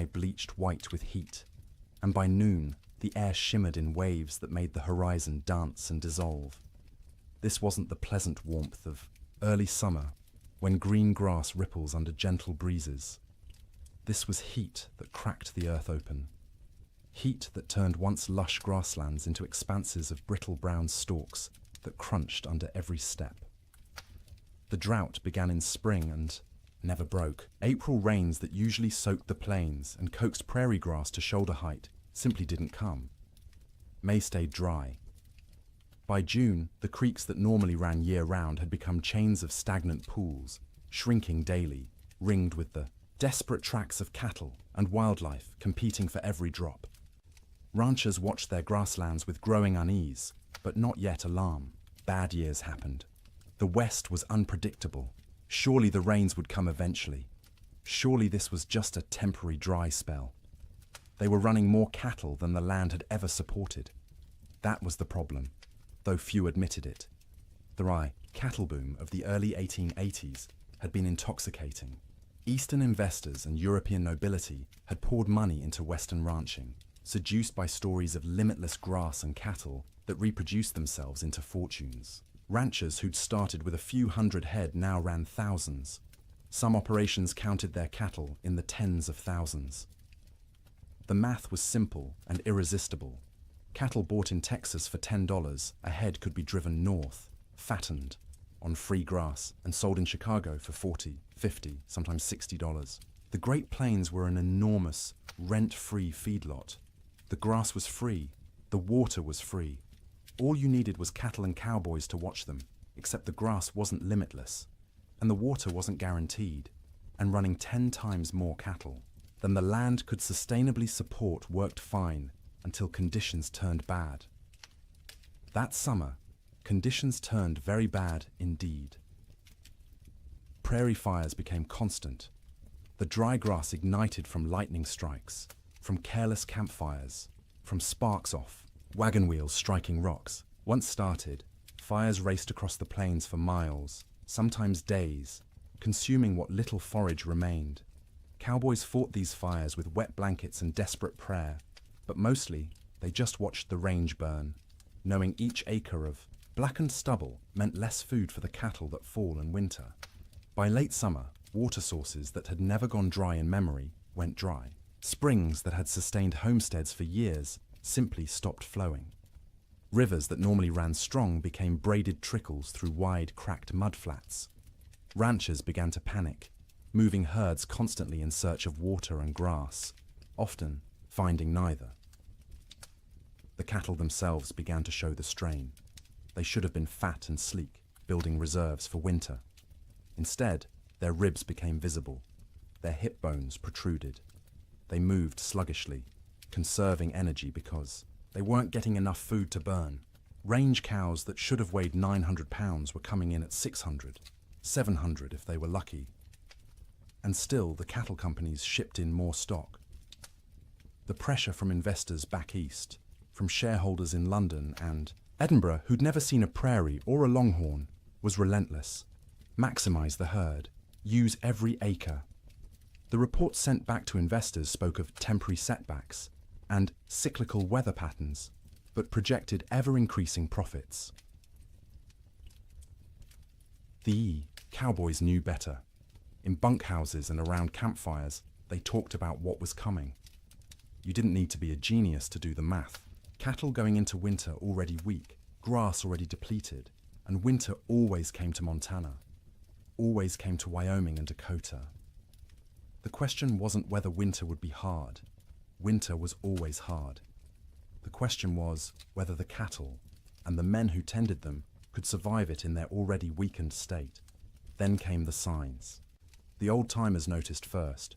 sky bleached white with heat, and by noon, the air shimmered in waves that made the horizon dance and dissolve. This wasn't the pleasant warmth of early summer, when green grass ripples under gentle breezes. This was heat that cracked the earth open. Heat that turned once lush grasslands into expanses of brittle brown stalks that crunched under every step. The drought began in spring and never broke. April rains that usually soaked the plains and coaxed prairie grass to shoulder height simply didn't come. May stayed dry. By June, the creeks that normally ran year-round had become chains of stagnant pools, shrinking daily, ringed with the desperate tracks of cattle and wildlife competing for every drop. Ranchers watched their grasslands with growing unease, but not yet alarm. Bad years happened. The West was unpredictable. Surely the rains would come eventually. Surely this was just a temporary dry spell. They were running more cattle than the land had ever supported. That was the problem, though few admitted it. The rye cattle boom of the early 1880s had been intoxicating. Eastern investors and European nobility had poured money into Western ranching, seduced by stories of limitless grass and cattle that reproduced themselves into fortunes. Ranchers who'd started with a few hundred head now ran thousands. Some operations counted their cattle in the tens of thousands. The math was simple and irresistible. Cattle bought in Texas for $10 a head could be driven north, fattened, on free grass, and sold in Chicago for $40, $50, sometimes $60. The Great Plains were an enormous, rent-free feedlot. The grass was free, the water was free. All you needed was cattle and cowboys to watch them, except the grass wasn't limitless, and the water wasn't guaranteed, and running 10 times more cattle than the land could sustainably support worked fine until conditions turned bad. That summer, conditions turned very bad indeed. Prairie fires became constant. The dry grass ignited from lightning strikes, from careless campfires, from sparks off wagon wheels striking rocks. Once started, fires raced across the plains for miles, sometimes days, consuming what little forage remained. Cowboys fought these fires with wet blankets and desperate prayer, but mostly they just watched the range burn, knowing each acre of blackened stubble meant less food for the cattle that fall in winter. By late summer, water sources that had never gone dry in memory went dry. Springs that had sustained homesteads for years simply stopped flowing. Rivers that normally ran strong became braided trickles through wide, cracked mudflats. Ranchers began to panic, moving herds constantly in search of water and grass, often finding neither. The cattle themselves began to show the strain. They should have been fat and sleek, building reserves for winter. Instead, their ribs became visible. Their hip bones protruded. They moved sluggishly, conserving energy because they weren't getting enough food to burn. Range cows that should have weighed 900 pounds were coming in at 600, 700 if they were lucky. And still, the cattle companies shipped in more stock. The pressure from investors back east, from shareholders in London and Edinburgh who'd never seen a prairie or a longhorn, was relentless. Maximize the herd. Use every acre. The reports sent back to investors spoke of temporary setbacks and cyclical weather patterns, but projected ever-increasing profits. The cowboys knew better. In bunkhouses and around campfires, they talked about what was coming. You didn't need to be a genius to do the math. Cattle going into winter already weak, grass already depleted, and winter always came to Montana, always came to Wyoming and Dakota. The question wasn't whether winter would be hard. Winter was always hard. The question was whether the cattle and the men who tended them could survive it in their already weakened state. Then came the signs. The old-timers noticed first.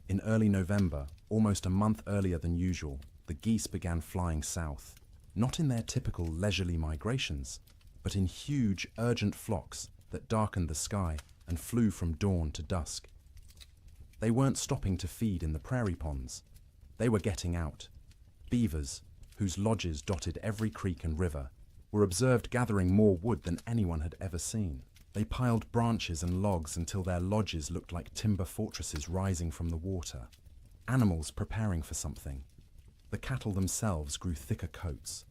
In early November, almost a month earlier than usual, the geese began flying south, not in their typical leisurely migrations, but in huge, urgent flocks that darkened the sky and flew from dawn to dusk. They weren't stopping to feed in the prairie ponds. They were getting out. Beavers, whose lodges dotted every creek and river, were observed gathering more wood than anyone had ever seen. They piled branches and logs until their lodges looked like timber fortresses rising from the water. Animals preparing for something. The cattle themselves grew thicker coats,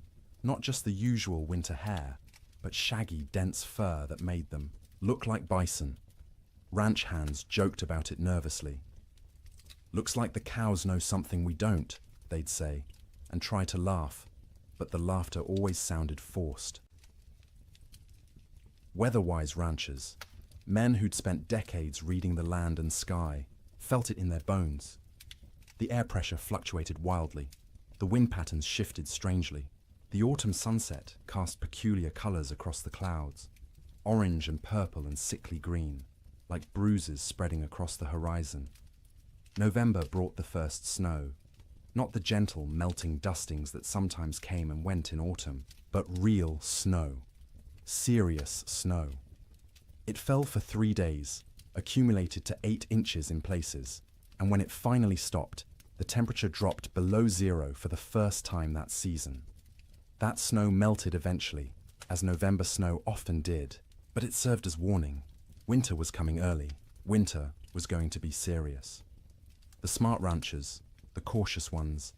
not just the usual winter hair, but shaggy, dense fur that made them look like bison. Ranch hands joked about it nervously. "Looks like the cows know something we don't," they'd say, and try to laugh, but the laughter always sounded forced. Weather-wise ranchers, men who'd spent decades reading the land and sky, felt it in their bones. The air pressure fluctuated wildly. The wind patterns shifted strangely. The autumn sunset cast peculiar colors across the clouds, orange and purple and sickly green, like bruises spreading across the horizon. November brought the first snow, not the gentle, melting dustings that sometimes came and went in autumn, but real snow. Serious snow. It fell for 3 days, accumulated to 8 inches in places, and when it finally stopped, the temperature dropped below zero for the first time that season. That snow melted eventually, as November snow often did, but it served as warning. Winter was coming early. Winter was going to be serious. The smart ranchers, the cautious ones,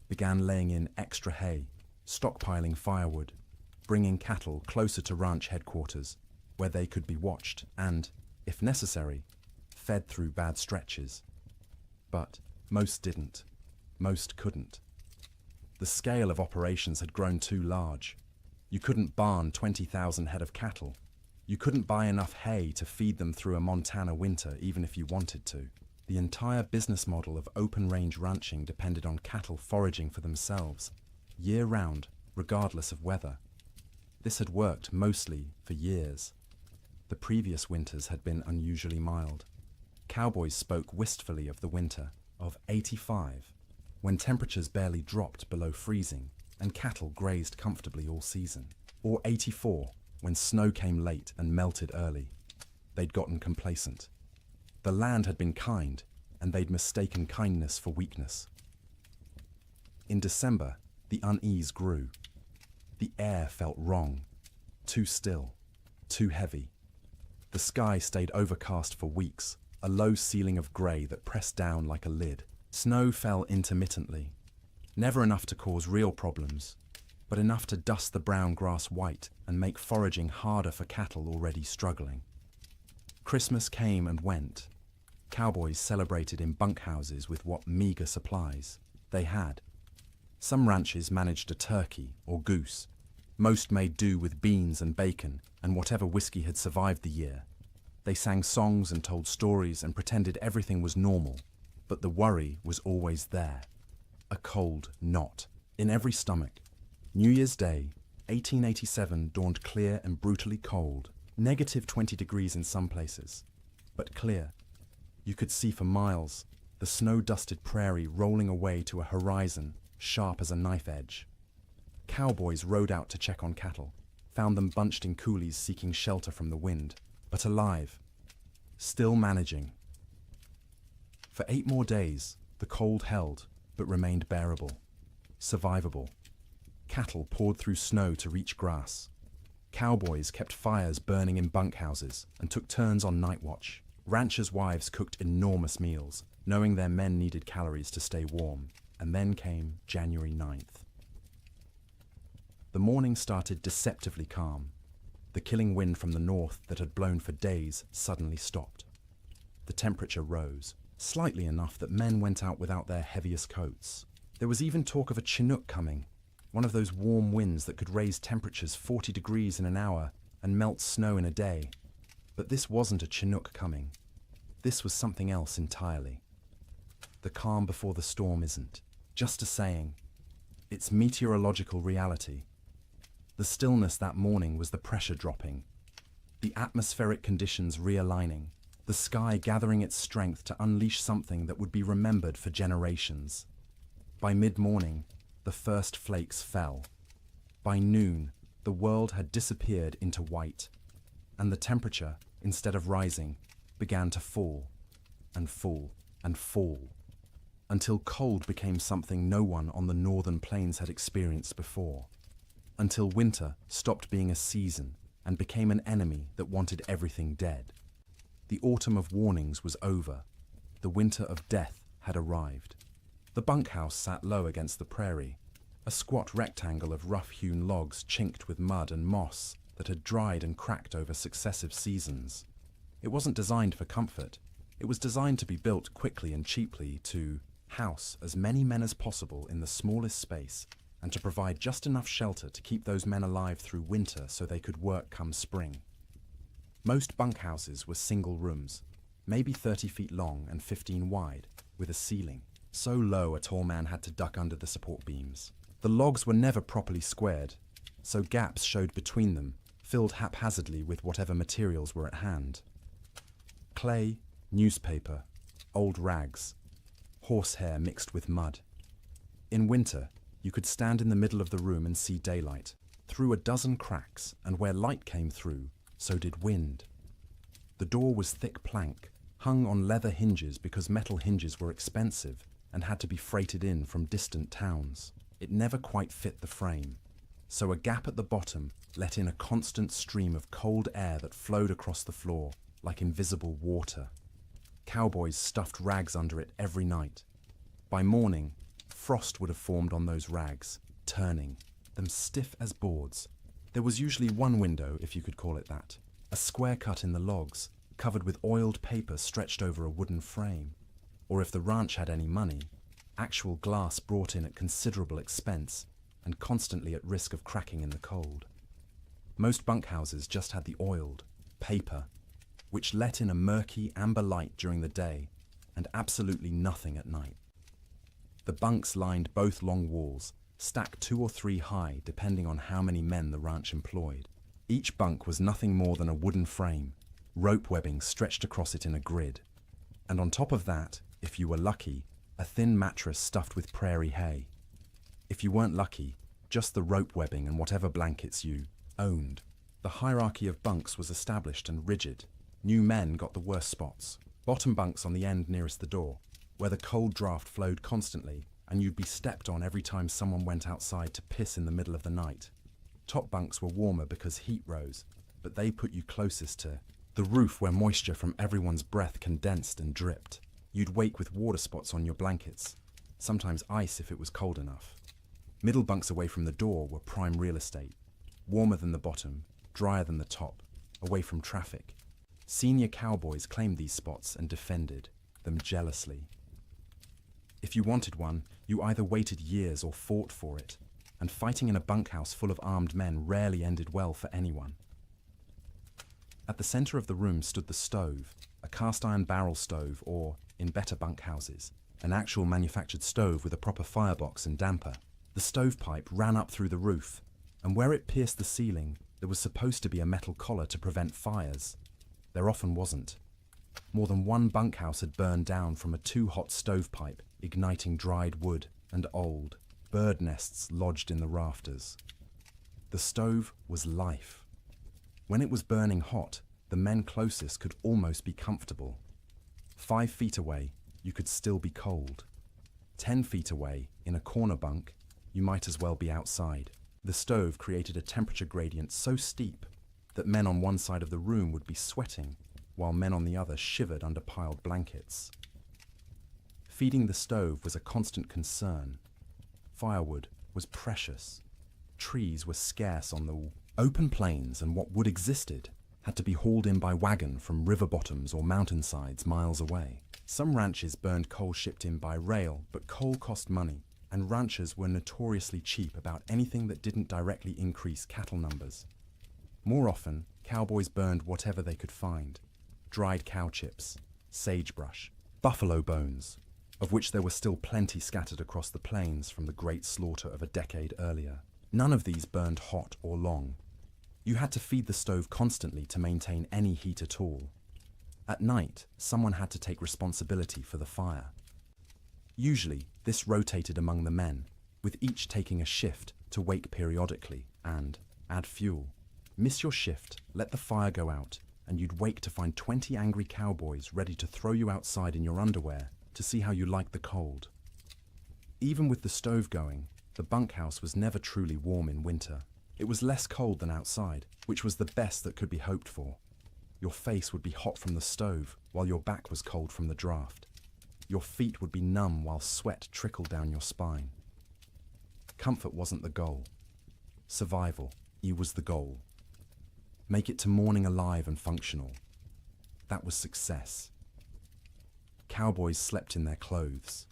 began laying in extra hay, stockpiling firewood, bringing cattle closer to ranch headquarters, where they could be watched and, if necessary, fed through bad stretches. But most didn't. Most couldn't. The scale of operations had grown too large. You couldn't barn 20,000 head of cattle. You couldn't buy enough hay to feed them through a Montana winter even if you wanted to. The entire business model of open-range ranching depended on cattle foraging for themselves, year-round, regardless of weather. This had worked mostly for years. The previous winters had been unusually mild. Cowboys spoke wistfully of the winter of '85, when temperatures barely dropped below freezing and cattle grazed comfortably all season. Or '84, when snow came late and melted early. They'd gotten complacent. The land had been kind, and they'd mistaken kindness for weakness. In December, the unease grew. The air felt wrong, too still, too heavy. The sky stayed overcast for weeks, a low ceiling of grey that pressed down like a lid. Snow fell intermittently, never enough to cause real problems, but enough to dust the brown grass white and make foraging harder for cattle already struggling. Christmas came and went. Cowboys celebrated in bunkhouses with what meager supplies they had. Some ranches managed a turkey or goose. Most made do with beans and bacon and whatever whiskey had survived the year. They sang songs and told stories and pretended everything was normal, but the worry was always there. A cold knot in every stomach. New Year's Day, 1887 dawned clear and brutally cold, -20 degrees in some places, but clear. You could see for miles, the snow-dusted prairie rolling away to a horizon sharp as a knife edge. Cowboys rode out to check on cattle, found them bunched in coulees seeking shelter from the wind, but alive, still managing. For 8 more days, the cold held, but remained bearable, survivable. Cattle poured through snow to reach grass. Cowboys kept fires burning in bunkhouses and took turns on night watch. Ranchers' wives cooked enormous meals, knowing their men needed calories to stay warm. And then came January 9th. The morning started deceptively calm. The killing wind from the north that had blown for days suddenly stopped. The temperature rose, slightly enough that men went out without their heaviest coats. There was even talk of a Chinook coming, one of those warm winds that could raise temperatures 40 degrees in an hour and melt snow in a day. But this wasn't a Chinook coming. This was something else entirely. The calm before the storm isn't just a saying. It's meteorological reality. The stillness that morning was the pressure dropping, the atmospheric conditions realigning, the sky gathering its strength to unleash something that would be remembered for generations. By mid-morning, the first flakes fell. By noon, the world had disappeared into white, and the temperature, instead of rising, began to fall, and fall, and fall, until cold became something no one on the northern plains had experienced before, until winter stopped being a season and became an enemy that wanted everything dead. The autumn of warnings was over. The winter of death had arrived. The bunkhouse sat low against the prairie, a squat rectangle of rough-hewn logs chinked with mud and moss that had dried and cracked over successive seasons. It wasn't designed for comfort. It was designed to be built quickly and cheaply to house as many men as possible in the smallest space and to provide just enough shelter to keep those men alive through winter so they could work come spring. Most bunkhouses were single rooms, maybe 30 feet long and 15 wide, with a ceiling, so low a tall man had to duck under the support beams. The logs were never properly squared, so gaps showed between them, filled haphazardly with whatever materials were at hand. Clay, newspaper, old rags, horsehair mixed with mud. In winter, you could stand in the middle of the room and see daylight, through a dozen cracks, and where light came through, so did wind. The door was thick plank, hung on leather hinges because metal hinges were expensive and had to be freighted in from distant towns. It never quite fit the frame, so a gap at the bottom let in a constant stream of cold air that flowed across the floor like invisible water. Cowboys stuffed rags under it every night. By morning, frost would have formed on those rags, turning them stiff as boards. There was usually one window, if you could call it that, a square cut in the logs, covered with oiled paper stretched over a wooden frame. Or if the ranch had any money, actual glass brought in at considerable expense and constantly at risk of cracking in the cold. Most bunkhouses just had the oiled paper, which let in a murky amber light during the day and absolutely nothing at night. The bunks lined both long walls, stacked 2 or 3 high depending on how many men the ranch employed. Each bunk was nothing more than a wooden frame, rope webbing stretched across it in a grid. And on top of that, if you were lucky, a thin mattress stuffed with prairie hay. If you weren't lucky, just the rope webbing and whatever blankets you owned. The hierarchy of bunks was established and rigid. New men got the worst spots. Bottom bunks on the end nearest the door, where the cold draft flowed constantly and you'd be stepped on every time someone went outside to piss in the middle of the night. Top bunks were warmer because heat rose, but they put you closest to the roof where moisture from everyone's breath condensed and dripped. You'd wake with water spots on your blankets, sometimes ice if it was cold enough. Middle bunks away from the door were prime real estate, warmer than the bottom, drier than the top, away from traffic. Senior cowboys claimed these spots and defended them jealously. If you wanted one, you either waited years or fought for it, and fighting in a bunkhouse full of armed men rarely ended well for anyone. At the center of the room stood the stove, a cast-iron barrel stove or, in better bunkhouses, an actual manufactured stove with a proper firebox and damper. The stovepipe ran up through the roof, and where it pierced the ceiling, there was supposed to be a metal collar to prevent fires. There often wasn't. More than one bunkhouse had burned down from a too-hot stovepipe, igniting dried wood and old bird nests lodged in the rafters. The stove was life. When it was burning hot, the men closest could almost be comfortable. 5 feet away, you could still be cold. 10 feet away, in a corner bunk, you might as well be outside. The stove created a temperature gradient so steep that men on one side of the room would be sweating, while men on the other shivered under piled blankets. Feeding the stove was a constant concern. Firewood was precious. Trees were scarce on the open plains, and what wood existed had to be hauled in by wagon from river bottoms or mountainsides miles away. Some ranches burned coal shipped in by rail, but coal cost money, and ranchers were notoriously cheap about anything that didn't directly increase cattle numbers. More often, cowboys burned whatever they could find: dried cow chips, sagebrush, buffalo bones, of which there were still plenty scattered across the plains from the great slaughter of a decade earlier. None of these burned hot or long. You had to feed the stove constantly to maintain any heat at all. At night, someone had to take responsibility for the fire. Usually, this rotated among the men, with each taking a shift to wake periodically and add fuel. Miss your shift, let the fire go out, and you'd wake to find 20 angry cowboys ready to throw you outside in your underwear to see how you liked the cold. Even with the stove going, the bunkhouse was never truly warm in winter. It was less cold than outside, which was the best that could be hoped for. Your face would be hot from the stove, while your back was cold from the draft. Your feet would be numb while sweat trickled down your spine. Comfort wasn't the goal. Survival, was the goal. Make it to morning alive and functional. That was success. Cowboys slept in their clothes.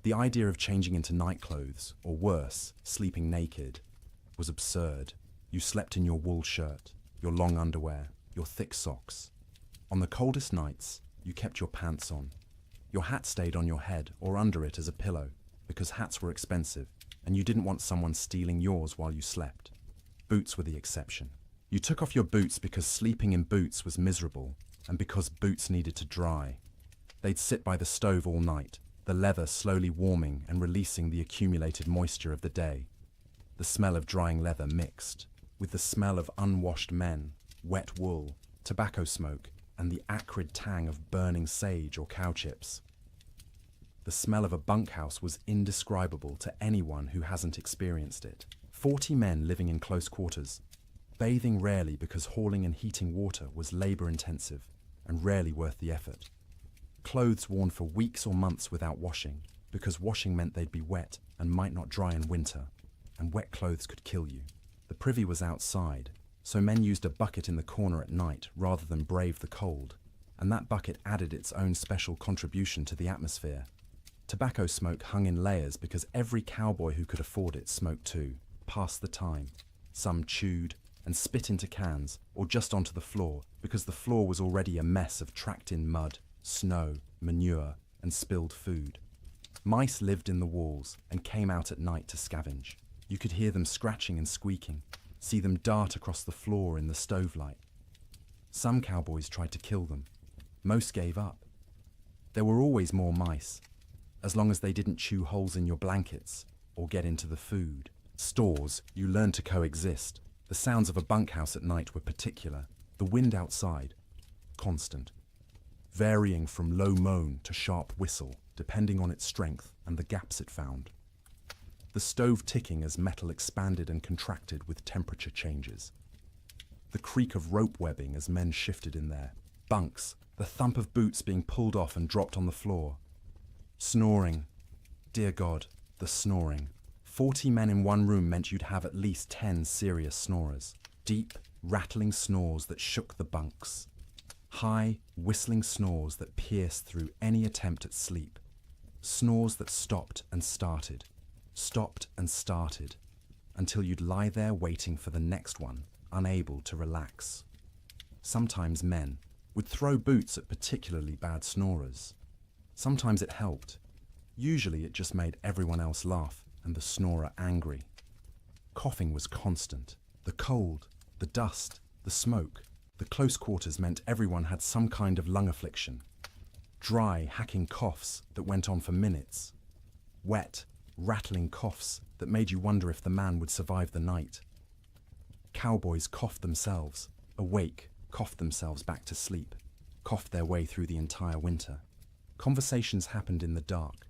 The idea of changing into night clothes, or worse, sleeping naked, was absurd. You slept in your wool shirt, your long underwear, your thick socks. On the coldest nights, you kept your pants on. Your hat stayed on your head or under it as a pillow, because hats were expensive, and you didn't want someone stealing yours while you slept. Boots were the exception. You took off your boots because sleeping in boots was miserable, and because boots needed to dry. They'd sit by the stove all night, the leather slowly warming and releasing the accumulated moisture of the day. The smell of drying leather mixed with the smell of unwashed men, wet wool, tobacco smoke, and the acrid tang of burning sage or cow chips. The smell of a bunkhouse was indescribable to anyone who hasn't experienced it. 40 men living in close quarters, bathing rarely because hauling and heating water was labor-intensive and rarely worth the effort. Clothes worn for weeks or months without washing, because washing meant they'd be wet and might not dry in winter, and wet clothes could kill you. The privy was outside, so men used a bucket in the corner at night rather than brave the cold, and that bucket added its own special contribution to the atmosphere. Tobacco smoke hung in layers because every cowboy who could afford it smoked too, passed the time. Some chewed and spit into cans or just onto the floor because the floor was already a mess of tracked-in mud, snow, manure, and spilled food. Mice lived in the walls and came out at night to scavenge. You could hear them scratching and squeaking, see them dart across the floor in the stove light. Some cowboys tried to kill them. Most gave up. There were always more mice, as long as they didn't chew holes in your blankets or get into the food. Stores, you learned to coexist. The sounds of a bunkhouse at night were particular. The wind outside, constant, varying from low moan to sharp whistle, depending on its strength and the gaps it found. The stove ticking as metal expanded and contracted with temperature changes. The creak of rope webbing as men shifted in their bunks, the thump of boots being pulled off and dropped on the floor. Snoring. Dear God, the snoring. 40 men in one room meant you'd have at least 10 serious snorers. Deep, rattling snores that shook the bunks. High, whistling snores that pierced through any attempt at sleep. Snores that stopped and started, until you'd lie there waiting for the next one, unable to relax. Sometimes men would throw boots at particularly bad snorers. Sometimes it helped. Usually it just made everyone else laugh and the snorer angry. Coughing was constant. The cold, the dust, the smoke, the close quarters meant everyone had some kind of lung affliction. Dry, hacking coughs that went on for minutes. Wet, rattling coughs that made you wonder if the man would survive the night. Cowboys coughed themselves, awake, coughed themselves back to sleep, coughed their way through the entire winter. Conversations happened in the dark.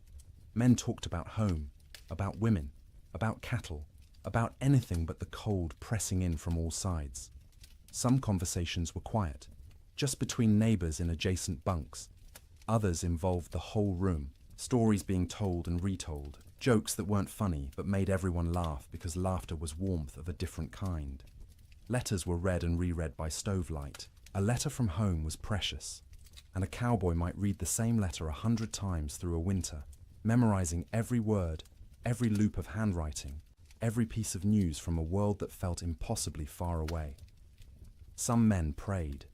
Men talked about home, about women, about cattle, about anything but the cold pressing in from all sides. Some conversations were quiet, just between neighbors in adjacent bunks. Others involved the whole room, stories being told and retold, jokes that weren't funny but made everyone laugh because laughter was warmth of a different kind. Letters were read and reread by stovelight. A letter from home was precious, and a cowboy might read the same letter 100 times through a winter, memorizing every word, every loop of handwriting, every piece of news from a world that felt impossibly far away. Some men prayed.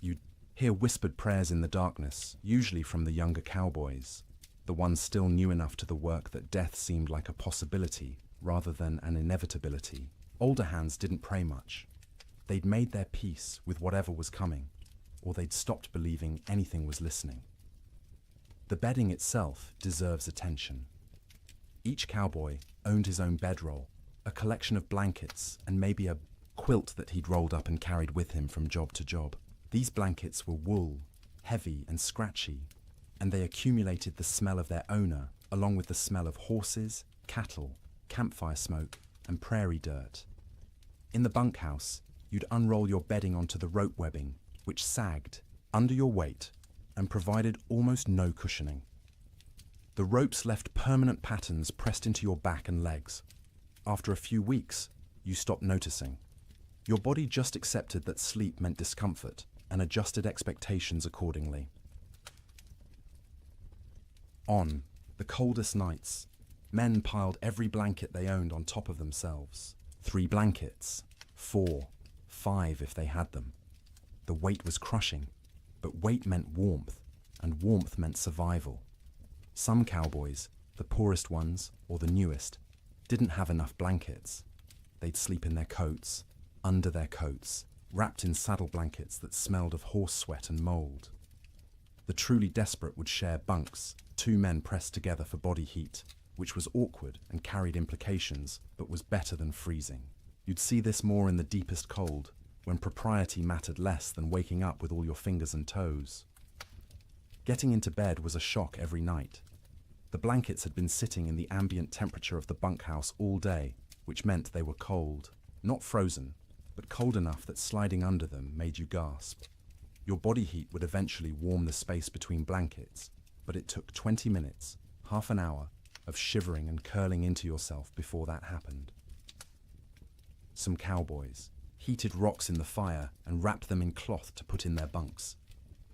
You'd hear whispered prayers in the darkness, usually from the younger cowboys, the ones still new enough to the work that death seemed like a possibility rather than an inevitability. Older hands didn't pray much. They'd made their peace with whatever was coming, or they'd stopped believing anything was listening. The bedding itself deserves attention. Each cowboy owned his own bedroll, a collection of blankets, and maybe a quilt that he'd rolled up and carried with him from job to job. These blankets were wool, heavy and scratchy, and they accumulated the smell of their owner, along with the smell of horses, cattle, campfire smoke, and prairie dirt. In the bunkhouse, you'd unroll your bedding onto the rope webbing, which sagged under your weight and provided almost no cushioning. The ropes left permanent patterns pressed into your back and legs. After a few weeks, you stopped noticing. Your body just accepted that sleep meant discomfort and adjusted expectations accordingly. On the coldest nights, men piled every blanket they owned on top of themselves. 3 blankets, 4, 5 if they had them. The weight was crushing, but weight meant warmth, and warmth meant survival. Some cowboys, the poorest ones or the newest, didn't have enough blankets. They'd sleep in their coats, under their coats, wrapped in saddle blankets that smelled of horse sweat and mold. The truly desperate would share bunks, 2 men pressed together for body heat, which was awkward and carried implications, but was better than freezing. You'd see this more in the deepest cold, when propriety mattered less than waking up with all your fingers and toes. Getting into bed was a shock every night. The blankets had been sitting in the ambient temperature of the bunkhouse all day, which meant they were cold. Not frozen, but cold enough that sliding under them made you gasp. Your body heat would eventually warm the space between blankets, but it took 20 minutes, half an hour, of shivering and curling into yourself before that happened. Some cowboys heated rocks in the fire and wrapped them in cloth to put in their bunks.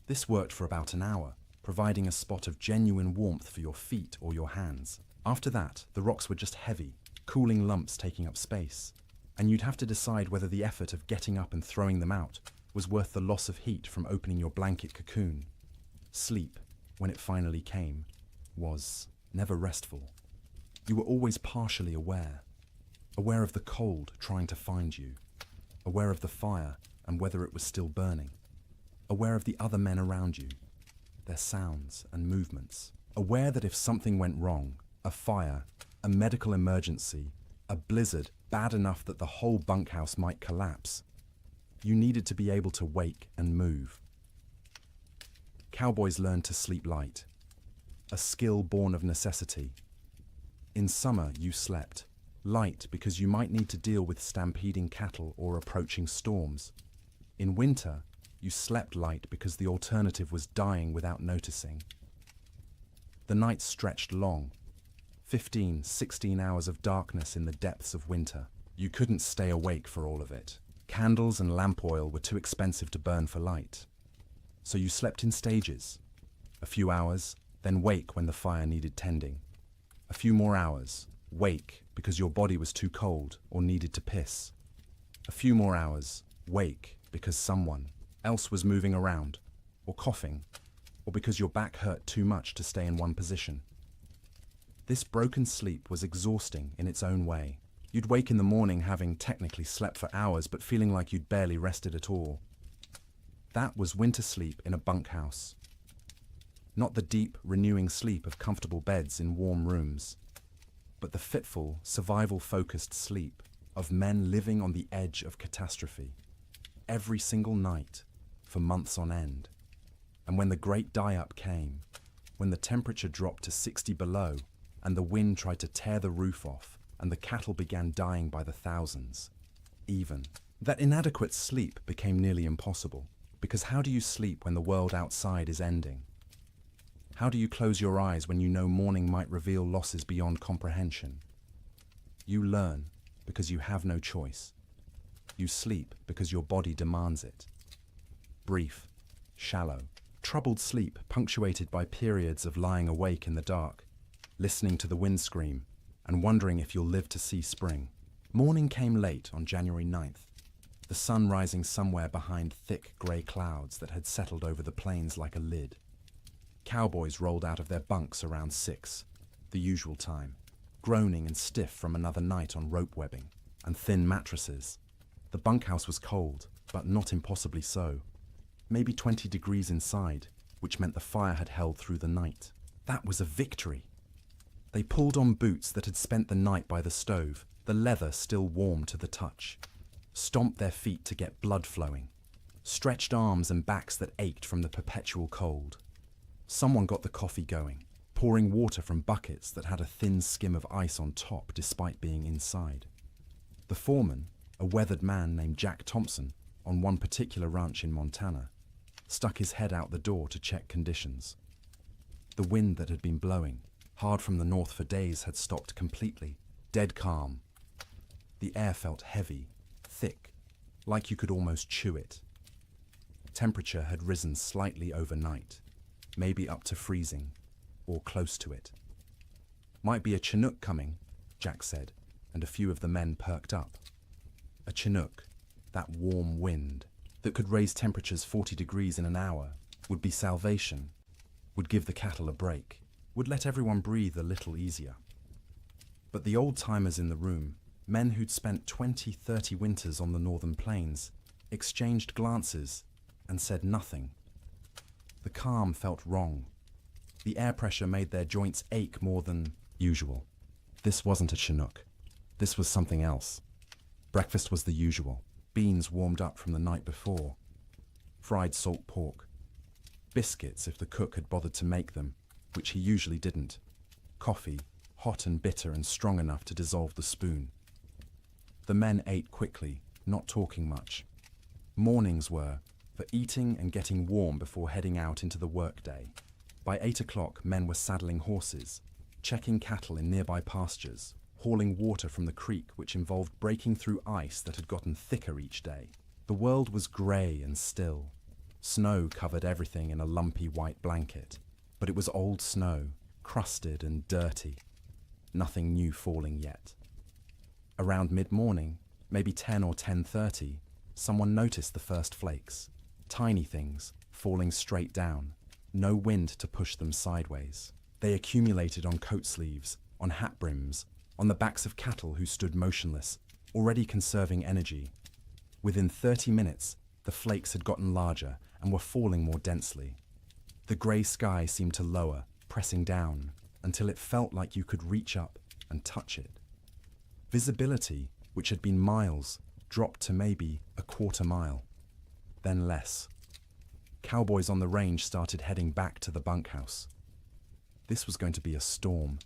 This worked for about an hour, providing a spot of genuine warmth for your feet or your hands. After that, the rocks were just heavy, cooling lumps taking up space, and you'd have to decide whether the effort of getting up and throwing them out was worth the loss of heat from opening your blanket cocoon. Sleep, when it finally came, was never restful. You were always partially aware of the cold trying to find you, aware of the fire and whether it was still burning, aware of the other men around you, their sounds and movements, aware that if something went wrong, a fire, a medical emergency, a blizzard bad enough that the whole bunkhouse might collapse, you needed to be able to wake and move. Cowboys learned to sleep light, a skill born of necessity. In summer, you slept light because you might need to deal with stampeding cattle or approaching storms. In winter, you slept light because the alternative was dying without noticing. The nights stretched long, 15, 16 hours of darkness in the depths of winter. You couldn't stay awake for all of it. Candles and lamp oil were too expensive to burn for light. So you slept in stages. A few hours, then wake when the fire needed tending. A few more hours, wake because your body was too cold or needed to piss. A few more hours, wake because someone else was moving around, or coughing, or because your back hurt too much to stay in one position. This broken sleep was exhausting in its own way. You'd wake in the morning having technically slept for hours but feeling like you'd barely rested at all. That was winter sleep in a bunkhouse. Not the deep, renewing sleep of comfortable beds in warm rooms, but the fitful, survival-focused sleep of men living on the edge of catastrophe. Every single night, for months on end. And when the great die-up came, when the temperature dropped to 60 below, and the wind tried to tear the roof off, and the cattle began dying by the thousands, that inadequate sleep became nearly impossible. Because how do you sleep when the world outside is ending? How do you close your eyes when you know morning might reveal losses beyond comprehension? You learn because you have no choice. You sleep because your body demands it. Brief, shallow, troubled sleep punctuated by periods of lying awake in the dark, listening to the wind scream, and wondering if you'll live to see spring. Morning came late on January 9th, the sun rising somewhere behind thick grey clouds that had settled over the plains like a lid. Cowboys rolled out of their bunks around 6, the usual time, groaning and stiff from another night on rope webbing and thin mattresses. The bunkhouse was cold, but not impossibly so. Maybe 20 degrees inside, which meant the fire had held through the night. That was a victory. They pulled on boots that had spent the night by the stove, the leather still warm to the touch, stomped their feet to get blood flowing, stretched arms and backs that ached from the perpetual cold. Someone got the coffee going, pouring water from buckets that had a thin skim of ice on top despite being inside. The foreman, a weathered man named Jack Thompson, on one particular ranch in Montana, stuck his head out the door to check conditions. The wind that had been blowing, hard from the north for days, had stopped completely, dead calm. The air felt heavy, thick, like you could almost chew it. Temperature had risen slightly overnight, maybe up to freezing, or close to it. Might be a Chinook coming, Jack said, and a few of the men perked up. A Chinook, that warm wind that could raise temperatures 40 degrees in an hour, would be salvation, would give the cattle a break, would let everyone breathe a little easier. But the old-timers in the room, men who'd spent 20, 30 winters on the northern plains, exchanged glances and said nothing. The calm felt wrong. The air pressure made their joints ache more than usual. This wasn't a Chinook. This was something else. Breakfast was the usual. Beans warmed up from the night before. Fried salt pork. Biscuits if the cook had bothered to make them, which he usually didn't. Coffee, hot and bitter and strong enough to dissolve the spoon. The men ate quickly, not talking much. Mornings were for eating and getting warm before heading out into the workday. By 8 o'clock, men were saddling horses, checking cattle in nearby pastures, hauling water from the creek, which involved breaking through ice that had gotten thicker each day. The world was grey and still. Snow covered everything in a lumpy white blanket, but it was old snow, crusted and dirty. Nothing new falling yet. Around mid-morning, maybe 10 or 10:30, someone noticed the first flakes. Tiny things, falling straight down. No wind to push them sideways. They accumulated on coat sleeves, on hat brims, on the backs of cattle who stood motionless, already conserving energy. Within 30 minutes, the flakes had gotten larger and were falling more densely. The grey sky seemed to lower, pressing down, until it felt like you could reach up and touch it. Visibility, which had been miles, dropped to maybe a quarter mile, then less. Cowboys on the range started heading back to the bunkhouse. This was going to be a storm,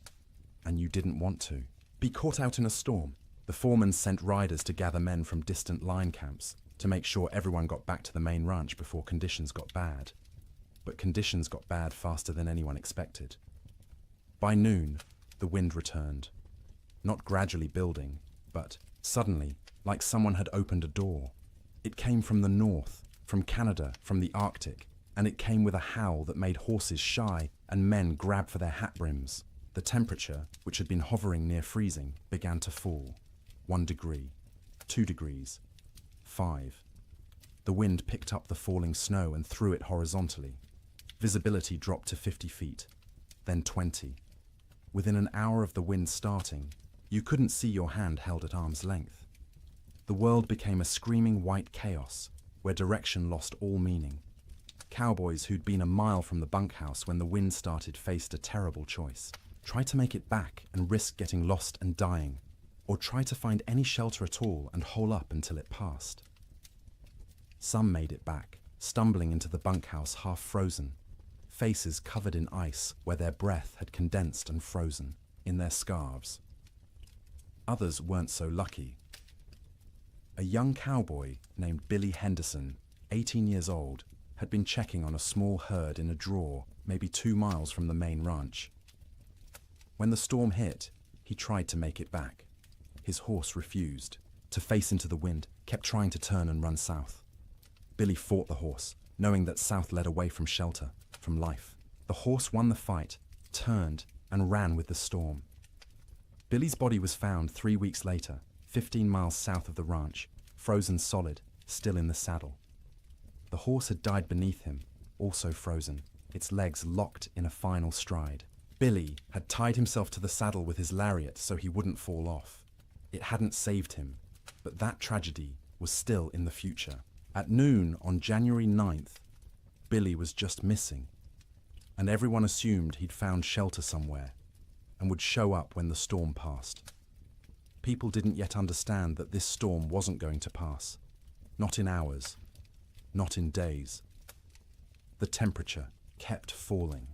and you didn't want to be caught out in a storm. The foreman sent riders to gather men from distant line camps to make sure everyone got back to the main ranch before conditions got bad. But conditions got bad faster than anyone expected. By noon, the wind returned. Not gradually building, but suddenly, like someone had opened a door. It came from the north, from Canada, from the Arctic, and it came with a howl that made horses shy and men grab for their hat brims. The temperature, which had been hovering near freezing, began to fall. 1 degree, 2 degrees, 5. The wind picked up the falling snow and threw it horizontally. Visibility dropped to 50 feet, then 20. Within an hour of the wind starting, you couldn't see your hand held at arm's length. The world became a screaming white chaos, where direction lost all meaning. Cowboys who'd been a mile from the bunkhouse when the wind started faced a terrible choice. Try to make it back and risk getting lost and dying, or try to find any shelter at all and hole up until it passed. Some made it back, stumbling into the bunkhouse half frozen, faces covered in ice where their breath had condensed and frozen, in their scarves. Others weren't so lucky. A young cowboy named Billy Henderson, 18 years old, had been checking on a small herd in a draw maybe 2 miles from the main ranch. When the storm hit, he tried to make it back. His horse refused. To face into the wind, kept trying to turn and run south. Billy fought the horse, knowing that south led away from shelter, from life. The horse won the fight, turned, and ran with the storm. Billy's body was found 3 weeks later, 15 miles south of the ranch, frozen solid, still in the saddle. The horse had died beneath him, also frozen, its legs locked in a final stride. Billy had tied himself to the saddle with his lariat so he wouldn't fall off. It hadn't saved him, but that tragedy was still in the future. At noon on January 9th, Billy was just missing, and everyone assumed he'd found shelter somewhere and would show up when the storm passed. People didn't yet understand that this storm wasn't going to pass. Not in hours, not in days. The temperature kept falling.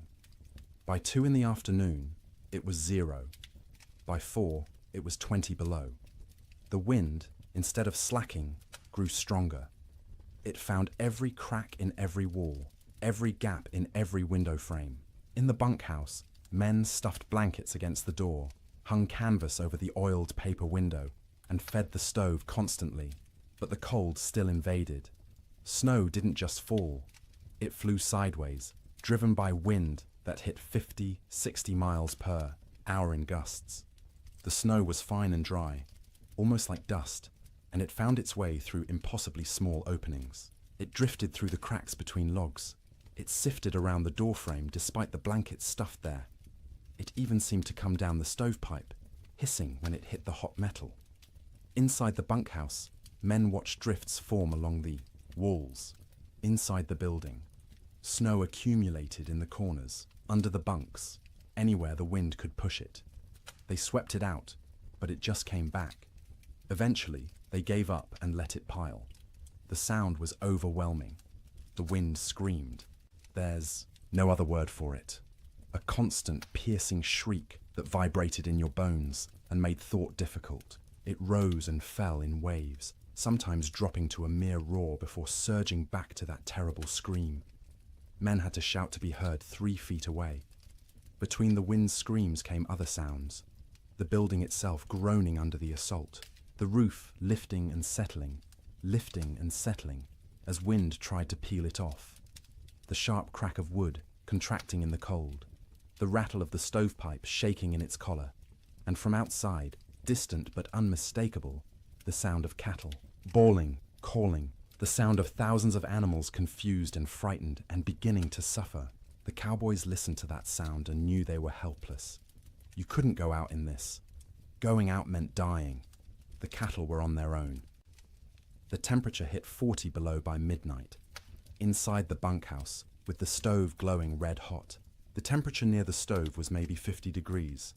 By 2 in the afternoon, it was 0. By 4, it was 20 below. The wind, instead of slacking, grew stronger. It found every crack in every wall, every gap in every window frame. In the bunkhouse, Men stuffed blankets against the door, hung canvas over the oiled paper window, and fed the stove constantly, but the cold still invaded. Snow didn't just fall, it flew sideways, driven by wind that hit 50, 60 miles per hour in gusts. The snow was fine and dry, almost like dust, and it found its way through impossibly small openings. It drifted through the cracks between logs. It sifted around the doorframe despite the blankets stuffed there. It even seemed to come down the stovepipe, hissing when it hit the hot metal. Inside the bunkhouse, men watched drifts form along the walls. Inside the building, snow accumulated in the corners, under the bunks, anywhere the wind could push it. They swept it out, but it just came back. Eventually, they gave up and let it pile. The sound was overwhelming. The wind screamed. There's no other word for it. A constant, piercing shriek that vibrated in your bones and made thought difficult. It rose and fell in waves, sometimes dropping to a mere roar before surging back to that terrible scream. Men had to shout to be heard 3 feet away. Between the wind's screams came other sounds. The building itself groaning under the assault. The roof lifting and settling as wind tried to peel it off. The sharp crack of wood contracting in the cold. The rattle of the stovepipe shaking in its collar. And from outside, distant but unmistakable, the sound of cattle, bawling, calling, the sound of thousands of animals confused and frightened and beginning to suffer. The cowboys listened to that sound and knew they were helpless. You couldn't go out in this. Going out meant dying. The cattle were on their own. The temperature hit 40 below by midnight. Inside the bunkhouse, with the stove glowing red hot, the temperature near the stove was maybe 50 degrees.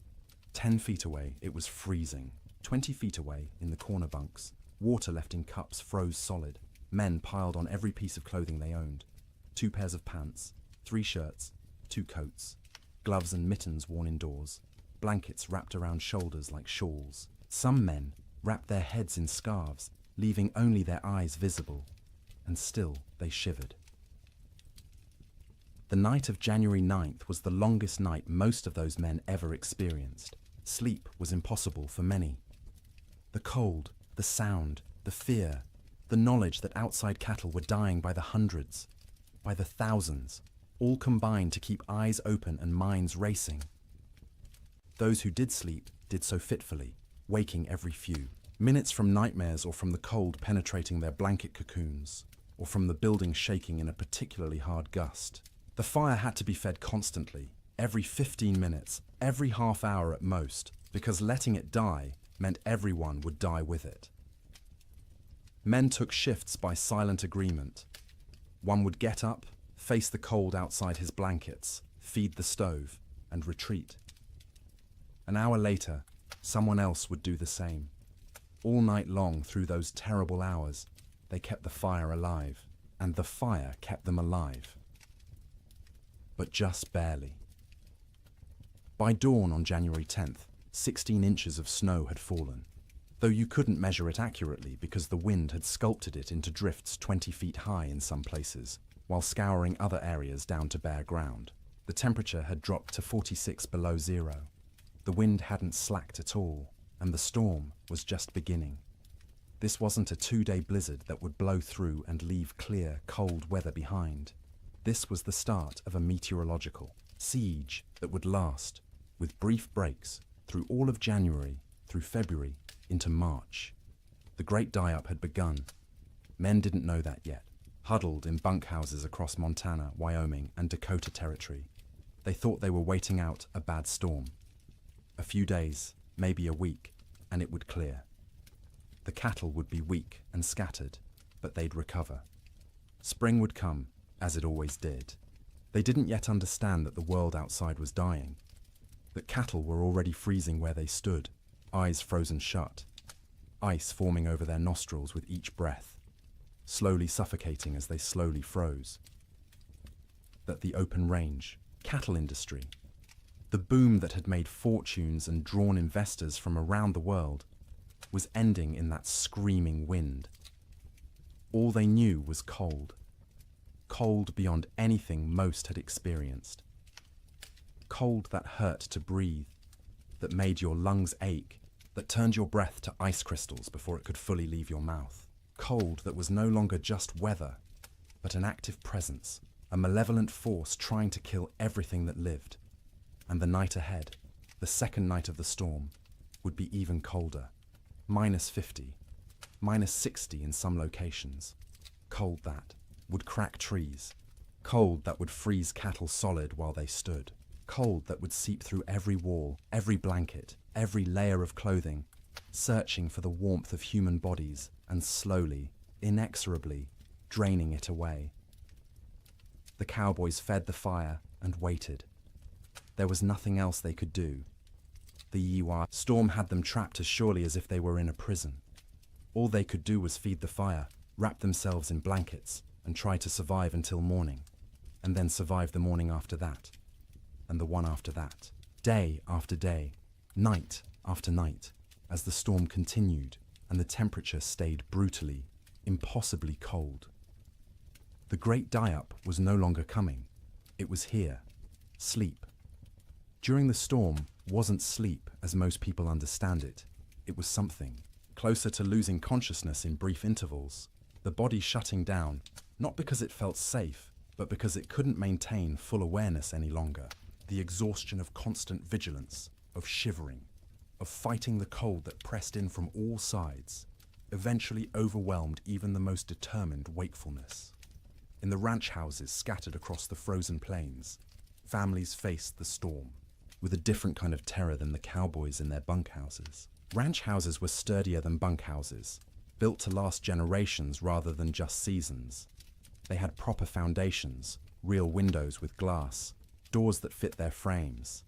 10 feet away, it was freezing. 20 feet away, in the corner bunks, water left in cups froze solid. Men piled on every piece of clothing they owned. 2 pairs of pants, 3 shirts, 2 coats, gloves and mittens worn indoors, blankets wrapped around shoulders like shawls. Some men wrapped their heads in scarves, leaving only their eyes visible, and still they shivered. The night of January 9th was the longest night most of those men ever experienced. Sleep was impossible for many. The cold, the sound, the fear, the knowledge that outside cattle were dying by the hundreds, by the thousands, all combined to keep eyes open and minds racing. Those who did sleep did so fitfully, waking every few minutes from nightmares or from the cold penetrating their blanket cocoons, or from the building shaking in a particularly hard gust. The fire had to be fed constantly, every 15 minutes, every half hour at most, because letting it die meant everyone would die with it. Men took shifts by silent agreement. One would get up, face the cold outside his blankets, feed the stove, and retreat. An hour later, someone else would do the same. All night long through those terrible hours, they kept the fire alive, and the fire kept them alive. But just barely. By dawn on January 10th, 16 inches of snow had fallen, though you couldn't measure it accurately because the wind had sculpted it into drifts 20 feet high in some places, while scouring other areas down to bare ground. The temperature had dropped to 46 below zero. The wind hadn't slacked at all, and the storm was just beginning. This wasn't a 2-day blizzard that would blow through and leave clear, cold weather behind. This was the start of a meteorological siege that would last, with brief breaks, through all of January, through February, into March. The great die-up had begun. Men didn't know that yet, huddled in bunkhouses across Montana, Wyoming, and Dakota Territory. They thought they were waiting out a bad storm. A few days, maybe a week, and it would clear. The cattle would be weak and scattered, but they'd recover. Spring would come, as it always did. They didn't yet understand that the world outside was dying, that cattle were already freezing where they stood, eyes frozen shut, ice forming over their nostrils with each breath, slowly suffocating as they slowly froze. That the open range, cattle industry, the boom that had made fortunes and drawn investors from around the world, was ending in that screaming wind. All they knew was cold. Cold beyond anything most had experienced. Cold that hurt to breathe, that made your lungs ache, that turned your breath to ice crystals before it could fully leave your mouth. Cold that was no longer just weather, but an active presence, a malevolent force trying to kill everything that lived. And the night ahead, the second night of the storm, would be even colder. -50, -60 in some locations. Cold that would crack trees. Cold that would freeze cattle solid while they stood. Cold that would seep through every wall, every blanket, every layer of clothing, searching for the warmth of human bodies and slowly, inexorably, draining it away. The cowboys fed the fire and waited. There was nothing else they could do. The Yiwa storm had them trapped as surely as if they were in a prison. All they could do was feed the fire, wrap themselves in blankets, and try to survive until morning, and then survive the morning after that, and the one after that, day after day, night after night, as the storm continued and the temperature stayed brutally, impossibly cold. The great die-up was no longer coming. It was here. Sleep. During the storm wasn't sleep as most people understand it. It was something closer to losing consciousness in brief intervals, the body shutting down, not because it felt safe, but because it couldn't maintain full awareness any longer. The exhaustion of constant vigilance, of shivering, of fighting the cold that pressed in from all sides, eventually overwhelmed even the most determined wakefulness. In the ranch houses scattered across the frozen plains, families faced the storm with a different kind of terror than the cowboys in their bunkhouses. Ranch houses were sturdier than bunkhouses, built to last generations rather than just seasons. They had proper foundations, real windows with glass, doors that fit their frames.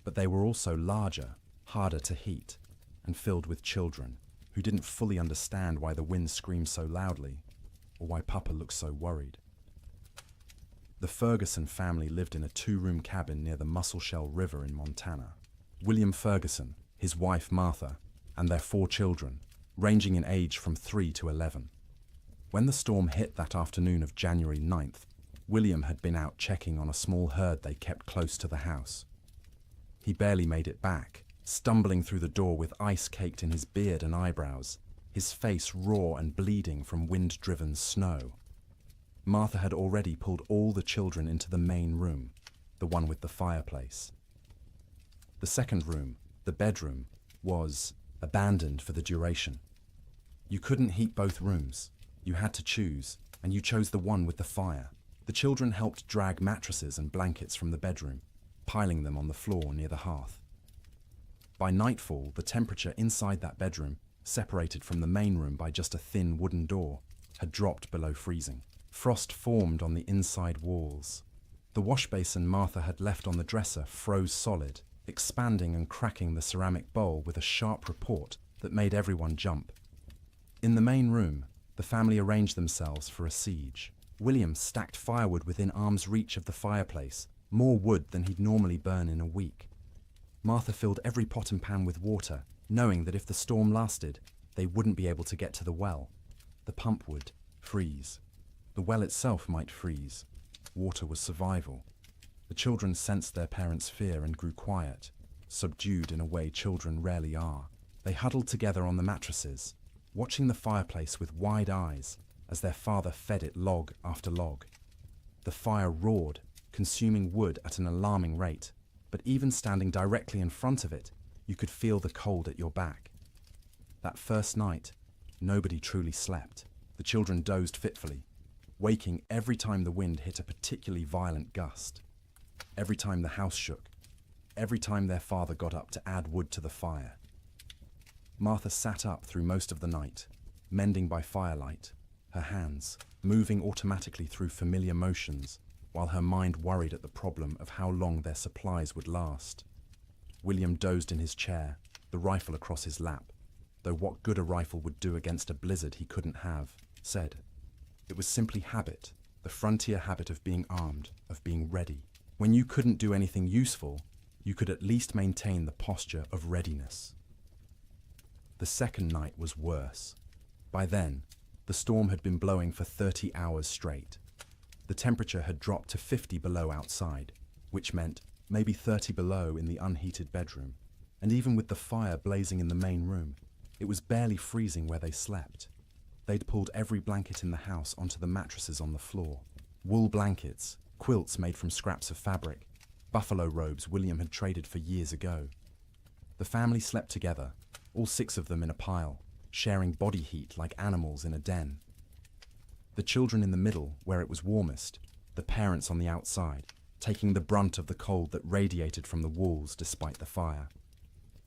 But they were also larger, harder to heat, and filled with children who didn't fully understand why the wind screamed so loudly or why Papa looked so worried. The Ferguson family lived in a 2-room cabin near the Musselshell River in Montana. William Ferguson, his wife Martha, and their 4 children, ranging in age from 3 to 11. When the storm hit that afternoon of January 9th, William had been out checking on a small herd they kept close to the house. He barely made it back, stumbling through the door with ice caked in his beard and eyebrows, his face raw and bleeding from wind-driven snow. Martha had already pulled all the children into the main room, the one with the fireplace. The second room, the bedroom, was abandoned for the duration. You couldn't heat both rooms. You had to choose, and you chose the one with the fire. The children helped drag mattresses and blankets from the bedroom, piling them on the floor near the hearth. By nightfall, the temperature inside that bedroom, separated from the main room by just a thin wooden door, had dropped below freezing. Frost formed on the inside walls. The wash basin Martha had left on the dresser froze solid, expanding and cracking the ceramic bowl with a sharp report that made everyone jump. In the main room, the family arranged themselves for a siege. William stacked firewood within arm's reach of the fireplace, more wood than he'd normally burn in a week. Martha filled every pot and pan with water, knowing that if the storm lasted, they wouldn't be able to get to the well. The pump would freeze. The well itself might freeze. Water was survival. The children sensed their parents' fear and grew quiet, subdued in a way children rarely are. They huddled together on the mattresses, watching the fireplace with wide eyes as their father fed it log after log. The fire roared, consuming wood at an alarming rate, but even standing directly in front of it, you could feel the cold at your back. That first night, nobody truly slept. The children dozed fitfully, waking every time the wind hit a particularly violent gust, every time the house shook, every time their father got up to add wood to the fire. Martha sat up through most of the night, mending by firelight, her hands moving automatically through familiar motions, while her mind worried at the problem of how long their supplies would last. William dozed in his chair, the rifle across his lap, though what good a rifle would do against a blizzard he couldn't have, said. It was simply habit, the frontier habit of being armed, of being ready. When you couldn't do anything useful, you could at least maintain the posture of readiness. The second night was worse. By then, the storm had been blowing for 30 hours straight. The temperature had dropped to 50 below outside, which meant maybe 30 below in the unheated bedroom, and even with the fire blazing in the main room, it was barely freezing where they slept. They'd pulled every blanket in the house onto the mattresses on the floor. Wool blankets, quilts made from scraps of fabric, buffalo robes William had traded for years ago. The family slept together, all 6 of them in a pile, sharing body heat like animals in a den. The children in the middle, where it was warmest, the parents on the outside, taking the brunt of the cold that radiated from the walls despite the fire.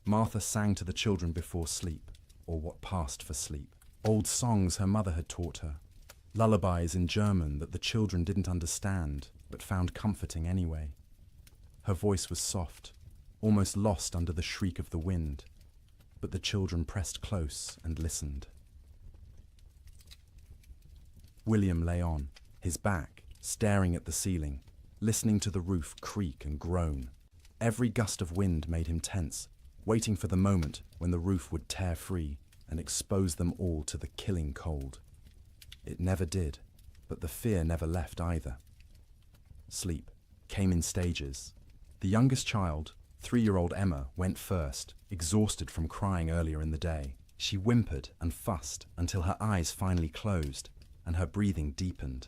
Martha sang to the children before sleep, or what passed for sleep. Old songs her mother had taught her, lullabies in German that the children didn't understand, but found comforting anyway. Her voice was soft, almost lost under the shriek of the wind, but the children pressed close and listened. William lay on, his back, staring at the ceiling, listening to the roof creak and groan. Every gust of wind made him tense, waiting for the moment when the roof would tear free and expose them all to the killing cold. It never did, but the fear never left either. Sleep came in stages. The youngest child, 3-year-old Emma, went first, exhausted from crying earlier in the day. She whimpered and fussed until her eyes finally closed and her breathing deepened.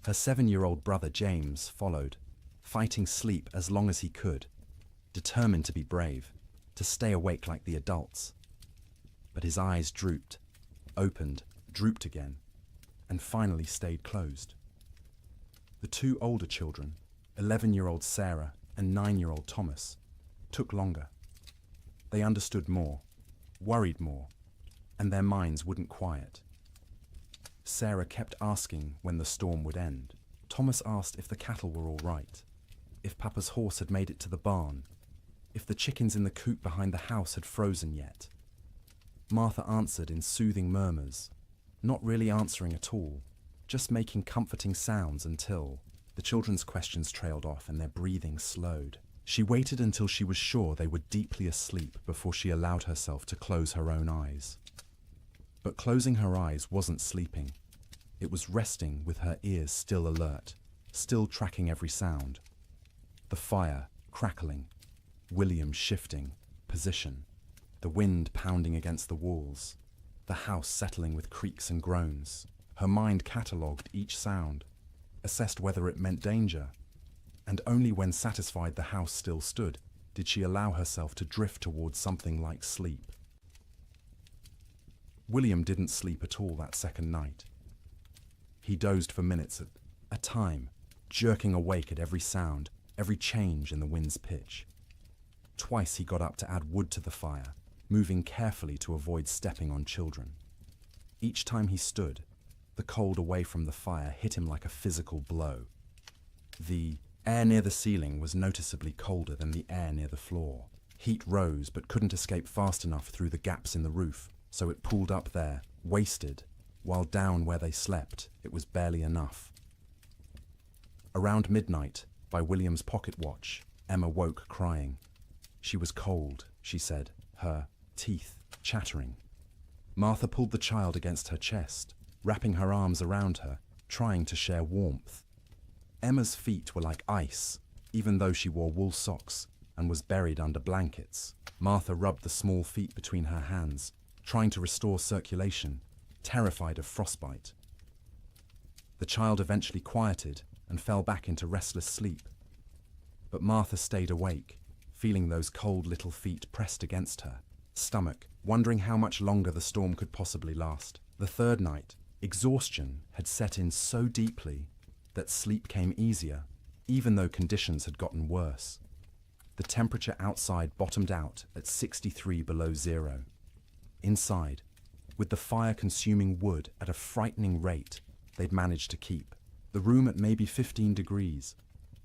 Her 7-year-old brother James followed, fighting sleep as long as he could, determined to be brave, to stay awake like the adults. But his eyes drooped, opened, drooped again, and finally stayed closed. The 2 older children, 11-year-old Sarah and 9-year-old Thomas, took longer. They understood more, worried more, and their minds wouldn't quiet. Sarah kept asking when the storm would end. Thomas asked if the cattle were all right, if Papa's horse had made it to the barn, if the chickens in the coop behind the house had frozen yet. Martha answered in soothing murmurs, not really answering at all, just making comforting sounds until the children's questions trailed off and their breathing slowed. She waited until she was sure they were deeply asleep before she allowed herself to close her own eyes. But closing her eyes wasn't sleeping. It was resting with her ears still alert, still tracking every sound. The fire crackling, William shifting position, the wind pounding against the walls, the house settling with creaks and groans. Her mind catalogued each sound, assessed whether it meant danger, and only when satisfied the house still stood did she allow herself to drift towards something like sleep. William didn't sleep at all that second night. He dozed for minutes at a time, jerking awake at every sound, every change in the wind's pitch. Twice he got up to add wood to the fire, moving carefully to avoid stepping on children. Each time he stood, the cold away from the fire hit him like a physical blow. The air near the ceiling was noticeably colder than the air near the floor. Heat rose but couldn't escape fast enough through the gaps in the roof, so it pooled up there, wasted, while down where they slept, it was barely enough. Around midnight, by William's pocket watch, Emma woke crying. She was cold, she said, her teeth chattering. Martha pulled the child against her chest, wrapping her arms around her, trying to share warmth. Emma's feet were like ice, even though she wore wool socks and was buried under blankets. Martha rubbed the small feet between her hands, trying to restore circulation, terrified of frostbite. The child eventually quieted and fell back into restless sleep. But Martha stayed awake, feeling those cold little feet pressed against her stomach, wondering how much longer the storm could possibly last. The third night, exhaustion had set in so deeply that sleep came easier, even though conditions had gotten worse. The temperature outside bottomed out at 63 below zero. Inside, with the fire consuming wood at a frightening rate, they'd managed to keep the room at maybe 15 degrees,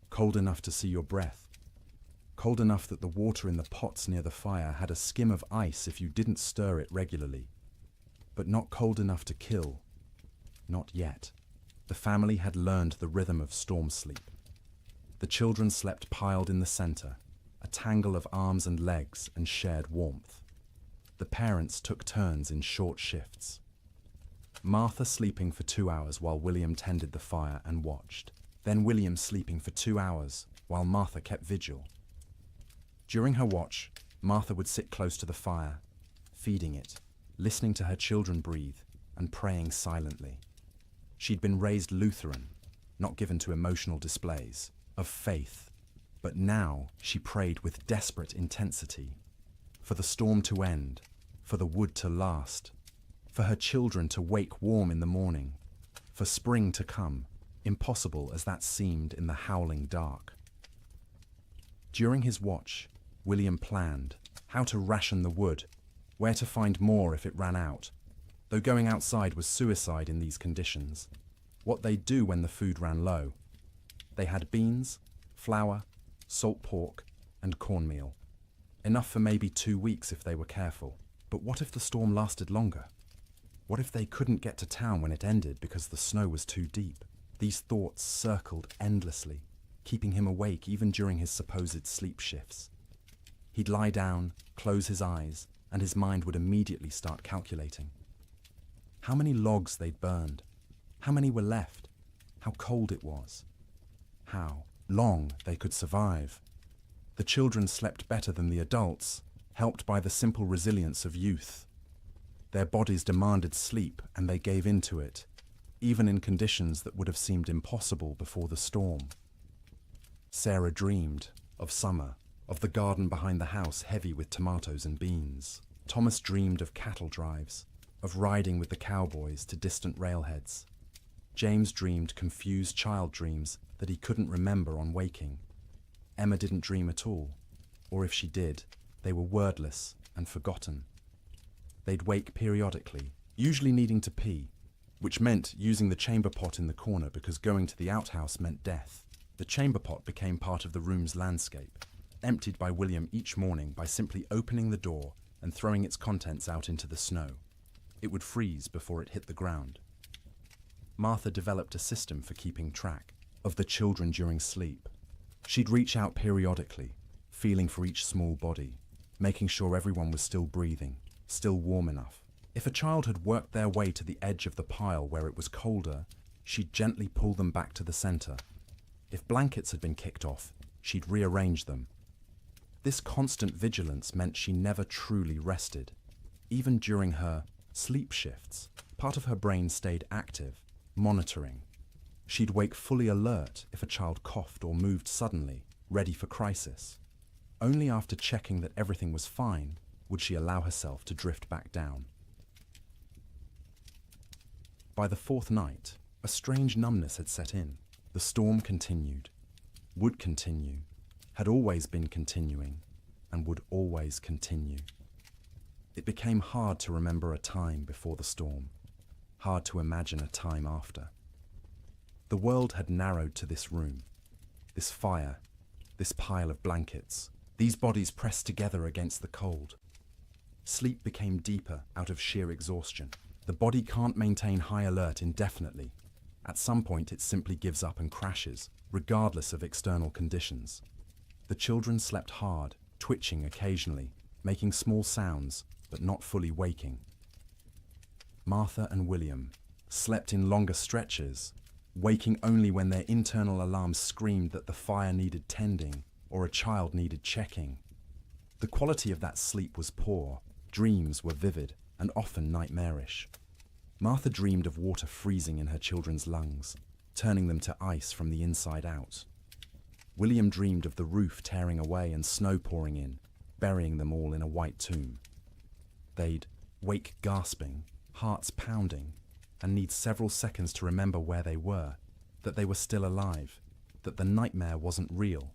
cold enough to see your breath, cold enough that the water in the pots near the fire had a skim of ice if you didn't stir it regularly, but not cold enough to kill. Not yet. The family had learned the rhythm of storm sleep. The children slept piled in the center, a tangle of arms and legs and shared warmth. The parents took turns in short shifts. Martha sleeping for 2 hours while William tended the fire and watched. Then William sleeping for 2 hours while Martha kept vigil. During her watch, Martha would sit close to the fire, feeding it, listening to her children breathe, and praying silently. She'd been raised Lutheran, not given to emotional displays, of faith, but now she prayed with desperate intensity, for the storm to end, for the wood to last, for her children to wake warm in the morning, for spring to come, impossible as that seemed in the howling dark. During his watch, William planned how to ration the wood, where to find more if it ran out, though going outside was suicide in these conditions. What they'd do when the food ran low. They had beans, flour, salt pork, and cornmeal. Enough for maybe 2 weeks if they were careful. But what if the storm lasted longer? What if they couldn't get to town when it ended because the snow was too deep? These thoughts circled endlessly, keeping him awake even during his supposed sleep shifts. He'd lie down, close his eyes, and his mind would immediately start calculating. How many logs they'd burned, how many were left, how cold it was, how long they could survive. The children slept better than the adults, helped by the simple resilience of youth. Their bodies demanded sleep and they gave in to it, even in conditions that would have seemed impossible before the storm. Sarah dreamed of summer, of the garden behind the house heavy with tomatoes and beans. Thomas dreamed of cattle drives, of riding with the cowboys to distant railheads. James dreamed confused child dreams that he couldn't remember on waking. Emma didn't dream at all, or if she did, they were wordless and forgotten. They'd wake periodically, usually needing to pee, which meant using the chamber pot in the corner because going to the outhouse meant death. The chamber pot became part of the room's landscape, emptied by William each morning by simply opening the door and throwing its contents out into the snow. It would freeze before it hit the ground. Martha developed a system for keeping track of the children during sleep. She'd reach out periodically, feeling for each small body, making sure everyone was still breathing, still warm enough. If a child had worked their way to the edge of the pile where it was colder, she'd gently pull them back to the center. If blankets had been kicked off, she'd rearrange them. This constant vigilance meant she never truly rested. Even during her sleep shifts, part of her brain stayed active, monitoring. She'd wake fully alert if a child coughed or moved suddenly, ready for crisis. Only after checking that everything was fine would she allow herself to drift back down. By the fourth night, a strange numbness had set in. The storm continued, would continue, had always been continuing, and would always continue. It became hard to remember a time before the storm, hard to imagine a time after. The world had narrowed to this room, this fire, this pile of blankets, these bodies pressed together against the cold. Sleep became deeper out of sheer exhaustion. The body can't maintain high alert indefinitely. At some point it simply gives up and crashes, regardless of external conditions. The children slept hard, twitching occasionally, making small sounds, but not fully waking. Martha and William slept in longer stretches, waking only when their internal alarms screamed that the fire needed tending or a child needed checking. The quality of that sleep was poor, dreams were vivid and often nightmarish. Martha dreamed of water freezing in her children's lungs, turning them to ice from the inside out. William dreamed of the roof tearing away and snow pouring in, burying them all in a white tomb. They'd wake gasping, hearts pounding, and need several seconds to remember where they were, that they were still alive, that the nightmare wasn't real.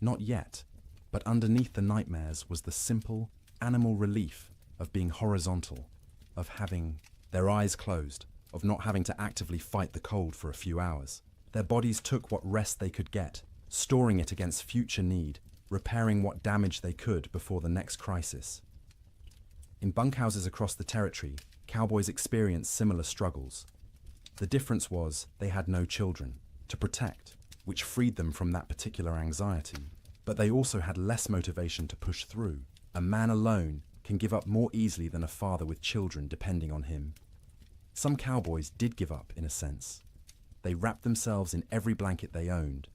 Not yet, but underneath the nightmares was the simple, animal relief of being horizontal, of having their eyes closed, of not having to actively fight the cold for a few hours. Their bodies took what rest they could get, storing it against future need, repairing what damage they could before the next crisis. In bunkhouses across the territory, cowboys experienced similar struggles. The difference was they had no children to protect, which freed them from that particular anxiety. But they also had less motivation to push through. A man alone can give up more easily than a father with children depending on him. Some cowboys did give up in a sense. They wrapped themselves in every blanket they owned,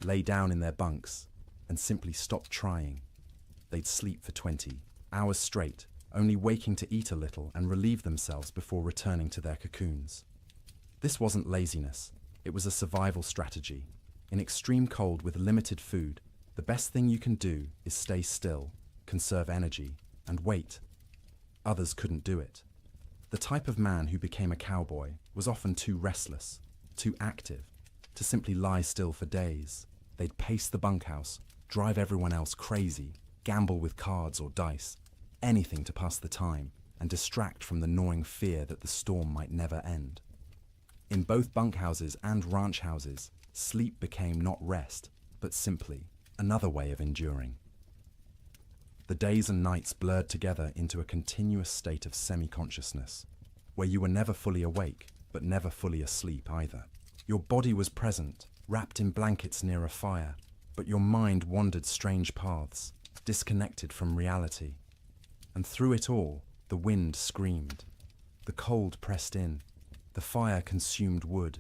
lay down in their bunks, and simply stop trying. They'd sleep for 20 hours straight, only waking to eat a little and relieve themselves before returning to their cocoons. This wasn't laziness, it was a survival strategy. In extreme cold with limited food, the best thing you can do is stay still, conserve energy, and wait. Others couldn't do it. The type of man who became a cowboy was often too restless, too active, to simply lie still for days. They'd pace the bunkhouse, drive everyone else crazy, gamble with cards or dice, anything to pass the time and distract from the gnawing fear that the storm might never end. In both bunkhouses and ranch houses, sleep became not rest, but simply another way of enduring. The days and nights blurred together into a continuous state of semi-consciousness, where you were never fully awake, but never fully asleep either. Your body was present, wrapped in blankets near a fire, but your mind wandered strange paths, disconnected from reality. And through it all, the wind screamed. The cold pressed in, the fire consumed wood,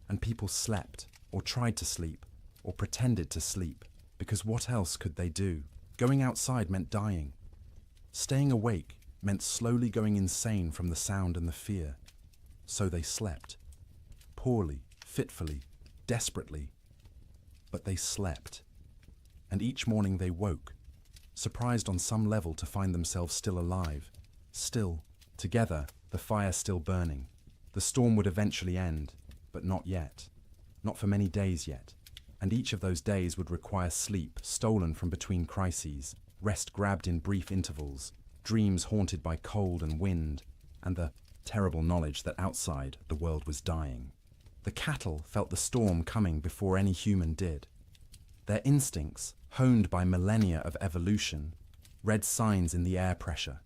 and people slept, or tried to sleep, or pretended to sleep, because what else could they do? Going outside meant dying. Staying awake meant slowly going insane from the sound and the fear. So they slept. Poorly, fitfully, desperately. But they slept. And each morning they woke, surprised on some level to find themselves still alive. Still, together, the fire still burning. The storm would eventually end, but not yet. Not for many days yet. And each of those days would require sleep stolen from between crises, rest grabbed in brief intervals, dreams haunted by cold and wind, and the terrible knowledge that outside the world was dying. The cattle felt the storm coming before any human did. Their instincts, honed by millennia of evolution, read signs in the air pressure,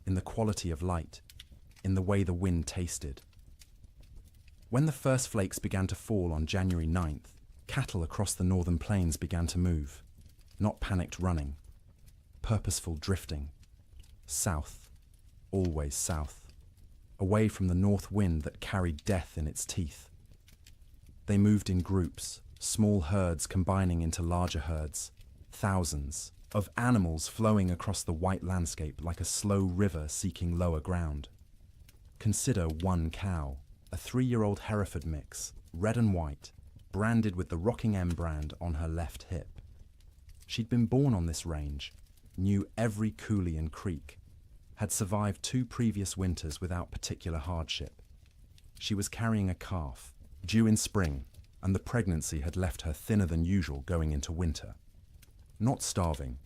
in the quality of light, in the way the wind tasted. When the first flakes began to fall on January 9th, cattle across the northern plains began to move, not panicked running, purposeful drifting, south, always south, away from the north wind that carried death in its teeth. They moved in groups, small herds combining into larger herds, thousands of animals flowing across the white landscape like a slow river seeking lower ground. Consider one cow, a 3-year-old Hereford mix, red and white, branded with the Rocking M brand on her left hip. She'd been born on this range, knew every coulee and creek, had survived 2 previous winters without particular hardship. She was carrying a calf, due in spring, and the pregnancy had left her thinner than usual going into winter. Not starving,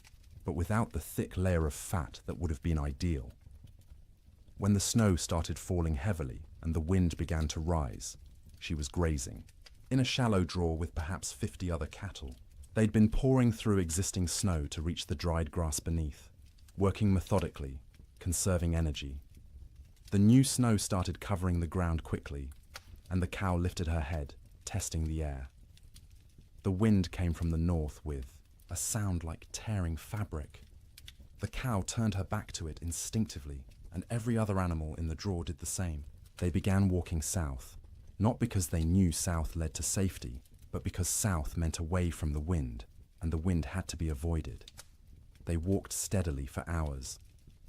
but without the thick layer of fat that would have been ideal. When the snow started falling heavily and the wind began to rise, she was grazing, in a shallow draw with perhaps 50 other cattle. They'd been pouring through existing snow to reach the dried grass beneath, working methodically, conserving energy. The new snow started covering the ground quickly, and the cow lifted her head, testing the air. The wind came from the north with a sound like tearing fabric. The cow turned her back to it instinctively, and every other animal in the draw did the same. They began walking south, not because they knew south led to safety, but because south meant away from the wind, and the wind had to be avoided. They walked steadily for hours.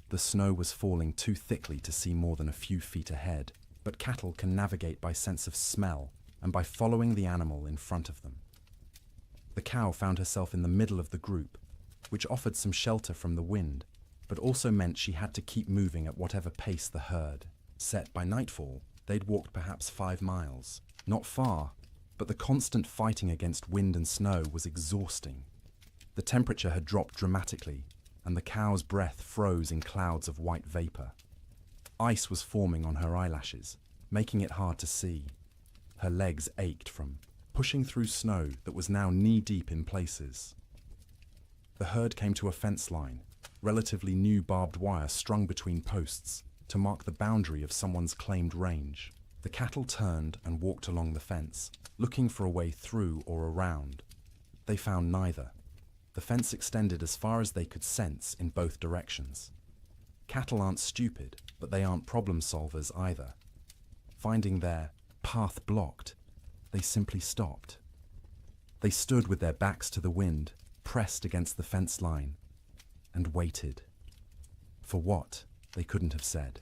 The snow was falling too thickly to see more than a few feet ahead, but cattle can navigate by sense of smell and by following the animal in front of them. The cow found herself in the middle of the group, which offered some shelter from the wind, but also meant she had to keep moving at whatever pace the herd set. By nightfall, they'd walked perhaps 5 miles. Not far, but the constant fighting against wind and snow was exhausting. The temperature had dropped dramatically, and the cow's breath froze in clouds of white vapor. Ice was forming on her eyelashes, making it hard to see. Her legs ached from pushing through snow that was now knee-deep in places. The herd came to a fence line, relatively new barbed wire strung between posts to mark the boundary of someone's claimed range. The cattle turned and walked along the fence, looking for a way through or around. They found neither. The fence extended as far as they could sense in both directions. Cattle aren't stupid, but they aren't problem solvers either. Finding their path blocked, they simply stopped. They stood with their backs to the wind, pressed against the fence line, and waited. For what, they couldn't have said.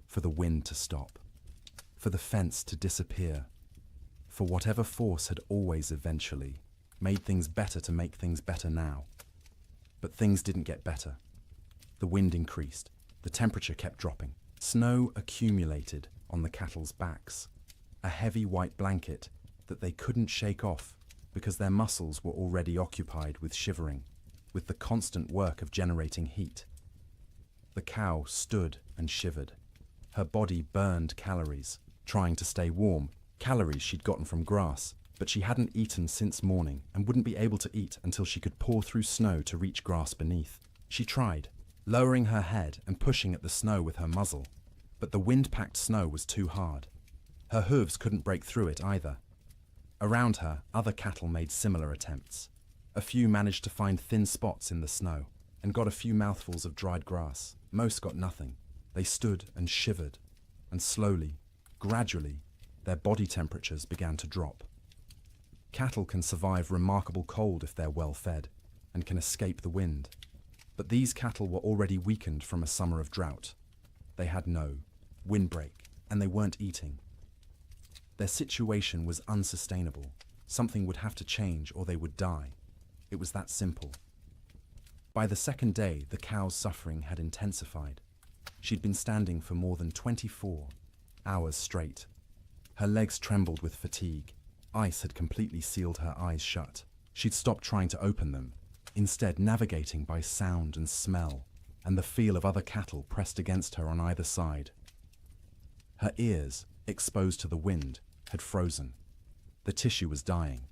For the wind to stop. For the fence to disappear. For whatever force had always eventually made things better to make things better now. But things didn't get better. The wind increased. The temperature kept dropping. Snow accumulated on the cattle's backs. A heavy white blanket that they couldn't shake off because their muscles were already occupied with shivering, with the constant work of generating heat. The cow stood and shivered. Her body burned calories, trying to stay warm, calories she'd gotten from grass, but she hadn't eaten since morning and wouldn't be able to eat until she could paw through snow to reach grass beneath. She tried, lowering her head and pushing at the snow with her muzzle, but the wind-packed snow was too hard. Her hooves couldn't break through it either. Around her, other cattle made similar attempts. A few managed to find thin spots in the snow and got a few mouthfuls of dried grass. Most got nothing. They stood and shivered, and slowly, gradually, their body temperatures began to drop. Cattle can survive remarkable cold if they're well fed and can escape the wind. But these cattle were already weakened from a summer of drought. They had no windbreak, and they weren't eating. Their situation was unsustainable. Something would have to change or they would die. It was that simple. By the second day, the cow's suffering had intensified. She'd been standing for more than 24 hours straight. Her legs trembled with fatigue. Ice had completely sealed her eyes shut. She'd stopped trying to open them, instead navigating by sound and smell, and the feel of other cattle pressed against her on either side. Her ears, exposed to the wind, had frozen. The tissue was dying,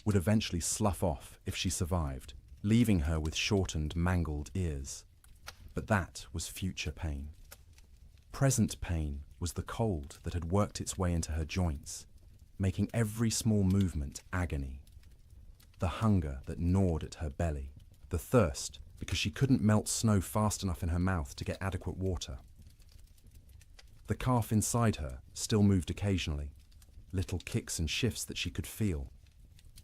would eventually slough off if she survived, leaving her with shortened, mangled ears. But that was future pain. Present pain was the cold that had worked its way into her joints, making every small movement agony. The hunger that gnawed at her belly. The thirst because she couldn't melt snow fast enough in her mouth to get adequate water. The calf inside her still moved occasionally, little kicks and shifts that she could feel.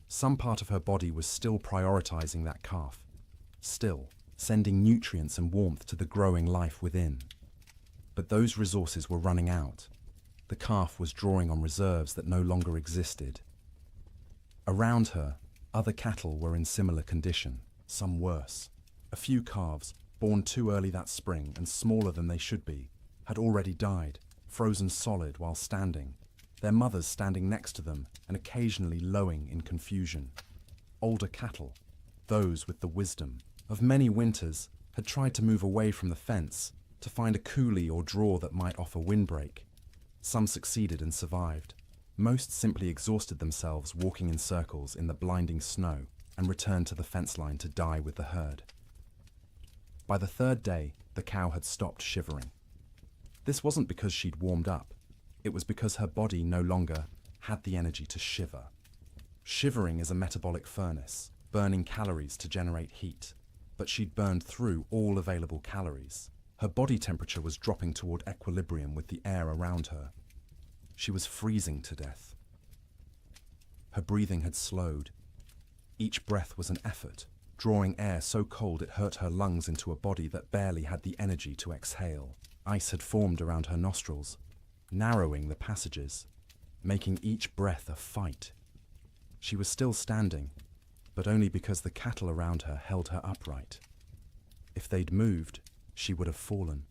Some part of her body was still prioritizing that calf, still sending nutrients and warmth to the growing life within. But those resources were running out. The calf was drawing on reserves that no longer existed. Around her, other cattle were in similar condition, some worse. A few calves, born too early that spring and smaller than they should be, had already died, frozen solid while standing, their mothers standing next to them and occasionally lowing in confusion. Older cattle, those with the wisdom of many winters, had tried to move away from the fence to find a coulee or draw that might offer windbreak. Some succeeded and survived. Most simply exhausted themselves walking in circles in the blinding snow and returned to the fence line to die with the herd. By the third day, the cow had stopped shivering. This wasn't because she'd warmed up. It was because her body no longer had the energy to shiver. Shivering is a metabolic furnace, burning calories to generate heat, but she'd burned through all available calories. Her body temperature was dropping toward equilibrium with the air around her. She was freezing to death. Her breathing had slowed. Each breath was an effort, drawing air so cold it hurt her lungs into a body that barely had the energy to exhale. Ice had formed around her nostrils, narrowing the passages, making each breath a fight. She was still standing, but only because the cattle around her held her upright. If they'd moved, she would have fallen.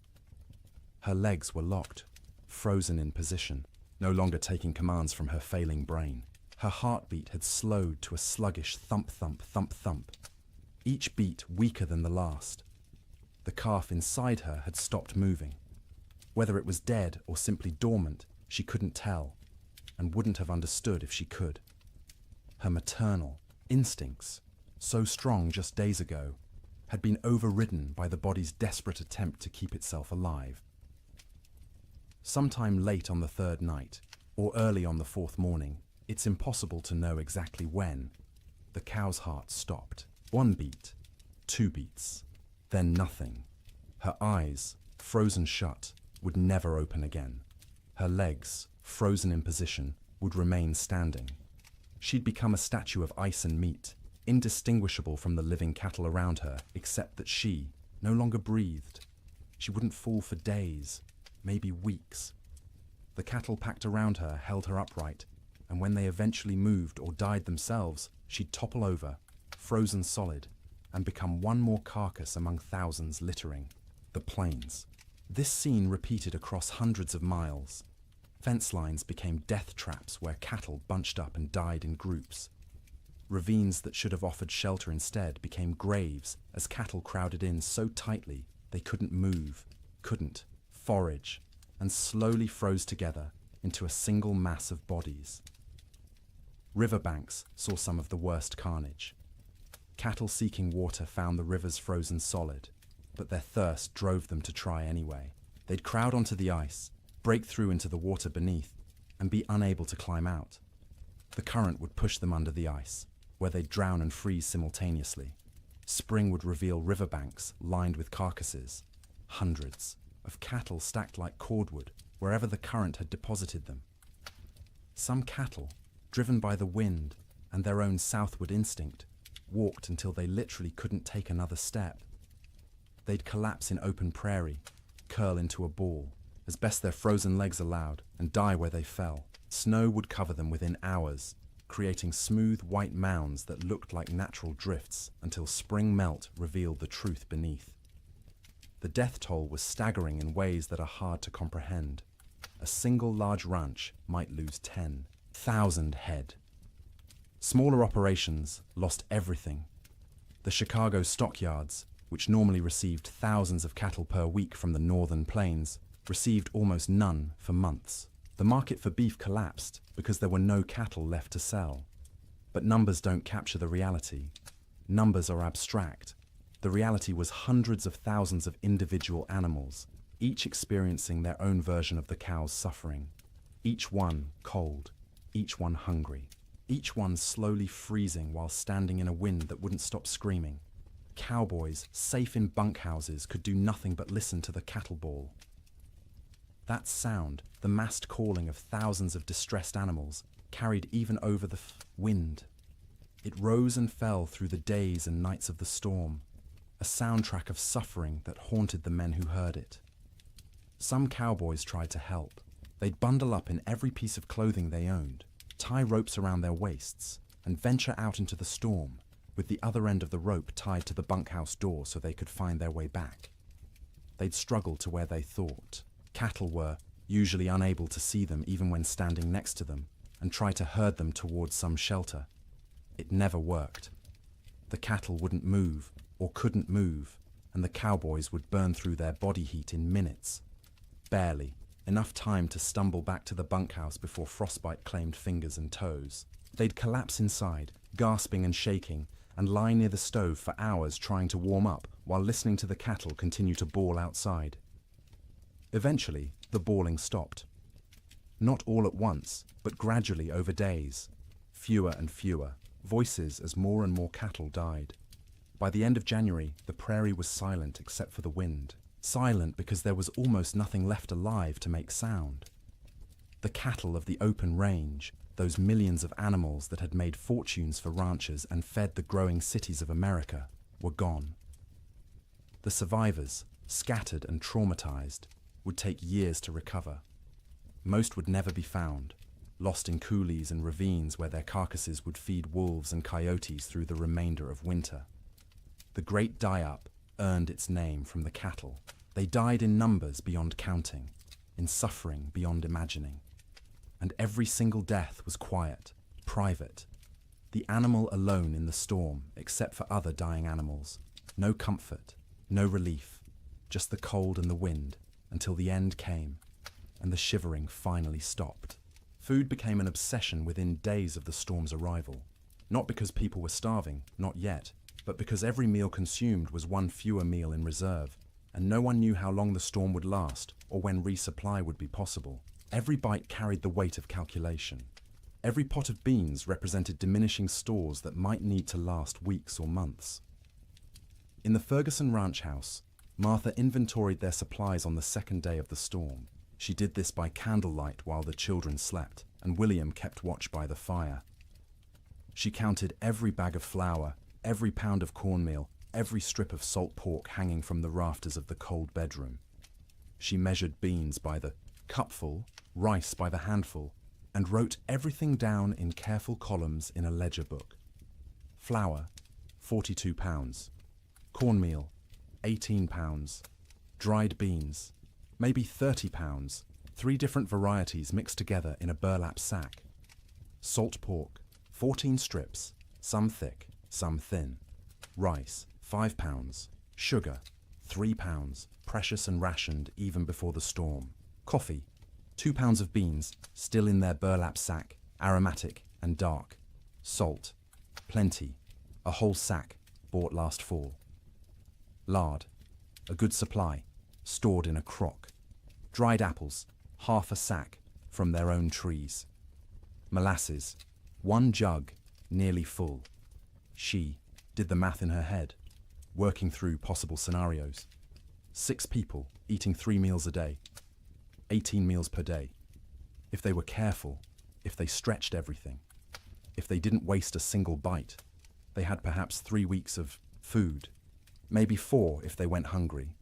Her legs were locked, frozen in position, no longer taking commands from her failing brain. Her heartbeat had slowed to a sluggish thump, thump, thump, thump, each beat weaker than the last. The calf inside her had stopped moving. Whether it was dead or simply dormant, she couldn't tell, and wouldn't have understood if she could. Her maternal instincts, so strong just days ago, had been overridden by the body's desperate attempt to keep itself alive. Sometime late on the third night, or early on the fourth morning, it's impossible to know exactly when, the cow's heart stopped. 1 beat, 2 beats, then nothing. Her eyes, frozen shut, would never open again. Her legs, frozen in position, would remain standing. She'd become a statue of ice and meat, indistinguishable from the living cattle around her, except that she no longer breathed. She wouldn't fall for days, maybe weeks. The cattle packed around her held her upright, and when they eventually moved or died themselves, she'd topple over, frozen solid, and become one more carcass among thousands littering the plains. This scene repeated across hundreds of miles. Fence lines became death traps where cattle bunched up and died in groups. Ravines that should have offered shelter instead became graves as cattle crowded in so tightly they couldn't move, couldn't forage, and slowly froze together into a single mass of bodies. Riverbanks saw some of the worst carnage. Cattle seeking water found the rivers frozen solid, but their thirst drove them to try anyway. They'd crowd onto the ice, break through into the water beneath, and be unable to climb out. The current would push them under the ice, where they'd drown and freeze simultaneously. Spring would reveal riverbanks lined with carcasses, hundreds of cattle stacked like cordwood wherever the current had deposited them. Some cattle, driven by the wind and their own southward instinct, walked until they literally couldn't take another step. They'd collapse in open prairie, curl into a ball, as best their frozen legs allowed, and die where they fell. Snow would cover them within hours, creating smooth white mounds that looked like natural drifts until spring melt revealed the truth beneath. The death toll was staggering in ways that are hard to comprehend. A single large ranch might lose 10,000 head. Smaller operations lost everything. The Chicago stockyards, which normally received thousands of cattle per week from the northern plains, received almost none for months. The market for beef collapsed because there were no cattle left to sell. But numbers don't capture the reality. Numbers are abstract. The reality was hundreds of thousands of individual animals, each experiencing their own version of the cow's suffering. Each one cold, each one hungry, each one slowly freezing while standing in a wind that wouldn't stop screaming. Cowboys, safe in bunkhouses, could do nothing but listen to the cattle bawl. That sound, the massed calling of thousands of distressed animals, carried even over the wind. It rose and fell through the days and nights of the storm, a soundtrack of suffering that haunted the men who heard it. Some cowboys tried to help. They'd bundle up in every piece of clothing they owned, tie ropes around their waists, and venture out into the storm, with the other end of the rope tied to the bunkhouse door so they could find their way back. They'd struggle to where they thought. Cattle were usually unable to see them even when standing next to them, and try to herd them towards some shelter. It never worked. The cattle wouldn't move, or couldn't move, and the cowboys would burn through their body heat in minutes. Barely. Enough time to stumble back to the bunkhouse before frostbite claimed fingers and toes. They'd collapse inside, gasping and shaking, and lie near the stove for hours trying to warm up while listening to the cattle continue to bawl outside. Eventually, the bawling stopped. Not all at once, but gradually over days. Fewer and fewer, voices as more and more cattle died. By the end of January, the prairie was silent except for the wind. Silent because there was almost nothing left alive to make sound. The cattle of the open range, those millions of animals that had made fortunes for ranchers and fed the growing cities of America, were gone. The survivors, scattered and traumatized, would take years to recover. Most would never be found, lost in coulees and ravines where their carcasses would feed wolves and coyotes through the remainder of winter. The Great Die-Up earned its name from the cattle. They died in numbers beyond counting, in suffering beyond imagining. And every single death was quiet, private. The animal alone in the storm, except for other dying animals. No comfort, no relief, just the cold and the wind, until the end came, and the shivering finally stopped. Food became an obsession within days of the storm's arrival. Not because people were starving, not yet, but because every meal consumed was one fewer meal in reserve, and no one knew how long the storm would last or when resupply would be possible. Every bite carried the weight of calculation. Every pot of beans represented diminishing stores that might need to last weeks or months. In the Ferguson ranch house, Martha inventoried their supplies on the second day of the storm. She did this by candlelight while the children slept, and William kept watch by the fire. She counted every bag of flour, every pound of cornmeal, every strip of salt pork hanging from the rafters of the cold bedroom. She measured beans by the cupful, rice by the handful, and wrote everything down in careful columns in a ledger book. Flour, 42 pounds. Cornmeal, 18 pounds. Dried beans, maybe 30 pounds, 3 different varieties mixed together in a burlap sack. Salt pork, 14 strips, some thick, some thin. Rice, 5 pounds. Sugar, 3 pounds, precious and rationed even before the storm. Coffee, 2 pounds of beans, still in their burlap sack, aromatic and dark. Salt, plenty, a whole sack, bought last fall. Lard, a good supply, stored in a crock. Dried apples, half a sack, from their own trees. Molasses, 1 jug, nearly full. She did the math in her head, working through possible scenarios. 6 people eating 3 meals a day, 18 meals per day. If they were careful, if they stretched everything, if they didn't waste a single bite, they had perhaps 3 weeks of food, maybe 4 if they went hungry.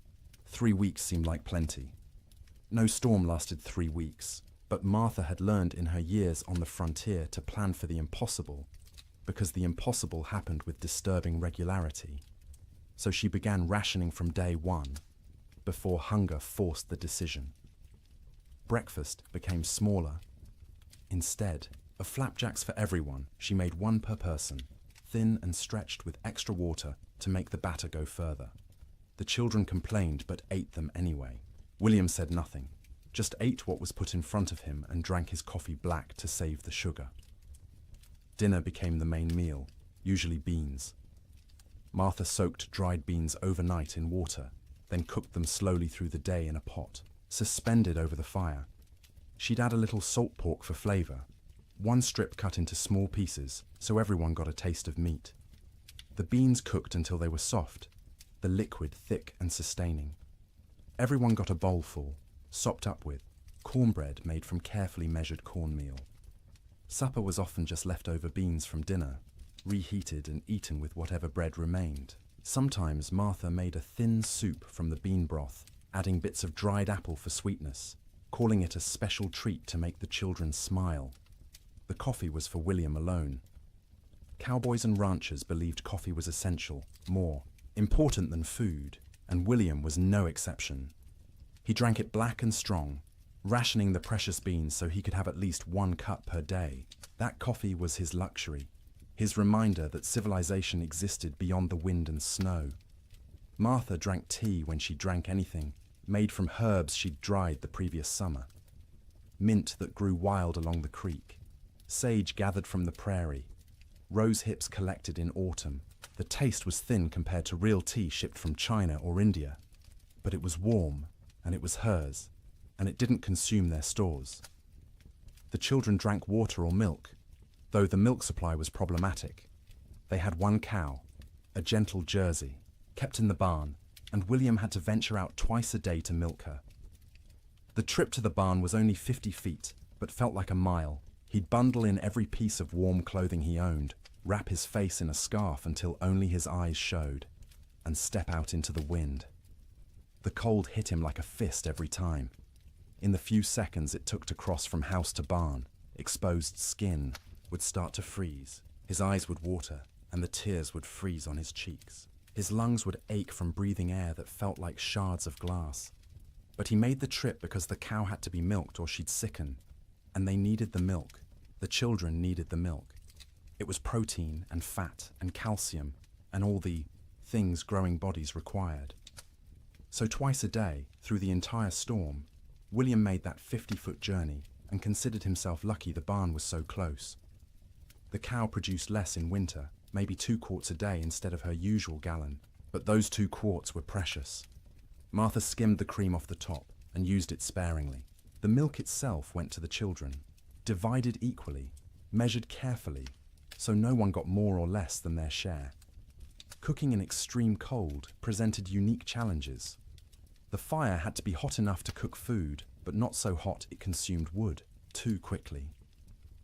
3 weeks seemed like plenty. No storm lasted 3 weeks, but Martha had learned in her years on the frontier to plan for the impossible, because the impossible happened with disturbing regularity. So she began rationing from day 1, before hunger forced the decision. Breakfast became smaller. Instead of flapjacks for everyone, she made 1 per person, thin and stretched with extra water to make the batter go further. The children complained but ate them anyway. William said nothing, just ate what was put in front of him and drank his coffee black to save the sugar. Dinner became the main meal, usually beans. Martha soaked dried beans overnight in water, then cooked them slowly through the day in a pot, suspended over the fire. She'd add a little salt pork for flavor, 1 strip cut into small pieces so everyone got a taste of meat. The beans cooked until they were soft, the liquid thick and sustaining. Everyone got a bowlful, sopped up with cornbread made from carefully measured cornmeal. Supper was often just leftover beans from dinner, reheated and eaten with whatever bread remained. Sometimes Martha made a thin soup from the bean broth, adding bits of dried apple for sweetness, calling it a special treat to make the children smile. The coffee was for William alone. Cowboys and ranchers believed coffee was essential, more important than food, and William was no exception. He drank it black and strong, rationing the precious beans so he could have at least 1 cup per day. That coffee was his luxury, his reminder that civilization existed beyond the wind and snow. Martha drank tea when she drank anything, made from herbs she'd dried the previous summer. Mint that grew wild along the creek, sage gathered from the prairie, rose hips collected in autumn. The taste was thin compared to real tea shipped from China or India, but it was warm, and it was hers, and it didn't consume their stores. The children drank water or milk, though the milk supply was problematic. They had 1 cow, a gentle Jersey, kept in the barn, and William had to venture out twice a day to milk her. The trip to the barn was only 50 feet, but felt like a mile. He'd bundle in every piece of warm clothing he owned, wrap his face in a scarf until only his eyes showed, and step out into the wind. The cold hit him like a fist every time. In the few seconds it took to cross from house to barn, exposed skin would start to freeze, his eyes would water, and the tears would freeze on his cheeks. His lungs would ache from breathing air that felt like shards of glass. But he made the trip because the cow had to be milked or she'd sicken, and they needed the milk. The children needed the milk. It was protein and fat and calcium and all the things growing bodies required. So twice a day, through the entire storm, William made that 50-foot journey and considered himself lucky the barn was so close. The cow produced less in winter, maybe 2 quarts a day instead of her usual gallon, but those 2 quarts were precious. Martha skimmed the cream off the top and used it sparingly. The milk itself went to the children, divided equally, measured carefully, so no one got more or less than their share. Cooking in extreme cold presented unique challenges. The fire had to be hot enough to cook food, but not so hot it consumed wood too quickly.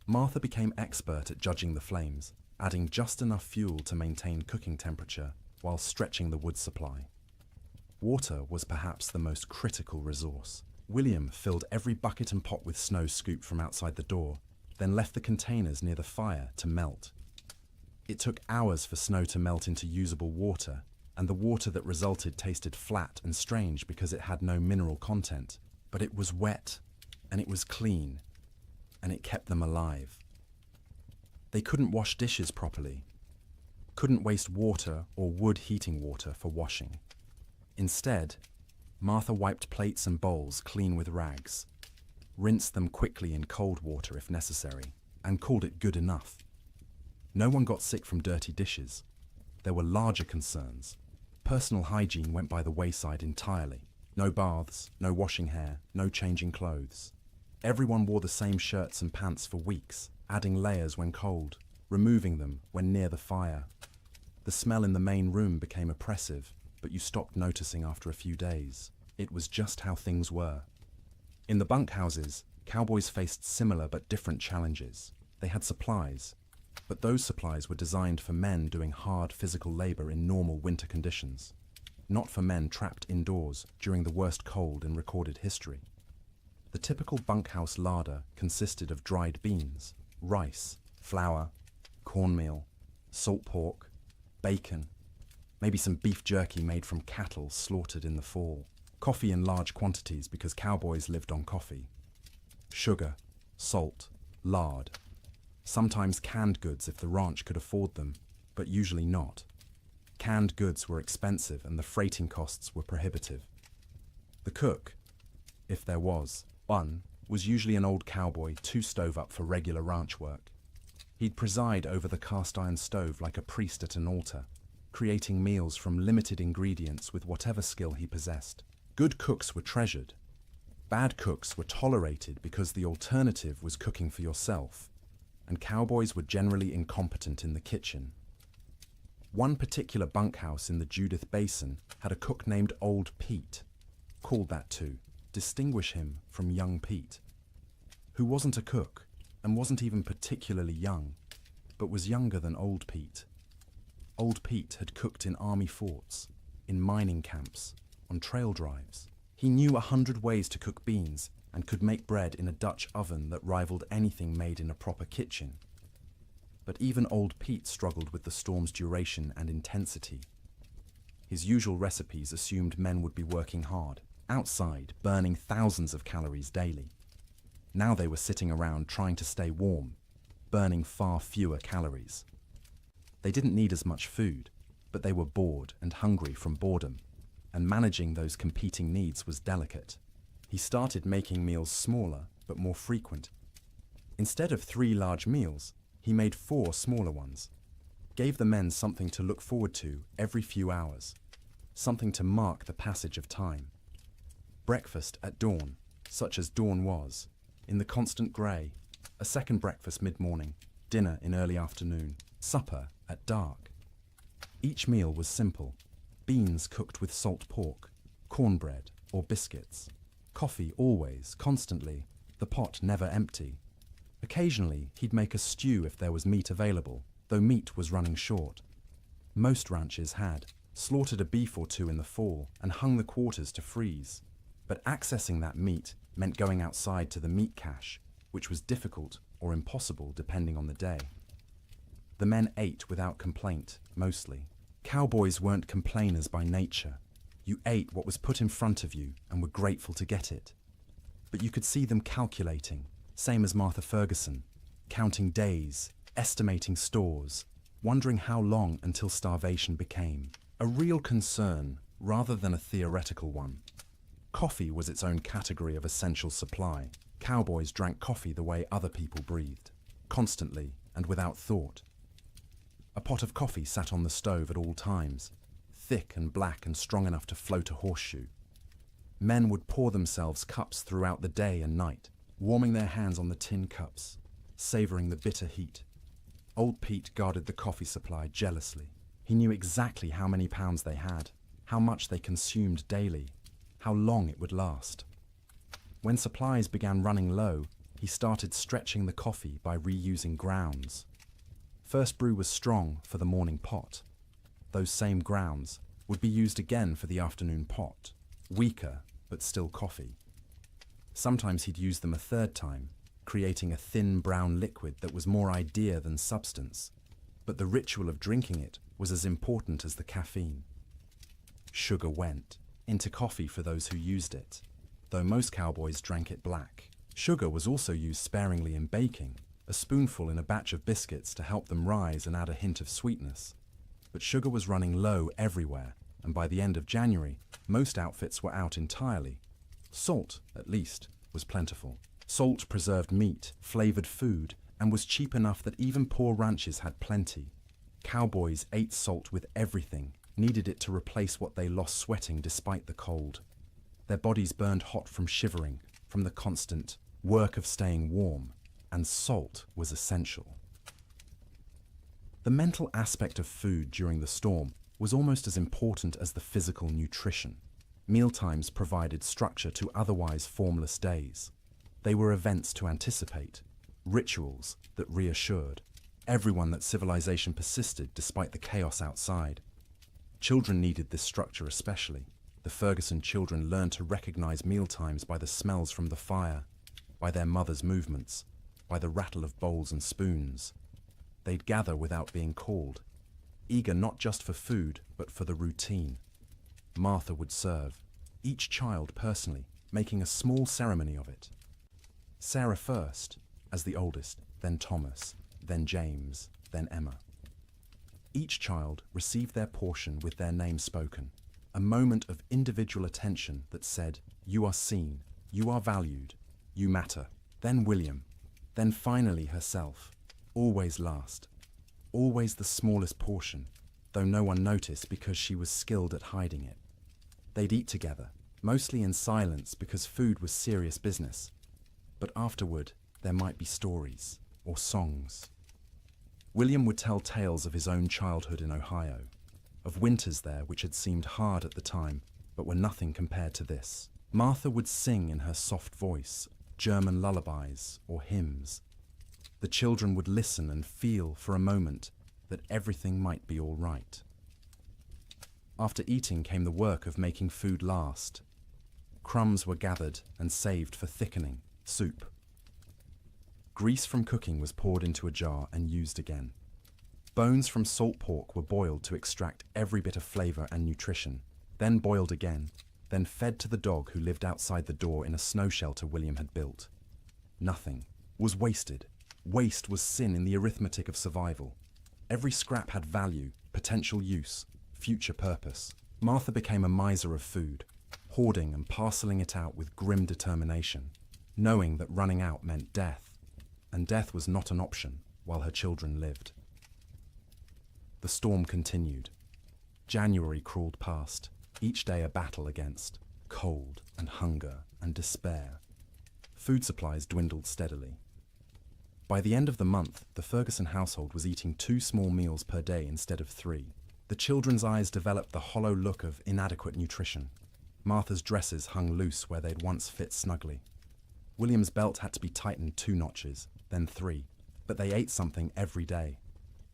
Martha became expert at judging the flames. adding just enough fuel to maintain cooking temperature while stretching the wood supply. Water was perhaps the most critical resource. William filled every bucket and pot with snow scooped from outside the door, then left the containers near the fire to melt. It took hours for snow to melt into usable water, and the water that resulted tasted flat and strange because it had no mineral content. But it was wet, and it was clean, and it kept them alive. They couldn't wash dishes properly, couldn't waste water or wood heating water for washing. Instead, Martha wiped plates and bowls clean with rags, rinsed them quickly in cold water if necessary, and called it good enough. No one got sick from dirty dishes. There were larger concerns. Personal hygiene went by the wayside entirely. No baths, no washing hair, no changing clothes. Everyone wore the same shirts and pants for weeks, adding layers when cold, removing them when near the fire. The smell in the main room became oppressive, but you stopped noticing after a few days. It was just how things were. In the bunkhouses, cowboys faced similar but different challenges. They had supplies, but those supplies were designed for men doing hard physical labor in normal winter conditions, not for men trapped indoors during the worst cold in recorded history. The typical bunkhouse larder consisted of dried beans, rice, flour, cornmeal, salt pork, bacon, maybe some beef jerky made from cattle slaughtered in the fall, coffee in large quantities because cowboys lived on coffee, sugar, salt, lard, sometimes canned goods if the ranch could afford them, but usually not. Canned goods were expensive and the freighting costs were prohibitive. The cook, if there was one, was usually an old cowboy too stove up for regular ranch work. He'd preside over the cast-iron stove like a priest at an altar, creating meals from limited ingredients with whatever skill he possessed. Good cooks were treasured. Bad cooks were tolerated because the alternative was cooking for yourself, and cowboys were generally incompetent in the kitchen. One particular bunkhouse in the Judith Basin had a cook named Old Pete, called that to distinguish him from young Pete, who wasn't a cook and wasn't even particularly young, but was younger than Old Pete. Old Pete had cooked in army forts, in mining camps, on trail drives. He knew 100 ways to cook beans and could make bread in a Dutch oven that rivaled anything made in a proper kitchen. But even Old Pete struggled with the storm's duration and intensity. His usual recipes assumed men would be working hard, outside, burning thousands of calories daily. Now they were sitting around trying to stay warm, burning far fewer calories. They didn't need as much food, but they were bored and hungry from boredom, and managing those competing needs was delicate. He started making meals smaller but more frequent. Instead of 3 large meals, he made 4 smaller ones, gave the men something to look forward to every few hours, something to mark the passage of time. Breakfast at dawn, such as dawn was, in the constant grey, a second breakfast mid-morning, dinner in early afternoon, supper at dark. Each meal was simple: beans cooked with salt pork, cornbread or biscuits, coffee always, constantly, the pot never empty. Occasionally he'd make a stew if there was meat available, though meat was running short. Most ranches had slaughtered a beef or 2 in the fall and hung the quarters to freeze. But accessing that meat meant going outside to the meat cache, which was difficult or impossible depending on the day. The men ate without complaint, mostly. Cowboys weren't complainers by nature. You ate what was put in front of you and were grateful to get it. But you could see them calculating, same as Martha Ferguson, counting days, estimating stores, wondering how long until starvation became a real concern rather than a theoretical one. Coffee was its own category of essential supply. Cowboys drank coffee the way other people breathed, constantly and without thought. A pot of coffee sat on the stove at all times, thick and black and strong enough to float a horseshoe. Men would pour themselves cups throughout the day and night, warming their hands on the tin cups, savouring the bitter heat. Old Pete guarded the coffee supply jealously. He knew exactly how many pounds they had, how much they consumed daily, how long it would last. When supplies began running low, he started stretching the coffee by reusing grounds. First brew was strong for the morning pot. Those same grounds would be used again for the afternoon pot, weaker but still coffee. Sometimes he'd use them a third time, creating a thin brown liquid that was more idea than substance, but the ritual of drinking it was as important as the caffeine. Sugar went into coffee for those who used it, though most cowboys drank it black. Sugar was also used sparingly in baking, a spoonful in a batch of biscuits to help them rise and add a hint of sweetness. But sugar was running low everywhere, and by the end of January, most outfits were out entirely. Salt, at least, was plentiful. Salt preserved meat, flavored food, and was cheap enough that even poor ranches had plenty. Cowboys ate salt with everything, needed it to replace what they lost sweating despite the cold. Their bodies burned hot from shivering, from the constant work of staying warm, and salt was essential. The mental aspect of food during the storm was almost as important as the physical nutrition. Mealtimes provided structure to otherwise formless days. They were events to anticipate, rituals that reassured everyone that civilization persisted despite the chaos outside. Children needed this structure especially. The Ferguson children learned to recognize mealtimes by the smells from the fire, by their mother's movements, by the rattle of bowls and spoons. They'd gather without being called, eager not just for food, but for the routine. Martha would serve, each child personally, making a small ceremony of it. Sarah first, as the oldest, then Thomas, then James, then Emma. Each child received their portion with their name spoken, a moment of individual attention that said, "You are seen, you are valued, you matter." Then William, then finally herself, always last, always the smallest portion, though no one noticed because she was skilled at hiding it. They'd eat together, mostly in silence because food was serious business, but afterward there might be stories or songs. William would tell tales of his own childhood in Ohio, of winters there which had seemed hard at the time, but were nothing compared to this. Martha would sing in her soft voice German lullabies or hymns. The children would listen and feel for a moment that everything might be all right. After eating came the work of making food last. Crumbs were gathered and saved for thickening, soup. Grease from cooking was poured into a jar and used again. Bones from salt pork were boiled to extract every bit of flavor and nutrition, then boiled again, then fed to the dog who lived outside the door in a snow shelter William had built. Nothing was wasted. Waste was sin in the arithmetic of survival. Every scrap had value, potential use, future purpose. Martha became a miser of food, hoarding and parceling it out with grim determination, knowing that running out meant death, and death was not an option while her children lived. The storm continued. January crawled past, each day a battle against cold and hunger and despair. Food supplies dwindled steadily. By the end of the month, the Ferguson household was eating 2 small meals per day instead of 3. The children's eyes developed the hollow look of inadequate nutrition. Martha's dresses hung loose where they'd once fit snugly. William's belt had to be tightened 2 notches, then 3, but they ate something every day,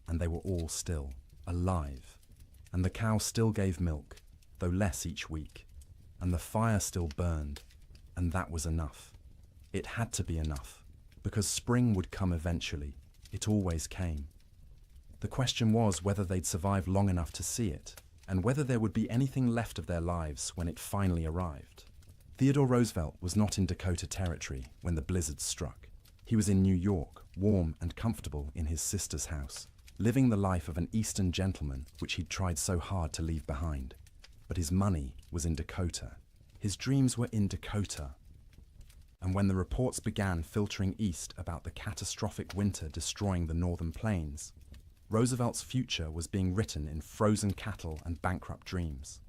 and they were all still alive. And the cow still gave milk, though less each week, and the fire still burned, and that was enough. It had to be enough, because spring would come eventually. It always came. The question was whether they'd survive long enough to see it, and whether there would be anything left of their lives when it finally arrived. Theodore Roosevelt was not in Dakota Territory when the blizzard struck. He was in New York, warm and comfortable in his sister's house, living the life of an Eastern gentleman which he'd tried so hard to leave behind. But his money was in Dakota. His dreams were in Dakota. And when the reports began filtering east about the catastrophic winter destroying the northern plains, Roosevelt's future was being written in frozen cattle and bankrupt dreams.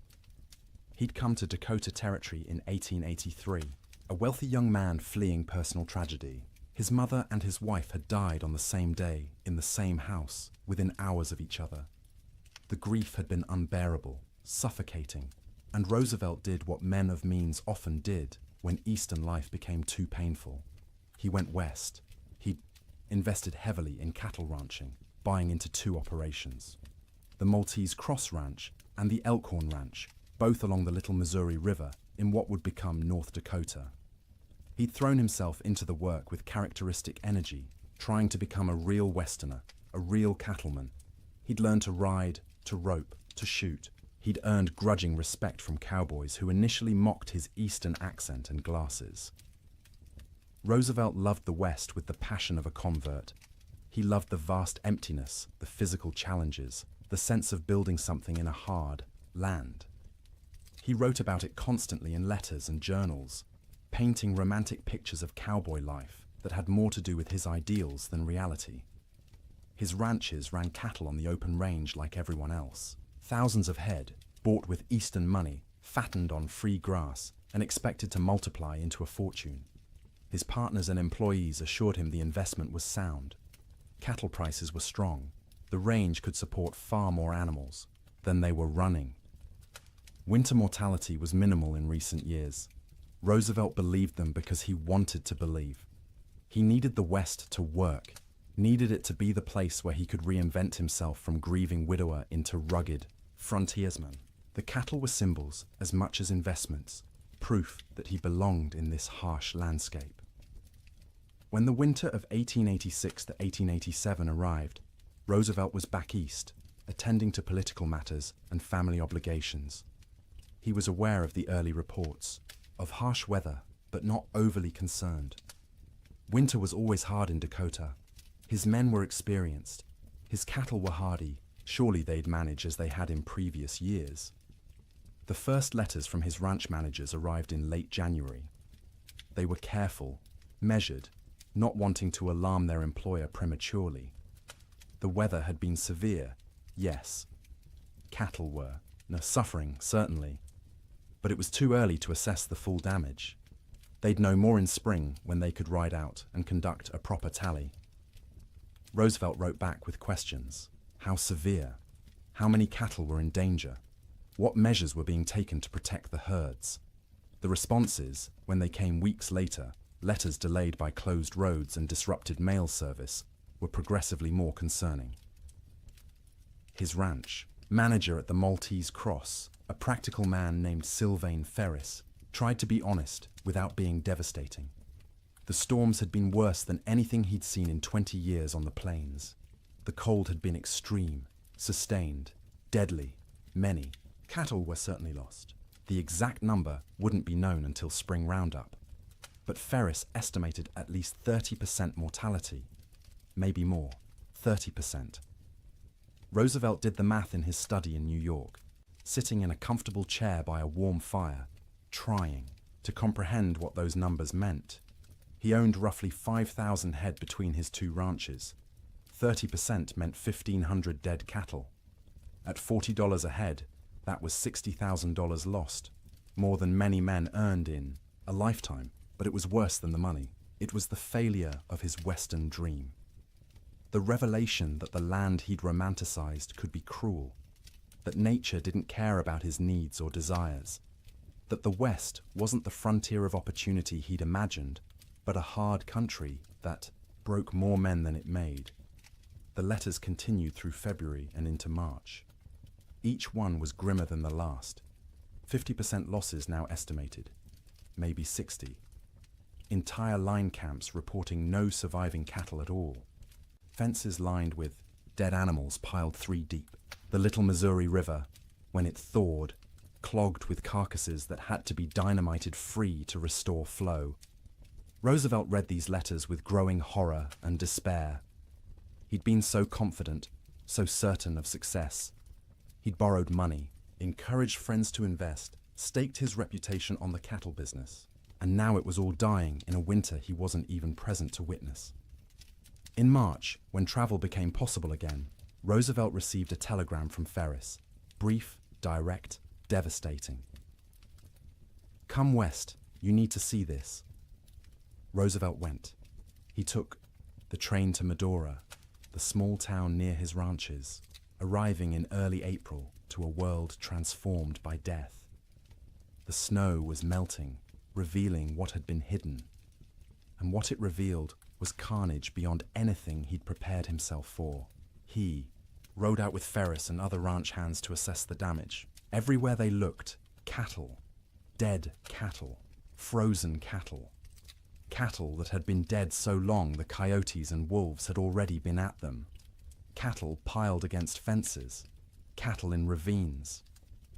He'd come to Dakota Territory in 1883, a wealthy young man fleeing personal tragedy. His mother and his wife had died on the same day, in the same house, within hours of each other. The grief had been unbearable, suffocating, and Roosevelt did what men of means often did when Eastern life became too painful. He went west. He invested heavily in cattle ranching, buying into two operations: the Maltese Cross Ranch and the Elkhorn Ranch, both along the Little Missouri River in what would become North Dakota. He'd thrown himself into the work with characteristic energy, trying to become a real Westerner, a real cattleman. He'd learned to ride, to rope, to shoot. He'd earned grudging respect from cowboys who initially mocked his Eastern accent and glasses. Roosevelt loved the West with the passion of a convert. He loved the vast emptiness, the physical challenges, the sense of building something in a hard land. He wrote about it constantly in letters and journals, painting romantic pictures of cowboy life that had more to do with his ideals than reality. His ranches ran cattle on the open range like everyone else. Thousands of head, bought with Eastern money, fattened on free grass, and expected to multiply into a fortune. His partners and employees assured him the investment was sound. Cattle prices were strong. The range could support far more animals than they were running. Winter mortality was minimal in recent years. Roosevelt believed them because he wanted to believe. He needed the West to work, needed it to be the place where he could reinvent himself from grieving widower into rugged frontiersman. The cattle were symbols as much as investments, proof that he belonged in this harsh landscape. When the winter of 1886 to 1887 arrived, Roosevelt was back east, attending to political matters and family obligations. He was aware of the early reports, of harsh weather, but not overly concerned. Winter was always hard in Dakota. His men were experienced. His cattle were hardy. Surely they'd manage as they had in previous years. The first letters from his ranch managers arrived in late January. They were careful, measured, not wanting to alarm their employer prematurely. The weather had been severe, yes. Cattle were, suffering, certainly. But it was too early to assess the full damage. They'd know more in spring when they could ride out and conduct a proper tally. Roosevelt wrote back with questions. How severe? How many cattle were in danger? What measures were being taken to protect the herds? The responses, when they came weeks later, letters delayed by closed roads and disrupted mail service, were progressively more concerning. His ranch, manager at the Maltese Cross, a practical man named Sylvain Ferris, tried to be honest without being devastating. The storms had been worse than anything he'd seen in 20 years on the plains. The cold had been extreme, sustained, deadly, many. Cattle were certainly lost. The exact number wouldn't be known until spring roundup. But Ferris estimated at least 30% mortality. Maybe more, 30%. Roosevelt did the math in his study in New York, sitting in a comfortable chair by a warm fire, trying to comprehend what those numbers meant. He owned roughly 5,000 head between his two ranches. 30% meant 1,500 dead cattle. At $40 a head, that was $60,000 lost, more than many men earned in a lifetime. But it was worse than the money. It was the failure of his Western dream. The revelation that the land he'd romanticized could be cruel, that nature didn't care about his needs or desires, that the West wasn't the frontier of opportunity he'd imagined, but a hard country that broke more men than it made. The letters continued through February and into March. Each one was grimmer than the last. 50% losses now estimated, maybe 60. Entire line camps reporting no surviving cattle at all. Fences lined with dead animals piled 3 deep. The Little Missouri River, when it thawed, clogged with carcasses that had to be dynamited free to restore flow. Roosevelt read these letters with growing horror and despair. He'd been so confident, so certain of success. He'd borrowed money, encouraged friends to invest, staked his reputation on the cattle business. And now it was all dying in a winter he wasn't even present to witness. In March, when travel became possible again, Roosevelt received a telegram from Ferris. Brief, direct, devastating. Come west, you need to see this. Roosevelt went. He took the train to Medora, the small town near his ranches, arriving in early April to a world transformed by death. The snow was melting, revealing what had been hidden. And what it revealed was carnage beyond anything he'd prepared himself for. He rode out with Ferris and other ranch hands to assess the damage. Everywhere they looked, cattle. Dead cattle. Frozen cattle. Cattle that had been dead so long the coyotes and wolves had already been at them. Cattle piled against fences. Cattle in ravines.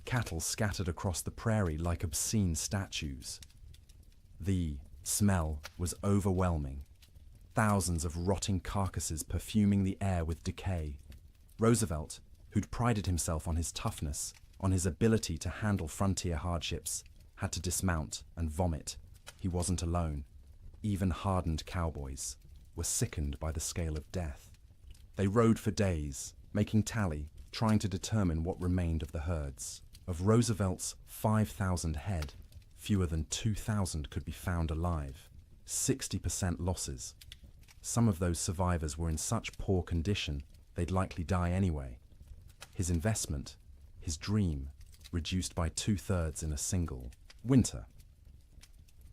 Cattle scattered across the prairie like obscene statues. The smell was overwhelming. Thousands of rotting carcasses perfuming the air with decay. Roosevelt, who'd prided himself on his toughness, on his ability to handle frontier hardships, had to dismount and vomit. He wasn't alone. Even hardened cowboys were sickened by the scale of death. They rode for days, making tally, trying to determine what remained of the herds. Of Roosevelt's 5,000 head, fewer than 2,000 could be found alive. 60% losses. Some of those survivors were in such poor condition they'd likely die anyway. His investment, his dream, reduced by 2/3 in a single winter.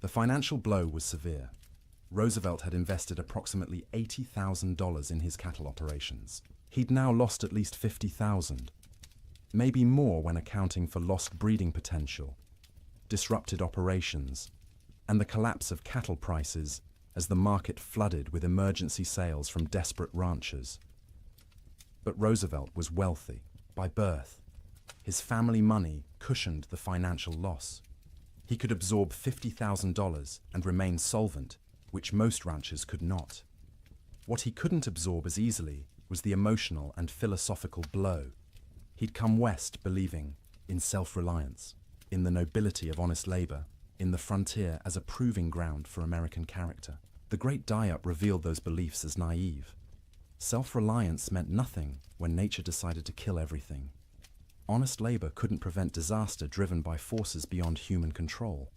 The financial blow was severe. Roosevelt had invested approximately $80,000 in his cattle operations. He'd now lost at least $50,000. Maybe more when accounting for lost breeding potential, disrupted operations, and the collapse of cattle prices as the market flooded with emergency sales from desperate ranchers. But Roosevelt was wealthy by birth. His family money cushioned the financial loss. He could absorb $50,000 and remain solvent, which most ranchers could not. What he couldn't absorb as easily was the emotional and philosophical blow. He'd come west believing in self-reliance, in the nobility of honest labor, in the frontier as a proving ground for American character. The Great Die-Up revealed those beliefs as naive. Self-reliance meant nothing when nature decided to kill everything. Honest labor couldn't prevent disaster driven by forces beyond human control.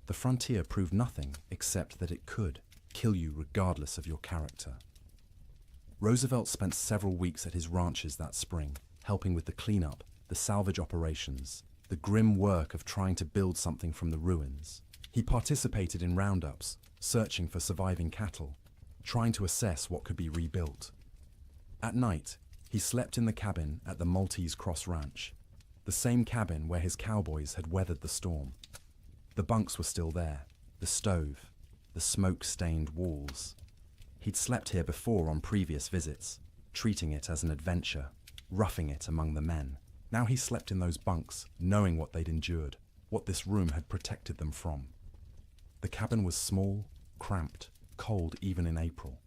The frontier proved nothing except that it could kill you regardless of your character. Roosevelt spent several weeks at his ranches that spring, helping with the cleanup, the salvage operations, the grim work of trying to build something from the ruins. He participated in roundups, searching for surviving cattle, trying to assess what could be rebuilt. At night, he slept in the cabin at the Maltese Cross Ranch, the same cabin where his cowboys had weathered the storm. The bunks were still there, the stove, the smoke-stained walls. He'd slept here before on previous visits, treating it as an adventure, roughing it among the men. Now he slept in those bunks, knowing what they'd endured, what this room had protected them from. The cabin was small, cramped, cold even in April.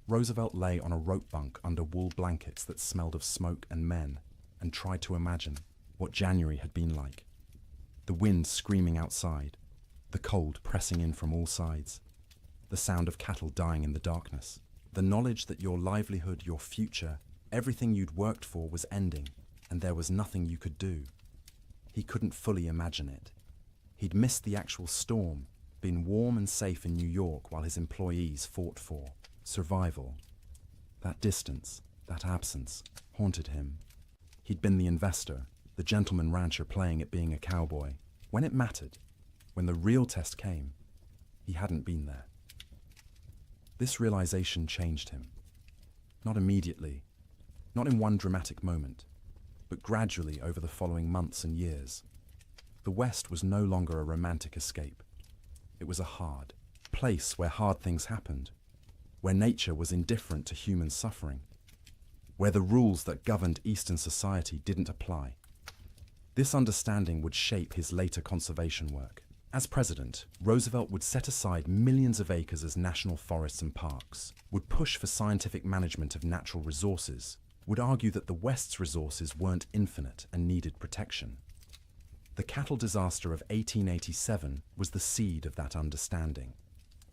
Roosevelt lay on a rope bunk under wool blankets that smelled of smoke and men, and tried to imagine what January had been like. The wind screaming outside, the cold pressing in from all sides, the sound of cattle dying in the darkness, the knowledge that your livelihood, your future, everything you'd worked for was ending, and there was nothing you could do. He couldn't fully imagine it. He'd missed the actual storm, been warm and safe in New York while his employees fought for survival. That distance, that absence, haunted him. He'd been the investor, the gentleman rancher playing at being a cowboy. When it mattered, when the real test came, he hadn't been there. This realization changed him. Not immediately, not in one dramatic moment, but gradually over the following months and years. The West was no longer a romantic escape. It was a hard place where hard things happened, where nature was indifferent to human suffering, where the rules that governed Eastern society didn't apply. This understanding would shape his later conservation work. As president, Roosevelt would set aside millions of acres as national forests and parks, would push for scientific management of natural resources, would argue that the West's resources weren't infinite and needed protection. The cattle disaster of 1887 was the seed of that understanding.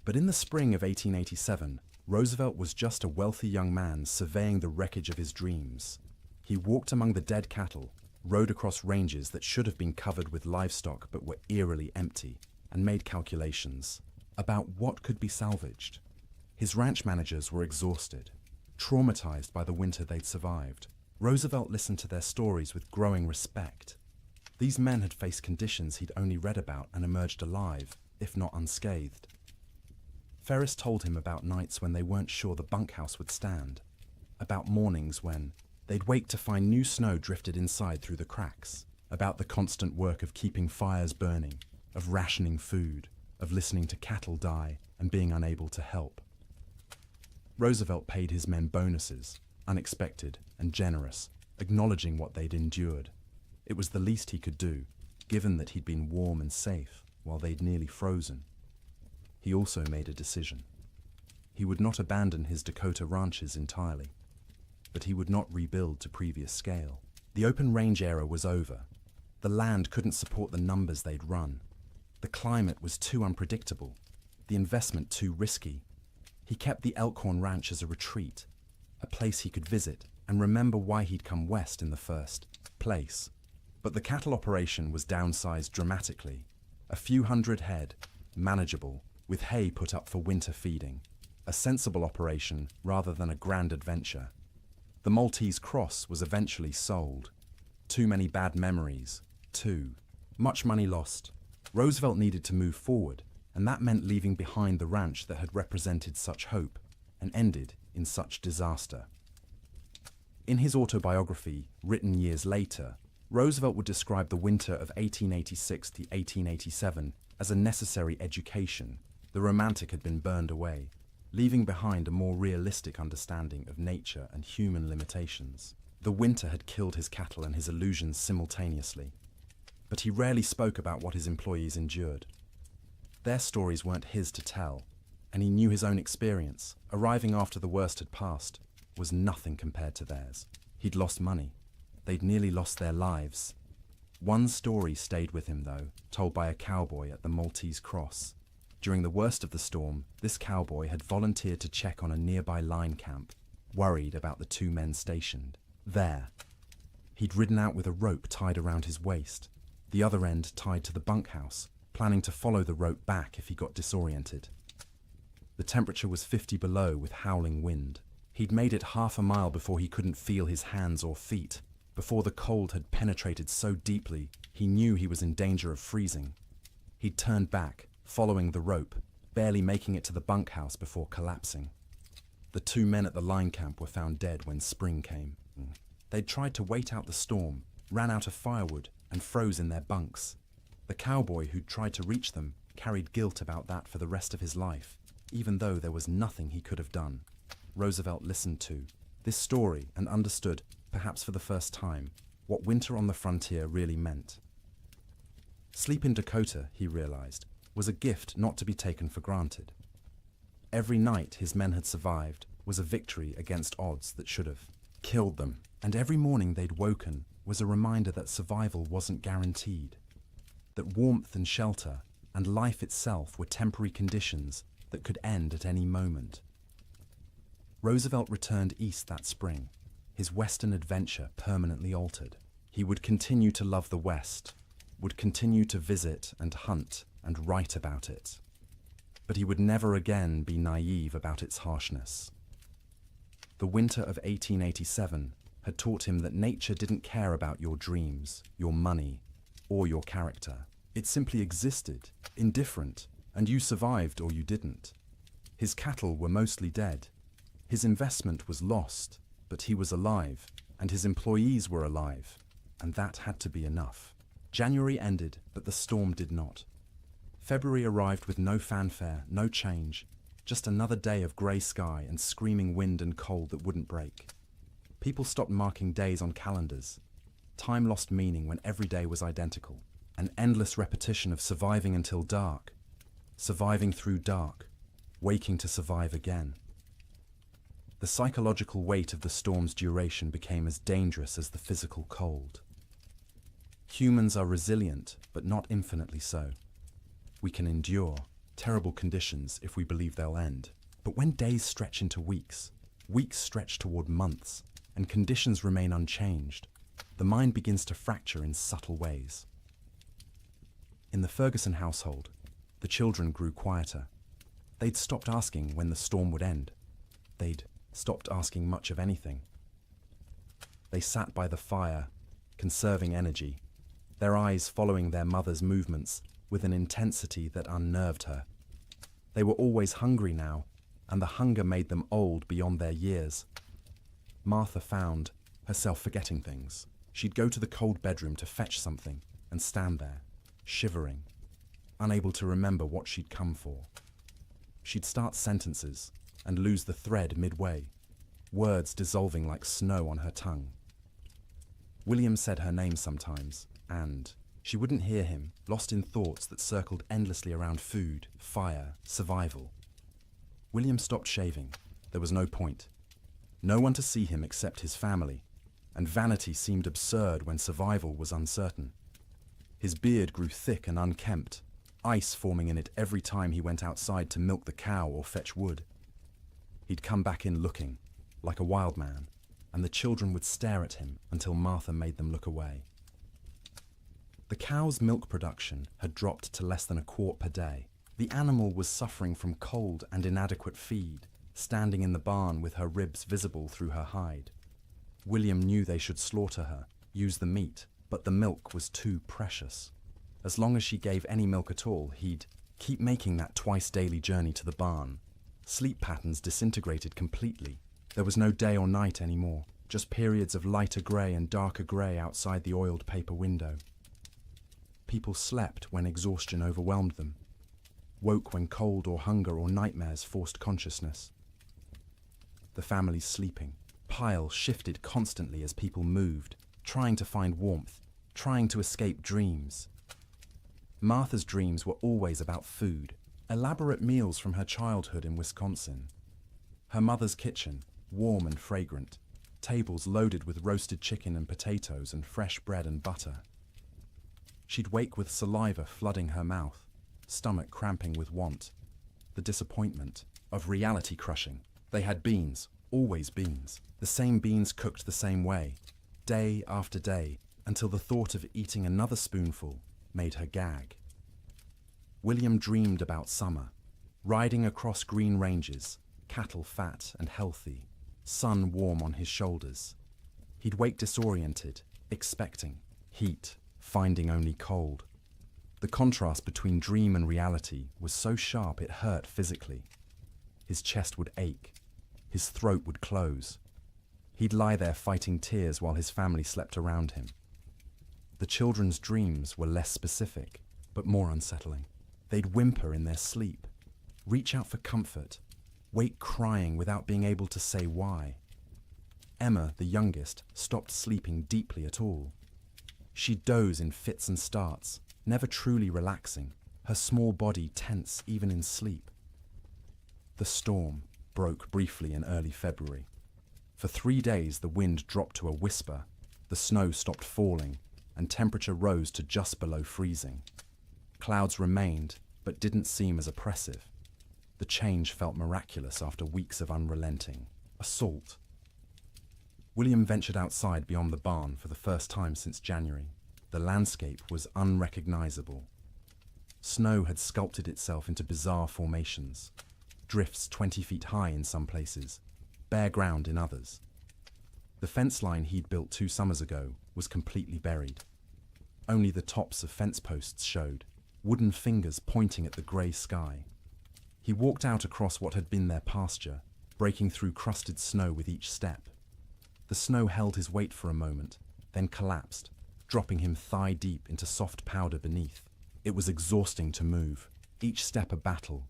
But in the spring of 1887, Roosevelt was just a wealthy young man surveying the wreckage of his dreams. He walked among the dead cattle, rode across ranges that should have been covered with livestock but were eerily empty, and made calculations about what could be salvaged. His ranch managers were exhausted, traumatized by the winter they'd survived. Roosevelt listened to their stories with growing respect. These men had faced conditions he'd only read about and emerged alive, if not unscathed. Ferris told him about nights when they weren't sure the bunkhouse would stand, about mornings when they'd wake to find new snow drifted inside through the cracks, about the constant work of keeping fires burning, of rationing food, of listening to cattle die and being unable to help. Roosevelt paid his men bonuses, unexpected and generous, acknowledging what they'd endured. It was the least he could do, given that he'd been warm and safe while they'd nearly frozen. He also made a decision. He would not abandon his Dakota ranches entirely, but he would not rebuild to previous scale. The open range era was over. The land couldn't support the numbers they'd run. The climate was too unpredictable, the investment too risky. He kept the Elkhorn Ranch as a retreat, a place he could visit and remember why he'd come west in the first place. But the cattle operation was downsized dramatically. A few hundred head, manageable, with hay put up for winter feeding. A sensible operation rather than a grand adventure. The Maltese Cross was eventually sold. Too many bad memories. Too much money lost. Roosevelt needed to move forward, and that meant leaving behind the ranch that had represented such hope and ended in such disaster. In his autobiography, written years later, Roosevelt would describe the winter of 1886 to 1887 as a necessary education. The romantic had been burned away, leaving behind a more realistic understanding of nature and human limitations. The winter had killed his cattle and his illusions simultaneously, but he rarely spoke about what his employees endured. Their stories weren't his to tell, and he knew his own experience, arriving after the worst had passed, was nothing compared to theirs. He'd lost money. They'd nearly lost their lives. One story stayed with him, though, told by a cowboy at the Maltese Cross. During the worst of the storm, this cowboy had volunteered to check on a nearby line camp, worried about the two men stationed there. He'd ridden out with a rope tied around his waist, the other end tied to the bunkhouse, planning to follow the rope back if he got disoriented. The temperature was 50 below with howling wind. He'd made it half a mile before he couldn't feel his hands or feet, before the cold had penetrated so deeply he knew he was in danger of freezing. He'd turned back, following the rope, barely making it to the bunkhouse before collapsing. The two men at the line camp were found dead when spring came. They'd tried to wait out the storm, ran out of firewood, and froze in their bunks. The cowboy who'd tried to reach them carried guilt about that for the rest of his life, even though there was nothing he could have done. Roosevelt listened to this story and understood, perhaps for the first time, what winter on the frontier really meant. Sleep in Dakota, he realized, was a gift not to be taken for granted. Every night his men had survived was a victory against odds that should have killed them, and every morning they'd woken was a reminder that survival wasn't guaranteed, that warmth and shelter and life itself were temporary conditions that could end at any moment. Roosevelt returned east that spring, his Western adventure permanently altered. He would continue to love the West, would continue to visit and hunt and write about it, but he would never again be naive about its harshness. The winter of 1887 had taught him that nature didn't care about your dreams, your money, or your character. It simply existed, indifferent, and you survived or you didn't. His cattle were mostly dead. His investment was lost, but he was alive, and his employees were alive, and that had to be enough. January ended, but the storm did not. February arrived with no fanfare, no change, just another day of grey sky and screaming wind and cold that wouldn't break. People stopped marking days on calendars. Time lost meaning when every day was identical. An endless repetition of surviving until dark, surviving through dark, waking to survive again. The psychological weight of the storm's duration became as dangerous as the physical cold. Humans are resilient, but not infinitely so. We can endure terrible conditions if we believe they'll end. But when days stretch into weeks, weeks stretch toward months, and conditions remain unchanged, the mind begins to fracture in subtle ways. In the Ferguson household, the children grew quieter. They'd stopped asking when the storm would end. They'd stopped asking much of anything. They sat by the fire, conserving energy, their eyes following their mother's movements with an intensity that unnerved her. They were always hungry now, and the hunger made them old beyond their years. Martha found herself forgetting things. She'd go to the cold bedroom to fetch something and stand there, shivering, unable to remember what she'd come for. She'd start sentences and lose the thread midway, words dissolving like snow on her tongue. William said her name sometimes, and she wouldn't hear him, lost in thoughts that circled endlessly around food, fire, survival. William stopped shaving. There was no point. No one to see him except his family, and vanity seemed absurd when survival was uncertain. His beard grew thick and unkempt, ice forming in it every time he went outside to milk the cow or fetch wood. He'd come back in looking, like a wild man, and the children would stare at him until Martha made them look away. The cow's milk production had dropped to less than a quart per day. The animal was suffering from cold and inadequate feed, standing in the barn with her ribs visible through her hide. William knew they should slaughter her, use the meat, but the milk was too precious. As long as she gave any milk at all, he'd keep making that twice-daily journey to the barn. Sleep patterns disintegrated completely. There was no day or night anymore, just periods of lighter grey and darker grey outside the oiled paper window. People slept when exhaustion overwhelmed them, woke when cold or hunger or nightmares forced consciousness. The family's sleeping pile shifted constantly as people moved, trying to find warmth, trying to escape dreams. Martha's dreams were always about food, elaborate meals from her childhood in Wisconsin. Her mother's kitchen, warm and fragrant, tables loaded with roasted chicken and potatoes and fresh bread and butter. She'd wake with saliva flooding her mouth, stomach cramping with want, the disappointment of reality crushing. They had beans, always beans, the same beans cooked the same way, day after day, until the thought of eating another spoonful made her gag. William dreamed about summer, riding across green ranges, cattle fat and healthy, sun warm on his shoulders. He'd wake disoriented, expecting heat, finding only cold. The contrast between dream and reality was so sharp it hurt physically. His chest would ache, his throat would close. He'd lie there fighting tears while his family slept around him. The children's dreams were less specific, but more unsettling. They'd whimper in their sleep, reach out for comfort, wake crying without being able to say why. Emma, the youngest, stopped sleeping deeply at all. She'd doze in fits and starts, never truly relaxing, her small body tense even in sleep. The storm broke briefly in early February. For 3 days the wind dropped to a whisper, the snow stopped falling, and temperature rose to just below freezing. Clouds remained, but didn't seem as oppressive. The change felt miraculous after weeks of unrelenting assault. William ventured outside beyond the barn for the first time since January. The landscape was unrecognizable. Snow had sculpted itself into bizarre formations, drifts 20 feet high in some places, bare ground in others. The fence line he'd built 2 summers ago was completely buried. Only the tops of fence posts showed, wooden fingers pointing at the grey sky. He walked out across what had been their pasture, breaking through crusted snow with each step. The snow held his weight for a moment, then collapsed, dropping him thigh-deep into soft powder beneath. It was exhausting to move, each step a battle,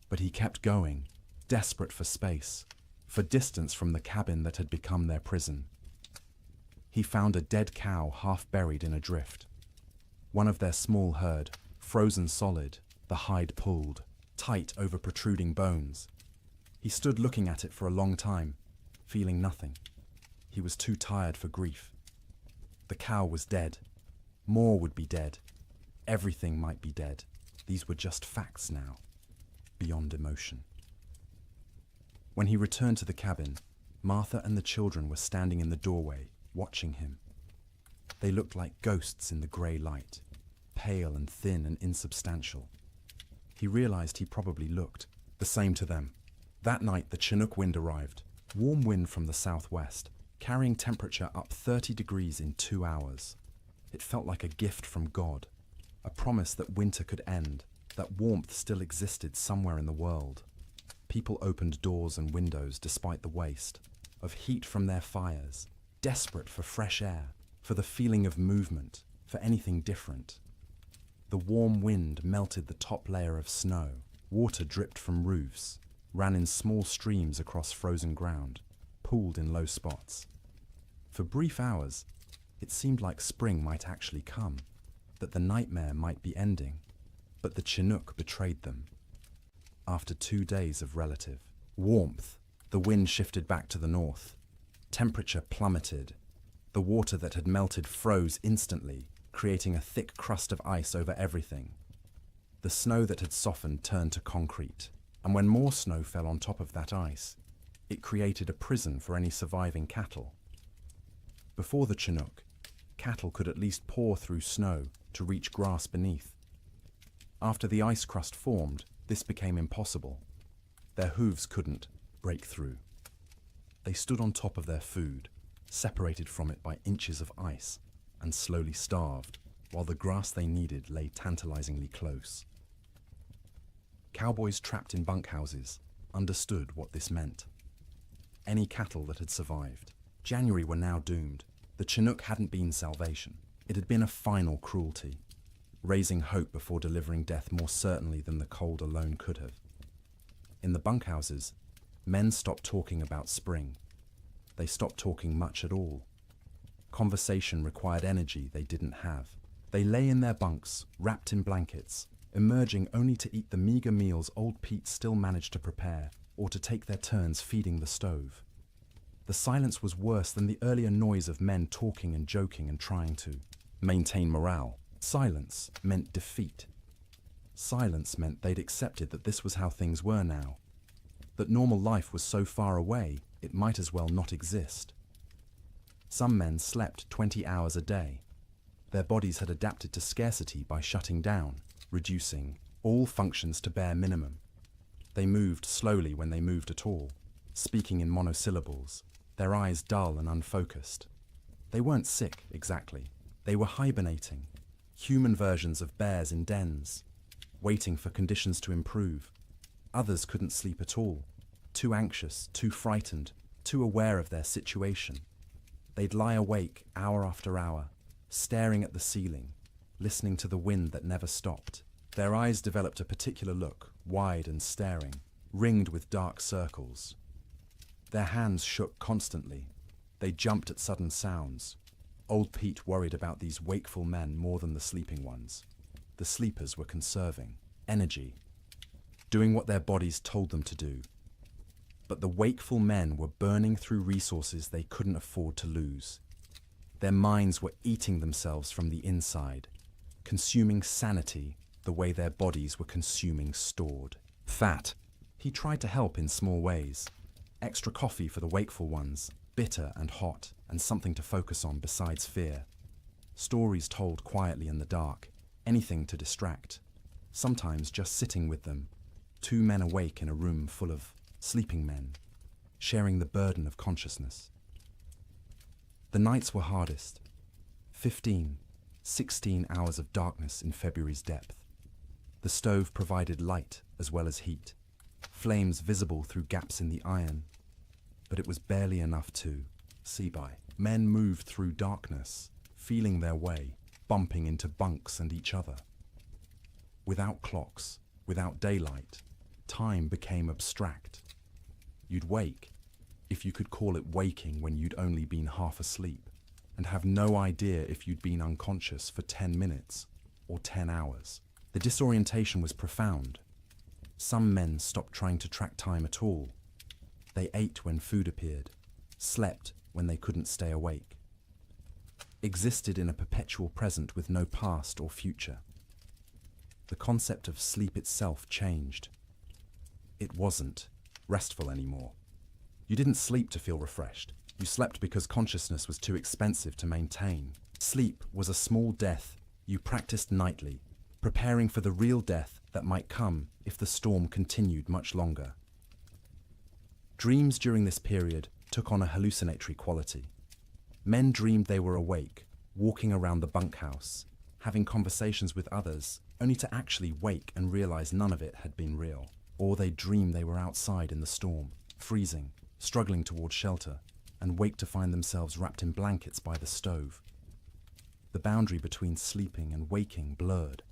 but he kept going, desperate for space, for distance from the cabin that had become their prison. He found a dead cow half buried in a drift. One of their small herd, frozen solid, the hide pulled, tight over protruding bones. He stood looking at it for a long time, feeling nothing. He was too tired for grief. The cow was dead. More would be dead. Everything might be dead. These were just facts now, beyond emotion. When he returned to the cabin, Martha and the children were standing in the doorway, watching him. They looked like ghosts in the grey light, pale and thin and insubstantial. He realized he probably looked the same to them. That night the Chinook wind arrived, warm wind from the southwest, carrying temperature up 30 degrees in 2 hours. It felt like a gift from God, a promise that winter could end, that warmth still existed somewhere in the world. People opened doors and windows despite the waste. of heat from their fires, desperate for fresh air, for the feeling of movement, for anything different. The warm wind melted the top layer of snow. Water dripped from roofs, ran in small streams across frozen ground, pooled in low spots. For brief hours, it seemed like spring might actually come, that the nightmare might be ending, but the Chinook betrayed them. After 2 days of relative warmth, the wind shifted back to the north. Temperature plummeted. The water that had melted froze instantly, creating a thick crust of ice over everything. The snow that had softened turned to concrete, and when more snow fell on top of that ice, it created a prison for any surviving cattle. Before the Chinook, cattle could at least paw through snow to reach grass beneath. After the ice crust formed, this became impossible. Their hooves couldn't break through. They stood on top of their food, separated from it by inches of ice, and slowly starved, while the grass they needed lay tantalizingly close. Cowboys trapped in bunkhouses understood what this meant. Any cattle that had survived. January were now doomed. The Chinook hadn't been salvation. It had been a final cruelty, raising hope before delivering death more certainly than the cold alone could have. In the bunkhouses, men stopped talking about spring. They stopped talking much at all. Conversation required energy they didn't have. They lay in their bunks, wrapped in blankets, emerging only to eat the meager meals old Pete still managed to prepare, or to take their turns feeding the stove. The silence was worse than the earlier noise of men talking and joking and trying to maintain morale. Silence meant defeat. Silence meant they'd accepted that this was how things were now, that normal life was so far away it might as well not exist. Some men slept 20 hours a day. Their bodies had adapted to scarcity by shutting down, reducing all functions to bare minimum. They moved slowly when they moved at all, speaking in monosyllables, their eyes dull and unfocused. They weren't sick, exactly. They were hibernating, human versions of bears in dens, waiting for conditions to improve. Others couldn't sleep at all, too anxious, too frightened, too aware of their situation. They'd lie awake hour after hour, staring at the ceiling, listening to the wind that never stopped. Their eyes developed a particular look, wide and staring, ringed with dark circles. Their hands shook constantly. They jumped at sudden sounds. Old Pete worried about these wakeful men more than the sleeping ones. The sleepers were conserving energy, doing what their bodies told them to do. But the wakeful men were burning through resources they couldn't afford to lose. Their minds were eating themselves from the inside, consuming sanity the way their bodies were consuming stored fat. He tried to help in small ways. Extra coffee for the wakeful ones, bitter and hot, and something to focus on besides fear. Stories told quietly in the dark, anything to distract. Sometimes just sitting with them, 2 men awake in a room full of sleeping men, sharing the burden of consciousness. The nights were hardest. 15, 16 hours of darkness in February's depth. The stove provided light as well as heat, flames visible through gaps in the iron, but it was barely enough to see by. Men moved through darkness, feeling their way, bumping into bunks and each other. Without clocks, without daylight, time became abstract. You'd wake, if you could call it waking when you'd only been half asleep, and have no idea if you'd been unconscious for 10 minutes or 10 hours. The disorientation was profound. Some men stopped trying to track time at all. They ate when food appeared, slept when they couldn't stay awake, existed in a perpetual present with no past or future. The concept of sleep itself changed. It wasn't restful anymore. You didn't sleep to feel refreshed. You slept because consciousness was too expensive to maintain. Sleep was a small death you practiced nightly, preparing for the real death that might come if the storm continued much longer. Dreams during this period took on a hallucinatory quality. Men dreamed they were awake, walking around the bunkhouse, having conversations with others, only to actually wake and realize none of it had been real. Or they dreamed they were outside in the storm, freezing, struggling towards shelter, and wake to find themselves wrapped in blankets by the stove. The boundary between sleeping and waking blurred.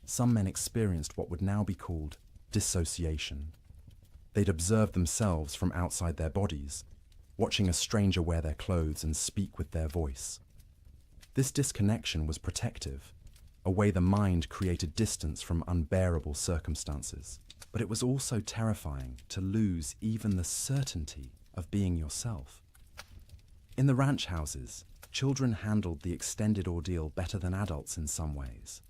Some men experienced what would now be called dissociation. They'd observe themselves from outside their bodies, watching a stranger wear their clothes and speak with their voice. This disconnection was protective, a way the mind created distance from unbearable circumstances. But it was also terrifying to lose even the certainty of being yourself. In the ranch houses, children handled the extended ordeal better than adults in some ways.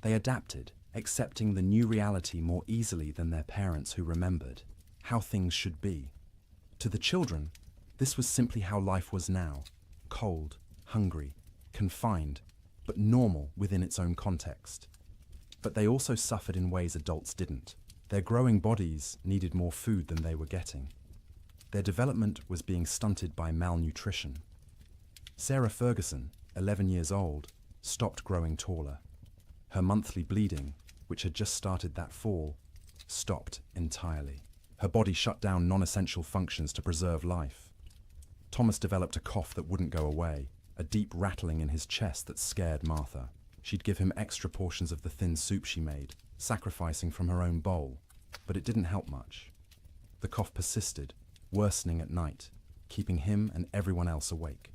They adapted, accepting the new reality more easily than their parents who remembered how things should be. To the children, this was simply how life was now: cold, hungry, confined, but normal within its own context. But they also suffered in ways adults didn't. Their growing bodies needed more food than they were getting. Their development was being stunted by malnutrition. Sarah Ferguson, 11 years old, stopped growing taller. Her monthly bleeding, which had just started that fall, stopped entirely. Her body shut down non-essential functions to preserve life. Thomas developed a cough that wouldn't go away, a deep rattling in his chest that scared Martha. She'd give him extra portions of the thin soup she made, sacrificing from her own bowl, but it didn't help much. The cough persisted, worsening at night, keeping him and everyone else awake.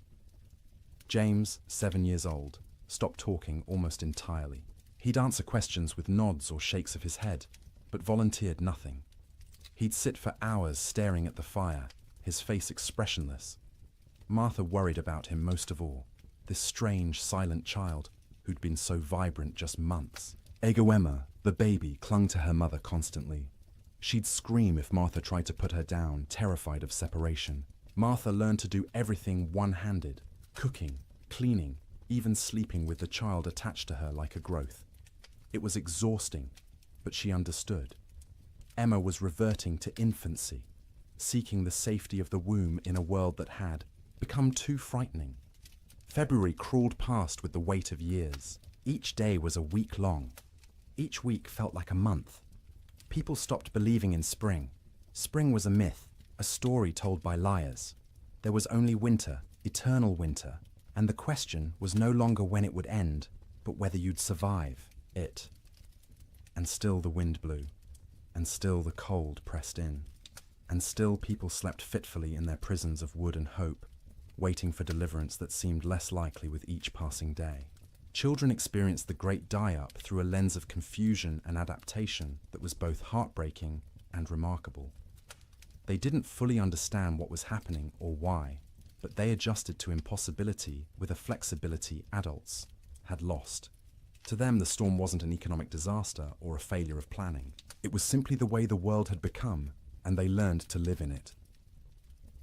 James, 7 years old, stopped talking almost entirely. He'd answer questions with nods or shakes of his head, but volunteered nothing. He'd sit for hours staring at the fire, his face expressionless. Martha worried about him most of all, this strange, silent child who'd been so vibrant just months. Emma, the baby, clung to her mother constantly. She'd scream if Martha tried to put her down, terrified of separation. Martha learned to do everything one-handed: cooking, cleaning, even sleeping with the child attached to her like a growth. It was exhausting, but she understood. Emma was reverting to infancy, seeking the safety of the womb in a world that had become too frightening. February crawled past with the weight of years. Each day was a week long. Each week felt like a month. People stopped believing in spring. Spring was a myth, a story told by liars. There was only winter, eternal winter, and the question was no longer when it would end, but whether you'd survive it. And still the wind blew, and still the cold pressed in, and still people slept fitfully in their prisons of wood and hope, waiting for deliverance that seemed less likely with each passing day. Children experienced the great die-up through a lens of confusion and adaptation that was both heartbreaking and remarkable. They didn't fully understand what was happening or why, but they adjusted to impossibility with a flexibility adults had lost. To them, the storm wasn't an economic disaster or a failure of planning. It was simply the way the world had become, and they learned to live in it.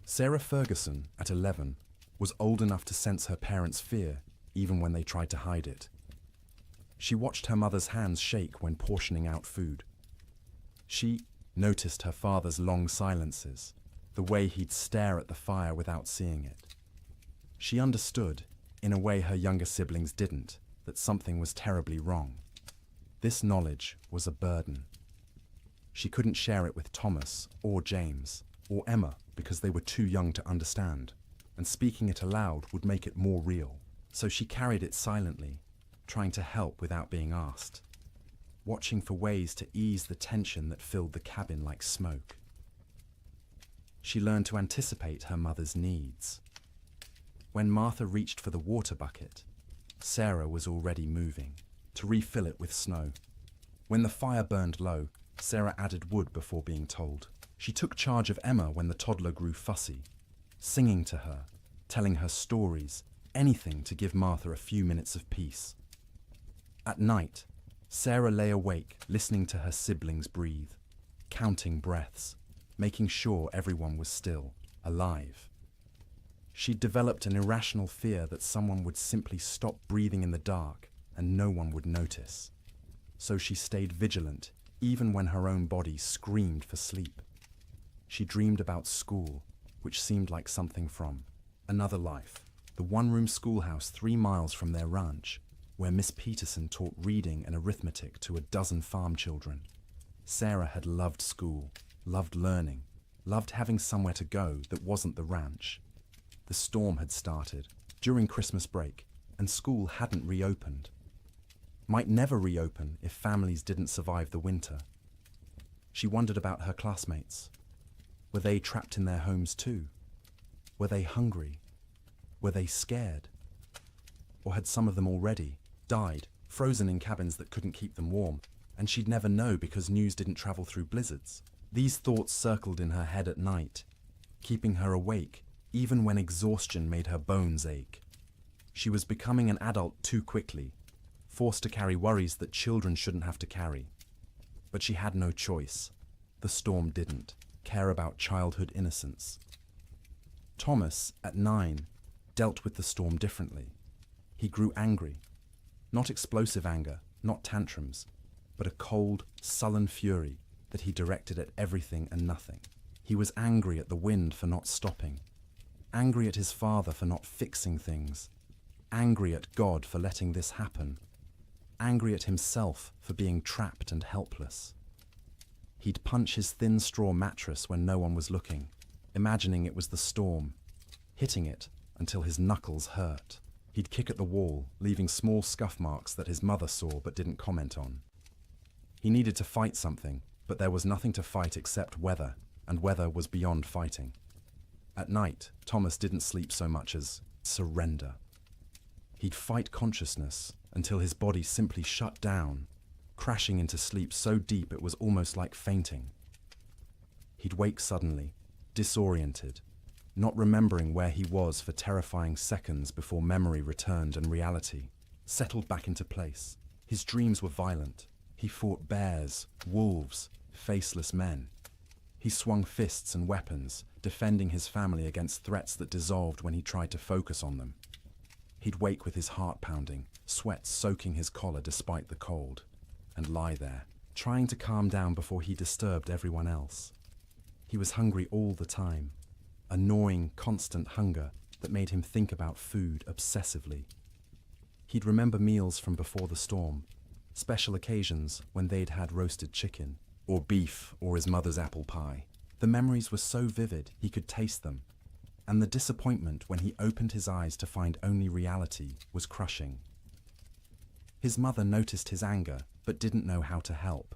Sarah Ferguson, at 11, was old enough to sense her parents' fear, even when they tried to hide it. She watched her mother's hands shake when portioning out food. She noticed her father's long silences, the way he'd stare at the fire without seeing it. She understood, in a way her younger siblings didn't, that something was terribly wrong. This knowledge was a burden. She couldn't share it with Thomas or James or Emma because they were too young to understand, and speaking it aloud would make it more real. So she carried it silently, trying to help without being asked, watching for ways to ease the tension that filled the cabin like smoke. She learned to anticipate her mother's needs. When Martha reached for the water bucket, Sarah was already moving, to refill it with snow. When the fire burned low, Sarah added wood before being told. She took charge of Emma when the toddler grew fussy, singing to her, telling her stories, anything to give Martha a few minutes of peace. At night, Sarah lay awake, listening to her siblings breathe, counting breaths, making sure everyone was still alive. She'd developed an irrational fear that someone would simply stop breathing in the dark and no one would notice. So she stayed vigilant, even when her own body screamed for sleep. She dreamed about school, which seemed like something from another life. The one-room schoolhouse 3 miles from their ranch, where Miss Peterson taught reading and arithmetic to a dozen farm children. Sarah had loved school, loved learning, loved having somewhere to go that wasn't the ranch. The storm had started during Christmas break, and school hadn't reopened. Might never reopen if families didn't survive the winter. She wondered about her classmates. Were they trapped in their homes too? Were they hungry? Were they scared? Or had some of them already died, frozen in cabins that couldn't keep them warm, and she'd never know because news didn't travel through blizzards? These thoughts circled in her head at night, keeping her awake even when exhaustion made her bones ache. She was becoming an adult too quickly, forced to carry worries that children shouldn't have to carry. But she had no choice. The storm didn't care about childhood innocence. Thomas, at 9, dealt with the storm differently. He grew angry. Not explosive anger, not tantrums, but a cold, sullen fury that he directed at everything and nothing. He was angry at the wind for not stopping, angry at his father for not fixing things, angry at God for letting this happen, angry at himself for being trapped and helpless. He'd punch his thin straw mattress when no one was looking, imagining it was the storm, hitting it until his knuckles hurt. He'd kick at the wall, leaving small scuff marks that his mother saw but didn't comment on. He needed to fight something, but there was nothing to fight except weather, and weather was beyond fighting. At night, Thomas didn't sleep so much as surrender. He'd fight consciousness until his body simply shut down, crashing into sleep so deep it was almost like fainting. He'd wake suddenly, disoriented, not remembering where he was for terrifying seconds before memory returned and reality settled back into place. His dreams were violent. He fought bears, wolves, faceless men. He swung fists and weapons, defending his family against threats that dissolved when he tried to focus on them. He'd wake with his heart pounding, sweat soaking his collar despite the cold, and lie there, trying to calm down before he disturbed everyone else. He was hungry all the time, a gnawing, constant hunger that made him think about food obsessively. He'd remember meals from before the storm, special occasions when they'd had roasted chicken, or beef, or his mother's apple pie. The memories were so vivid he could taste them, and the disappointment when he opened his eyes to find only reality was crushing. His mother noticed his anger, but didn't know how to help.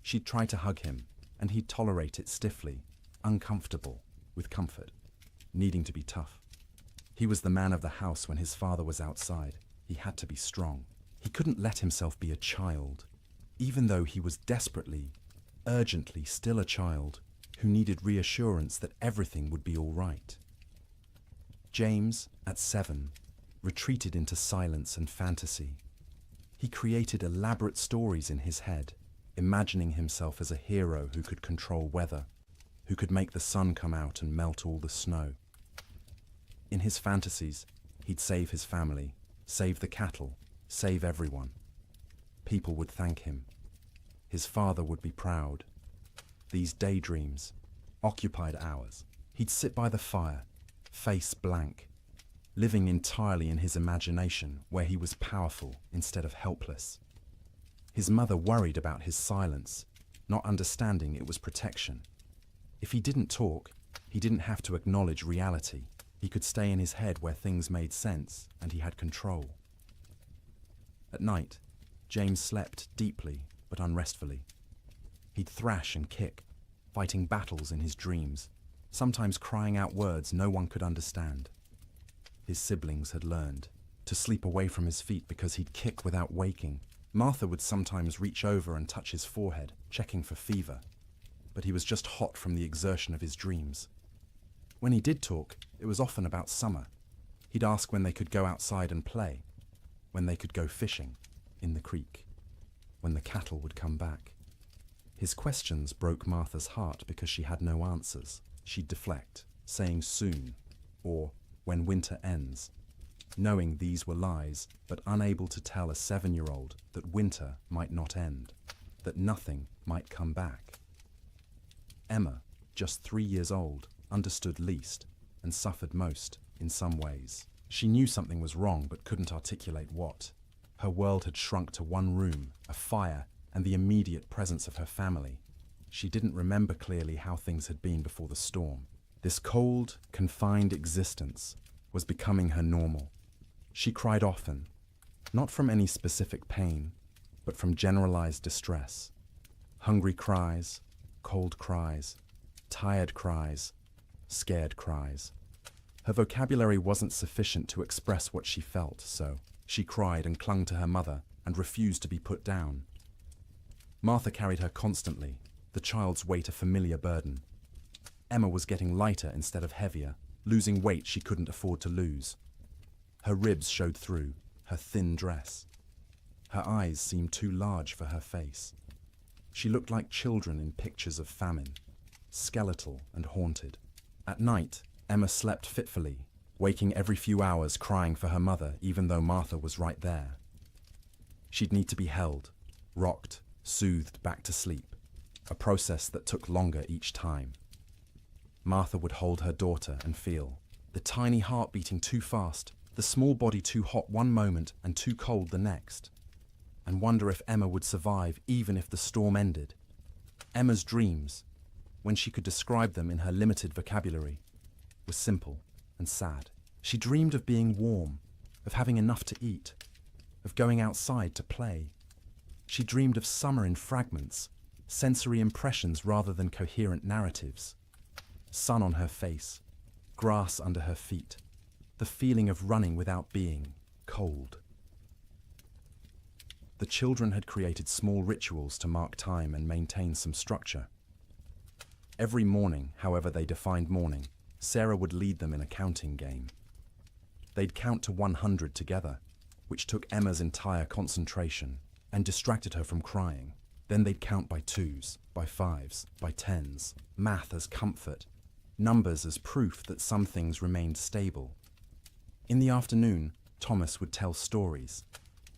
She'd try to hug him, and he'd tolerate it stiffly, uncomfortable, with comfort, needing to be tough. He was the man of the house when his father was outside. He had to be strong. He couldn't let himself be a child, even though he was desperately, urgently still a child who needed reassurance that everything would be all right. James, at 7, retreated into silence and fantasy. He created elaborate stories in his head, imagining himself as a hero who could control weather, who could make the sun come out and melt all the snow. In his fantasies, he'd save his family, save the cattle, save everyone. People would thank him. His father would be proud. These daydreams, occupied hours. He'd sit by the fire, face blank, living entirely in his imagination where he was powerful instead of helpless. His mother worried about his silence, not understanding it was protection. If he didn't talk, he didn't have to acknowledge reality. He could stay in his head where things made sense and he had control. At night, James slept deeply but unrestfully. He'd thrash and kick, fighting battles in his dreams, sometimes crying out words no one could understand. His siblings had learned to sleep away from his feet because he'd kick without waking. Martha would sometimes reach over and touch his forehead, checking for fever, but he was just hot from the exertion of his dreams. When he did talk, it was often about summer. He'd ask when they could go outside and play, when they could go fishing in the creek, when the cattle would come back. His questions broke Martha's heart because she had no answers. She'd deflect, saying soon, or when winter ends, knowing these were lies, but unable to tell a 7-year-old that winter might not end, that nothing might come back. Emma, just 3 years old, understood least and suffered most in some ways. She knew something was wrong but couldn't articulate what. Her world had shrunk to one room, a fire, and the immediate presence of her family. She didn't remember clearly how things had been before the storm. This cold, confined existence was becoming her normal. She cried often, not from any specific pain, but from generalized distress. Hungry cries, cold cries, tired cries, scared cries. Her vocabulary wasn't sufficient to express what she felt, so she cried and clung to her mother and refused to be put down. Martha carried her constantly, the child's weight a familiar burden. Emma was getting lighter instead of heavier, losing weight she couldn't afford to lose. Her ribs showed through her thin dress. Her eyes seemed too large for her face. She looked like children in pictures of famine, skeletal and haunted. At night, Emma slept fitfully, waking every few hours crying for her mother even though Martha was right there. She'd need to be held, rocked, soothed back to sleep, a process that took longer each time. Martha would hold her daughter and feel the tiny heart beating too fast, the small body too hot one moment and too cold the next, and wonder if Emma would survive even if the storm ended. Emma's dreams, when she could describe them in her limited vocabulary, were simple and sad. She dreamed of being warm, of having enough to eat, of going outside to play. She dreamed of summer in fragments, sensory impressions rather than coherent narratives. Sun on her face, grass under her feet, the feeling of running without being cold. The children had created small rituals to mark time and maintain some structure. Every morning, however they defined morning, Sarah would lead them in a counting game. They'd count to 100 together, which took Emma's entire concentration and distracted her from crying. Then they'd count by twos, by fives, by tens, math as comfort, numbers as proof that some things remained stable. In the afternoon, Thomas would tell stories.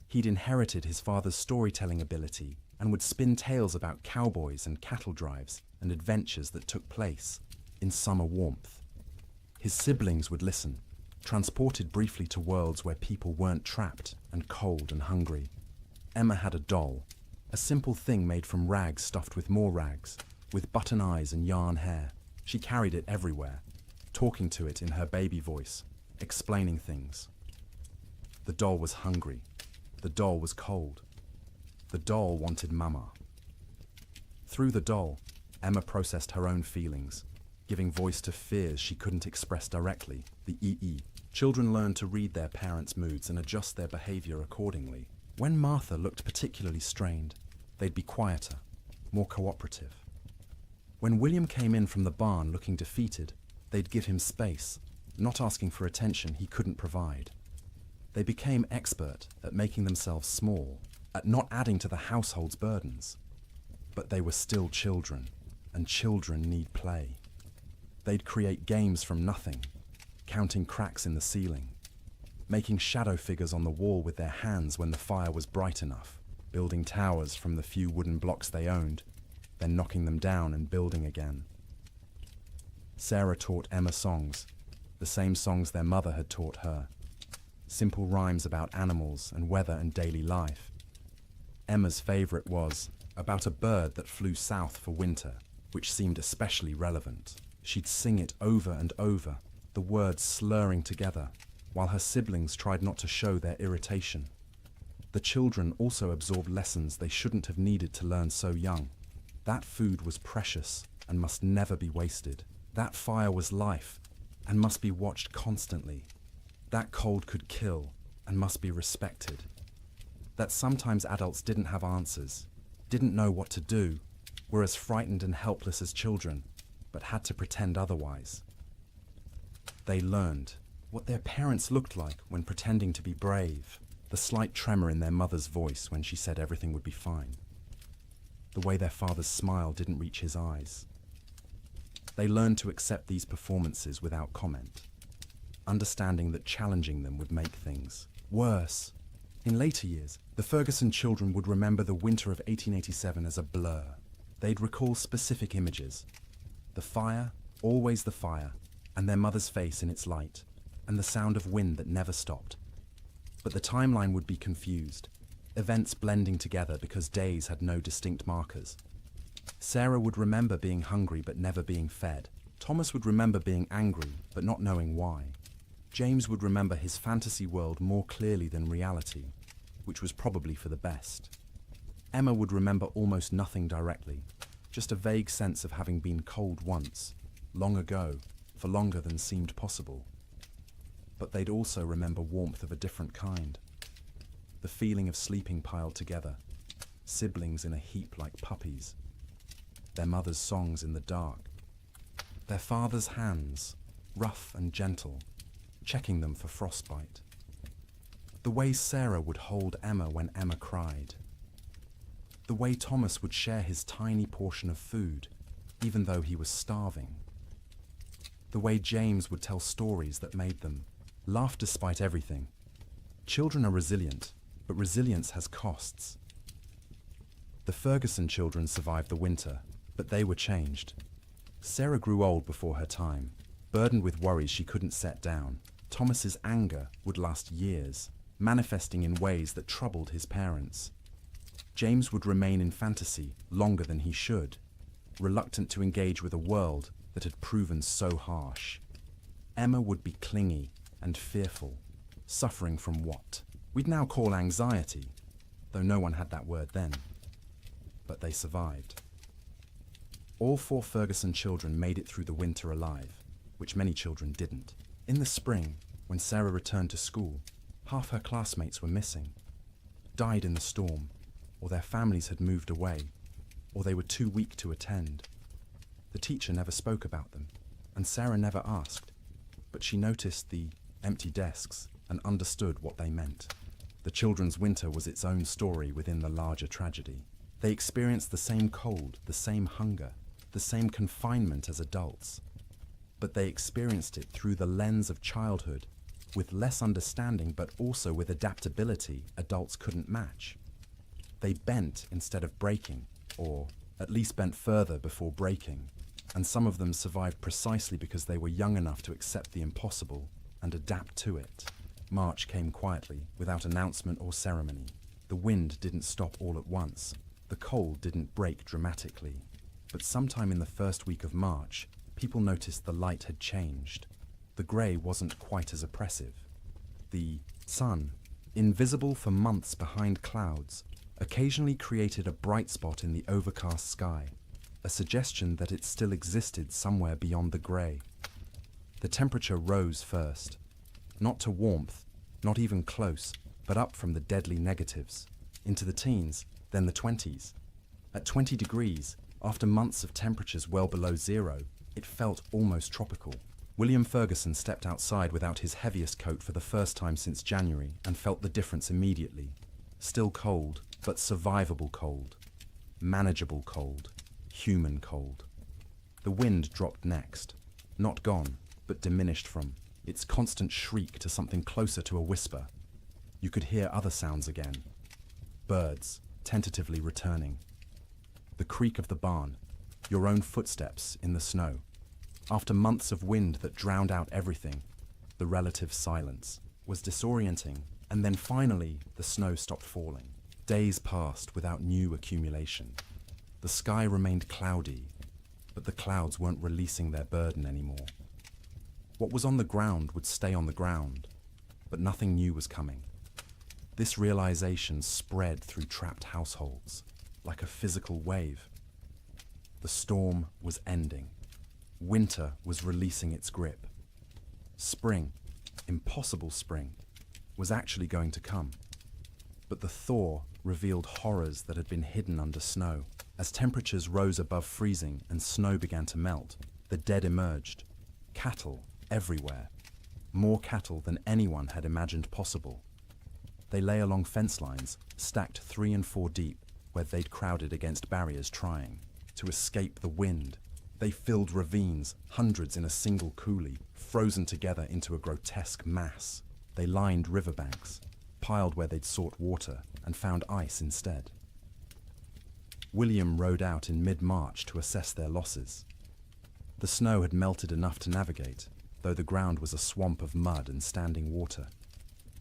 He'd inherited his father's storytelling ability and would spin tales about cowboys and cattle drives and adventures that took place in summer warmth. His siblings would listen, transported briefly to worlds where people weren't trapped and cold and hungry. Emma had a doll, a simple thing made from rags stuffed with more rags, with button eyes and yarn hair. She carried it everywhere, talking to it in her baby voice, explaining things. The doll was hungry. The doll was cold. The doll wanted Mama. Through the doll, Emma processed her own feelings, giving voice to fears she couldn't express directly, the EE. Children learn to read their parents' moods and adjust their behavior accordingly. When Martha looked particularly strained, they'd be quieter, more cooperative. When William came in from the barn looking defeated, they'd give him space, not asking for attention he couldn't provide. They became expert at making themselves small, at not adding to the household's burdens. But they were still children, and children need play. They'd create games from nothing, counting cracks in the ceiling, making shadow figures on the wall with their hands when the fire was bright enough, building towers from the few wooden blocks they owned, then knocking them down and building again. Sarah taught Emma songs, the same songs their mother had taught her. Simple rhymes about animals and weather and daily life. Emma's favorite was about a bird that flew south for winter, which seemed especially relevant. She'd sing it over and over, the words slurring together, while her siblings tried not to show their irritation. The children also absorbed lessons they shouldn't have needed to learn so young. That food was precious and must never be wasted. That fire was life and must be watched constantly. That cold could kill and must be respected. That sometimes adults didn't have answers, didn't know what to do, were as frightened and helpless as children, but had to pretend otherwise. They learned what their parents looked like when pretending to be brave, the slight tremor in their mother's voice when she said everything would be fine, the way their father's smile didn't reach his eyes. They learned to accept these performances without comment, understanding that challenging them would make things worse. In later years, the Ferguson children would remember the winter of 1887 as a blur. They'd recall specific images. The fire, always the fire, and their mother's face in its light, and the sound of wind that never stopped. But the timeline would be confused, events blending together because days had no distinct markers. Sarah would remember being hungry but never being fed, Thomas would remember being angry, but not knowing why. James would remember his fantasy world more clearly than reality, which was probably for the best. Emma would remember almost nothing directly, just a vague sense of having been cold once, long ago, for longer than seemed possible. But they'd also remember warmth of a different kind. The feeling of sleeping piled together, siblings in a heap like puppies, their mother's songs in the dark, their father's hands, rough and gentle, checking them for frostbite. The way Sarah would hold Emma when Emma cried. The way Thomas would share his tiny portion of food, even though he was starving. The way James would tell stories that made them laugh despite everything. Children are resilient, but resilience has costs. The Ferguson children survived the winter, but they were changed. Sarah grew old before her time, burdened with worries she couldn't set down. Thomas's anger would last years, manifesting in ways that troubled his parents. James would remain in fantasy longer than he should, reluctant to engage with a world that had proven so harsh. Emma would be clingy and fearful, suffering from what we'd now call anxiety, though no one had that word then. But they survived. All 4 Ferguson children made it through the winter alive, which many children didn't. In the spring, when Sarah returned to school, half her classmates were missing, died in the storm, or their families had moved away, or they were too weak to attend. The teacher never spoke about them, and Sarah never asked, but she noticed the empty desks and understood what they meant. The children's winter was its own story within the larger tragedy. They experienced the same cold, the same hunger, the same confinement as adults, but they experienced it through the lens of childhood, with less understanding but also with adaptability adults couldn't match. They bent instead of breaking, or at least bent further before breaking, and some of them survived precisely because they were young enough to accept the impossible and adapt to it. March came quietly, without announcement or ceremony. The wind didn't stop all at once. The cold didn't break dramatically. But sometime in the first week of March, people noticed the light had changed. The grey wasn't quite as oppressive. The sun, invisible for months behind clouds, occasionally created a bright spot in the overcast sky, a suggestion that it still existed somewhere beyond the grey. The temperature rose first, not to warmth, not even close, but up from the deadly negatives, into the teens, then the 20s. At 20 degrees, after months of temperatures well below zero, it felt almost tropical. William Ferguson stepped outside without his heaviest coat for the first time since January and felt the difference immediately. Still cold, but survivable cold. Manageable cold. Human cold. The wind dropped next. Not gone, but diminished from its constant shriek to something closer to a whisper. You could hear other sounds again. Birds, tentatively returning. The creak of the barn, your own footsteps in the snow. After months of wind that drowned out everything, the relative silence was disorienting, and then finally the snow stopped falling. Days passed without new accumulation. The sky remained cloudy, but the clouds weren't releasing their burden anymore. What was on the ground would stay on the ground, but nothing new was coming. This realization spread through trapped households, like a physical wave. The storm was ending. Winter was releasing its grip. Spring, impossible spring, was actually going to come. But the thaw revealed horrors that had been hidden under snow. As temperatures rose above freezing and snow began to melt, the dead emerged. Cattle everywhere. More cattle than anyone had imagined possible. They lay along fence lines, stacked 3 and 4 deep, where they'd crowded against barriers trying to escape the wind. They filled ravines, hundreds in a single coulee, frozen together into a grotesque mass. They lined riverbanks, piled where they'd sought water, and found ice instead. William rode out in mid-March to assess their losses. The snow had melted enough to navigate, though the ground was a swamp of mud and standing water.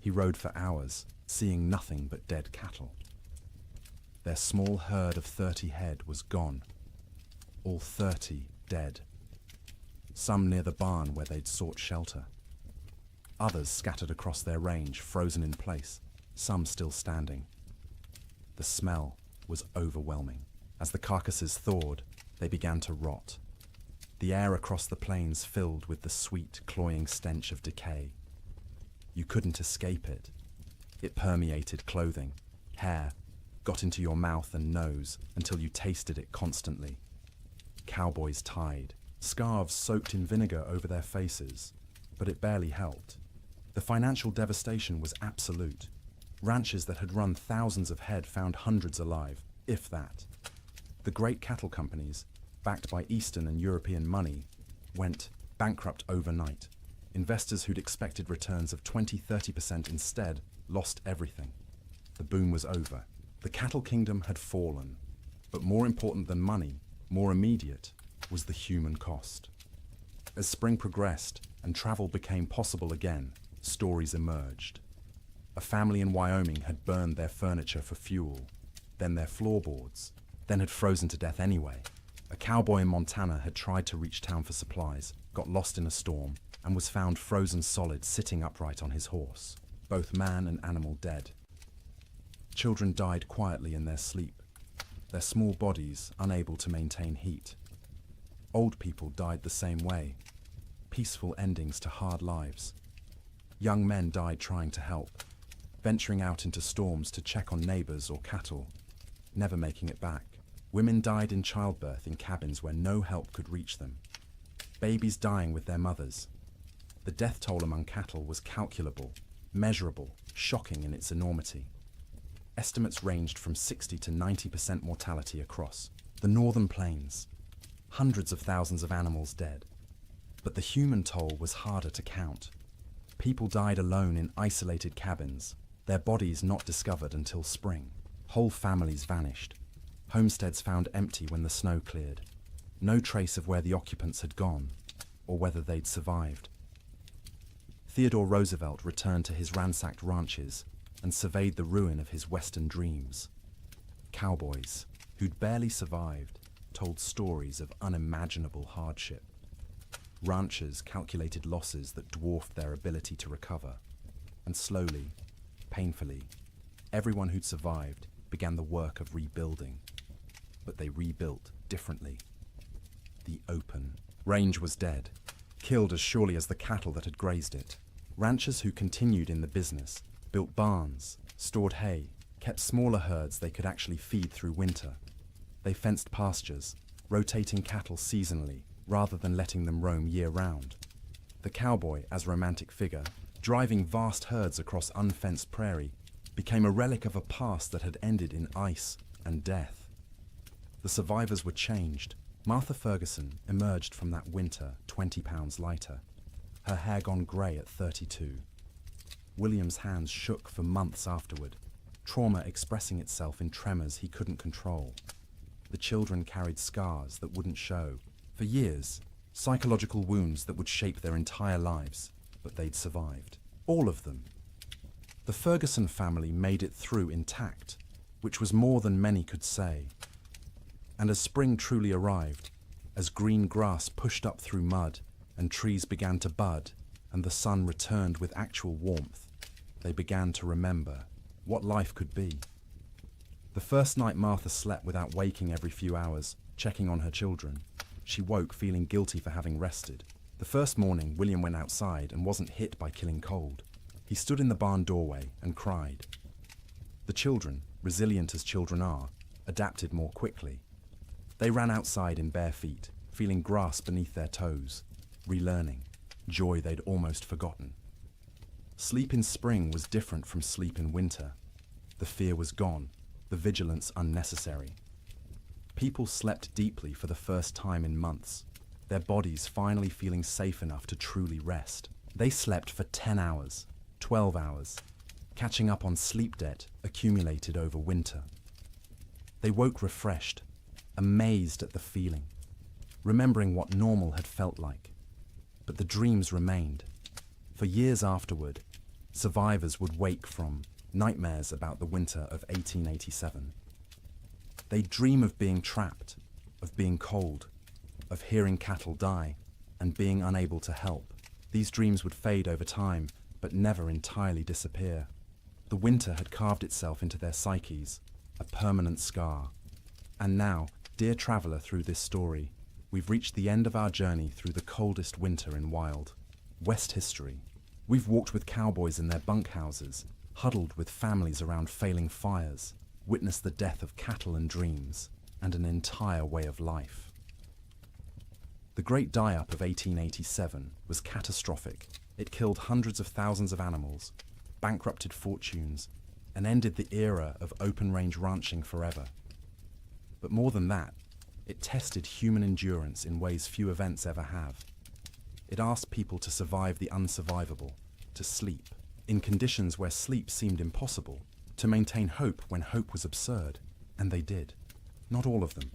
He rode for hours, seeing nothing but dead cattle. Their small herd of 30 head was gone. All 30 dead. some near the barn where they'd sought shelter. Others scattered across their range, frozen in place, some still standing. The smell was overwhelming. As the carcasses thawed, they began to rot. The air across the plains filled with the sweet, cloying stench of decay. You couldn't escape it. It permeated clothing, hair, got into your mouth and nose until you tasted it constantly. Cowboys tied, scarves soaked in vinegar over their faces, but it barely helped. The financial devastation was absolute. Ranches that had run thousands of head found hundreds alive, if that. The great cattle companies, backed by Eastern and European money, went bankrupt overnight. Investors who'd expected returns of 20–30% instead lost everything. The boom was over. The cattle kingdom had fallen. But more important than money, more immediate, was the human cost. As spring progressed and travel became possible again, stories emerged. A family in Wyoming had burned their furniture for fuel, then their floorboards, then had frozen to death anyway. A cowboy in Montana had tried to reach town for supplies, got lost in a storm, and was found frozen solid sitting upright on his horse, both man and animal dead. Children died quietly in their sleep, their small bodies unable to maintain heat. Old people died the same way, peaceful endings to hard lives. Young men died trying to help, venturing out into storms to check on neighbors or cattle, never making it back. Women died in childbirth in cabins where no help could reach them. Babies dying with their mothers. The death toll among cattle was calculable, measurable, shocking in its enormity. Estimates ranged from 60 to 90% mortality across the northern plains. Hundreds of thousands of animals dead. But the human toll was harder to count. People died alone in isolated cabins, their bodies not discovered until spring. Whole families vanished. Homesteads found empty when the snow cleared. No trace of where the occupants had gone, or whether they'd survived. Theodore Roosevelt returned to his ransacked ranches and surveyed the ruin of his Western dreams. Cowboys, who'd barely survived, told stories of unimaginable hardship. Ranchers calculated losses that dwarfed their ability to recover. And slowly, painfully, everyone who'd survived began the work of rebuilding. But they rebuilt differently. The open range was dead, killed as surely as the cattle that had grazed it. Ranchers who continued in the business built barns, stored hay, kept smaller herds they could actually feed through winter. They fenced pastures, rotating cattle seasonally rather than letting them roam year-round. The cowboy, as romantic figure, driving vast herds across unfenced prairie, became a relic of a past that had ended in ice and death. The survivors were changed. Martha Ferguson emerged from that winter 20 pounds lighter, her hair gone grey at 32. William's hands shook for months afterward, trauma expressing itself in tremors he couldn't control. The children carried scars that wouldn't show. For years, psychological wounds that would shape their entire lives, but they'd survived. All of them. The Ferguson family made it through intact, which was more than many could say. And as spring truly arrived, as green grass pushed up through mud and trees began to bud and the sun returned with actual warmth, they began to remember what life could be. The first night Martha slept without waking every few hours, checking on her children. She woke feeling guilty for having rested. The first morning, William went outside and wasn't hit by killing cold. He stood in the barn doorway and cried. The children, resilient as children are, adapted more quickly. They ran outside in bare feet, feeling grass beneath their toes, relearning, joy they'd almost forgotten. Sleep in spring was different from sleep in winter. The fear was gone, the vigilance unnecessary. People slept deeply for the first time in months, their bodies finally feeling safe enough to truly rest. They slept for 10 hours, 12 hours, catching up on sleep debt accumulated over winter. They woke refreshed, amazed at the feeling, remembering what normal had felt like. But the dreams remained. For years afterward, survivors would wake from nightmares about the winter of 1887. They'd dream of being trapped, of being cold, of hearing cattle die, and being unable to help. These dreams would fade over time, but never entirely disappear. The winter had carved itself into their psyches, a permanent scar. And now, dear traveller through this story, we've reached the end of our journey through the coldest winter in wild West history. We've walked with cowboys in their bunkhouses, huddled with families around failing fires, witnessed the death of cattle and dreams, and an entire way of life. The Great Die-Up of 1887 was catastrophic. It killed hundreds of thousands of animals, bankrupted fortunes, and ended the era of open-range ranching forever. But more than that, it tested human endurance in ways few events ever have. It asked people to survive the unsurvivable, to sleep, in conditions where sleep seemed impossible, to maintain hope when hope was absurd, and they did. Not all of them,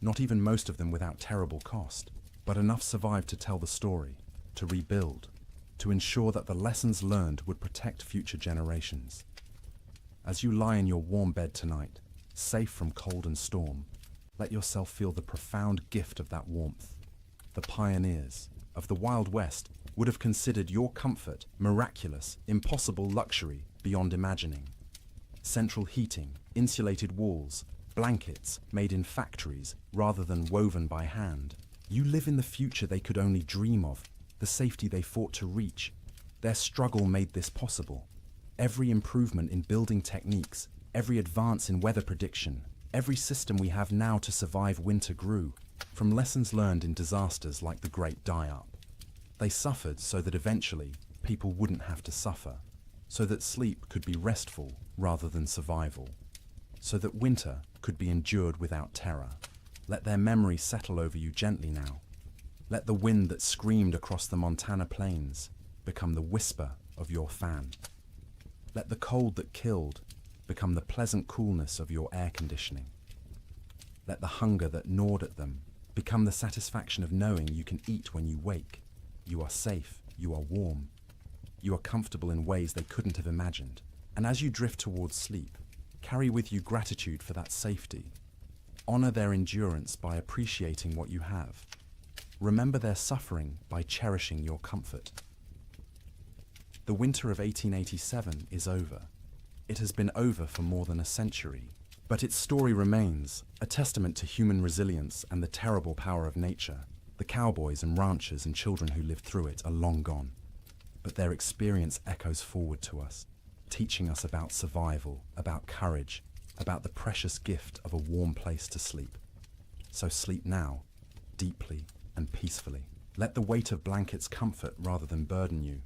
not even most of them without terrible cost, but enough survived to tell the story, to rebuild, to ensure that the lessons learned would protect future generations. As you lie in your warm bed tonight, safe from cold and storm, let yourself feel the profound gift of that warmth. The pioneers of the Wild West would have considered your comfort miraculous, impossible luxury beyond imagining. Central heating, insulated walls, blankets made in factories rather than woven by hand. You live in the future they could only dream of, the safety they fought to reach. Their struggle made this possible. Every improvement in building techniques, every advance in weather prediction, every system we have now to survive winter grew from lessons learned in disasters like the Great Die-Up. They suffered so that eventually people wouldn't have to suffer, so that sleep could be restful rather than survival, so that winter could be endured without terror. Let their memory settle over you gently now. Let the wind that screamed across the Montana plains become the whisper of your fan. Let the cold that killed become the pleasant coolness of your air conditioning. Let the hunger that gnawed at them become the satisfaction of knowing you can eat when you wake. You are safe, you are warm, you are comfortable in ways they couldn't have imagined. And as you drift towards sleep, carry with you gratitude for that safety. Honor their endurance by appreciating what you have. Remember their suffering by cherishing your comfort. The winter of 1887 is over. It has been over for more than a century, but its story remains, a testament to human resilience and the terrible power of nature. The cowboys and ranchers and children who lived through it are long gone, but their experience echoes forward to us, teaching us about survival, about courage, about the precious gift of a warm place to sleep. So sleep now, deeply and peacefully. Let the weight of blankets comfort rather than burden you.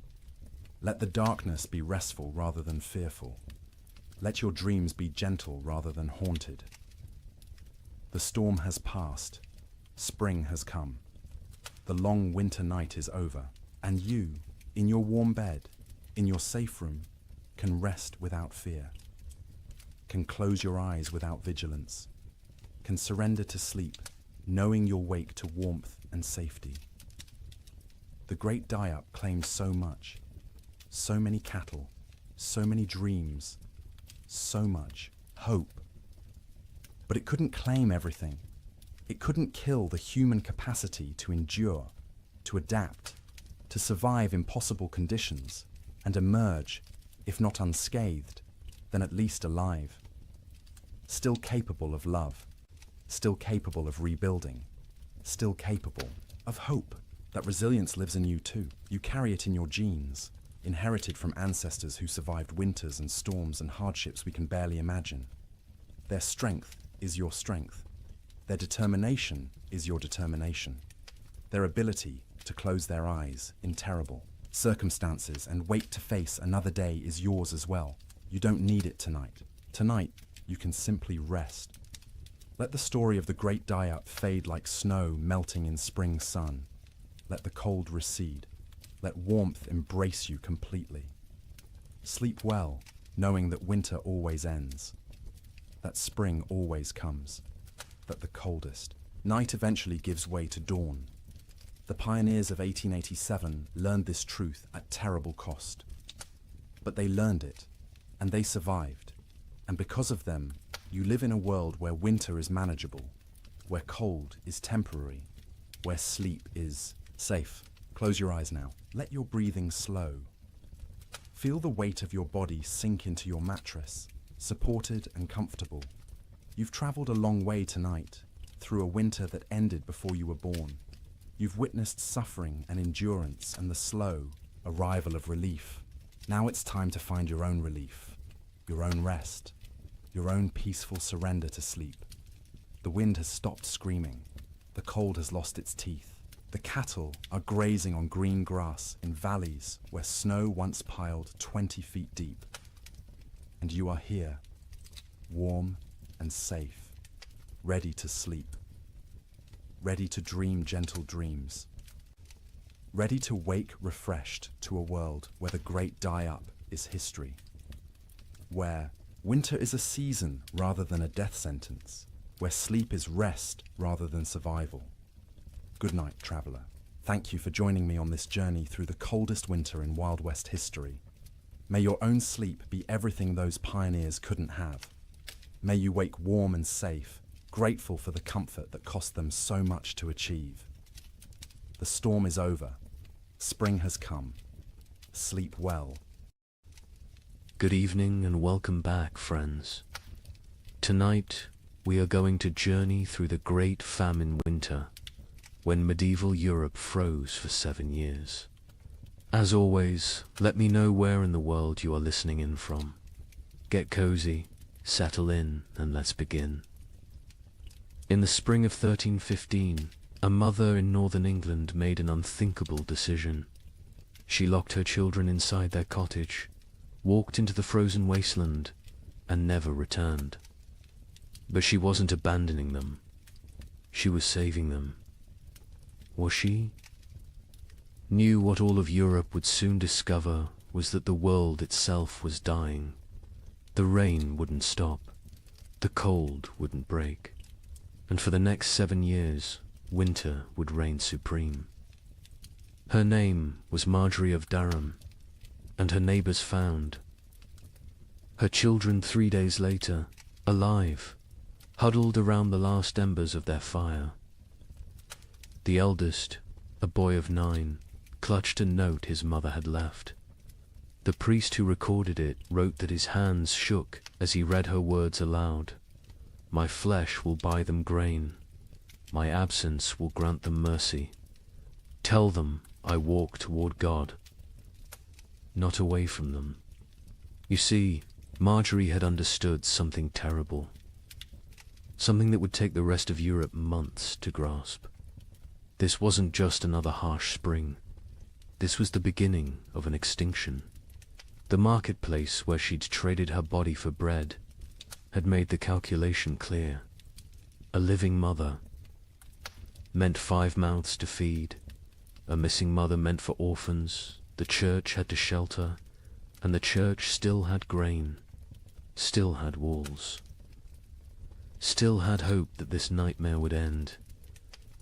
Let the darkness be restful rather than fearful. Let your dreams be gentle rather than haunted. The storm has passed. Spring has come. The long winter night is over, and you, in your warm bed, in your safe room, can rest without fear, can close your eyes without vigilance, can surrender to sleep, knowing you'll wake to warmth and safety. The Great Die-Up claimed so much, so many cattle, so many dreams, so much hope. But it couldn't claim everything. It couldn't kill the human capacity to endure, to adapt, to survive impossible conditions, and emerge, if not unscathed, then at least alive. Still capable of love, still capable of rebuilding, still capable of hope. That resilience lives in you too. You carry it in your genes, inherited from ancestors who survived winters and storms and hardships we can barely imagine. Their strength is your strength. Their determination is your determination. Their ability to close their eyes in terrible circumstances and wait to face another day is yours as well. You don't need it tonight. Tonight, you can simply rest. Let the story of the Great Die-Up fade like snow melting in spring sun. Let the cold recede. Let warmth embrace you completely. Sleep well, knowing that winter always ends, that spring always comes, that the coldest night eventually gives way to dawn. The pioneers of 1887 learned this truth at terrible cost. But they learned it, and they survived. And because of them, you live in a world where winter is manageable, where cold is temporary, where sleep is Safe. Close your eyes now. Let your breathing slow. Feel the weight of your body sink into your mattress, supported and comfortable. You've traveled a long way tonight, through a winter that ended before you were born. You've witnessed suffering and endurance and the slow arrival of relief. Now it's time to find your own relief, your own rest, your own peaceful surrender to sleep. The wind has stopped screaming. The cold has lost its teeth. The cattle are grazing on green grass in valleys where snow once piled 20 feet deep. And you are here, warm and safe, ready to sleep, ready to dream gentle dreams, ready to wake refreshed to a world where the great die-up is history, where winter is a season rather than a death sentence, where sleep is rest rather than survival. Good night, traveller. Thank you for joining me on this journey through the coldest winter in Wild West history. May your own sleep be everything those pioneers couldn't have. May you wake warm and safe, grateful for the comfort that cost them so much to achieve. The storm is over. Spring has come. Sleep well. Good evening and welcome back, friends. Tonight, we are going to journey through the Great Famine winter, when medieval Europe froze for 7 years. As always, let me know where in the world you are listening in from. Get cozy, settle in, and let's begin. In the spring of 1315, a mother in northern England made an unthinkable decision. She locked her children inside their cottage, walked into the frozen wasteland, and never returned. But she wasn't abandoning them. She was saving them. Was she? Knew what all of Europe would soon discover was that the world itself was dying. The rain wouldn't stop. The cold wouldn't break. And for the next 7 years, winter would reign supreme. Her name was Marjorie of Durham, and her neighbours found her children 3 days later, alive, huddled around the last embers of their fire. The eldest, a boy of 9, clutched a note his mother had left. The priest who recorded it wrote that his hands shook as he read her words aloud. My flesh will buy them grain. My absence will grant them mercy. Tell them I walk toward God, not away from them. You see, Marjorie had understood something terrible. Something that would take the rest of Europe months to grasp. This wasn't just another harsh spring. This was the beginning of an extinction. The marketplace where she'd traded her body for bread had made the calculation clear. A living mother meant 5 mouths to feed. A missing mother meant for orphans. The church had to shelter, and the church still had grain, still had walls, still had hope that this nightmare would end.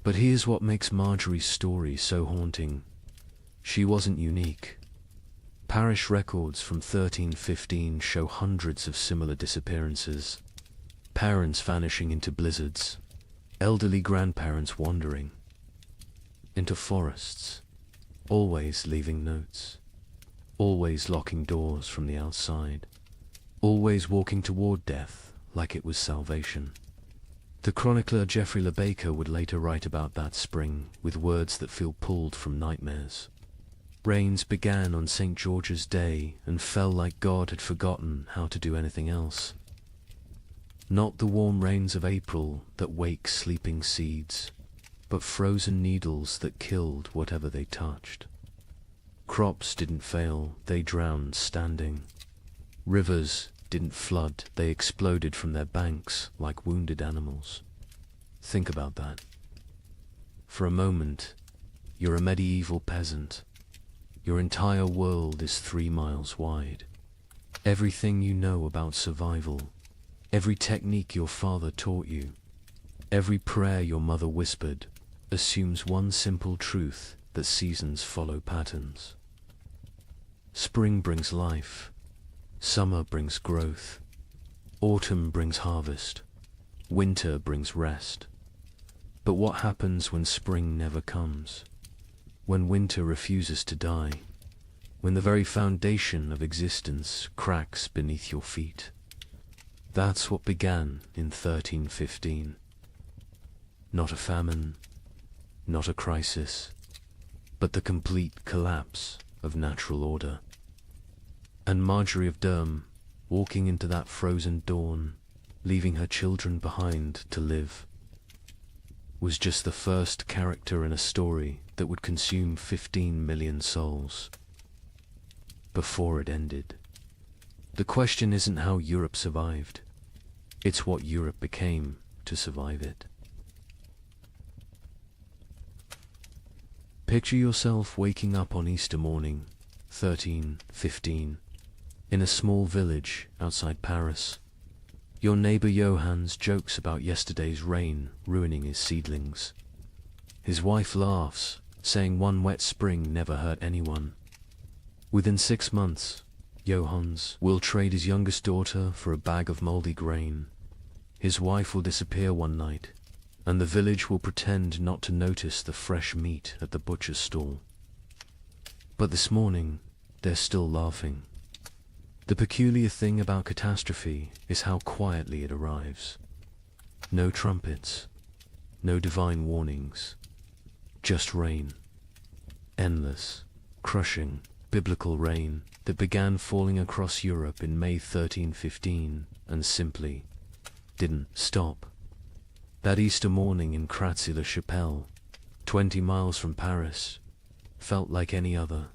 But here's what makes Marjorie's story so haunting. She wasn't unique. Parish records from 1315 show hundreds of similar disappearances. Parents vanishing into blizzards, elderly grandparents wandering into forests, always leaving notes, always locking doors from the outside, always walking toward death like it was salvation. The chronicler Geoffrey Le Baker would later write about that spring with words that feel pulled from nightmares. Rains began on St. George's Day and fell like God had forgotten how to do anything else. Not the warm rains of April that wake sleeping seeds, but frozen needles that killed whatever they touched. Crops didn't fail, they drowned standing. Rivers didn't flood, they exploded from their banks like wounded animals. Think about that. For a moment, you're a medieval peasant. Your entire world is 3 miles wide. Everything you know about survival, every technique your father taught you, every prayer your mother whispered, assumes one simple truth, that seasons follow patterns. Spring brings life. Summer brings growth. Autumn brings harvest. Winter brings rest. But what happens when spring never comes? when winter refuses to die, when the very foundation of existence cracks beneath your feet. That's what began in 1315. Not a famine, not a crisis, but the complete collapse of natural order. And Marjorie of Durham, walking into that frozen dawn, leaving her children behind to live, was just the first character in a story that would consume 15 million souls. Before it ended. The question isn't how Europe survived, it's what Europe became to survive it. Picture yourself waking up on Easter morning, 1315, in a small village outside Paris. Your neighbor Johannes jokes about yesterday's rain ruining his seedlings. His wife laughs, saying one wet spring never hurt anyone. Within 6 months, Johannes will trade his youngest daughter for a bag of moldy grain. His wife will disappear one night, and the village will pretend not to notice the fresh meat at the butcher's stall. But this morning, they're still laughing. The peculiar thing about catastrophe is how quietly it arrives. No trumpets, no divine warnings, just rain. Endless, crushing, biblical rain that began falling across Europe in May 1315 and simply didn't stop. That Easter morning in Kratzy-le-Chapelle, 20 miles from Paris, felt like any other.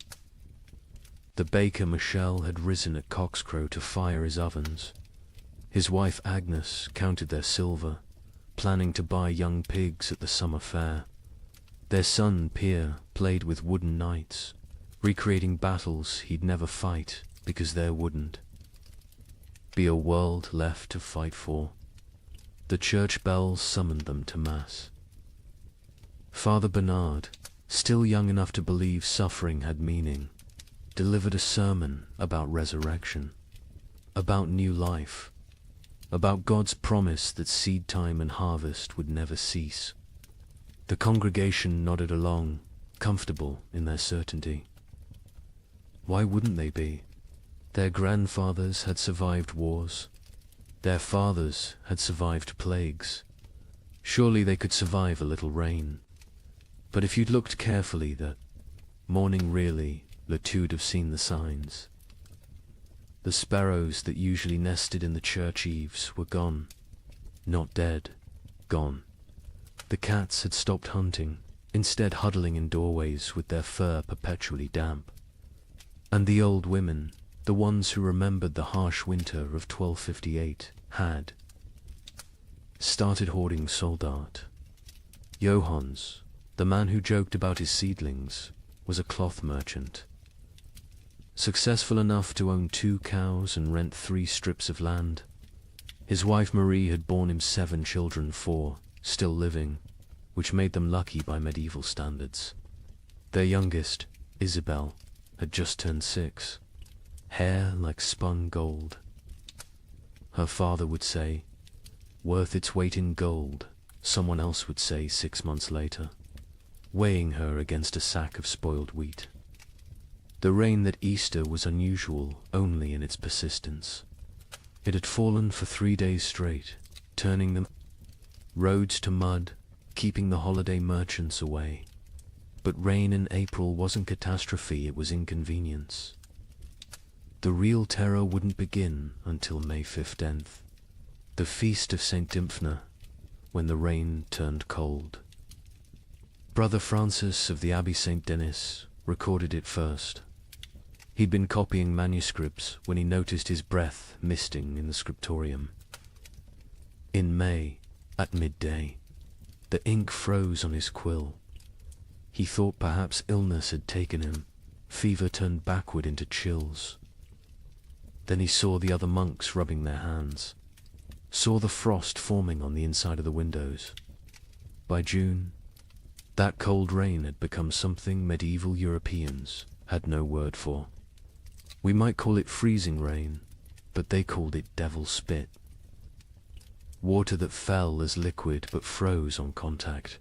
The baker Michel had risen at cockscrow to fire his ovens. His wife Agnes counted their silver, planning to buy young pigs at the summer fair. Their son Pierre played with wooden knights, recreating battles he'd never fight because there wouldn't be a world left to fight for. The church bells summoned them to Mass. Father Bernard, still young enough to believe suffering had meaning, delivered a sermon about resurrection, about new life, about God's promise that seed time and harvest would never cease. The congregation nodded along, comfortable in their certainty. Why wouldn't they be? Their grandfathers had survived wars. Their fathers had survived plagues. Surely they could survive a little rain. But if you'd looked carefully that morning really, Latude have seen the signs. The sparrows that usually nested in the church eaves were gone. Not dead, gone. The cats had stopped hunting, instead huddling in doorways with their fur perpetually damp. And the old women, the ones who remembered the harsh winter of 1258, had started hoarding soldat. Johannes, the man who joked about his seedlings, was a cloth merchant. Successful enough to own 2 cows and rent 3 strips of land. His wife Marie had borne him 7 children, 4 still living, which made them lucky by medieval standards. Their youngest, Isabel, had just turned 6, hair like spun gold. Her father would say, worth its weight in gold, someone else would say 6 months later, weighing her against a sack of spoiled wheat. The rain that Easter was unusual only in its persistence. It had fallen for 3 days straight, turning the roads to mud, keeping the holiday merchants away. But rain in April wasn't catastrophe, it was inconvenience. The real terror wouldn't begin until May 15th, the feast of St. Dymphna, when the rain turned cold. Brother Francis of the Abbey St. Denis recorded it first. He'd been copying manuscripts when he noticed his breath misting in the scriptorium. In May, at midday, the ink froze on his quill. He thought perhaps illness had taken him, fever turned backward into chills. Then he saw the other monks rubbing their hands, saw the frost forming on the inside of the windows. By June, that cold rain had become something medieval Europeans had no word for. We might call it freezing rain, but they called it devil's spit. Water that fell as liquid but froze on contact.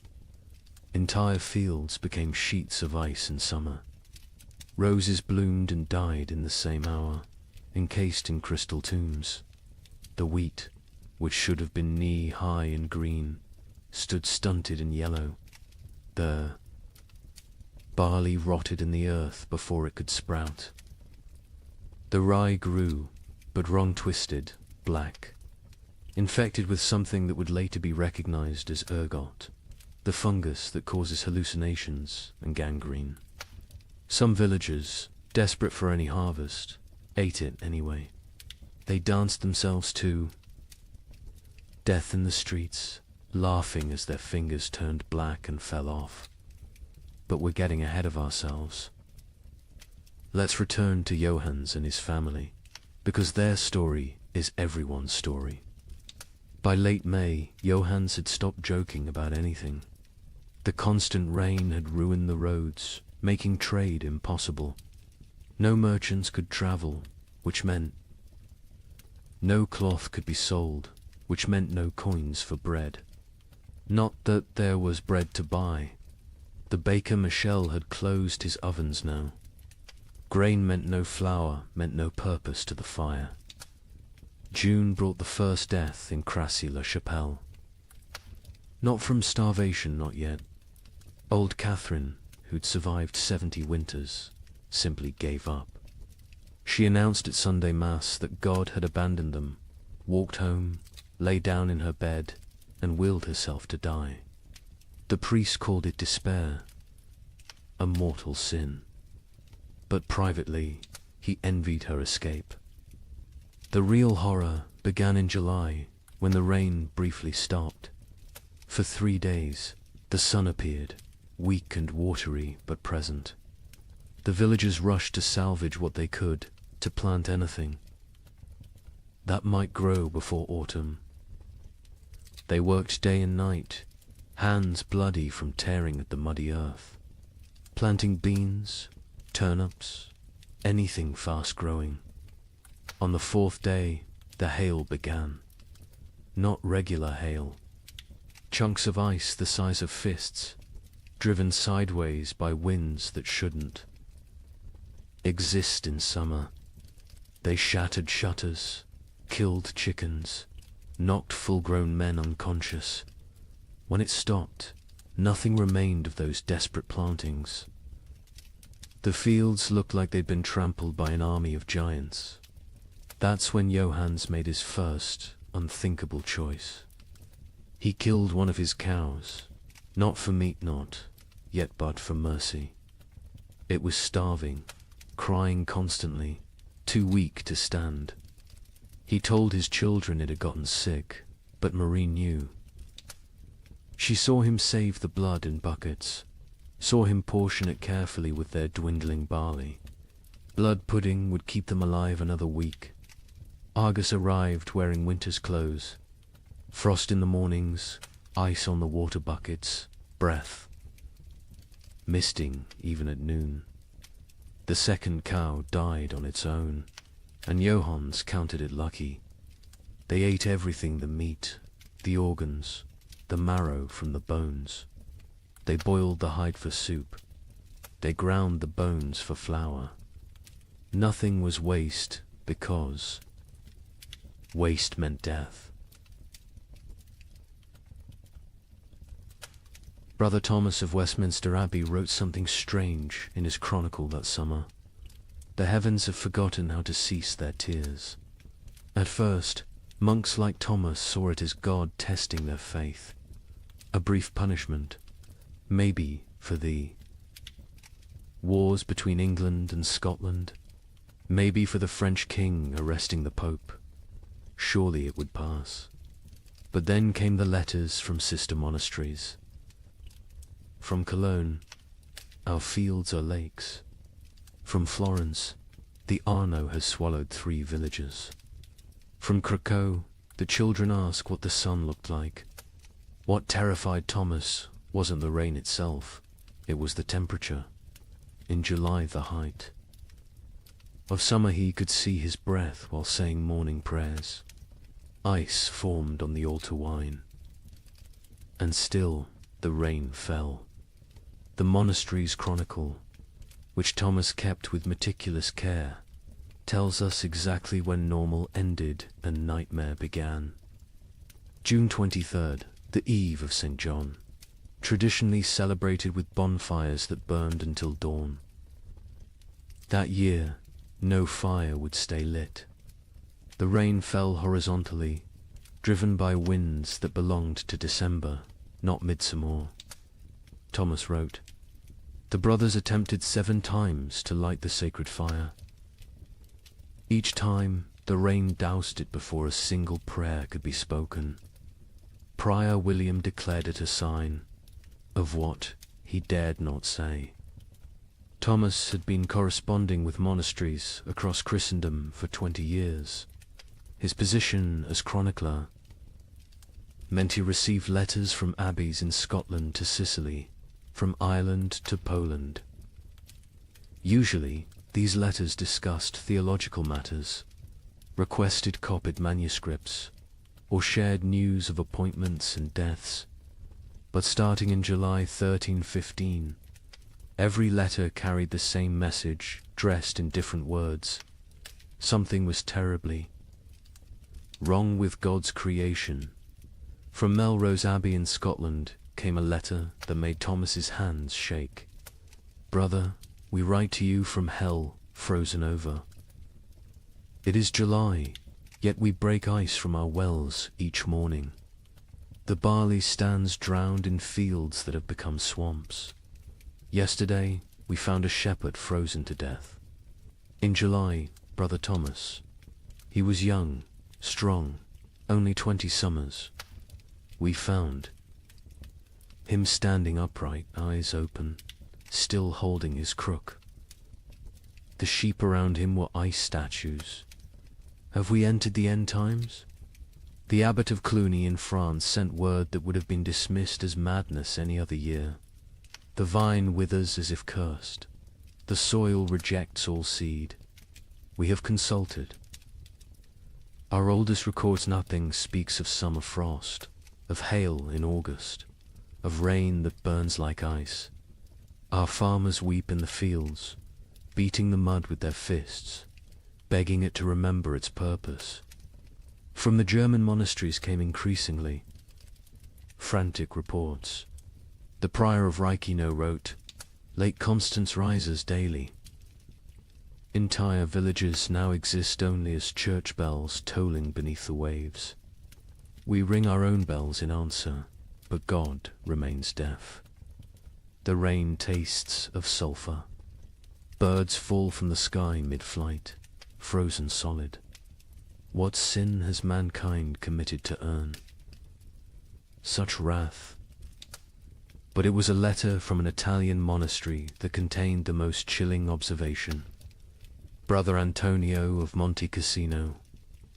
Entire fields became sheets of ice in summer. Roses bloomed and died in the same hour, encased in crystal tombs. The wheat, which should have been knee-high in green, stood stunted in yellow. The barley rotted in the earth before it could sprout. The rye grew, but wrong-twisted, black, infected with something that would later be recognized as ergot, the fungus that causes hallucinations and gangrene. Some villagers, desperate for any harvest, ate it anyway. They danced themselves to death in the streets, laughing as their fingers turned black and fell off. But we're getting ahead of ourselves. Let's return to Johannes and his family, because their story is everyone's story. By late May, Johannes had stopped joking about anything. The constant rain had ruined the roads, making trade impossible. No merchants could travel, which meant no cloth could be sold, which meant no coins for bread. Not that there was bread to buy. The baker Michel had closed his ovens now. Grain meant no flour, meant no purpose to the fire. June brought the first death in Crassy-la-Chapelle. Not from starvation, not yet. Old Catherine, who'd survived 70 winters, simply gave up. She announced at Sunday Mass that God had abandoned them, walked home, lay down in her bed, and willed herself to die. The priest called it despair, a mortal sin. But privately, he envied her escape. The real horror began in July, when the rain briefly stopped. For 3 days, the sun appeared, weak and watery but present. The villagers rushed to salvage what they could, to plant anything that might grow before autumn. They worked day and night, hands bloody from tearing at the muddy earth, planting beans, turnips, anything fast-growing. On the 4th day, the hail began. Not regular hail. Chunks of ice the size of fists, driven sideways by winds that shouldn't exist in summer. They shattered shutters, killed chickens, knocked full-grown men unconscious. When it stopped, nothing remained of those desperate plantings. The fields looked like they'd been trampled by an army of giants. That's when Johannes made his first, unthinkable choice. He killed one of his cows, not for meat not, yet but for mercy. It was starving, crying constantly, too weak to stand. He told his children it had gotten sick, but Marie knew. She saw him save the blood in buckets, saw him portion it carefully with their dwindling barley. Blood pudding would keep them alive another week. Argus arrived wearing winter's clothes. Frost in the mornings, ice on the water buckets, breath misting even at noon. The second cow died on its own, and Johannes counted it lucky. They ate everything: the meat, the organs, the marrow from the bones. They boiled the hide for soup. They ground the bones for flour. Nothing was waste, because waste meant death. Brother Thomas of Westminster Abbey wrote something strange in his chronicle that summer. The heavens have forgotten how to cease their tears. At first, monks like Thomas saw it as God testing their faith. A brief punishment, maybe for the wars between England and Scotland, maybe for the French king arresting the Pope. Surely it would pass. But then came the letters from sister monasteries. From Cologne, our fields are lakes. From Florence, the Arno has swallowed 3 villages. From Krakow, the children ask what the sun looked like. What terrified Thomas wasn't the rain itself, it was the temperature. In July, the height. Of summer he could see his breath while saying morning prayers. Ice formed on the altar wine. And still the rain fell. The monastery's chronicle, which Thomas kept with meticulous care, tells us exactly when normal ended and nightmare began. June 23rd, the eve of St. John, traditionally celebrated with bonfires that burned until dawn. That year, no fire would stay lit. The rain fell horizontally, driven by winds that belonged to December, not midsummer. Thomas wrote, "The brothers attempted 7 times to light the sacred fire. Each time, the rain doused it before a single prayer could be spoken. Prior William declared it a sign of what he dared not say." Thomas had been corresponding with monasteries across Christendom for 20 years. His position as chronicler meant he received letters from abbeys in Scotland to Sicily, from Ireland to Poland. Usually, these letters discussed theological matters, requested copied manuscripts, or shared news of appointments and deaths. But starting in July 1315, every letter carried the same message, dressed in different words. Something was terribly wrong with God's creation. From Melrose Abbey in Scotland came a letter that made Thomas's hands shake. "Brother, we write to you from hell, frozen over. It is July, yet we break ice from our wells each morning. The barley stands drowned in fields that have become swamps. Yesterday, we found a shepherd frozen to death. In July, Brother Thomas. He was young, strong, only 20 summers. We found him standing upright, eyes open, still holding his crook. The sheep around him were ice statues. Have we entered the end times? The abbot of Cluny in France sent word that would have been dismissed as madness any other year. The vine withers as if cursed. The soil rejects all seed. We have consulted. Our oldest records nothing, speaks of summer frost, of hail in August, of rain that burns like ice. Our farmers weep in the fields, beating the mud with their fists, begging it to remember its purpose." From the German monasteries came increasingly frantic reports. The prior of Reichenau wrote, "Lake Constance rises daily. Entire villages now exist only as church bells tolling beneath the waves. We ring our own bells in answer, but God remains deaf. The rain tastes of sulphur. Birds fall from the sky mid-flight, frozen solid. What sin has mankind committed to earn such wrath?" But it was a letter from an Italian monastery that contained the most chilling observation. Brother Antonio of Monte Cassino,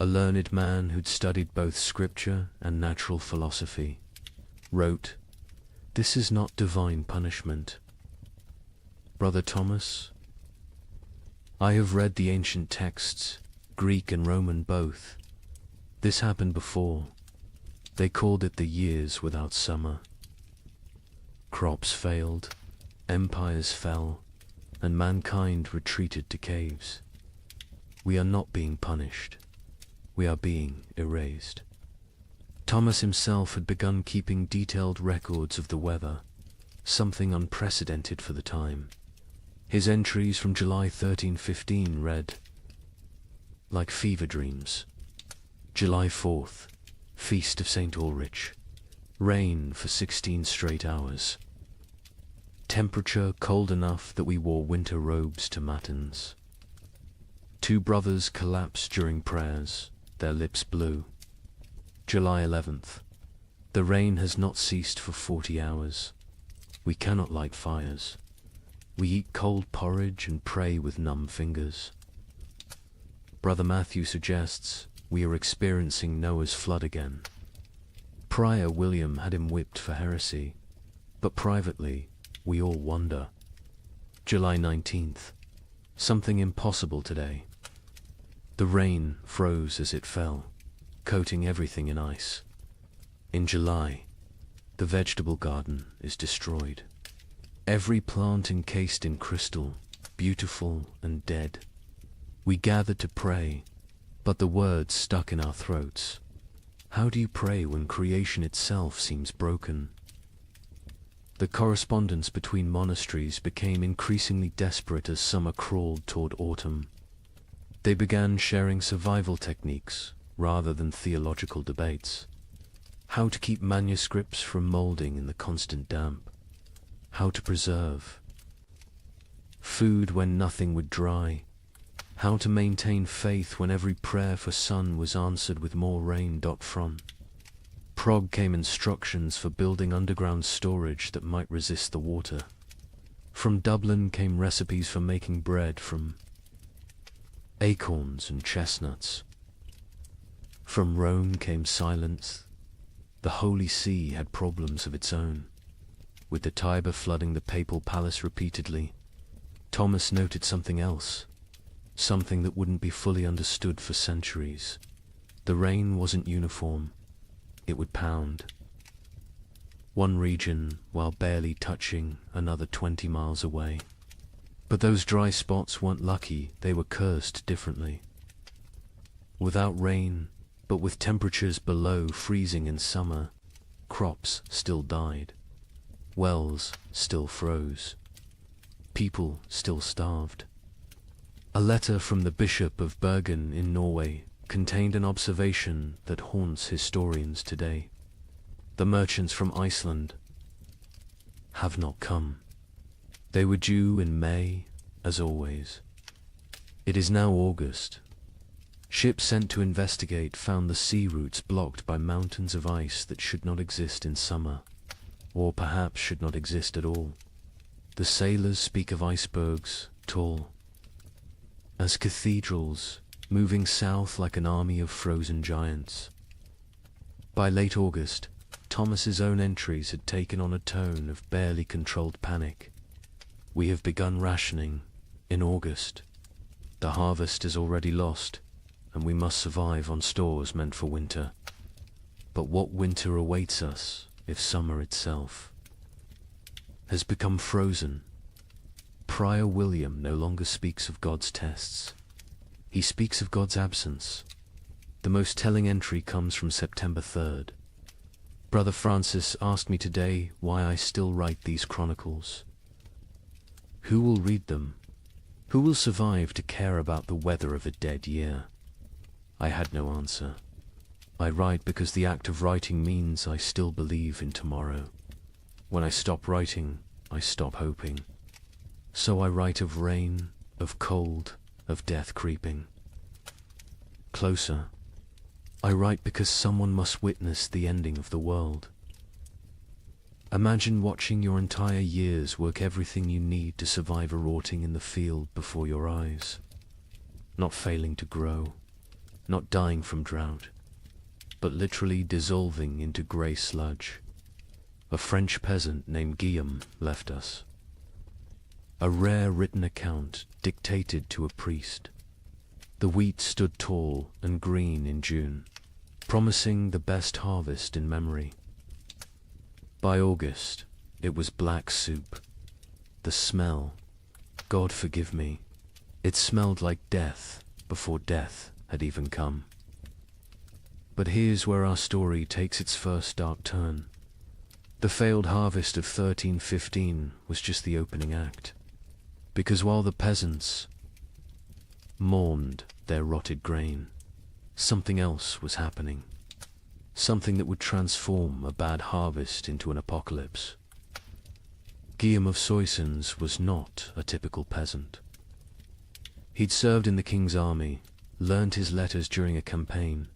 a learned man who'd studied both scripture and natural philosophy, wrote, "This is not divine punishment. Brother Thomas, I have read the ancient texts, Greek and Roman both. This happened before. They called it the years without summer. Crops failed, empires fell, and mankind retreated to caves. We are not being punished. We are being erased." Thomas himself had begun keeping detailed records of the weather, something unprecedented for the time. His entries from July 1315 read, "Like fever dreams. July 4th, Feast of St. Ulrich. Rain for 16 straight hours. Temperature cold enough that we wore winter robes to matins. 2 brothers collapsed during prayers, their lips blue. July 11th. The rain has not ceased for 40 hours. We cannot light fires. We eat cold porridge and pray with numb fingers. Brother Matthew suggests we are experiencing Noah's flood again. Prior William had him whipped for heresy, but privately we all wonder. July 19th. Something impossible today. The rain froze as it fell, coating everything in ice. In July, the vegetable garden is destroyed. every plant encased in crystal, beautiful and dead. We gathered to pray, but the words stuck in our throats. How do you pray when creation itself seems broken? The correspondence between monasteries became increasingly desperate as summer crawled toward autumn. They began sharing survival techniques rather than theological debates. How to keep manuscripts from molding in the constant damp. How to preserve food when nothing would dry. How to maintain faith when every prayer for sun was answered with more rain. From Prague came instructions for building underground storage that might resist the water. From Dublin came recipes for making bread from acorns and chestnuts. From Rome came silence. The Holy See had problems of its own. With the Tiber flooding the papal palace repeatedly, Thomas noted something else, something that wouldn't be fully understood for centuries. The rain wasn't uniform. It would pound. One region while barely touching another 20 miles away. But those dry spots weren't lucky, they were cursed differently. Without rain, but with temperatures below freezing in summer, crops still died. Wells still froze. People still starved. A letter from the Bishop of Bergen in Norway contained an observation that haunts historians today. The merchants from Iceland have not come. They were due in May, as always. It is now August. Ships sent to investigate found the sea routes blocked by mountains of ice that should not exist in summer, or perhaps should not exist at all. The sailors speak of icebergs, tall as cathedrals, moving south like an army of frozen giants. By late August, Thomas's own entries had taken on a tone of barely controlled panic. We have begun rationing in August. The harvest is already lost, and we must survive on stores meant for winter. But what winter awaits us if summer itself has become frozen? Prior William no longer speaks of God's tests. He speaks of God's absence. The most telling entry comes from September 3rd. Brother Francis asked me today why I still write these chronicles. Who will read them? Who will survive to care about the weather of a dead year? I had no answer. I write because the act of writing means I still believe in tomorrow. When I stop writing, I stop hoping. So I write of rain, of cold, of death creeping closer. I write because someone must witness the ending of the world. Imagine watching your entire years work everything you need to survive a rotting in the field before your eyes. Not failing to grow, not dying from drought, but literally dissolving into grey sludge. A French peasant named Guillaume left us. A rare written account dictated to a priest. The wheat stood tall and green in June, promising the best harvest in memory. By August, it was black soup. The smell, God forgive me, it smelled like death before death had even come. But here's where our story takes its first dark turn. The failed harvest of 1315 was just the opening act. Because while the peasants mourned their rotted grain, something else was happening. Something that would transform a bad harvest into an apocalypse. Guillaume of Soissons was not a typical peasant. He'd served in the king's army, learned his letters during a campaign,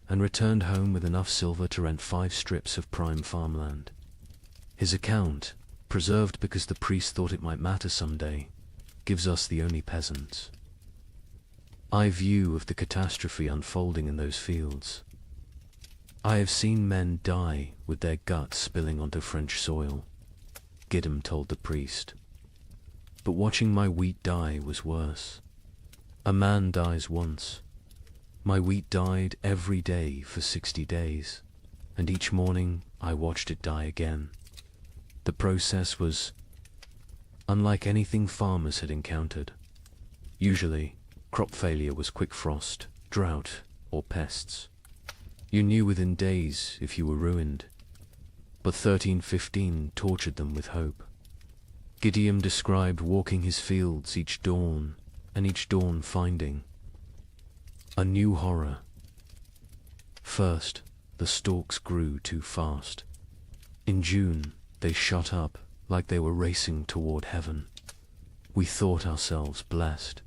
and returned home with enough silver to rent 5 strips of prime farmland. His account, preserved because the priest thought it might matter someday, gives us the only peasants. I view of the catastrophe unfolding in those fields. I have seen men die with their guts spilling onto French soil, Guillaume told the priest. But watching my wheat die was worse. A man dies once. My wheat died every day for 60 days, and each morning I watched it die again. The process was unlike anything farmers had encountered. Usually, crop failure was quick frost, drought, or pests. You knew within days if you were ruined. But 1315 tortured them with hope. Gideon described walking his fields each dawn, and each dawn finding a new horror. First, the stalks grew too fast. In June, they shot up like they were racing toward heaven. We thought ourselves blessed.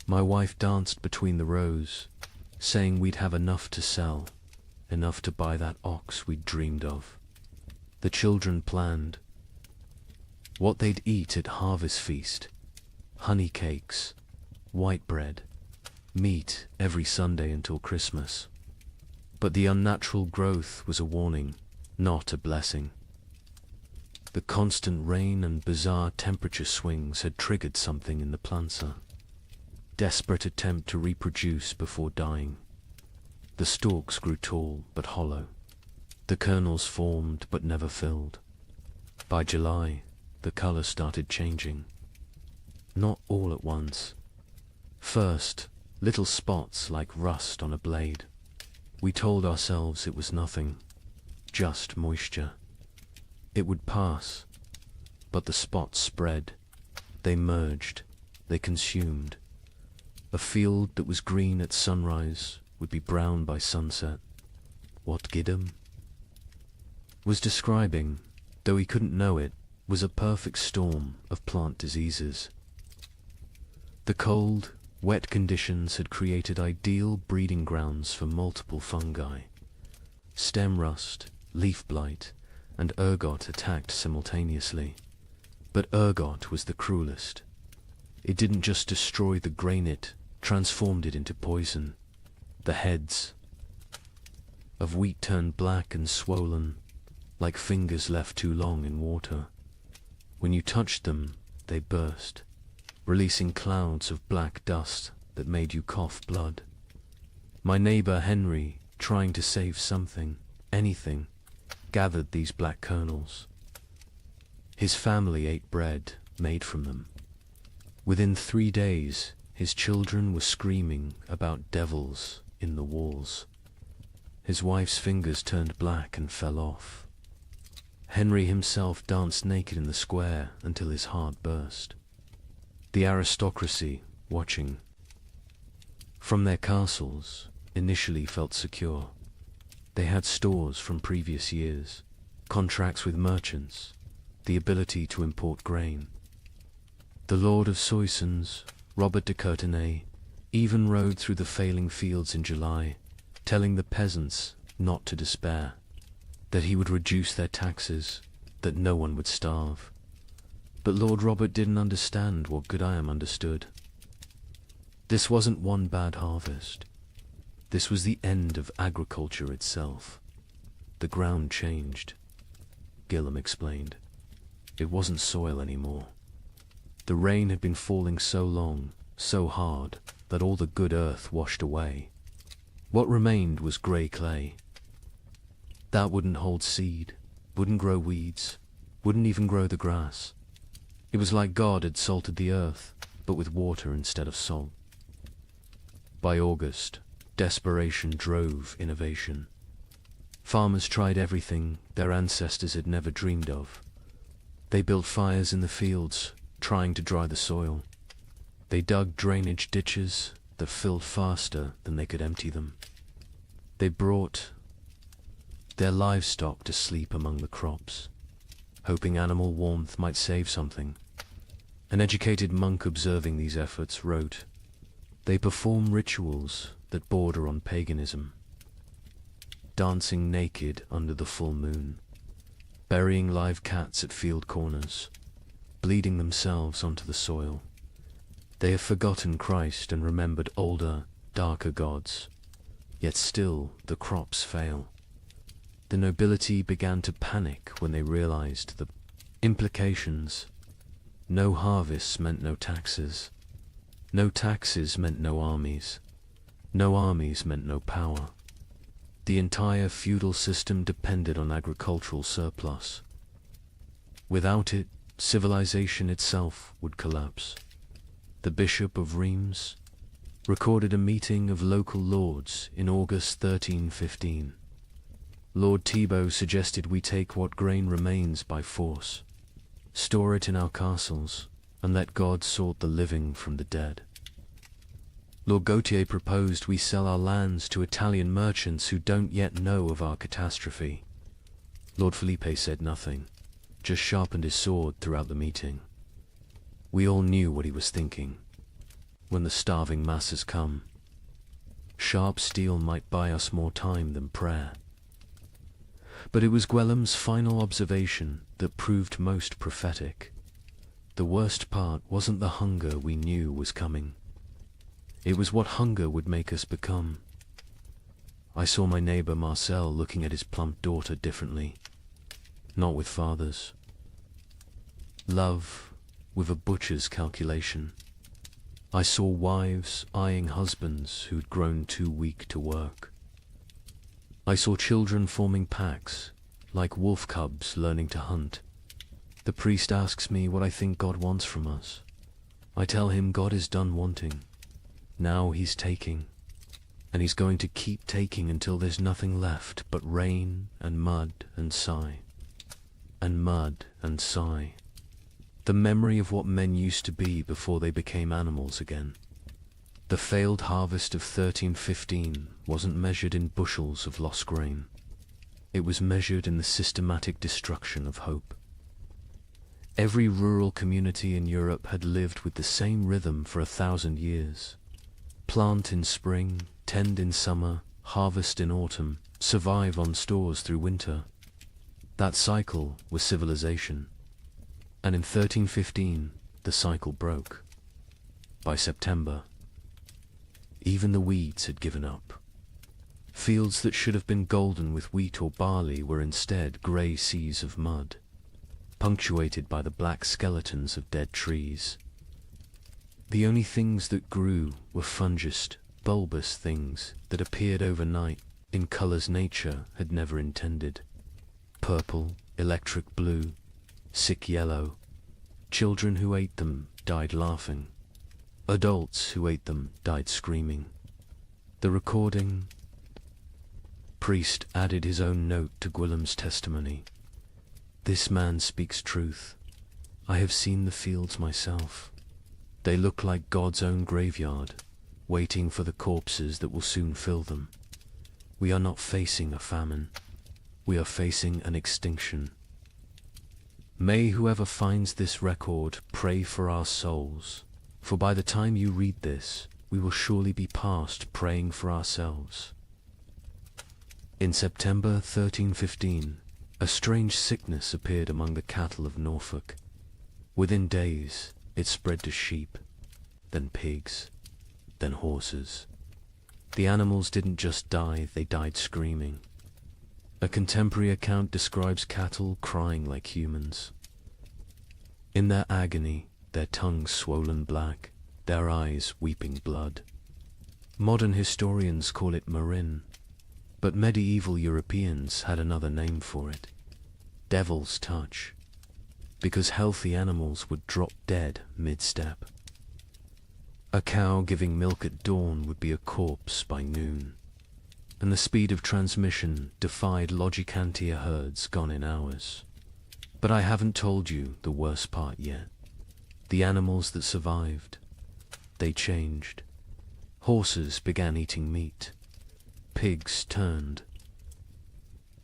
My wife danced between the rows, saying we'd have enough to sell, enough to buy that ox we'd dreamed of. The children planned what they'd eat at harvest feast: honey cakes, white bread, meat every Sunday until Christmas. But the unnatural growth was a warning, not a blessing. The constant rain and bizarre temperature swings had triggered something in the planter. Desperate attempt to reproduce before dying. The stalks grew tall but hollow. The kernels formed but never filled. By July, the color started changing. Not all at once. First, little spots like rust on a blade. We told ourselves it was nothing, just moisture. It would pass, but the spots spread. They merged, they consumed. A field that was green at sunrise would be brown by sunset. What Gideon was describing, though he couldn't know it, was a perfect storm of plant diseases. The cold, wet conditions had created ideal breeding grounds for multiple fungi. Stem rust, leaf blight, and ergot attacked simultaneously. But ergot was the cruelest. It didn't just destroy the grain, it transformed it into poison. The heads of wheat turned black and swollen, like fingers left too long in water. When you touched them, they burst, releasing clouds of black dust that made you cough blood. My neighbor Henry, trying to save something, anything, gathered these black kernels. His family ate bread made from them. Within 3 days, his children were screaming about devils in the walls. His wife's fingers turned black and fell off. Henry himself danced naked in the square until his heart burst. The aristocracy, watching from their castles, initially felt secure. They had stores from previous years, contracts with merchants, the ability to import grain. The Lord of Soissons, Robert de Courtenay, even rode through the failing fields in July, telling the peasants not to despair, that he would reduce their taxes, that no one would starve. But Lord Robert didn't understand what Gideon understood. This wasn't one bad harvest. This was the end of agriculture itself. The ground changed. Gillam explained. It wasn't soil anymore. The rain had been falling so long, so hard, that all the good earth washed away. What remained was grey clay. That wouldn't hold seed, wouldn't grow weeds, wouldn't even grow the grass. It was like God had salted the earth, but with water instead of salt. By August, desperation drove innovation. Farmers tried everything their ancestors had never dreamed of. They built fires in the fields, trying to dry the soil. They dug drainage ditches that filled faster than they could empty them. They brought their livestock to sleep among the crops, hoping animal warmth might save something. An educated monk observing these efforts wrote, "They perform rituals that border on paganism, dancing naked under the full moon, burying live cats at field corners, bleeding themselves onto the soil. They have forgotten Christ and remembered older, darker gods, yet still the crops fail." The nobility began to panic when they realized the implications. No harvests meant no taxes. No taxes meant no armies. No armies meant no power. The entire feudal system depended on agricultural surplus. Without it, civilization itself would collapse. The Bishop of Reims recorded a meeting of local lords in August 1315. Lord Thibaut suggested we take what grain remains by force, store it in our castles, and let God sort the living from the dead. Lord Gautier proposed we sell our lands to Italian merchants who don't yet know of our catastrophe. Lord Felipe said nothing, just sharpened his sword throughout the meeting. We all knew what he was thinking. When the starving masses come, sharp steel might buy us more time than prayer. But it was Gwellem's final observation that proved most prophetic. The worst part wasn't the hunger we knew was coming. It was what hunger would make us become. I saw my neighbor Marcel looking at his plump daughter differently, not with father's love, with a butcher's calculation. I saw wives eyeing husbands who'd grown too weak to work. I saw children forming packs, like wolf cubs learning to hunt. The priest asks me what I think God wants from us. I tell him God is done wanting. Now he's taking, and he's going to keep taking until there's nothing left but rain and mud and sigh. And mud and sigh. The memory of what men used to be before they became animals again. The failed harvest of 1315 wasn't measured in bushels of lost grain. It was measured in the systematic destruction of hope. Every rural community in Europe had lived with the same rhythm for 1,000 years. Plant in spring, tend in summer, harvest in autumn, survive on stores through winter. That cycle was civilization. And in 1315, the cycle broke. By September, even the weeds had given up. Fields that should have been golden with wheat or barley were instead grey seas of mud, punctuated by the black skeletons of dead trees. The only things that grew were fungous, bulbous things that appeared overnight in colours nature had never intended. Purple, electric blue, sick yellow. Children who ate them died laughing. Adults who ate them died screaming. The recording priest added his own note to Gwillem's testimony. This man speaks truth. I have seen the fields myself. They look like God's own graveyard, waiting for the corpses that will soon fill them. We are not facing a famine. We are facing an extinction. May whoever finds this record pray for our souls, for by the time you read this, we will surely be past praying for ourselves. In September 1315, a strange sickness appeared among the cattle of Norfolk. Within days, it spread to sheep, then pigs, then horses. The animals didn't just die, they died screaming. A contemporary account describes cattle crying like humans. In their agony, their tongues swollen black, their eyes weeping blood. Modern historians call it marin, but medieval Europeans had another name for it. Devil's touch, because healthy animals would drop dead mid-step. A cow giving milk at dawn would be a corpse by noon, and the speed of transmission defied Logicantia herds gone in hours. But I haven't told you the worst part yet. The animals that survived, they changed. Horses began eating meat. Pigs turned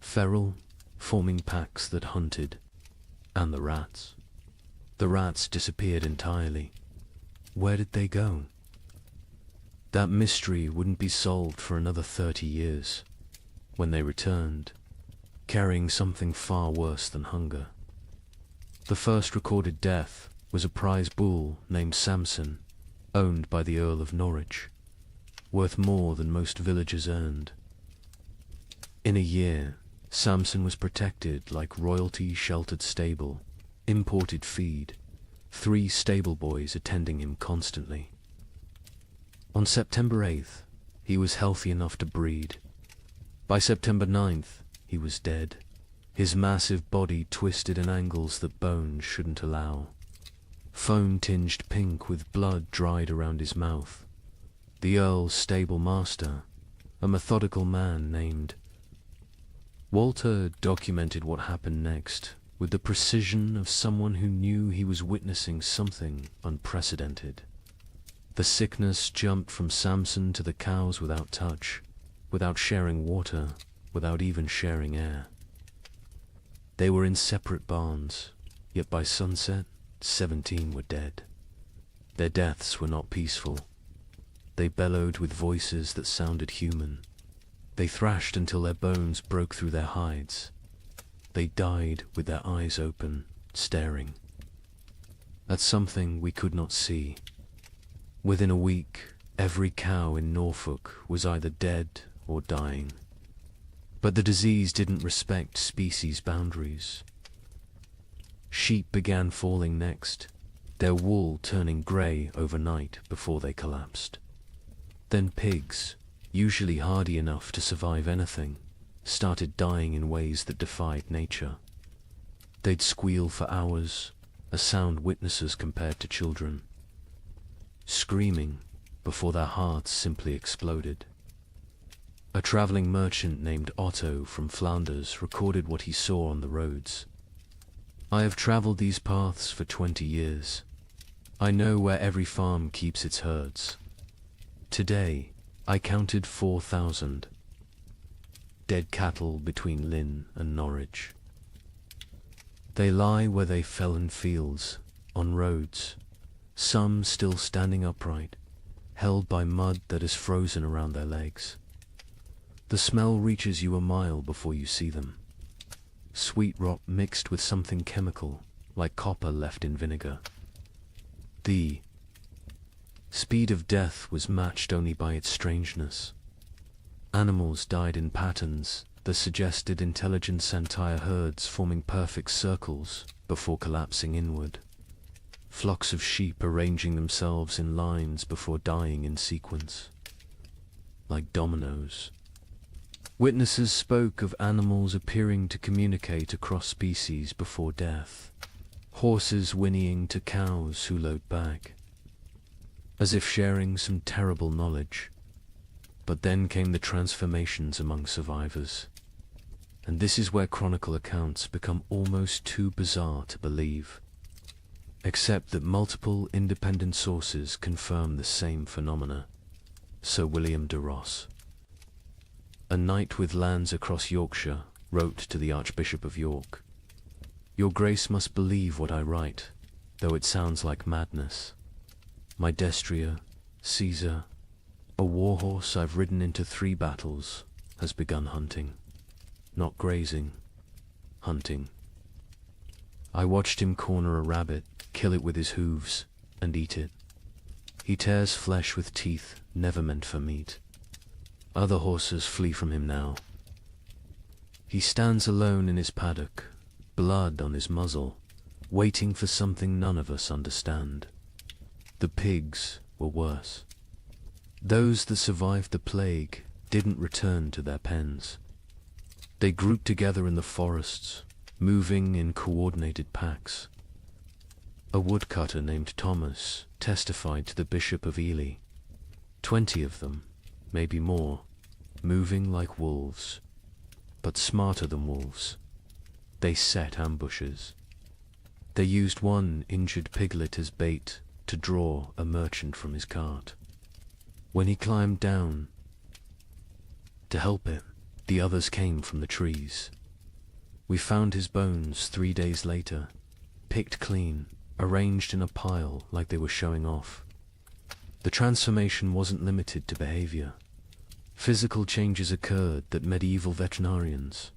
feral, forming packs that hunted. And the rats. The rats disappeared entirely. Where did they go? That mystery wouldn't be solved for another 30 years, when they returned, carrying something far worse than hunger. The first recorded death was a prize bull named Samson, owned by the Earl of Norwich, worth more than most villagers earned. In a year, Samson was protected like royalty-sheltered stable, imported feed, 3 stable boys attending him constantly. On September 8th, he was healthy enough to breed. By September 9th, he was dead, his massive body twisted in angles that bones shouldn't allow. Foam tinged pink with blood dried around his mouth. The Earl's stable master, a methodical man named Walter, documented what happened next with the precision of someone who knew he was witnessing something unprecedented. The sickness jumped from Samson to the cows without touch, without sharing water, without even sharing air. They were in separate barns, yet by sunset, 17 were dead. Their deaths were not peaceful. They bellowed with voices that sounded human. They thrashed until their bones broke through their hides. They died with their eyes open, staring at something we could not see. Within a week, every cow in Norfolk was either dead or dying. But the disease didn't respect species boundaries. Sheep began falling next, their wool turning grey overnight before they collapsed. Then pigs, usually hardy enough to survive anything, started dying in ways that defied nature. They'd squeal for hours, a sound witnesses compared to children, screaming before their hearts simply exploded. A traveling merchant named Otto from Flanders recorded what he saw on the roads. "I have traveled these paths for 20 years. I know where every farm keeps its herds. Today, I counted 4,000 dead cattle between Lynn and Norwich. They lie where they fell in fields, on roads, some still standing upright, held by mud that is frozen around their legs. The smell reaches you a mile before you see them. Sweet rot mixed with something chemical, like copper left in vinegar. The speed of death was matched only by its strangeness. Animals died in patterns that suggested intelligent entire herds forming perfect circles before collapsing inward. Flocks of sheep arranging themselves in lines before dying in sequence, like dominoes. Witnesses spoke of animals appearing to communicate across species before death, horses whinnying to cows who lowed back, as if sharing some terrible knowledge. But then came the transformations among survivors, and this is where chronicle accounts become almost too bizarre to believe, except that multiple independent sources confirm the same phenomena. Sir William de Ross, a knight with lands across Yorkshire, wrote to the Archbishop of York, "Your Grace must believe what I write, though it sounds like madness. My destrier, Caesar, a warhorse I've ridden into 3 battles, has begun hunting. Not grazing, hunting. I watched him corner a rabbit, kill it with his hooves, and eat it. He tears flesh with teeth never meant for meat. Other horses flee from him now. He stands alone in his paddock, blood on his muzzle, waiting for something none of us understand. The pigs were worse. Those that survived the plague didn't return to their pens. They grouped together in the forests, moving in coordinated packs. A woodcutter named Thomas testified to the Bishop of Ely. 20 of them, maybe more, moving like wolves, but smarter than wolves. They set ambushes. They used one injured piglet as bait to draw a merchant from his cart. When he climbed down to help him, the others came from the trees. We found his bones 3 days later, picked clean, arranged in a pile like they were showing off. The transformation wasn't limited to behavior. Physical changes occurred that medieval veterinarians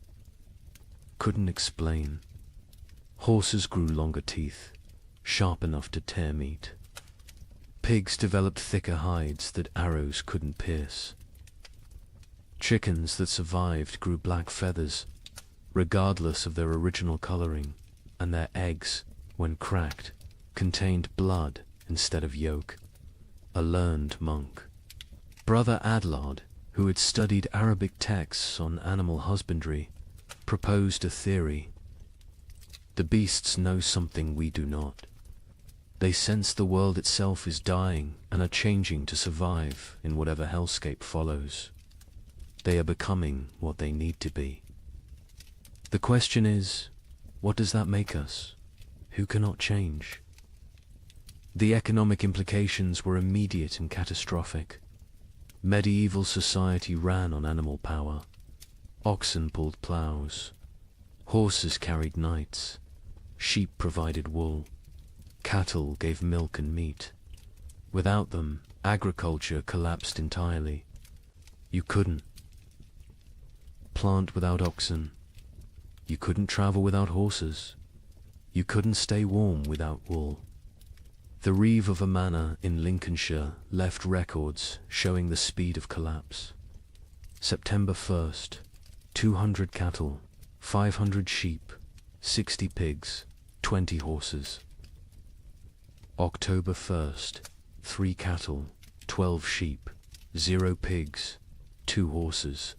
couldn't explain. Horses grew longer teeth, sharp enough to tear meat. Pigs developed thicker hides that arrows couldn't pierce. Chickens that survived grew black feathers, regardless of their original coloring, and their eggs, when cracked, contained blood instead of yolk. A learned monk, Brother Adlard, who had studied Arabic texts on animal husbandry, proposed a theory. The beasts know something we do not. They sense the world itself is dying and are changing to survive in whatever hellscape follows. They are becoming what they need to be. The question is, what does that make us? Who cannot change? The economic implications were immediate and catastrophic. Medieval society ran on animal power. Oxen pulled plows. Horses carried knights. Sheep provided wool. Cattle gave milk and meat. Without them, agriculture collapsed entirely. You couldn't plant without oxen. You couldn't travel without horses. You couldn't stay warm without wool. The reeve of a manor in Lincolnshire left records showing the speed of collapse. September 1st, 200 cattle, 500 sheep, 60 pigs, 20 horses. October 1st, 3 cattle, 12 sheep, 0 pigs, 2 horses.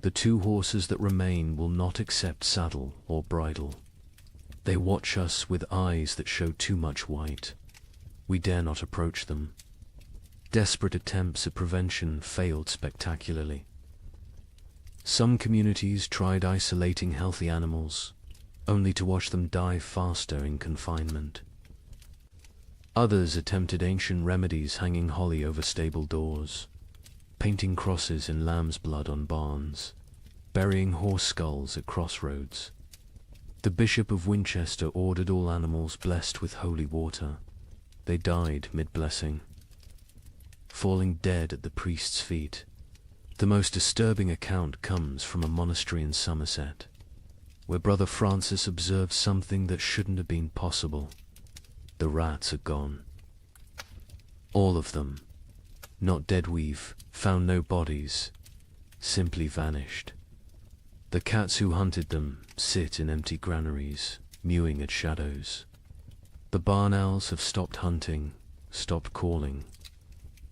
The 2 horses that remain will not accept saddle or bridle. They watch us with eyes that show too much white. We dare not approach them. Desperate attempts at prevention failed spectacularly. Some communities tried isolating healthy animals, only to watch them die faster in confinement. Others attempted ancient remedies, hanging holly over stable doors, painting crosses in lamb's blood on barns, burying horse skulls at crossroads. The Bishop of Winchester ordered all animals blessed with holy water. They died mid-blessing, falling dead at the priest's feet. The most disturbing account comes from a monastery in Somerset, where Brother Francis observed something that shouldn't have been possible. The rats are gone. All of them. Not dead, we've found no bodies, simply vanished. The cats who hunted them sit in empty granaries, mewing at shadows. The barn owls have stopped hunting, stopped calling.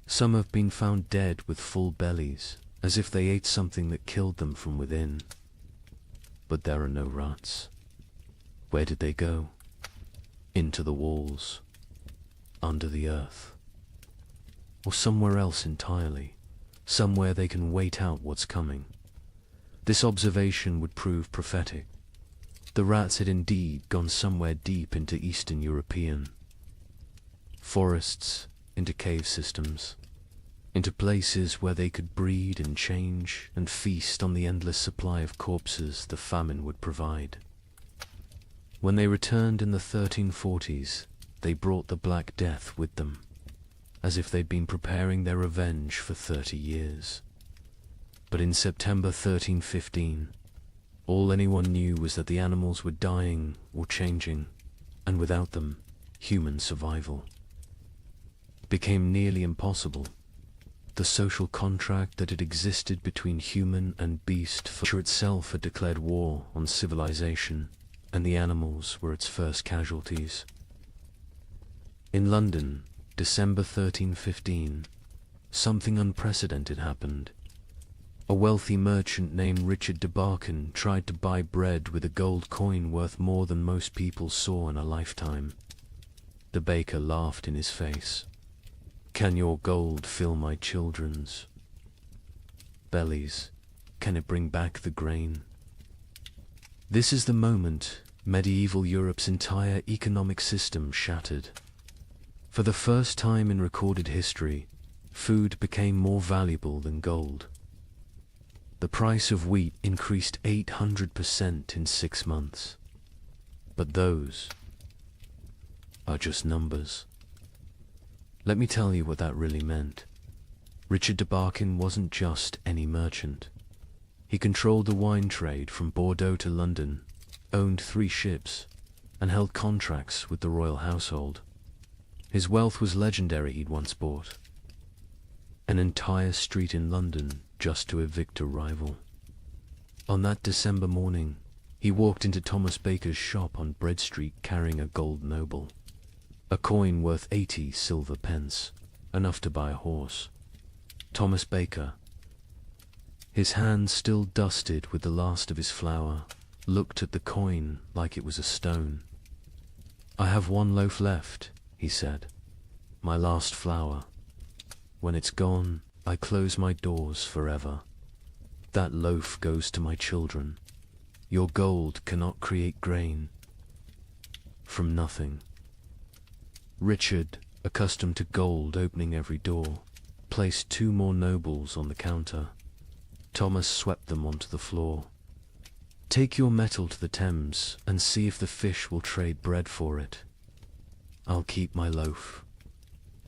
Some have been found dead with full bellies, as if they ate something that killed them from within. But there are no rats. Where did they go? Into the walls, under the earth, or somewhere else entirely, somewhere they can wait out what's coming. This observation would prove prophetic. The rats had indeed gone somewhere deep into Eastern Eurpean forests, into cave systems, into places where they could breed and change and feast on the endless supply of corpses the famine would provide. When they returned in the 1340s, they brought the Black Death with them, as if they'd been preparing their revenge for 30 years. But in September 1315, all anyone knew was that the animals were dying or changing, and without them, human survival became nearly impossible. The social contract that had existed between human and beast for itself had declared war on civilization, and the animals were its first casualties. In London, December 1315, something unprecedented happened. A wealthy merchant named Richard de Barkin tried to buy bread with a gold coin worth more than most people saw in a lifetime. The baker laughed in his face. "Can your gold fill my children's bellies? Can it bring back the grain?" This is the moment medieval Europe's entire economic system shattered. For the first time in recorded history, food became more valuable than gold. The price of wheat increased 800% in 6 months. But those are just numbers. Let me tell you what that really meant. Richard de Barkin wasn't just any merchant. He controlled the wine trade from Bordeaux to London, owned 3 ships, and held contracts with the royal household. His wealth was legendary. He'd once bought an entire street in London just to evict a rival. On that December morning, he walked into Thomas Baker's shop on Bread Street carrying a gold noble, a coin worth 80 silver pence, enough to buy a horse. Thomas Baker His hand still dusted with the last of his flour, looked at the coin like it was a stone. "I have one loaf left," he said. "My last flour. When it's gone, I close my doors forever. That loaf goes to my children. Your gold cannot create grain from nothing." Richard, accustomed to gold opening every door, placed 2 more nobles on the counter. Thomas swept them onto the floor. "Take your metal to the Thames and see if the fish will trade bread for it. I'll keep my loaf."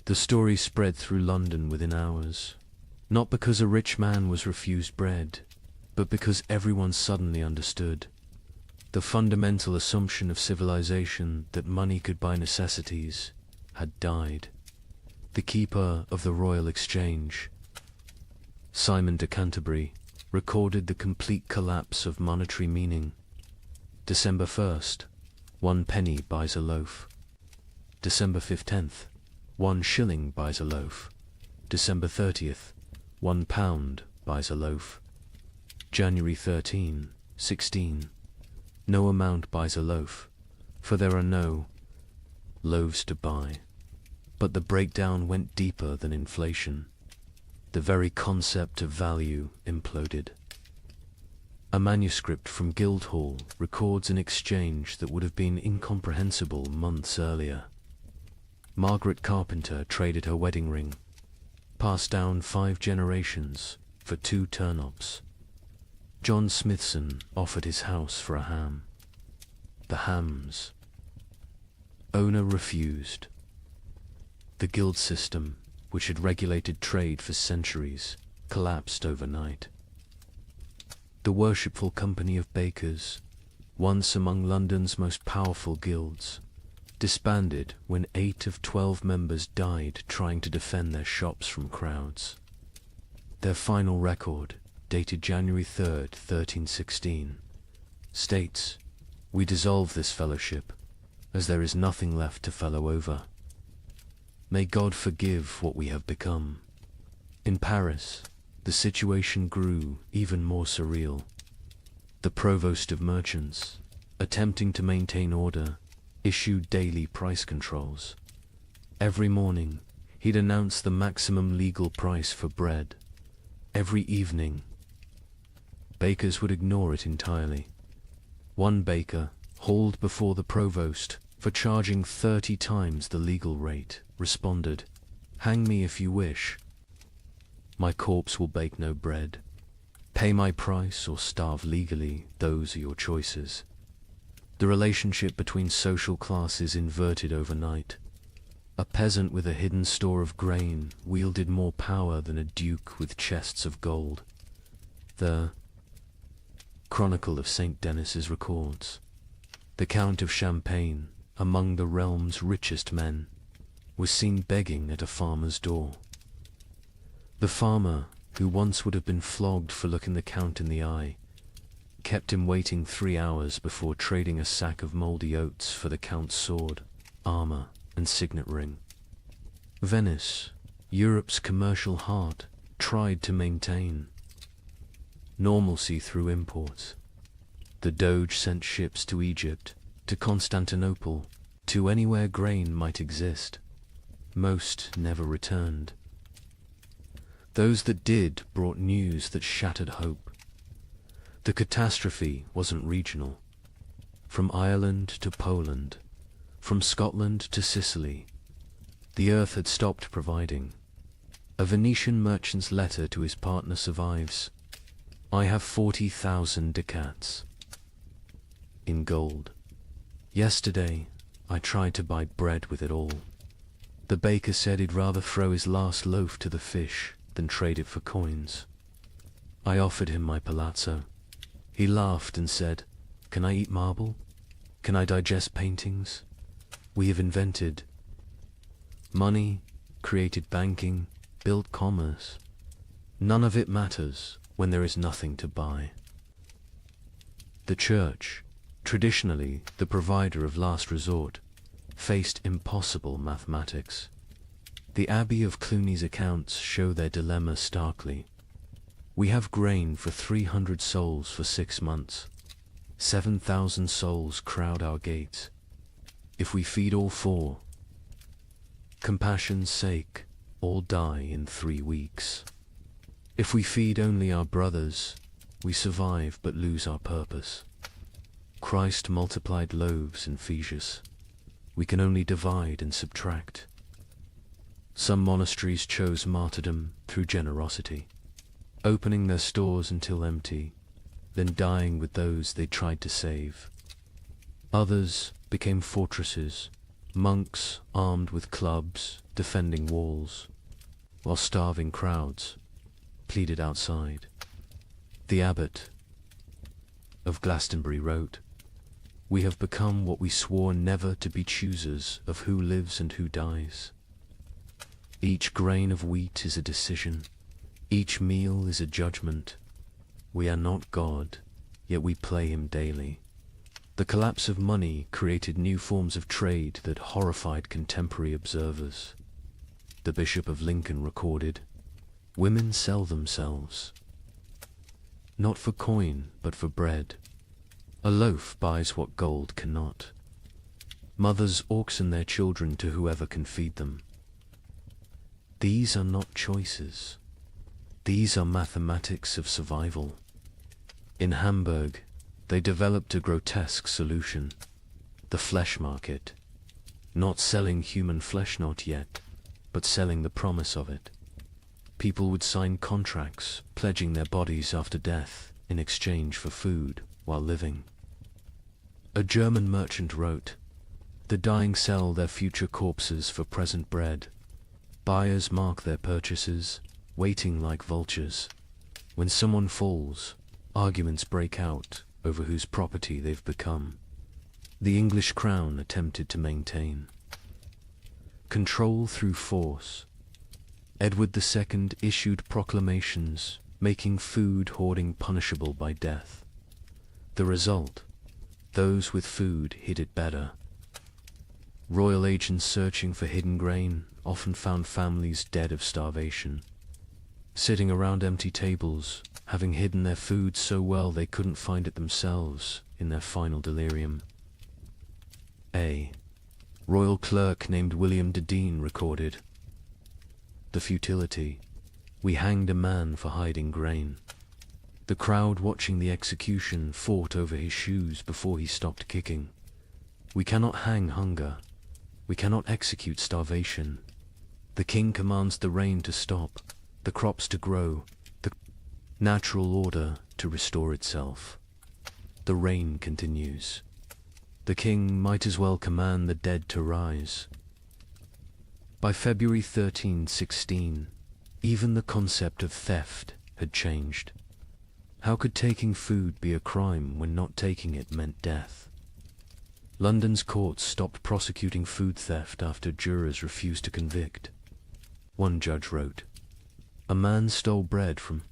The story spread through London within hours, not because a rich man was refused bread, but because everyone suddenly understood. The fundamental assumption of civilization that money could buy necessities had died. The keeper of the Royal Exchange, Simon de Canterbury, recorded the complete collapse of monetary meaning. December 1st, 1 penny buys a loaf. December 15th, 1 shilling buys a loaf. December 30th, 1 pound buys a loaf. January 13, 16, no amount buys a loaf, for there are no loaves to buy. But the breakdown went deeper than inflation. The very concept of value imploded. A manuscript from Guildhall records an exchange that would have been incomprehensible months earlier. Margaret Carpenter traded her wedding ring, passed down 5 generations, for 2 turnips. John Smithson offered his house for a ham. The hams. Owner refused. The guild system, which had regulated trade for centuries, collapsed overnight. The worshipful company of bakers, once among London's most powerful guilds, disbanded when 8 of 12 members died trying to defend their shops from crowds. Their final record, dated January 3rd, 1316, states, "We dissolve this fellowship, as there is nothing left to fellow over. May God forgive what we have become." In Paris, the situation grew even more surreal. The provost of merchants, attempting to maintain order, issued daily price controls. Every morning, he'd announce the maximum legal price for bread. Every evening, bakers would ignore it entirely. One baker, hauled before the provost for charging 30 times the legal rate, responded, "Hang me if you wish. My corpse will bake no bread. Pay my price or starve legally, those are your choices." The relationship between social classes inverted overnight. A peasant with a hidden store of grain wielded more power than a duke with chests of gold. The Chronicle of St. Denis's records, the Count of Champagne, among the realm's richest men, was seen begging at a farmer's door. The farmer, who once would have been flogged for looking the Count in the eye, kept him waiting 3 hours before trading a sack of mouldy oats for the Count's sword, armor, and signet ring. Venice, Europe's commercial heart, tried to maintain normalcy through imports. The Doge sent ships to Egypt, to Constantinople, to anywhere grain might exist. Most never returned. Those that did brought news that shattered hope. The catastrophe wasn't regional. From Ireland to Poland, from Scotland to Sicily, the earth had stopped providing. A Venetian merchant's letter to his partner survives. "I have 40,000 ducats in gold. Yesterday, I tried to buy bread with it all. The baker said he'd rather throw his last loaf to the fish than trade it for coins. I offered him my palazzo. He laughed and said, 'Can I eat marble? Can I digest paintings? We have invented money, created banking, built commerce. None of it matters when there is nothing to buy.'" The church, traditionally the provider of last resort, faced impossible mathematics. The Abbey of Cluny's accounts show their dilemma starkly. We have grain for 300 souls for 6 months. 7,000 souls crowd our gates. If we feed all 4, compassion's sake, all die in 3 weeks. If we feed only our brothers, we survive but lose our purpose. Christ multiplied loaves in Phaedrus. We can only divide and subtract. Some monasteries chose martyrdom through generosity, opening their stores until empty, then dying with those they tried to save. Others became fortresses, monks armed with clubs, defending walls, while starving crowds pleaded outside. The abbot of Glastonbury wrote, "We have become what we swore never to be, choosers of who lives and who dies. Each grain of wheat is a decision. Each meal is a judgment. We are not God, yet we play him daily." The collapse of money created new forms of trade that horrified contemporary observers. The Bishop of Lincoln recorded, "Women sell themselves, not for coin, but for bread. A loaf buys what gold cannot. Mothers auction their children to whoever can feed them. These are not choices. These are mathematics of survival." In Hamburg, they developed a grotesque solution: the flesh market. Not selling human flesh, not yet, but selling the promise of it. People would sign contracts pledging their bodies after death in exchange for food while living. A German merchant wrote, "The dying sell their future corpses for present bread. Buyers mark their purchases, waiting like vultures. When someone falls, arguments break out over whose property they've become." The English crown attempted to maintain control through force. Edward II issued proclamations making food hoarding punishable by death. The result: those with food hid it better. Royal agents searching for hidden grain often found families dead of starvation, sitting around empty tables, having hidden their food so well they couldn't find it themselves in their final delirium. A royal clerk named William de Dean recorded, "The futility. We hanged a man for hiding grain. The crowd watching the execution fought over his shoes before he stopped kicking. We cannot hang hunger. We cannot execute starvation. The king commands the rain to stop, the crops to grow, the natural order to restore itself. The rain continues. The king might as well command the dead to rise." By February 1316, even the concept of theft had changed. How could taking food be a crime when not taking it meant death? London's courts stopped prosecuting food theft after jurors refused to convict. One judge wrote, "A man stole bread from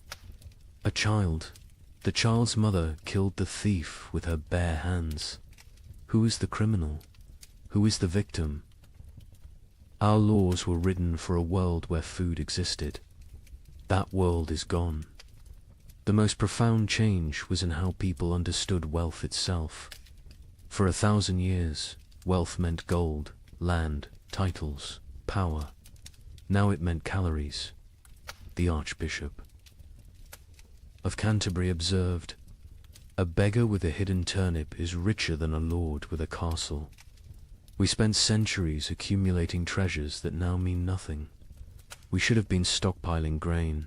a child. The child's mother killed the thief with her bare hands. Who is the criminal? Who is the victim? Our laws were written for a world where food existed. That world is gone." The most profound change was in how people understood wealth itself. For 1,000 years, wealth meant gold, land, titles, power. Now it meant calories. The Archbishop of Canterbury observed, "A beggar with a hidden turnip is richer than a lord with a castle." We spent centuries accumulating treasures that now mean nothing. We should have been stockpiling grain.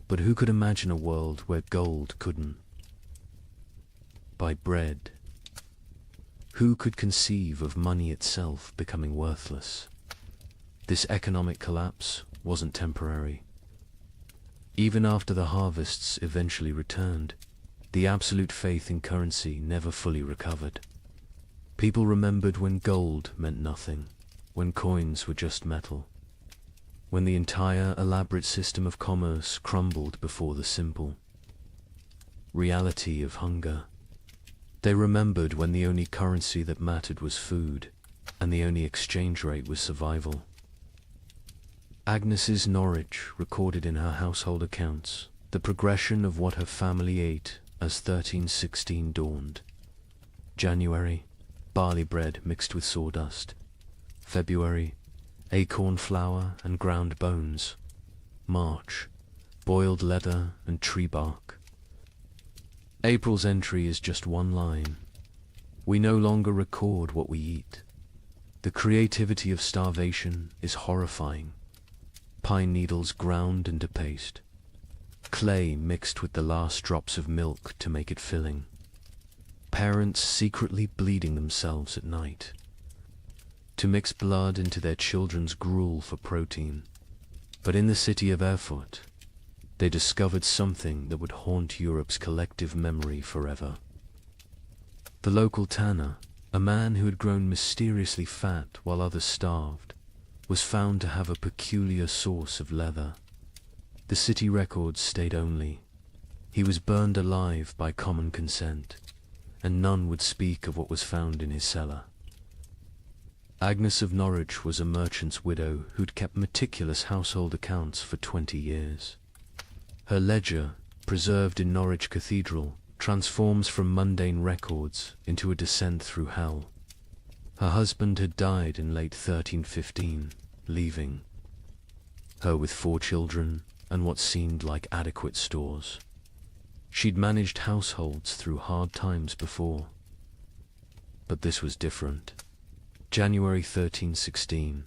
But who could imagine a world where gold couldn't buy bread? Who could conceive of money itself becoming worthless? This economic collapse wasn't temporary. Even after the harvests eventually returned, the absolute faith in currency never fully recovered. People remembered when gold meant nothing, when coins were just metal, when the entire elaborate system of commerce crumbled before the simple reality of hunger. They remembered when the only currency that mattered was food, and the only exchange rate was survival. Agnes's Norwich recorded in her household accounts the progression of what her family ate as 1316 dawned. January, barley bread mixed with sawdust. February, acorn flour and ground bones. March, boiled leather and tree bark. April's entry is just one line. We no longer record what we eat. The creativity of starvation is horrifying. Pine needles ground into paste. Clay mixed with the last drops of milk to make it filling. Parents secretly bleeding themselves at night to mix blood into their children's gruel for protein. But in the city of Erfurt, they discovered something that would haunt Europe's collective memory forever. The local tanner, a man who had grown mysteriously fat while others starved, was found to have a peculiar source of leather. The city records stayed only. He was burned alive by common consent, and none would speak of what was found in his cellar. Agnes of Norwich was a merchant's widow who'd kept meticulous household accounts for 20 years. Her ledger, preserved in Norwich Cathedral, transforms from mundane records into a descent through hell. Her husband had died in late 1315, leaving her with 4 children and what seemed like adequate stores. She'd managed households through hard times before. But this was different. January 1316.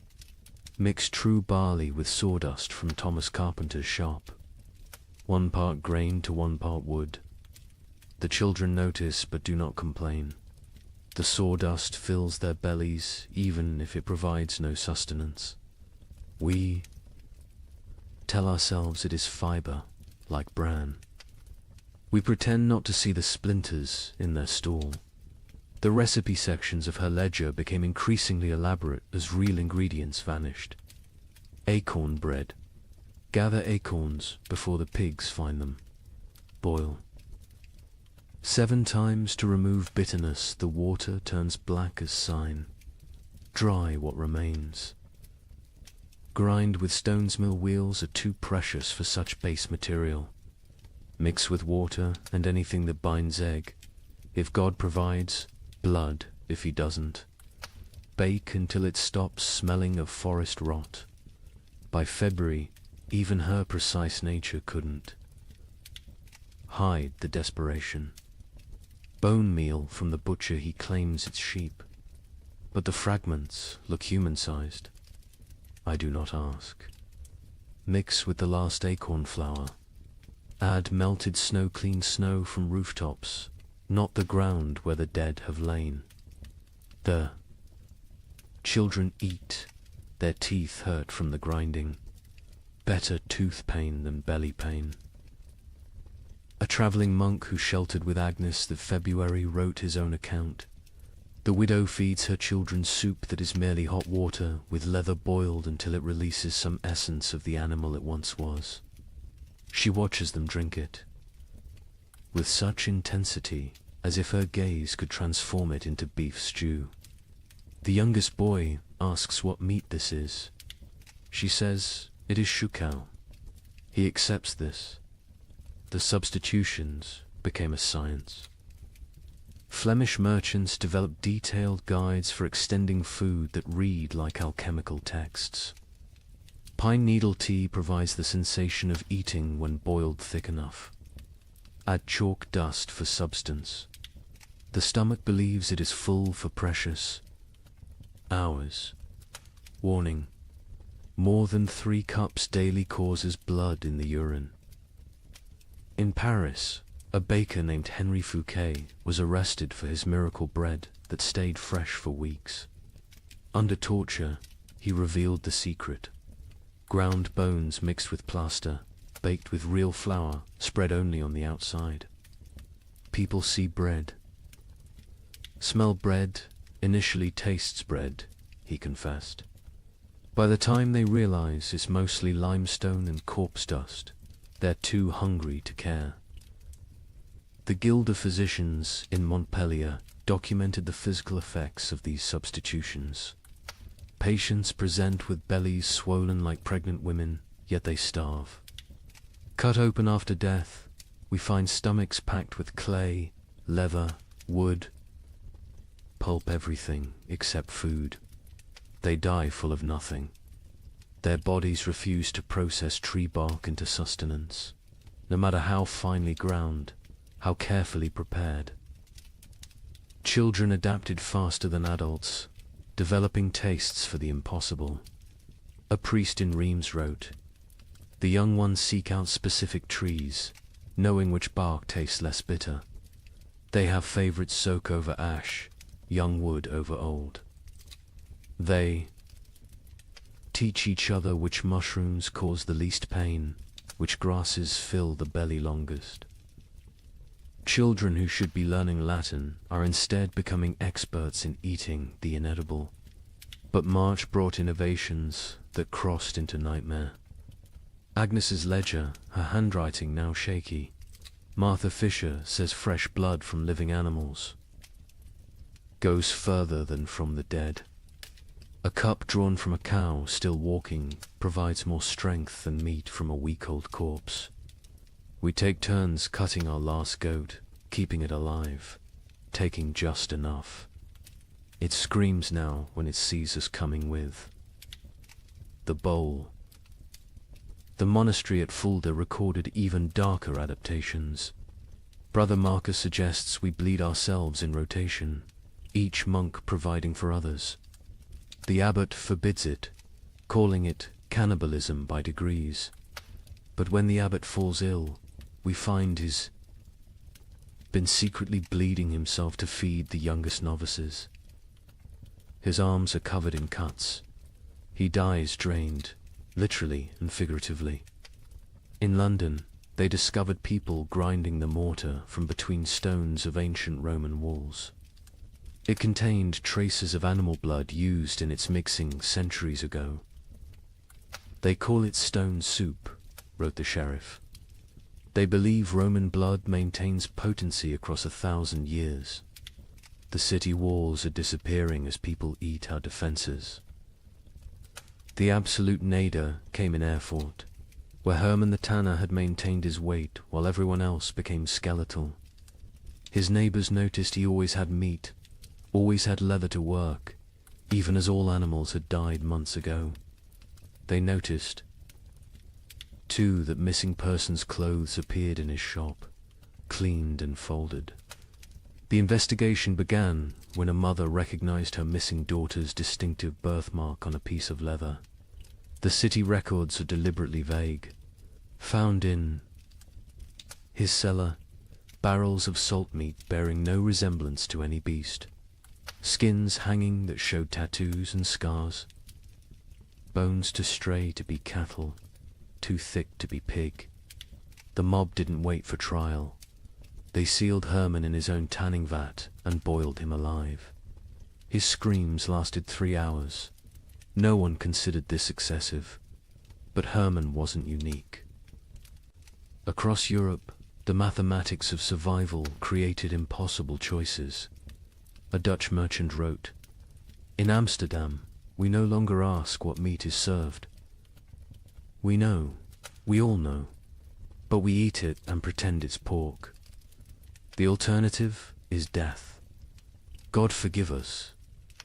Mix true barley with sawdust from Thomas Carpenter's shop. 1 part grain to 1 part wood. The children notice but do not complain. The sawdust fills their bellies even if it provides no sustenance. We tell ourselves it is fiber, like bran. We pretend not to see the splinters in their stall. The recipe sections of her ledger became increasingly elaborate as real ingredients vanished. Acorn bread. Gather acorns before the pigs find them. Boil. 7 times to remove bitterness, the water turns black as sign. Dry what remains. Grind with stone's mill wheels are too precious for such base material. Mix with water and anything that binds egg. If God provides, blood if he doesn't. Bake until it stops smelling of forest rot. By February, even her precise nature couldn't hide the desperation. Bone meal from the butcher, he claims it's sheep, but the fragments look human-sized. I do not ask. Mix with the last acorn flour. Add melted snow-clean snow from rooftops, not the ground where the dead have lain. The children eat, their teeth hurt from the grinding. Better tooth pain than belly pain. A travelling monk who sheltered with Agnes that February wrote his own account. The widow feeds her children soup that is merely hot water, with leather boiled until it releases some essence of the animal it once was. She watches them drink it, with such intensity as if her gaze could transform it into beef stew. The youngest boy asks what meat this is. She says it is shukau. He accepts this. The substitutions became a science. Flemish merchants developed detailed guides for extending food that read like alchemical texts. Pine needle tea provides the sensation of eating when boiled thick enough. Add chalk dust for substance. The stomach believes it is full for precious hours. Warning: more than 3 cups daily causes blood in the urine. In Paris, a baker named Henri Fouquet was arrested for his miracle bread that stayed fresh for weeks. Under torture, he revealed the secret. Ground bones mixed with plaster, baked with real flour, spread only on the outside. People see bread. Smell bread, initially tastes bread, he confessed. By the time they realize it's mostly limestone and corpse dust, they're too hungry to care. The Guild of Physicians in Montpellier documented the physical effects of these substitutions. Patients present with bellies swollen like pregnant women, yet they starve. Cut open after death, we find stomachs packed with clay, leather, wood, pulp, everything except food. They die full of nothing. Their bodies refuse to process tree bark into sustenance, no matter how finely ground, how carefully prepared. Children adapted faster than adults, developing tastes for the impossible. A priest in Reims wrote, "The young ones seek out specific trees, knowing which bark tastes less bitter. They have favorites: oak over ash, young wood over old. They teach each other which mushrooms cause the least pain, which grasses fill the belly longest." Children who should be learning Latin are instead becoming experts in eating the inedible. But March brought innovations that crossed into nightmare. Agnes's ledger, her handwriting now shaky. Martha Fisher says fresh blood from living animals goes further than from the dead. A cup drawn from a cow still walking provides more strength than meat from a week-old corpse. We take turns cutting our last goat, keeping it alive, taking just enough. It screams now when it sees us coming with the bowl. The monastery at Fulda recorded even darker adaptations. Brother Marcus suggests we bleed ourselves in rotation, each monk providing for others. The abbot forbids it, calling it cannibalism by degrees. But when the abbot falls ill, we find he's been secretly bleeding himself to feed the youngest novices. His arms are covered in cuts. He dies drained, literally and figuratively. In London, they discovered people grinding the mortar from between stones of ancient Roman walls. It contained traces of animal blood used in its mixing centuries ago. "They call it stone soup," wrote the sheriff. "They believe Roman blood maintains potency across 1,000 years. The city walls are disappearing as people eat our defenses." The absolute nadir came in Erfurt, where Hermann the tanner had maintained his weight while everyone else became skeletal. His neighbors noticed he always had meat, always had leather to work, even as all animals had died months ago. They noticed, too, that missing persons' clothes appeared in his shop, cleaned and folded. The investigation began when a mother recognized her missing daughter's distinctive birthmark on a piece of leather. The city records are deliberately vague. Found in his cellar, barrels of salt meat bearing no resemblance to any beast. Skins hanging that showed tattoos and scars. Bones too stray to be cattle, too thick to be pig. The mob didn't wait for trial. They sealed Hermann in his own tanning vat and boiled him alive. His screams lasted 3 hours. No one considered this excessive, but Hermann wasn't unique. Across Europe, the mathematics of survival created impossible choices. A Dutch merchant wrote, "In Amsterdam, we no longer ask what meat is served. We know, we all know, but we eat it and pretend it's pork. The alternative is death. God forgive us,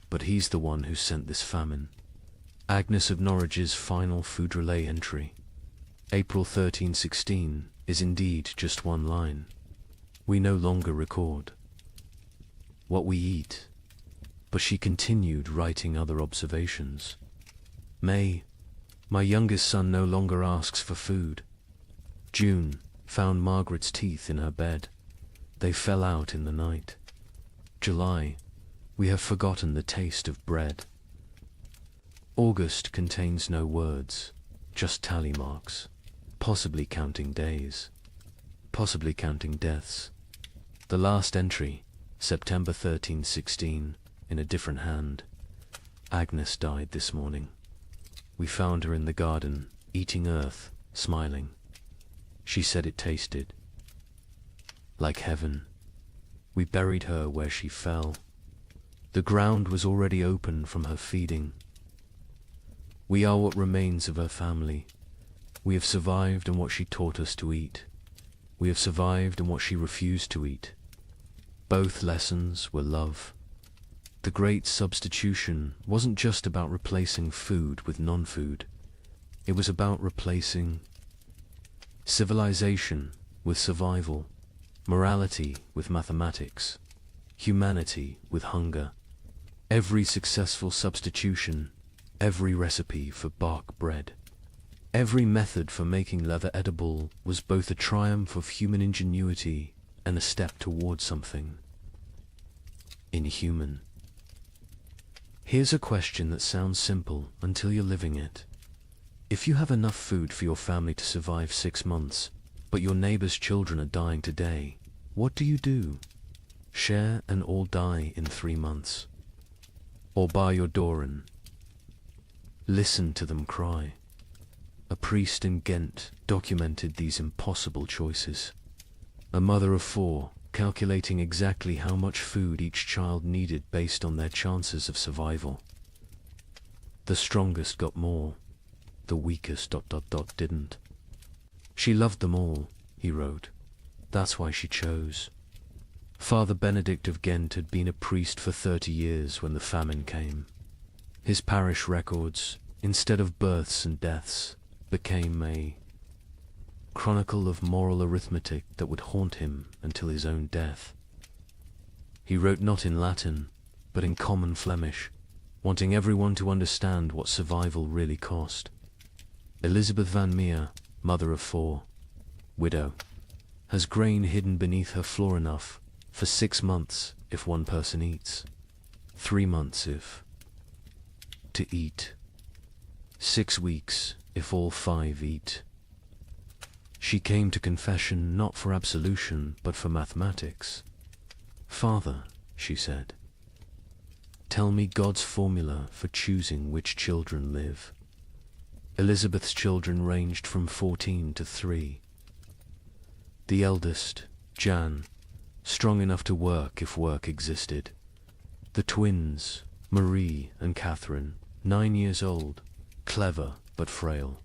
but he's the one who sent this famine." Agnes of Norwich's final food relay entry, April 1316, is indeed just one line. We no longer record what we eat, but she continued writing other observations. May, my youngest son no longer asks for food. June, found Margaret's teeth in her bed. They fell out in the night. July, we have forgotten the taste of bread. August contains no words, just tally marks, possibly counting days, possibly counting deaths. The last entry, September 1316, in a different hand. Agnes died this morning. We found her in the garden, eating earth, smiling. She said it tasted like heaven. We buried her where she fell. The ground was already open from her feeding. We are what remains of her family. We have survived on what she taught us to eat. We have survived on what she refused to eat. Both lessons were love. The great substitution wasn't just about replacing food with non-food. It was about replacing civilization with survival, morality with mathematics, humanity with hunger. Every successful substitution, every recipe for bark bread, every method for making leather edible was both a triumph of human ingenuity and a step toward something inhuman. Here's a question that sounds simple until you're living it. If you have enough food for your family to survive 6 months, but your neighbor's children are dying today, what do? Share and all die in 3 months? Or bar your door and listen to them cry? A priest in Ghent documented these impossible choices. A mother of 4, calculating exactly how much food each child needed based on their chances of survival. The strongest got more, the weakest ... didn't. She loved them all, he wrote. That's why she chose. Father Benedict of Ghent had been a priest for 30 years when the famine came. His parish records, instead of births and deaths, became a chronicle of moral arithmetic that would haunt him until his own death. He wrote not in Latin, but in common Flemish, wanting everyone to understand what survival really cost. Elizabeth van Meer, mother of 4, widow, has grain hidden beneath her floor enough for 6 months if one person eats, 3 months if to eat, 6 weeks if all 5 eat. She came to confession not for absolution but for mathematics. Father, she said, tell me God's formula for choosing which children live. Elizabeth's children ranged from 14 to 3. The eldest, Jan, strong enough to work if work existed. The twins, Marie and Catherine, 9 years old, clever but frail.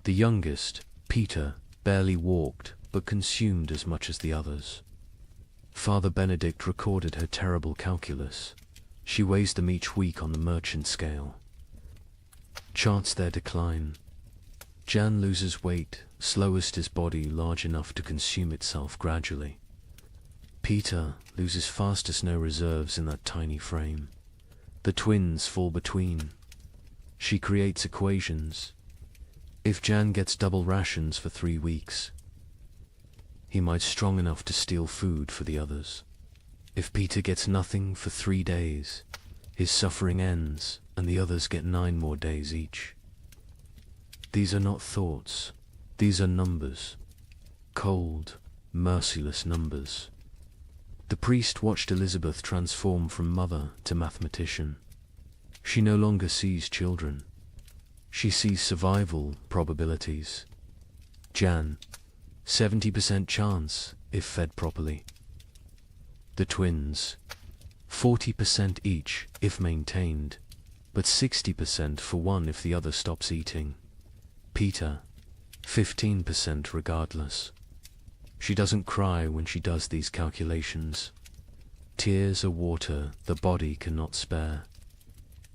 The youngest, Peter, barely walked but consumed as much as the others. Father Benedict recorded her terrible calculus. She weighs them each week on the merchant scale. Charts their decline. Jan loses weight, slowest his body large enough to consume itself gradually. Peter loses fastest, no reserves in that tiny frame. The twins fall between. She creates equations. If Jan gets double rations for 3 weeks, he might strong enough to steal food for the others. If Peter gets nothing for 3 days, his suffering ends and the others get 9 more days each. These are not thoughts, these are numbers. Cold, merciless numbers. The priest watched Elizabeth transform from mother to mathematician. She no longer sees children. She sees survival probabilities. Jan, 70% chance if fed properly. The twins, 40% each if maintained, but 60% for one if the other stops eating. Peter, 15% regardless. She doesn't cry when she does these calculations. Tears are water the body cannot spare.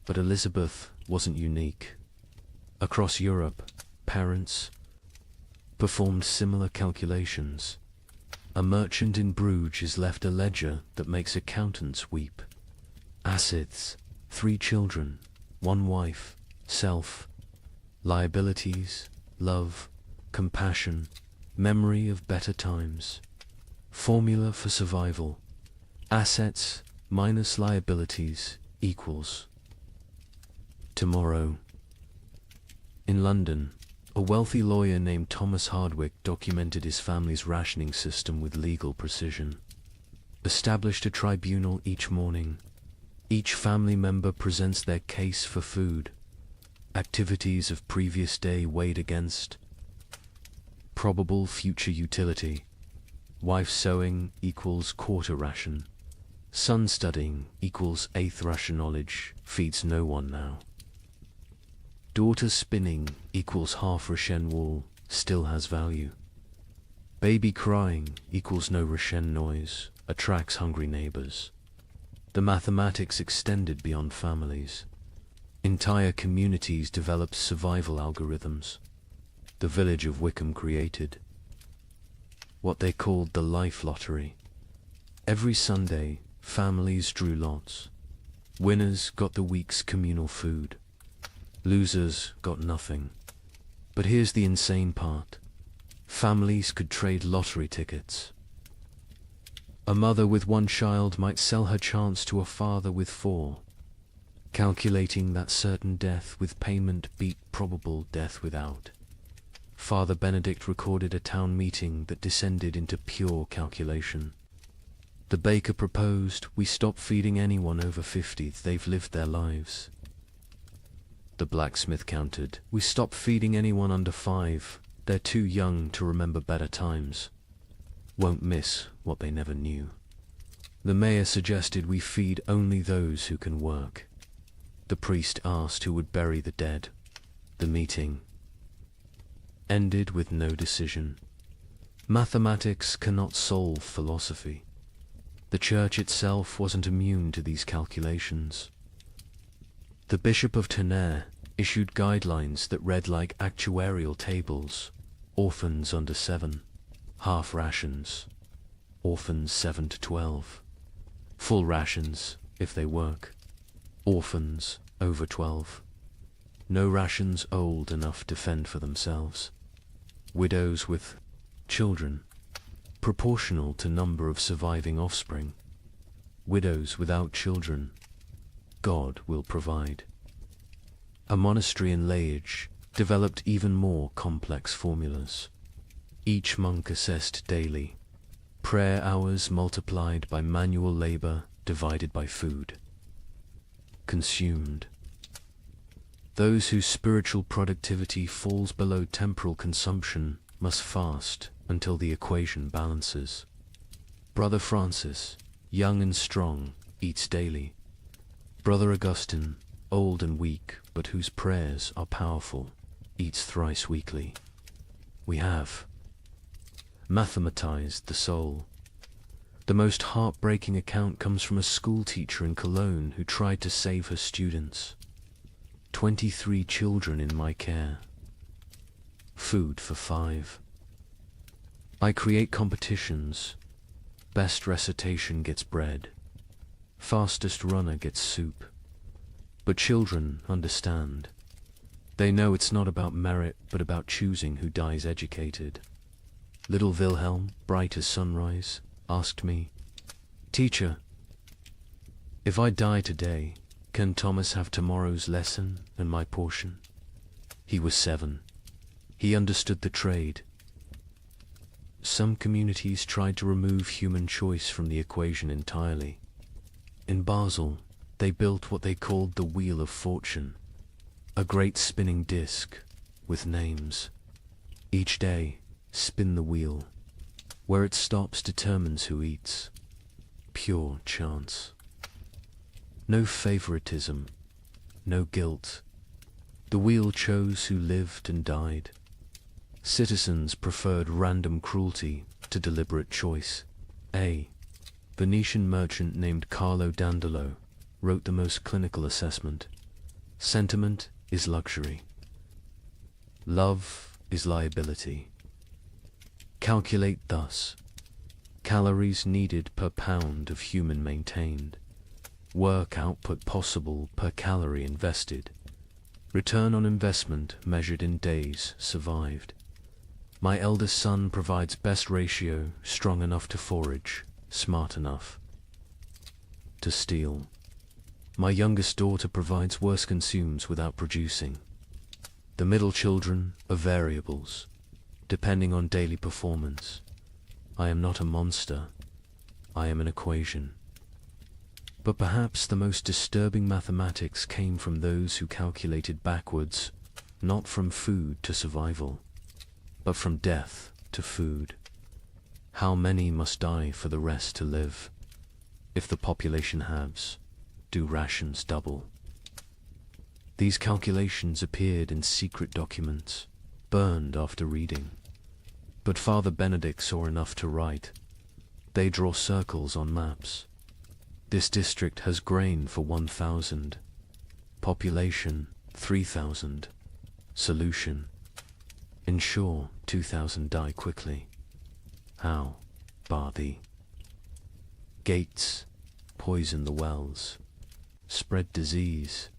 But Elizabeth wasn't unique. Across Europe, parents performed similar calculations. A merchant in Bruges is left a ledger that makes accountants weep. Assets, 3 children, 1 wife, self, liabilities, love, compassion, memory of better times. Formula for survival. Assets minus liabilities equals tomorrow. In London, a wealthy lawyer named Thomas Hardwick documented his family's rationing system with legal precision. Established a tribunal each morning. Each family member presents their case for food. Activities of previous day weighed against probable future utility. Wife sewing equals quarter ration. Son studying equals 1/8 ration. Knowledge feeds no one now. Daughter spinning equals half Roshen wool still has value. Baby crying equals no Roshen noise, attracts hungry neighbors. The mathematics extended beyond families. Entire communities developed survival algorithms. The village of Wickham created what they called the life lottery. Every Sunday, families drew lots. Winners got the week's communal food. Losers got nothing. But here's the insane part. Families could trade lottery tickets. A mother with one child might sell her chance to a father with 4, calculating that certain death with payment beat probable death without. Father Benedict recorded a town meeting that descended into pure calculation. The baker proposed we stop feeding anyone over 50, they've lived their lives. The blacksmith countered, we stop feeding anyone under 5, they're too young to remember better times. Won't miss what they never knew. The mayor suggested we feed only those who can work. The priest asked who would bury the dead. The meeting ended with no decision. Mathematics cannot solve philosophy. The church itself wasn't immune to these calculations. The Bishop of Tonnerre issued guidelines that read like actuarial tables. Orphans under 7, half rations. Orphans 7 to 12. Full rations if they work. Orphans over 12. No rations old enough to fend for themselves. Widows with children, proportional to number of surviving offspring. Widows without children, God will provide. A monastery in Liège developed even more complex formulas. Each monk assessed daily. Prayer hours multiplied by manual labor divided by food consumed. Those whose spiritual productivity falls below temporal consumption must fast until the equation balances. Brother Francis, young and strong, eats daily. Brother Augustine, old and weak, but whose prayers are powerful, eats thrice weekly. We have mathematized the soul. The most heartbreaking account comes from a school teacher in Cologne who tried to save her students. 23 children in my care. Food for 5. I create competitions. Best recitation gets bread. Fastest runner gets soup. But children understand. They know it's not about merit, but about choosing who dies educated. Little Wilhelm, bright as sunrise, asked me, "Teacher, if I die today, can Thomas have tomorrow's lesson and my portion?" He was 7. He understood the trade. Some communities tried to remove human choice from the equation entirely. In Basel, they built what they called the Wheel of Fortune, a great spinning disc with names. Each day, spin the wheel. Where it stops determines who eats. Pure chance. No favoritism, no guilt. The wheel chose who lived and died. Citizens preferred random cruelty to deliberate choice. A Venetian merchant named Carlo Dandolo wrote the most clinical assessment. Sentiment is luxury. Love is liability. Calculate thus. Calories needed per pound of human maintained. Work output possible per calorie invested. Return on investment measured in days survived. My eldest son provides best ratio, strong enough to forage, smart enough to steal. My youngest daughter provides worse, consumes without producing. The middle children are variables, depending on daily performance. I am not a monster. I am an equation. But perhaps the most disturbing mathematics came from those who calculated backwards, not from food to survival, but from death to food. How many must die for the rest to live? If the population halves, do rations double? These calculations appeared in secret documents, burned after reading. But Father Benedict saw enough to write. They draw circles on maps. This district has grain for 1,000. Population 3,000. Solution: ensure 2,000 die quickly. How? Bar thee. Gates: poison the wells. Spread disease.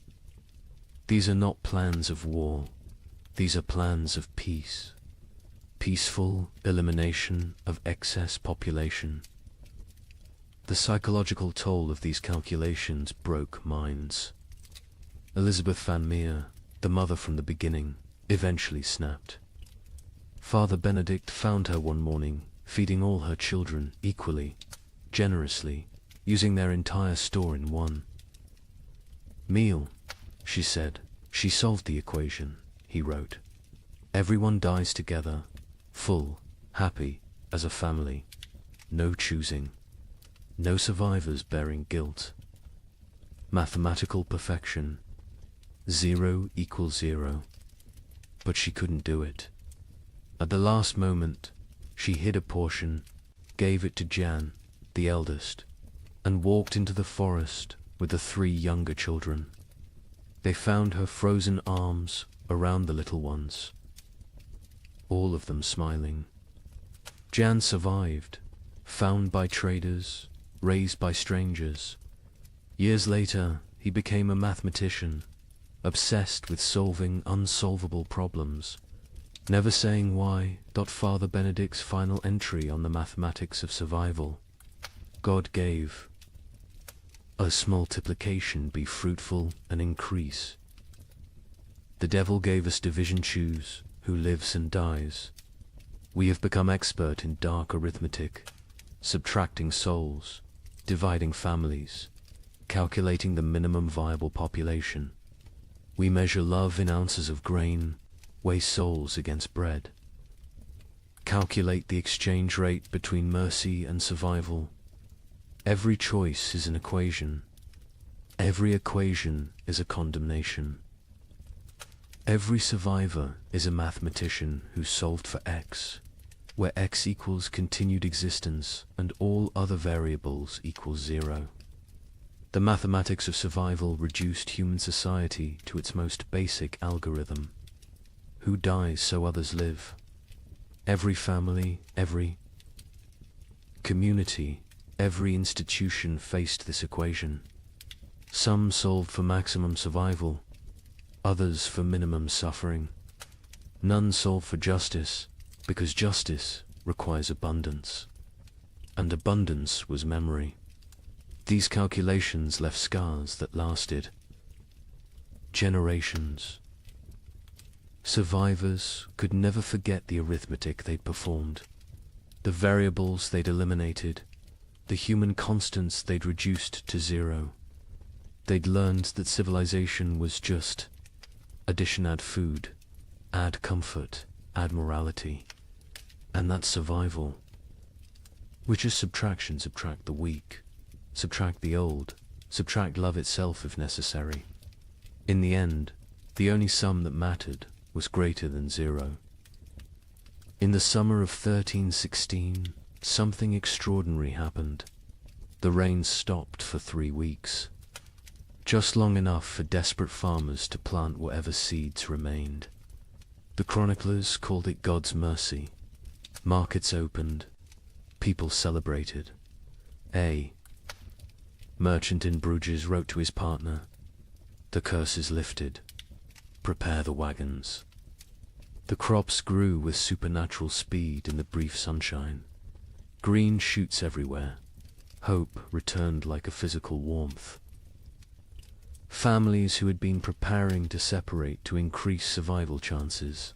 These are not plans of war. These are plans of peace. Peaceful elimination of excess population. The psychological toll of these calculations broke minds. Elizabeth Van Meer, the mother from the beginning, eventually snapped. Father Benedict found her one morning, feeding all her children equally, generously, using their entire store in one meal. She said. She solved the equation, he wrote. Everyone dies together, full, happy, as a family. No choosing. No survivors bearing guilt. Mathematical perfection. 0 equals 0. But she couldn't do it. At the last moment, she hid a portion, gave it to Jan, the eldest, and walked into the forest with the 3 younger children. They found her frozen arms around the little ones, all of them smiling. Jan survived, found by traders, raised by strangers. Years later, he became a mathematician, obsessed with solving unsolvable problems, never saying why. Father Benedict's final entry on the mathematics of survival: God gave us multiplication be fruitful and increase. The devil gave us division, choose who lives and dies. We have become expert in dark arithmetic, subtracting souls, dividing families, calculating the minimum viable population. We measure love in ounces of grain, weigh souls against bread. Calculate the exchange rate between mercy and survival. Every choice is an equation. Every equation is a condemnation. Every survivor is a mathematician who solved for X, where X equals continued existence and all other variables equals 0. The mathematics of survival reduced human society to its most basic algorithm. Who dies so others live? Every family, every community, every institution faced this equation. Some solved for maximum survival, others for minimum suffering. None solved for justice, because justice requires abundance, and abundance was memory. These calculations left scars that lasted generations. Survivors could never forget the arithmetic they'd performed, the variables they'd eliminated, the human constants they'd reduced to 0. They'd learned that civilization was just addition, add food, add comfort, add morality, and that survival, which is subtraction, subtract the weak, subtract the old, subtract love itself if necessary. In the end, the only sum that mattered was greater than 0. In the summer of 1316, something extraordinary happened. The rain stopped for 3 weeks, just long enough for desperate farmers to plant whatever seeds remained. The chroniclers called it God's mercy. Markets opened, people celebrated. A merchant in Bruges wrote to his partner, "The curse is lifted. Prepare the wagons." The crops grew with supernatural speed in the brief sunshine. Green shoots everywhere. Hope returned like a physical warmth. Families who had been preparing to separate to increase survival chances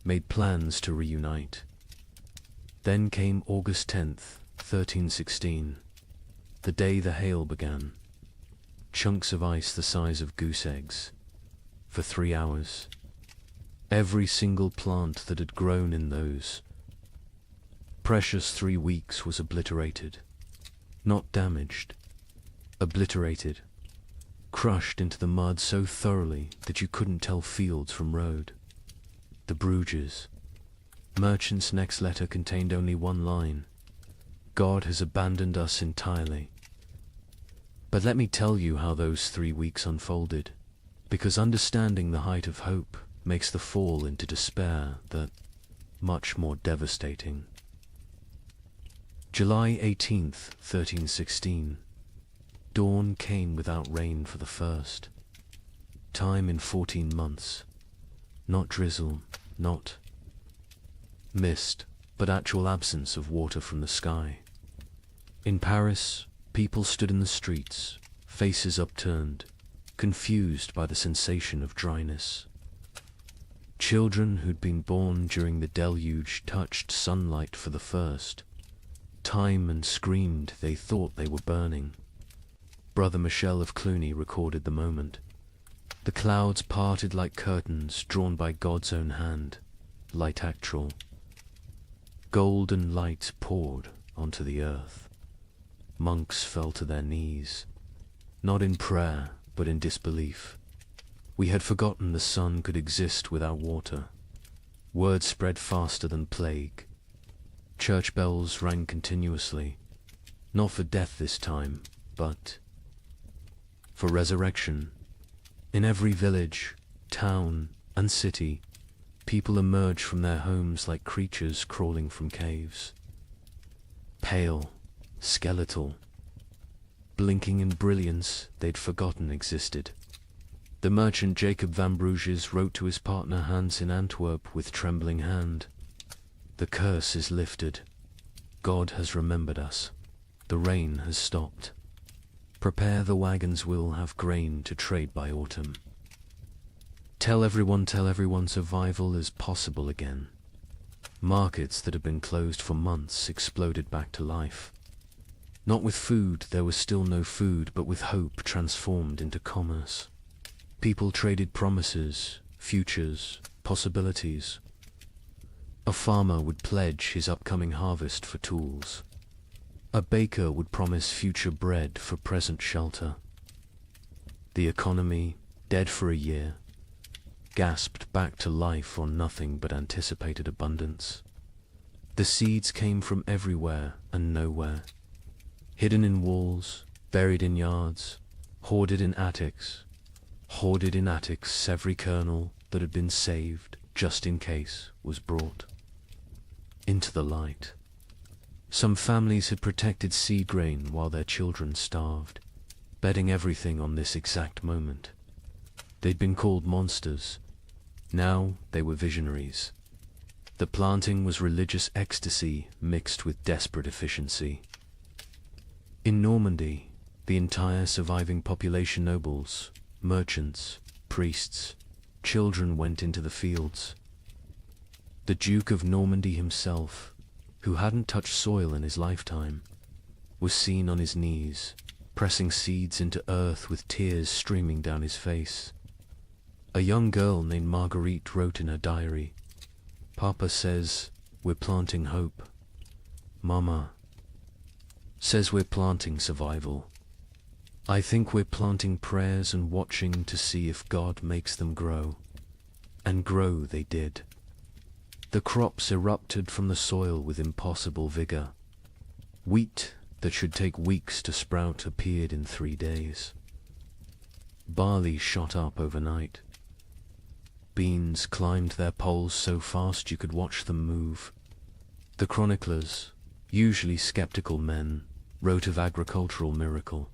made plans to reunite. Then came August 10th, 1316, the day the hail began. Chunks of ice the size of goose eggs. For 3 hours, every single plant that had grown in those precious 3 weeks was obliterated. Not damaged, obliterated. crushed into the mud so thoroughly that you couldn't tell fields from road. The Bruges. Merchant's next letter contained only one line: God has abandoned us entirely. But let me tell you how those 3 weeks unfolded, because understanding the height of hope makes the fall into despair that much more devastating. July 18th, 1316. Dawn came without rain for the first time in 14 months. Not drizzle, not mist, but actual absence of water from the sky. In Paris, people stood in the streets, faces upturned, confused by the sensation of dryness. Children who'd been born during the deluge touched sunlight for the first time and screamed they thought they were burning. Brother Michel of Cluny recorded the moment. The clouds parted like curtains drawn by God's own hand, light actual. Golden light poured onto the earth. Monks fell to their knees, not in prayer, but in disbelief. We had forgotten the sun could exist without water. Word spread faster than plague. Church bells rang continuously, not for death this time, but for resurrection. In every village, town, and city, people emerged from their homes like creatures crawling from caves. Pale, skeletal, blinking in brilliance they'd forgotten existed. The merchant Jacob van Bruges wrote to his partner Hans in Antwerp with trembling hand. The curse is lifted. God has remembered us. The rain has stopped. Prepare, the wagons will have grain to trade by autumn. Tell everyone survival is possible again. Markets that had been closed for months exploded back to life. Not with food, there was still no food, but with hope transformed into commerce. People traded promises, futures, possibilities. A farmer would pledge his upcoming harvest for tools. A baker would promise future bread for present shelter. The economy, dead for a year, gasped back to life on nothing but anticipated abundance. The seeds came from everywhere and nowhere, hidden in walls, buried in yards, hoarded in attics. Every kernel that had been saved, just in case, was brought into the light. Some families had protected seed grain while their children starved, betting everything on this exact moment. They'd been called monsters. Now they were visionaries. The planting was religious ecstasy mixed with desperate efficiency. In Normandy, the entire surviving population, nobles, merchants, priests, children, went into the fields. The Duke of Normandy himself, who hadn't touched soil in his lifetime, was seen on his knees, pressing seeds into earth with tears streaming down his face. A young girl named Marguerite wrote in her diary, "Papa says we're planting hope. Mama says we're planting survival. I think we're planting prayers and watching to see if God makes them grow." And grow they did. The crops erupted from the soil with impossible vigor. Wheat that should take weeks to sprout appeared in 3 days. Barley shot up overnight. Beans climbed their poles so fast you could watch them move. The chroniclers, usually skeptical men, wrote of agricultural miracle.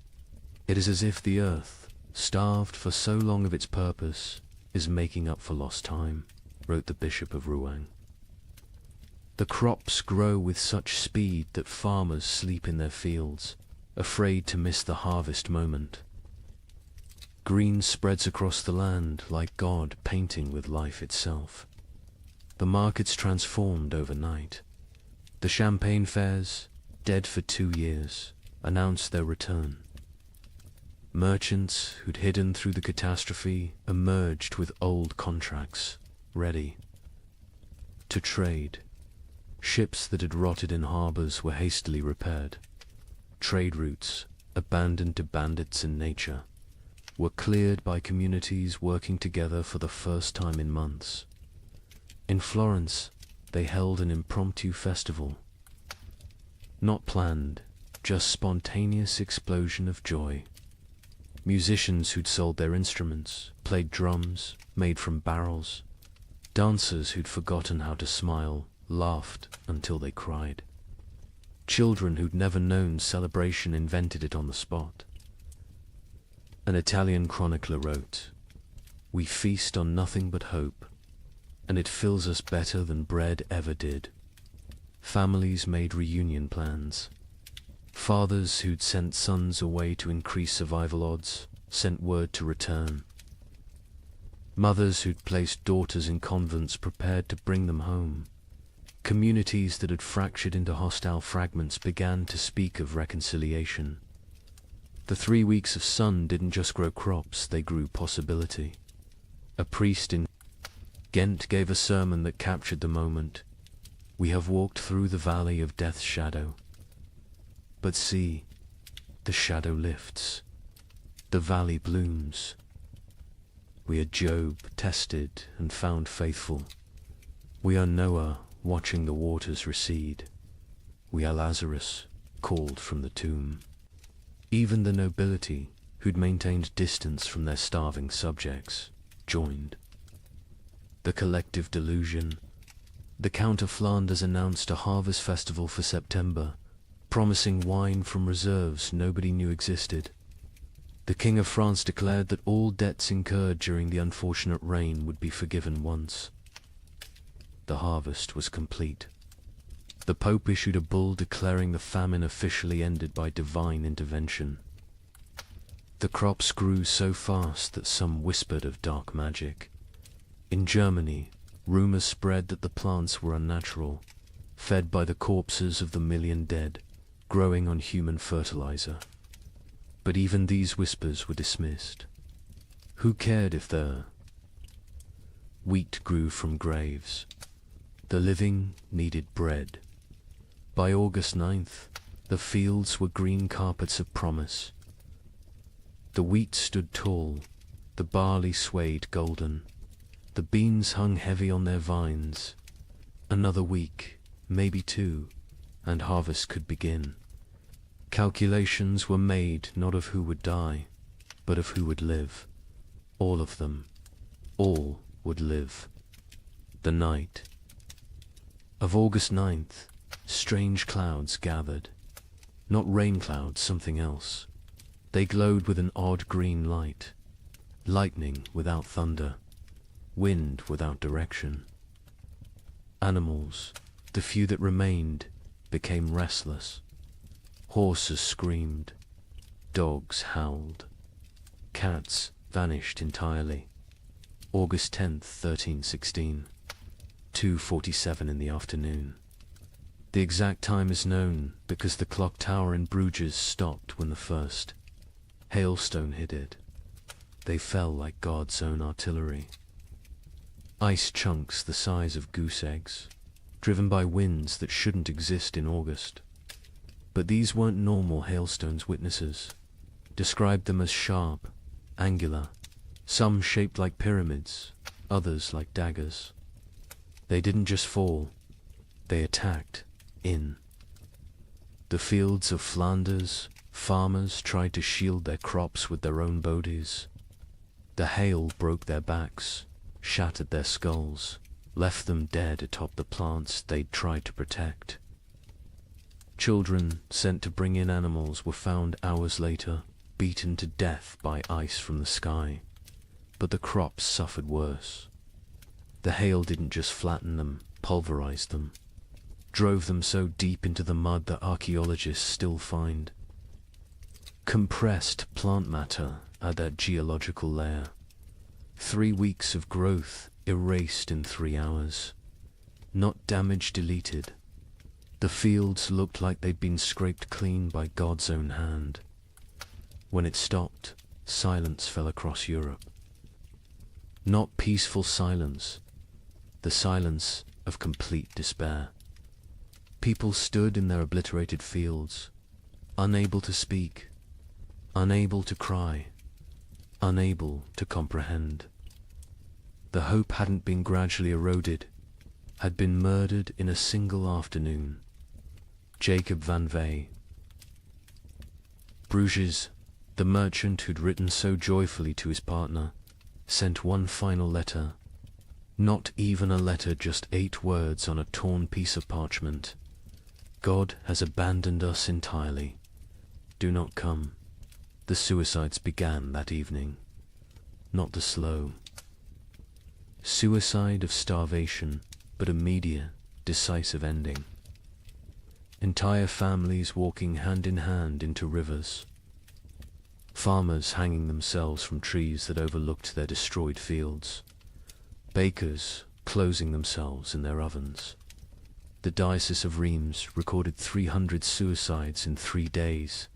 It is as if the earth, starved for so long of its purpose, is making up for lost time, wrote the Bishop of Rouen. The crops grow with such speed that farmers sleep in their fields, afraid to miss the harvest moment. Green spreads across the land like God painting with life itself. The markets transformed overnight. The champagne fairs, dead for 2 years, announced their return. Merchants who'd hidden through the catastrophe emerged with old contracts, ready to trade. Ships that had rotted in harbors were hastily repaired. Trade routes abandoned to bandits and nature. were cleared by communities working together for the first time in months. In Florence, they held an impromptu festival. Not planned, just spontaneous explosion of joy. Musicians who'd sold their instruments, played drums, made from barrels. Dancers who'd forgotten how to smile, laughed until they cried. Children who'd never known celebration invented it on the spot. An Italian chronicler wrote, "We feast on nothing but hope, and it fills us better than bread ever did." Families made reunion plans. Fathers who'd sent sons away to increase survival odds sent word to return. Mothers who'd placed daughters in convents prepared to bring them home. Communities that had fractured into hostile fragments began to speak of reconciliation. The 3 weeks of sun didn't just grow crops, they grew possibility. A priest in Ghent gave a sermon that captured the moment. "We have walked through the valley of death's shadow. But see, the shadow lifts. The valley blooms. We are Job, tested and found faithful. We are Noah, watching the waters recede. We are Lazarus, called from the tomb." Even the nobility, who'd maintained distance from their starving subjects, joined. The collective delusion. The Count of Flanders announced a harvest festival for September, promising wine from reserves nobody knew existed. The King of France declared that all debts incurred during the unfortunate rain would be forgiven once. The harvest was complete. The Pope issued a bull declaring the famine officially ended by divine intervention. The crops grew so fast that some whispered of dark magic. In Germany, rumors spread that the plants were unnatural, fed by the corpses of the million dead, growing on human fertilizer. But even these whispers were dismissed. Who cared if the wheat grew from graves? The living needed bread. By August 9th, the fields were green carpets of promise. The wheat stood tall, the barley swayed golden, the beans hung heavy on their vines. Another week, maybe 2, and harvest could begin. Calculations were made not of who would die, but of who would live. All of them. All would live. The night of August 9th, strange clouds gathered. Not rain clouds, something else. They glowed with an odd green light. Lightning without thunder. Wind without direction. Animals, the few that remained, became restless. Horses screamed. Dogs howled. Cats vanished entirely. August 10th, 1316. 2:47 in the afternoon. The exact time is known because the clock tower in Bruges stopped when the first hailstone hit it. They fell like God's own artillery. Ice chunks the size of goose eggs, driven by winds that shouldn't exist in August. But these weren't normal hailstones. Witnesses described them as sharp, angular, some shaped like pyramids, others like daggers. They didn't just fall, they attacked in. The fields of Flanders, farmers tried to shield their crops with their own bodies. The hail broke their backs, shattered their skulls, left them dead atop the plants they'd tried to protect. Children sent to bring in animals were found hours later, beaten to death by ice from the sky. But the crops suffered worse. The hail didn't just flatten them, pulverized them, drove them so deep into the mud that archaeologists still find compressed plant matter at that geological layer. 3 weeks of growth erased in 3 hours. Not damage deleted. The fields looked like they'd been scraped clean by God's own hand. When it stopped, silence fell across Europe. Not peaceful silence, the silence of complete despair. People stood in their obliterated fields, unable to speak, unable to cry, unable to comprehend. The hope hadn't been gradually eroded, had been murdered in a single afternoon. Jacob van Vey. Bruges, the merchant who'd written so joyfully to his partner, sent one final letter. Not even a letter, just 8 words on a torn piece of parchment. God has abandoned us entirely. Do not come. The suicides began that evening. Not the slow suicide of starvation, but immediate, decisive ending. Entire families walking hand in hand into rivers. Farmers hanging themselves from trees that overlooked their destroyed fields. Bakers closing themselves in their ovens. The Diocese of Reims recorded 300 suicides in 3 days.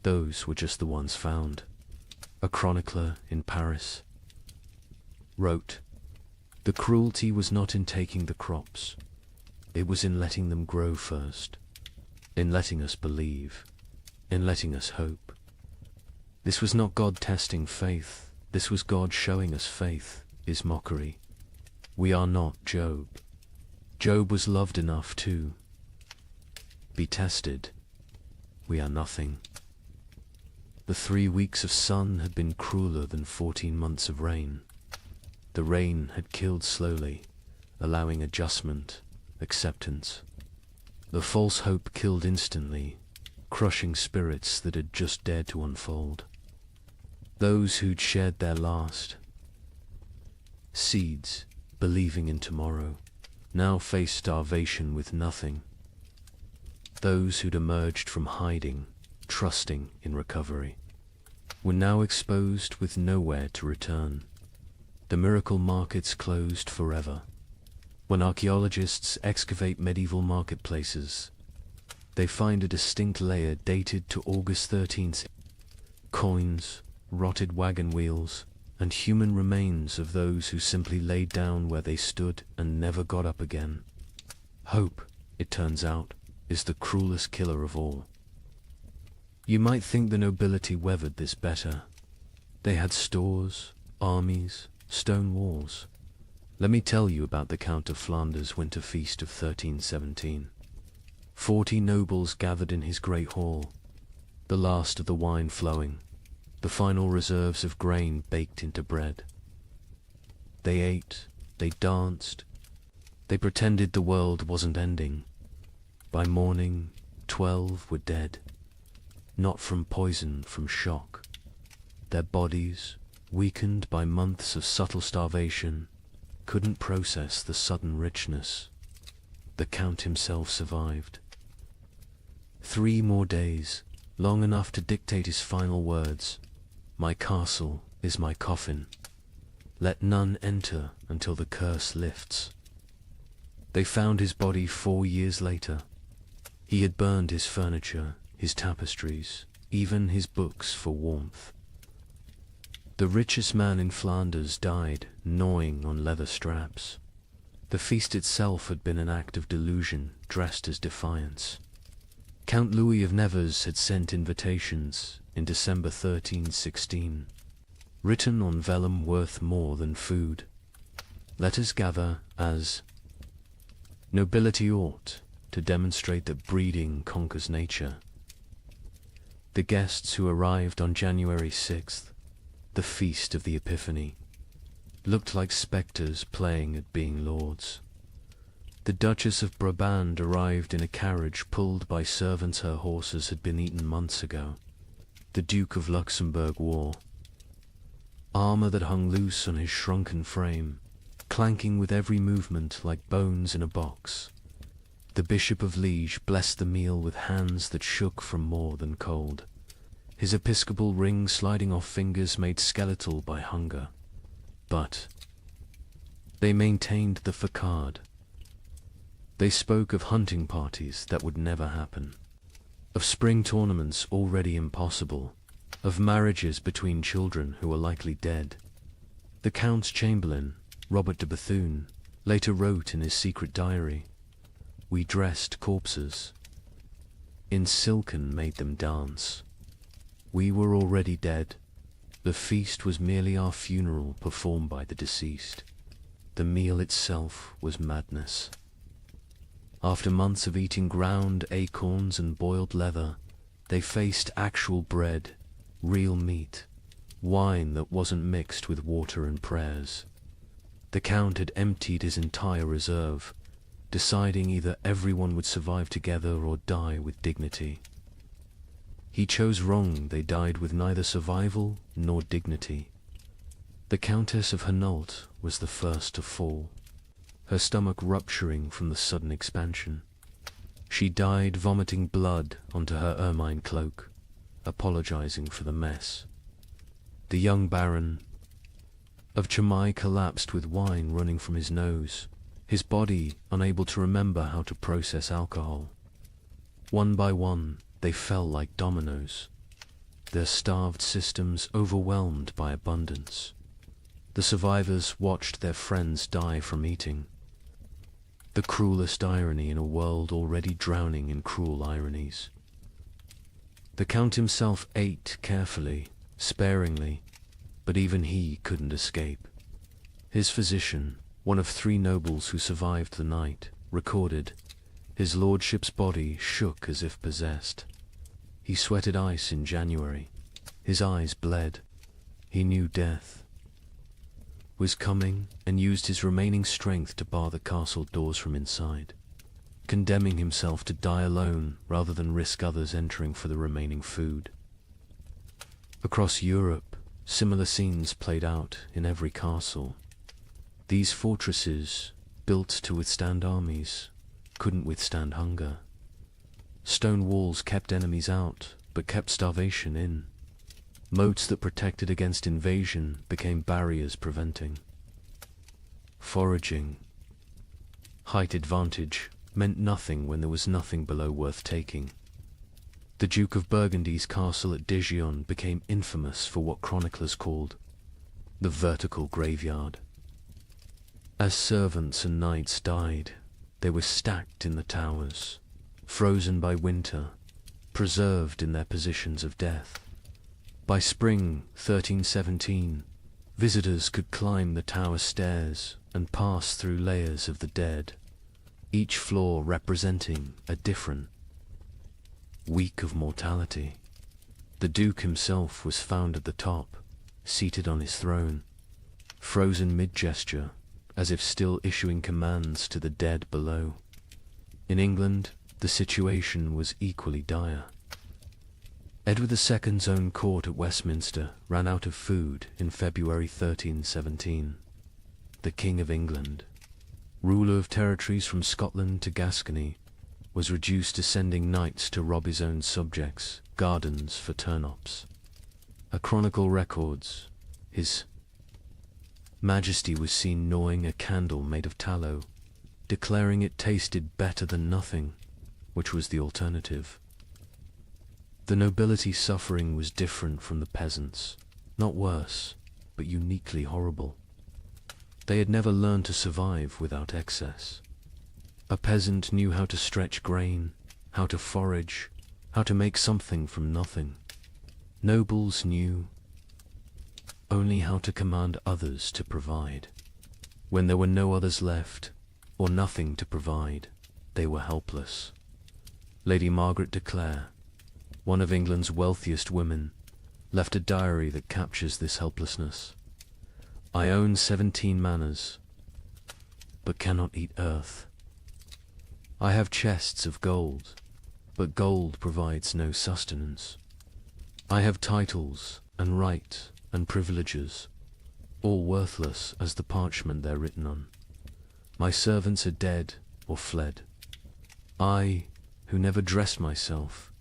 Those were just the ones found. A chronicler in Paris wrote, "The cruelty was not in taking the crops. It was in letting them grow first, in letting us believe, in letting us hope. This was not God testing faith. This was God showing us faith is mockery. We are not Job. Job was loved enough to be tested. We are nothing." The 3 weeks of sun had been crueler than 14 months of rain. The rain had killed slowly, allowing adjustment, acceptance. The false hope killed instantly, crushing spirits that had just dared to unfold. Those who'd shared their last seeds, believing in tomorrow, now faced starvation with nothing. Those who'd emerged from hiding, trusting in recovery, were now exposed with nowhere to return. The miracle markets closed forever. When archaeologists excavate medieval marketplaces, they find a distinct layer dated to August 13th. Coins, rotted wagon wheels, and human remains of those who simply laid down where they stood and never got up again. Hope, it turns out, is the cruelest killer of all. You might think the nobility weathered this better. They had stores, armies, stone walls. Let me tell you about the Count of Flanders' winter feast of 1317. 40 nobles gathered in his great hall, the last of the wine flowing, the final reserves of grain baked into bread. They ate, they danced, they pretended the world wasn't ending. By morning, 12 were dead, not from poison, from shock. Their bodies, weakened by months of subtle starvation, couldn't process the sudden richness. The Count himself survived. 3 more days, long enough to dictate his final words. "My castle is my coffin. Let none enter until the curse lifts." They found his body 4 years later. He had burned his furniture, his tapestries, even his books for warmth. The richest man in Flanders died, gnawing on leather straps. The feast itself had been an act of delusion, dressed as defiance. Count Louis of Nevers had sent invitations in December 1316, written on vellum worth more than food. "Let us gather as nobility ought, to demonstrate that breeding conquers nature." The guests who arrived on January 6th, the feast of the Epiphany, looked like spectres playing at being lords. The Duchess of Brabant arrived in a carriage pulled by servants her horses had been eaten months ago. The Duke of Luxembourg wore armor that hung loose on his shrunken frame, clanking with every movement like bones in a box. The Bishop of Liege blessed the meal with hands that shook from more than cold, his episcopal ring sliding off fingers made skeletal by hunger. But they maintained the facade. They spoke of hunting parties that would never happen, of spring tournaments already impossible, of marriages between children who were likely dead. The Count's Chamberlain, Robert de Bethune, later wrote in his secret diary, "We dressed corpses in silk and made them dance. We were already dead. The feast was merely our funeral performed by the deceased. The meal itself was madness. After months of eating ground acorns and boiled leather, they faced actual bread, real meat, wine that wasn't mixed with water and prayers. The Count had emptied his entire reserve, deciding either everyone would survive together or die with dignity. He chose wrong. They died with neither survival nor dignity. The Countess of Hainault was the first to fall, her stomach rupturing from the sudden expansion. She died vomiting blood onto her ermine cloak, apologizing for the mess. The young Baron of Chimay collapsed with wine running from his nose, his body unable to remember how to process alcohol. One by one, they fell like dominoes, their starved systems overwhelmed by abundance. The survivors watched their friends die from eating. The cruelest irony in a world already drowning in cruel ironies. The Count himself ate carefully, sparingly, but even he couldn't escape. His physician, one of 3 nobles who survived the night, recorded, his lordship's body shook as if possessed. He sweated ice in January. His eyes bled. He knew death was coming and used his remaining strength to bar the castle doors from inside, condemning himself to die alone rather than risk others entering for the remaining food. Across Europe, similar scenes played out in every castle. These fortresses, built to withstand armies, couldn't withstand hunger. Stone walls kept enemies out, but kept starvation in. Moats that protected against invasion became barriers preventing. Foraging. Height advantage meant nothing when there was nothing below worth taking. The Duke of Burgundy's castle at Dijon became infamous for what chroniclers called the vertical graveyard. As servants and knights died, they were stacked in the towers, frozen by winter, preserved in their positions of death. By spring 1317, visitors could climb the tower stairs and pass through layers of the dead, each floor representing a different week of mortality. The Duke himself was found at the top, seated on his throne, frozen mid-gesture, as if still issuing commands to the dead below. In England, the situation was equally dire. Edward II's own court at Westminster ran out of food in February 1317. The King of England, ruler of territories from Scotland to Gascony, was reduced to sending knights to rob his own subjects' gardens for turnips. A chronicle records, His Majesty was seen gnawing a candle made of tallow, declaring it tasted better than nothing, which was the alternative. The nobility suffering was different from the peasants, not worse, but uniquely horrible. They had never learned to survive without excess. A peasant knew how to stretch grain, how to forage, how to make something from nothing. Nobles knew only how to command others to provide. When there were no others left, or nothing to provide, they were helpless. Lady Margaret de Clare, one of England's wealthiest women, left a diary that captures this helplessness. I own 17 manors, but cannot eat earth. I have chests of gold, but gold provides no sustenance. I have titles and right and privileges, all worthless as the parchment they're written on. My servants are dead or fled. I, who never dressed myself,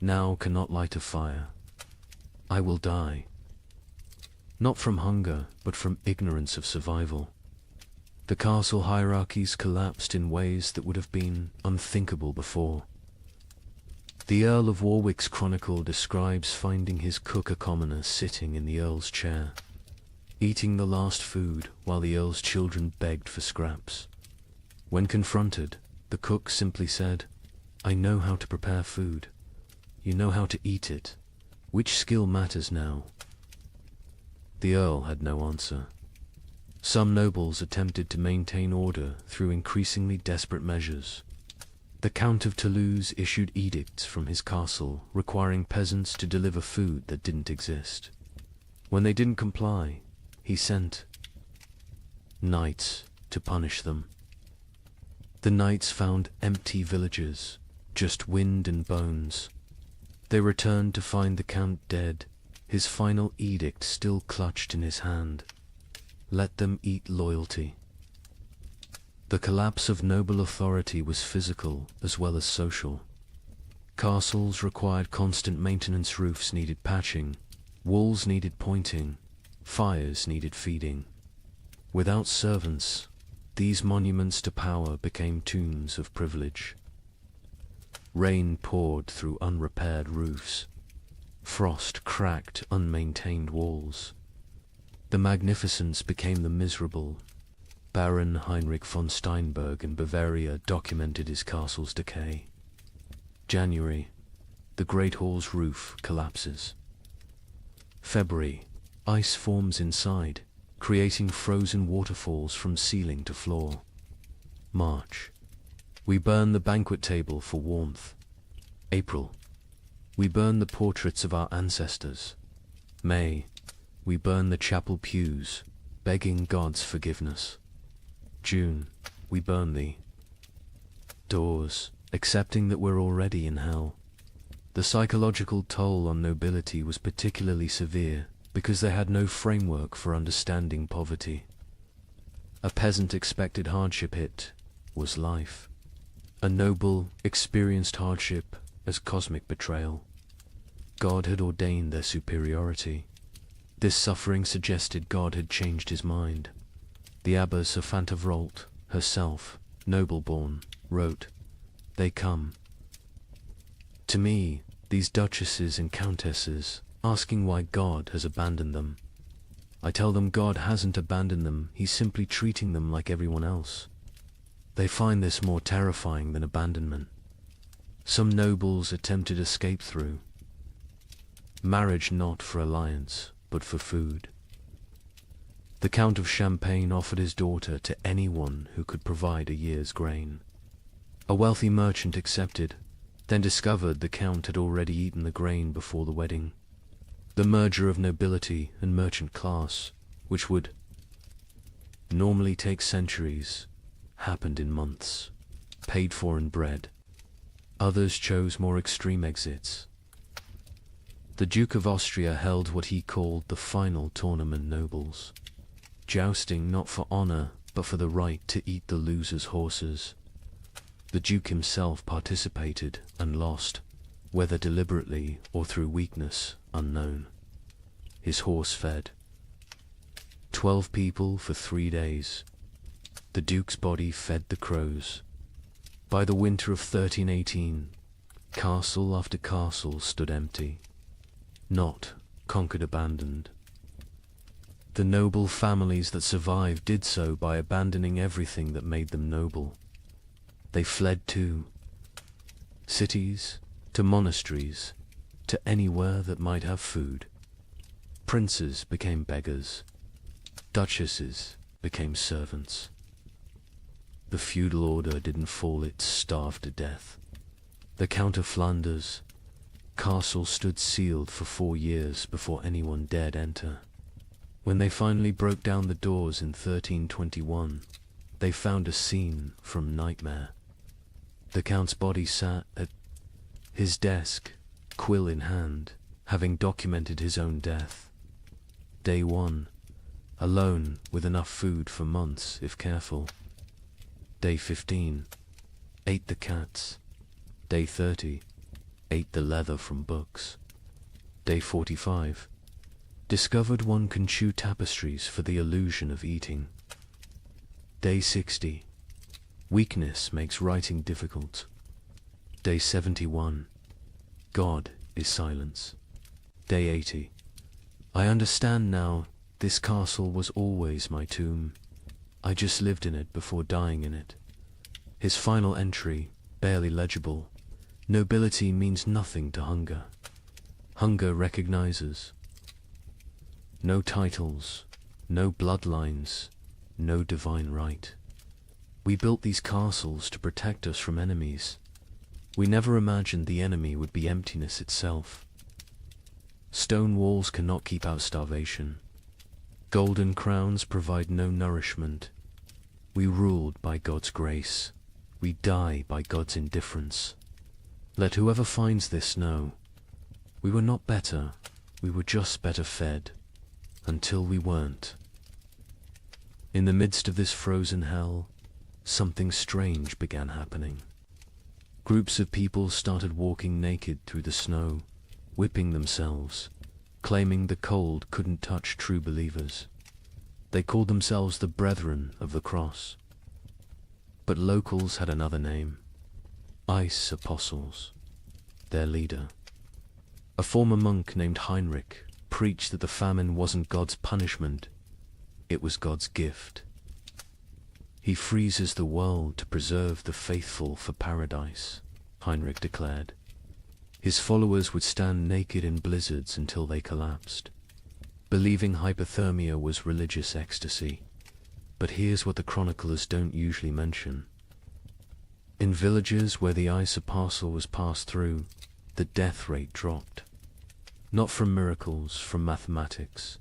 now cannot light a fire. I will die. Not from hunger, but from ignorance of survival. The castle hierarchies collapsed in ways that would have been unthinkable before. The Earl of Warwick's chronicle describes finding his cook a commoner sitting in the Earl's chair, eating the last food while the Earl's children begged for scraps. When confronted, the cook simply said, "I know how to prepare food. You know how to eat it. Which skill matters now?" The Earl had no answer. Some nobles attempted to maintain order through increasingly desperate measures. The Count of Toulouse issued edicts from his castle requiring peasants to deliver food that didn't exist. When they didn't comply, he sent knights to punish them. The knights found empty villages, just wind and bones. They returned to find the Count dead, his final edict still clutched in his hand. Let them eat loyalty. The collapse of noble authority was physical as well as social. Castles required constant maintenance, roofs needed patching, walls needed pointing, fires needed feeding. Without servants, these monuments to power became tombs of privilege. Rain poured through unrepaired roofs. Frost cracked unmaintained walls. The magnificence became the miserable. Baron Heinrich von Steinberg in Bavaria documented his castle's decay. January, the Great Hall's roof collapses. February, ice forms inside, creating frozen waterfalls from ceiling to floor. March, we burn the banquet table for warmth. April, we burn the portraits of our ancestors. May, we burn the chapel pews, begging God's forgiveness. June, we burn the doors, accepting that we're already in hell. The psychological toll on nobility was particularly severe because they had no framework for understanding poverty. A peasant expected hardship hit was life. A noble experienced hardship as cosmic betrayal. God had ordained their superiority. This suffering suggested God had changed his mind. The abbess of Fantevrolt, herself, noble-born, wrote, "They come to me, these duchesses and countesses, asking why God has abandoned them. I tell them God hasn't abandoned them, he's simply treating them like everyone else. They find this more terrifying than abandonment. Some nobles attempted escape through marriage, not for alliance, but for food. The Count of Champagne offered his daughter to anyone who could provide a year's grain. A wealthy merchant accepted, then discovered the Count had already eaten the grain before the wedding. The merger of nobility and merchant class, which would normally take centuries, happened in months, paid for in bread. Others chose more extreme exits. The Duke of Austria held what he called the final tournament nobles, jousting not for honor but for the right to eat the loser's horses. The Duke himself participated and lost, whether deliberately or through weakness, unknown. His horse fed 12 people for 3 days. The Duke's body fed the crows. By the winter of 1318, castle after castle stood empty, not conquered, abandoned. The noble families that survived did so by abandoning everything that made them noble. They fled to cities, to monasteries, to anywhere that might have food. Princes became beggars. Duchesses became servants. The feudal order didn't fall, it starved to death. The Count of Flanders' castle stood sealed for 4 years before anyone dared enter. When they finally broke down the doors in 1321, they found a scene from nightmare. The Count's body sat at his desk, quill in hand, having documented his own death. Day 1, alone with enough food for months if careful. Day 15, ate the cats. Day 30, ate the leather from books. Day 45, discovered one can chew tapestries for the illusion of eating. Day 60, weakness makes writing difficult. Day 71, God is silence. Day 80, I understand now, this castle was always my tomb. I just lived in it before dying in it. His final entry, barely legible. Nobility means nothing to hunger. Hunger recognizes No titles, no bloodlines, no divine right. We built these castles to protect us from enemies. We never imagined the enemy would be emptiness itself. Stone walls cannot keep out starvation. Golden crowns provide no nourishment. We ruled by God's grace. We die by God's indifference. Let whoever finds this know, we were not better, we were just better fed, until we weren't. In the midst of this frozen hell, something strange began happening. Groups of people started walking naked through the snow, whipping themselves, claiming the cold couldn't touch true believers. They called themselves the Brethren of the Cross. But locals had another name, Ice Apostles, their leader. A former monk named Heinrich preached that the famine wasn't God's punishment, it was God's gift. He freezes the world to preserve the faithful for paradise, Heinrich declared. His followers would stand naked in blizzards until they collapsed, believing hypothermia was religious ecstasy. But here's what the chroniclers don't usually mention. In villages where the ice apostle was passed through, the death rate dropped. Not from miracles, from mathematics.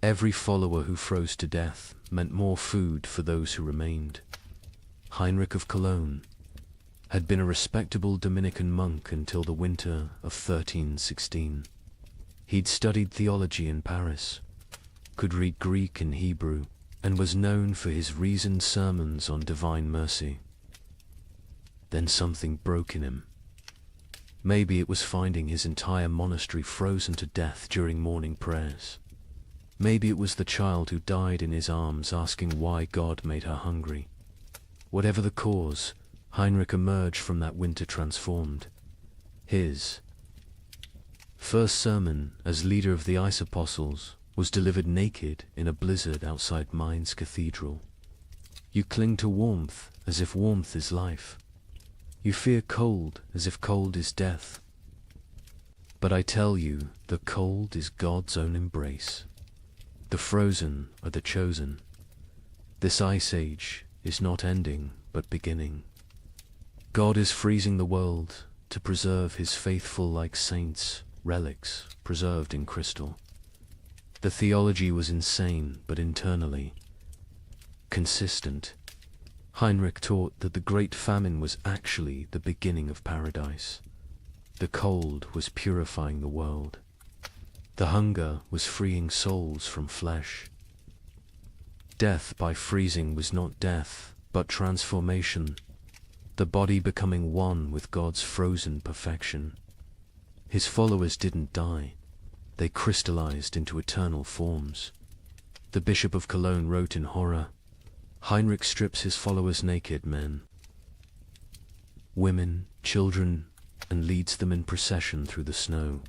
Every follower who froze to death meant more food for those who remained. Heinrich of Cologne had been a respectable Dominican monk until the winter of 1316. He'd studied theology in Paris, could read Greek and Hebrew, and was known for his reasoned sermons on divine mercy. Then something broke in him. Maybe it was finding his entire monastery frozen to death during morning prayers. Maybe it was the child who died in his arms asking why God made her hungry. Whatever the cause, Heinrich emerged from that winter transformed. His first sermon as leader of the Ice Apostles was delivered naked in a blizzard outside Mainz Cathedral. You cling to warmth as if warmth is life. You fear cold as if cold is death. But I tell you, the cold is God's own embrace. The frozen are the chosen. This ice age is not ending, but beginning. God is freezing the world to preserve his faithful like saints, relics preserved in crystal. The theology was insane, but internally consistent. Heinrich taught that the great famine was actually the beginning of paradise. The cold was purifying the world. The hunger was freeing souls from flesh. Death by freezing was not death, but transformation, the body becoming one with God's frozen perfection. His followers didn't die. They crystallized into eternal forms. The Bishop of Cologne wrote in horror, Heinrich strips his followers naked, men, women, children, and leads them in procession through the snow.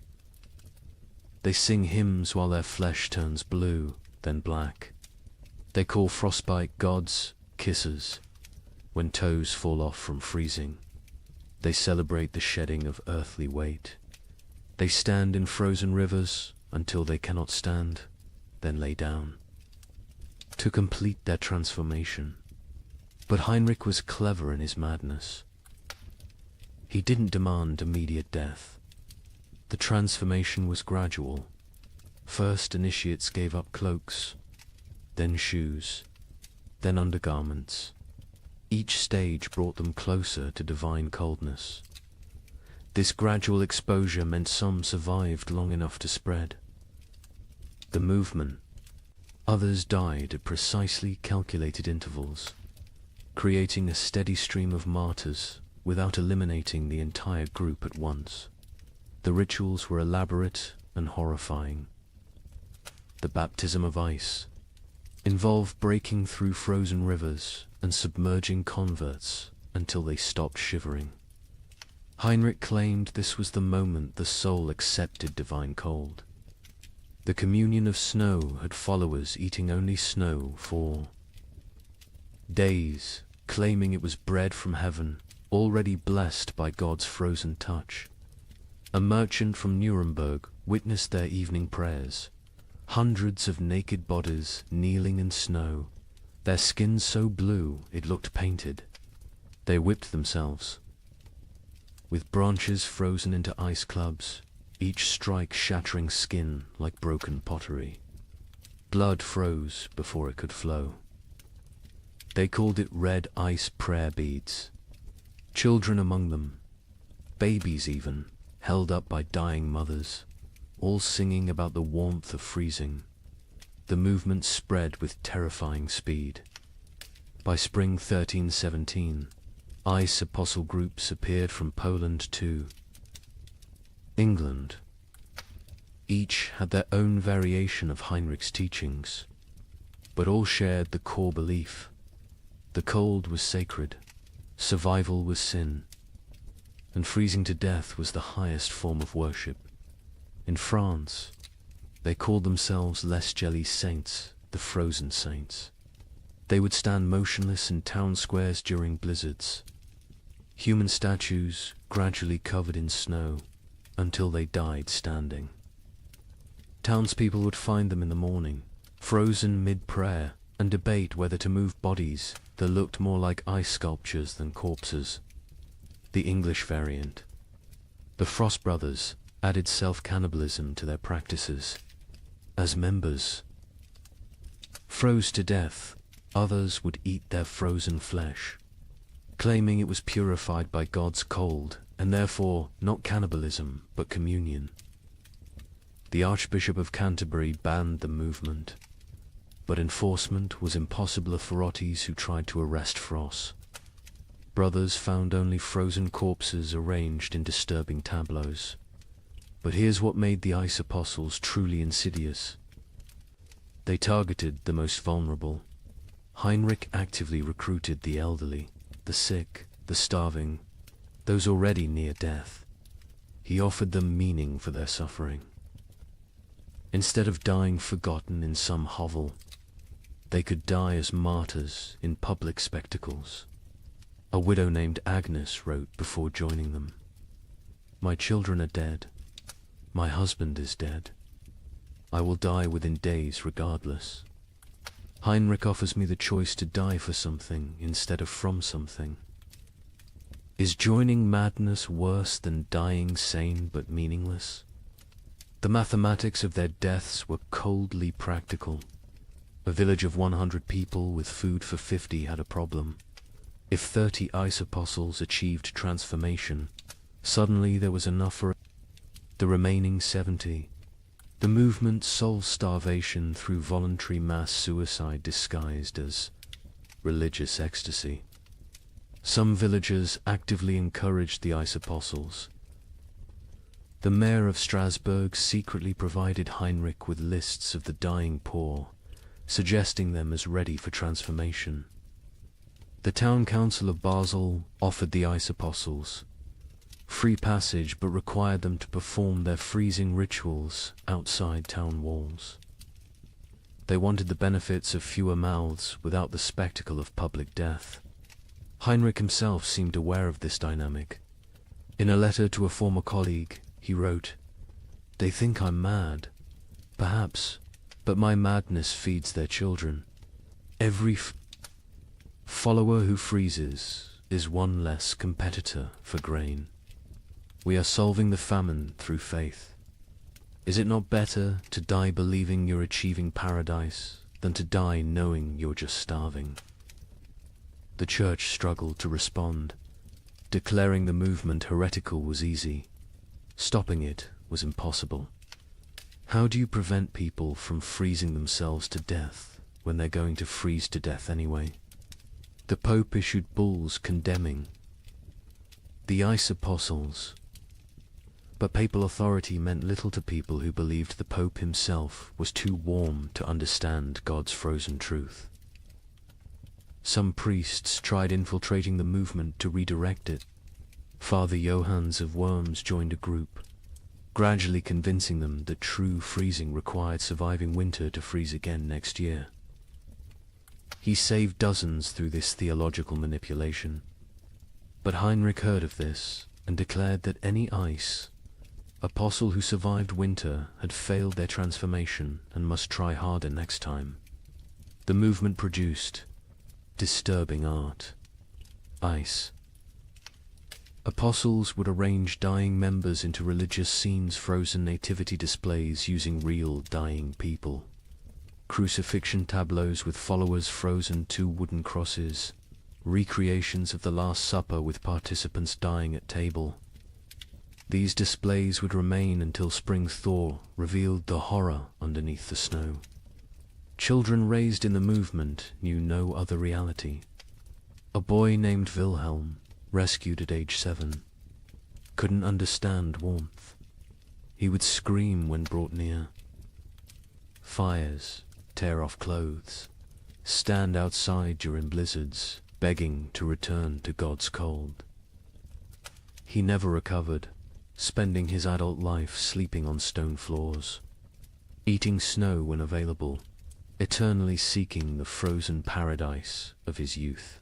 They sing hymns while their flesh turns blue, then black. They call frostbite gods kisses when toes fall off from freezing. They celebrate the shedding of earthly weight. They stand in frozen rivers until they cannot stand, then lay down, to complete their transformation. But Heinrich was clever in his madness. He didn't demand immediate death. The transformation was gradual. First, initiates gave up cloaks, then shoes, then undergarments. Each stage brought them closer to divine coldness. This gradual exposure meant some survived long enough to spread the movement. Others died at precisely calculated intervals, creating a steady stream of martyrs without eliminating the entire group at once. The rituals were elaborate and horrifying. The baptism of ice involved breaking through frozen rivers and submerging converts until they stopped shivering. Heinrich claimed this was the moment the soul accepted divine cold. The communion of snow had followers eating only snow for days, claiming it was bread from heaven, already blessed by God's frozen touch. A merchant from Nuremberg witnessed their evening prayers, Hundreds of naked bodies kneeling in snow, their skins so blue it looked painted. They whipped themselves, with branches frozen into ice clubs, each strike shattering skin like broken pottery. Blood froze before it could flow. They called it red ice prayer beads. Children among them, babies even, held up by dying mothers, all singing about the warmth of freezing. The movement spread with terrifying speed. By spring 1317, ice apostle groups appeared from Poland to England. Each had their own variation of Heinrich's teachings, but all shared the core belief. The cold was sacred, survival was sin, and freezing to death was the highest form of worship. In France, they called themselves Les Gelés Saints, the frozen saints. They would stand motionless in town squares during blizzards, human statues gradually covered in snow until they died standing. Townspeople would find them in the morning, frozen mid-prayer, and debate whether to move bodies that looked more like ice sculptures than corpses. The English variant. The Frost Brothers added self-cannibalism to their practices. As members froze to death, others would eat their frozen flesh, claiming it was purified by God's cold, and therefore not cannibalism, but communion. The Archbishop of Canterbury banned the movement, but enforcement was impossible for authorities who tried to arrest Frost. Brothers found only frozen corpses arranged in disturbing tableaus. But here's what made the Ice Apostles truly insidious. They targeted the most vulnerable. Heinrich actively recruited the elderly, the sick, the starving, those already near death. He offered them meaning for their suffering. Instead of dying forgotten in some hovel, they could die as martyrs in public spectacles. A widow named Agnes wrote before joining them, "My children are dead. My husband is dead. I will die within days regardless. Heinrich offers me the choice to die for something instead of from something. Is joining madness worse than dying sane but meaningless?" The mathematics of their deaths were coldly practical. A village of 100 people with food for 50 had a problem. If 30 ice apostles achieved transformation, suddenly there was enough for the remaining 70. The movement solved starvation through voluntary mass suicide disguised as religious ecstasy. Some villagers actively encouraged the ice apostles. The mayor of Strasbourg secretly provided Heinrich with lists of the dying poor, suggesting them as ready for transformation. The town council of Basel offered the ice apostles free passage but required them to perform their freezing rituals outside town walls. They wanted the benefits of fewer mouths without the spectacle of public death. Heinrich himself seemed aware of this dynamic. In a letter to a former colleague, he wrote, "They think I'm mad, perhaps, but my madness feeds their children. Every follower who freezes is one less competitor for grain. We are solving the famine through faith. Is it not better to die believing you're achieving paradise than to die knowing you're just starving?" The church struggled to respond. Declaring the movement heretical was easy. Stopping it was impossible. How do you prevent people from freezing themselves to death when they're going to freeze to death anyway? The Pope issued bulls condemning the ice apostles. But papal authority meant little to people who believed the Pope himself was too warm to understand God's frozen truth. Some priests tried infiltrating the movement to redirect it. Father Johannes of Worms joined a group, gradually convincing them that true freezing required surviving winter to freeze again next year. He saved dozens through this theological manipulation. But Heinrich heard of this and declared that any ice Apostle who survived winter had failed their transformation and must try harder next time. The movement produced disturbing art. Ice. Apostles would arrange dying members into religious scenes, frozen nativity displays using real dying people, crucifixion tableaus with followers frozen to wooden crosses, recreations of the Last Supper with participants dying at table. These displays would remain until spring thaw revealed the horror underneath the snow. Children raised in the movement knew no other reality. A boy named Wilhelm, rescued at age 7, couldn't understand warmth. He would scream when brought near. Fires, tear off clothes, stand outside during blizzards, begging to return to God's cold. He never recovered, spending his adult life sleeping on stone floors, eating snow when available, eternally seeking the frozen paradise of his youth.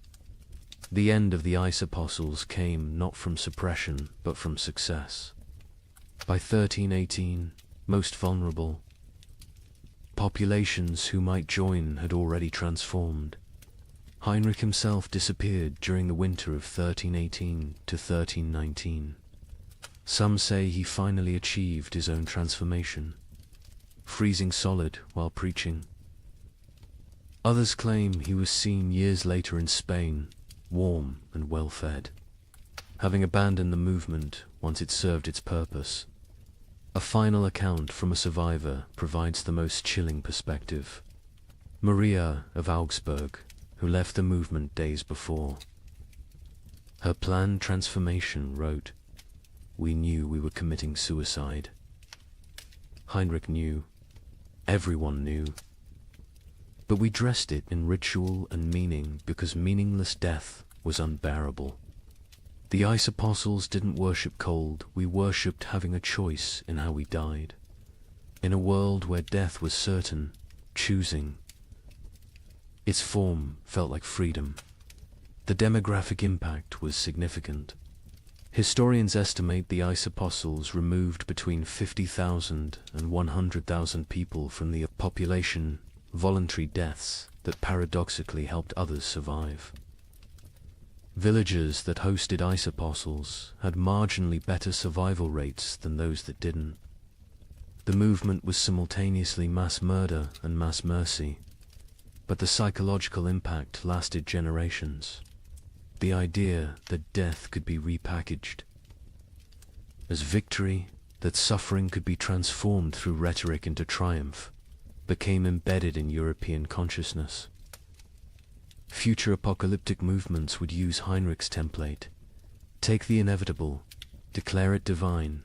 The end of the ice apostles came not from suppression, but from success. By 1318, most vulnerable, populations who might join had already transformed. Heinrich himself disappeared during the winter of 1318 to 1319. Some say he finally achieved his own transformation, freezing solid while preaching. Others claim he was seen years later in Spain, warm and well-fed, having abandoned the movement once it served its purpose. A final account from a survivor provides the most chilling perspective. Maria of Augsburg, who left the movement days before. Her planned transformation wrote, "We knew we were committing suicide." Heinrich knew. Everyone knew. But we dressed it in ritual and meaning because meaningless death was unbearable. The ice apostles didn't worship cold, we worshipped having a choice in how we died. In a world where death was certain, choosing. Its form felt like freedom. The demographic impact was significant. Historians estimate the ice apostles removed between 50,000 and 100,000 people from the population, voluntary deaths that paradoxically helped others survive. Villages that hosted ice apostles had marginally better survival rates than those that didn't. The movement was simultaneously mass murder and mass mercy, but the psychological impact lasted generations. The idea that death could be repackaged as victory, that suffering could be transformed through rhetoric into triumph, became embedded in European consciousness. Future apocalyptic movements would use Heinrich's template: take the inevitable, declare it divine,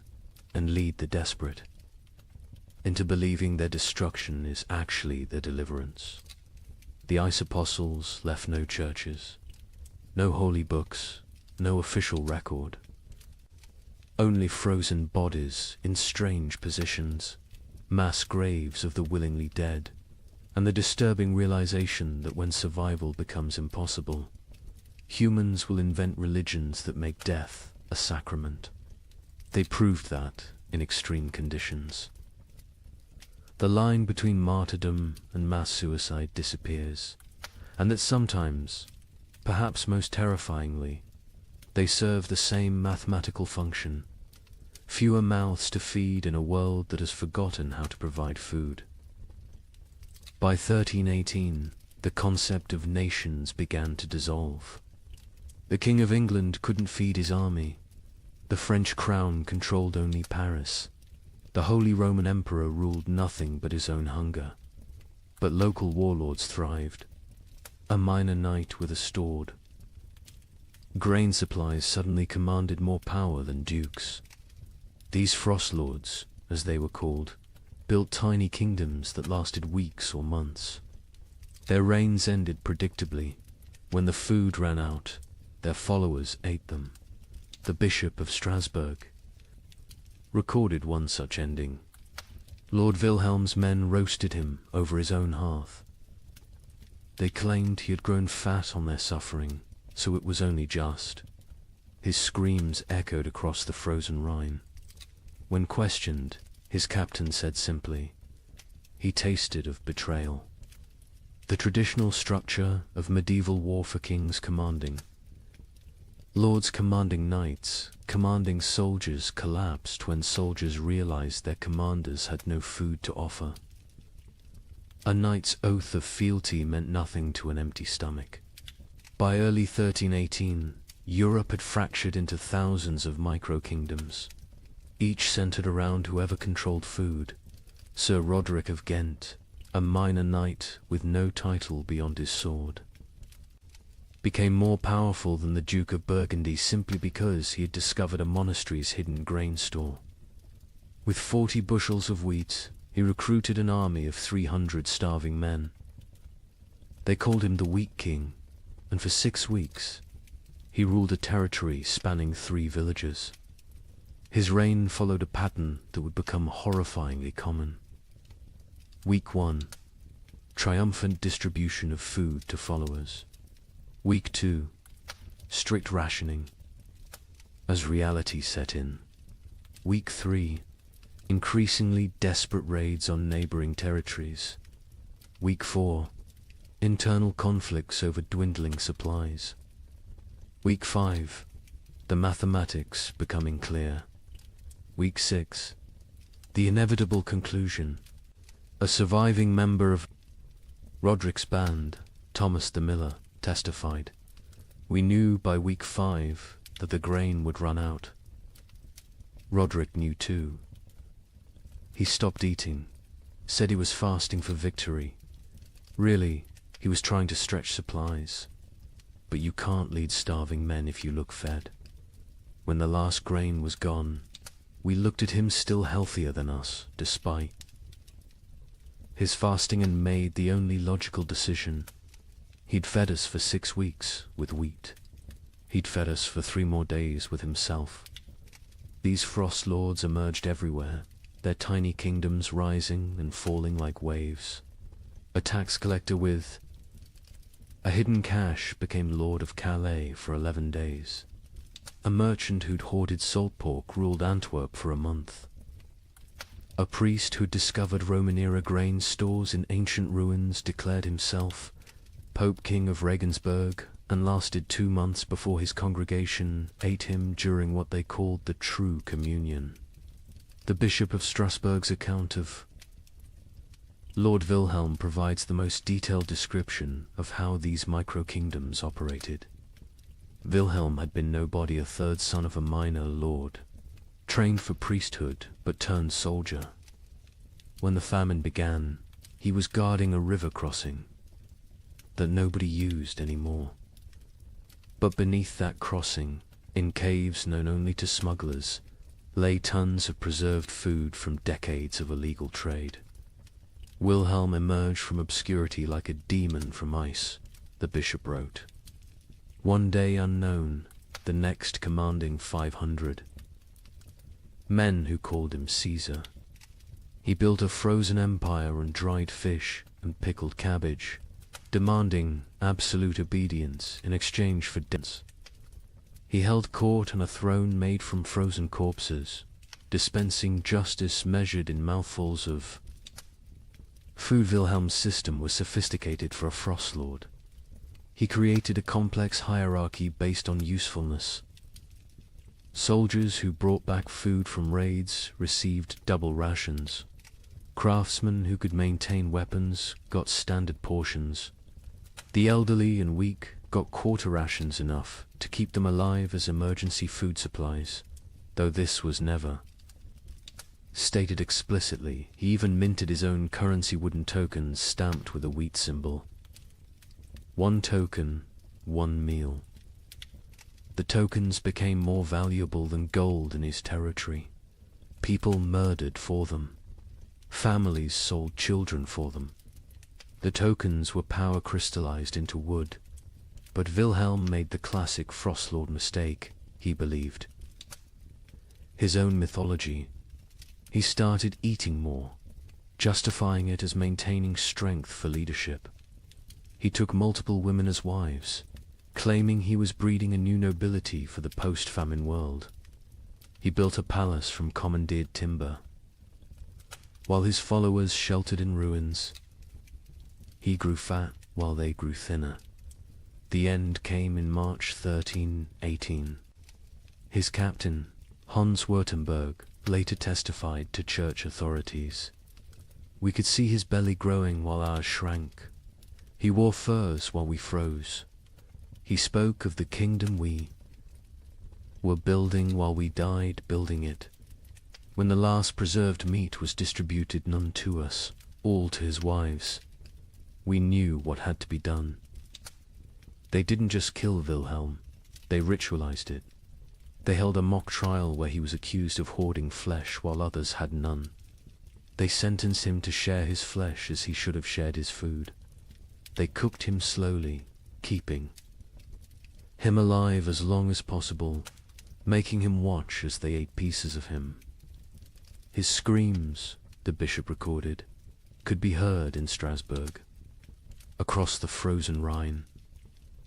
and lead the desperate into believing their destruction is actually their deliverance. The ice apostles left no churches, no holy books, no official record. Only frozen bodies in strange positions, mass graves of the willingly dead, and the disturbing realization that when survival becomes impossible, humans will invent religions that make death a sacrament. They proved that in extreme conditions. The line between martyrdom and mass suicide disappears, and that sometimes, perhaps most terrifyingly, they serve the same mathematical function: fewer mouths to feed in a world that has forgotten how to provide food. By 1318, the concept of nations began to dissolve. The King of England couldn't feed his army. The French crown controlled only Paris. The Holy Roman Emperor ruled nothing but his own hunger. But local warlords thrived. A minor knight with a sword. Grain supplies suddenly commanded more power than dukes. These frost lords, as they were called, built tiny kingdoms that lasted weeks or months. Their reigns ended predictably. When the food ran out, their followers ate them. The Bishop of Strasbourg recorded one such ending. Lord Wilhelm's men roasted him over his own hearth. They claimed he had grown fat on their suffering, so it was only just. His screams echoed across the frozen Rhine. When questioned, his captain said simply, "He tasted of betrayal." The traditional structure of medieval war for kings commanding. Lords commanding knights, commanding soldiers collapsed when soldiers realized their commanders had no food to offer. A knight's oath of fealty meant nothing to an empty stomach. By early 1318, Europe had fractured into thousands of micro-kingdoms, each centered around whoever controlled food. Sir Roderick of Ghent, a minor knight with no title beyond his sword, became more powerful than the Duke of Burgundy simply because he had discovered a monastery's hidden grain store. With 40 bushels of wheat, he recruited an army of 300 starving men. They called him the Wheat King, and for 6 weeks, he ruled a territory spanning 3 villages. His reign followed a pattern that would become horrifyingly common. Week 1. Triumphant distribution of food to followers. Week 2. Strict rationing. As reality set in. Week 3. Increasingly desperate raids on neighboring territories. Week 4. Internal conflicts over dwindling supplies. Week 5. The mathematics becoming clear. Week 6. The inevitable conclusion. A surviving member of Roderick's band, Thomas the Miller, testified, "We knew by week 5 that the grain would run out." Roderick knew too. He stopped eating, said he was fasting for victory. Really, he was trying to stretch supplies. But you can't lead starving men if you look fed. When the last grain was gone, we looked at him still healthier than us, despite his fasting, and made the only logical decision. He'd fed us for 6 weeks with wheat. He'd fed us for 3 more days with himself. These frost lords emerged everywhere, their tiny kingdoms rising and falling like waves. A tax collector with a hidden cache became Lord of Calais for 11 days. A merchant who'd hoarded salt pork ruled Antwerp for a month. A priest who'd discovered Roman-era grain stores in ancient ruins declared himself Pope King of Regensburg, and lasted 2 months before his congregation ate him during what they called the True Communion. The Bishop of Strasbourg's account of Lord Wilhelm provides the most detailed description of how these micro-kingdoms operated. Wilhelm had been nobody, a 3rd son of a minor lord, trained for priesthood but turned soldier. When the famine began, he was guarding a river crossing that nobody used anymore. But beneath that crossing, in caves known only to smugglers, lay tons of preserved food from decades of illegal trade. Wilhelm emerged from obscurity like a demon from ice, the bishop wrote. One day unknown, the next commanding 500. Men who called him Caesar. He built a frozen empire on dried fish and pickled cabbage, demanding absolute obedience in exchange for debts. He held court on a throne made from frozen corpses, dispensing justice measured in mouthfuls of food. Wilhelm's system was sophisticated for a frost lord. He created a complex hierarchy based on usefulness. Soldiers who brought back food from raids received double rations. Craftsmen who could maintain weapons got standard portions. The elderly and weak got quarter rations, enough to keep them alive as emergency food supplies, though this was never stated explicitly. He even minted his own currency, wooden tokens stamped with a wheat symbol. 1 token, 1 meal. The tokens became more valuable than gold in his territory. People murdered for them. Families sold children for them. The tokens were power crystallized into wood. But Wilhelm made the classic Frostlord mistake, he believed. His own mythology. He started eating more, justifying it as maintaining strength for leadership. He took multiple women as wives, claiming he was breeding a new nobility for the post-famine world. He built a palace from commandeered timber. While his followers sheltered in ruins, he grew fat while they grew thinner. The end came in March 1318. His captain, Hans Württemberg, later testified to church authorities. We could see his belly growing while ours shrank. He wore furs while we froze. He spoke of the kingdom we were building while we died building it. When the last preserved meat was distributed, none to us, all to his wives, we knew what had to be done. They didn't just kill Wilhelm, they ritualized it. They held a mock trial where he was accused of hoarding flesh while others had none. They sentenced him to share his flesh as he should have shared his food. They cooked him slowly, keeping him alive as long as possible, making him watch as they ate pieces of him. His screams, the bishop recorded, could be heard in Strasbourg. Across the frozen Rhine,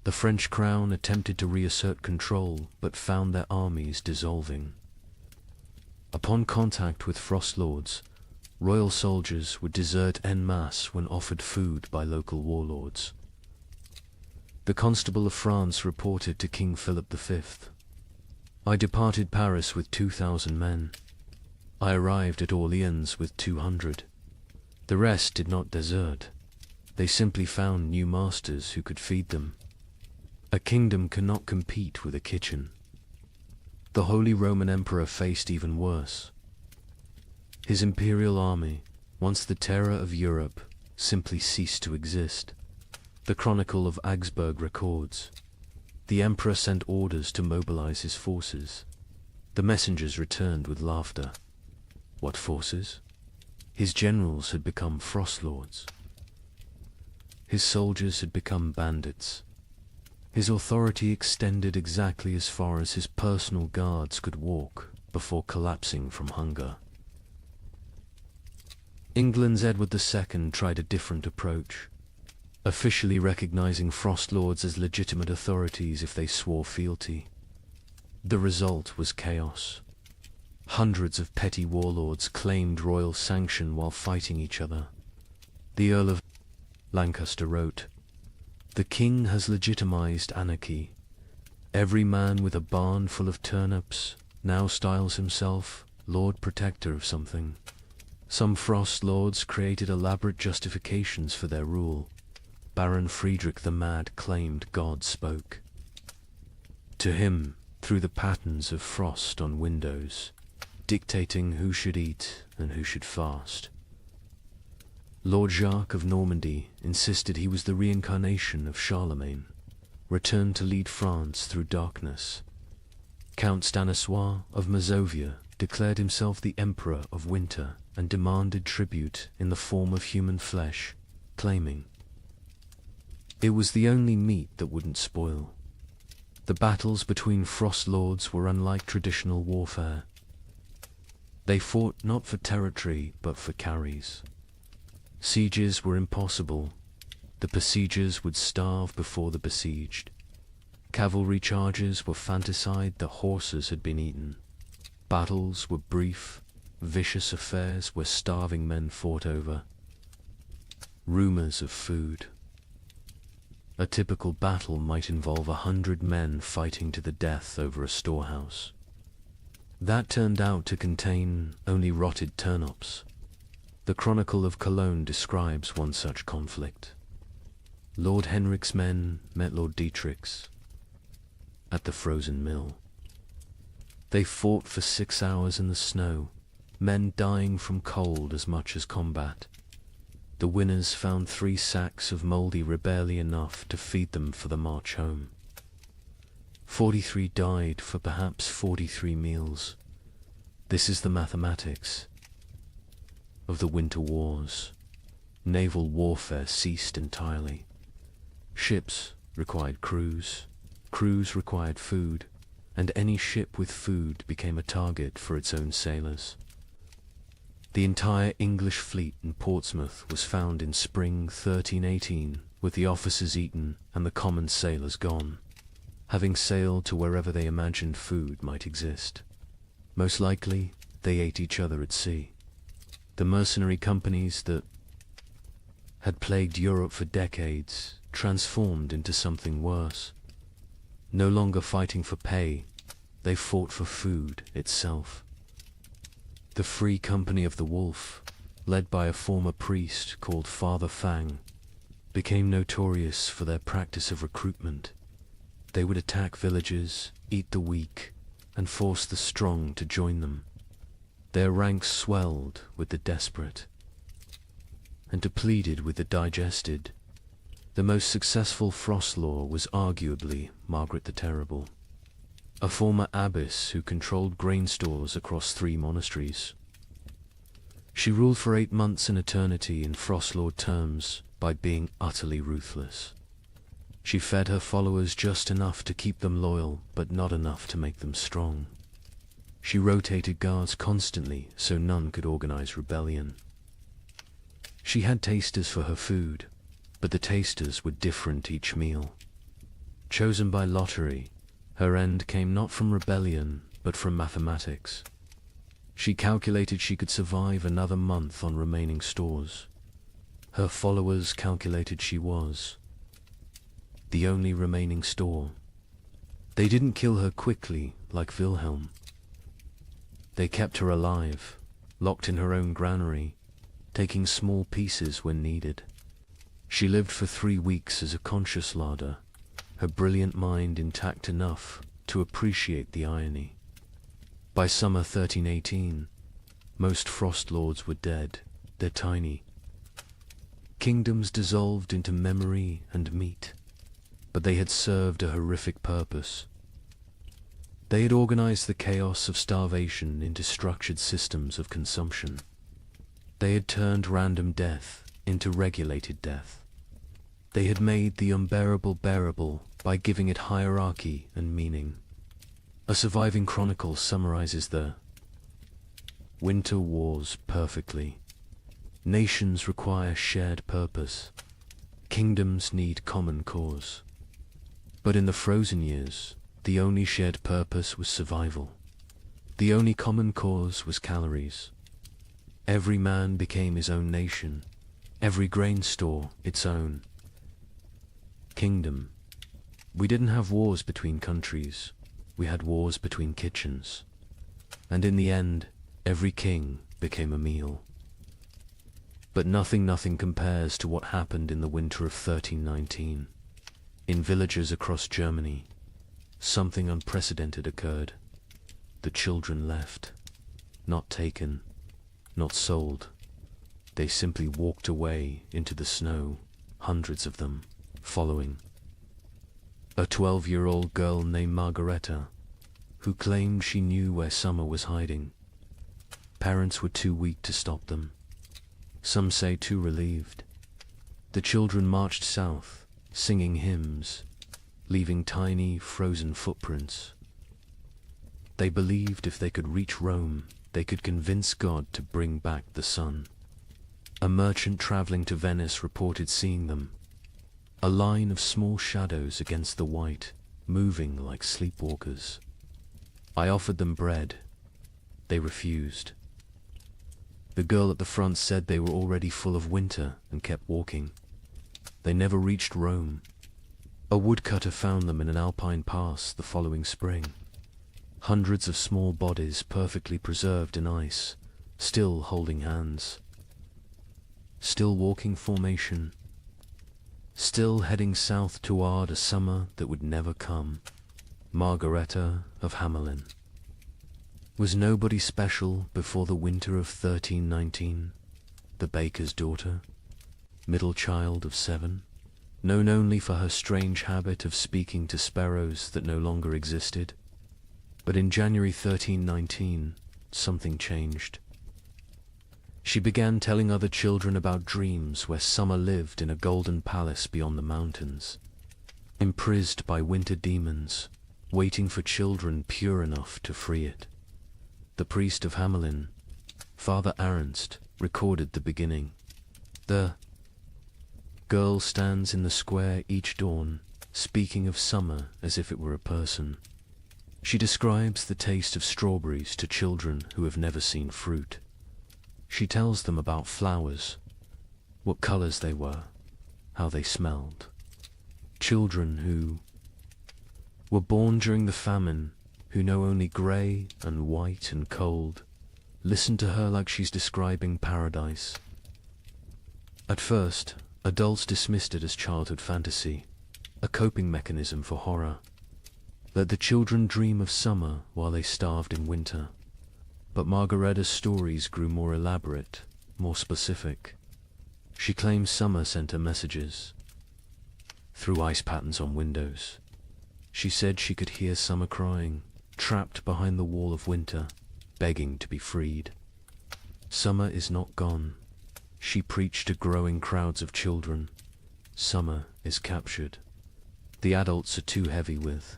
the French crown attempted to reassert control but found their armies dissolving. Upon contact with frost lords, royal soldiers would desert en masse when offered food by local warlords. The Constable of France reported to King Philip V, "I departed Paris with 2,000 men. I arrived at Orleans with 200. The rest did not desert. They simply found new masters who could feed them. A kingdom cannot compete with a kitchen." The Holy Roman Emperor faced even worse. His imperial army, once the terror of Europe, simply ceased to exist. The Chronicle of Augsburg records, "The emperor sent orders to mobilize his forces. The messengers returned with laughter." What forces? His generals had become frost lords. His soldiers had become bandits. His authority extended exactly as far as his personal guards could walk before collapsing from hunger. England's Edward II tried a different approach, officially recognizing frost lords as legitimate authorities if they swore fealty. The result was chaos. Hundreds of petty warlords claimed royal sanction while fighting each other. The Earl of Lancaster wrote, "The king has legitimized anarchy. Every man with a barn full of turnips now styles himself Lord Protector of something. Some frost lords created elaborate justifications for their rule. Baron Friedrich the Mad claimed God spoke to him through the patterns of frost on windows, dictating who should eat and who should fast. Lord Jacques of Normandy insisted he was the reincarnation of Charlemagne, returned to lead France through darkness. Count Stanislaus of Mazovia declared himself the Emperor of Winter and demanded tribute in the form of human flesh, claiming it was the only meat that wouldn't spoil. The battles between frost lords were unlike traditional warfare. They fought not for territory but for carries. Sieges were impossible. The besiegers would starve before the besieged. Cavalry charges were fantaside the horses had been eaten. Battles were brief, vicious affairs where starving men fought over rumors of food. A typical battle might involve 100 men fighting to the death over a storehouse. That turned out to contain only rotted turnips. The Chronicle of Cologne describes one such conflict. Lord Henrik's men met Lord Dietrich's at the frozen mill. They fought for 6 hours in the snow, men dying from cold as much as combat. The winners found 3 sacks of mouldy barely enough to feed them for the march home. 43 died for perhaps 43 meals. This is the mathematics of the winter wars. Naval warfare ceased entirely. Ships required crews, crews required food, and any ship with food became a target for its own sailors. The entire English fleet in Portsmouth was found in spring 1318, with the officers eaten and the common sailors gone, having sailed to wherever they imagined food might exist. Most likely, they ate each other at sea. The mercenary companies that had plagued Europe for decades transformed into something worse. No longer fighting for pay, they fought for food itself. The Free Company of the Wolf, led by a former priest called Father Fang, became notorious for their practice of recruitment. They would attack villages, eat the weak, and force the strong to join them. Their ranks swelled with the desperate and depleted with the digested. The most successful Frostlore was arguably Margaret the Terrible, a former abbess who controlled grain stores across 3 monasteries. She ruled for 8 months in eternity in Frostlord terms by being utterly ruthless. She fed her followers just enough to keep them loyal, but not enough to make them strong. She rotated guards constantly so none could organize rebellion. She had tasters for her food, but the tasters were different each meal. Chosen by lottery, her end came not from rebellion, but from mathematics. She calculated she could survive another month on remaining stores. Her followers calculated she was the only remaining store. They didn't kill her quickly like Wilhelm. They kept her alive, locked in her own granary, taking small pieces when needed. She lived for 3 weeks as a conscious larder, her brilliant mind intact enough to appreciate the irony. By summer 1318, most Frost Lords were dead. They're tiny. Kingdoms dissolved into memory and meat, but they had served a horrific purpose. They had organized the chaos of starvation into structured systems of consumption. They had turned random death into regulated death. They had made the unbearable bearable by giving it hierarchy and meaning. A surviving chronicle summarizes the winter wars perfectly. Nations require shared purpose. Kingdoms need common cause. But in the frozen years, the only shared purpose was survival. The only common cause was calories. Every man became his own nation, every grain store its own kingdom. We didn't have wars between countries, we had wars between kitchens. And in the end, every king became a meal. But nothing compares to what happened in the winter of 1319. In villages across Germany, something unprecedented occurred. The children left, not taken, not sold. They simply walked away into the snow, hundreds of them, following. A 12-year-old girl named Margareta, who claimed she knew where summer was hiding. Parents were too weak to stop them. Some say too relieved. The children marched south, singing hymns, leaving tiny, frozen footprints. They believed if they could reach Rome, they could convince God to bring back the sun. A merchant traveling to Venice reported seeing them, a line of small shadows against the white, moving like sleepwalkers. I offered them bread. They refused. The girl at the front said they were already full of winter and kept walking. They never reached Rome. A woodcutter found them in an alpine pass the following spring. Hundreds of small bodies perfectly preserved in ice, still holding hands. Still walking formation. Still heading south toward a summer that would never come. Margareta of Hamelin. Was nobody special before the winter of 1319? The baker's daughter? Middle child of 7, known only for her strange habit of speaking to sparrows that no longer existed. But in January 1319, something changed. She began telling other children about dreams where summer lived in a golden palace beyond the mountains, imprisoned by winter demons, waiting for children pure enough to free it. The priest of Hamelin, Father Ernst, recorded the beginning. The girl stands in the square each dawn, speaking of summer as if it were a person. She describes the taste of strawberries to children who have never seen fruit. She tells them about flowers, what colors they were, how they smelled. Children who were born during the famine, who know only grey and white and cold, listen to her like she's describing paradise. At first, adults dismissed it as childhood fantasy, a coping mechanism for horror. Let the children dream of summer while they starved in winter. But Margaretta's stories grew more elaborate, more specific. She claims summer sent her messages through ice patterns on windows. She said she could hear summer crying, trapped behind the wall of winter, begging to be freed. Summer is not gone, she preached to growing crowds of children. Summer is captured. The adults are too heavy with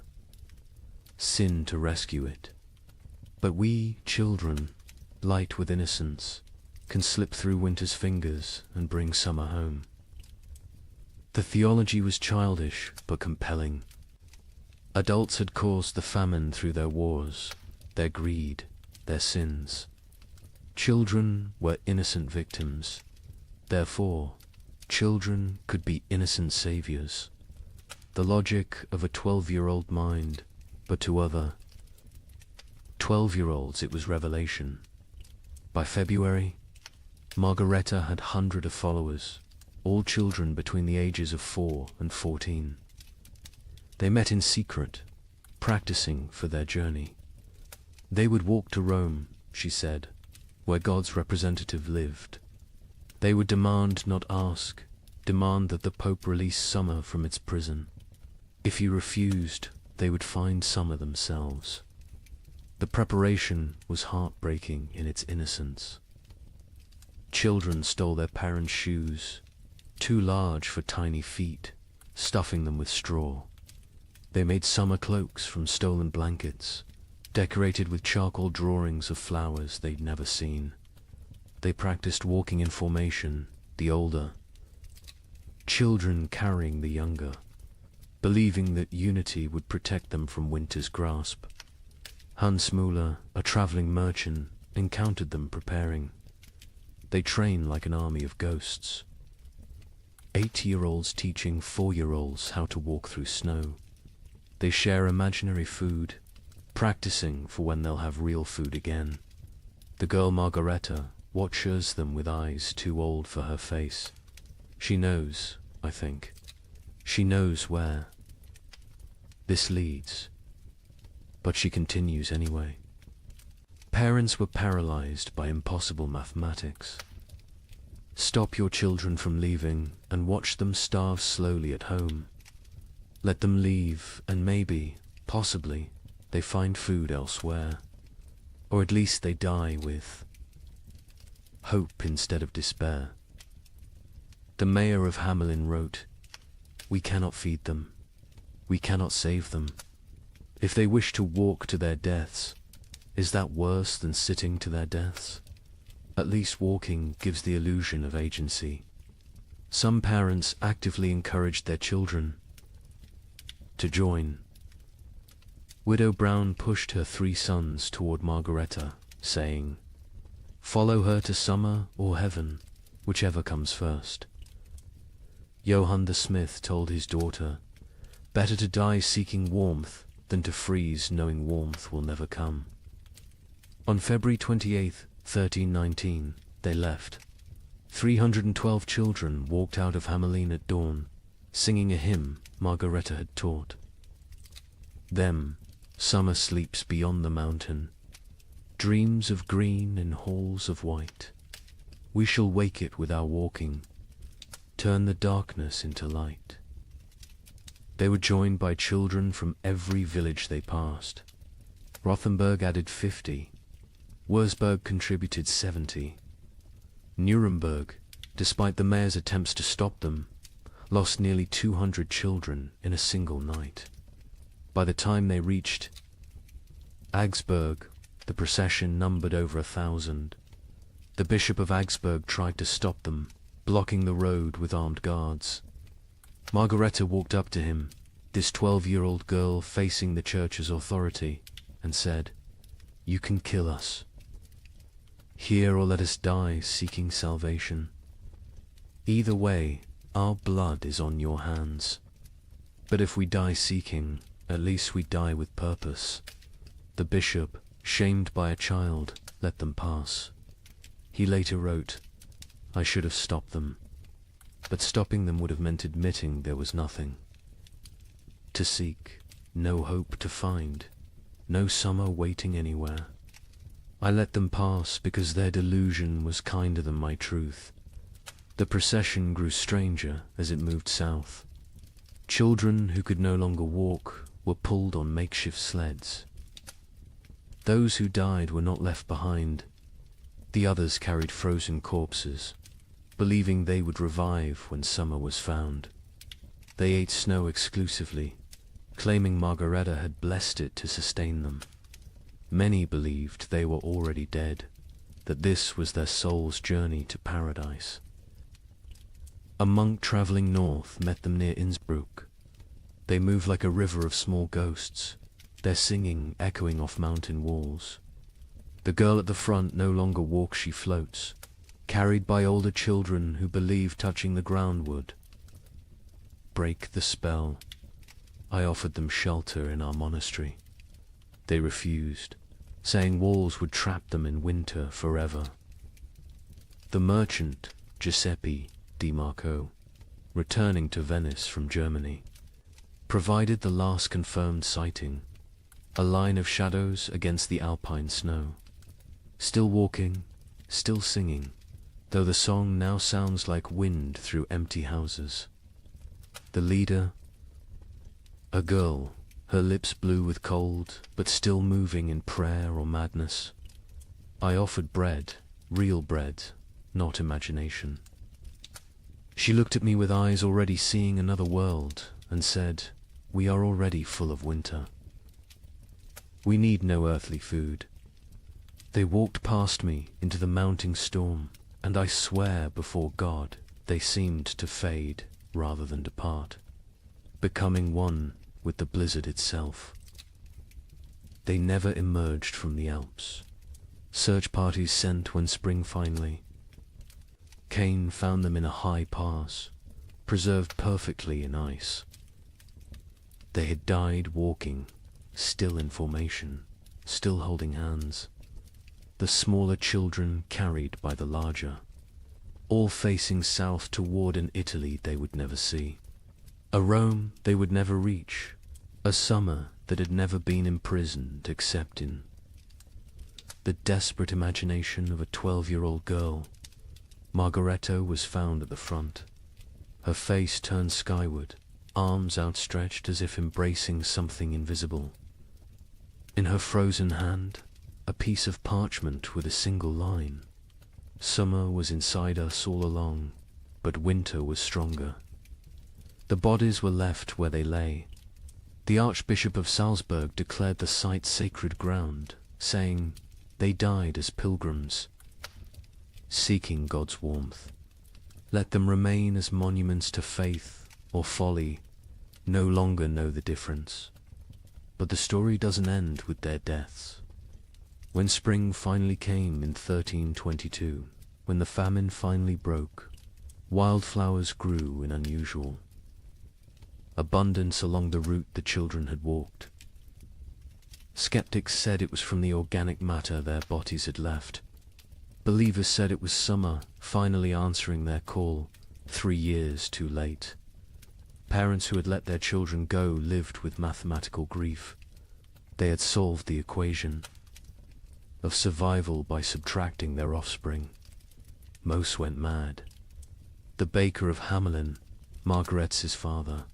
sin to rescue it. But we, children, light with innocence, can slip through winter's fingers and bring summer home. The theology was childish but compelling. Adults had caused the famine through their wars, their greed, their sins. Children were innocent victims. Therefore, children could be innocent saviors. The logic of a 12-year-old mind, but to other 12-year-olds it was revelation. By February, Margaretta had hundreds of followers, all children between the ages of 4 and 14. They met in secret, practicing for their journey. They would walk to Rome, she said, where God's representative lived. They would demand, not ask, demand that the Pope release summer from its prison. If he refused, they would find summer themselves. The preparation was heartbreaking in its innocence. Children stole their parents' shoes, too large for tiny feet, stuffing them with straw. They made summer cloaks from stolen blankets, decorated with charcoal drawings of flowers they'd never seen. They practiced walking in formation, the older children carrying the younger, believing that unity would protect them from winter's grasp. Hans Müller, a traveling merchant, encountered them preparing. They train like an army of ghosts. 80-year-olds teaching 4-year-olds how to walk through snow. They share imaginary food, practicing for when they'll have real food again. The girl Margaretta watches them with eyes too old for her face. She knows, I think. She knows where this leads. But she continues anyway. Parents were paralyzed by impossible mathematics. Stop your children from leaving and watch them starve slowly at home. Let them leave and maybe, possibly, they find food elsewhere. Or at least they die with hope instead of despair. The mayor of Hamelin wrote, "We cannot feed them. We cannot save them. If they wish to walk to their deaths, is that worse than sitting to their deaths? At least walking gives the illusion of agency." Some parents actively encouraged their children to join. Widow Brown pushed her 3 sons toward Margaretta, saying, "Follow her to summer or heaven, whichever comes first." Johann the smith told his daughter, "Better to die seeking warmth than to freeze knowing warmth will never come." On February 28, 1319, they left. 312 children walked out of Hamelin at dawn, singing a hymn Margaretta had taught. Them, summer sleeps beyond the mountain, dreams of green in halls of white. We shall wake it with our walking, turn the darkness into light. They were joined by children from every village they passed. Rothenburg added 50. Wurzburg contributed 70. Nuremberg, despite the mayor's attempts to stop them, lost nearly 200 children in a single night. By the time they reached Augsburg, the procession numbered over 1,000. The Bishop of Augsburg tried to stop them, blocking the road with armed guards. Margaretta walked up to him, this 12-year-old girl facing the church's authority, and said, "You can kill us. Here or let us die seeking salvation. Either way, our blood is on your hands. But if we die seeking, at least we die with purpose." The bishop, shamed by a child, let them pass. He later wrote, "I should have stopped them, but stopping them would have meant admitting there was nothing to seek, no hope to find, no summer waiting anywhere. I let them pass because their delusion was kinder than my truth." The procession grew stranger as it moved south. Children who could no longer walk were pulled on makeshift sleds. Those who died were not left behind. The others carried frozen corpses, believing they would revive when summer was found. They ate snow exclusively, claiming Margareta had blessed it to sustain them. Many believed they were already dead, that this was their soul's journey to paradise. A monk traveling north met them near Innsbruck. They moved like a river of small ghosts, their singing echoing off mountain walls. The girl at the front no longer walks, she floats, carried by older children who believe touching the ground would break the spell. I offered them shelter in our monastery. They refused, saying walls would trap them in winter forever. The merchant, Giuseppe Di Marco, returning to Venice from Germany, provided the last confirmed sighting, a line of shadows against the alpine snow. Still walking, still singing, though the song now sounds like wind through empty houses. The leader, a girl, her lips blue with cold, but still moving in prayer or madness. I offered bread, real bread, not imagination. She looked at me with eyes already seeing another world, and said, "We are already full of winter. We need no earthly food." They walked past me into the mounting storm, and I swear before God they seemed to fade rather than depart, becoming one with the blizzard itself. They never emerged from the Alps. Search parties sent when spring finally came found them in a high pass, preserved perfectly in ice. They had died walking, still in formation, still holding hands. The smaller children carried by the larger, all facing south toward an Italy they would never see, a Rome they would never reach, a summer that had never been imprisoned except in the desperate imagination of a 12-year-old girl. Margareta was found at the front, her face turned skyward, arms outstretched as if embracing something invisible. In her frozen hand, a piece of parchment with a single line. Summer was inside us all along, but winter was stronger. The bodies were left where they lay. The Archbishop of Salzburg declared the site sacred ground, saying, "They died as pilgrims, seeking God's warmth. Let them remain as monuments to faith or folly, no longer know the difference." But the story doesn't end with their deaths. When spring finally came in 1322, when the famine finally broke, wildflowers grew in unusual abundance along the route the children had walked. Skeptics said it was from the organic matter their bodies had left. Believers said it was summer finally answering their call, 3 years too late. Parents who had let their children go lived with mathematical grief. They had solved the equation of survival by subtracting their offspring. Most went mad. The baker of Hamelin, Margaret's father,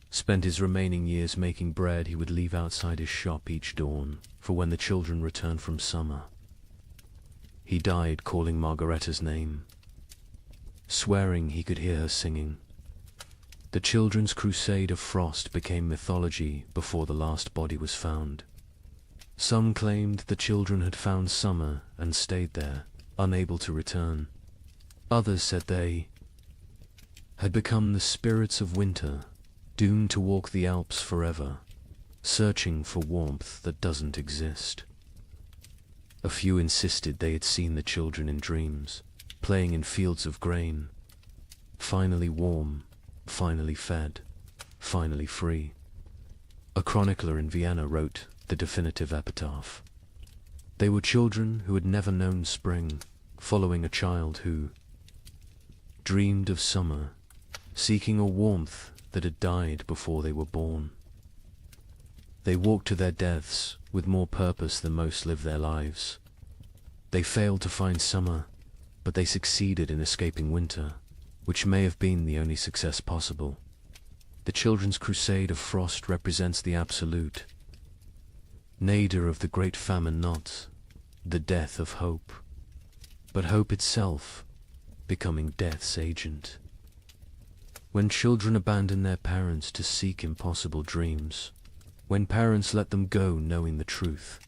spent his remaining years making bread he would leave outside his shop each dawn for when the children returned from summer. He died calling Margareta's name, swearing he could hear her singing. The children's crusade of frost became mythology before the last body was found. Some claimed the children had found summer and stayed there, unable to return. Others said they had become the spirits of winter, doomed to walk the Alps forever. searching for warmth that doesn't exist. A few insisted they had seen the children in dreams, playing in fields of grain, finally warm, finally fed, finally free. A chronicler in Vienna wrote the definitive epitaph. They were children who had never known spring, following a child who dreamed of summer, seeking a warmth that had died before they were born. They walked to their deaths with more purpose than most live their lives. They failed to find summer, but they succeeded in escaping winter, which may have been the only success possible. The children's crusade of frost represents the absolute, nadir of the great famine, not the death of hope, but hope itself becoming death's agent. When children abandon their parents to seek impossible dreams, when parents let them go knowing the truth,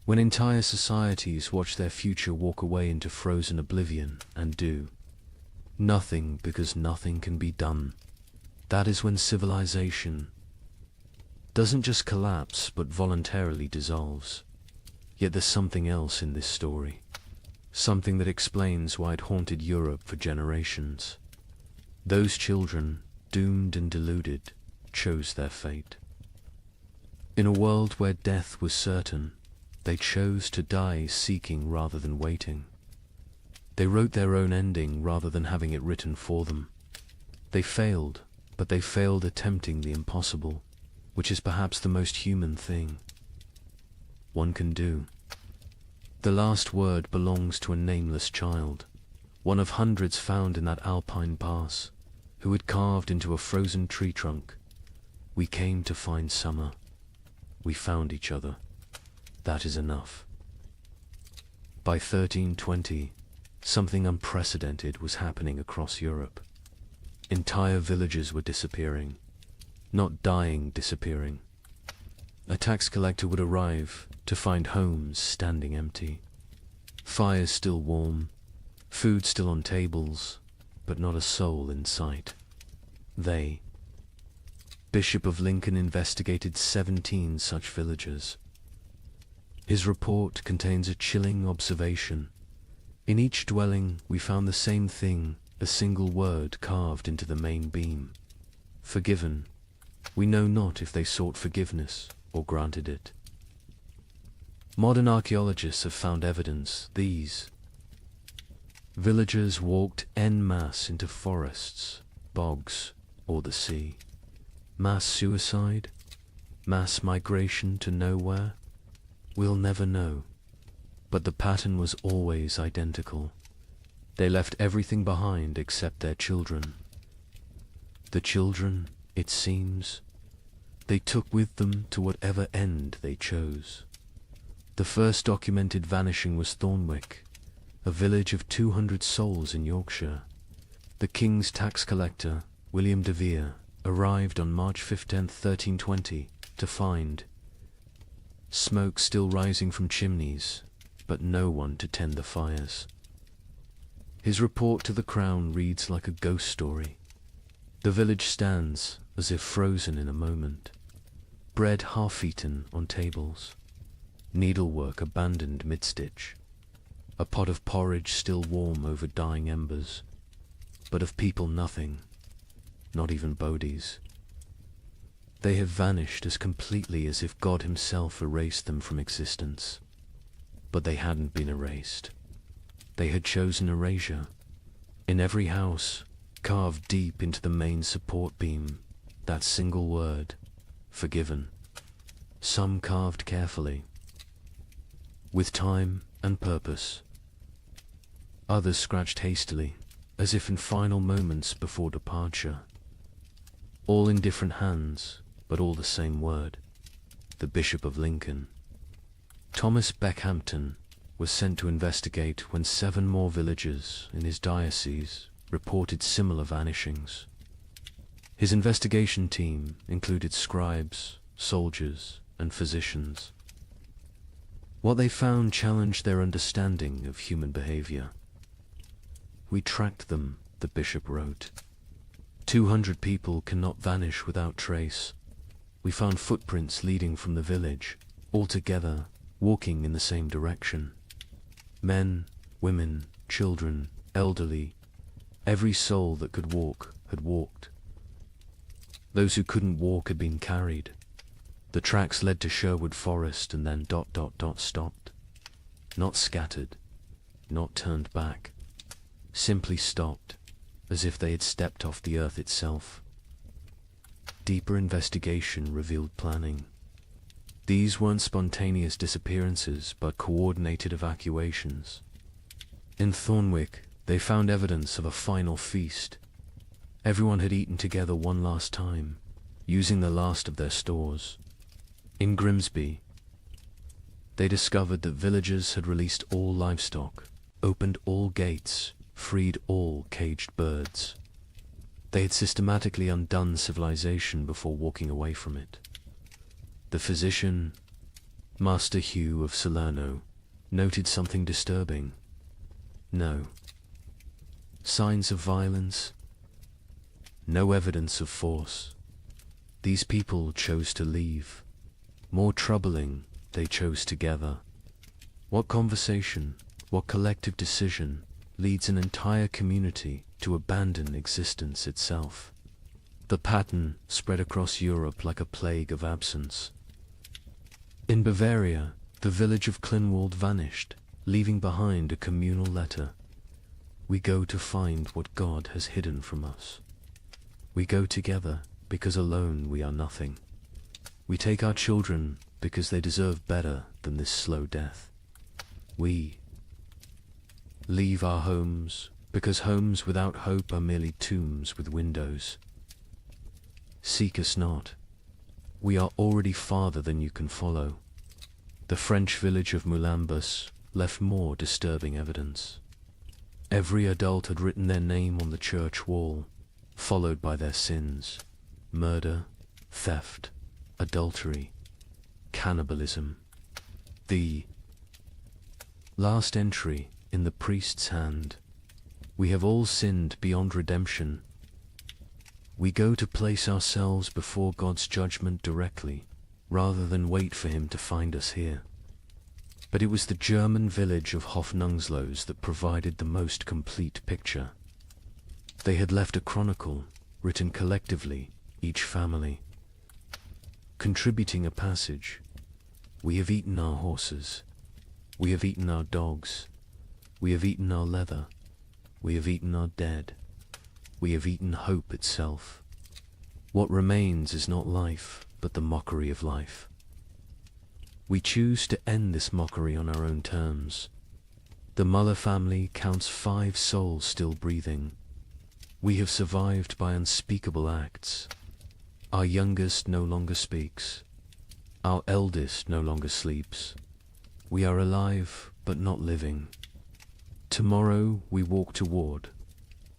when entire societies watch their future walk away into frozen oblivion and do nothing because nothing can be done, that is when civilization doesn't just collapse but voluntarily dissolves. Yet there's something else in this story, something that explains why it haunted Europe for generations. Those children, doomed and deluded, chose their fate. In a world where death was certain, they chose to die seeking rather than waiting. They wrote their own ending rather than having it written for them. They failed, but they failed attempting the impossible, which is perhaps the most human thing one can do. The last word belongs to a nameless child, one of hundreds found in that alpine pass, who had carved into a frozen tree trunk. We came to find summer. We found each other. That is enough. By 1320, something unprecedented was happening across Europe. Entire villages were disappearing, not dying, disappearing. A tax collector would arrive to find homes standing empty, fires still warm, food still on tables, but not a soul in sight. Bishop of Lincoln investigated 17 such villages. His report contains a chilling observation. In each dwelling we found the same thing, a single word carved into the main beam. Forgiven. We know not if they sought forgiveness or granted it. Modern archaeologists have found evidence these villagers walked en masse into forests, bogs, or the sea. Mass suicide? Mass migration to nowhere? We'll never know. But the pattern was always identical. They left everything behind except their children. The children, it seems, they took with them to whatever end they chose. The first documented vanishing was Thornwick, a village of 200 souls in Yorkshire. The king's tax collector, William de Vere, arrived on March 15, 1320, to find smoke still rising from chimneys, but no one to tend the fires. His report to the crown reads like a ghost story. The village stands as if frozen in a moment, bread half-eaten on tables, needlework abandoned mid-stitch, a pot of porridge still warm over dying embers, but of people nothing, not even bodies. They have vanished as completely as if God himself erased them from existence. But they hadn't been erased. They had chosen erasure. In every house, carved deep into the main support beam, that single word, forgiven. Some carved carefully, with time and purpose. Others scratched hastily, as if in final moments before departure. All in different hands, but all the same word, the Bishop of Lincoln. Thomas Beckhampton was sent to investigate when 7 more villages in his diocese reported similar vanishings. His investigation team included scribes, soldiers, and physicians. What they found challenged their understanding of human behavior. We tracked them, the bishop wrote. 200 people cannot vanish without trace. we found footprints leading from the village, all together, walking in the same direction. Men, women, children, elderly, every soul that could walk had walked. Those who couldn't walk had been carried. The tracks led to Sherwood Forest and then ... stopped. Not scattered, not turned back, simply stopped, as if they had stepped off the earth itself. Deeper investigation revealed planning. These weren't spontaneous disappearances, but coordinated evacuations. In Thornwick, they found evidence of a final feast. Everyone had eaten together one last time, using the last of their stores. In Grimsby, they discovered that villagers had released all livestock, opened all gates, freed all caged birds. They had systematically undone civilization before walking away from it. The physician, Master Hugh of Salerno, noted something disturbing. No signs of violence, no evidence of force. These people chose to leave. More troubling, they chose together. What conversation, what collective decision leads an entire community to abandon existence itself? The pattern spread across Europe like a plague of absence. In Bavaria, the village of Klinwald vanished, leaving behind a communal letter. We go to find what God has hidden from us. We go together because alone we are nothing. We take our children because they deserve better than this slow death. We leave our homes because homes without hope are merely tombs with windows. Seek us not. We are already farther than you can follow. The French village of Moulambus left more disturbing evidence. Every adult had written their name on the church wall, followed by their sins: murder, theft, adultery, cannibalism. The last entry in the priest's hand: we have all sinned beyond redemption. We go to place ourselves before God's judgment directly, rather than wait for him to find us here. But it was the German village of Hofnungslos that provided the most complete picture. They had left a chronicle, written collectively, each family, contributing a passage. We have eaten our horses. We have eaten our dogs. We have eaten our leather. We have eaten our dead. We have eaten hope itself. What remains is not life, but the mockery of life. We choose to end this mockery on our own terms. The Muller family counts 5 souls still breathing. We have survived by unspeakable acts. Our youngest no longer speaks. Our eldest no longer sleeps. We are alive, but not living. Tomorrow we walk toward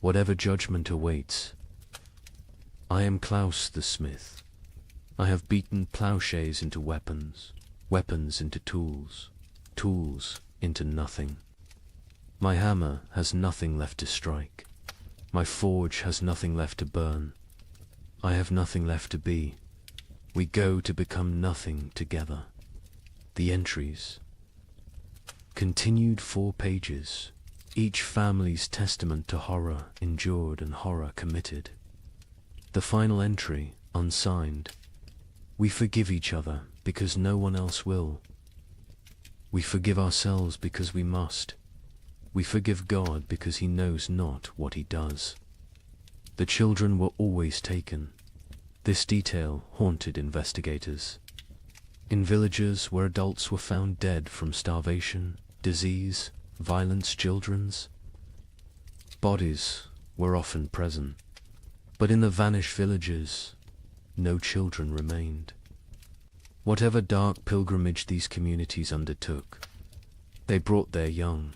whatever judgment awaits. I am Klaus the smith. I have beaten plowshares into weapons, weapons into tools, tools into nothing. My hammer has nothing left to strike. My forge has nothing left to burn. I have nothing left to be. We go to become nothing together. The entries. Continued 4 pages. Each family's testament to horror endured and horror committed. The final entry, unsigned. We forgive each other because no one else will. We forgive ourselves because we must. We forgive God because he knows not what he does. The children were always taken. This detail haunted investigators. In villages where adults were found dead from starvation, disease, violence, children's bodies were often present. But in the vanished villages, no children remained. Whatever dark pilgrimage these communities undertook, they brought their young.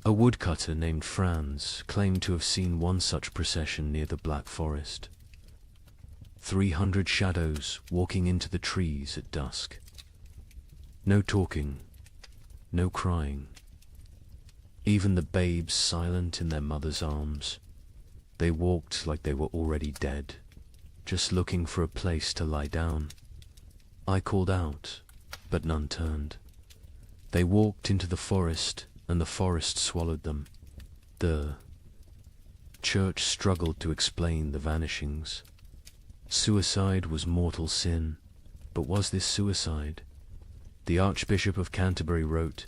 A woodcutter named Franz claimed to have seen one such procession near the Black Forest. 300 shadows walking into the trees at dusk. No talking, no crying. Even the babes silent in their mother's arms. They walked like they were already dead. just looking for a place to lie down. I called out, but none turned. They walked into the forest, and the forest swallowed them. The church struggled to explain the vanishings. Suicide was mortal sin, but was this suicide? The Archbishop of Canterbury wrote,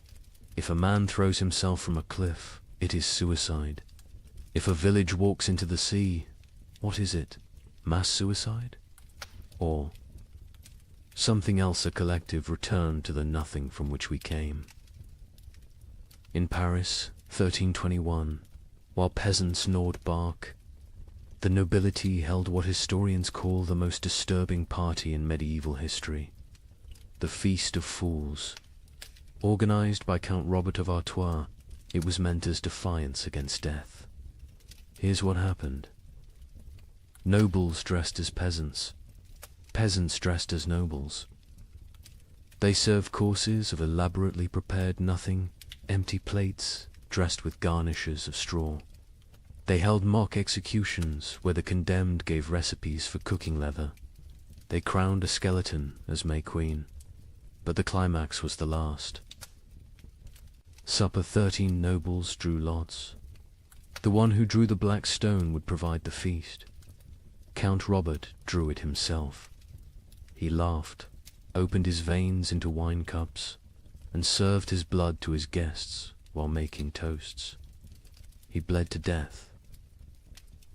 "If a man throws himself from a cliff, it is suicide. If a village walks into the sea, what is it? Mass suicide? Or something else, a collective return to the nothing from which we came?" In Paris, 1321, while peasants gnawed bark, the nobility held what historians call the most disturbing party in medieval history, the Feast of Fools. Organized by Count Robert of Artois, it was meant as defiance against death. Here's what happened. Nobles dressed as peasants, peasants dressed as nobles. They served courses of elaborately prepared nothing, empty plates dressed with garnishes of straw. They held mock executions where the condemned gave recipes for cooking leather. They crowned a skeleton as May Queen, but the climax was the last. Supper 13 nobles drew lots. The one who drew the black stone would provide the feast. Count Robert drew it himself. He laughed, opened his veins into wine cups, and served his blood to his guests while making toasts. He bled to death.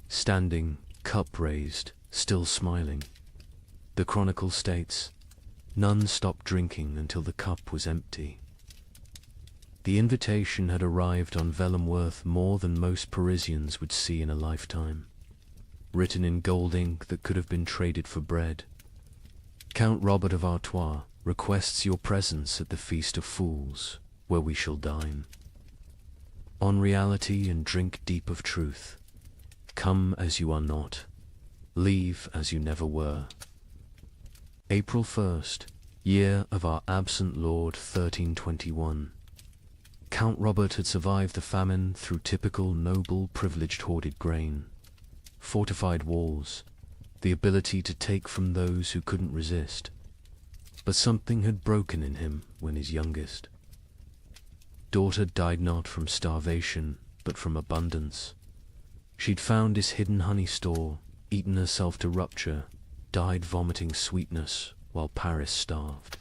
Standing, cup raised, still smiling. The chronicle states, none stopped drinking until the cup was empty. The invitation had arrived on vellum worth more than most Parisians would see in a lifetime, written in gold ink that could have been traded for bread. Count Robert of Artois requests your presence at the Feast of Fools, where we shall dine. On reality and drink deep of truth. Come as you are not. Leave as you never were. April 1st, year of our absent Lord 1321. Count Robert had survived the famine through typical noble privileged hoarded grain, fortified walls, the ability to take from those who couldn't resist. But something had broken in him when his youngest daughter died not from starvation, but from abundance. She'd found his hidden honey store, eaten herself to rupture, died vomiting sweetness while Paris starved.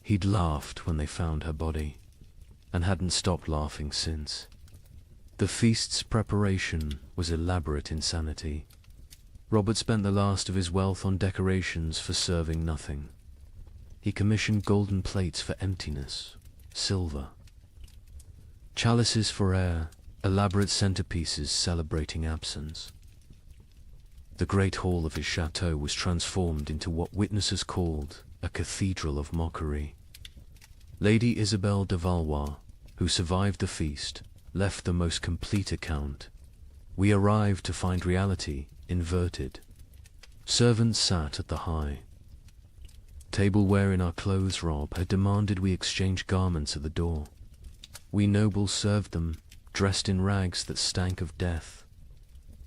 He'd laughed when they found her body, and hadn't stopped laughing since. The feast's preparation was elaborate insanity. Robert spent the last of his wealth on decorations for serving nothing. He commissioned golden plates for emptiness, silver, chalices for air, elaborate centerpieces celebrating absence. The great hall of his chateau was transformed into what witnesses called a cathedral of mockery. Lady Isabelle de Valois, who survived the feast, left the most complete account. We arrived to find reality inverted. Servants sat at the high. Tableware in our clothes rob had demanded we exchange garments at the door. We nobles served them, dressed in rags that stank of death.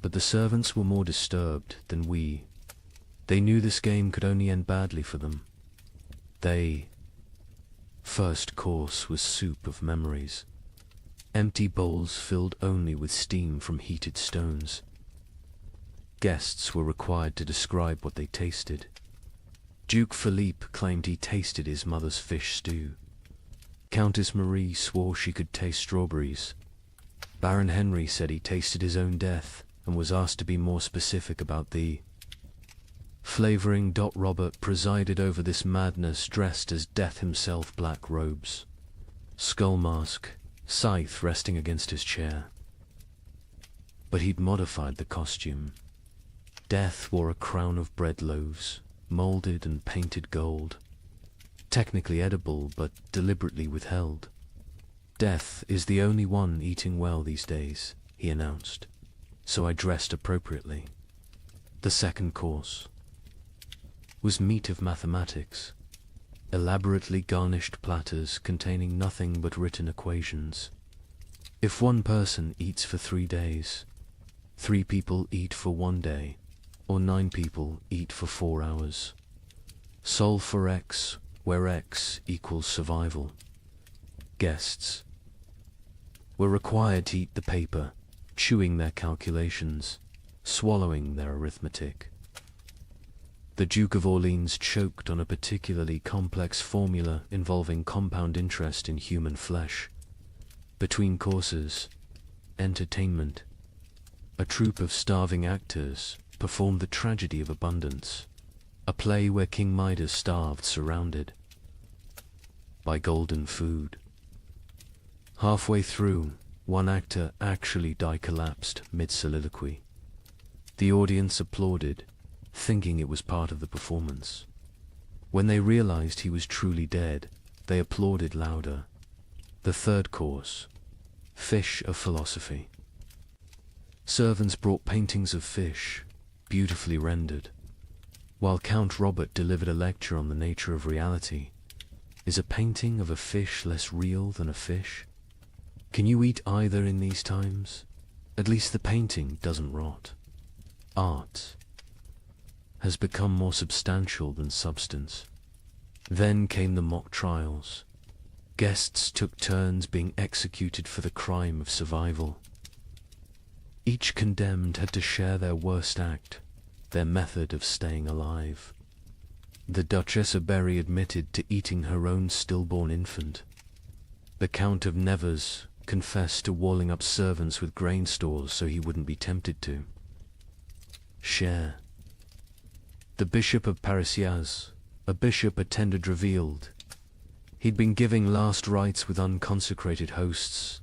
But the servants were more disturbed than we. They knew this game could only end badly for them. First course was soup of memories. Empty bowls filled only with steam from heated stones. Guests were required to describe what they tasted. Duke Philippe claimed he tasted his mother's fish stew. Countess Marie swore she could taste strawberries. Baron Henry said he tasted his own death and was asked to be more specific about the flavoring. Robert presided over this madness dressed as death himself, black robes, skull mask, scythe resting against his chair. But he'd modified the costume. Death wore a crown of bread loaves, molded and painted gold, technically edible but deliberately withheld. Death is the only one eating well these days, he announced, so I dressed appropriately. The second course was meat of mathematics, elaborately garnished platters containing nothing but written equations. If one person eats for 3 days, 3 people eat for 1 day. or 9 people eat for 4 hours. Solve for X, where X equals survival. Guests were required to eat the paper, chewing their calculations, swallowing their arithmetic. The Duke of Orleans choked on a particularly complex formula involving compound interest in human flesh. Between courses, entertainment. A troupe of starving actors performed the tragedy of abundance, a play where King Midas starved surrounded by golden food. Halfway through, one actor actually collapsed mid-soliloquy. The audience applauded, thinking it was part of the performance. When they realized he was truly dead, they applauded louder. The third course, fish of philosophy. Servants brought paintings of fish, beautifully rendered. While Count Robert delivered a lecture on the nature of reality, is a painting of a fish less real than a fish? Can you eat either in these times? At least the painting doesn't rot. Art has become more substantial than substance. Then came the mock trials. Guests took turns being executed for the crime of survival. Each condemned had to share their worst act, their method of staying alive. The Duchess of Berry admitted to eating her own stillborn infant. The Count of Nevers confessed to walling up servants with grain stores so he wouldn't be tempted to share. The Bishop of Parisiaz, a bishop attended, revealed he'd been giving last rites with unconsecrated hosts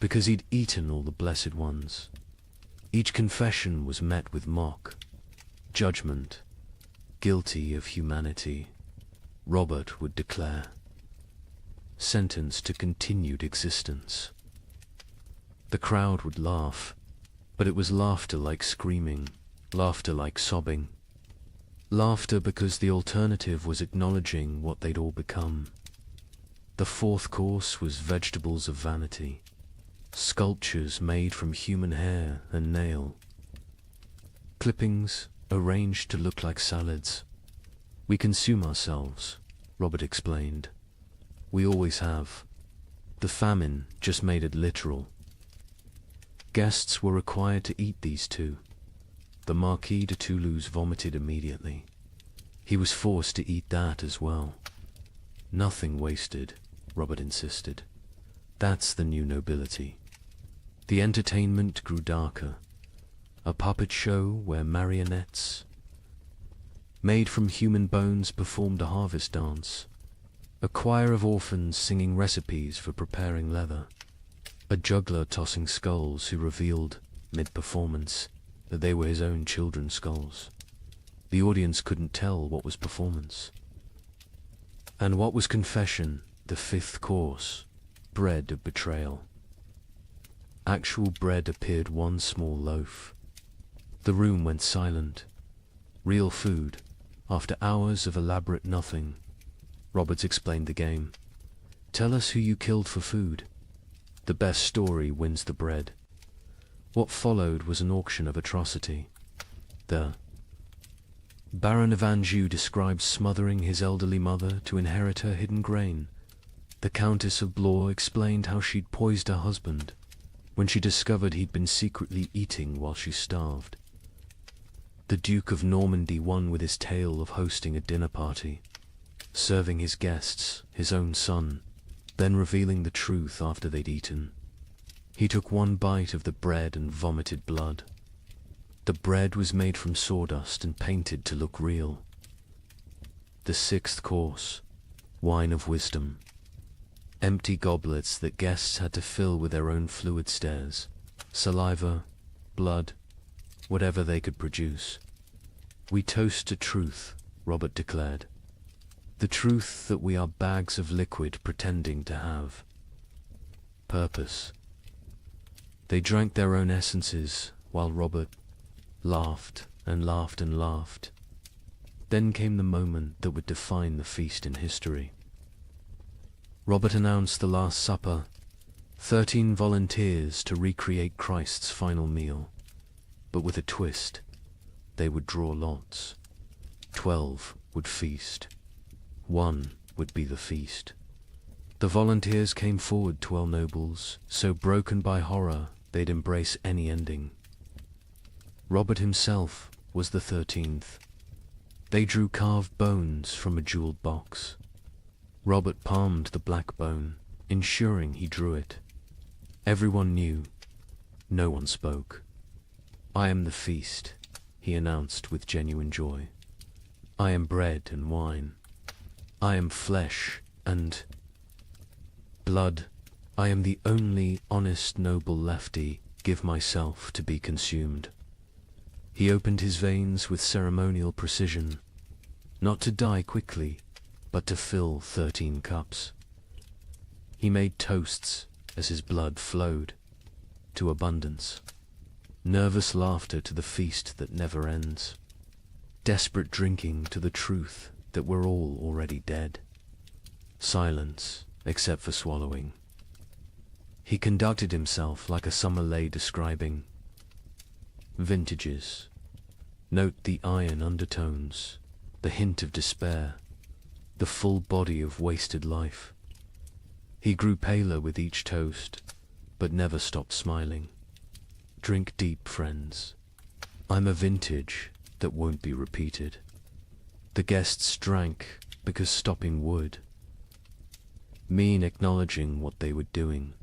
because he'd eaten all the blessed ones. Each confession was met with mock judgment. Guilty of humanity, Robert would declare. Sentenced to continued existence. The crowd would laugh, but it was laughter like screaming, laughter like sobbing. Laughter because the alternative was acknowledging what they'd all become. The fourth course was vegetables of vanity, sculptures made from human hair and nail. Clippings arranged to look like salads. We consume ourselves, Robert explained. We always have. The famine just made it literal. Guests were required to eat these two. The Marquis de Toulouse vomited immediately. He was forced to eat that as well. Nothing wasted, Robert insisted. That's the new nobility. The entertainment grew darker. A puppet show where marionettes made from human bones performed a harvest dance. A choir of orphans singing recipes for preparing leather. A juggler tossing skulls who revealed, mid-performance, that they were his own children's skulls. The audience couldn't tell what was performance and what was confession. The fifth course, bread of betrayal. Actual bread appeared, one small loaf. The room went silent. Real food, after hours of elaborate nothing. Roberts explained the game. Tell us who you killed for food. The best story wins the bread. What followed was an auction of atrocity. The Baron of Anjou described smothering his elderly mother to inherit her hidden grain. The Countess of Blois explained how she'd poisoned her husband when she discovered he'd been secretly eating while she starved. The Duke of Normandy won with his tale of hosting a dinner party, serving his guests his own son, then revealing the truth after they'd eaten. He took one bite of the bread and vomited blood. The bread was made from sawdust and painted to look real. The sixth course, wine of wisdom. Empty goblets that guests had to fill with their own fluid stares, saliva, blood, whatever they could produce. We toast to truth, Robert declared. The truth that we are bags of liquid pretending to have purpose. They drank their own essences while Robert laughed and laughed and laughed. Then came the moment that would define the feast in history. Robert announced the Last Supper, 13 volunteers to recreate Christ's final meal, but with a twist. they would draw lots. 12 would feast. 1 would be the feast. The volunteers came forward, 12 nobles, so broken by horror they'd embrace any ending. Robert himself was the 13th. They drew carved bones from a jeweled box. Robert palmed the black bone, ensuring he drew it. Everyone knew. No one spoke. "I am the feast," he announced with genuine joy. "I am bread and wine. I am flesh and blood. I am the only honest noble lefty. Give myself to be consumed." He opened his veins with ceremonial precision, not to die quickly, but to fill 13 cups. He made toasts as his blood flowed, to abundance. Nervous laughter to the feast that never ends. Desperate drinking to the truth that we're all already dead. Silence, except for swallowing. He conducted himself like a summer lay describing vintages. Note the iron undertones, the hint of despair, the full body of wasted life. He grew paler with each toast, but never stopped smiling. Drink deep, friends. I'm a vintage that won't be repeated. The guests drank because stopping would mean acknowledging what they were doing.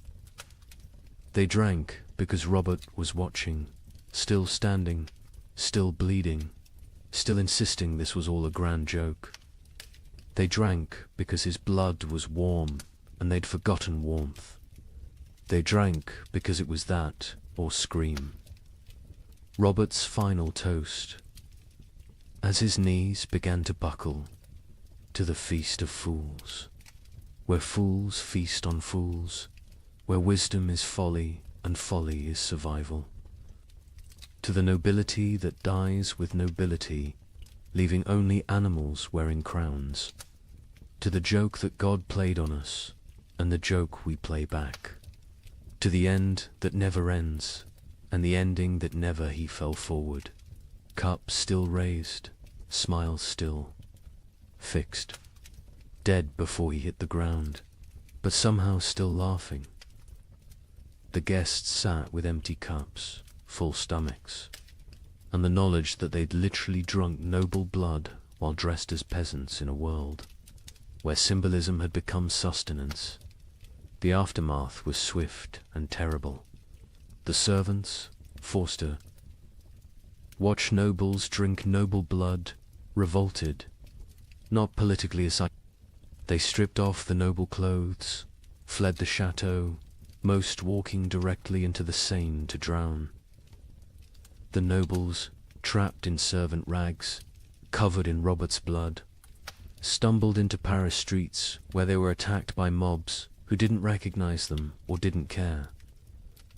They drank because Robert was watching, still standing, still bleeding, still insisting this was all a grand joke. They drank because his blood was warm and they'd forgotten warmth. They drank because it was that or scream. Robert's final toast, as his knees began to buckle, to the feast of fools, where fools feast on fools, where wisdom is folly and folly is survival. To the nobility that dies with nobility, leaving only animals wearing crowns. To the joke that God played on us, and the joke we play back. To the end that never ends, and the ending that never he fell forward. Cup still raised, smile still, fixed. Dead before he hit the ground, but somehow still laughing. The guests sat with empty cups, full stomachs, and the knowledge that they'd literally drunk noble blood while dressed as peasants in a world where symbolism had become sustenance. The aftermath was swift and terrible. The servants, forced to watch nobles drink noble blood, revolted, not politically aside. They stripped off the noble clothes, fled the chateau, most walking directly into the Seine to drown. The nobles, trapped in servant rags, covered in Robert's blood, stumbled into Paris streets where they were attacked by mobs who didn't recognize them or didn't care.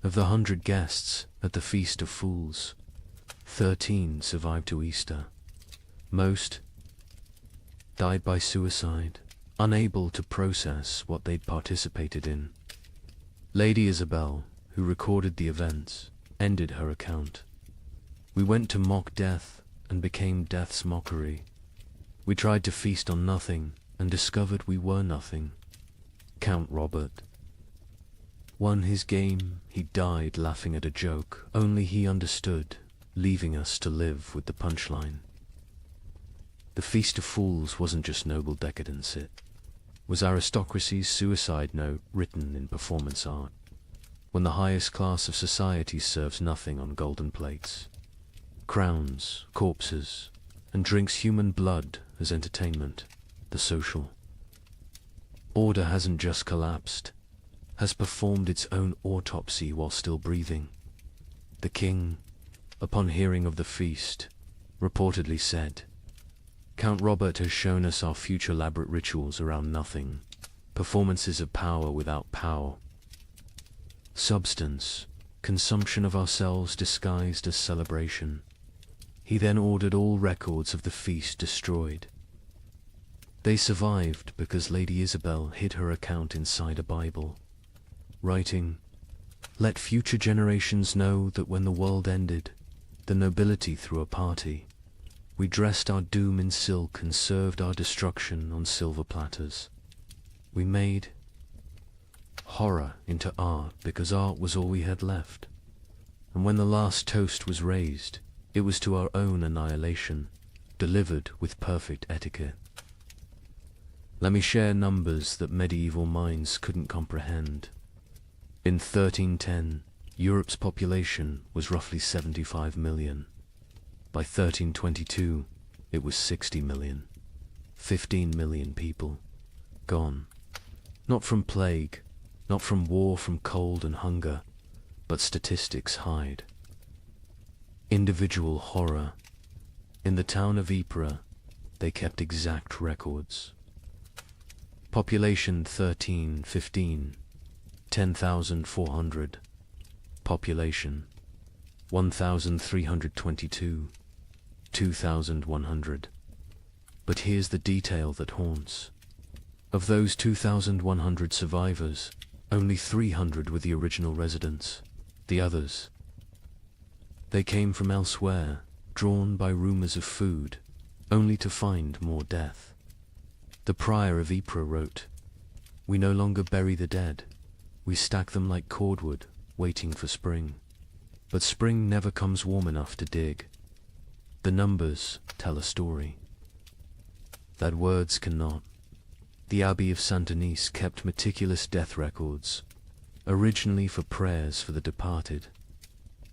Of the 100 guests at the Feast of Fools, 13 survived to Easter. Most died by suicide, unable to process what they'd participated in. Lady Isabel, who recorded the events, ended her account. "We went to mock death and became death's mockery. We tried to feast on nothing and discovered we were nothing." Count Robert won his game. He died laughing at a joke only he understood, leaving us to live with the punchline. The Feast of Fools wasn't just noble decadence, it was aristocracy's suicide note written in performance art, when the highest class of society serves nothing on golden plates, crowns, corpses, and drinks human blood as entertainment, the social order hasn't just collapsed, has performed its own autopsy while still breathing. The king, upon hearing of the feast, reportedly said, "Count Robert has shown us our future elaborate rituals around nothing, performances of power without power, substance, consumption of ourselves disguised as celebration." He then ordered all records of the feast destroyed. They survived because Lady Isabel hid her account inside a Bible, writing, "Let future generations know that when the world ended, the nobility threw a party, We dressed our doom in silk and served our destruction on silver platters. We made horror into art because art was all we had left. And when the last toast was raised, it was to our own annihilation, delivered with perfect etiquette. Let me share numbers that medieval minds couldn't comprehend. In 1310, Europe's population was roughly 75 million. By 1322, it was 60 million. 15 million people gone. Not from plague, not from war, from cold and hunger, but statistics hide. Individual horror. In the town of Ypres, they kept exact records. Population 1315, 10,400. Population 1,322, 2,100. But here's the detail that haunts. Of those 2,100 survivors, only 300 were the original residents. The others, they came from elsewhere, drawn by rumors of food, only to find more death. The prior of Ypres wrote, "We no longer bury the dead. We stack them like cordwood, waiting for spring. But spring never comes warm enough to dig. The numbers tell a story that words cannot." The Abbey of Saint-Denis kept meticulous death records, originally for prayers for the departed.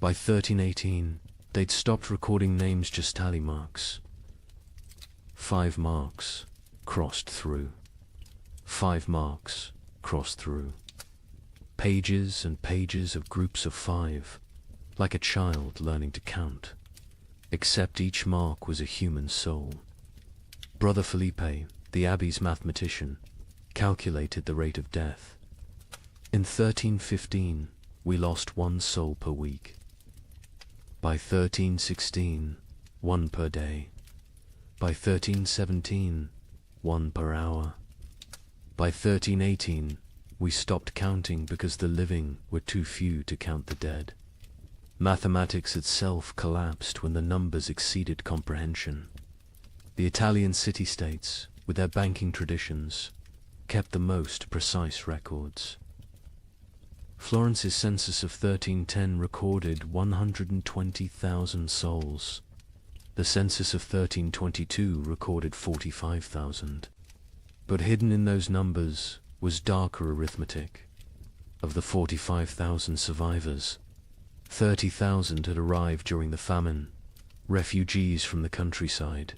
By 1318, they'd stopped recording names, just tally marks. 5 marks crossed through. 5 marks crossed through. Pages and pages of groups of 5, like a child learning to count, except each mark was a human soul. Brother Felipe, the abbey's mathematician, calculated the rate of death. In 1315, we lost 1 soul per week. By 1316, 1 per day. By 1317, 1 per hour. By 1318, we stopped counting because the living were too few to count the dead. Mathematics itself collapsed when the numbers exceeded comprehension. The Italian city-states, with their banking traditions, kept the most precise records. Florence's census of 1310 recorded 120,000 souls. The census of 1322 recorded 45,000. But hidden in those numbers was darker arithmetic. Of the 45,000 survivors, 30,000 had arrived during the famine, refugees from the countryside.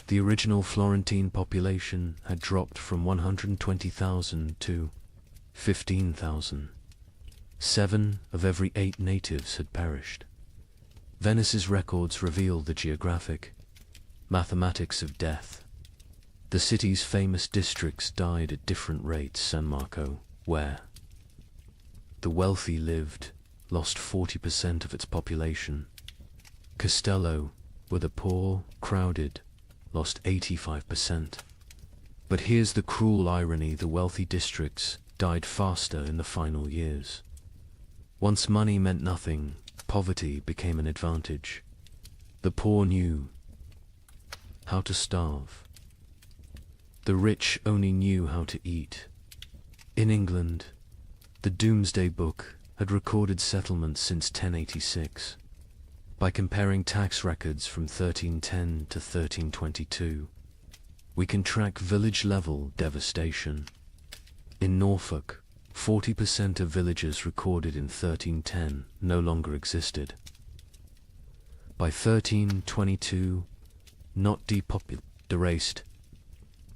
The original Florentine population had dropped from 120,000 to 15,000. 7 of every 8 natives had perished. Venice's records reveal the geographic mathematics of death. The city's famous districts died at different rates. San Marco, where the wealthy lived, lost 40% of its population. Castello, where the poor crowded, lost 85%. But here's the cruel irony: the wealthy districts died faster in the final years. Once money meant nothing, poverty became an advantage. The poor knew how to starve. The rich only knew how to eat. In England, the Doomsday Book had recorded settlements since 1086. By comparing tax records from 1310 to 1322, we can track village-level devastation. In Norfolk, 40% of villages recorded in 1310 no longer existed. By 1322, not depopulated, erased.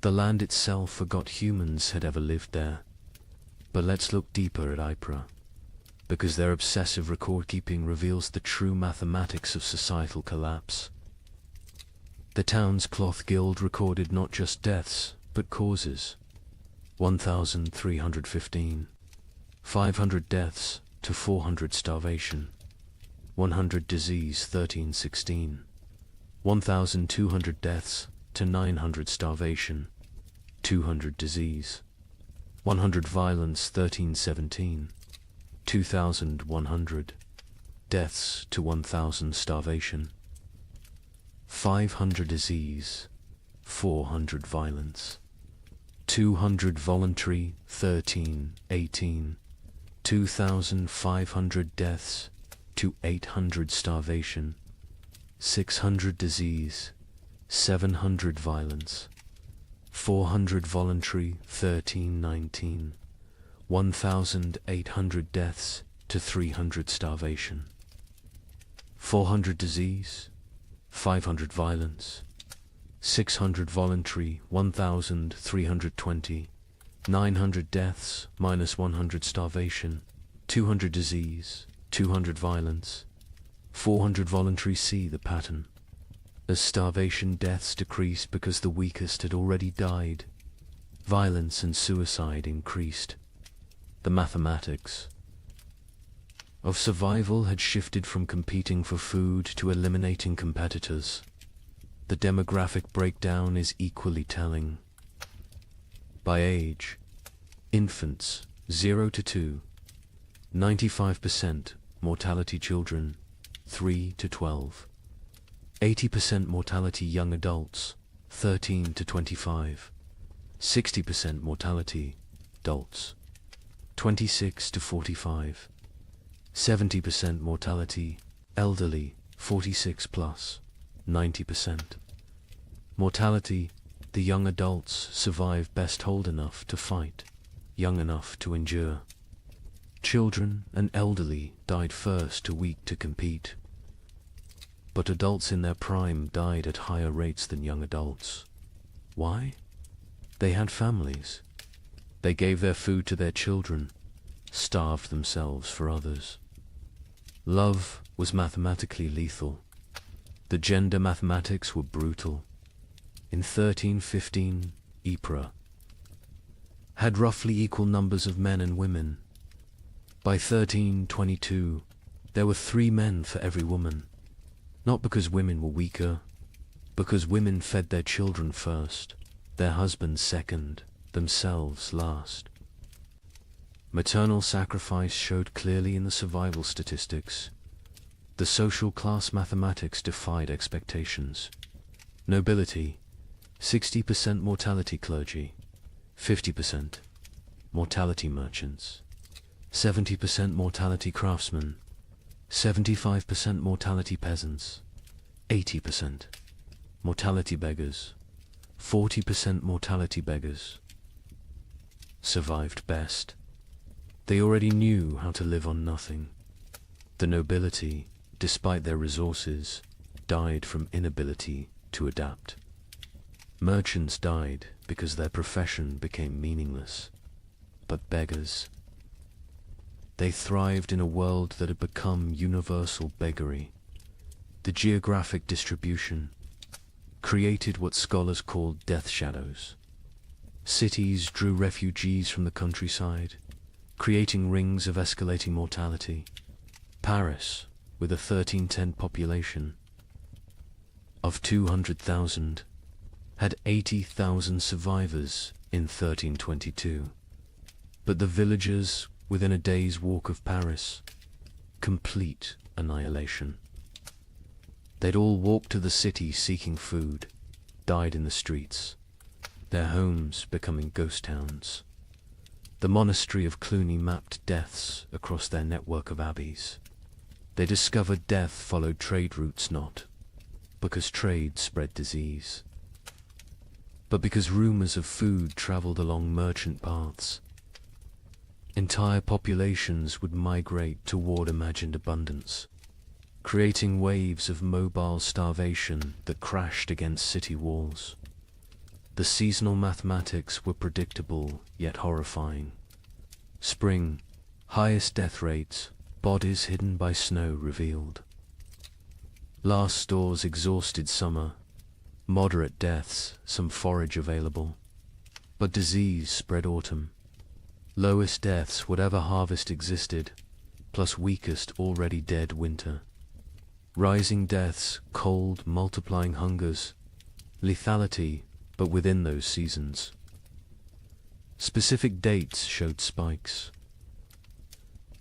The land itself forgot humans had ever lived there. But let's look deeper at Ypres, because their obsessive record-keeping reveals the true mathematics of societal collapse. The town's cloth guild recorded not just deaths, but causes. 1,315. 500 deaths to 400 starvation. 100 disease 1316. 1,200 deaths to 900 starvation. 200 disease. 100 violence 1317. 2,100 deaths to 1,000 starvation. 500 disease, 400 violence, 200 voluntary, 18, 2,500 deaths, to 800 starvation, 600 disease, 700 violence, 400 voluntary, 19, 1,800 deaths to 300 starvation, 400 disease, 500 violence, 600 voluntary, 1,320, 900 deaths minus 100 starvation, 200 disease, 200 violence, 400 voluntary. See the pattern. As starvation deaths decreased because the weakest had already died, violence and suicide increased. The mathematics of survival had shifted from competing for food to eliminating competitors. The demographic breakdown is equally telling. By age, infants 0 to 2, 95% mortality children 3 to 12, 80% mortality young adults 13 to 25, 60% mortality adults 26 to 45, 70% mortality elderly 46 plus, 90% mortality. The young adults survive best old enough to fight, young enough to endure. Children and elderly died first, too weak to compete. But adults in their prime died at higher rates than young adults. Why? They had families. They gave their food to their children, starved themselves for others. Love was mathematically lethal. The gender mathematics were brutal. In 1315, Ypres had roughly equal numbers of men and women. By 1322, there were 3 men for every woman. Not because women were weaker, because women fed their children first, their husbands second, themselves last. Maternal sacrifice showed clearly in the survival statistics. The social class mathematics defied expectations. Nobility, 60% mortality clergy, 50% mortality merchants, 70% mortality craftsmen, 75% mortality peasants, 80% mortality beggars, 40% mortality beggars. Survived best. They already knew how to live on nothing. The nobility, despite their resources, died from inability to adapt. Merchants died because their profession became meaningless. But beggars, they thrived in a world that had become universal beggary. The geographic distribution created what scholars called death shadows. Cities drew refugees from the countryside, creating rings of escalating mortality. Paris, with a 1310 population of 200,000, had 80,000 survivors in 1322. But the villagers within a day's walk of Paris, complete annihilation. They'd all walked to the city seeking food, died in the streets, their homes becoming ghost towns. The monastery of Cluny mapped deaths across their network of abbeys. They discovered death followed trade routes not because trade spread disease, but because rumors of food traveled along merchant paths. Entire populations would migrate toward imagined abundance, creating waves of mobile starvation that crashed against city walls. The seasonal mathematics were predictable yet horrifying. Spring, highest death rates, bodies hidden by snow revealed. Last stores exhausted summer, moderate deaths, some forage available. But disease spread autumn. Lowest deaths, whatever harvest existed, plus weakest already dead winter. Rising deaths, cold, multiplying hungers, lethality, but within those seasons. Specific dates showed spikes.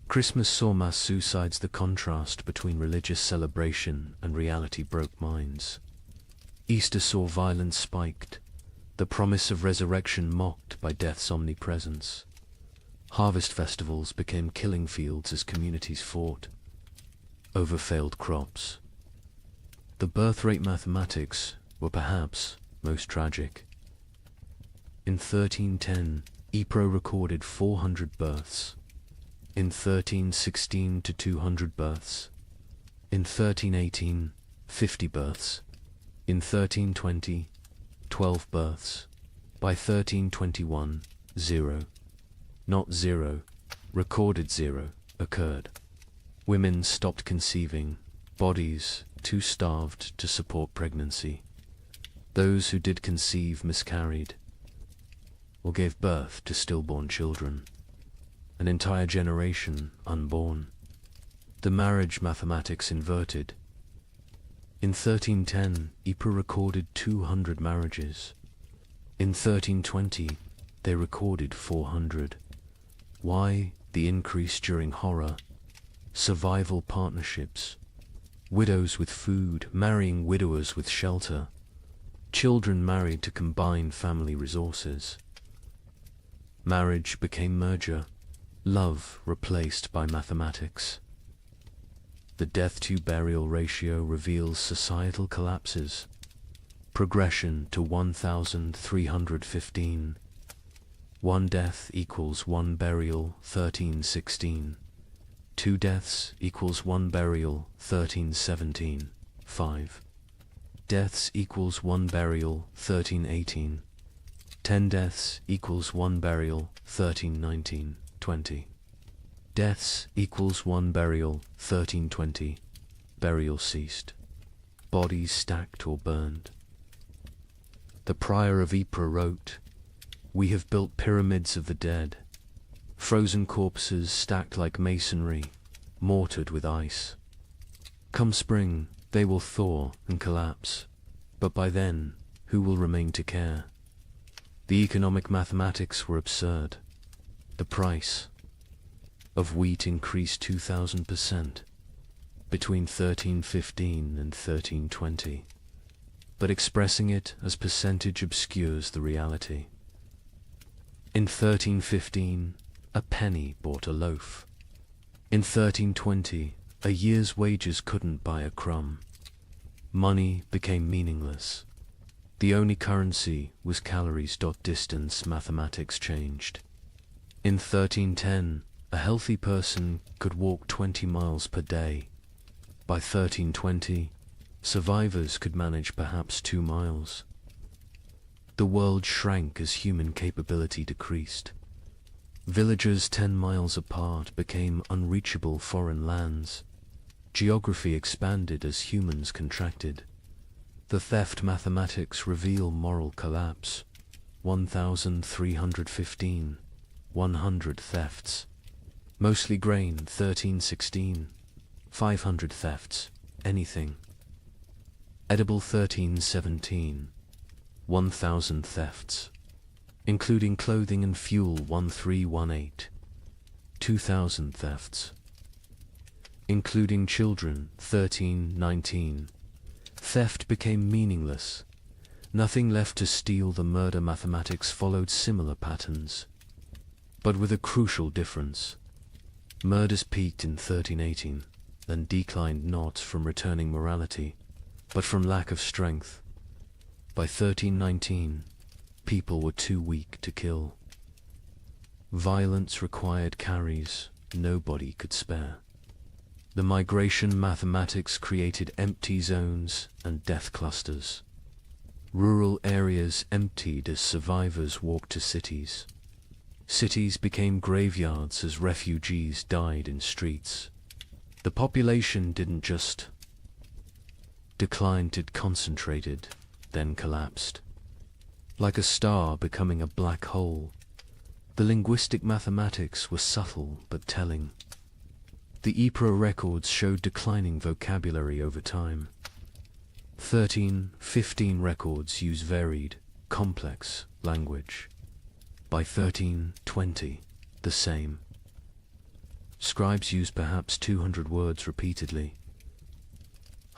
Christmas saw mass suicides. The contrast between religious celebration and reality broke minds. Easter saw violence spiked, the promise of resurrection mocked by death's omnipresence. Harvest festivals became killing fields as communities fought over failed crops. The birth rate mathematics were perhaps most tragic. In 1310, Ypres recorded 400 births. In 1316 to 200 births. In 1318, 50 births. In 1320, 12 births. By 1321, 0. Not 0, recorded 0, occurred. Women stopped conceiving, bodies too starved to support pregnancy. Those who did conceive miscarried, or gave birth to stillborn children. An entire generation unborn. The marriage mathematics inverted. In 1310, Ypres recorded 200 marriages. In 1320, they recorded 400. Why the increase during horror? Survival partnerships. Widows with food, marrying widowers with shelter. Children married to combine family resources. Marriage became merger. Love replaced by mathematics. The death-to-burial ratio reveals societal collapses. Progression to 1,315. 1 death equals 1 burial, 1316. 2 deaths equals 1 burial, 1317. 5 deaths equals 1 burial, 1318. 10 deaths equals 1 burial, 1319. 20 deaths equals 1 burial, 1320. Burial ceased. Bodies stacked or burned. The prior of Ypres wrote, "We have built pyramids of the dead, frozen corpses stacked like masonry, mortared with ice. Come spring, they will thaw and collapse, but by then, who will remain to care?" The economic mathematics were absurd. The price of wheat increased 2,000% between 1315 and 1320, but expressing it as percentage obscures the reality. In 1315, a penny bought a loaf. In 1320, a year's wages couldn't buy a crumb. Money became meaningless. The only currency was calories. Distance mathematics changed. In 1310, a healthy person could walk 20 miles per day. By 1320, survivors could manage perhaps 2 miles. The world shrank as human capability decreased. Villages 10 miles apart became unreachable foreign lands. Geography expanded as humans contracted. The theft mathematics reveal moral collapse. 1,315, 100 thefts. Mostly grain, 1316. 500 thefts, anything. Edible, 1317. 1,000 thefts. Including clothing and fuel, 1318. 2,000 thefts. Including children, 1319. Theft became meaningless. Nothing left to steal. The murder mathematics followed similar patterns, but with a crucial difference. Murders peaked in 1318, then declined not from returning morality, but from lack of strength. By 1319, people were too weak to kill. Violence required carries nobody could spare. The migration mathematics created empty zones and death clusters. Rural areas emptied as survivors walked to cities. Cities became graveyards as refugees died in streets. The population didn't just decline, it concentrated, then collapsed. Like a star becoming a black hole, the linguistic mathematics were subtle but telling. The Ypres records showed declining vocabulary over time. 1315 records use varied, complex language. By 1320, the same. Scribes used perhaps 200 words repeatedly.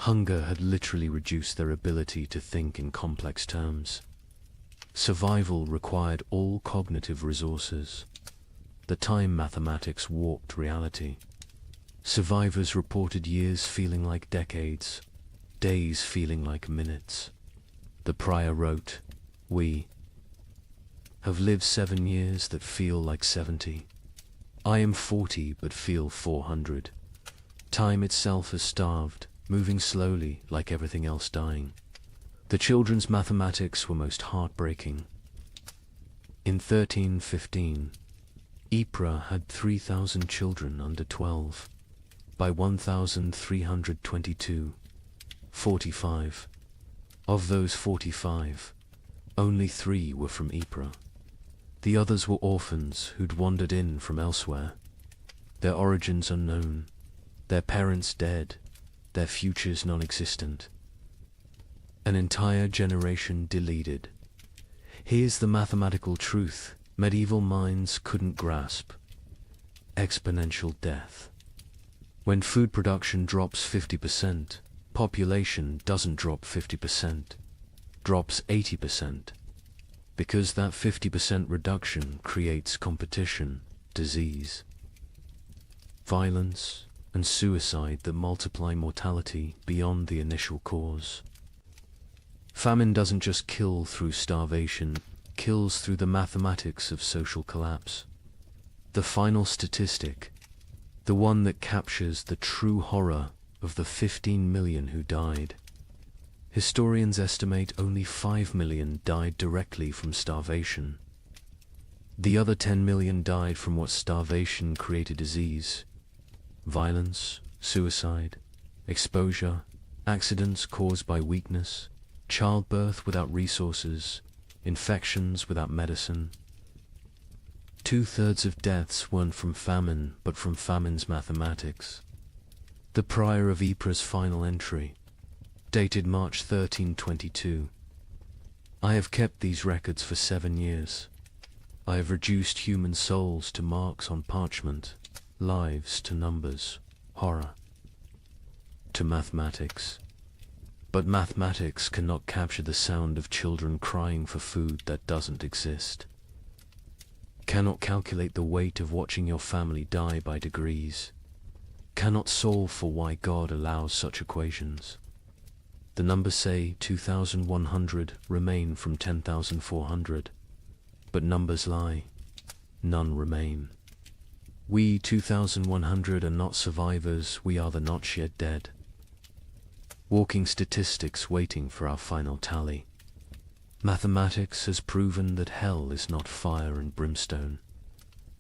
Hunger had literally reduced their ability to think in complex terms. Survival required all cognitive resources. The time mathematics warped reality. Survivors reported years feeling like decades, days feeling like minutes. The prior wrote, "We have lived 7 years that feel like 70. I am 40 but feel 400. Time itself has starved, moving slowly like everything else dying." The children's mathematics were most heartbreaking. In 1315, Ypres had 3,000 children under 12. By 1322, 45. Of those 45, only 3 were from Ypres. The others were orphans who'd wandered in from elsewhere. Their origins unknown, their parents dead, their futures non-existent. An entire generation deleted. Here's the mathematical truth medieval minds couldn't grasp. Exponential death. When food production drops 50%, population doesn't drop 50%, drops 80%. Because that 50% reduction creates competition, disease, violence, and suicide that multiply mortality beyond the initial cause. Famine doesn't just kill through starvation, kills through the mathematics of social collapse. The final statistic, the one that captures the true horror of the 15 million who died. Historians estimate only 5 million died directly from starvation. The other 10 million died from what starvation created: disease, violence, suicide, exposure, accidents caused by weakness, childbirth without resources, infections without medicine. 2/3 of deaths weren't from famine, but from famine's mathematics. The prior of Ypres' final entry, dated March 1322. I have kept these records for 7 years. I have reduced human souls to marks on parchment, lives to numbers, horror to mathematics. But mathematics cannot capture the sound of children crying for food that doesn't exist. Cannot calculate the weight of watching your family die by degrees. Cannot solve for why God allows such equations. The numbers say 2,100 remain from 10,400. But numbers lie. None remain. We 2,100 are not survivors, we are the not yet dead. Walking statistics waiting for our final tally. Mathematics has proven that hell is not fire and brimstone.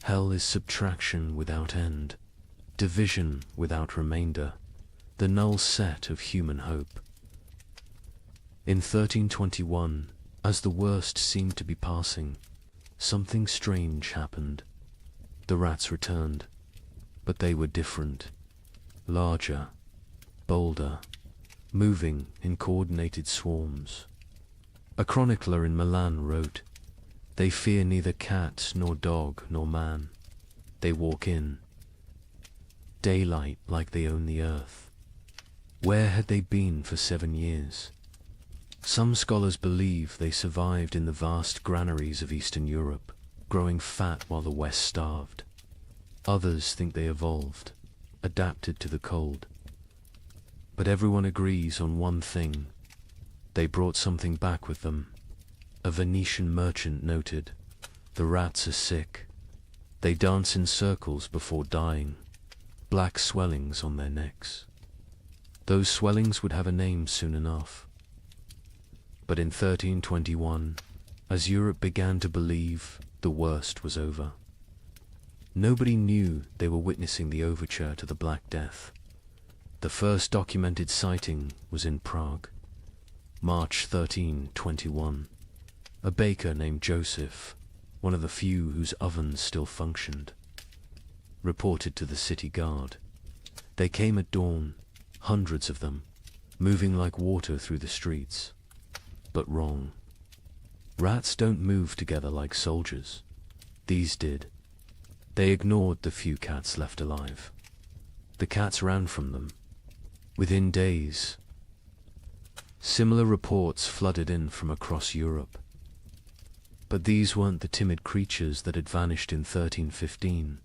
Hell is subtraction without end, division without remainder, the null set of human hope. In 1321, as the worst seemed to be passing, something strange happened. The rats returned, but they were different, larger, bolder, moving in coordinated swarms. A chronicler in Milan wrote, "They fear neither cat nor dog nor man. They walk in daylight like they own the earth." Where had they been for 7 years? Some scholars believe they survived in the vast granaries of Eastern Europe, growing fat while the West starved. Others think they evolved, adapted to the cold. But everyone agrees on one thing: they brought something back with them. A Venetian merchant noted, "The rats are sick. They dance in circles before dying, black swellings on their necks." Those swellings would have a name soon enough. But in 1321, as Europe began to believe, the worst was over. Nobody knew they were witnessing the overture to the Black Death. The first documented sighting was in Prague, March 1321. A baker named Joseph, one of the few whose ovens still functioned, reported to the city guard. They came at dawn, hundreds of them, moving like water through the streets. But wrong. Rats don't move together like soldiers. These did. They ignored the few cats left alive. The cats ran from them. Within days, Similar reports flooded in from across Europe. But these weren't the timid creatures that had vanished in 1315.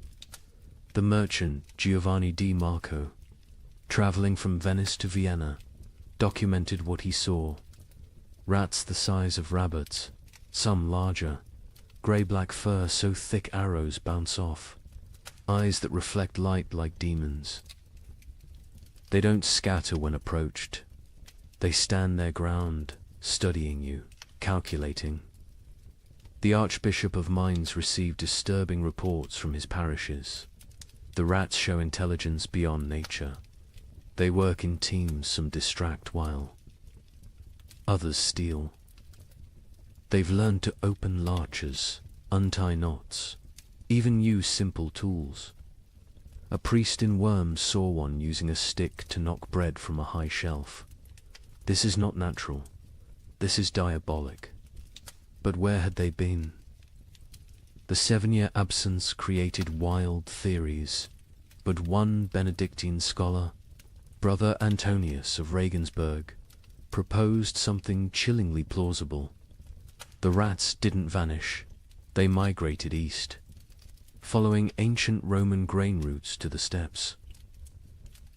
The merchant Giovanni di Marco, traveling from Venice to Vienna, documented what he saw. Rats the size of rabbits, some larger, grey-black fur so thick arrows bounce off, eyes that reflect light like demons. They don't scatter when approached. They stand their ground, studying you, calculating. The Archbishop of Mainz received disturbing reports from his parishes. The rats show intelligence beyond nature. They work in teams, some distract while others steal. They've learned to open larches, untie knots, even use simple tools. A priest in Worms saw one using a stick to knock bread from a high shelf. This is not natural. This is diabolic. But where had they been? The 7-year absence created wild theories, but one Benedictine scholar, Brother Antonius of Regensburg, proposed something chillingly plausible. The rats didn't vanish. They migrated east, following ancient Roman grain routes to the steppes.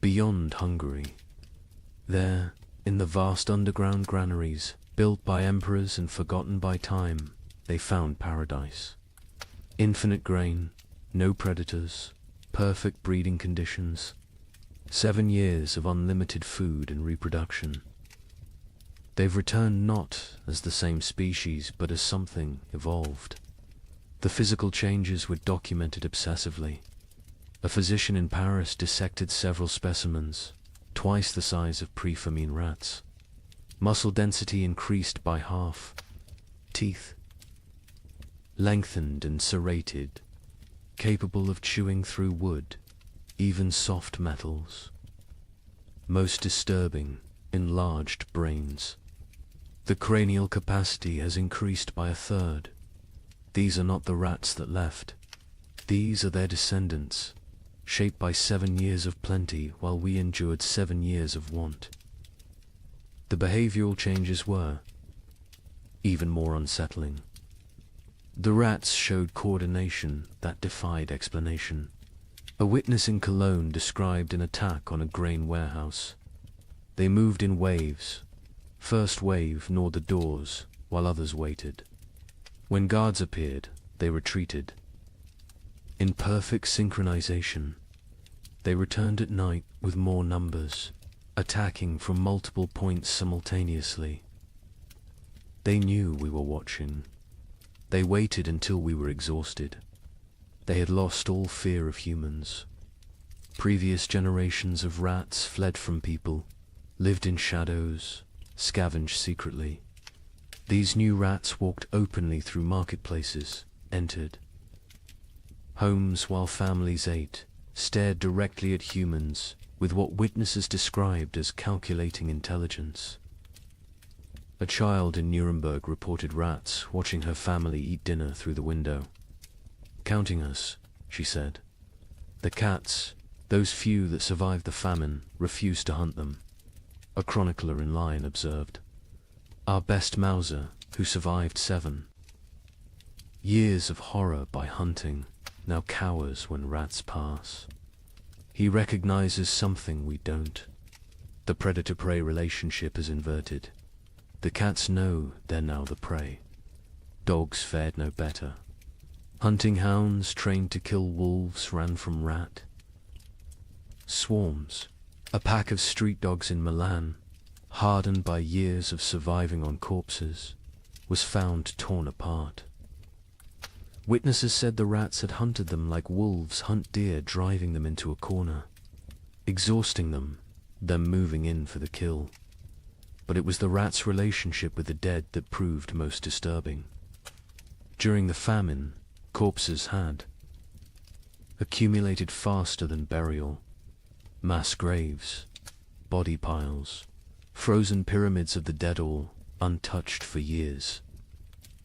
Beyond Hungary, there, in the vast underground granaries, built by emperors and forgotten by time, they found paradise. Infinite grain, no predators, perfect breeding conditions, 7 years of unlimited food and reproduction. They've returned not as the same species, but as something evolved. The physical changes were documented obsessively. A physician in Paris dissected several specimens, twice the size of pre-famine rats. Muscle density increased by half. Teeth lengthened and serrated, capable of chewing through wood, even soft metals. Most disturbing, enlarged brains. The cranial capacity has increased by 1/3. These are not the rats that left. These are their descendants, shaped by 7 years of plenty while we endured 7 years of want. The behavioral changes were even more unsettling. The rats showed coordination that defied explanation. A witness in Cologne described an attack on a grain warehouse. They moved in waves. First wave gnawed the doors, while others waited. When guards appeared, they retreated. In perfect synchronization, they returned at night with more numbers, attacking from multiple points simultaneously. They knew we were watching. They waited until we were exhausted. They had lost all fear of humans. Previous generations of rats fled from people, lived in shadows, scavenged secretly. These new rats walked openly through marketplaces, entered homes while families ate, stared directly at humans with what witnesses described as calculating intelligence. A child in Nuremberg reported rats watching her family eat dinner through the window. "Counting us," she said. The cats, those few that survived the famine, refused to hunt them. A chronicler in Lyon observed, "Our best Mauser, who survived 7 years of horror by hunting, now cowers when rats pass. He recognizes something we don't. The predator-prey relationship is inverted. The cats know they're now the prey. Dogs fared no better. Hunting hounds trained to kill wolves ran from rat. Swarms. A pack of street dogs in Milan, hardened by years of surviving on corpses, was found torn apart. Witnesses said the rats had hunted them like wolves hunt deer, driving them into a corner, exhausting them, then moving in for the kill. But it was the rats' relationship with the dead that proved most disturbing. During the famine, corpses had accumulated faster than burial. Mass graves, body piles, frozen pyramids of the dead, all untouched for years.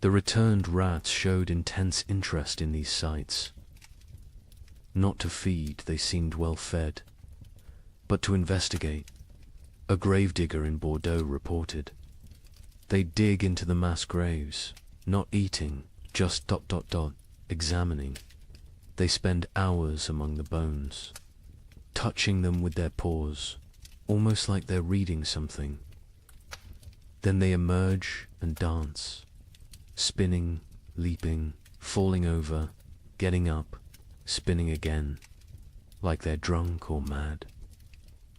The returned rats showed intense interest in these sites. Not to feed, they seemed well fed, but to investigate. A gravedigger in Bordeaux reported. They dig into the mass graves, not eating, just examining. They spend hours among the bones, touching them with their paws, almost like they're reading something. Then they emerge and dance, spinning, leaping, falling over, getting up, spinning again, like they're drunk or mad.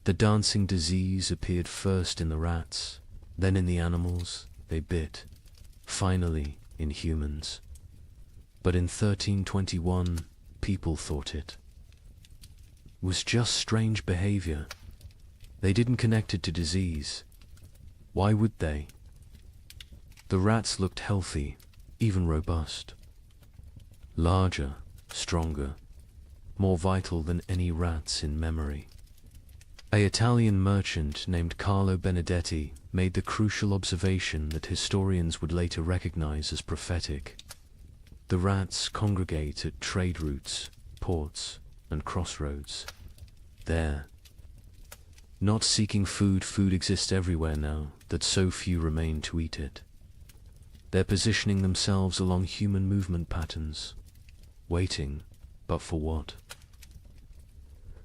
The dancing disease appeared first in the rats, then in the animals they bit, finally in humans. But in 1321, people thought it was just strange behavior. They didn't connect it to disease. Why would they? The rats looked healthy, even robust. Larger, stronger, more vital than any rats in memory. An Italian merchant named Carlo Benedetti made the crucial observation that historians would later recognize as prophetic. The rats congregate at trade routes, ports, and crossroads. There, not seeking food exists everywhere now that so few remain to eat it. They're positioning themselves along human movement patterns, waiting, but for what?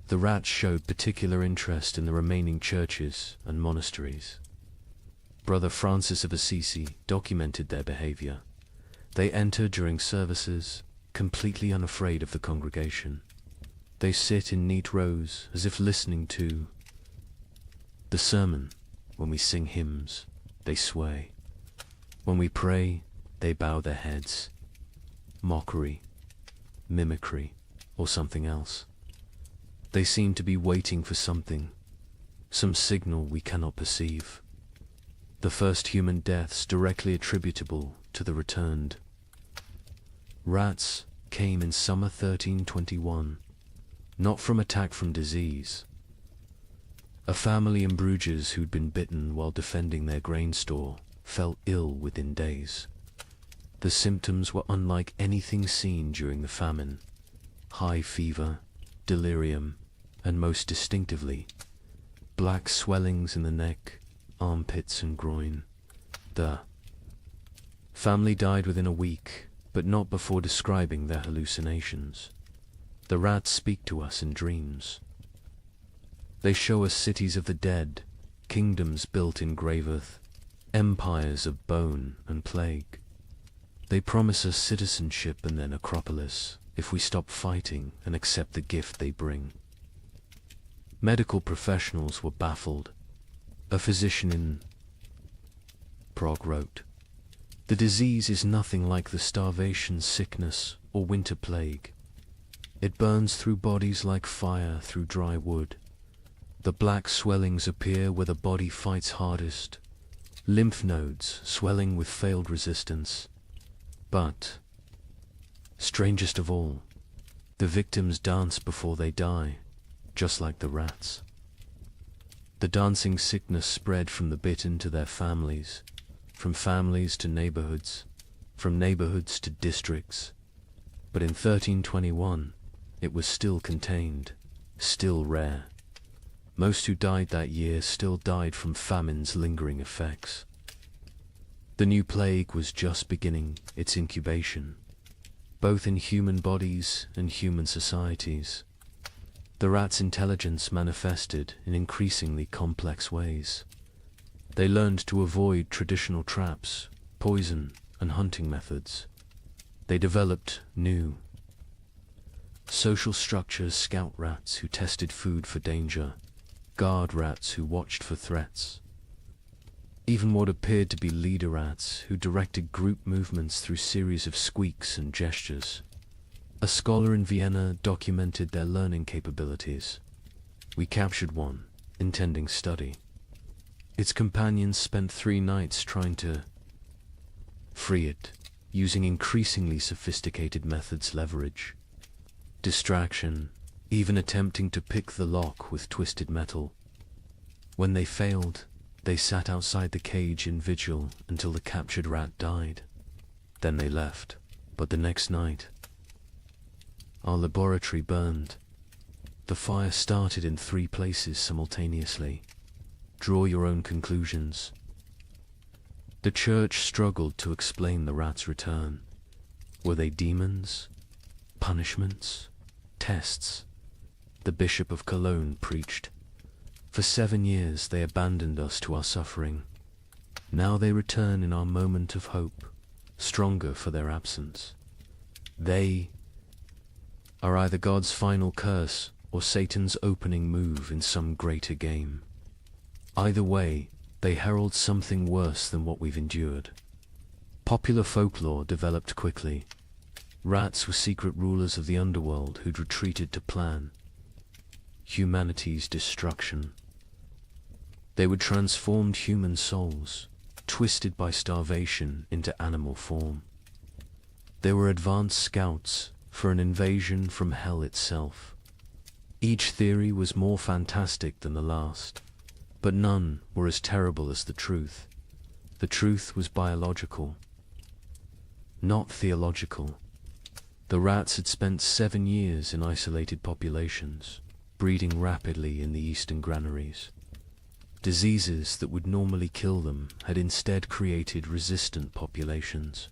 The rats showed particular interest in the remaining churches and monasteries. Brother Francis of Assisi documented their behavior. They enter during services, completely unafraid of the congregation. They sit in neat rows as if listening to the sermon. When we sing hymns, they sway. When we pray, they bow their heads. Mockery, mimicry, or something else. They seem to be waiting for something, some signal we cannot perceive. The first human deaths directly attributable to the returned rats came in summer 1321, not from attack from disease. A family in Bruges who'd been bitten while defending their grain store fell ill within days. The symptoms were unlike anything seen during the famine. High fever, delirium, and most distinctively, black swellings in the neck, armpits and groin. The family died within a week, but not before describing their hallucinations. The rats speak to us in dreams. They show us cities of the dead, kingdoms built in grave earth, empires of bone and plague. They promise us citizenship and then Acropolis if we stop fighting and accept the gift they bring. Medical professionals were baffled. A physician in Prague wrote, "The disease is nothing like the starvation, sickness, or winter plague. It burns through bodies like fire through dry wood. The black swellings appear where the body fights hardest, lymph nodes swelling with failed resistance. But, strangest of all, the victims dance before they die, just like the rats." The dancing sickness spread from the bitten to their families, from families to neighborhoods, from neighborhoods to districts. But in 1321, it was still contained, still rare. Most who died that year still died from famine's lingering effects. The new plague was just beginning its incubation, both in human bodies and human societies. The rats' intelligence manifested in increasingly complex ways. They learned to avoid traditional traps, poison, and hunting methods. They developed new social structures: scout rats who tested food for danger, guard rats who watched for threats, even what appeared to be leader rats who directed group movements through series of squeaks and gestures. A scholar in Vienna documented their learning capabilities. We captured one, intending study. Its companions spent 3 nights trying to free it, using increasingly sophisticated methods: leverage, distraction, even attempting to pick the lock with twisted metal. When they failed, they sat outside the cage in vigil until the captured rat died. Then they left. But the next night, our laboratory burned. The fire started in 3 places simultaneously. Draw your own conclusions. The church struggled to explain the rats' return. Were they demons? Punishments? Tests? The Bishop of Cologne preached. For 7 years they abandoned us to our suffering. Now they return in our moment of hope, stronger for their absence. They are either God's final curse or Satan's opening move in some greater game. Either way, they herald something worse than what we've endured. Popular folklore developed quickly. Rats were secret rulers of the underworld who'd retreated to plan humanity's destruction. They would transform human souls, twisted by starvation, into animal form. They were advanced scouts for an invasion from hell itself. Each theory was more fantastic than the last, but none were as terrible as the truth. The truth was biological, not theological. The rats had spent 7 years in isolated populations, breeding rapidly in the eastern granaries. Diseases that would normally kill them had instead created resistant populations.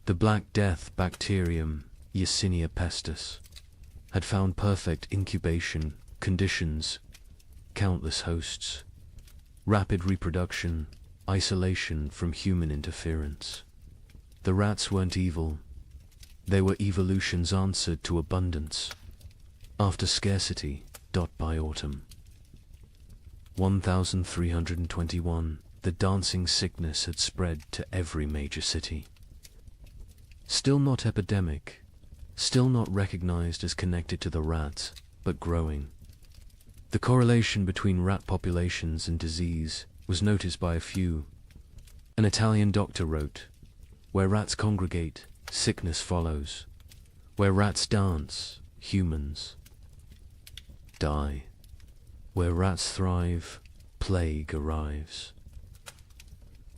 The Black Death bacterium, Yersinia pestis, had found perfect incubation conditions, countless hosts, rapid reproduction, isolation from human interference. The rats weren't evil. They were evolution's answer to abundance. After scarcity, by autumn. 1321, the dancing sickness had spread to every major city. Still not epidemic, still not recognized as connected to the rats, but growing. The correlation between rat populations and disease was noticed by a few. An Italian doctor wrote, "Where rats congregate, sickness follows. Where rats dance, humans die. Where rats thrive, plague arrives."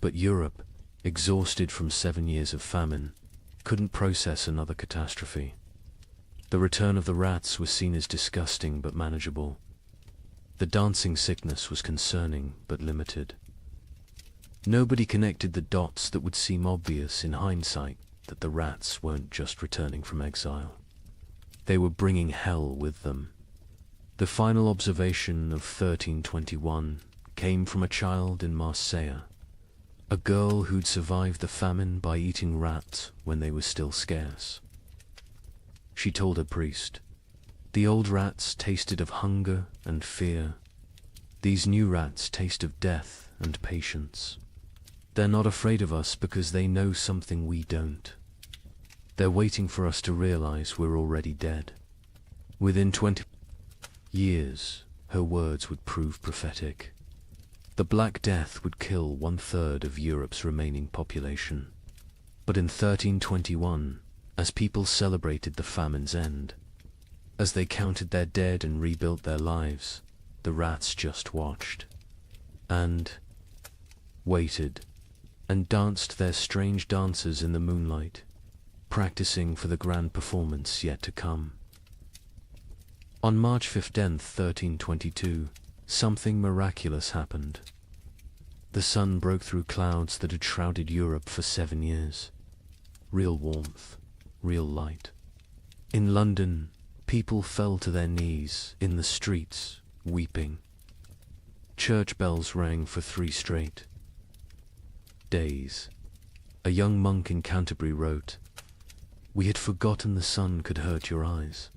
But Europe, exhausted from 7 years of famine, couldn't process another catastrophe. The return of the rats was seen as disgusting but manageable. The dancing sickness was concerning but limited. Nobody connected the dots that would seem obvious in hindsight, that the rats weren't just returning from exile. They were bringing hell with them. The final observation of 1321 came from a child in Marseille, a girl who'd survived the famine by eating rats when they were still scarce. She told her priest, "The old rats tasted of hunger and fear. These new rats taste of death and patience. They're not afraid of us because they know something we don't. They're waiting for us to realize we're already dead." Within 20 years, her words would prove prophetic. The Black Death would kill 1/3 of Europe's remaining population. But in 1321, as people celebrated the famine's end, as they counted their dead and rebuilt their lives, the rats just watched, and waited, and danced their strange dances in the moonlight, practicing for the grand performance yet to come. On March 15th, 1322, something miraculous happened. The sun broke through clouds that had shrouded Europe for 7 years. Real warmth, real light. In London, people fell to their knees in the streets, weeping. Church bells rang for 3 straight days. A young monk in Canterbury wrote, "We had forgotten the sun could hurt your eyes."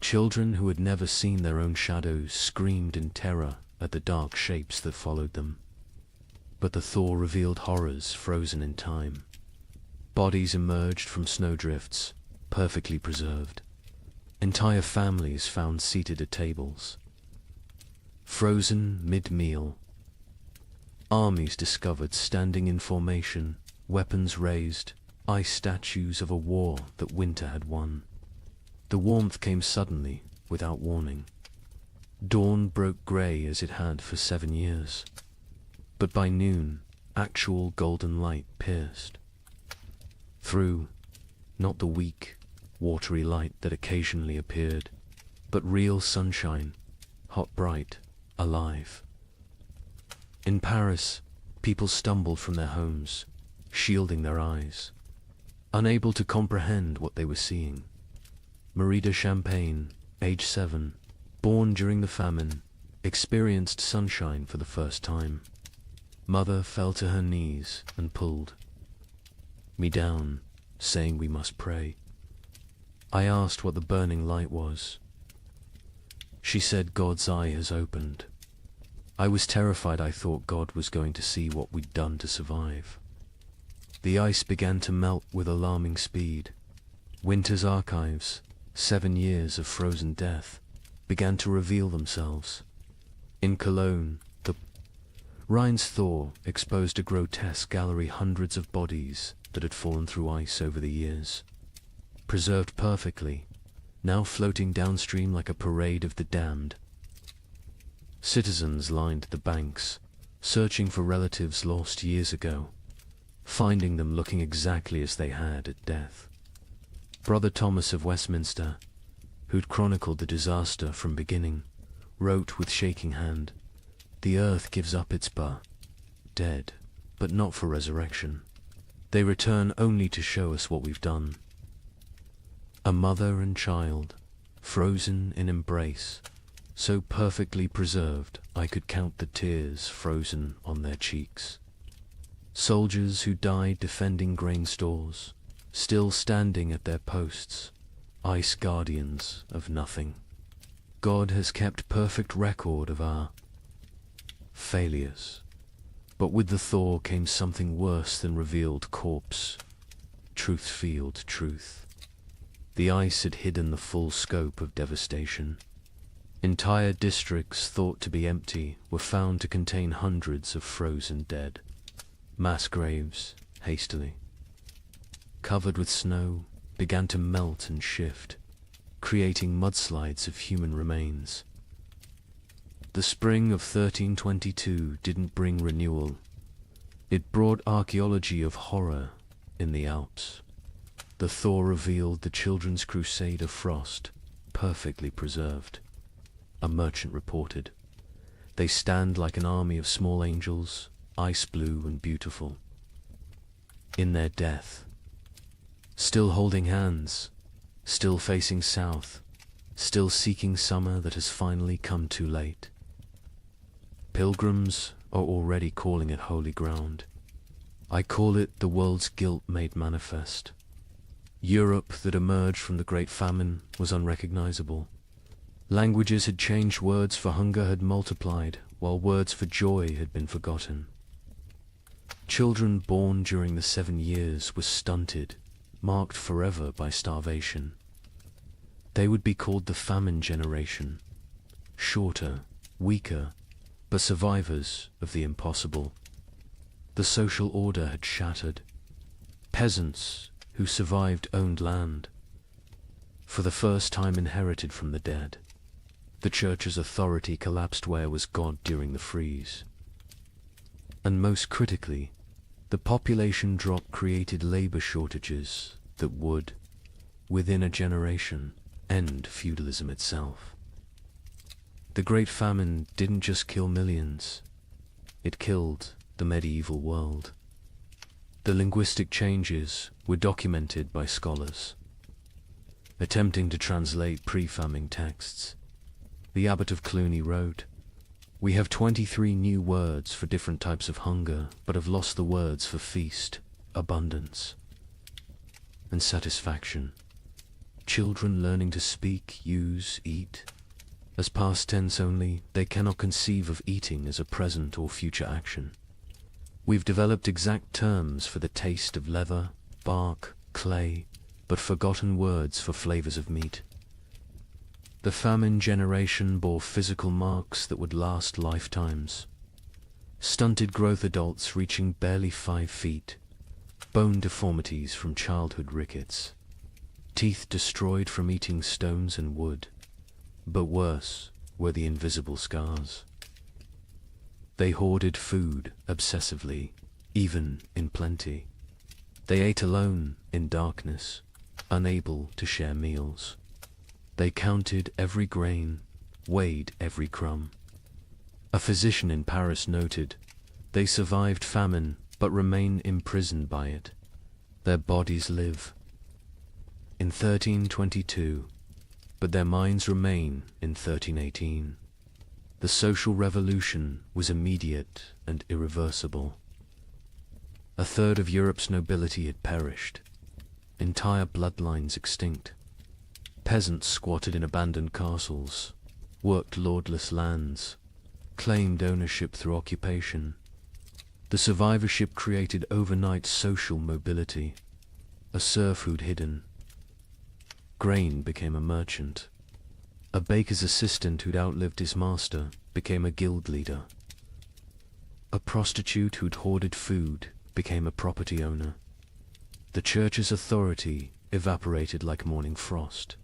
Children who had never seen their own shadows screamed in terror at the dark shapes that followed them. But the thaw revealed horrors frozen in time. Bodies emerged from snowdrifts, perfectly preserved. Entire families found seated at tables. Frozen mid-meal. Armies discovered standing in formation, weapons raised, ice statues of a war that winter had won. The warmth came suddenly, without warning. Dawn broke grey as it had for 7 years. But by noon, actual golden light pierced through, not the weak, watery light that occasionally appeared, but real sunshine, hot bright, alive. In Paris, people stumbled from their homes, shielding their eyes, unable to comprehend what they were seeing. Marie de Champagne, age 7, born during the famine, experienced sunshine for the first time. Mother fell to her knees and pulled me down, saying we must pray. I asked what the burning light was. She said God's eye has opened. I was terrified. I thought God was going to see what we'd done to survive. The ice began to melt with alarming speed. Winter's archives, 7 years of frozen death, began to reveal themselves. In Cologne, the Rhine's thaw exposed a grotesque gallery, hundreds of bodies that had fallen through ice over the years, preserved perfectly, now floating downstream like a parade of the damned. Citizens lined the banks, searching for relatives lost years ago, finding them looking exactly as they had at death. Brother Thomas of Westminster, who'd chronicled the disaster from beginning, wrote with shaking hand, "The earth gives up its dead, but not for resurrection. They return only to show us what we've done." A mother and child, frozen in embrace, so perfectly preserved I could count the tears frozen on their cheeks. Soldiers who died defending grain stores, still standing at their posts, ice guardians of nothing. God has kept perfect record of our failures. But with the thaw came something worse than revealed corpse. Truth-field truth. The ice had hidden the full scope of devastation. Entire districts thought to be empty were found to contain hundreds of frozen dead. Mass graves, hastily covered with snow, began to melt and shift, creating mudslides of human remains. The spring of 1322 didn't bring renewal. It brought archaeology of horror in the Alps. The thaw revealed the children's crusade of frost, perfectly preserved. A merchant reported, "They stand like an army of small angels, ice blue and beautiful. In their death, still holding hands, still facing south, still seeking summer that has finally come too late. Pilgrims are already calling it holy ground. I call it the world's guilt made manifest. Europe that emerged from the Great Famine was unrecognizable. Languages had changed, words for hunger had multiplied, while words for joy had been forgotten. Children born during the 7 years were stunted, marked forever by starvation. They would be called the famine generation, shorter, weaker, but survivors of the impossible. The social order had shattered. Peasants who survived owned land, for the first time inherited from the dead. The church's authority collapsed where was God during the freeze. And most critically, the population drop created labor shortages that would, within a generation, end feudalism itself. The Great Famine didn't just kill millions, it killed the medieval world. The linguistic changes were documented by scholars. Attempting to translate pre-famine texts, the Abbot of Cluny wrote, "We have 23 new words for different types of hunger, but have lost the words for feast, abundance, and satisfaction. Children learning to speak, use, eat. As past tense only, they cannot conceive of eating as a present or future action. We've developed exact terms for the taste of leather, bark, clay, but forgotten words for flavors of meat. The famine generation bore physical marks that would last lifetimes. Stunted growth, adults reaching barely 5 feet, bone deformities from childhood rickets, teeth destroyed from eating stones and wood, but worse were the invisible scars. They hoarded food obsessively, even in plenty. They ate alone in darkness, unable to share meals. They counted every grain, weighed every crumb. A physician in Paris noted, "They survived famine, but remain imprisoned by it. Their bodies live in 1322, but their minds remain in 1318. The social revolution was immediate and irreversible. A third of Europe's nobility had perished, entire bloodlines extinct. Peasants squatted in abandoned castles, worked lordless lands, claimed ownership through occupation. The survivorship created overnight social mobility, a serfhood hidden. Grain became a merchant. A baker's assistant who'd outlived his master became a guild leader. A prostitute who'd hoarded food became a property owner. The church's authority evaporated like morning frost.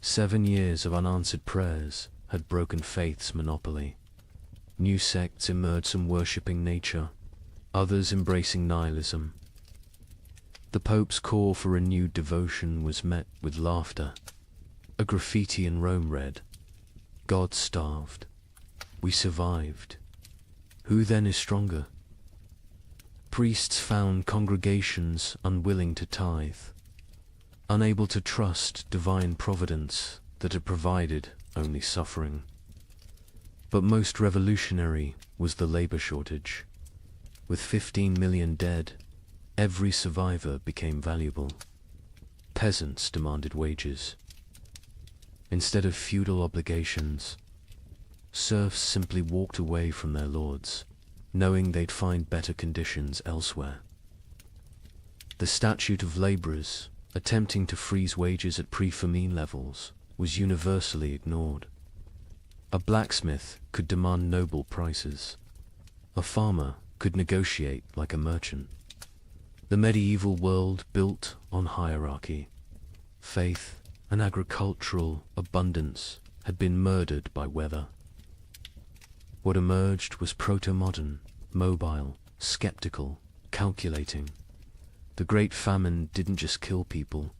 7 years of unanswered prayers had broken faith's monopoly. New sects emerged, some worshipping nature, others embracing nihilism. The Pope's call for renewed devotion was met with laughter. A graffiti in Rome read, "God starved. We survived. Who then is stronger?" Priests found congregations unwilling to tithe, unable to trust divine providence that had provided only suffering. But most revolutionary was the labor shortage. With 15 million dead, every survivor became valuable. Peasants demanded wages. Instead of feudal obligations, serfs simply walked away from their lords, knowing they'd find better conditions elsewhere. The statute of laborers, attempting to freeze wages at pre-famine levels, was universally ignored. A blacksmith could demand noble prices. A farmer could negotiate like a merchant. The medieval world built on hierarchy. Faith and agricultural abundance had been murdered by weather. What emerged was proto-modern, mobile, skeptical, calculating. The Great Famine didn't just kill people.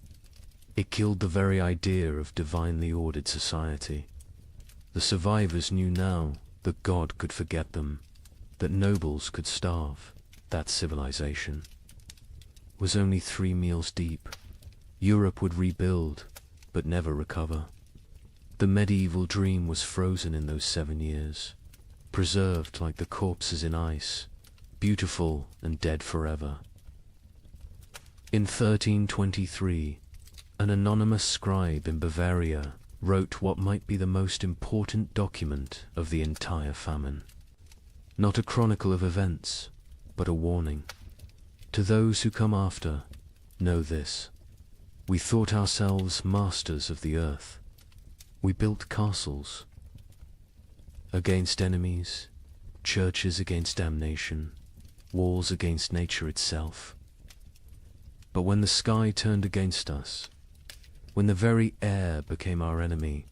It killed the very idea of divinely ordered society. The survivors knew now that God could forget them, that nobles could starve, that civilization was only 3 meals deep. Europe would rebuild, but never recover. The medieval dream was frozen in those 7 years, preserved like the corpses in ice, beautiful and dead forever. In 1323, an anonymous scribe in Bavaria wrote what might be the most important document of the entire famine. Not a chronicle of events, but a warning. To those who come after, know this. We thought ourselves masters of the earth. We built castles against enemies, churches against damnation, walls against nature itself. But when the sky turned against us, when the very air became our enemy,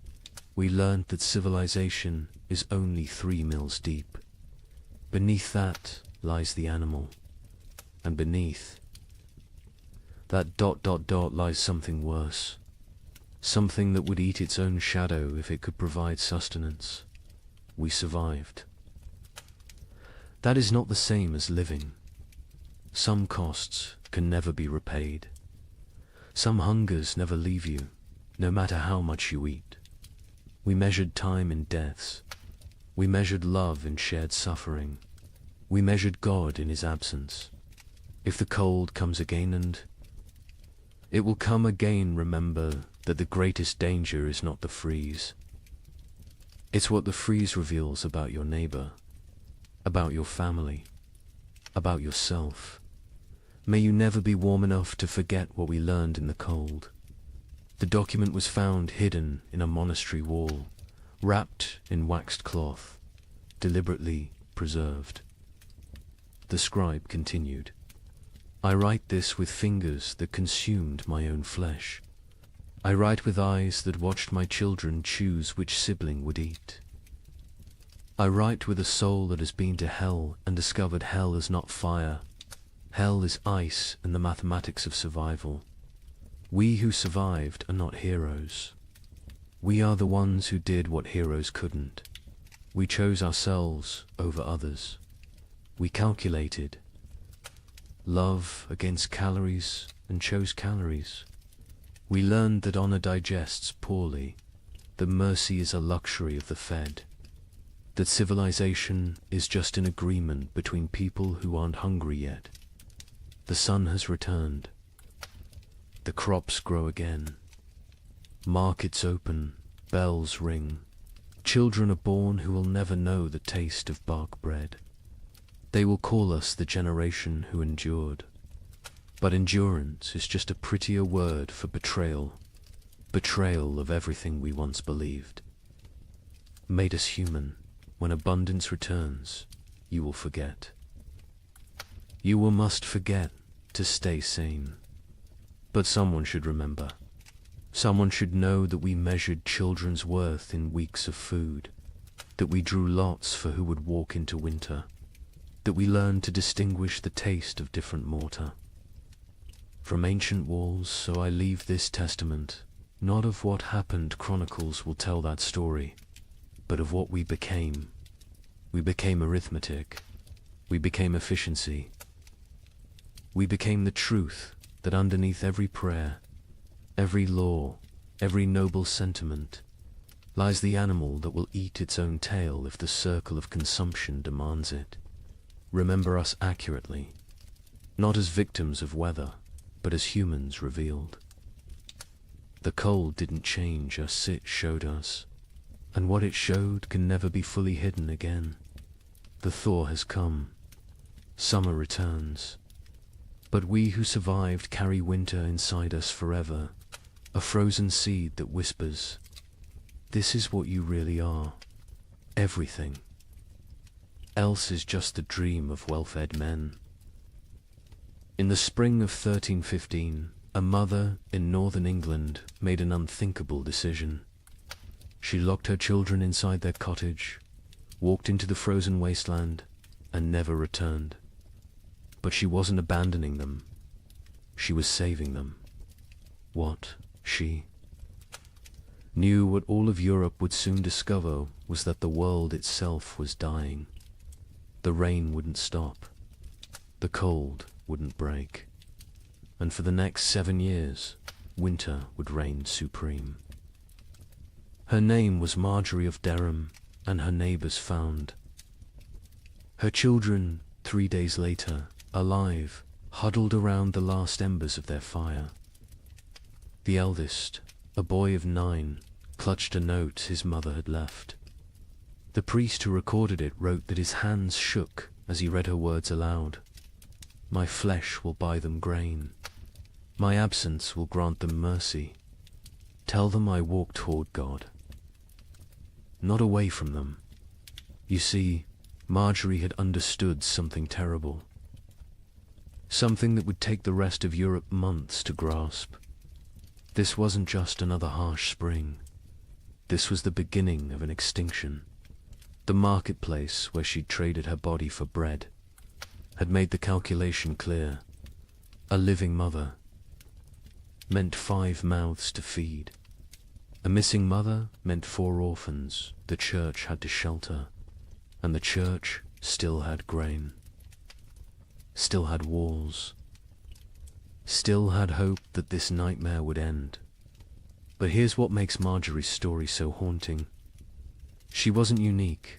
we learned that civilization is only 3 mills deep. Beneath that lies the animal, and beneath that ... lies something worse, something that would eat its own shadow if it could provide sustenance. We survived. That is not the same as living. Some costs can never be repaid. Some hungers never leave you, no matter how much you eat. We measured time in deaths. We measured love in shared suffering. We measured God in his absence. If the cold comes again, and it will come again, remember that the greatest danger is not the freeze. It's what the freeze reveals about your neighbor, about your family, about yourself. May you never be warm enough to forget what we learned in the cold. The document was found hidden in a monastery wall, wrapped in waxed cloth, deliberately preserved. The scribe continued, "I write this with fingers that consumed my own flesh. I write with eyes that watched my children choose which sibling would eat. I write with a soul that has been to hell and discovered hell is not fire. Hell is ice and the mathematics of survival. We who survived are not heroes. We are the ones who did what heroes couldn't. We chose ourselves over others. We calculated love against calories and chose calories. We learned that honor digests poorly, that mercy is a luxury of the fed, that civilization is just an agreement between people who aren't hungry yet. The sun has returned. The crops grow again. Markets open, bells ring. Children are born who will never know the taste of bark bread. They will call us the generation who endured. But endurance is just a prettier word for betrayal. Betrayal of everything we once believed. Made us human. When abundance returns, you will forget. You will must forget to stay sane. But someone should remember. Someone should know that we measured children's worth in weeks of food, that we drew lots for who would walk into winter, that we learned to distinguish the taste of different mortar. From ancient walls, so I leave this testament, not of what happened chronicles will tell that story, but of what we became. We became arithmetic. We became efficiency. We became the truth that underneath every prayer, every law, every noble sentiment, lies the animal that will eat its own tail if the circle of consumption demands it. Remember us accurately, not as victims of weather, but as humans revealed. The cold didn't change us, it showed us, and what it showed can never be fully hidden again. The thaw has come. Summer returns. But we who survived carry winter inside us forever, a frozen seed that whispers, "This is what you really are. Everything. Else is just the dream of well-fed men." In the spring of 1315, a mother in northern England made an unthinkable decision. She locked her children inside their cottage, walked into the frozen wasteland, and never returned. But she wasn't abandoning them. She was saving them. What, she knew what all of Europe would soon discover was that the world itself was dying. The rain wouldn't stop. The cold wouldn't break. And for the next 7 years, winter would reign supreme. Her name was Marjorie of Dereham, and her neighbors found her children 3 days later, alive, huddled around the last embers of their fire. The eldest, a boy of 9, clutched a note his mother had left. The priest who recorded it wrote that his hands shook as he read her words aloud. "My flesh will buy them grain. My absence will grant them mercy. Tell them I walk toward God, not away from them." You see, Marjorie had understood something terrible. Something that would take the rest of Europe months to grasp. This wasn't just another harsh spring. This was the beginning of an extinction. The marketplace where she'd traded her body for bread had made the calculation clear. A living mother meant 5 mouths to feed. A missing mother meant 4 orphans the church had to shelter, and the church still had grain, still had walls, still had hope that this nightmare would end. But here's what makes Marjorie's story so haunting. She wasn't unique.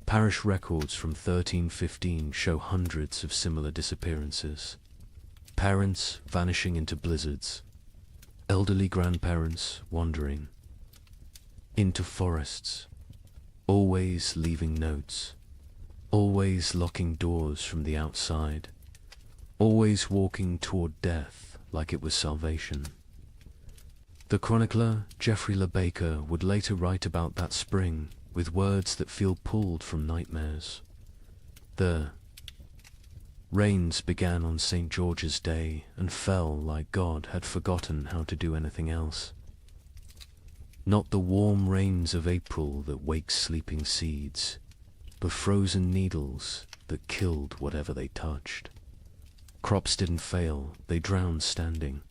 Parish records from 1315 show hundreds of similar disappearances. Parents vanishing into blizzards, elderly grandparents wandering into forests, always leaving notes, always locking doors from the outside, always walking toward death like it was salvation. The chronicler Geoffrey Le Baker would later write about that spring with words that feel pulled from nightmares. The rains began on St. George's Day and fell like God had forgotten how to do anything else. Not the warm rains of April that wakes sleeping seeds, but frozen needles that killed whatever they touched. Crops didn't fail, they drowned standing.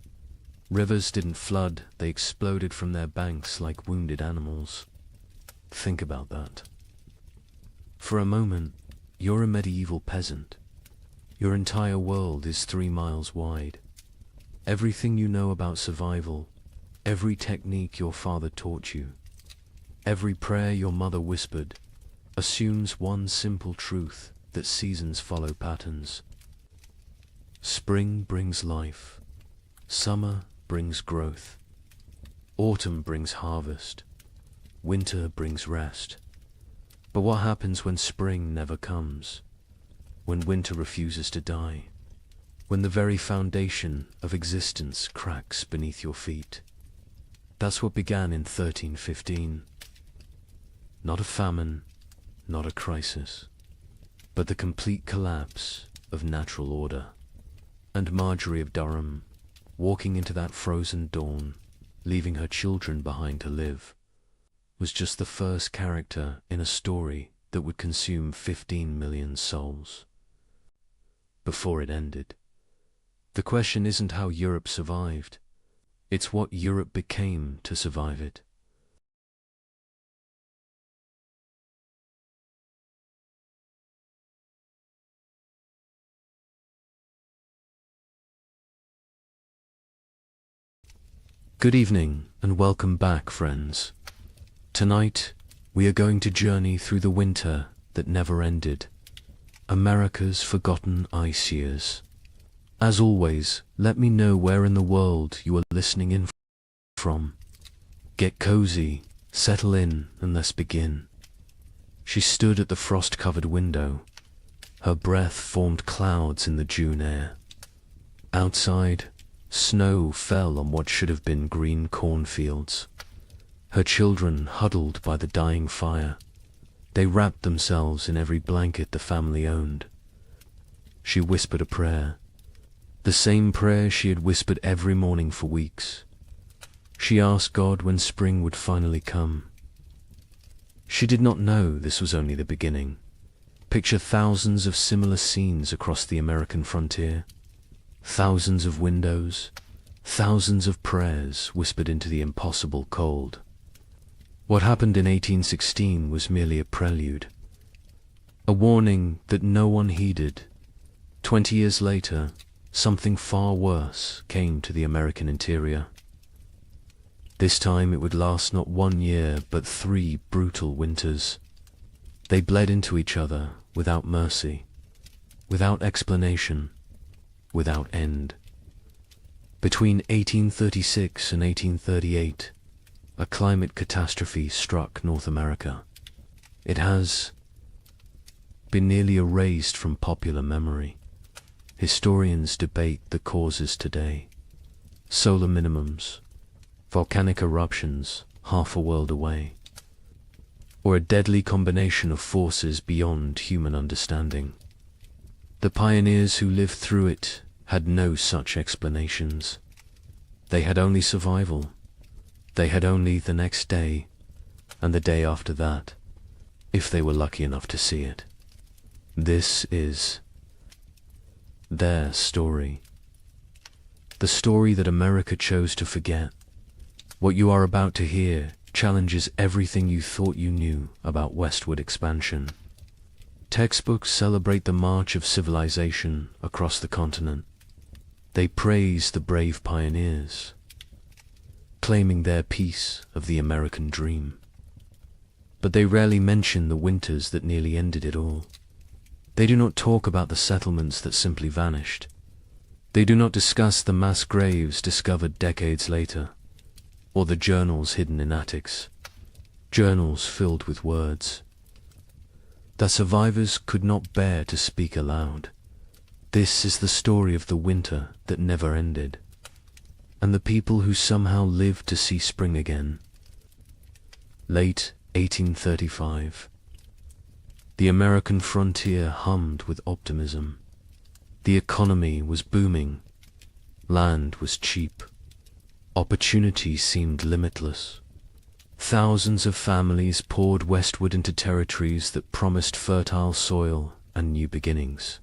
Rivers didn't flood, they exploded from their banks like wounded animals. Think about that. For a moment, you're a medieval peasant. Your entire world is 3 miles wide. Everything you know about survival, every technique your father taught you, every prayer your mother whispered, assumes one simple truth, that seasons follow patterns. Spring brings life. Summer brings growth. Autumn brings harvest. Winter brings rest. But what happens when spring never comes? When winter refuses to die? When the very foundation of existence cracks beneath your feet? That's what began in 1315. Not a famine, not a crisis, but the complete collapse of natural order. And Marjorie of Durham, walking into that frozen dawn, leaving her children behind to live, was just the first character in a story that would consume 15 million souls. Before it ended, the question isn't how Europe survived, it's what Europe became to survive it. Good evening and welcome back, friends. Tonight, we are going to journey through the winter that never ended, America's forgotten ice years. As always, let me know where in the world you are listening in from. Get cozy, settle in, and let's begin. She stood at the frost-covered window. Her breath formed clouds in the June air. Outside, snow fell on what should have been green cornfields. Her children huddled by the dying fire. They wrapped themselves in every blanket the family owned. She whispered a prayer, the same prayer she had whispered every morning for weeks. She asked God when spring would finally come. She did not know this was only the beginning. Picture thousands of similar scenes across the American frontier. Thousands of windows, thousands of prayers whispered into the impossible cold. What happened in 1816 was merely a prelude, a warning that no one heeded. 20 years later, something far worse came to the American interior. This time it would last not 1 year, but 3 brutal winters. They bled into each other without mercy, without explanation, without end. Between 1836 and 1838, a climate catastrophe struck North America. It has been nearly erased from popular memory. Historians debate the causes today. Solar minimums, volcanic eruptions half a world away, or a deadly combination of forces beyond human understanding. The pioneers who lived through it had no such explanations. They had only survival. They had only the next day, and the day after that, if they were lucky enough to see it. This is their story. The story that America chose to forget. What you are about to hear challenges everything you thought you knew about westward expansion. Textbooks celebrate the march of civilization across the continent. They praise the brave pioneers, claiming their piece of the American dream. But they rarely mention the winters that nearly ended it all. They do not talk about the settlements that simply vanished. They do not discuss the mass graves discovered decades later, or the journals hidden in attics, journals filled with words that survivors could not bear to speak aloud. This is the story of the winter that never ended, and the people who somehow lived to see spring again. Late 1835. The American frontier hummed with optimism. The economy was booming. Land was cheap. Opportunity seemed limitless. Thousands of families poured westward into territories that promised fertile soil and new beginnings.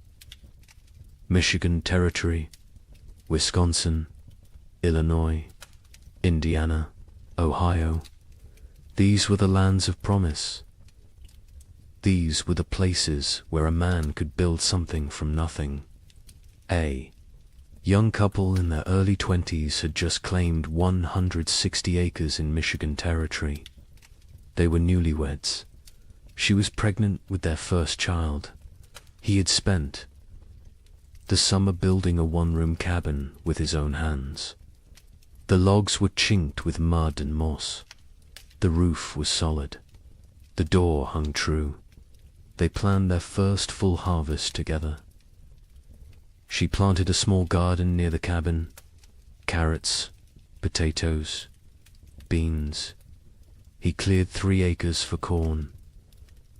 Michigan Territory, Wisconsin, Illinois, Indiana, Ohio. These were the lands of promise. These were the places where a man could build something from nothing. A young couple in their early 20s had just claimed 160 acres in Michigan Territory. They were newlyweds. She was pregnant with their first child. He had spent the summer building a one-room cabin with his own hands. The logs were chinked with mud and moss. The roof was solid. The door hung true. They planned their first full harvest together. She planted a small garden near the cabin. Carrots, potatoes, beans. He cleared 3 acres for corn.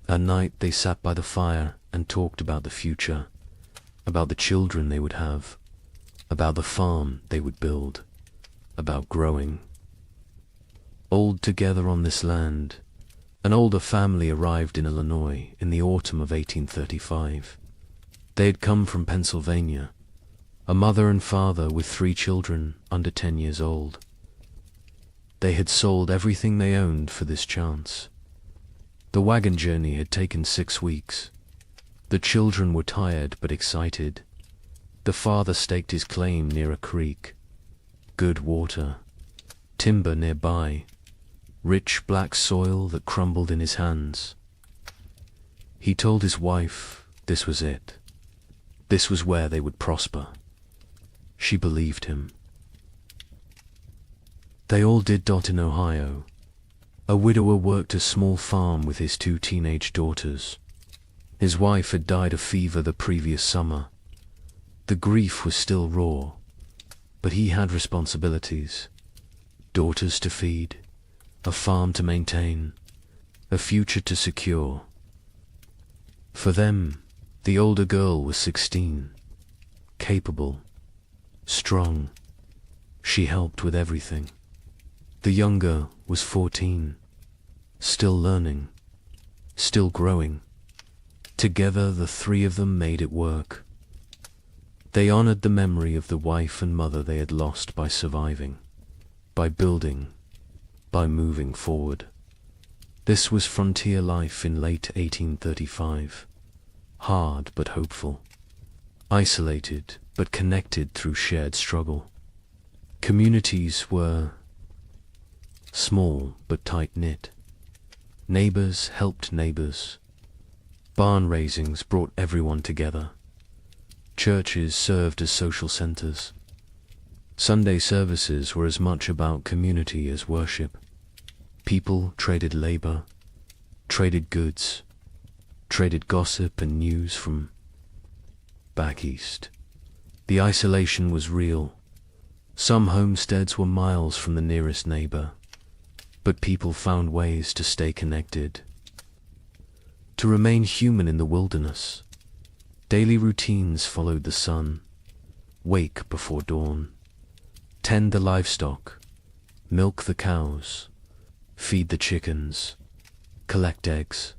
At night they sat by the fire and talked about the future, about the children they would have, about the farm they would build, about growing. Old together on this land, an older family arrived in Illinois in the autumn of 1835. They had come from Pennsylvania, a mother and father with 3 children under 10 years old. They had sold everything they owned for this chance. The wagon journey had taken 6 weeks. The children were tired but excited. The father staked his claim near a creek. Good water, timber nearby, rich black soil that crumbled in his hands. He told his wife this was it. This was where they would prosper. She believed him. They all did dot in Ohio. A widower worked a small farm with his 2 teenage daughters. His wife had died of fever the previous summer. The grief was still raw, but he had responsibilities. Daughters to feed, a farm to maintain, a future to secure. For them, the older girl was 16, capable, strong. She helped with everything. The younger was 14, still learning, still growing. Together the 3 of them made it work. They honored the memory of the wife and mother they had lost by surviving, by building, by moving forward. This was frontier life in late 1835. Hard but hopeful. Isolated but connected through shared struggle. Communities were small but tight-knit. Neighbors helped neighbors. Barn raisings brought everyone together. Churches served as social centers. Sunday services were as much about community as worship. People traded labor, traded goods, traded gossip and news from back east. The isolation was real. Some homesteads were miles from the nearest neighbor, but people found ways to stay connected, to remain human in the wilderness. Daily routines followed the sun. Wake before dawn. Tend the livestock. Milk the cows. Feed the chickens. Collect eggs.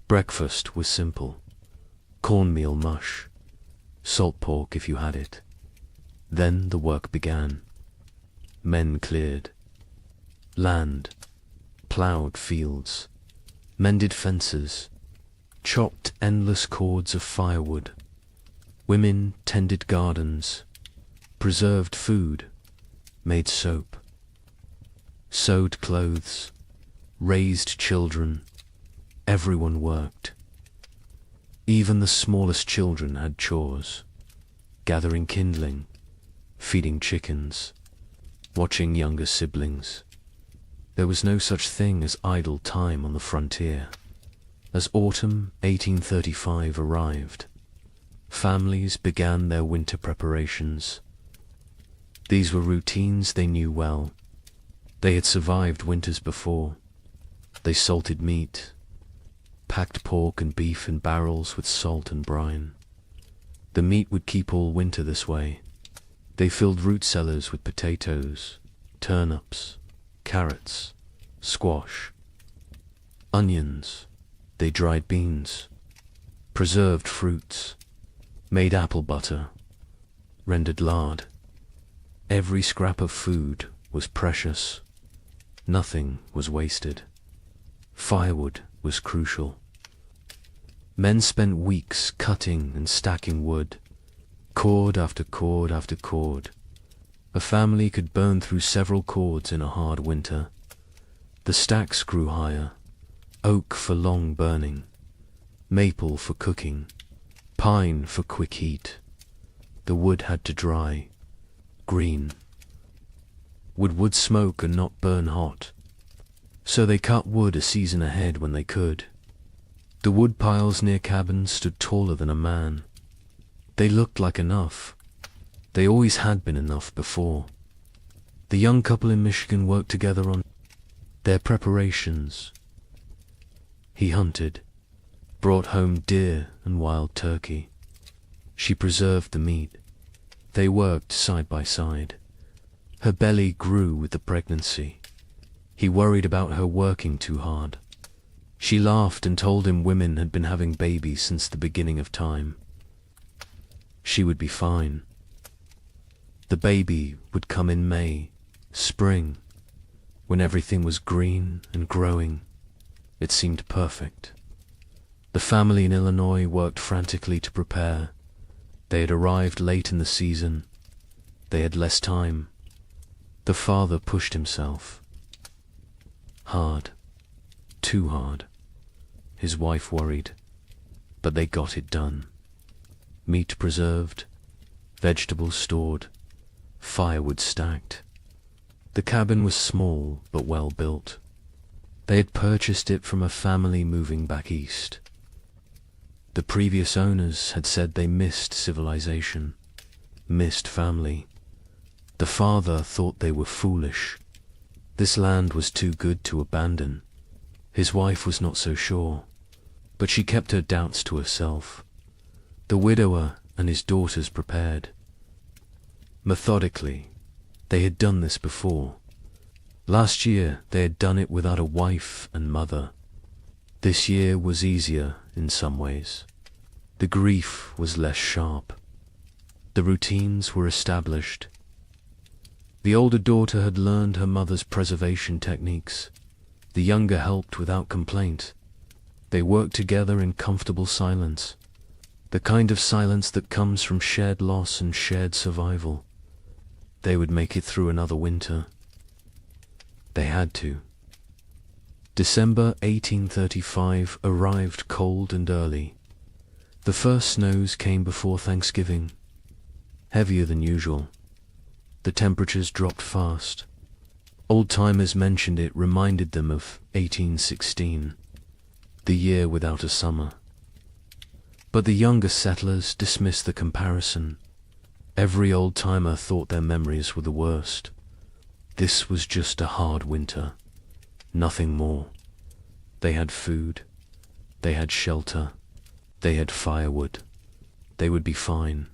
Breakfast was simple. Cornmeal mush. Salt pork if you had it. Then the work began. Men cleared land, plowed fields, mended fences, chopped endless cords of firewood. Women tended gardens, preserved food, made soap, sewed clothes, raised children. Everyone worked. Even the smallest children had chores, gathering kindling, feeding chickens, watching younger siblings. There was no such thing as idle time on the frontier. As autumn 1835 arrived, families began their winter preparations. These were routines they knew well. They had survived winters before. They salted meat, packed pork and beef in barrels with salt and brine. The meat would keep all winter this way. They filled root cellars with potatoes, turnips, carrots, squash, onions. They dried beans, preserved fruits, made apple butter, rendered lard. Every scrap of food was precious. Nothing was wasted. Firewood was crucial. Men spent weeks cutting and stacking wood, cord after cord after cord. A family could burn through several cords in a hard winter. The stacks grew higher, oak for long burning, maple for cooking, pine for quick heat. The wood had to dry, green. Would wood smoke and not burn hot? So they cut wood a season ahead when they could. The wood piles near cabins stood taller than a man. They looked like enough. They always had been enough before. The young couple in Michigan worked together on their preparations. He hunted, brought home deer and wild turkey. She preserved the meat. They worked side by side. Her belly grew with the pregnancy. He worried about her working too hard. She laughed and told him women had been having babies since the beginning of time. She would be fine. The baby would come in May, spring, when everything was green and growing. It seemed perfect. The family in Illinois worked frantically to prepare. They had arrived late in the season. They had less time. The father pushed himself. Hard. Too hard. His wife worried. But they got it done. Meat preserved, vegetables stored, firewood stacked. The cabin was small but well built. They had purchased it from a family moving back east. The previous owners had said they missed civilization, missed family. The father thought they were foolish. This land was too good to abandon. His wife was not so sure, but she kept her doubts to herself. The widower and his daughters prepared. Methodically, they had done this before. Last year they had done it without a wife and mother. This year was easier in some ways. The grief was less sharp. The routines were established. The older daughter had learned her mother's preservation techniques. The younger helped without complaint. They worked together in comfortable silence, the kind of silence that comes from shared loss and shared survival. They would make it through another winter. They had to. December 1835 arrived cold and early. The first snows came before Thanksgiving, heavier than usual. The temperatures dropped fast. Old-timers mentioned it reminded them of 1816, the year without a summer. But the younger settlers dismissed the comparison. Every old-timer thought their memories were the worst. This was just a hard winter, nothing more. They had food, they had shelter, they had firewood. They would be fine.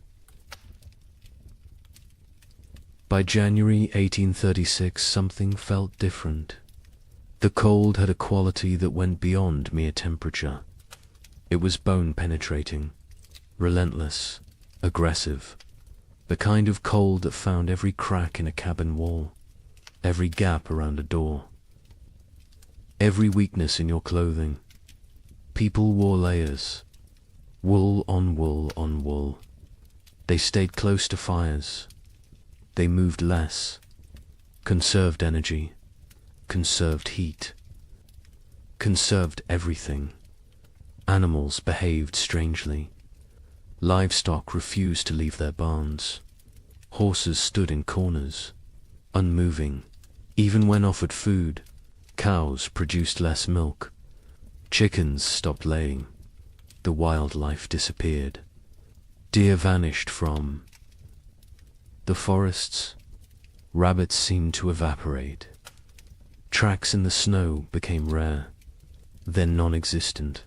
By January 1836, something felt different. The cold had a quality that went beyond mere temperature. It was bone-penetrating, relentless, aggressive, the kind of cold that found every crack in a cabin wall, every gap around a door, every weakness in your clothing. People wore layers, wool on wool on wool. They stayed close to fires. They moved less, conserved energy, conserved heat, conserved everything. Animals behaved strangely. Livestock refused to leave their barns. Horses stood in corners, unmoving. Even when offered food, cows produced less milk. Chickens stopped laying. The wildlife disappeared. Deer vanished from the forests. Rabbits seemed to evaporate. Tracks in the snow became rare, then non-existent.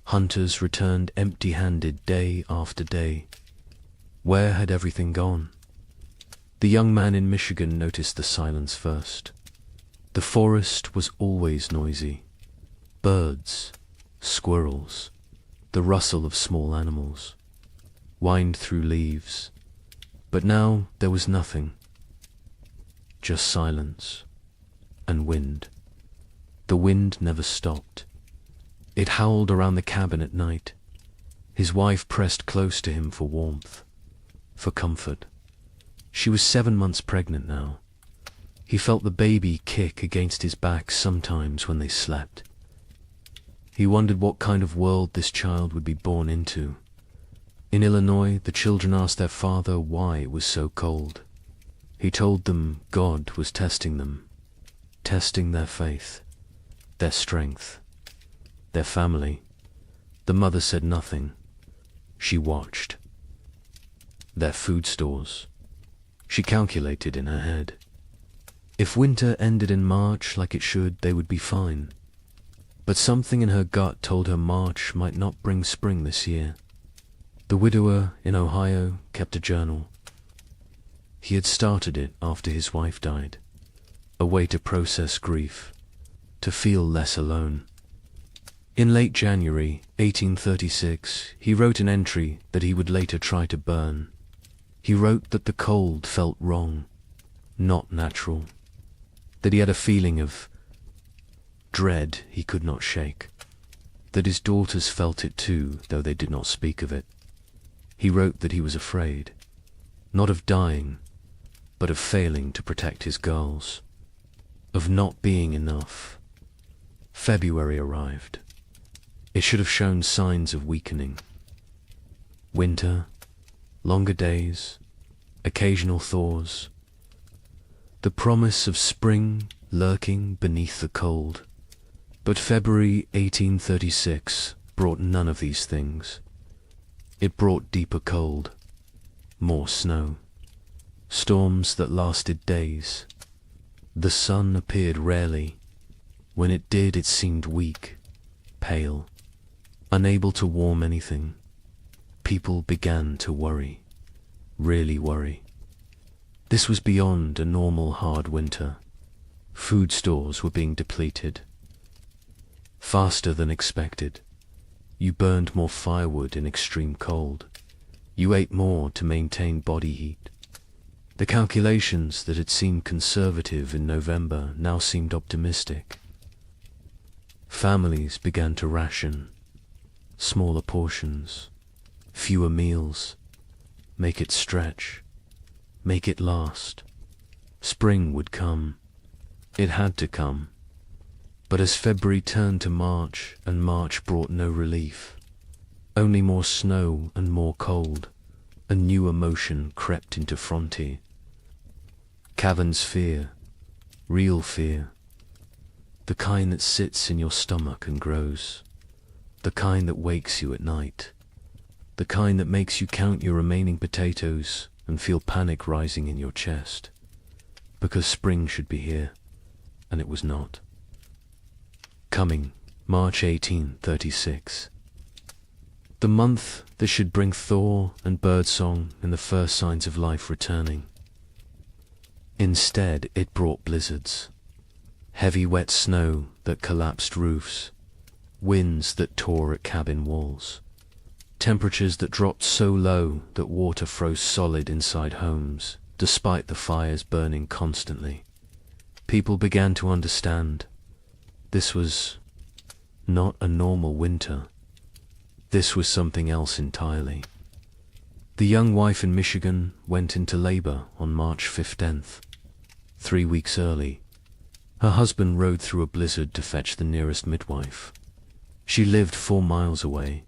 Hunters returned empty-handed day after day. Where had everything gone? The young man in Michigan noticed the silence first. The forest was always noisy. Birds, squirrels, the rustle of small animals, whined through leaves. But now there was nothing. Just silence and wind. The wind never stopped. It howled around the cabin at night. His wife pressed close to him for warmth, for comfort. She was 7 months pregnant now. He felt the baby kick against his back sometimes when they slept. He wondered what kind of world this child would be born into. In Illinois, the children asked their father why it was so cold. He told them God was testing them, testing their faith, their strength, their family. The mother said nothing. She watched. Their food stores. She calculated in her head. If winter ended in March like it should, they would be fine. But something in her gut told her March might not bring spring this year. The widower in Ohio kept a journal. He had started it after his wife died, a way to process grief, to feel less alone. In late January 1836, he wrote an entry that he would later try to burn. He wrote that the cold felt wrong, not natural, that he had a feeling of dread he could not shake, that his daughters felt it too, though they did not speak of it. He wrote that he was afraid, not of dying, but of failing to protect his girls, of not being enough. February arrived. It should have shown signs of weakening. Winter, longer days, occasional thaws, the promise of spring lurking beneath the cold. But February 1836 brought none of these things. It brought deeper cold, more snow, storms that lasted days. The sun appeared rarely. When it did, it seemed weak, pale, unable to warm anything. People began to worry, really worry. This was beyond a normal hard winter. Food stores were being depleted. Faster than expected. You burned more firewood in extreme cold. You ate more to maintain body heat. The calculations that had seemed conservative in November now seemed optimistic. Families began to ration. Smaller portions, fewer meals. Make it stretch. Make it last. Spring would come. It had to come. But as February turned to March, and March brought no relief, only more snow and more cold, a new emotion crept into Frontier. Cavern's fear, real fear, the kind that sits in your stomach and grows, the kind that wakes you at night, the kind that makes you count your remaining potatoes and feel panic rising in your chest, because spring should be here, and it was not. Coming, March 1836. The month that should bring thaw and birdsong and the first signs of life returning. Instead, it brought blizzards. Heavy wet snow that collapsed roofs. Winds that tore at cabin walls. Temperatures that dropped so low that water froze solid inside homes, despite the fires burning constantly. People began to understand. This was not a normal winter. This was something else entirely. The young wife in Michigan went into labor on March 15th, 3 weeks early. Her husband rode through a blizzard to fetch the nearest midwife. She lived 4 miles away.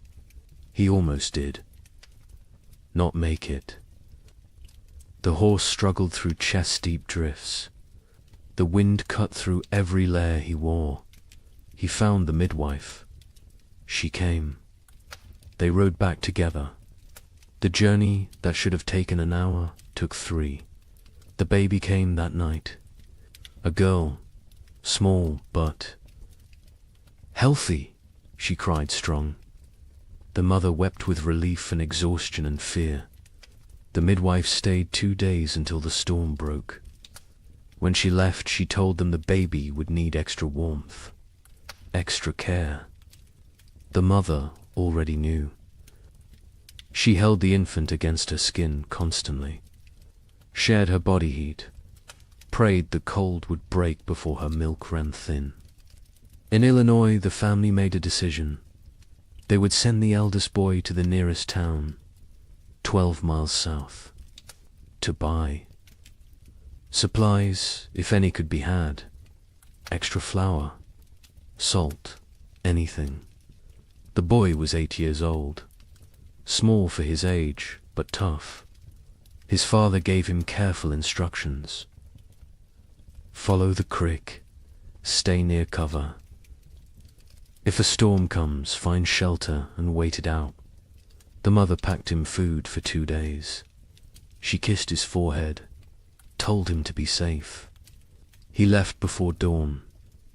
He almost did. Not make it. The horse struggled through chest-deep drifts. The wind cut through every layer he wore. He found the midwife. She came. They rode back together. The journey that should have taken an hour took 3. The baby came that night. A girl, small but healthy, she cried strong. The mother wept with relief and exhaustion and fear. The midwife stayed 2 days until the storm broke. When she left, she told them the baby would need extra warmth, extra care. The mother already knew. She held the infant against her skin constantly, shared her body heat, prayed the cold would break before her milk ran thin. In Illinois, the family made a decision. They would send the eldest boy to the nearest town, 12 miles south, to buy supplies, if any could be had, extra flour, salt, anything. The boy was 8 years old, small for his age, but tough. His father gave him careful instructions. Follow the creek, stay near cover. If a storm comes, find shelter and wait it out. The mother packed him food for 2 days. She kissed his forehead, told him to be safe. He left before dawn.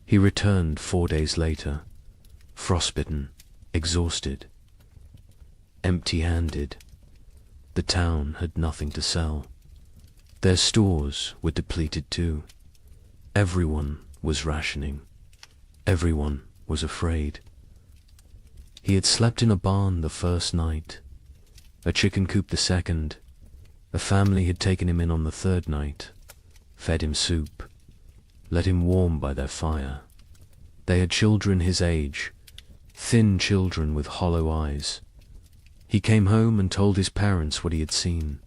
He returned 4 days later, frostbitten, exhausted, empty-handed. The town had nothing to sell. Their stores were depleted too. Everyone was rationing. Everyone was afraid. He had slept in a barn the first night, a chicken coop the second. A family had taken him in on the third night, fed him soup, let him warm by their fire. They had children his age, thin children with hollow eyes. He came home and told his parents what he had seen.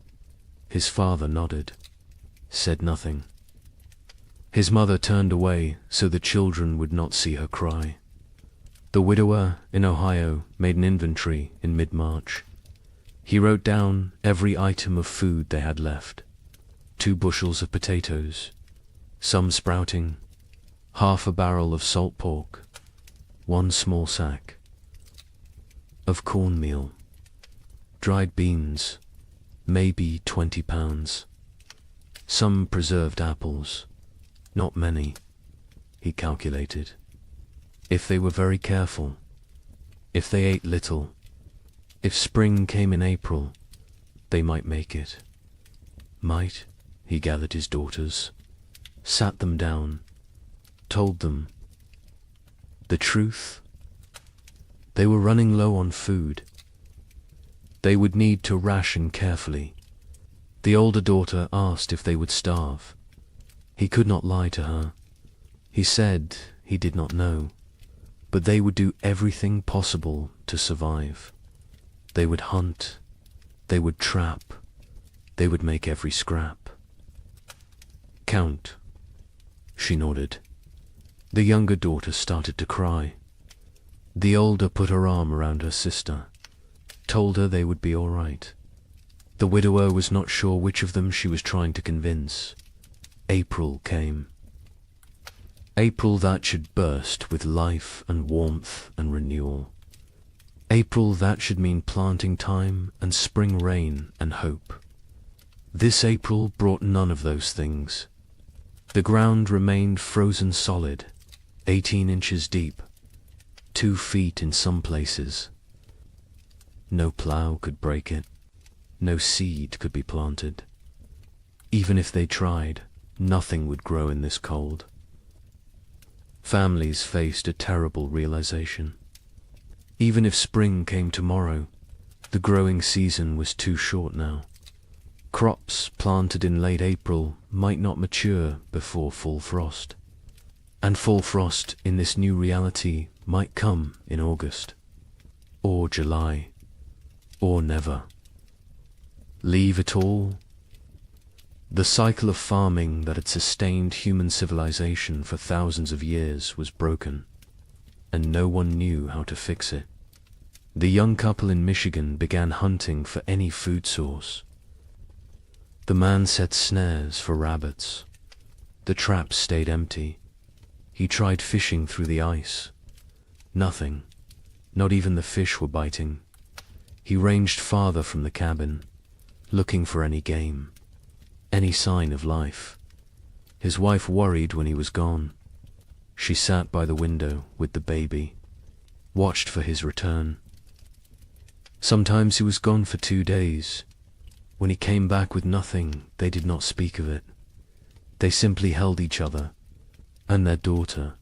His father nodded, said nothing. His mother turned away so the children would not see her cry. The widower in Ohio made an inventory in mid-March. He wrote down every item of food they had left. 2 bushels of potatoes, some sprouting, half a barrel of salt pork, 1 small sack of cornmeal, dried beans, maybe 20 pounds, some preserved apples, not many, he calculated. If they were very careful, if they ate little, if spring came in April, they might make it. Might, he gathered his daughters, sat them down, told them the truth. They were running low on food. They would need to ration carefully. The older daughter asked if they would starve. He could not lie to her. He said he did not know, but they would do everything possible to survive. They would hunt, they would trap, they would make every scrap. Count, she nodded. The younger daughter started to cry. The older put her arm around her sister, told her they would be all right. The widower was not sure which of them she was trying to convince. April came. April that should burst with life and warmth and renewal. April that should mean planting time and spring rain and hope. This April brought none of those things. The ground remained frozen solid, 18 inches deep, 2 feet in some places. No plow could break it. No seed could be planted. Even if they tried, nothing would grow in this cold. Families faced a terrible realization. Even if spring came tomorrow, the growing season was too short now. Crops planted in late April might not mature before full frost. And full frost in this new reality might come in August, or July, or never. Leave it all? The cycle of farming that had sustained human civilization for thousands of years was broken, and no one knew how to fix it. The young couple in Michigan began hunting for any food source. The man set snares for rabbits. The traps stayed empty. He tried fishing through the ice. Nothing. Not even the fish were biting. He ranged farther from the cabin, looking for any game, any sign of life. His wife worried when he was gone. She sat by the window with the baby, watched for his return. Sometimes he was gone for 2 days. When he came back with nothing, they did not speak of it. They simply held each other and their daughter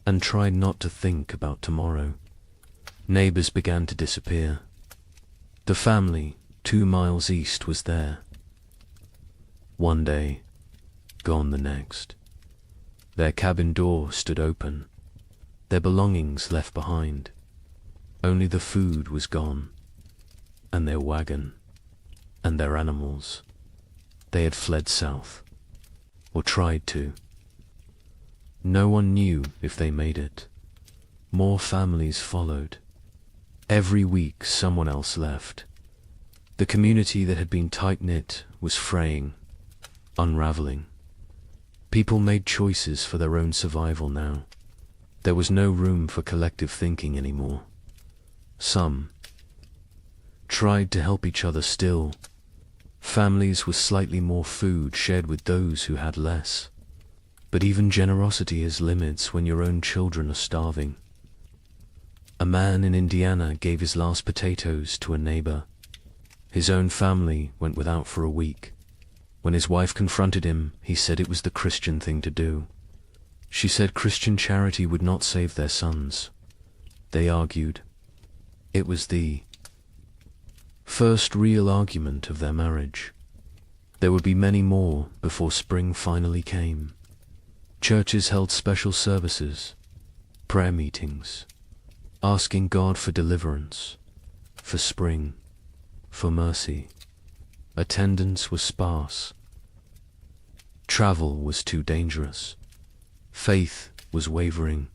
and tried not to think about tomorrow. Neighbors began to disappear. The family 2 miles east was there. One day, gone the next. Their cabin door stood open. their belongings left behind. Only the food was gone, and their wagon, and their animals. They had fled south, or tried to. No one knew if they made it. More families followed. Every week someone else left. The community that had been tight-knit was fraying, unraveling. People made choices for their own survival now. There was no room for collective thinking anymore. Some tried to help each other still. Families with slightly more food shared with those who had less. But even generosity has limits when your own children are starving. A man in Indiana gave his last potatoes to a neighbor. His own family went without for a week. When his wife confronted him, he said it was the Christian thing to do. She said Christian charity would not save their sons. They argued. It was the first real argument of their marriage. There would be many more before spring finally came. Churches held special services, prayer meetings, asking God for deliverance, for spring, for mercy. Attendance was sparse. Travel was too dangerous. Faith was wavering.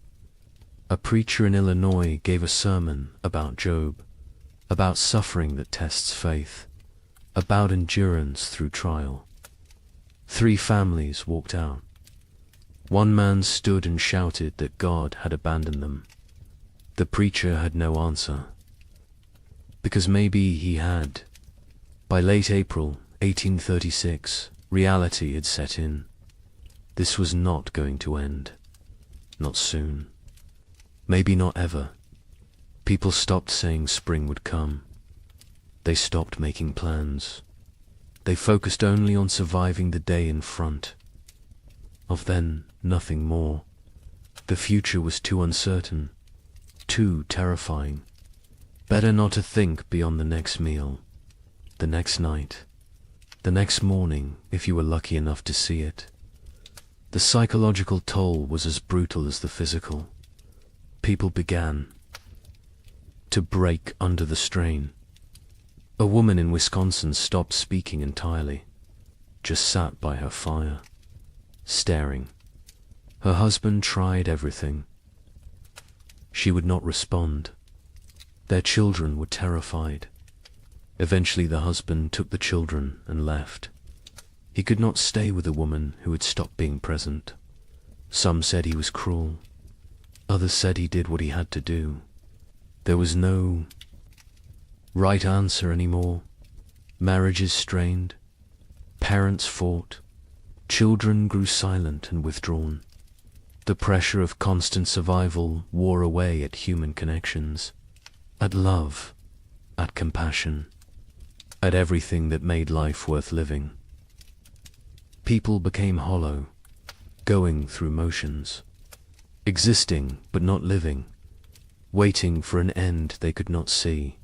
A preacher in Illinois gave a sermon about Job, about suffering that tests faith, about endurance through trial. 3 families walked out. One man stood and shouted that God had abandoned them. The preacher had no answer, because maybe he had. By late April 1836, reality had set in. This was not going to end. Not soon. Maybe not ever. People stopped saying spring would come. They stopped making plans. They focused only on surviving the day in front. Of then, nothing more. The future was too uncertain, too terrifying. Better not to think beyond the next meal, the next night, the next morning if you were lucky enough to see it. The psychological toll was as brutal as the physical. People began to break under the strain. A woman in Wisconsin stopped speaking entirely, just sat by her fire, staring. Her husband tried everything. She would not respond. Their children were terrified. Eventually the husband took the children and left. He could not stay with a woman who had stopped being present. Some said he was cruel. Others said he did what he had to do. There was no right answer anymore. Marriages strained. Parents fought. Children grew silent and withdrawn. The pressure of constant survival wore away at human connections, at love, at compassion, at everything that made life worth living. People became hollow, going through motions, existing but not living, waiting for an end they could not see,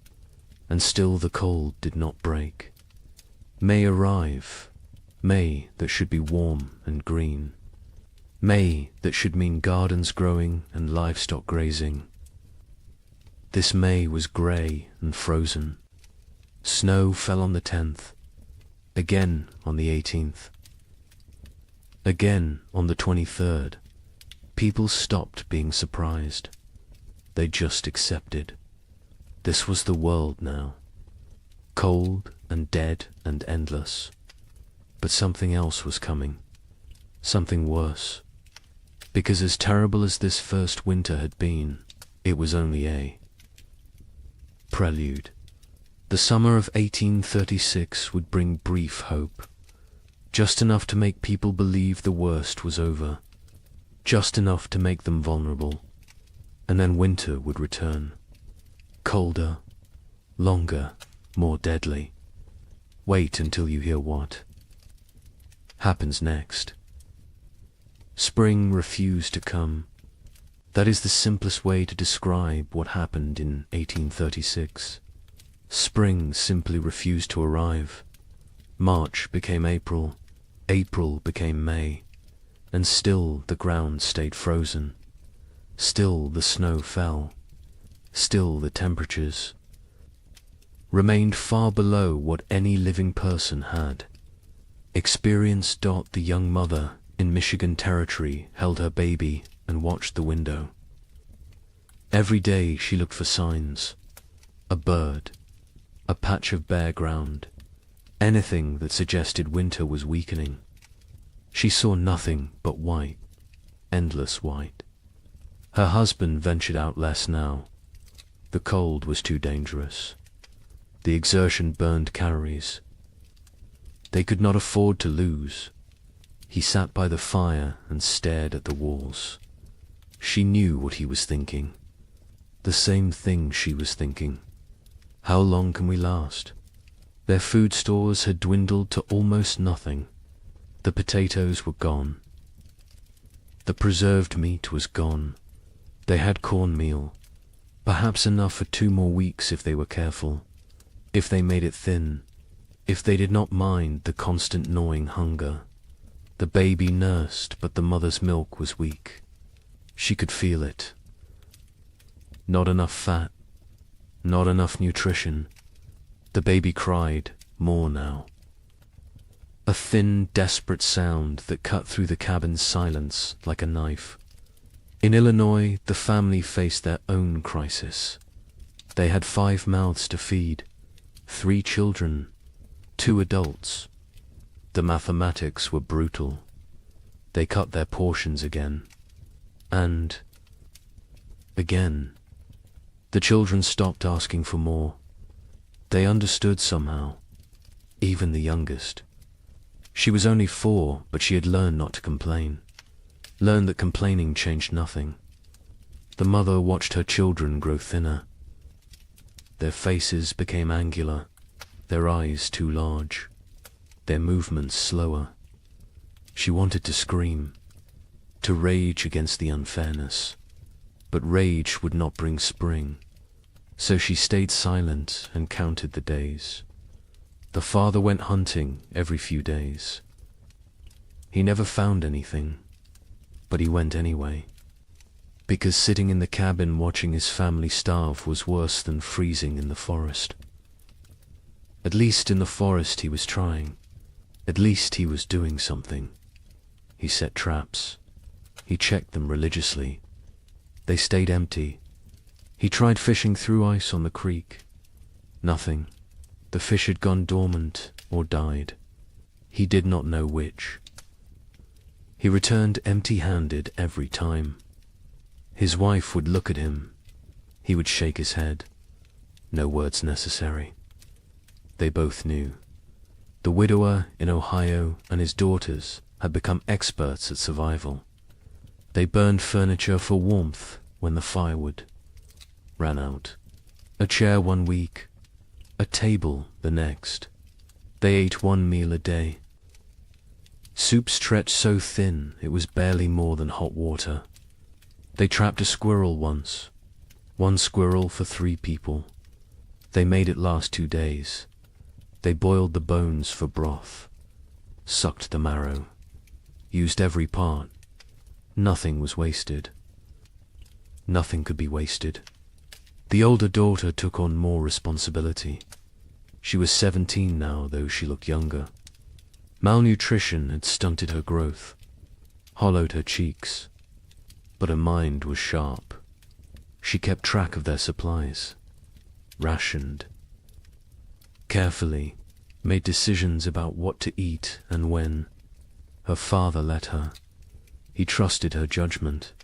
and still the cold did not break. May arrive, May that should be warm and green, May that should mean gardens growing and livestock grazing. This May was grey and frozen. Snow fell on the 10th, again on the 18th, again on the 23rd. People stopped being surprised. They just accepted. This was the world now. Cold and dead and endless. But something else was coming. Something worse. Because as terrible as this first winter had been, it was only a prelude. The summer of 1836 would bring brief hope. Just enough to make people believe the worst was over. Just enough to make them vulnerable. And then winter would return. Colder, longer, more deadly. Wait until you hear what happens next. Spring refused to come. That is the simplest way to describe what happened in 1836. Spring simply refused to arrive. March became April, April became May, and still the ground stayed frozen. Still the snow fell. Still the temperatures remained far below what any living person had experienced. The young mother in Michigan Territory held her baby and watched the window. Every day she looked for signs, a bird, a patch of bare ground, anything that suggested winter was weakening. She saw nothing but white, endless white. Her husband ventured out less now. The cold was too dangerous. The exertion burned calories. They could not afford to lose. He sat by the fire and stared at the walls. She knew what he was thinking. The same thing she was thinking. How long can we last? Their food stores had dwindled to almost nothing. The potatoes were gone. The preserved meat was gone. They had cornmeal, perhaps enough for 2 more weeks if they were careful, if they made it thin, if they did not mind the constant gnawing hunger. The baby nursed, but the mother's milk was weak. She could feel it. Not enough fat, not enough nutrition. The baby cried more now. A thin, desperate sound that cut through the cabin's silence like a knife. In Illinois, the family faced their own crisis. They had 5 mouths to feed, 3 children, 2 adults. The mathematics were brutal. They cut their portions again. And again. The children stopped asking for more. They understood somehow, even the youngest. She was only 4, but she had learned not to complain. Learned that complaining changed nothing. The mother watched her children grow thinner. Their faces became angular, their eyes too large, their movements slower. She wanted to scream, to rage against the unfairness, but rage would not bring spring. So she stayed silent and counted the days. The father went hunting every few days. He never found anything, but he went anyway, because sitting in the cabin watching his family starve was worse than freezing in the forest. At least in the forest he was trying. At least he was doing something. He set traps. He checked them religiously. They stayed empty. He tried fishing through ice on the creek. Nothing. The fish had gone dormant or died. He did not know which. He returned empty-handed every time. His wife would look at him. He would shake his head. No words necessary. They both knew. The widower in Ohio and his daughters had become experts at survival. They burned furniture for warmth when the firewood ran out. A chair 1 week, a table the next. They ate 1 meal a day. Soup stretched so thin it was barely more than hot water. They trapped a squirrel once. 1 squirrel for 3 people. They made it last 2 days. They boiled the bones for broth, sucked the marrow, used every part. Nothing was wasted. Nothing could be wasted. The older daughter took on more responsibility. She was 17 now, though she looked younger. Malnutrition had stunted her growth, hollowed her cheeks, but her mind was sharp. She kept track of their supplies, rationed, carefully, made decisions about what to eat and when. Her father let her. He trusted her judgment.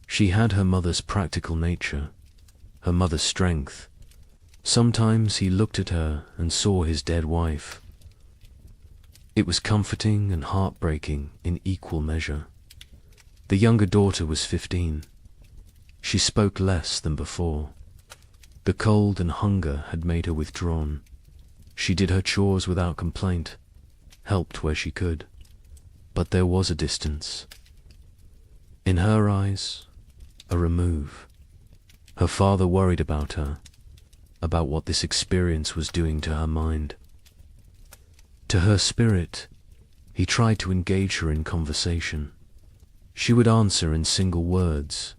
She had her mother's practical nature, her mother's strength. Sometimes he looked at her and saw his dead wife. It was comforting and heartbreaking in equal measure. The younger daughter was 15. She spoke less than before. The cold and hunger had made her withdrawn. She did her chores without complaint, helped where she could. But there was a distance. In her eyes, a remove. Her father worried about her, about what this experience was doing to her mind. To her spirit, he tried to engage her in conversation. She would answer in single words.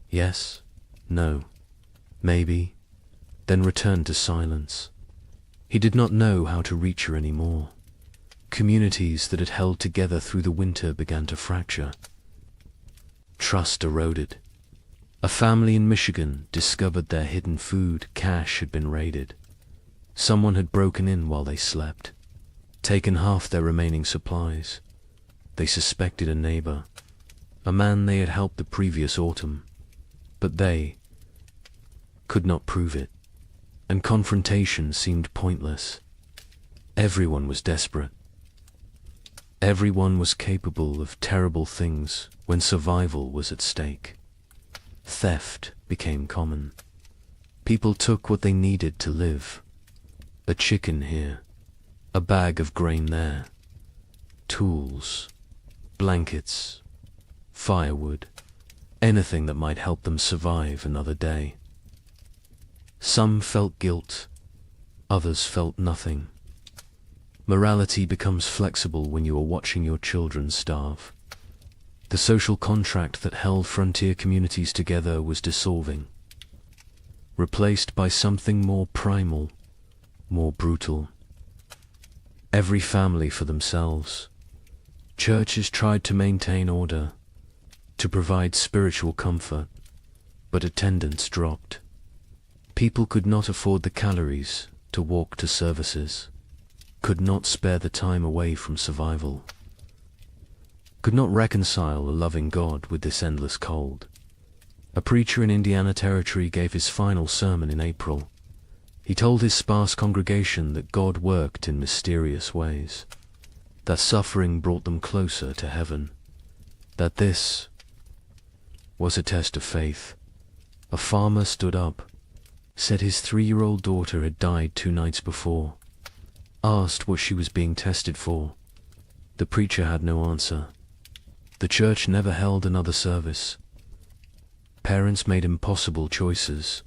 Yes, no, maybe, then returned to silence. He did not know how to reach her anymore. Communities that had held together through the winter began to fracture. Trust eroded. A family in Michigan discovered their hidden food cache had been raided. Someone had broken in while they slept, taken half their remaining supplies. They suspected a neighbor, a man they had helped the previous autumn, but they could not prove it, and confrontation seemed pointless. Everyone was desperate. Everyone was capable of terrible things when survival was at stake. Theft became common. People took what they needed to live. A chicken here, a bag of grain there, tools, blankets, firewood, anything that might help them survive another day. Some felt guilt, others felt nothing. Morality becomes flexible when you are watching your children starve. The social contract that held frontier communities together was dissolving, replaced by something more primal, more brutal. Every family for themselves. Churches tried to maintain order, to provide spiritual comfort, but attendance dropped. People could not afford the calories to walk to services, could not spare the time away from survival, could not reconcile a loving God with this endless cold. A preacher in Indiana Territory gave his final sermon in April. He told his sparse congregation that God worked in mysterious ways, that suffering brought them closer to heaven, that this was a test of faith. A farmer stood up, said his 3-year-old daughter had died 2 nights before, asked what she was being tested for. The preacher had no answer. The church never held another service. Parents made impossible choices.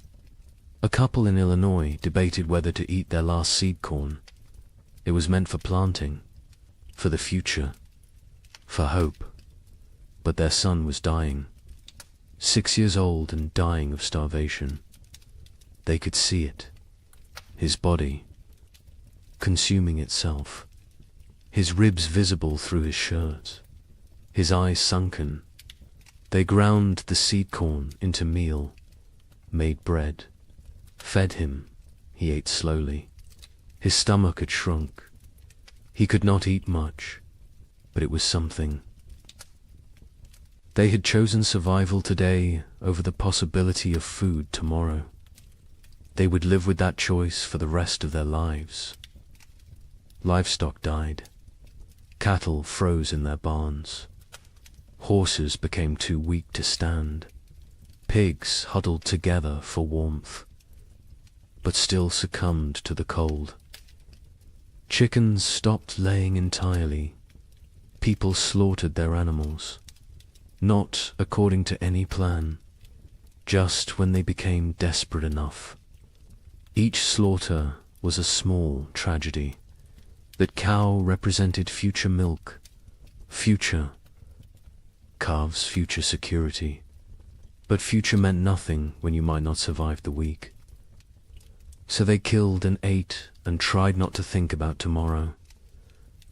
A couple in Illinois debated whether to eat their last seed corn. It was meant for planting, for the future, for hope. But their son was dying, 6 years old and dying of starvation. They could see it, his body consuming itself, his ribs visible through his shirt, his eyes sunken. They ground the seed corn into meal, made bread, fed him. He ate slowly. His stomach had shrunk. He could not eat much, but it was something. They had chosen survival today over the possibility of food tomorrow. They would live with that choice for the rest of their lives. Livestock died. Cattle froze in their barns. Horses became too weak to stand. Pigs huddled together for warmth, but still succumbed to the cold. Chickens stopped laying entirely. People slaughtered their animals, not according to any plan, just when they became desperate enough. Each slaughter was a small tragedy. That cow represented future milk, future. Calves, future security. But future meant nothing when you might not survive the week. So they killed and ate and tried not to think about tomorrow.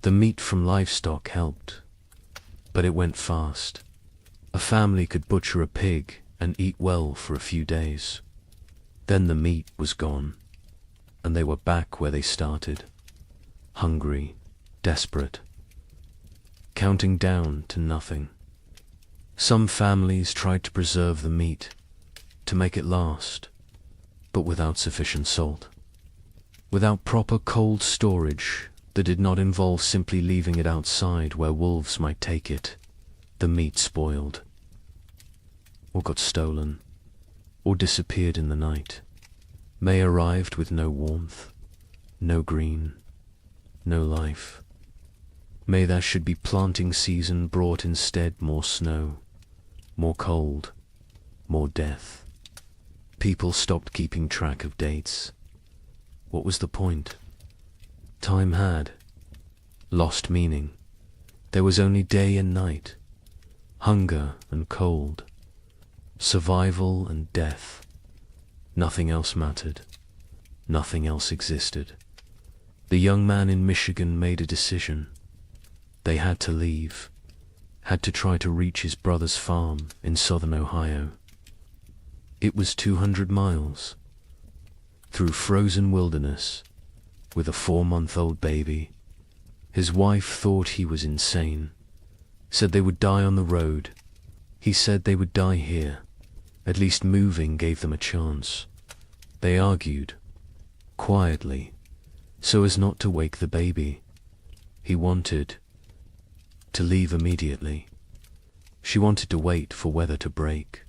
The meat from livestock helped, but it went fast. A family could butcher a pig and eat well for a few days. Then the meat was gone, and they were back where they started. Hungry, desperate, counting down to nothing. Some families tried to preserve the meat, to make it last, but without sufficient salt. Without proper cold storage that did not involve simply leaving it outside where wolves might take it, the meat spoiled, or got stolen, or disappeared in the night. May arrived with no warmth, no green, no life. May there should be planting season brought instead more snow, more cold, more death. People stopped keeping track of dates. What was the point? Time had lost meaning. There was only day and night, hunger and cold, Survival and death. Nothing else mattered. Nothing else existed. The young man in Michigan made a decision. They had to leave, had to try to reach his brother's farm in southern Ohio. It was 200 miles, through frozen wilderness, with a 4-month-old baby. His wife thought he was insane, said they would die on the road. He said they would die here. At least moving gave them a chance. They argued, quietly, so as not to wake the baby. He wanted to leave immediately. She wanted to wait for weather to break.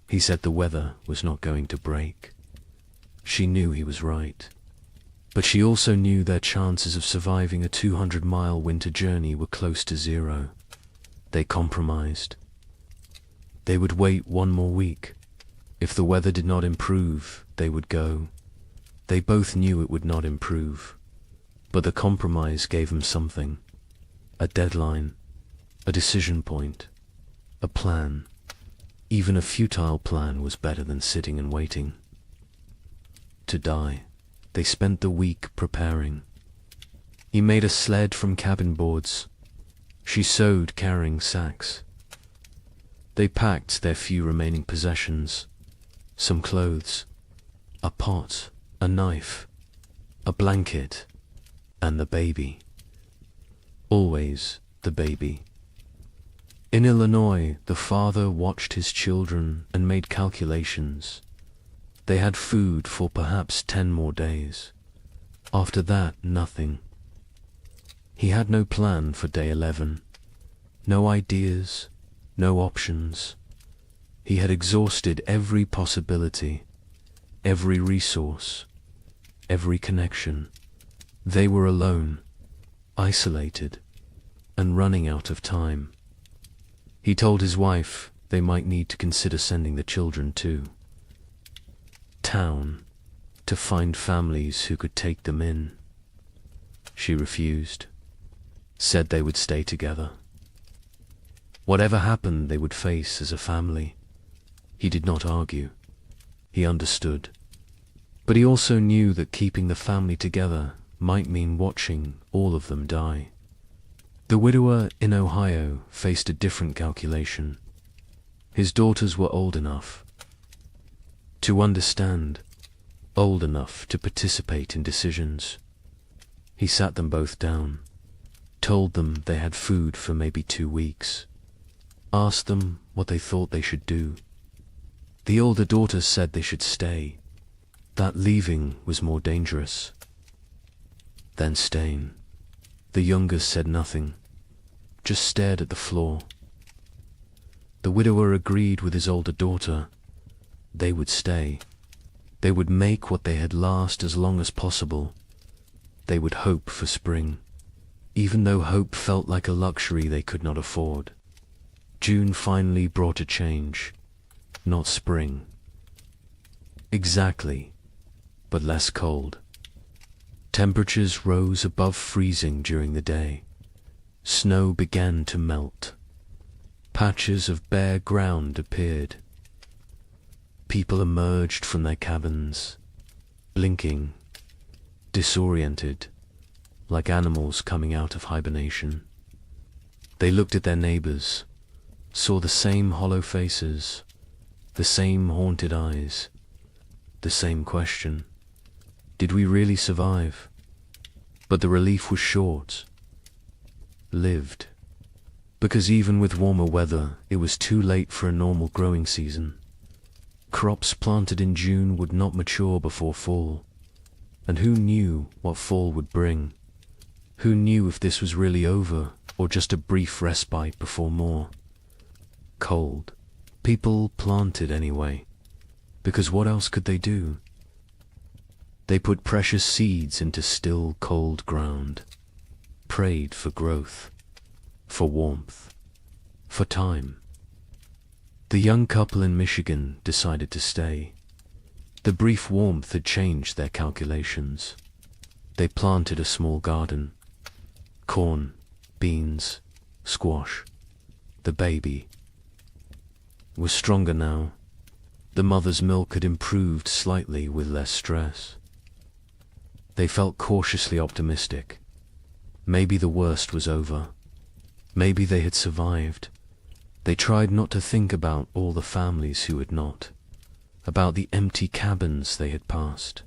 He said the weather was not going to break. She knew he was right. But she also knew their chances of surviving a 200-mile winter journey were close to zero. They compromised. They would wait 1 more week. If the weather did not improve, they would go. They both knew it would not improve. But the compromise gave them something. A deadline, a decision point, a plan. Even a futile plan was better than sitting and waiting. To die. They spent the week preparing. He made a sled from cabin boards. She sewed carrying sacks. They packed their few remaining possessions, some clothes, a pot, a knife, a blanket, and the baby. Always the baby. In Illinois, the father watched his children and made calculations. They had food for perhaps 10 more days. After that, nothing. He had no plan for day 11. No ideas, no options. He had exhausted every possibility, every resource, every connection. They were alone, isolated, and running out of time. He told his wife they might need to consider sending the children to town to find families who could take them in. She refused, said they would stay together. Whatever happened, they would face as a family. He did not argue. He understood. But he also knew that keeping the family together might mean watching all of them die. The widower in Ohio faced a different calculation. His daughters were old enough to understand, old enough to participate in decisions. He sat them both down, told them they had food for maybe 2 weeks, asked them what they thought they should do. The older daughter said they should stay, that leaving was more dangerous than staying. The younger said nothing, just stared at the floor. The widower agreed with his older daughter. They would stay. They would make what they had last as long as possible. They would hope for spring, even though hope felt like a luxury they could not afford. June finally brought a change, not spring. Exactly, but less cold. Temperatures rose above freezing during the day. Snow began to melt. Patches of bare ground appeared. People emerged from their cabins, blinking, disoriented, like animals coming out of hibernation. They looked at their neighbors, saw the same hollow faces, the same haunted eyes, the same question. Did we really survive? But the relief was short. Lived. Because even with warmer weather, it was too late for a normal growing season. Crops planted in June would not mature before fall. And who knew what fall would bring? Who knew if this was really over, or just a brief respite before more? Cold. People planted anyway, because what else could they do? They put precious seeds into still, cold ground, prayed for growth, for warmth, for time. The young couple in Michigan decided to stay. The brief warmth had changed their calculations. They planted a small garden. Corn, beans, squash. The baby was stronger now, The mother's milk had improved slightly with less stress. They felt cautiously optimistic. Maybe the worst was over. Maybe they had survived. They tried not to think about all the families who had not, about the empty cabins they had passed,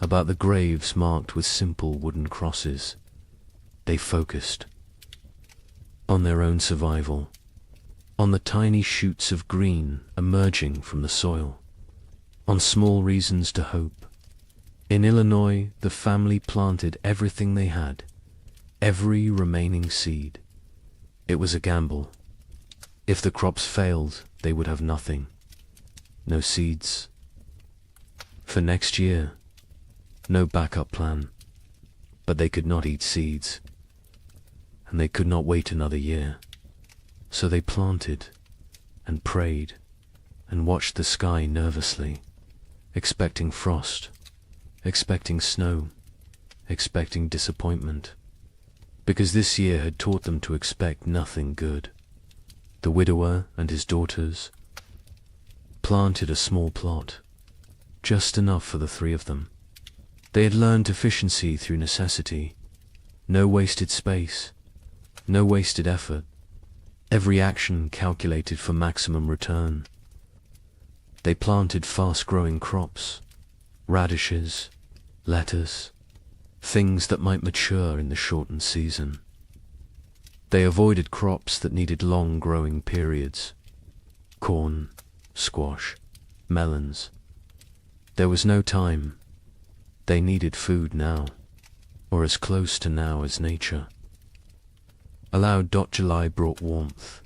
about the graves marked with simple wooden crosses. They focused on their own survival, on the tiny shoots of green emerging from the soil, on small reasons to hope. In Illinois, the family planted everything they had, every remaining seed. It was a gamble. If the crops failed, they would have nothing. No seeds. For next year, no backup plan. But they could not eat seeds, and they could not wait another year. So they planted and prayed and watched the sky nervously, expecting frost, expecting snow, expecting disappointment, because this year had taught them to expect nothing good. The widower and his daughters planted a small plot, just enough for the three of them. They had learned efficiency through necessity, no wasted space, no wasted effort, every action calculated for maximum return. They planted fast-growing crops, radishes, lettuce, things that might mature in the shortened season. They avoided crops that needed long growing periods, corn, squash, melons. There was no time. They needed food now, or as close to now as nature. Allowed. July brought warmth,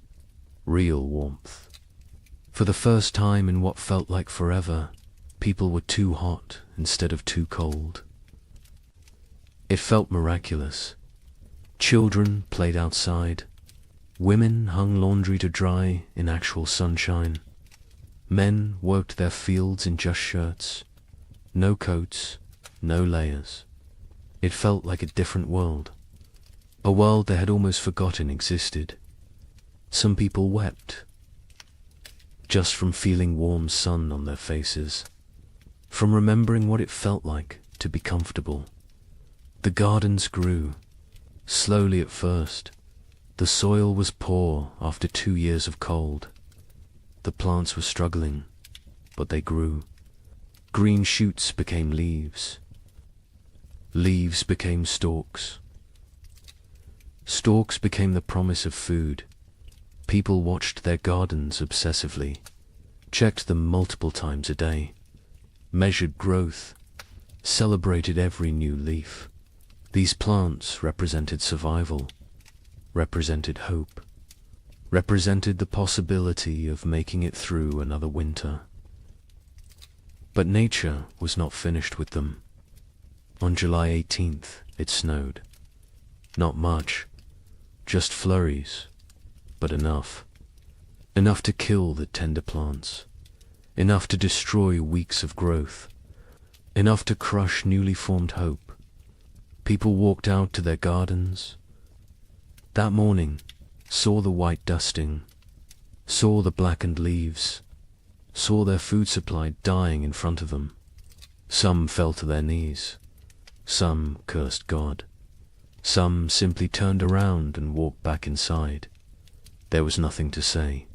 real warmth. For the first time in what felt like forever, people were too hot instead of too cold. It felt miraculous. Children played outside. Women hung laundry to dry in actual sunshine. Men worked their fields in just shirts. No coats, no layers. It felt like a different world. A world they had almost forgotten existed. Some people wept, just from feeling warm sun on their faces, from remembering what it felt like to be comfortable. The gardens grew, slowly at first. The soil was poor after 2 years of cold. The plants were struggling, but they grew. Green shoots became leaves. Leaves became stalks. Stalks became the promise of food. People watched their gardens obsessively, checked them multiple times a day, measured growth, celebrated every new leaf. These plants represented survival, represented hope, represented the possibility of making it through another winter. But nature was not finished with them. On July 18th, it snowed. Not much, just flurries, but enough. Enough to kill the tender plants, enough to destroy weeks of growth, enough to crush newly formed hope. People walked out to their gardens. That morning, saw the white dusting, saw the blackened leaves, saw their food supply dying in front of them. Some fell to their knees. Some cursed God. Some simply turned around and walked back inside. There was nothing to say,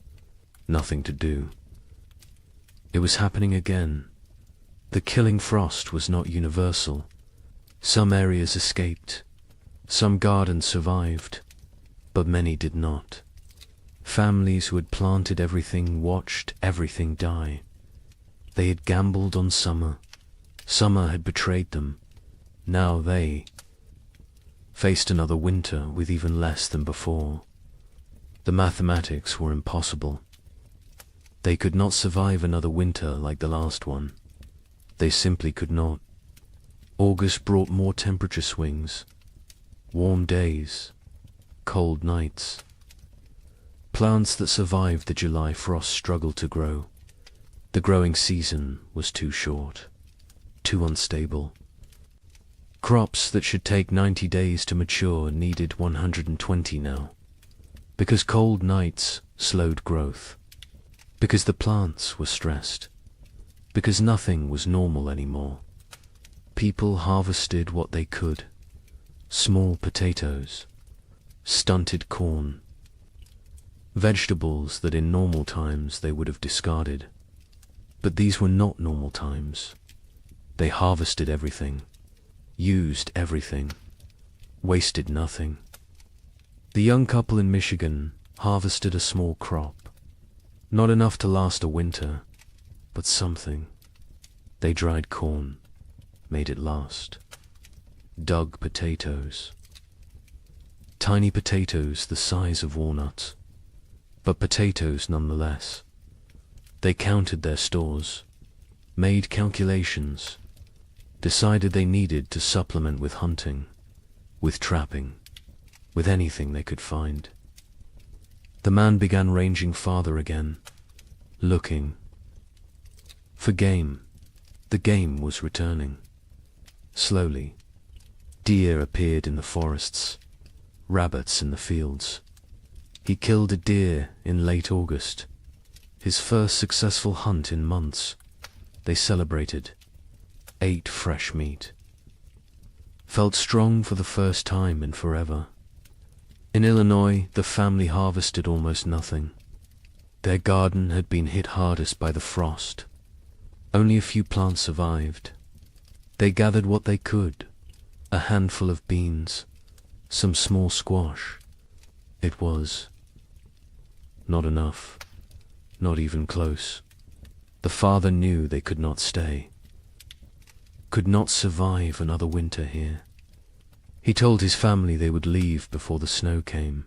nothing to do. It was happening again. The killing frost was not universal. Some areas escaped, some gardens survived, but many did not. Families who had planted everything watched everything die. They had gambled on summer. Summer had betrayed them. Now they faced another winter with even less than before. The mathematics were impossible. They could not survive another winter like the last one. They simply could not. August brought more temperature swings, warm days, cold nights. Plants that survived the July frost struggled to grow. The growing season was too short, too unstable. Crops that should take 90 days to mature needed 120 now, because cold nights slowed growth, because the plants were stressed. because nothing was normal anymore. People harvested what they could: small potatoes, stunted corn, vegetables that in normal times they would have discarded. But these were not normal times. They harvested everything, used everything, wasted nothing. The young couple in Michigan harvested a small crop, not enough to last a winter, but something. They dried corn, made it last. Dug potatoes. Tiny potatoes the size of walnuts, but potatoes nonetheless. They counted their stores, made calculations, decided they needed to supplement with hunting, with trapping, with anything they could find. The man began ranging farther again, looking for game. The game was returning. Slowly, deer appeared in the forests, rabbits in the fields. He killed a deer in late August, his first successful hunt in months. They celebrated, ate fresh meat, felt strong for the first time in forever. In Illinois, the family harvested almost nothing. Their garden had been hit hardest by the frost. Only a few plants survived. They gathered what they could: a handful of beans, some small squash. It was not enough, not even close. The father knew they could not stay, could not survive another winter here. He told his family they would leave before the snow came,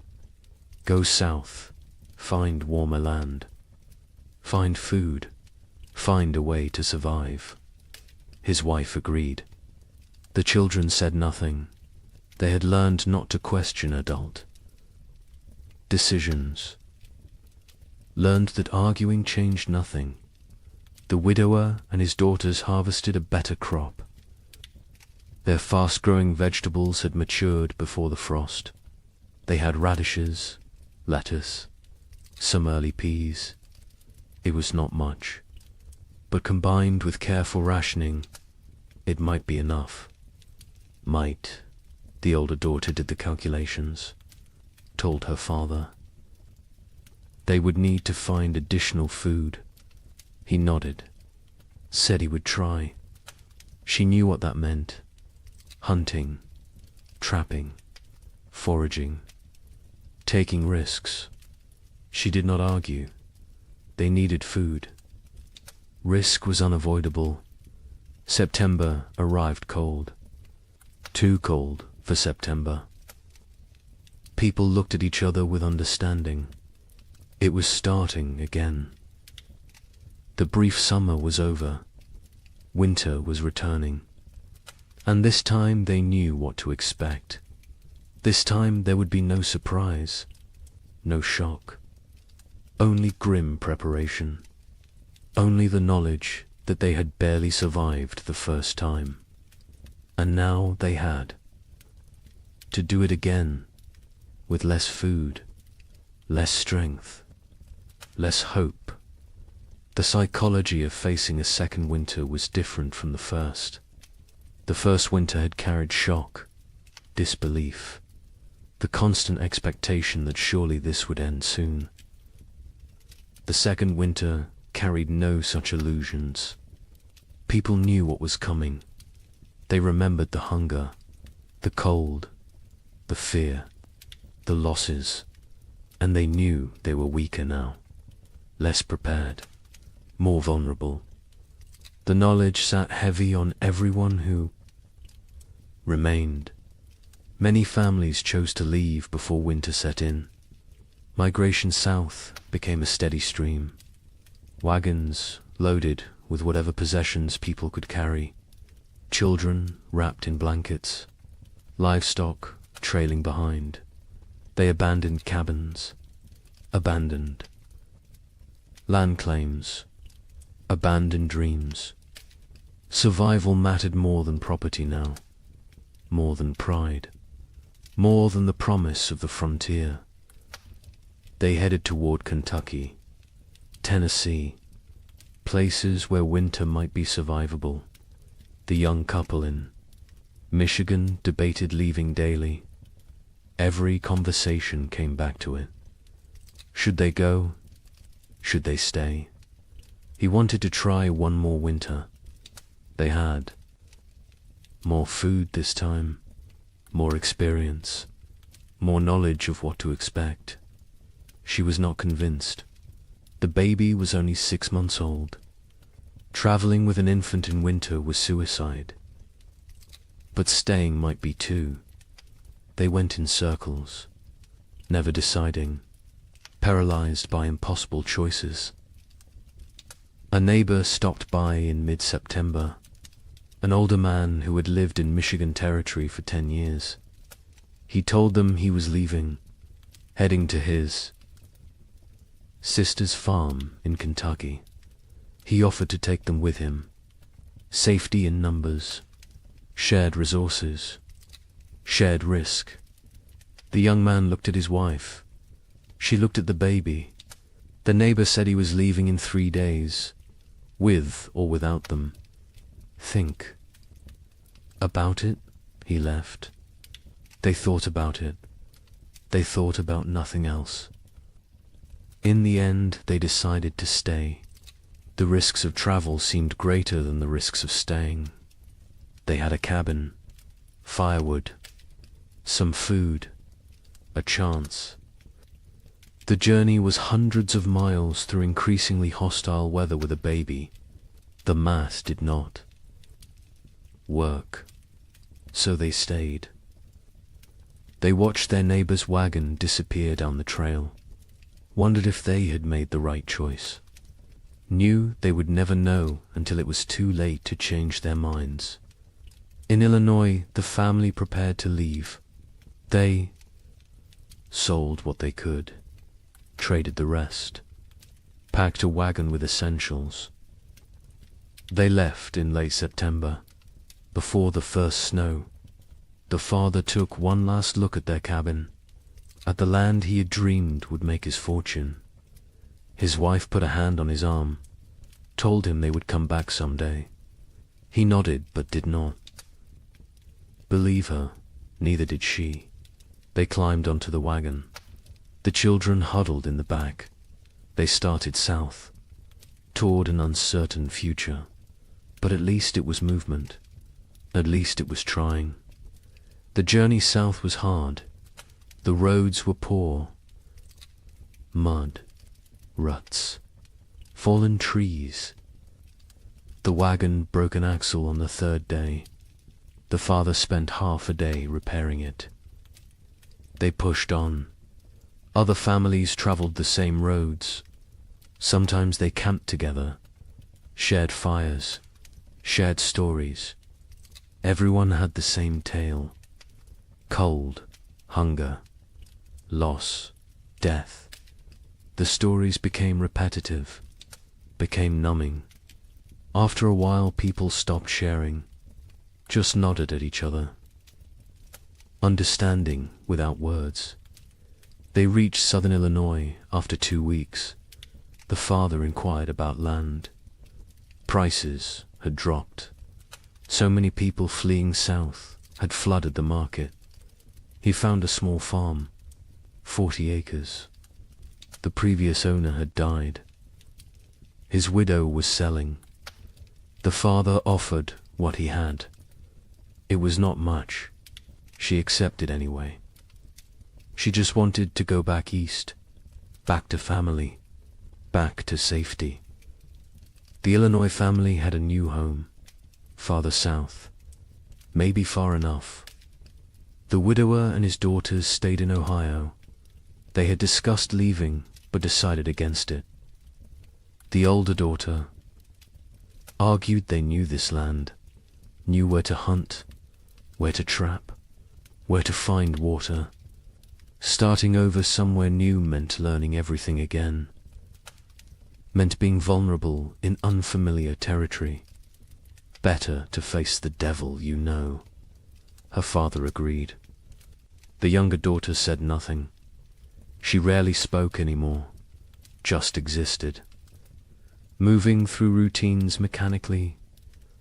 go south, find warmer land, find food, find a way to survive. His wife agreed. The children said nothing. They had learned not to question adult decisions, learned that arguing changed nothing. The widower and his daughters harvested a better crop. Their fast-growing vegetables had matured before the frost. They had radishes, lettuce, some early peas. It was not much, but combined with careful rationing, it might be enough. Might. The older daughter did the calculations, told her father. They would need to find additional food. He nodded, said he would try. She knew what that meant: hunting, trapping, foraging, taking risks. She did not argue. They needed food. Risk was unavoidable. September arrived cold. Too cold for September. People looked at each other with understanding. It was starting again. The brief summer was over. Winter was returning. And this time they knew what to expect. This time there would be no surprise, no shock. Only grim preparation. Only the knowledge that they had barely survived the first time. And now they had to do it again, with less food, less strength, less hope. The psychology of facing a second winter was different from the first. The first winter had carried shock, disbelief, the constant expectation that surely this would end soon. The second winter carried no such illusions. People knew what was coming. They remembered the hunger, the cold, the fear, the losses, and they knew they were weaker now, less prepared, more vulnerable. The knowledge sat heavy on everyone who remained. Many families chose to leave before winter set in. Migration south became a steady stream. Wagons loaded with whatever possessions people could carry. Children wrapped in blankets. Livestock trailing behind. They abandoned cabins. Abandoned land claims. Abandoned dreams. Survival mattered more than property now. More than pride. More than the promise of the frontier. They headed toward Kentucky, Tennessee, places where winter might be survivable. The young couple in Michigan debated leaving daily. Every conversation came back to it. Should they go? Should they stay? He wanted to try one more winter. They had more food this time, more experience, more knowledge of what to expect. She was not convinced. The baby was only 6 months old. Traveling with an infant in winter was suicide. But staying might be too. They went in circles, never deciding, paralyzed by impossible choices. A neighbor stopped by in mid-September, an older man who had lived in Michigan Territory for 10 years. He told them he was leaving, heading to his sister's farm in Kentucky. He offered to take them with him. Safety in numbers, shared resources, shared risk. The young man looked at his wife. She looked at the baby. The neighbor said he was leaving in 3 days, with or without them. Think about it, he left. They thought about it. They thought about nothing else. In the end, they decided to stay. The risks of travel seemed greater than the risks of staying. They had a cabin, firewood, some food, a chance. The journey was hundreds of miles through increasingly hostile weather with a baby. The math did not work, so they stayed. They watched their neighbor's wagon disappear down the trail, wondered if they had made the right choice, knew they would never know until it was too late to change their minds. In Illinois, the family prepared to leave. They sold what they could, traded the rest, packed a wagon with essentials. They left in late September, before the first snow. The father took one last look at their cabin, at the land he had dreamed would make his fortune. His wife put a hand on his arm, told him they would come back someday. He nodded but did not believe her, neither did she. They climbed onto the wagon. The children huddled in the back. They started south, toward an uncertain future. But at least it was movement. At least it was trying. The journey south was hard. The roads were poor. Mud, ruts, fallen trees. The wagon broke an axle on the 3rd day. The father spent half a day repairing it. They pushed on. Other families traveled the same roads. Sometimes they camped together, shared fires, shared stories. Everyone had the same tale. Cold, hunger, loss, death. The stories became repetitive, became numbing. After a while, people stopped sharing, just nodded at each other, understanding without words. They reached southern Illinois after 2 weeks. The father inquired about land. Prices had dropped. So many people fleeing south had flooded the market. He found a small farm, 40 acres. The previous owner had died. His widow was selling. The father offered what he had. It was not much. She accepted anyway. She just wanted to go back east, back to family, back to safety. The Illinois family had a new home, farther south, maybe far enough. The widower and his daughters stayed in Ohio. They had discussed leaving, but decided against it. The older daughter argued they knew this land, knew where to hunt, where to trap, where to find water. Starting over somewhere new meant learning everything again, meant being vulnerable in unfamiliar territory. Better to face the devil you know. Her father agreed. The younger daughter said nothing. She rarely spoke anymore, just existed. Moving through routines mechanically,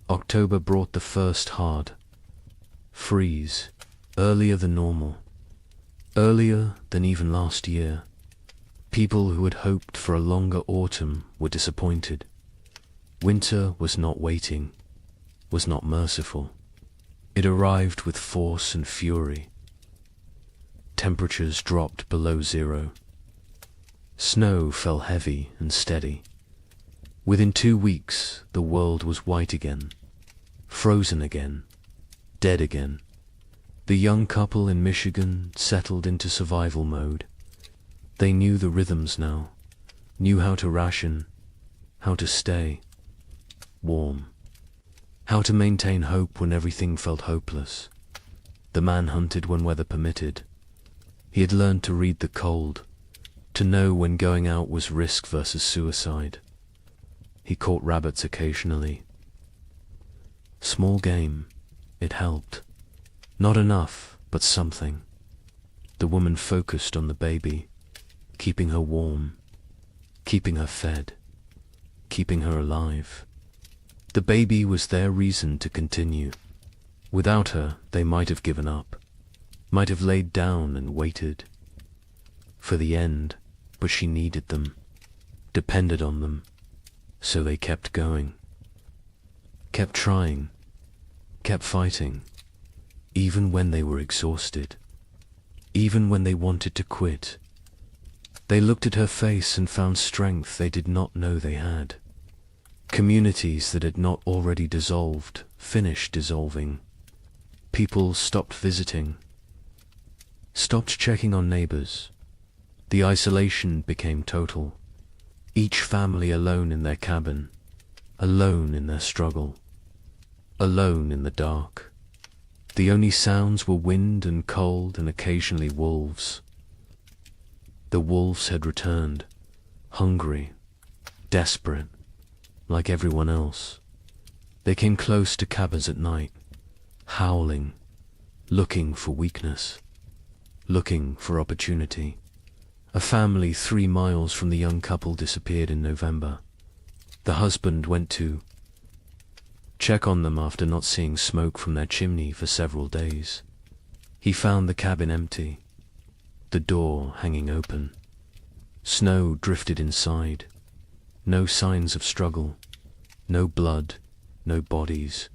October brought the first hard freeze, earlier than normal, earlier than even last year. People who had hoped for a longer autumn were disappointed. Winter was not waiting, was not merciful. It arrived with force and fury. Temperatures dropped below zero. Snow fell heavy and steady. Within 2 weeks, the world was white again, frozen again, dead again. The young couple in Michigan settled into survival mode. They knew the rhythms now, knew how to ration, how to stay warm, how to maintain hope when everything felt hopeless. The man hunted when weather permitted. He had learned to read the cold, to know when going out was risk versus suicide. He caught rabbits occasionally. Small game, it helped. Not enough, but something. The woman focused on the baby, keeping her warm, keeping her fed, keeping her alive. The baby was their reason to continue. Without her, they might have given up, might have laid down and waited for the end, but she needed them, depended on them. So they kept going, kept trying, kept fighting, even when they were exhausted, even when they wanted to quit. They looked at her face and found strength they did not know they had. Communities that had not already dissolved finished dissolving. People stopped visiting, stopped checking on neighbors. The isolation became total. Each family alone in their cabin, alone in their struggle, alone in the dark. The only sounds were wind and cold and occasionally wolves. The wolves had returned, hungry, desperate, like everyone else. They came close to cabins at night, howling, looking for weakness, looking for opportunity. A family 3 miles from the young couple disappeared in November. The husband went to check on them after not seeing smoke from their chimney for several days. He found the cabin empty, the door hanging open. Snow drifted inside. No signs of struggle, no blood, no bodies,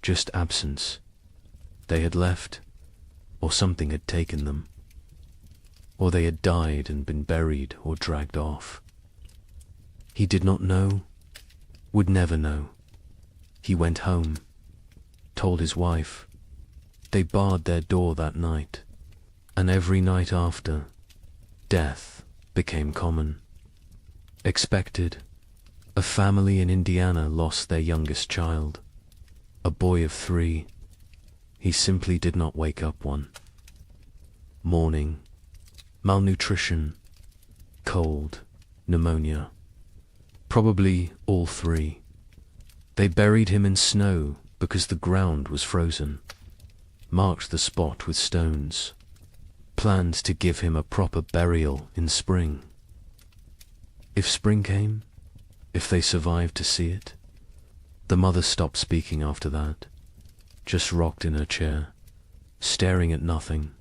just absence. They had left, or something had taken them. Or they had died and been buried or dragged off. He did not know, would never know. He went home, told his wife. They barred their door that night, and every night after, death became common. Expected. A family in Indiana lost their youngest child, a boy of 3. He simply did not wake up one. Mourning. Malnutrition, cold, pneumonia. Probably all 3. They buried him in snow because the ground was frozen, marked the spot with stones, planned to give him a proper burial in spring. If spring came, if they survived to see it. The mother stopped speaking after that, just rocked in her chair, staring at nothing.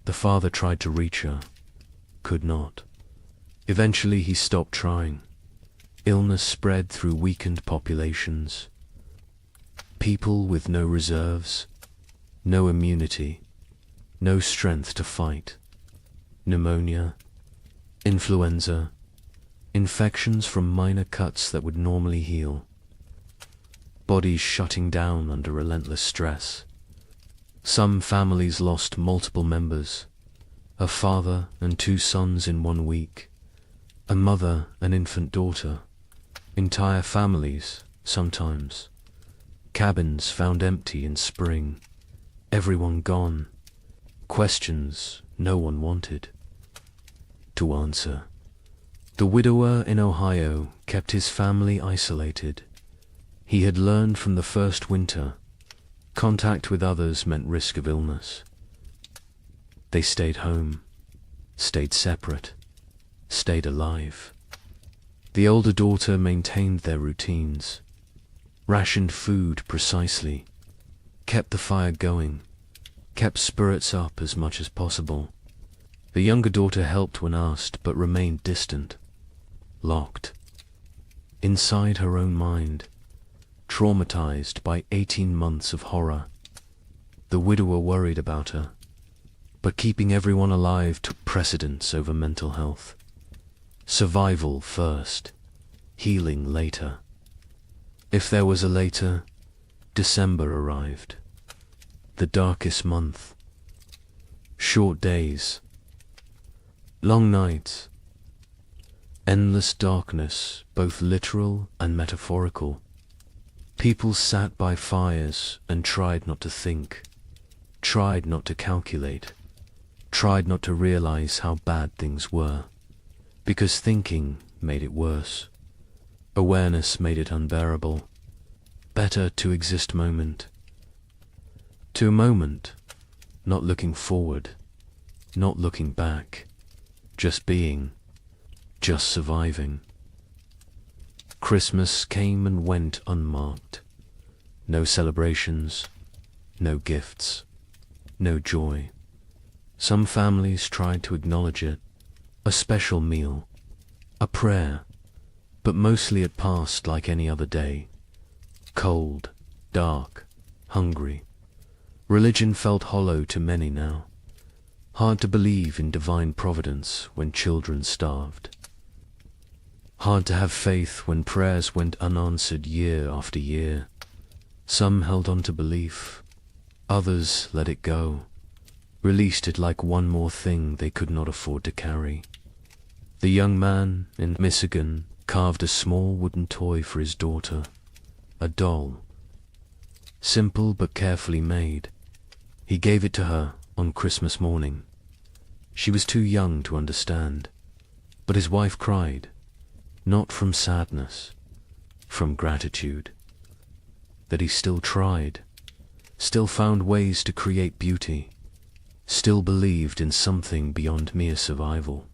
The father tried to reach her, could not. Eventually he stopped trying. Illness spread through weakened populations. People with no reserves, no immunity, no strength to fight. Pneumonia, influenza, infections from minor cuts that would normally heal. Bodies shutting down under relentless stress. Some families lost multiple members, a father and 2 sons in 1 week, a mother and infant daughter, entire families, sometimes. Cabins found empty in spring, everyone gone, questions no one wanted to answer. The widower in Ohio kept his family isolated. He had learned from the first winter, contact with others meant risk of illness. They stayed home, stayed separate, stayed alive. The older daughter maintained their routines, rationed food precisely, kept the fire going, kept spirits up as much as possible. The younger daughter helped when asked, but remained distant, locked inside her own mind, traumatized by 18 months of horror. The widower worried about her, but keeping everyone alive took precedence over mental health. Survival first, healing later. If there was a later, December arrived. The darkest month. Short days. Long nights. Endless darkness, both literal and metaphorical. People sat by fires and tried not to think, tried not to calculate, tried not to realize how bad things were, because thinking made it worse. Awareness made it unbearable. Better to exist moment to moment, not looking forward, not looking back, just being, just surviving. Christmas came and went unmarked. No celebrations, no gifts, no joy. Some families tried to acknowledge it, a special meal, a prayer, but mostly it passed like any other day. Cold, dark, hungry. Religion felt hollow to many now. Hard to believe in divine providence when children starved. Hard to have faith when prayers went unanswered year after year. Some held on to belief, others let it go, released it like one more thing they could not afford to carry. The young man in Michigan carved a small wooden toy for his daughter, a doll. Simple but carefully made. He gave it to her on Christmas morning. She was too young to understand, but his wife cried, not from sadness, from gratitude, that he still tried, still found ways to create beauty, still believed in something beyond mere survival.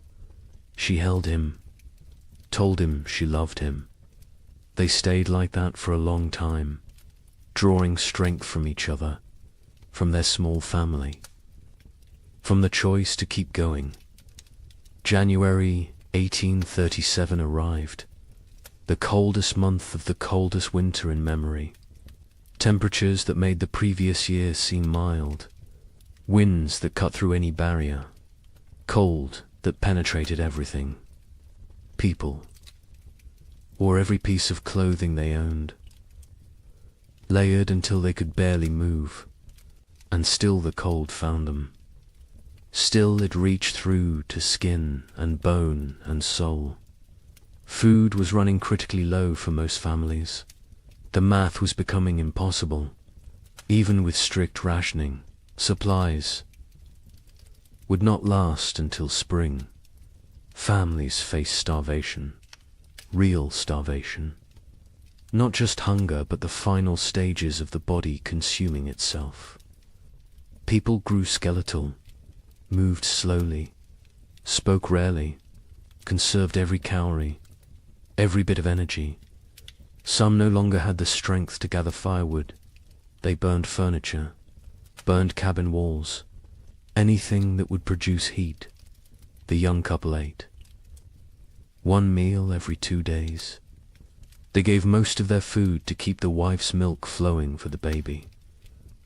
She held him, told him she loved him. They stayed like that for a long time, drawing strength from each other, from their small family, from the choice to keep going. January 1837 arrived, the coldest month of the coldest winter in memory. Temperatures that made the previous year seem mild, winds that cut through any barrier, cold that penetrated everything. People, or every piece of clothing they owned, layered until they could barely move, and still the cold found them. Still it reached through to skin and bone and soul. Food was running critically low for most families. The math was becoming impossible. Even with strict rationing, supplies would not last until spring. Families faced starvation, real starvation. Not just hunger, but the final stages of the body consuming itself. People grew skeletal, moved slowly, spoke rarely, conserved every calorie, every bit of energy. Some no longer had the strength to gather firewood. They burned furniture, burned cabin walls, anything that would produce heat. The young couple ate. One meal every 2 days. They gave most of their food to keep the wife's milk flowing for the baby.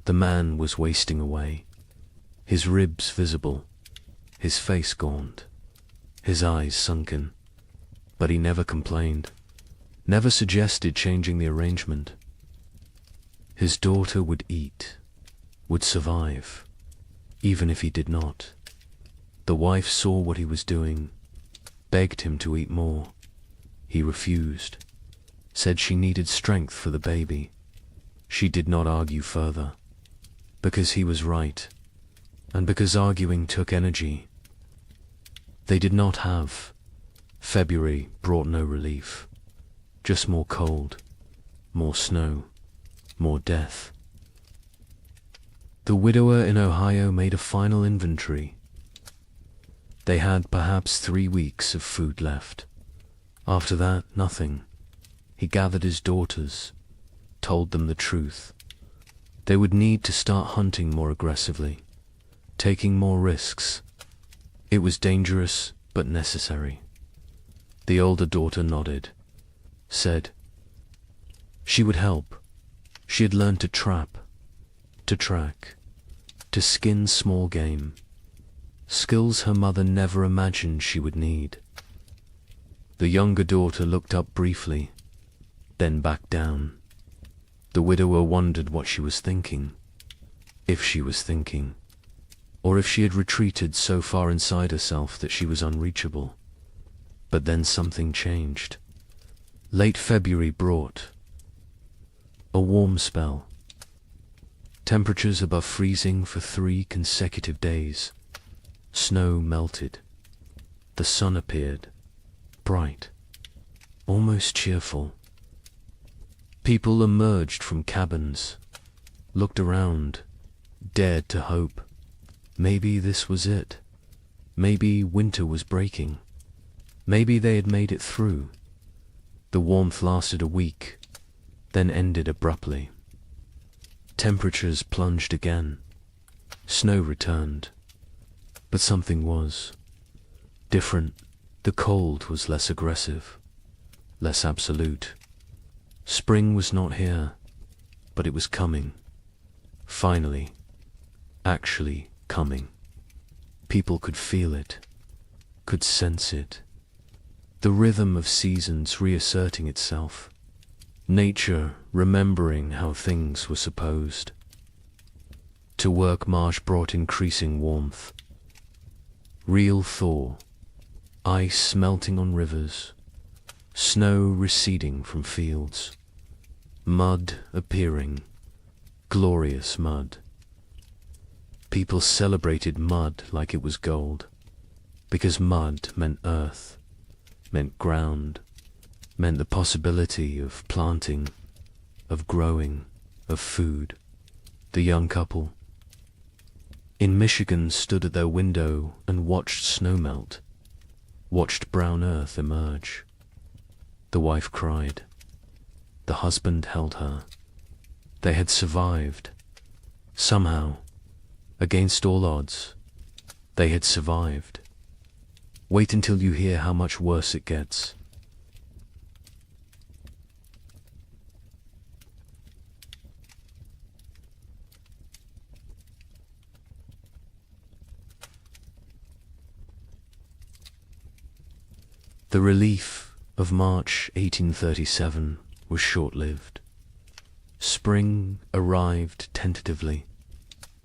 The man was wasting away, his ribs visible, his face gaunt, his eyes sunken. But he never complained, never suggested changing the arrangement. His daughter would eat, would survive, even if he did not. The wife saw what he was doing, begged him to eat more. He refused, said she needed strength for the baby. She did not argue further, because he was right, and because arguing took energy. They did not have. February brought no relief, just more cold, more snow, more death. The widower in Ohio made a final inventory. They had perhaps 3 weeks of food left. After that, nothing. He gathered his daughters, told them the truth. They would need to start hunting more aggressively, taking more risks. It was dangerous, but necessary. The older daughter nodded, said she would help. She had learned to trap, to track, to skin small game, skills her mother never imagined she would need. The younger daughter looked up briefly, then back down. The widower wondered what she was thinking, if she was thinking, or if she had retreated so far inside herself that she was unreachable. But then something changed. Late February brought a warm spell. Temperatures above freezing for 3 consecutive days. Snow melted. The sun appeared, bright, almost cheerful. People emerged from cabins, looked around, dared to hope. Maybe this was it. Maybe winter was breaking. Maybe they had made it through. The warmth lasted a week, then ended abruptly. Temperatures plunged again. Snow returned. But something was different. The cold was less aggressive, less absolute. Spring was not here, but it was coming. Finally, actually coming. People could feel it, could sense it. The rhythm of seasons reasserting itself. Nature remembering how things were supposed. To work March brought increasing warmth. Real thaw. Ice melting on rivers. Snow receding from fields. Mud appearing. Glorious mud. People celebrated mud like it was gold, because mud meant earth, meant ground, meant the possibility of planting, of growing, of food. The young couple in Michigan stood at their window and watched snow melt, watched brown earth emerge. The wife cried. The husband held her. They had survived. Somehow, against all odds, they had survived. Wait until you hear how much worse it gets. The relief of March 1837 was short-lived. Spring arrived tentatively,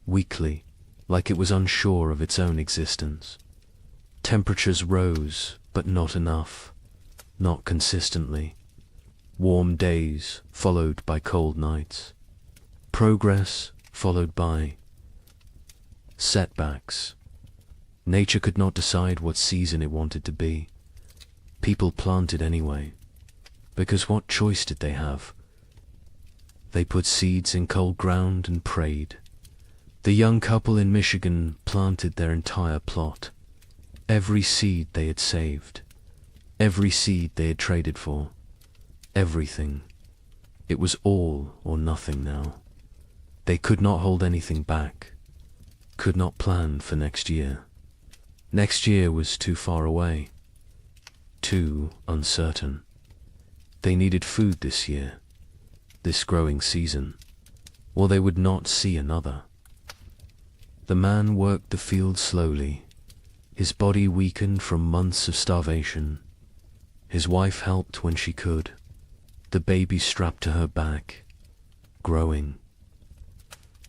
weakly, like it was unsure of its own existence. Temperatures rose, but not enough, not consistently. Warm days followed by cold nights. Progress followed by setbacks. Nature could not decide what season it wanted to be. People planted anyway, because what choice did they have? They put seeds in cold ground and prayed. The young couple in Michigan planted their entire plot. Every seed they had saved, every seed they had traded for, everything. It was all or nothing now. They could not hold anything back, could not plan for next year. Next year was too far away, too uncertain. They needed food this year, this growing season, or they would not see another. The man worked the field slowly. His body weakened from months of starvation. His wife helped when she could. The baby strapped to her back, growing,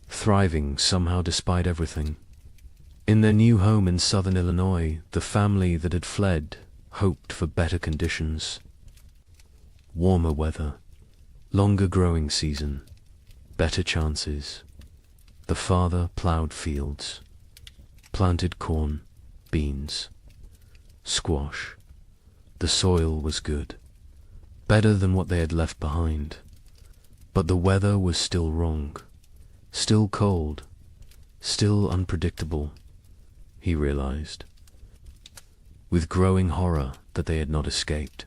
thriving somehow despite everything. In their new home in southern Illinois, the family that had fled hoped for better conditions. Warmer weather, longer growing season, better chances. The father plowed fields, planted corn, beans, squash. The soil was good, better than what they had left behind. But the weather was still wrong, still cold, still unpredictable, he realized, with growing horror that they had not escaped.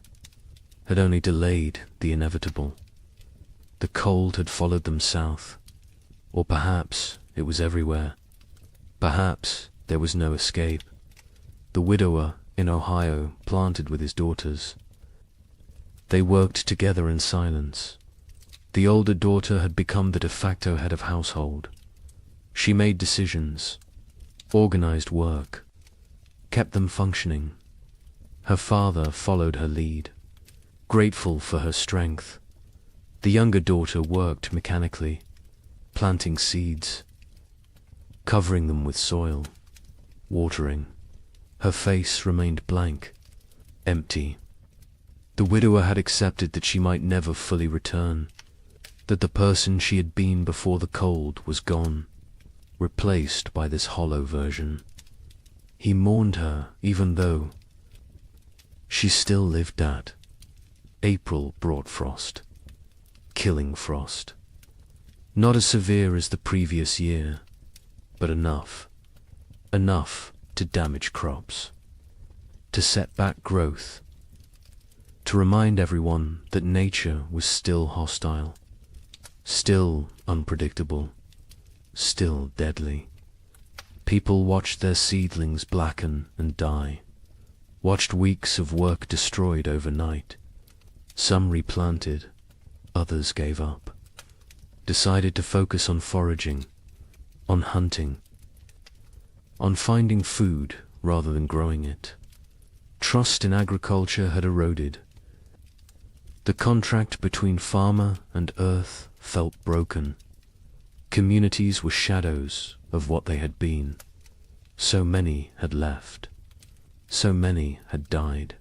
had only delayed the inevitable. The cold had followed them south, or perhaps it was everywhere. Perhaps there was no escape. The widower in Ohio planted with his daughters. They worked together in silence. The older daughter had become the de facto head of household. She made decisions, organized work, kept them functioning. Her father followed her lead, grateful for her strength. The younger daughter worked mechanically, planting seeds, covering them with soil, watering. Her face remained blank, empty. The widower had accepted that she might never fully return, that the person she had been before the cold was gone, replaced by this hollow version. He mourned her even though she still lived at. April brought frost, killing frost. Not as severe as the previous year, but enough to damage crops, to set back growth, to remind everyone that nature was still hostile, still unpredictable, still deadly. People watched their seedlings blacken and die, watched weeks of work destroyed overnight. Some replanted, others gave up, decided to focus on foraging, on hunting, on finding food rather than growing it. Trust in agriculture had eroded. The contract between farmer and earth felt broken. Communities were shadows of what they had been. So many had left. So many had died.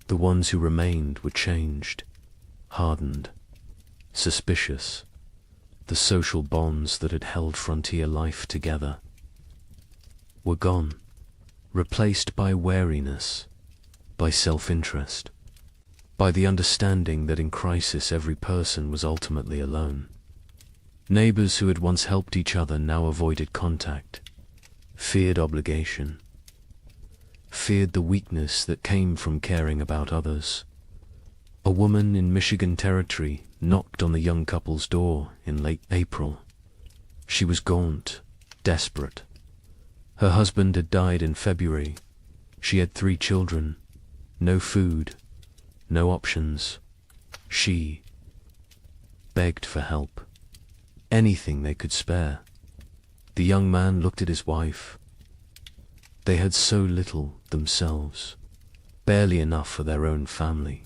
The ones who remained were changed, hardened, suspicious. The social bonds that had held frontier life together were gone, replaced by wariness, by self-interest, by the understanding that in crisis every person was ultimately alone. Neighbors who had once helped each other now avoided contact, feared obligation, feared the weakness that came from caring about others. A woman in Michigan Territory knocked on the young couple's door in late April. She was gaunt, desperate. Her husband had died in February. She had 3 children, no food, no options. She begged for help, anything they could spare. The young man looked at his wife. They had so little themselves, barely enough for their own family.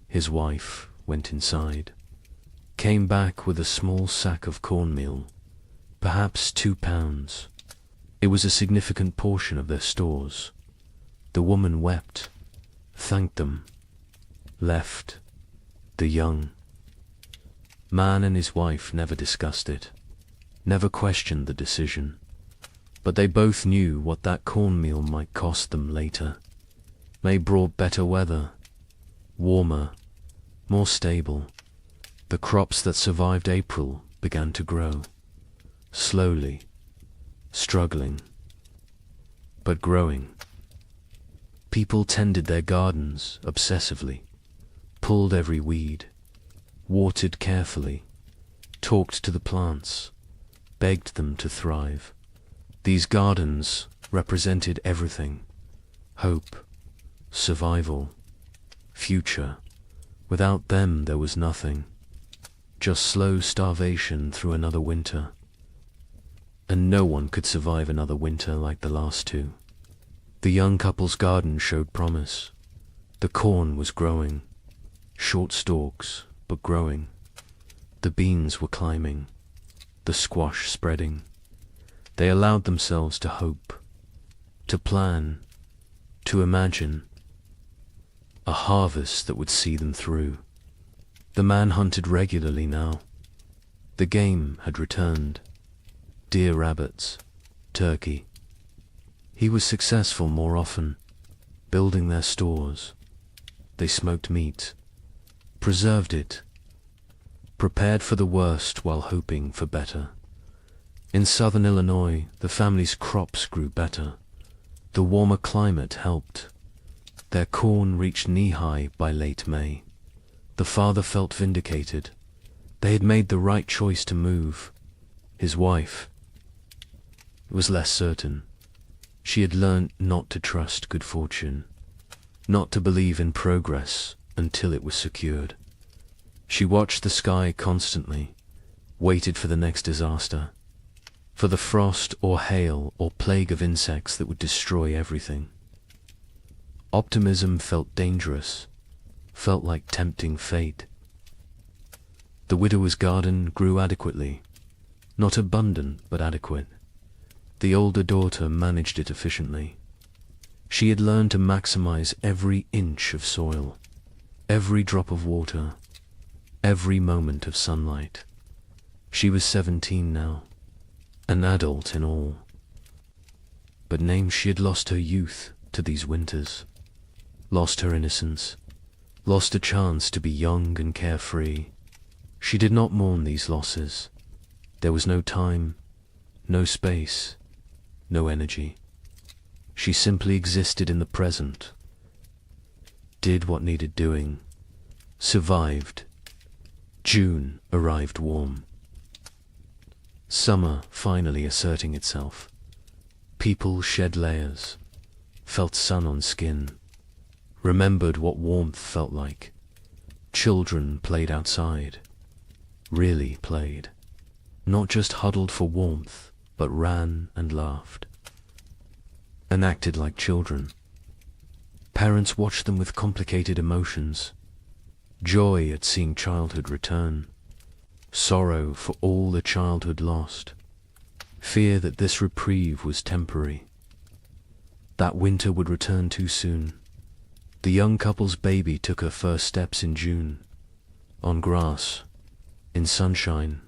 His wife went inside, came back with a small sack of cornmeal, perhaps 2 pounds. It was a significant portion of their stores. The woman wept, thanked them, left. The young man and his wife never discussed it, never questioned the decision, but they both knew what that cornmeal might cost them later. May brought better weather, warmer, more stable. The crops that survived April began to grow, slowly, struggling, but growing. People tended their gardens obsessively, pulled every weed, watered carefully, talked to the plants, begged them to thrive. These gardens represented everything: hope, survival, future. Without them there was nothing, just slow starvation through another winter. And no one could survive another winter like the last 2. The young couple's garden showed promise. The corn was growing, short stalks, but growing. The beans were climbing, the squash spreading. They allowed themselves to hope, to plan, to imagine a harvest that would see them through. The man hunted regularly now. The game had returned. Deer, rabbits, turkey. He was successful more often, building their stores. They smoked meat, preserved it, prepared for the worst while hoping for better. In southern Illinois, the family's crops grew better. The warmer climate helped. Their corn reached knee-high by late May. The father felt vindicated. They had made the right choice to move. His wife was less certain. She had learned not to trust good fortune, not to believe in progress until it was secured. She watched the sky constantly, waited for the next disaster, for the frost or hail or plague of insects that would destroy everything. Optimism felt dangerous, felt like tempting fate. The widower's garden grew adequately, not abundant but adequate. The older daughter managed it efficiently. She had learned to maximize every inch of soil, every drop of water, every moment of sunlight. She was 17 now, an adult in all. But names she had lost her youth to these winters, lost her innocence, lost a chance to be young and carefree. She did not mourn these losses. There was no time, no space, no energy. She simply existed in the present, did what needed doing, survived. June arrived warm. Summer finally asserting itself. People shed layers, felt sun on skin, remembered what warmth felt like. Children played outside, really played. Not just huddled for warmth, but ran and laughed, and acted like children. Parents watched them with complicated emotions. Joy at seeing childhood return, sorrow for all the childhood lost, fear that this reprieve was temporary, that winter would return too soon. The young couple's baby took her first steps in June, on grass, in sunshine.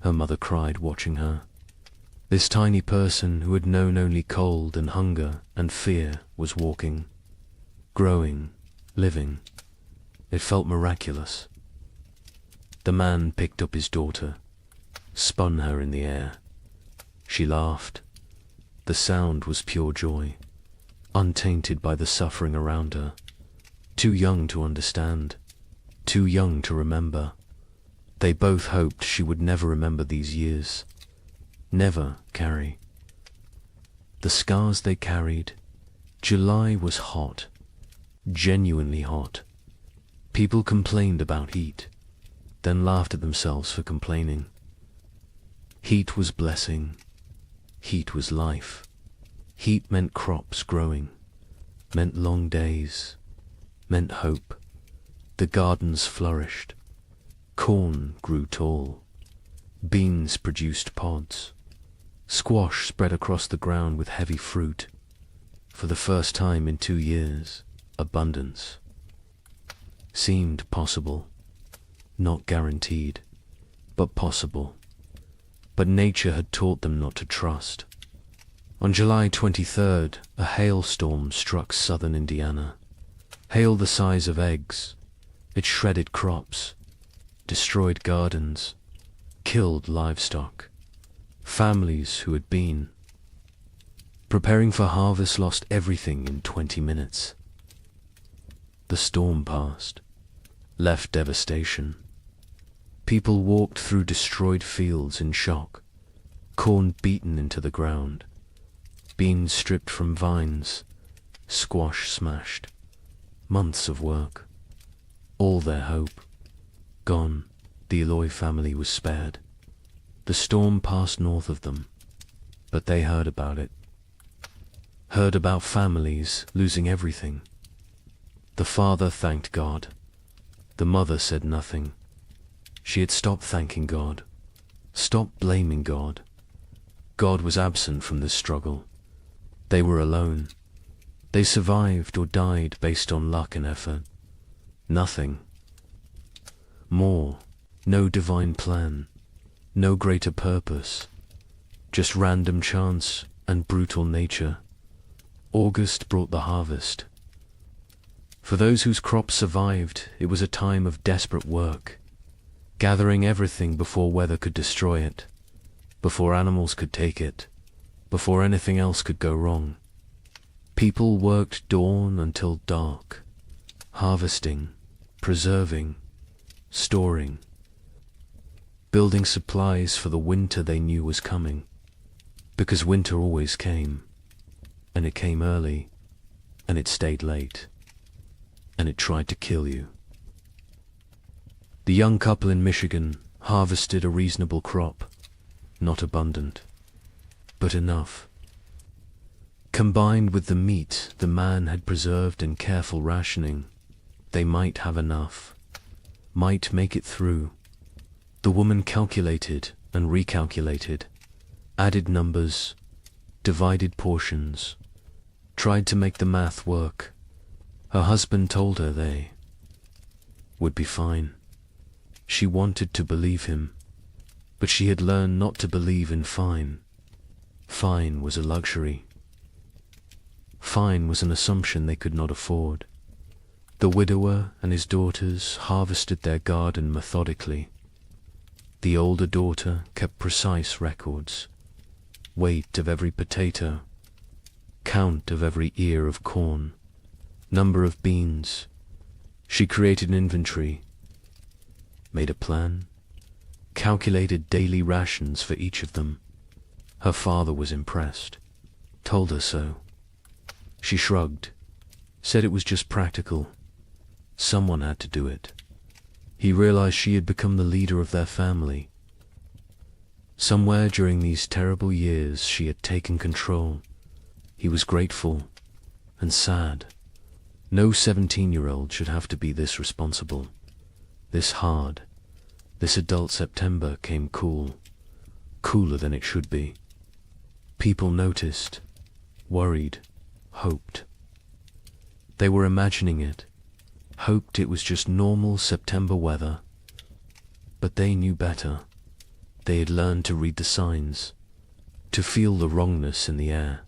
Her mother cried watching her. This tiny person who had known only cold and hunger and fear was walking, growing, living. It felt miraculous. The man picked up his daughter, spun her in the air. She laughed. The sound was pure joy, untainted by the suffering around her. Too young to understand, too young to remember. They both hoped she would never remember these years, never carry the scars they carried. July was hot, genuinely hot. People complained about heat, then laughed at themselves for complaining. Heat was blessing. Heat was life. Heat meant crops growing, meant long days, meant hope. The gardens flourished. Corn grew tall. Beans produced pods. Squash spread across the ground with heavy fruit. For the first time in 2 years, abundance seemed possible, not guaranteed, but possible. But nature had taught them not to trust. On July 23rd, a hailstorm struck southern Indiana. Hail the size of eggs. It shredded crops, destroyed gardens, killed livestock. Families who had been preparing for harvest lost everything in 20 minutes. The storm passed, left devastation. People walked through destroyed fields in shock, corn beaten into the ground, beans stripped from vines, squash smashed. Months of work, all their hope, gone. The Allure family was spared. The storm passed north of them, but they heard about it. Heard about families losing everything. The father thanked God. The mother said nothing. She had stopped thanking God, stopped blaming God. God was absent from this struggle. They were alone. They survived or died based on luck and effort. Nothing more, no divine plan, no greater purpose, just random chance and brutal nature. August brought the harvest. For those whose crops survived, it was a time of desperate work, gathering everything before weather could destroy it, before animals could take it, before anything else could go wrong. People worked dawn until dark, harvesting, preserving, storing, building supplies for the winter they knew was coming, because winter always came, and it came early, and it stayed late, and it tried to kill you. The young couple in Michigan harvested a reasonable crop, not abundant, but enough. Combined with the meat the man had preserved in careful rationing, they might have enough, might make it through. The woman calculated and recalculated, added numbers, divided portions, tried to make the math work. Her husband told her they would be fine. She wanted to believe him, but she had learned not to believe in fine. Fine was a luxury. Fine was an assumption they could not afford. The widower and his daughters harvested their garden methodically. The older daughter kept precise records, weight of every potato, count of every ear of corn, number of beans. She created an inventory, made a plan, calculated daily rations for each of them. Her father was impressed, told her so. She shrugged, said it was just practical. Someone had to do it. He realized she had become the leader of their family. Somewhere during these terrible years she had taken control. He was grateful and sad. No 17-year-old should have to be this responsible, this hard. This adult September came cool, cooler than it should be. People noticed, worried, hoped. They were imagining it, hoped it was just normal September weather. But they knew better. They had learned to read the signs, to feel the wrongness in the air.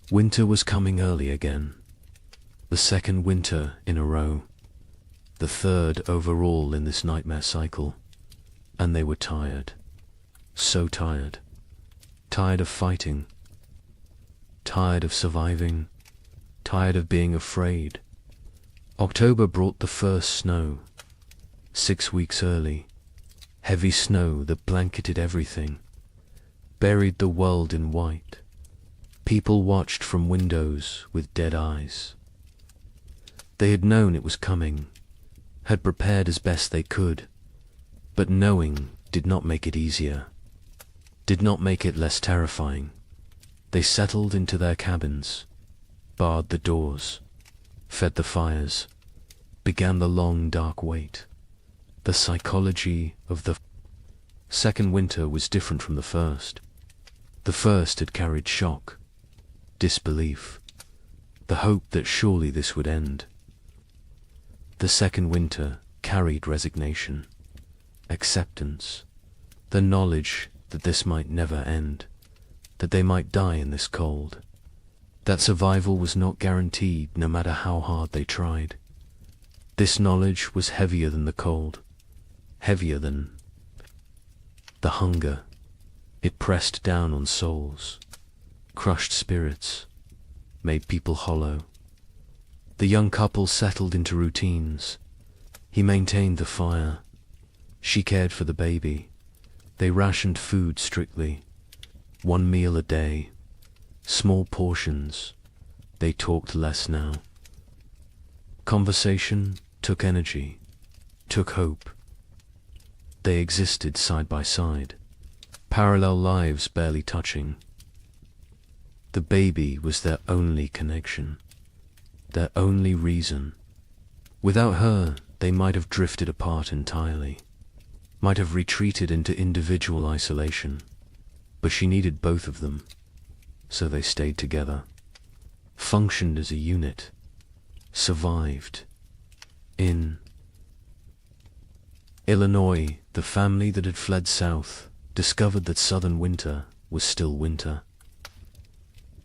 Winter was coming early again. The second winter in a row. The third overall in this nightmare cycle. And they were tired. So tired. Tired of fighting. Tired of surviving. Tired of being afraid. October brought the first snow. 6 weeks early. Heavy snow that blanketed everything. Buried the world in white. People watched from windows with dead eyes. They had known it was coming, had prepared as best they could, but knowing did not make it easier, did not make it less terrifying. They settled into their cabins, barred the doors, fed the fires, began the long dark wait. The psychology of the second winter was different from the first. The first had carried shock, disbelief, the hope that surely this would end. The second winter carried resignation, acceptance, the knowledge that this might never end, that they might die in this cold, that survival was not guaranteed no matter how hard they tried. This knowledge was heavier than the cold, heavier than the hunger. It pressed down on souls, crushed spirits, made people hollow. The young couple settled into routines. He maintained the fire. She cared for the baby. They rationed food strictly. 1 meal a day. Small portions. They talked less now. Conversation took energy, took hope. They existed side by side, parallel lives barely touching. The baby was their only connection, their only reason. Without her, they might have drifted apart entirely, might have retreated into individual isolation. But she needed both of them, so they stayed together, functioned as a unit, survived. In Illinois, the family that had fled south discovered that southern winter was still winter.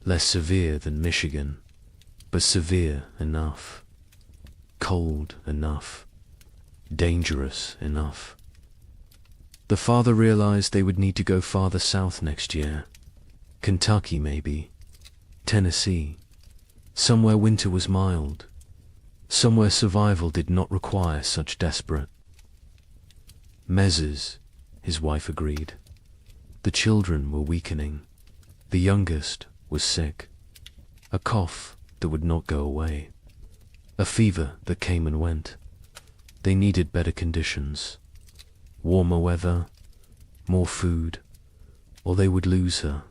Less severe than Michigan, but severe enough. Cold enough. Dangerous enough. The father realized they would need to go farther south next year. Kentucky, maybe. Tennessee. Somewhere winter was mild. Somewhere survival did not require such desperate measures, his wife agreed. The children were weakening. The youngest was sick. A cough that would not go away. A fever that came and went. They needed better conditions. Warmer weather, more food, or they would lose her.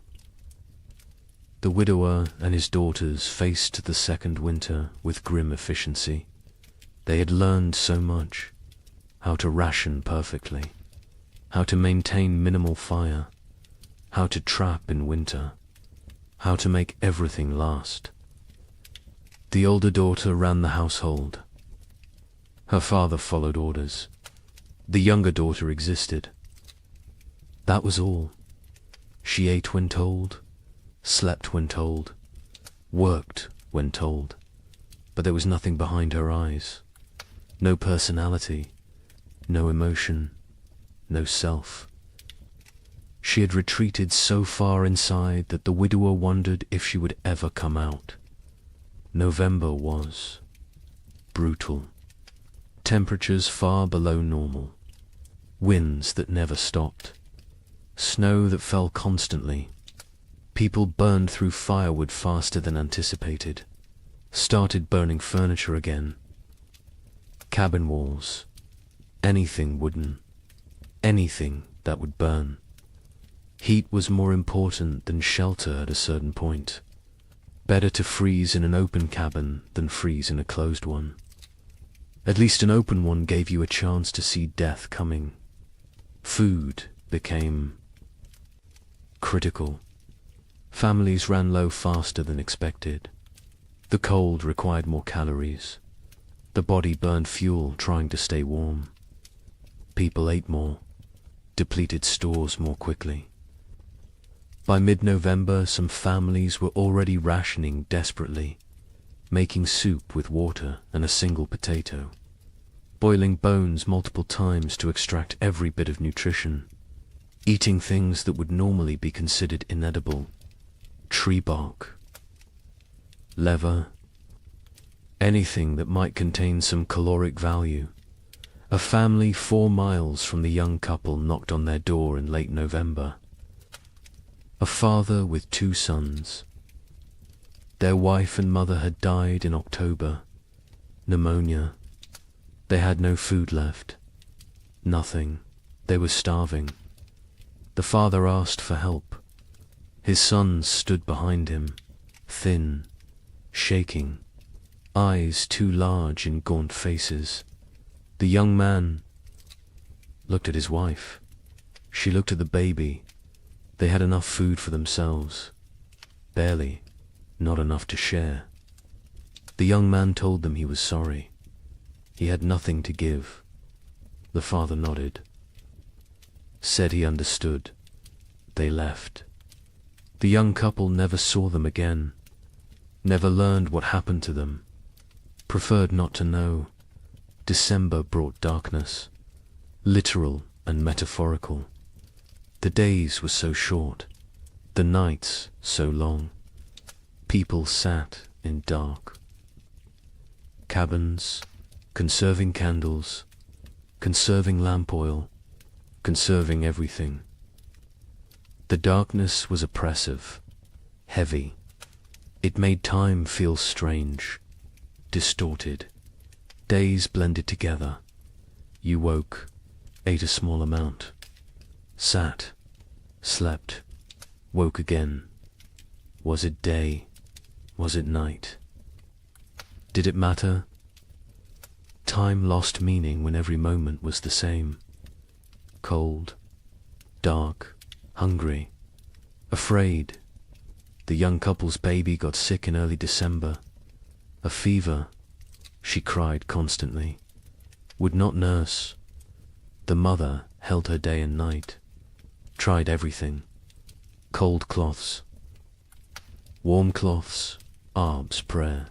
The widower and his daughters faced the second winter with grim efficiency. They had learned so much. How to ration perfectly. How to maintain minimal fire. How to trap in winter. How to make everything last. The older daughter ran the household. Her father followed orders. The younger daughter existed. That was all. She ate when told, slept when told, worked when told, but there was nothing behind her eyes. No personality, no emotion, no self. She had retreated so far inside that the widower wondered if she would ever come out. November was brutal. Temperatures far below normal. Winds that never stopped. Snow that fell constantly. People burned through firewood faster than anticipated. Started burning furniture again. Cabin walls. Anything wooden. Anything that would burn. Heat was more important than shelter at a certain point. Better to freeze in an open cabin than freeze in a closed one. At least an open one gave you a chance to see death coming. Food became critical. Families ran low faster than expected. The cold required more calories. The body burned fuel trying to stay warm. People ate more, depleted stores more quickly. By mid-November, some families were already rationing desperately, making soup with water and a single potato, boiling bones multiple times to extract every bit of nutrition, eating things that would normally be considered inedible, tree bark, leather, anything that might contain some caloric value. A family 4 miles from the young couple knocked on their door in late November. A father with 2 sons. Their wife and mother had died in October. Pneumonia. They had no food left. Nothing. They were starving. The father asked for help. His sons stood behind him, thin, shaking, eyes too large in gaunt faces. The young man looked at his wife. She looked at the baby. They had enough food for themselves. Barely. Not enough to share. The young man told them he was sorry. He had nothing to give. The father nodded. Said he understood. They left. The young couple never saw them again. Never learned what happened to them. Preferred not to know. December brought darkness. Literal and metaphorical. The days were so short. The nights so long. People sat in dark. Cabins, conserving candles, conserving lamp oil, conserving everything. The darkness was oppressive, heavy. It made time feel strange, distorted. Days blended together. You woke, ate a small amount, sat, slept, woke again. Was it day? Was it night? Did it matter? Time lost meaning when every moment was the same. Cold, dark, hungry, afraid. The young couple's baby got sick in early December. A fever. She cried constantly. Would not nurse. The mother held her day and night. Tried everything. Cold cloths. Warm cloths. Arb's prayer.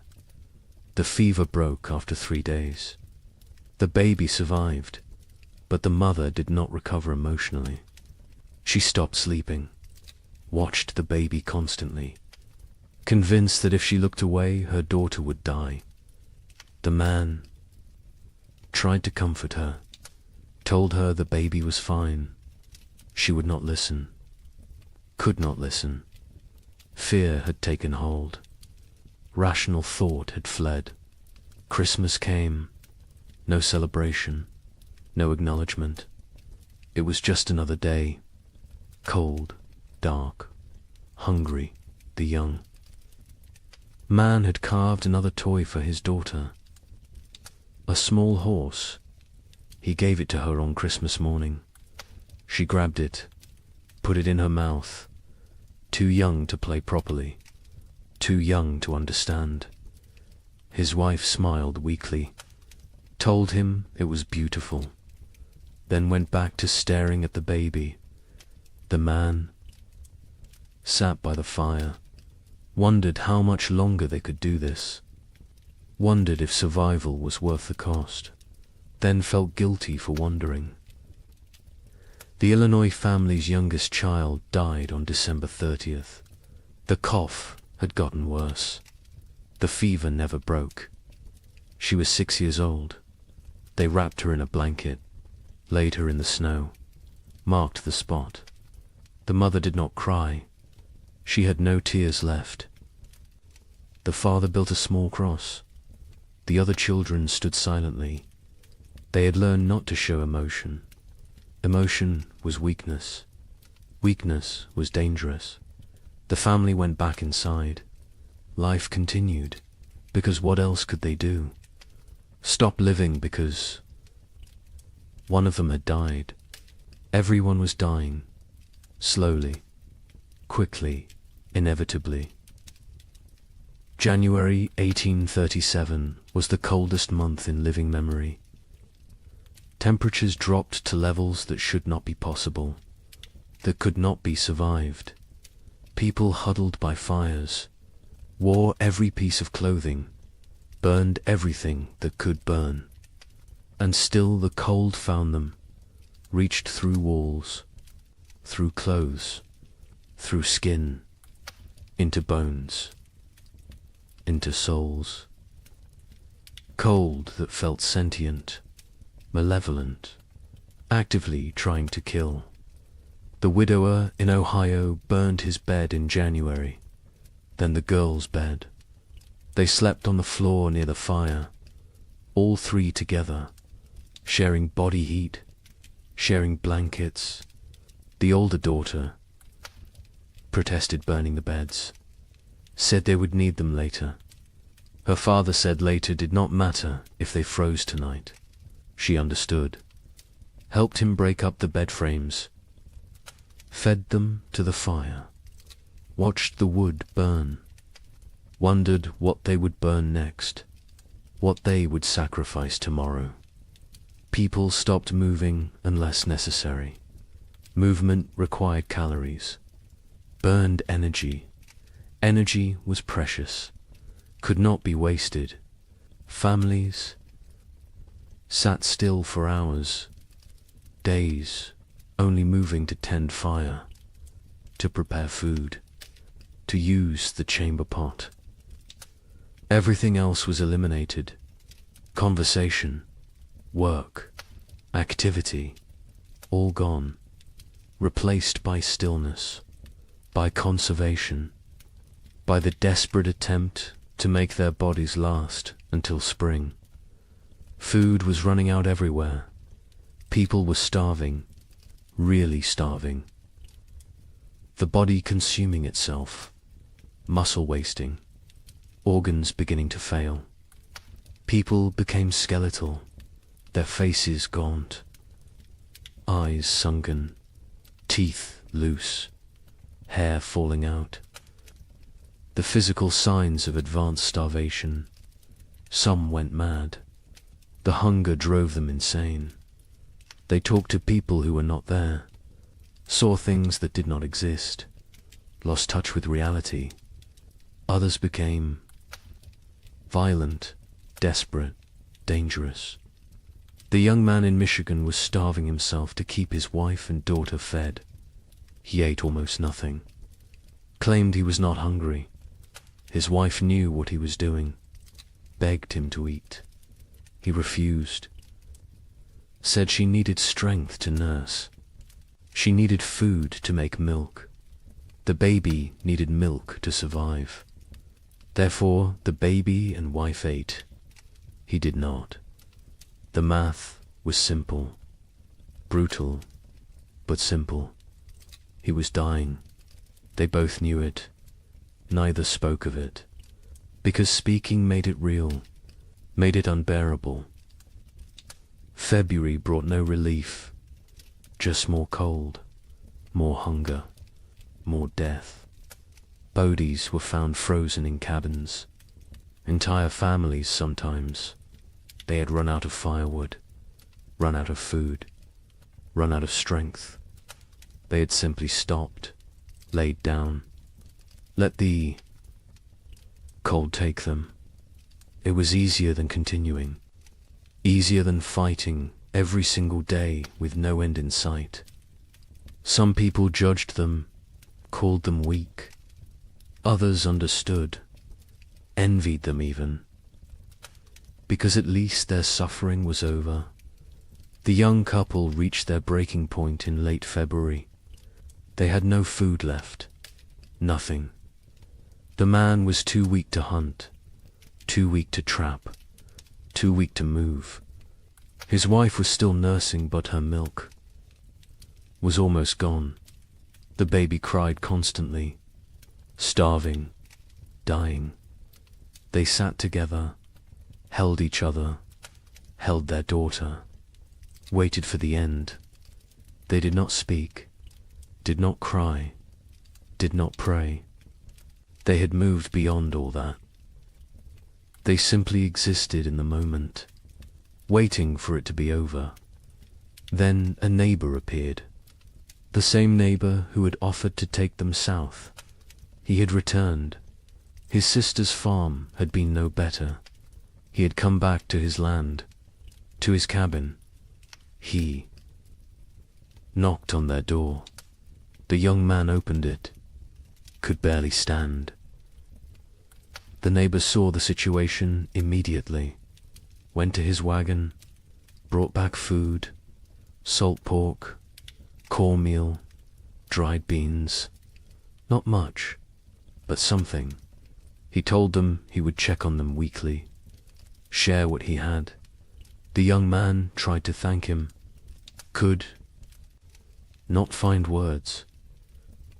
The fever broke after 3 days. The baby survived, but the mother did not recover emotionally. She stopped sleeping, watched the baby constantly, convinced that if she looked away, her daughter would die. The man tried to comfort her, told her the baby was fine. She would not listen, could not listen. Fear had taken hold. Rational thought had fled. Christmas came. No celebration, no acknowledgement. It was just another day. Cold, dark, hungry, the young. Man had carved another toy for his daughter. A small horse. He gave it to her on Christmas morning. She grabbed it, put it in her mouth. Too young to play properly, too young to understand. His wife smiled weakly, told him it was beautiful, then went back to staring at the baby. The man sat by the fire, wondered how much longer they could do this, wondered if survival was worth the cost, then felt guilty for wondering. The Illinois family's youngest child died on December 30th. The cough had gotten worse. The fever never broke. She was 6 years old. They wrapped her in a blanket, laid her in the snow, marked the spot. The mother did not cry. She had no tears left. The father built a small cross. The other children stood silently. They had learned not to show emotion. Emotion was weakness. Weakness was dangerous. The family went back inside. Life continued, because what else could they do? Stop living because one of them had died. Everyone was dying, slowly, quickly, inevitably. January 1837 was the coldest month in living memory. Temperatures dropped to levels that should not be possible, that could not be survived. People huddled by fires, wore every piece of clothing, burned everything that could burn. And still the cold found them, reached through walls, through clothes, through skin, into bones, into souls. Cold that felt sentient, malevolent, actively trying to kill. The widower in Ohio burned his bed in January, then the girl's bed. They slept on the floor near the fire, all three together, sharing body heat, sharing blankets. The older daughter protested burning the beds, said they would need them later. Her father said later did not matter if they froze tonight. She understood, helped him break up the bed frames, fed them to the fire, watched the wood burn, wondered what they would burn next, what they would sacrifice tomorrow. People stopped moving unless necessary. Movement required calories, burned energy. Energy was precious, could not be wasted. Families sat still for hours, days, only moving to tend fire, to prepare food, to use the chamber pot. Everything else was eliminated. Conversation, work, activity, all gone, replaced by stillness, by conservation, by the desperate attempt to make their bodies last until spring. Food was running out everywhere. People were starving, really starving. The body consuming itself, muscle wasting, organs beginning to fail. People became skeletal, their faces gaunt, eyes sunken, teeth loose, hair falling out. The physical signs of advanced starvation. Some went mad. The hunger drove them insane. They talked to people who were not there, saw things that did not exist, lost touch with reality. Others became violent, desperate, dangerous. The young man in Michigan was starving himself to keep his wife and daughter fed. He ate almost nothing, claimed he was not hungry, His wife knew what he was doing, begged him to eat. He refused, said she needed strength to nurse. She needed food to make milk. The baby needed milk to survive. Therefore, the baby and wife ate. He did not. The math was simple, brutal, but simple. He was dying. They both knew it. Neither spoke of it, because speaking made it real, made it unbearable. February brought no relief, just more cold, more hunger, more death. Bodies were found frozen in cabins. Entire families sometimes. They had run out of firewood, run out of food, run out of strength. They had simply stopped, laid down, let the cold take them. It was easier than continuing, easier than fighting every single day with no end in sight. Some people judged them, called them weak. Others understood, envied them even, because at least their suffering was over. The young couple reached their breaking point in late February. They had no food left, nothing. The man was too weak to hunt, too weak to trap, too weak to move. His wife was still nursing, but her milk was almost gone. The baby cried constantly, starving, dying. They sat together, held each other, held their daughter, waited for the end. They did not speak, did not cry, did not pray. They had moved beyond all that. They simply existed in the moment, waiting for it to be over. Then a neighbor appeared, the same neighbor who had offered to take them south. He had returned. His sister's farm had been no better. He had come back to his land, to his cabin. He knocked on their door. The young man opened it, could barely stand. The neighbor saw the situation immediately, went to his wagon, brought back food, salt pork, cornmeal, dried beans. Not much, but something. He told them he would check on them weekly, share what he had. The young man tried to thank him, could not find words.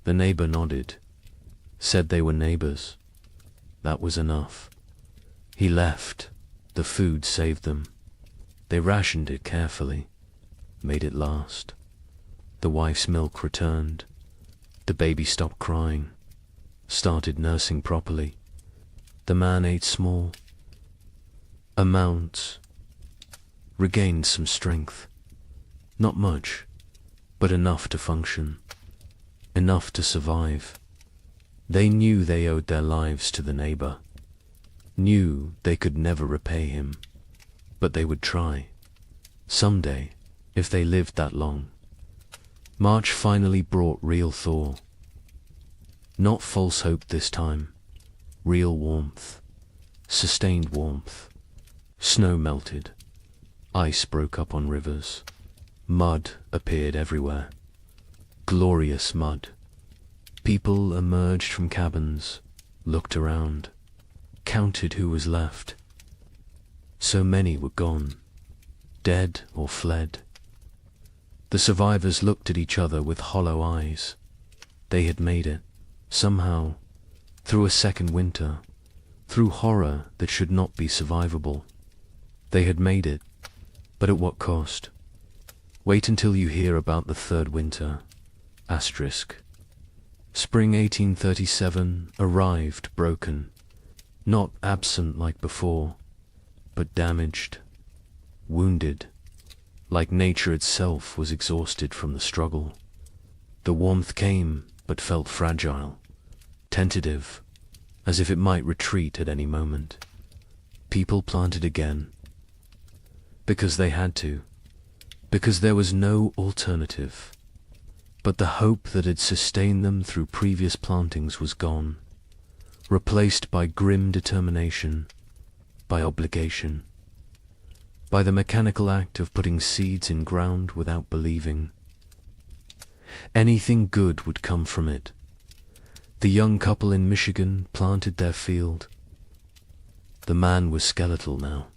The neighbor nodded, said they were neighbors. That was enough. He left. The food saved them. They rationed it carefully, made it last. The wife's milk returned. The baby stopped crying, started nursing properly. The man ate small amounts, regained some strength. Not much, but enough to function, enough to survive. They knew they owed their lives to the neighbor, knew they could never repay him, but they would try. Someday, if they lived that long. March finally brought real thaw. Not false hope this time, real warmth, sustained warmth. Snow melted, ice broke up on rivers, mud appeared everywhere. Glorious mud. People emerged from cabins, looked around, counted who was left. So many were gone, dead or fled. The survivors looked at each other with hollow eyes. They had made it, somehow, through a second winter, through horror that should not be survivable. They had made it, but at what cost? Wait until you hear about the third winter. Asterisk. Spring 1837 arrived broken, not absent like before, but damaged, wounded, like nature itself was exhausted from the struggle. The warmth came, but felt fragile, tentative, as if it might retreat at any moment. People planted again, because they had to, because there was no alternative. But the hope that had sustained them through previous plantings was gone. replaced by grim determination, by obligation, by the mechanical act of putting seeds in ground without believing. Anything good would come from it. The young couple in Michigan planted their field. The man was skeletal now.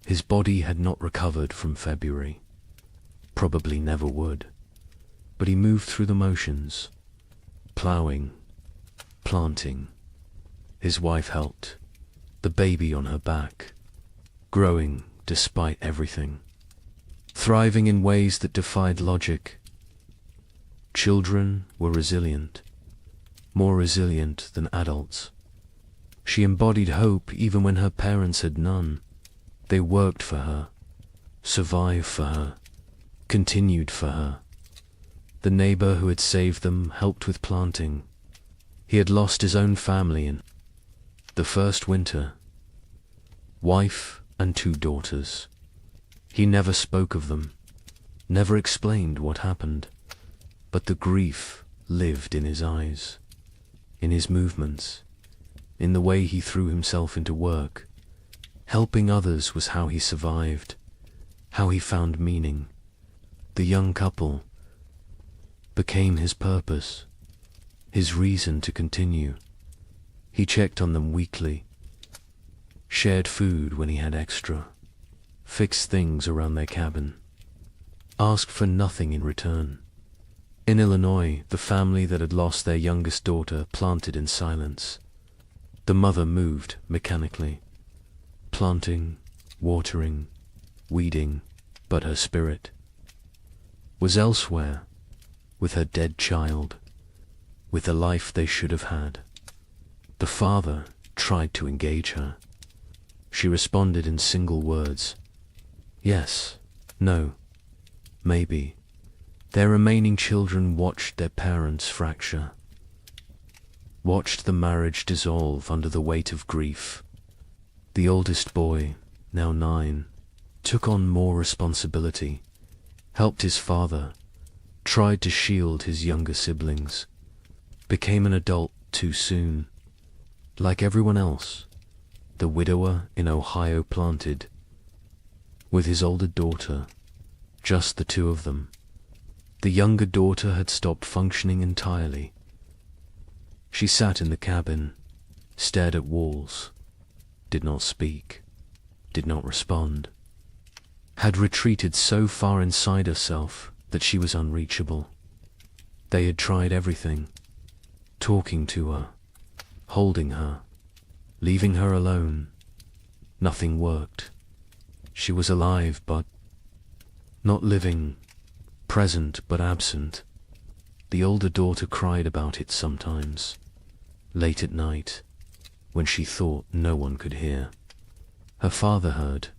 His body had not recovered from February, probably never would, but he moved through the motions, ploughing, planting. His wife helped, the baby on her back, growing despite everything, thriving in ways that defied logic. Children were resilient, more resilient than adults. She embodied hope even when her parents had none. They worked for her, survived for her, continued for her. The neighbor who had saved them helped with planting. He had lost his own family in the first winter. Wife and 2 daughters. He never spoke of them, never explained what happened, but the grief lived in his eyes, in his movements, in the way he threw himself into work. Helping others was how he survived, how he found meaning. The young couple became his purpose, his reason to continue. He checked on them weekly, shared food when he had extra, fixed things around their cabin, asked for nothing in return. In Illinois, the family that had lost their youngest daughter planted in silence. The mother moved mechanically, planting, watering, weeding, but her spirit was elsewhere, with her dead child, with the life they should have had. The father tried to engage her. She responded in single words. Yes, no, maybe. Their remaining children watched their parents fracture, watched the marriage dissolve under the weight of grief. The oldest boy, now 9, took on more responsibility, helped his father, tried to shield his younger siblings, became an adult too soon. Like everyone else, the widower in Ohio planted, with his older daughter, just the 2 of them. The younger daughter had stopped functioning entirely. She sat in the cabin, stared at walls, did not speak, did not respond, had retreated so far inside herself that she was unreachable. They had tried everything, talking to her, holding her, leaving her alone. Nothing worked. She was alive but not living, present but absent. The older daughter cried about it sometimes, late at night, when she thought no one could hear. Her father heard,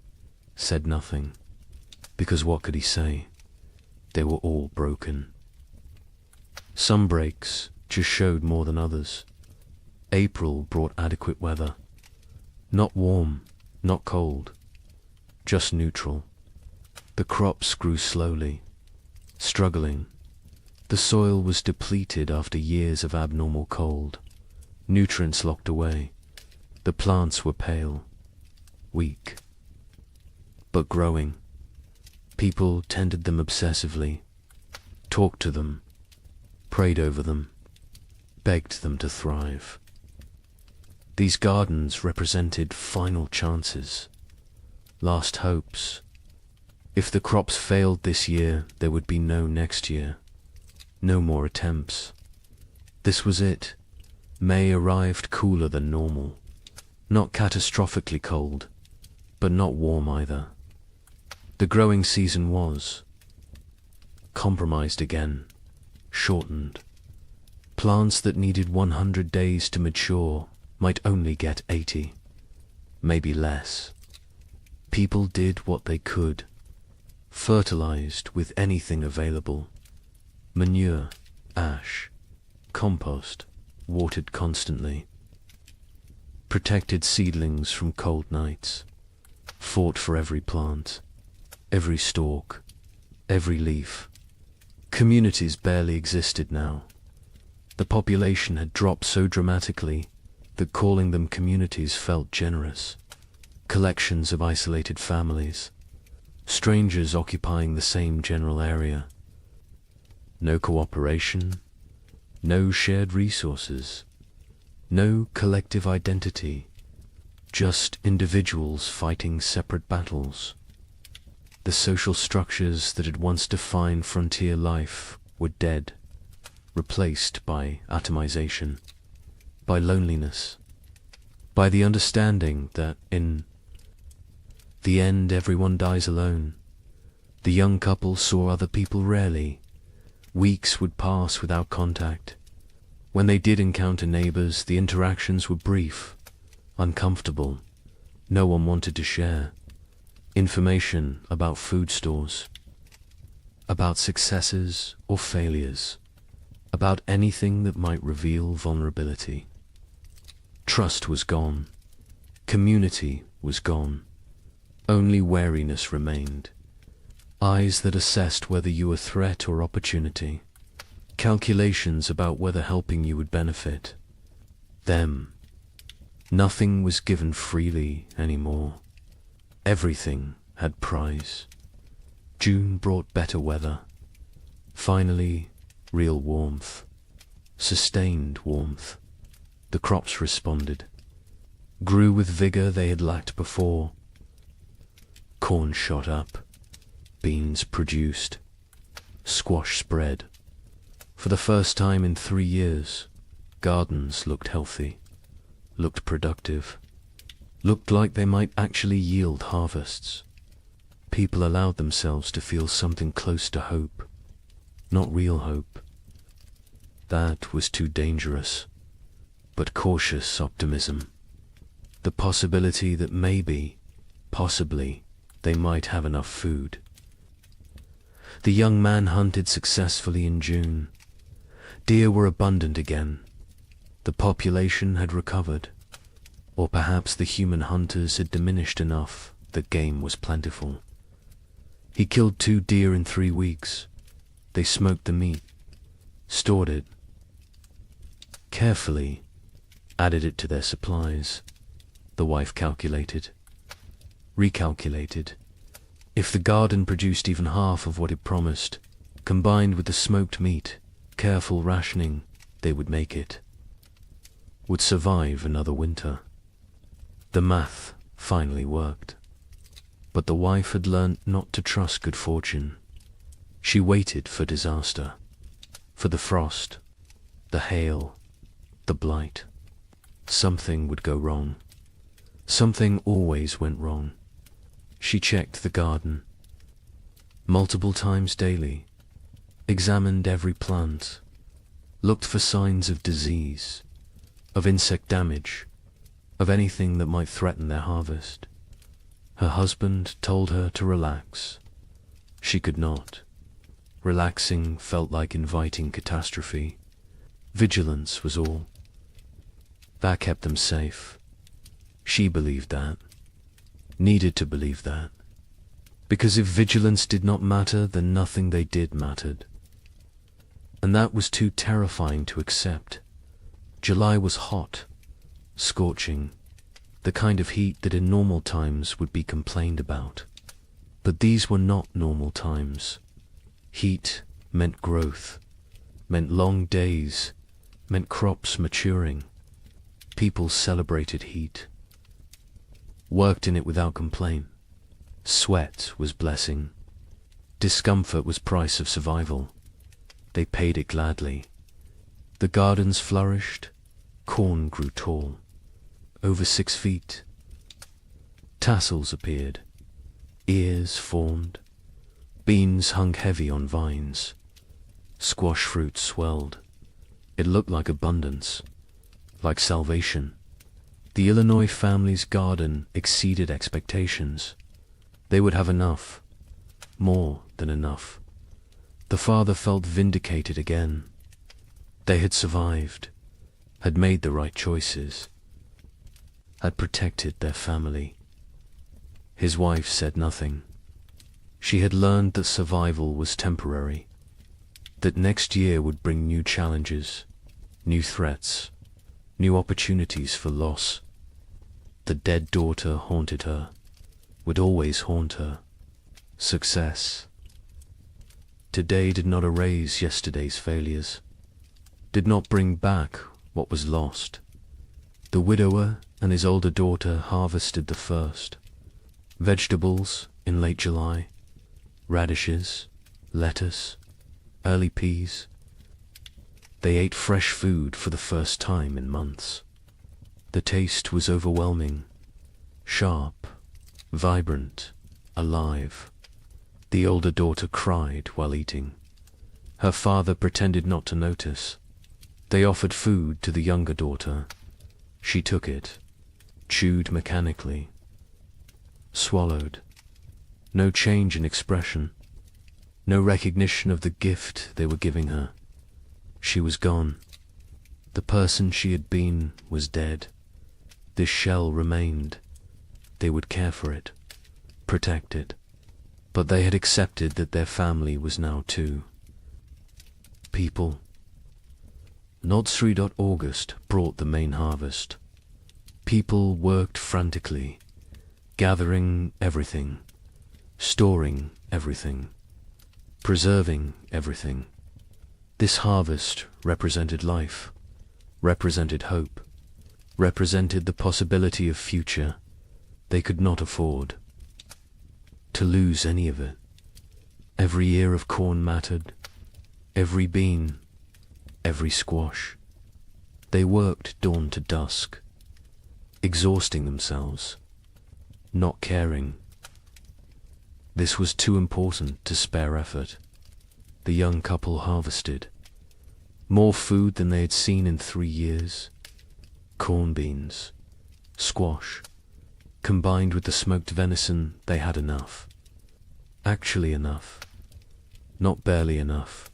said nothing, because what could he say? They were all broken. Some breaks just showed more than others. April brought adequate weather. Not warm, not cold, just neutral. The crops grew slowly, struggling. The soil was depleted after years of abnormal cold. Nutrients locked away. The plants were pale, weak, but growing. People tended them obsessively, talked to them, prayed over them, begged them to thrive. These gardens represented final chances, last hopes. If the crops failed this year, there would be no next year, no more attempts. This was it. May arrived cooler than normal, not catastrophically cold, but not warm either. The growing season was compromised again, shortened. Plants that needed 100 days to mature might only get 80, maybe less. People did what they could, fertilized with anything available. Manure, ash, compost, watered constantly. Protected seedlings from cold nights, fought for every plant, every stalk, every leaf. Communities barely existed now. The population had dropped so dramatically that calling them communities felt generous. Collections of isolated families, strangers occupying the same general area. No cooperation, no shared resources, no collective identity, just individuals fighting separate battles. The social structures that had once defined frontier life were dead, replaced by atomization, by loneliness, by the understanding that in the end everyone dies alone. The young couple saw other people rarely. Weeks would pass without contact. When they did encounter neighbors, the interactions were brief, uncomfortable. No one wanted to share information about food stores, about successes or failures, about anything that might reveal vulnerability. Trust was gone. Community was gone. Only wariness remained. Eyes that assessed whether you were threat or opportunity. Calculations about whether helping you would benefit them. Nothing was given freely anymore. Everything had price. June brought better weather. Finally, real warmth. Sustained warmth. The crops responded. Grew with vigor they had lacked before. Corn shot up. Beans produced. Squash spread. For the first time in 3 years, gardens looked healthy, looked productive, looked like they might actually yield harvests. People allowed themselves to feel something close to hope, not real hope. That was too dangerous, but cautious optimism. The possibility that maybe, possibly, they might have enough food. The young man hunted successfully in June. Deer were abundant again. The population had recovered, or perhaps the human hunters had diminished enough that game was plentiful. He killed 2 deer in 3 weeks. They smoked the meat, stored it carefully, added it to their supplies. The wife calculated, recalculated. If the garden produced even half of what it promised, combined with the smoked meat, careful rationing, they would make it. Would survive another winter. The math finally worked. But the wife had learnt not to trust good fortune. She waited for disaster, for the frost, the hail, the blight. Something would go wrong. Something always went wrong. She checked the garden multiple times daily, examined every plant, looked for signs of disease, of insect damage, of anything that might threaten their harvest. Her husband told her to relax. She could not. Relaxing felt like inviting catastrophe. Vigilance was all. That kept them safe. She believed that. Needed to believe that. Because if vigilance did not matter, then nothing they did mattered. And that was too terrifying to accept. July was hot, scorching, the kind of heat that in normal times would be complained about. But these were not normal times. Heat meant growth, meant long days, meant crops maturing. People celebrated heat, worked in it without complaint. Sweat was blessing. Discomfort was price of survival. They paid it gladly. The gardens flourished. Corn grew tall, over 6 feet. Tassels appeared. Ears formed. Beans hung heavy on vines. Squash fruit swelled. It looked like abundance, like salvation. The Illinois family's garden exceeded expectations. They would have enough, more than enough. The father felt vindicated again. They had survived, had made the right choices, had protected their family. His wife said nothing. She had learned that survival was temporary, that next year would bring new challenges, new threats, new opportunities for loss. The dead daughter haunted her, would always haunt her. Success. Today did not erase yesterday's failures, did not bring back what was lost. The widower and his older daughter harvested the first. Vegetables in late July, radishes, lettuce, early peas. They ate fresh food for the first time in months. The taste was overwhelming, sharp, vibrant, alive. The older daughter cried while eating. Her father pretended not to notice. They offered food to the younger daughter. She took it, chewed mechanically, swallowed. No change in expression, no recognition of the gift they were giving her. She was gone. The person she had been was dead. This shell remained. They would care for it, protect it. But they had accepted that their family was now too. People. August brought the main harvest. People worked frantically, gathering everything, storing everything, preserving everything. This harvest represented life, represented hope, represented the possibility of future they could not afford to lose any of it. Every ear of corn mattered, every bean, every squash. They worked dawn to dusk, exhausting themselves, not caring. This was too important to spare effort. The young couple harvested more food than they had seen in 3 years. Corn beans, squash, combined with the smoked venison, they had enough. Actually enough. Not barely enough.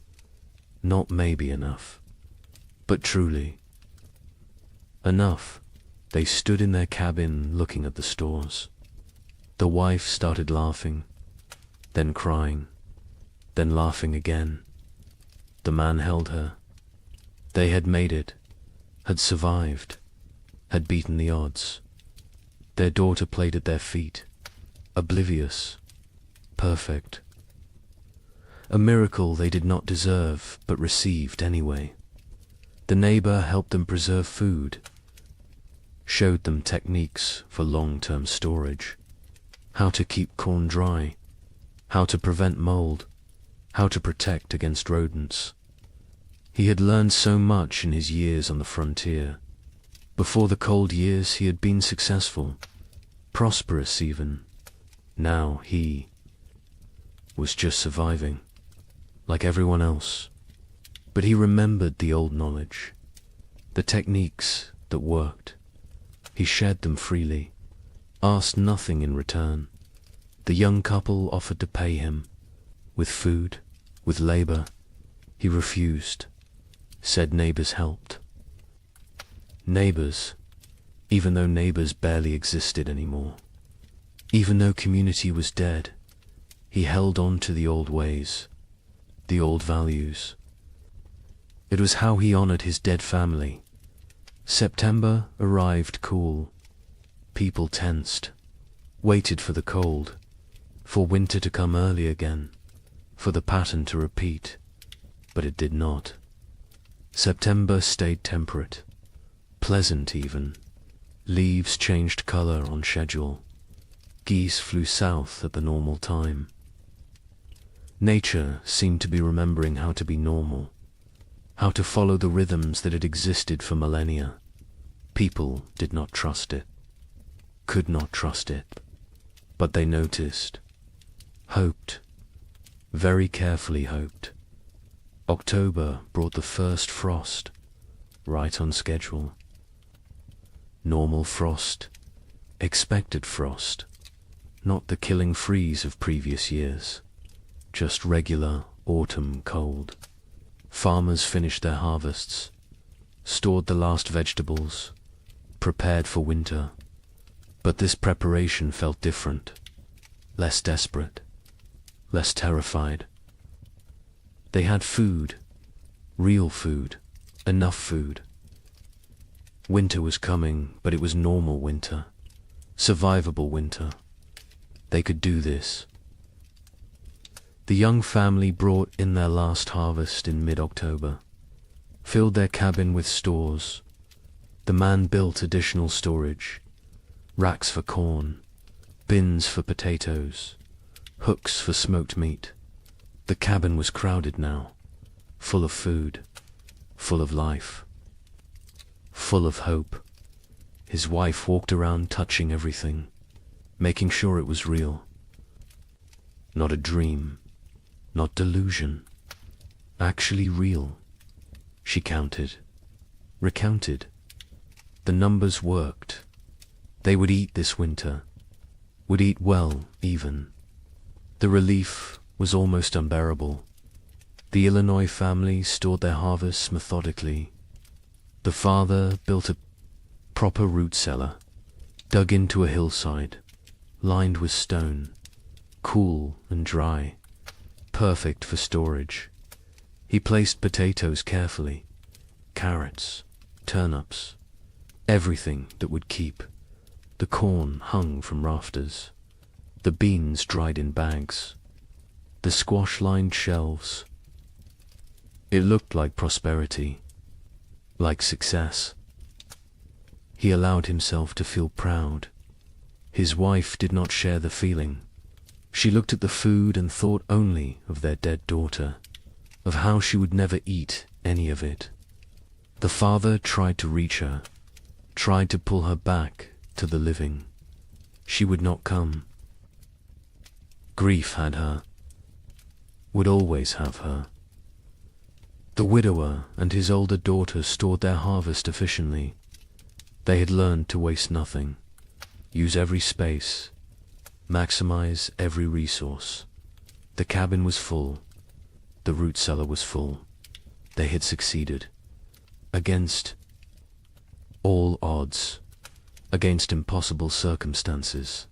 Not maybe enough. But truly enough. They stood in their cabin looking at the stores. The wife started laughing, then crying, then laughing again. The man held her. They had made it, had survived, had beaten the odds. Their daughter played at their feet, oblivious, perfect. A miracle they did not deserve, but received anyway. The neighbor helped them preserve food, showed them techniques for long-term storage, how to keep corn dry, how to prevent mold, how to protect against rodents. He had learned so much in his years on the frontier. Before the cold years he had been successful, prosperous even. Now he was just surviving, like everyone else. But he remembered the old knowledge, the techniques that worked. He shared them freely, asked nothing in return. The young couple offered to pay him, with food, with labor. He refused, said neighbors helped. Neighbors, even though neighbors barely existed anymore. Even though community was dead, he held on to the old ways, the old values. It was how he honored his dead family. September arrived cool. People tensed, waited for the cold, for winter to come early again, for the pattern to repeat, but it did not. September stayed temperate, pleasant even. Leaves changed color on schedule. Geese flew south at the normal time. Nature seemed to be remembering how to be normal, how to follow the rhythms that had existed for millennia. People did not trust it, could not trust it, but they noticed, hoped, very carefully hoped. October brought the first frost, right on schedule. Normal frost, expected frost, not the killing freeze of previous years, just regular autumn cold. Farmers finished their harvests, stored the last vegetables, prepared for winter. But this preparation felt different, less desperate, less terrified. They had food, real food, enough food. Winter was coming, but it was normal winter. Survivable winter. They could do this. The young family brought in their last harvest in mid-October, filled their cabin with stores. The man built additional storage, racks for corn, bins for potatoes, hooks for smoked meat. The cabin was crowded now, full of food, full of life, full of hope. His wife walked around touching everything, making sure it was real. Not a dream, not delusion, actually real. She counted, recounted. The numbers worked. They would eat this winter, would eat well even. The relief was almost unbearable. The Illinois family stored their harvests methodically. The father built a proper root cellar, dug into a hillside, lined with stone, cool and dry, perfect for storage. He placed potatoes carefully, carrots, turnips, everything that would keep. The corn hung from rafters, the beans dried in bags, the squash lined shelves. It looked like prosperity, like success. He allowed himself to feel proud. His wife did not share the feeling. She looked at the food and thought only of their dead daughter, of how she would never eat any of it. The father tried to reach her, tried to pull her back to the living. She would not come. Grief had her, would always have her. The widower and his older daughter stored their harvest efficiently. They had learned to waste nothing, use every space, maximize every resource. The cabin was full. The root cellar was full. They had succeeded. Against all odds, against impossible circumstances.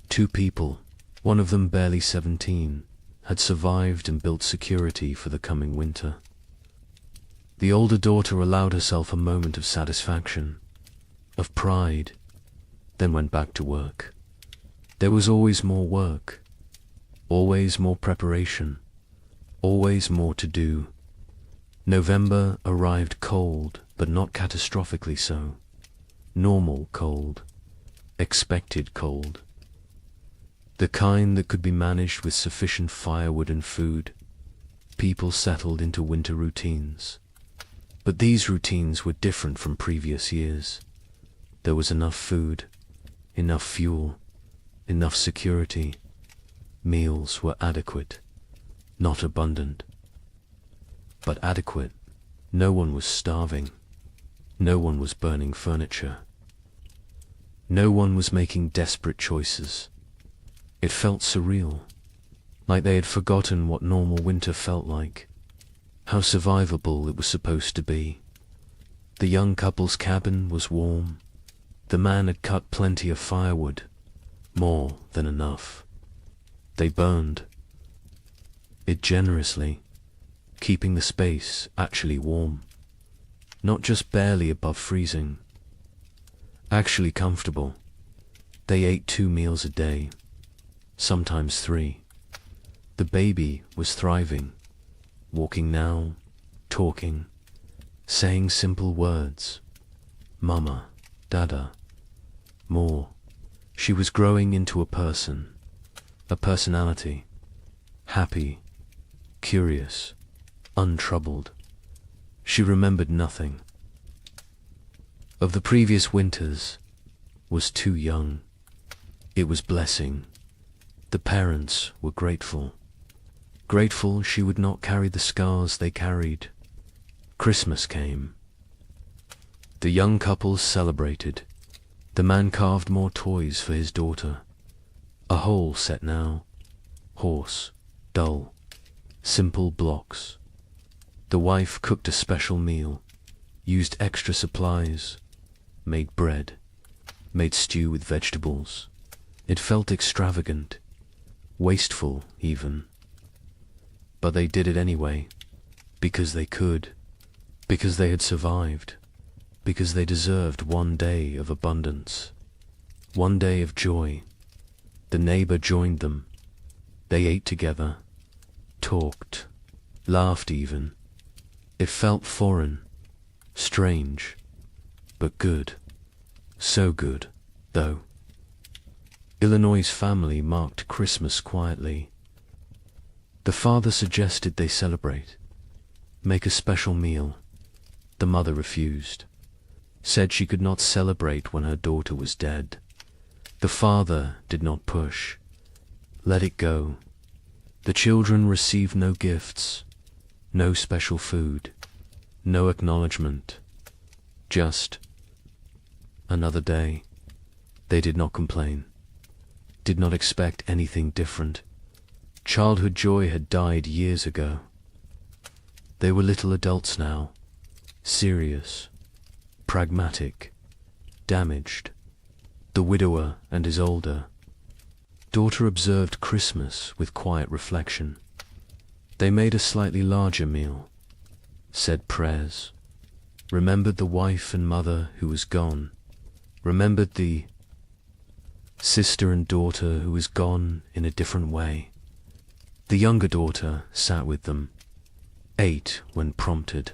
2 people, one of them barely 17, had survived and built security for the coming winter. The older daughter allowed herself a moment of satisfaction, of pride, then went back to work. There was always more work, always more preparation, always more to do. November arrived cold, but not catastrophically so. Normal cold, expected cold. The kind that could be managed with sufficient firewood and food. People settled into winter routines. But these routines were different from previous years. There was enough food, enough fuel, enough security. Meals were adequate, not abundant, but adequate. No one was starving. No one was burning furniture. No one was making desperate choices. It felt surreal, like they had forgotten what normal winter felt like, how survivable it was supposed to be. The young couple's cabin was warm. The man had cut plenty of firewood, more than enough. They burned it generously, keeping the space actually warm, not just barely above freezing, actually comfortable. They ate 2 meals a day, sometimes 3. The baby was thriving, walking now, talking, saying simple words. Mama, Dada, more. She was growing into a person, a personality, happy, curious, untroubled. She remembered nothing. Of the previous winters, was too young. It was blessing. The parents were grateful. Grateful she would not carry the scars they carried. Christmas came. The young couple celebrated. The man carved more toys for his daughter. A whole set now. Horse, dull, simple blocks. The wife cooked a special meal, used extra supplies, made bread, made stew with vegetables. It felt extravagant, wasteful even. But they did it anyway, because they could, because they had survived, because they deserved one day of abundance, one day of joy. The neighbor joined them. They ate together, talked, laughed even. It felt foreign, strange, but good. So good, though. Illinois' family marked Christmas quietly. The father suggested they celebrate, make a special meal. The mother refused, said she could not celebrate when her daughter was dead. The father did not push, let it go. The children received no gifts, no special food, no acknowledgement, just another day. They did not complain, did not expect anything different. Childhood joy had died years ago. They were little adults now, serious, pragmatic, damaged. The widower and his older daughter observed Christmas with quiet reflection. They made a slightly larger meal, said prayers, remembered the wife and mother who was gone, remembered the sister and daughter who was gone in a different way. The younger daughter sat with them, ate when prompted,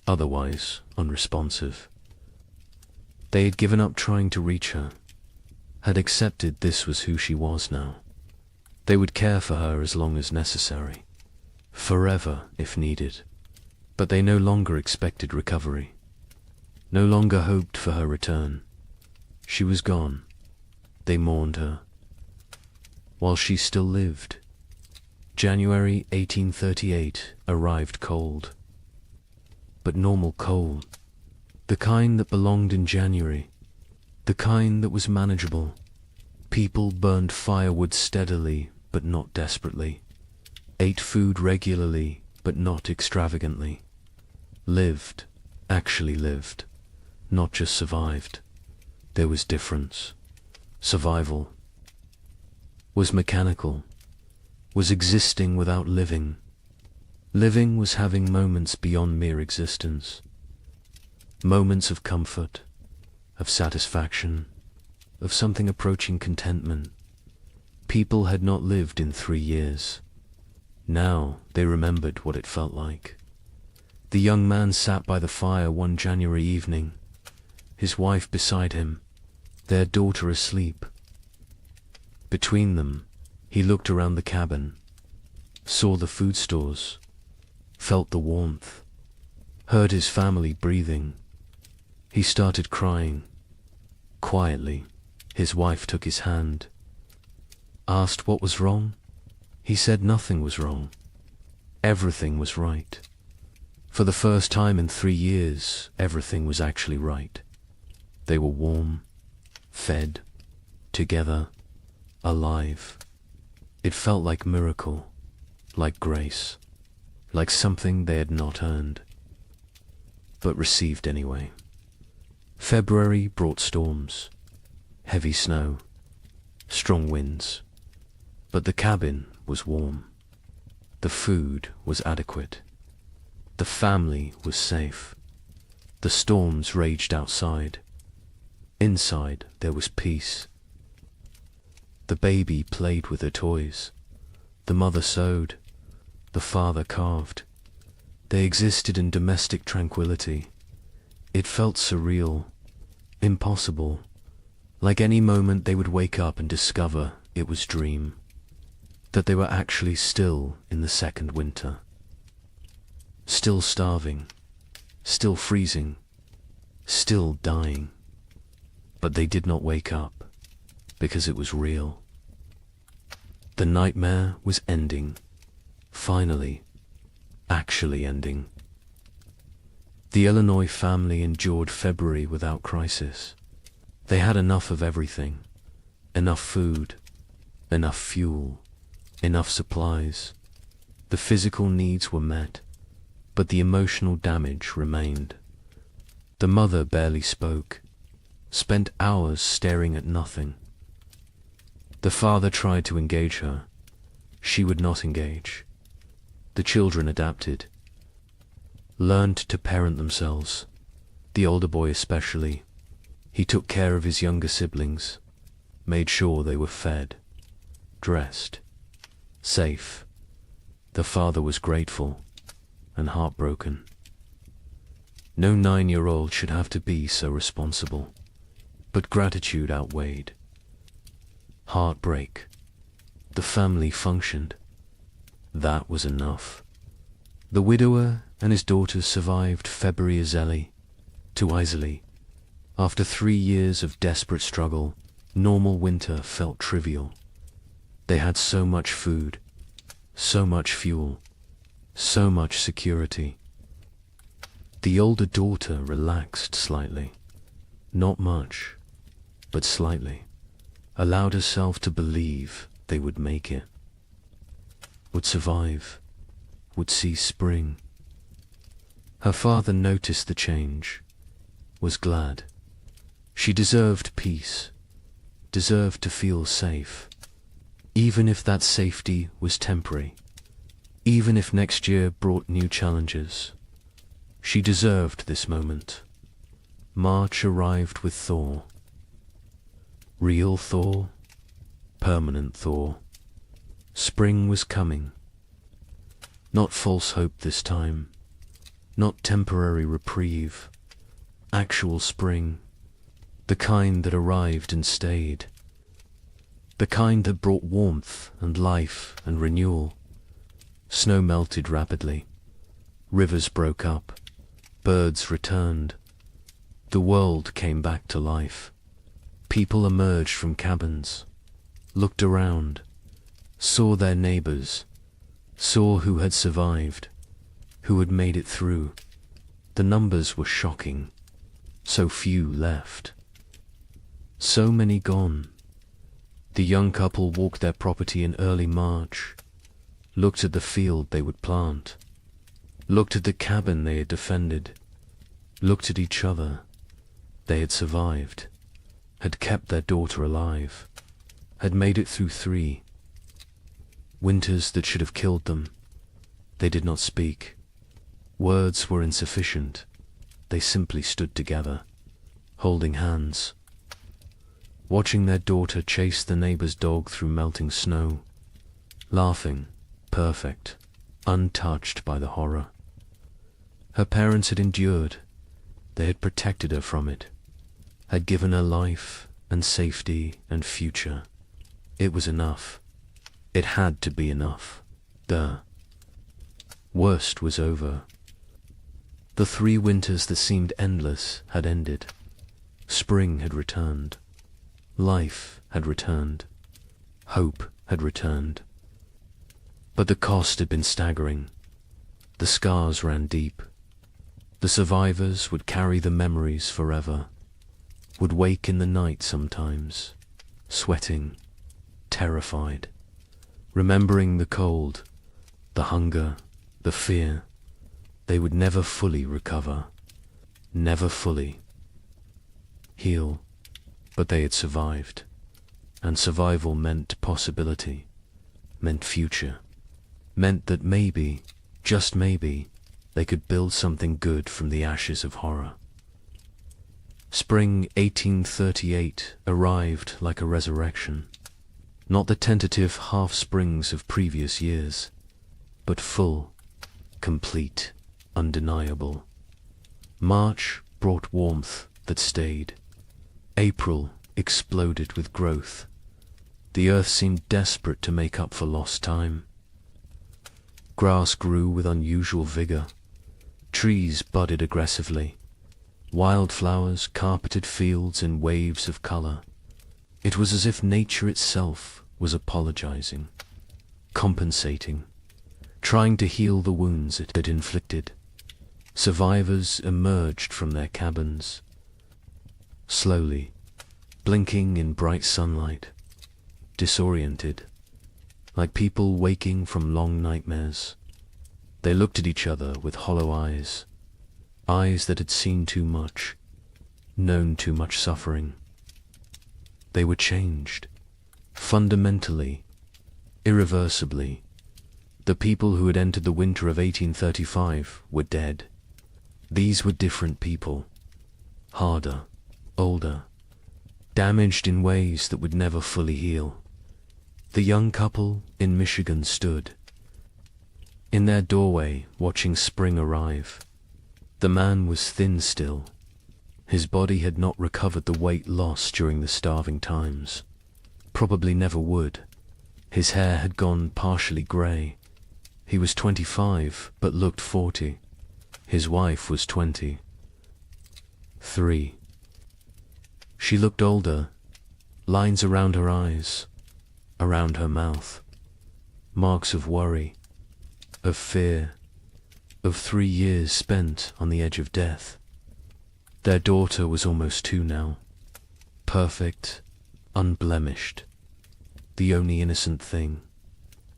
otherwise unresponsive. They had given up trying to reach her, had accepted this was who she was now. They would care for her as long as necessary, forever if needed, but they no longer expected recovery, no longer hoped for her return. She was gone. They mourned her, while she still lived. January 1838 arrived cold, but normal cold, the kind that belonged in January, the kind that was manageable. People burned firewood steadily but not desperately, ate food regularly but not extravagantly, lived, actually lived, not just survived. There was difference. Survival was mechanical, was existing without living. Living was having moments beyond mere existence, moments of comfort, of satisfaction, of something approaching contentment. People had not lived in 3 years. Now they remembered what it felt like. The young man sat by the fire one January evening, his wife beside him, their daughter asleep. Between them, he looked around the cabin, saw the food stores, felt the warmth, heard his family breathing. He started crying. Quietly, his wife took his hand, asked what was wrong. He said nothing was wrong. Everything was right. For the first time in 3 years, everything was actually right. They were warm, fed, together, alive. It felt like miracle, like grace, like something they had not earned, but received anyway. February brought storms, heavy snow, strong winds, but the cabin was warm. The food was adequate. The family was safe. The storms raged outside. Inside there was peace. The baby played with her toys. The mother sewed. The father carved. They existed in domestic tranquility. It felt surreal, impossible, like any moment they would wake up and discover it was dream, that they were actually still in the second winter, still starving, still freezing, still dying. But they did not wake up, because it was real. The nightmare was ending, finally, actually ending. The Illinois family endured February without crisis. They had enough of everything, enough food, enough fuel, enough supplies. The physical needs were met, but the emotional damage remained. The mother barely spoke, spent hours staring at nothing. The father tried to engage her. She would not engage. The children adapted, learned to parent themselves, The older boy especially. He took care of his younger siblings, made sure they were fed, dressed, safe. The father was grateful and heartbroken. No 9-year-old should have to be so responsible, but gratitude outweighed heartbreak. The family functioned. That was enough. The widower and his daughters survived February too easily. After 3 years of desperate struggle, normal winter felt trivial. They had so much food, so much fuel, so much security. The older daughter relaxed slightly, not much, but slightly, allowed herself to believe they would make it, would survive, would see spring. Her father noticed the change, was glad. She deserved peace, deserved to feel safe, even if that safety was temporary, even if next year brought new challenges. She deserved this moment. March arrived with thaw. Real thaw, permanent thaw. Spring was coming. Not false hope this time, not temporary reprieve, actual spring, the kind that arrived and stayed, the kind that brought warmth and life and renewal. Snow melted rapidly, rivers broke up, birds returned, the world came back to life. People emerged from cabins, looked around, saw their neighbors, saw who had survived, who had made it through. The numbers were shocking. So few left. So many gone. The young couple walked their property in early March, looked at the field they would plant, looked at the cabin they had defended, looked at each other. They had survived, had kept their daughter alive, had made it through 3 winters that should have killed them. They did not speak. Words were insufficient. They simply stood together, holding hands, watching their daughter chase the neighbor's dog through melting snow, laughing, perfect, untouched by the horror. Her parents had endured. They had protected her from it, had given her life and safety and future. It was enough. It had to be enough. The worst was over. The 3 winters that seemed endless had ended. Spring had returned. Life had returned. Hope had returned. But the cost had been staggering. The scars ran deep. The survivors would carry the memories forever, would wake in the night sometimes, sweating, terrified, remembering the cold, the hunger, the fear. They would never fully recover, never fully heal, but they had survived, and survival meant possibility, meant future, meant that maybe, just maybe, they could build something good from the ashes of horror. Spring 1838 arrived like a resurrection, not the tentative half-springs of previous years, but full, complete, undeniable. March brought warmth that stayed. April exploded with growth. The earth seemed desperate to make up for lost time. Grass grew with unusual vigor. Trees budded aggressively. Wildflowers carpeted fields in waves of color. It was as if nature itself was apologizing, compensating, trying to heal the wounds it had inflicted. Survivors emerged from their cabins, slowly, blinking in bright sunlight, disoriented, like people waking from long nightmares. They looked at each other with hollow eyes, eyes that had seen too much, known too much suffering. They were changed, fundamentally, irreversibly. The people who had entered the winter of 1835 were dead. These were different people, harder, older, damaged in ways that would never fully heal. The young couple in Michigan stood in their doorway watching spring arrive. The man was thin still. His body had not recovered the weight lost during the starving times. Probably never would. His hair had gone partially grey. He was 25, but looked 40. His wife was 23. She looked older, lines around her eyes, around her mouth, marks of worry, of fear, of 3 years spent on the edge of death. Their daughter was almost 2 now, perfect, unblemished, the only innocent thing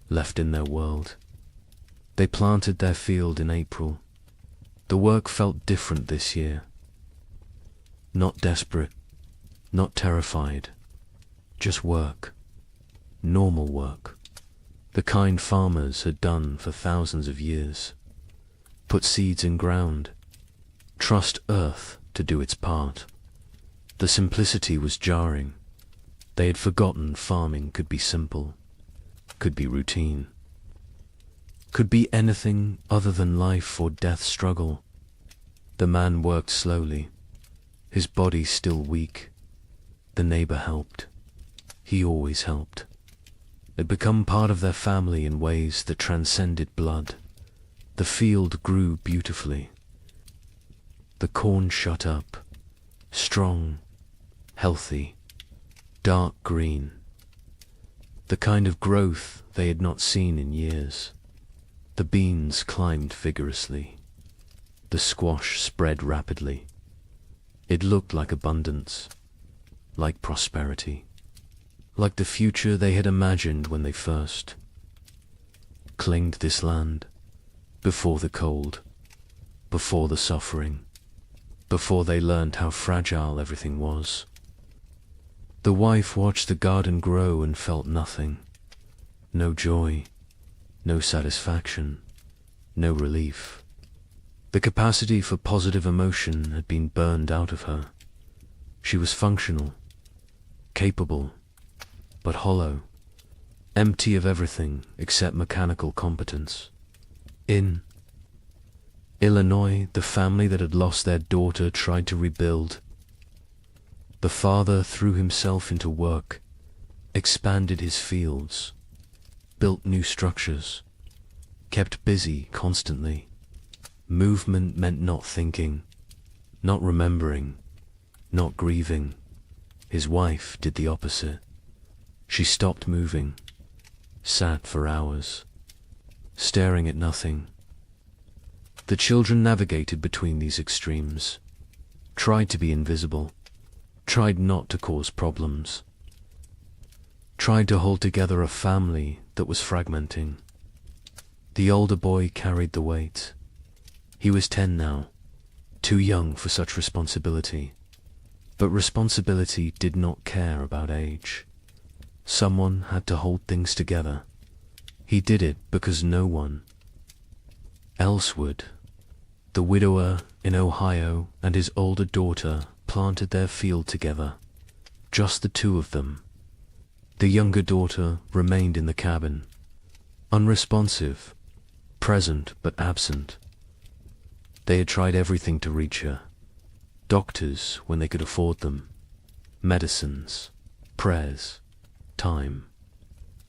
left in their world. They planted their field in April. The work felt different this year. Not desperate, not terrified, just work, normal work, the kind farmers had done for thousands of years. Put seeds in ground, trust earth to do its part. The simplicity was jarring. They had forgotten farming could be simple, could be routine, could be anything other than life or death struggle. The man worked slowly, his body still weak. The neighbor helped. He always helped. They'd become part of their family in ways that transcended blood. The field grew beautifully. The corn shut up, strong, healthy, dark green. The kind of growth they had not seen in years. The beans climbed vigorously. The squash spread rapidly. It looked like abundance, like prosperity, like the future they had imagined when they first claimed this land, before the cold, before the suffering, before they learned how fragile everything was. The wife watched the garden grow and felt nothing, no joy, no satisfaction, no relief. The capacity for positive emotion had been burned out of her. She was functional, capable, but hollow, empty of everything except mechanical competence. In Illinois, the family that had lost their daughter tried to rebuild. The father threw himself into work, expanded his fields, built new structures, kept busy constantly. Movement meant not thinking, not remembering, not grieving. His wife did the opposite. She stopped moving, sat for hours, staring at nothing. The children navigated between these extremes, tried to be invisible, tried not to cause problems, tried to hold together a family that was fragmenting. The older boy carried the weight. He was 10 now, too young for such responsibility. But responsibility did not care about age. Someone had to hold things together. He did it because no one else would. The widower in Ohio and his older daughter planted their field together, just the 2 of them. The younger daughter remained in the cabin, unresponsive, present but absent. They had tried everything to reach her. Doctors when they could afford them, medicines, prayers, time.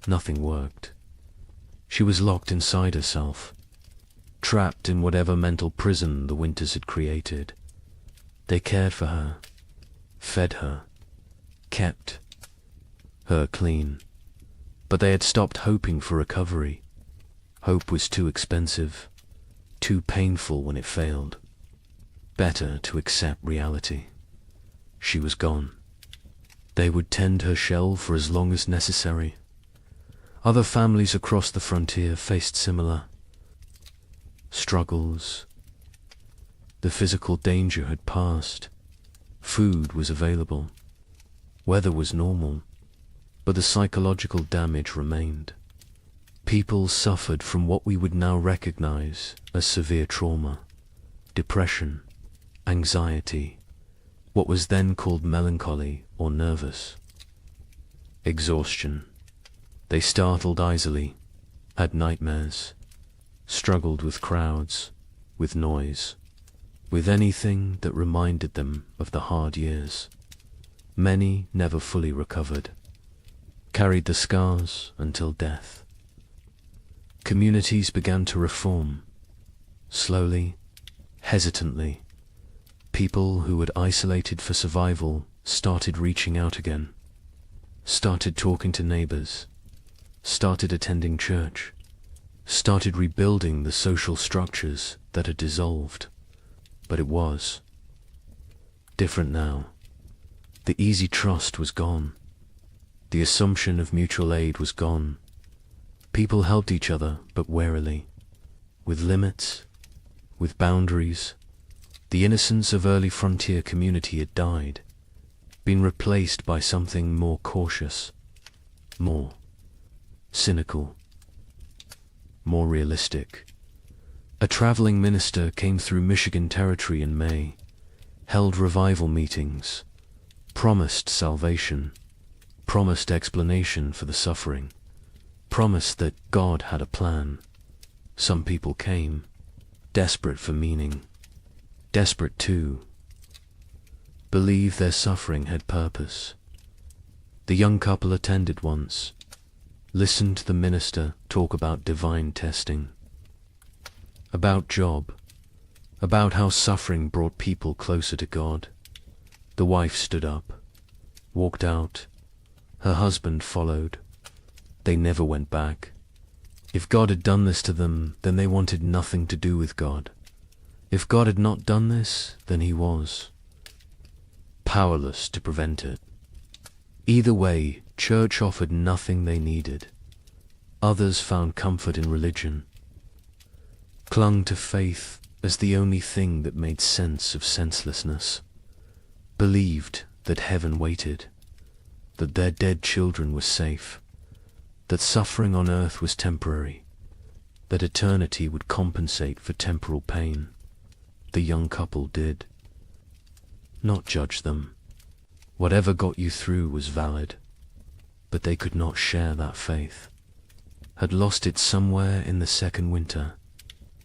Nothing worked. She was locked inside herself, trapped in whatever mental prison the winters had created. They cared for her, fed her, kept her clean, but they had stopped hoping for recovery. Hope was too expensive, too painful when it failed. Better to accept reality. She was gone. They would tend her shell for as long as necessary. Other families across the frontier faced similar struggles. The physical danger had passed. Food was available. Weather was normal. But the psychological damage remained. People suffered from what we would now recognize as severe trauma, depression, anxiety, what was then called melancholy or nervous. Exhaustion. They startled easily, had nightmares, struggled with crowds, with noise, with anything that reminded them of the hard years. Many never fully recovered, carried the scars until death. Communities began to reform, slowly, hesitantly. People who had isolated for survival started reaching out again, started talking to neighbors, started attending church, started rebuilding the social structures that had dissolved. But it was different now. The easy trust was gone. The assumption of mutual aid was gone. People helped each other, but warily, with limits, with boundaries. The innocence of early frontier community had died, been replaced by something more cautious, more cynical, more realistic. A traveling minister came through Michigan territory in May, held revival meetings, promised salvation, promised explanation for the suffering, promised that God had a plan. Some people came, desperate for meaning, desperate to believe their suffering had purpose. The young couple attended once, listened to the minister talk about divine testing, about Job, about how suffering brought people closer to God. The wife stood up, walked out. Her husband followed. They never went back. If God had done this to them, then they wanted nothing to do with God. If God had not done this, then he was powerless to prevent it. Either way, church offered nothing they needed. Others found comfort in religion, clung to faith as the only thing that made sense of senselessness, believed that heaven waited, that their dead children were safe, that suffering on earth was temporary, that eternity would compensate for temporal pain. The young couple did. Not judge them. Whatever got you through was valid, but they could not share that faith. Had lost it somewhere in the second winter,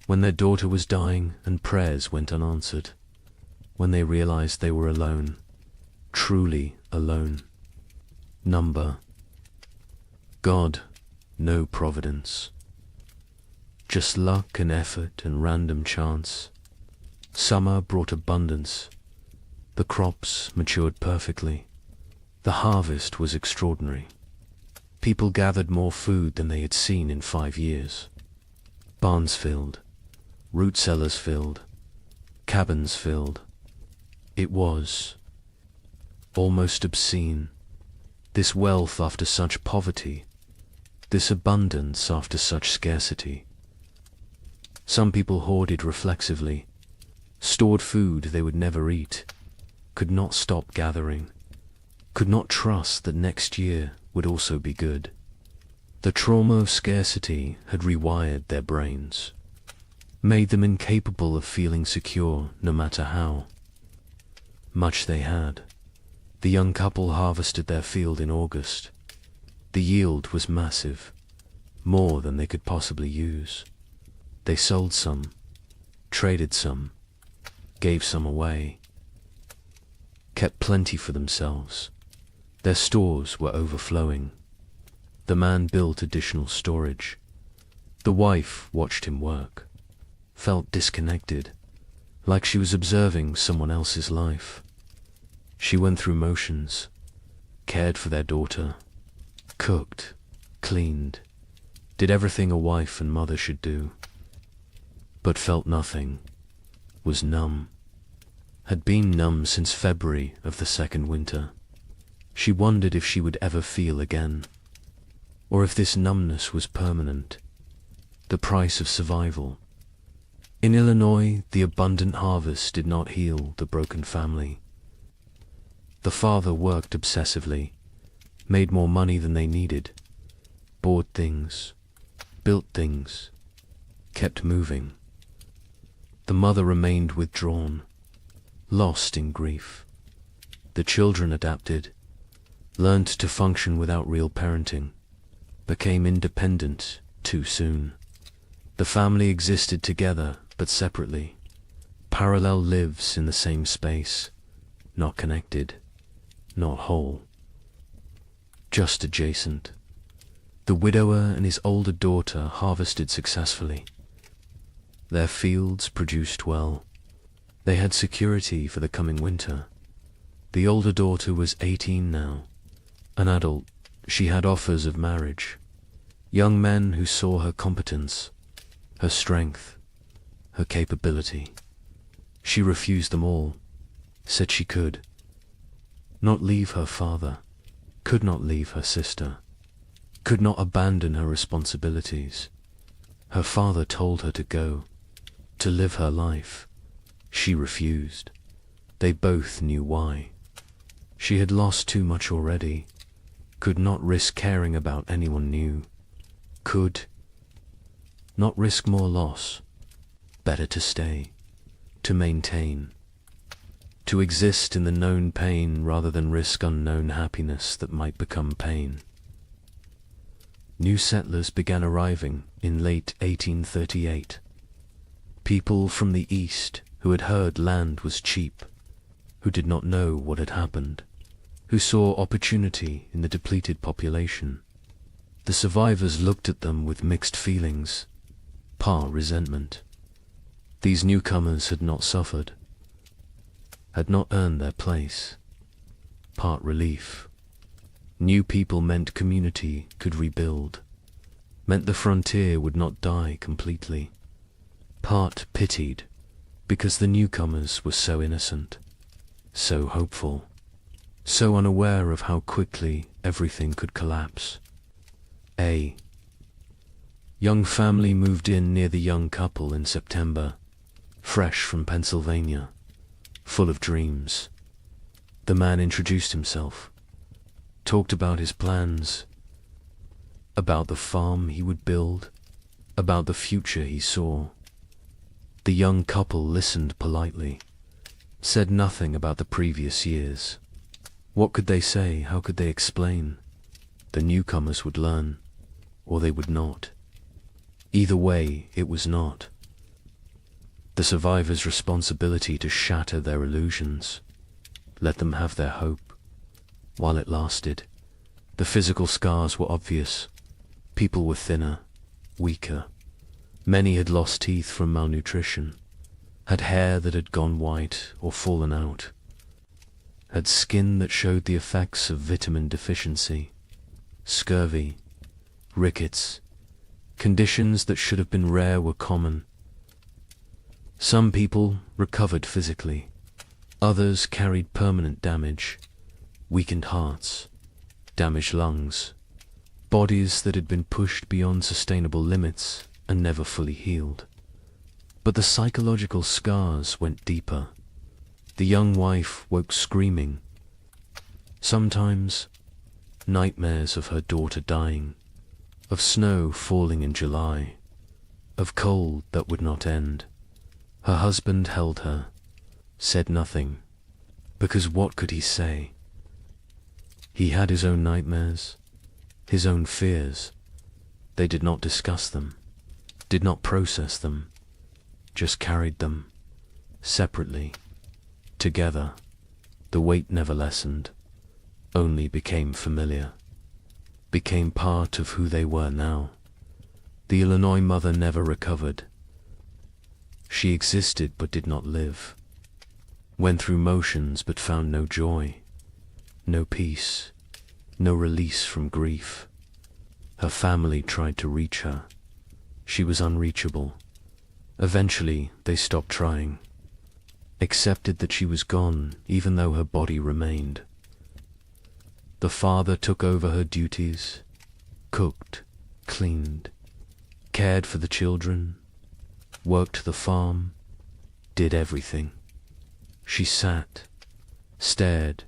when their daughter was dying and prayers went unanswered, when they realized they were alone, truly alone. Number. God, no providence. Just luck and effort and random chance. Summer brought abundance. The crops matured perfectly. The harvest was extraordinary. People gathered more food than they had seen in 5 years. Barns filled, root cellars filled, cabins filled. It was almost obscene. This wealth after such poverty, this abundance after such scarcity. Some people hoarded reflexively, stored food they would never eat, could not stop gathering, could not trust that next year would also be good. The trauma of scarcity had rewired their brains, made them incapable of feeling secure no matter how much they had. The young couple harvested their field in August. The yield was massive, more than they could possibly use. They sold some, traded some, gave some away, kept plenty for themselves. Their stores were overflowing. The man built additional storage. The wife watched him work, felt disconnected, like she was observing someone else's life. She went through motions, cared for their daughter, cooked, cleaned, did everything a wife and mother should do, but felt nothing, was numb, had been numb since February of the second winter. She wondered if she would ever feel again, or if this numbness was permanent, the price of survival. In Illinois, the abundant harvest did not heal the broken family. The father worked obsessively, made more money than they needed, bought things, built things, kept moving. The mother remained withdrawn, lost in grief, The children adapted, learned to function without real parenting, became independent too soon. The family existed together but separately. Parallel lives in the same space, not connected, not whole, just adjacent. The widower and his older daughter harvested successfully. Their fields produced well. They had security for the coming winter. The older daughter was 18 now. An adult, she had offers of marriage. Young men who saw her competence, her strength, her capability. She refused them all, said she could not leave her father, could not leave her sister, could not abandon her responsibilities. Her father told her to go, to live her life. She refused. They both knew why. She had lost too much already, could not risk caring about anyone new, could not risk more loss. Better to stay, to maintain, to exist in the known pain rather than risk unknown happiness that might become pain. New settlers began arriving in late 1838. People from the east who had heard land was cheap, who did not know what had happened, who saw opportunity in the depleted population. The survivors looked at them with mixed feelings, part resentment. These newcomers had not suffered, had not earned their place, part relief. New people meant community could rebuild, meant the frontier would not die completely. Part pitied, because the newcomers were so innocent, so hopeful, so unaware of how quickly everything could collapse. A young family moved in near the young couple in September, fresh from Pennsylvania, full of dreams. The man introduced himself, talked about his plans, about the farm he would build, about the future he saw. The young couple listened politely, said nothing about the previous years. What could they say? How could they explain? The newcomers would learn, or they would not. Either way, it was not the survivors' responsibility to shatter their illusions, let them have their hope, while it lasted. The physical scars were obvious. People were thinner, weaker. Many had lost teeth from malnutrition, had hair that had gone white or fallen out, had skin that showed the effects of vitamin deficiency, scurvy, rickets. Conditions that should have been rare were common. Some people recovered physically. Others carried permanent damage, weakened hearts, damaged lungs, bodies that had been pushed beyond sustainable limits and never fully healed. But the psychological scars went deeper. The young wife woke screaming. Sometimes nightmares of her daughter dying, of snow falling in July, of cold that would not end. Her husband held her, said nothing, because what could he say? He had his own nightmares, his own fears. They did not discuss them, did not process them, just carried them, separately, together. The weight never lessened, only became familiar, became part of who they were now. The Illinois mother never recovered. She existed but did not live, went through motions but found no joy, no peace, no release from grief. Her family tried to reach her. She was unreachable. Eventually, they stopped trying, accepted that she was gone even though her body remained. The father took over her duties, cooked, cleaned, cared for the children, worked the farm, did everything. She sat, stared,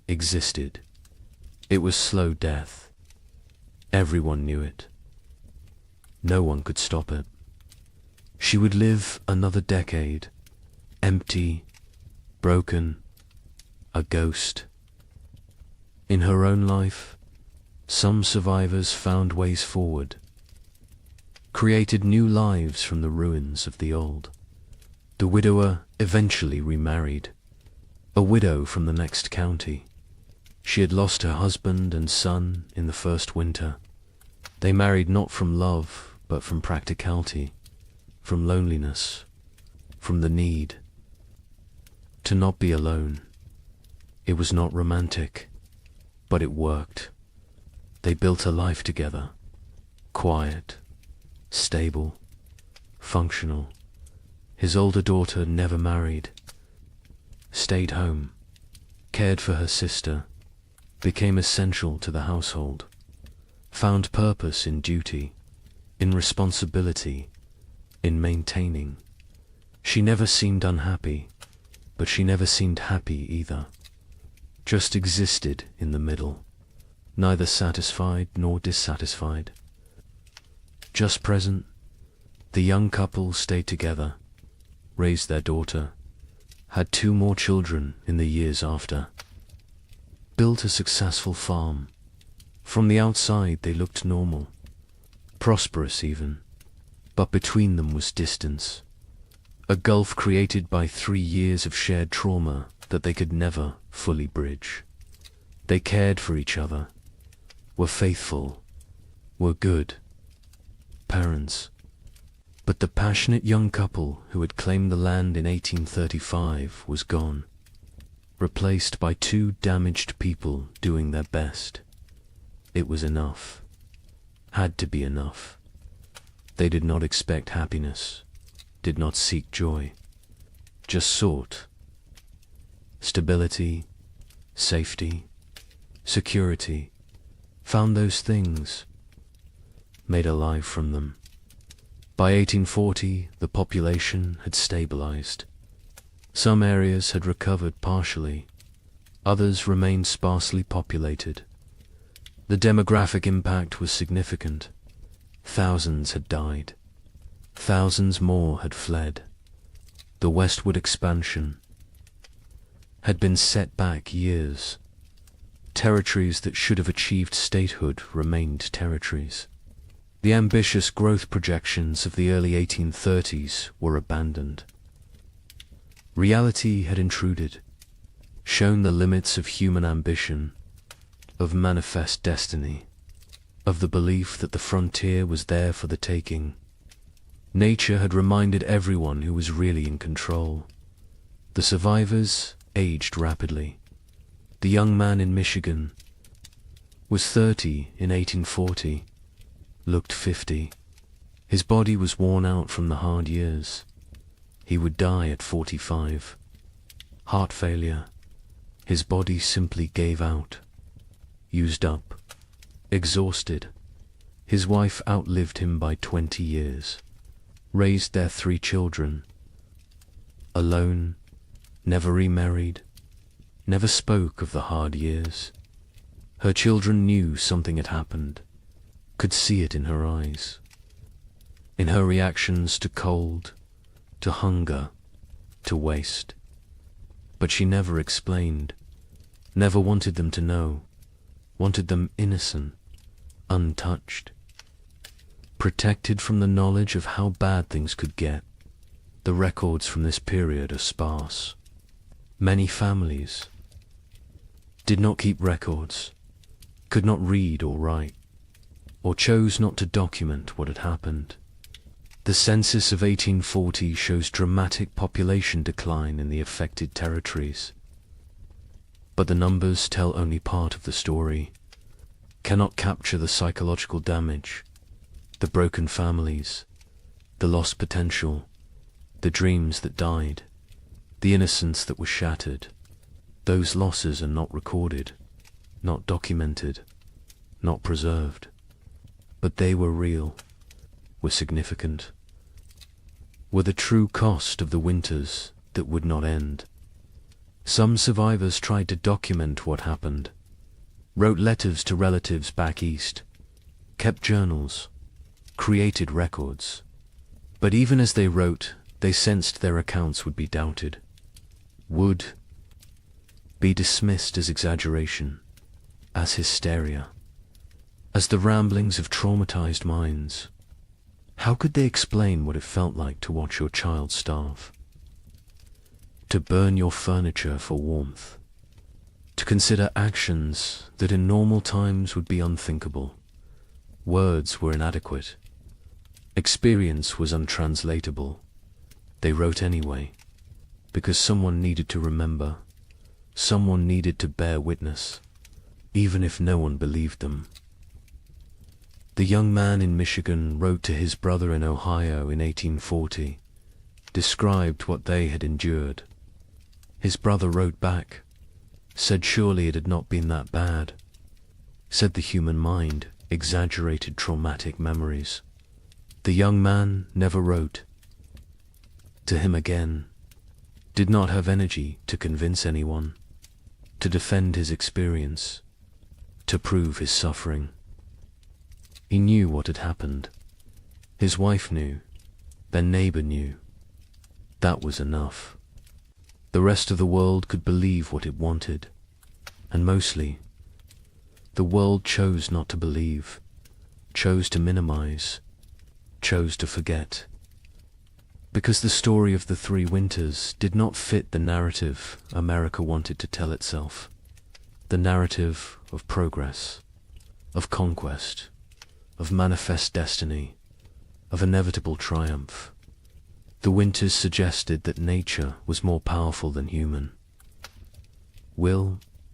existed. It was slow death. Everyone knew it. No one could stop it. She would live another decade, empty, broken, a ghost. In her own life, some survivors found ways forward, created new lives from the ruins of the old. The widower eventually remarried, a widow from the next county. She had lost her husband and son in the first winter. They married not from love, but from practicality, from loneliness, from the need to not be alone. It was not romantic, but it worked. They built a life together, quiet, stable, functional. His older daughter never married, stayed home, cared for her sister, became essential to the household, found purpose in duty, in responsibility, in maintaining. She never seemed unhappy, but she never seemed happy either. Just existed in the middle, neither satisfied nor dissatisfied. Just present, the young couple stayed together, raised their daughter, had 2 more children in the years after, built a successful farm. From the outside they looked normal, prosperous even, but between them was distance, a gulf created by 3 years of shared trauma that they could never fully bridge. They cared for each other, were faithful, were good parents. But the passionate young couple who had claimed the land in 1835 was gone, replaced by 2 damaged people doing their best. It was enough, had to be enough. They did not expect happiness, did not seek joy, just sought stability, safety, security, found those things, made a life from them. By 1840, the population had stabilized. Some areas had recovered partially, others remained sparsely populated. The demographic impact was significant. Thousands had died. Thousands more had fled. The westward expansion had been set back years. Territories that should have achieved statehood remained territories. The ambitious growth projections of the early 1830s were abandoned. Reality had intruded, shown the limits of human ambition, of manifest destiny, of the belief that the frontier was there for the taking. Nature had reminded everyone who was really in control. The survivors aged rapidly. The young man in Michigan was 30 in 1840. Looked 50. His body was worn out from the hard years. He would die at 45. Heart failure. His body simply gave out. Used up. Exhausted. His wife outlived him by 20 years. Raised their 3 children. Alone. Never remarried. Never spoke of the hard years. Her children knew something had happened. Could see it in her eyes, in her reactions to cold, to hunger, to waste. But she never explained, never wanted them to know, wanted them innocent, untouched, protected from the knowledge of how bad things could get. The records from this period are sparse. Many families did not keep records, could not read or write, or chose not to document what had happened. The census of 1840 shows dramatic population decline in the affected territories. But the numbers tell only part of the story, cannot capture the psychological damage, the broken families, the lost potential, the dreams that died, the innocence that was shattered. Those losses are not recorded, not documented, not preserved. But they were real, were significant, were the true cost of the winters that would not end. Some survivors tried to document what happened, wrote letters to relatives back east, kept journals, created records. But even as they wrote, they sensed their accounts would be doubted, would be dismissed as exaggeration, as hysteria, as the ramblings of traumatized minds. How could they explain what it felt like to watch your child starve? To burn your furniture for warmth? To consider actions that in normal times would be unthinkable? Words were inadequate. Experience was untranslatable. They wrote anyway, because someone needed to remember, someone needed to bear witness, even if no one believed them. The young man in Michigan wrote to his brother in Ohio in 1840, described what they had endured. His brother wrote back, said surely it had not been that bad, said the human mind exaggerated traumatic memories. The young man never wrote to him again, did not have energy to convince anyone, to defend his experience, to prove his suffering. He knew what had happened. His wife knew, their neighbor knew. That was enough. The rest of the world could believe what it wanted, and mostly, the world chose not to believe, chose to minimize, chose to forget. Because the story of the three winters did not fit the narrative America wanted to tell itself. The narrative of progress, of conquest, of manifest destiny, of inevitable triumph. The winters suggested that nature was more powerful than human.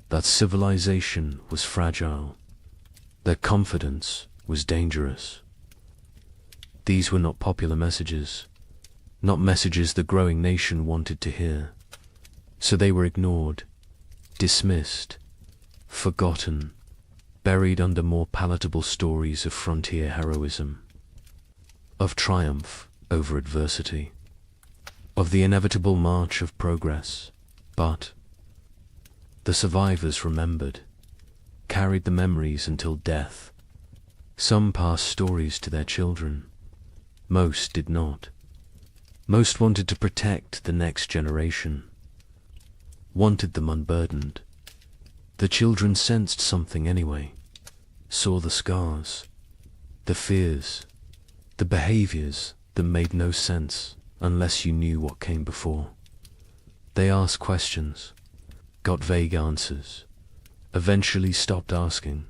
That civilization was fragile, that confidence was dangerous. These were not popular messages, not messages the growing nation wanted to hear. So they were ignored, dismissed, forgotten, buried under more palatable stories of frontier heroism, of triumph over adversity, of the inevitable march of progress. But the survivors remembered, carried the memories until death. Some passed stories to their children. Most did not. Most wanted to protect the next generation, wanted them unburdened. The children sensed something anyway, saw the scars, the fears, the behaviors that made no sense unless you knew what came before. They asked questions, got vague answers, eventually stopped asking.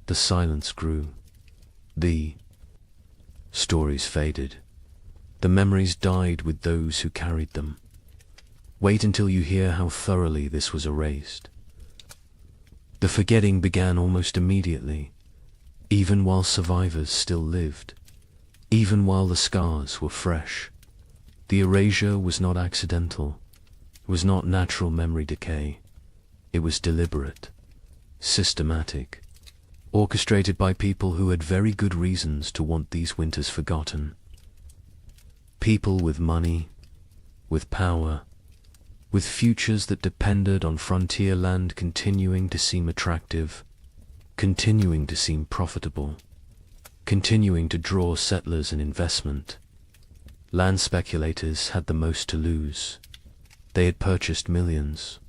The silence grew. The stories faded. The memories died with those who carried them. Wait until you hear how thoroughly this was erased. The forgetting began almost immediately, even while survivors still lived, even while the scars were fresh. The erasure was not accidental. It was not natural memory decay. It was deliberate, systematic, orchestrated by people who had very good reasons to want these winters forgotten. People with money, with power, with futures that depended on frontier land continuing to seem attractive, continuing to seem profitable, continuing to draw settlers and investment. Land speculators had the most to lose. They had purchased millions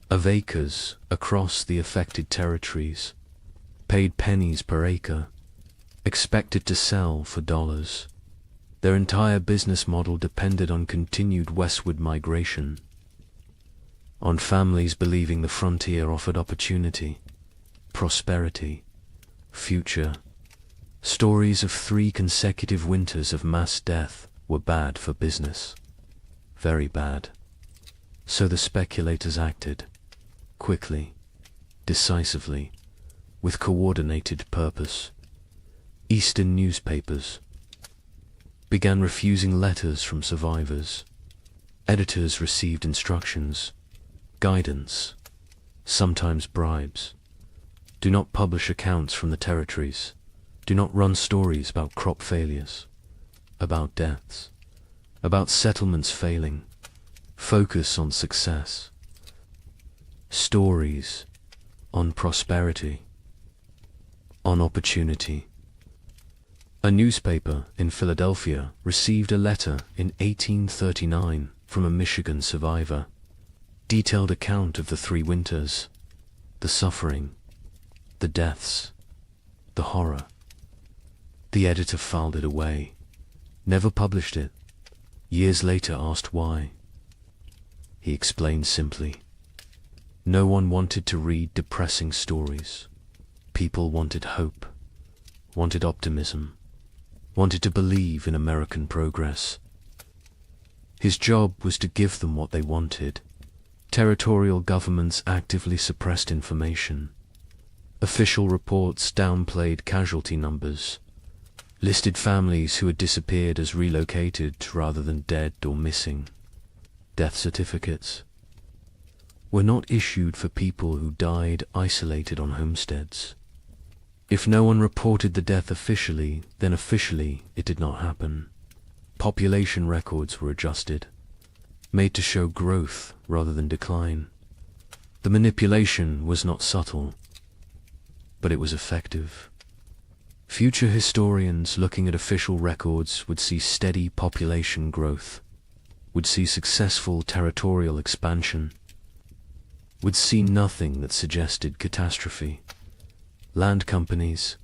of acres across the affected territories, paid pennies per acre, expected to sell for dollars. Their entire business model depended on continued westward migration, on families believing the frontier offered opportunity, prosperity, future. Stories of 3 consecutive winters of mass death were bad for business, very bad. So the speculators acted, quickly, decisively, with coordinated purpose. Eastern newspapers began refusing letters from survivors. Editors received instructions, guidance, sometimes bribes. Do not publish accounts from the territories. Do not run stories about crop failures, about deaths, about settlements failing. Focus on success. Stories on prosperity, on opportunity. A newspaper in Philadelphia received a letter in 1839 from a Michigan survivor. detailed account of the 3 winters, the suffering, the deaths, the horror. The editor filed it away, never published it. Years later asked why. He explained simply, no one wanted to read depressing stories. People wanted hope, wanted optimism, wanted to believe in American progress. His job was to give them what they wanted. Territorial governments actively suppressed information. Official reports downplayed casualty numbers, listed families who had disappeared as relocated rather than dead or missing. Death certificates were not issued for people who died isolated on homesteads. If no one reported the death officially, then officially it did not happen. Population records were adjusted, made to show growth rather than decline. The manipulation was not subtle, but it was effective. Future historians looking at official records would see steady population growth, would see successful territorial expansion, would see nothing that suggested catastrophe. Land companies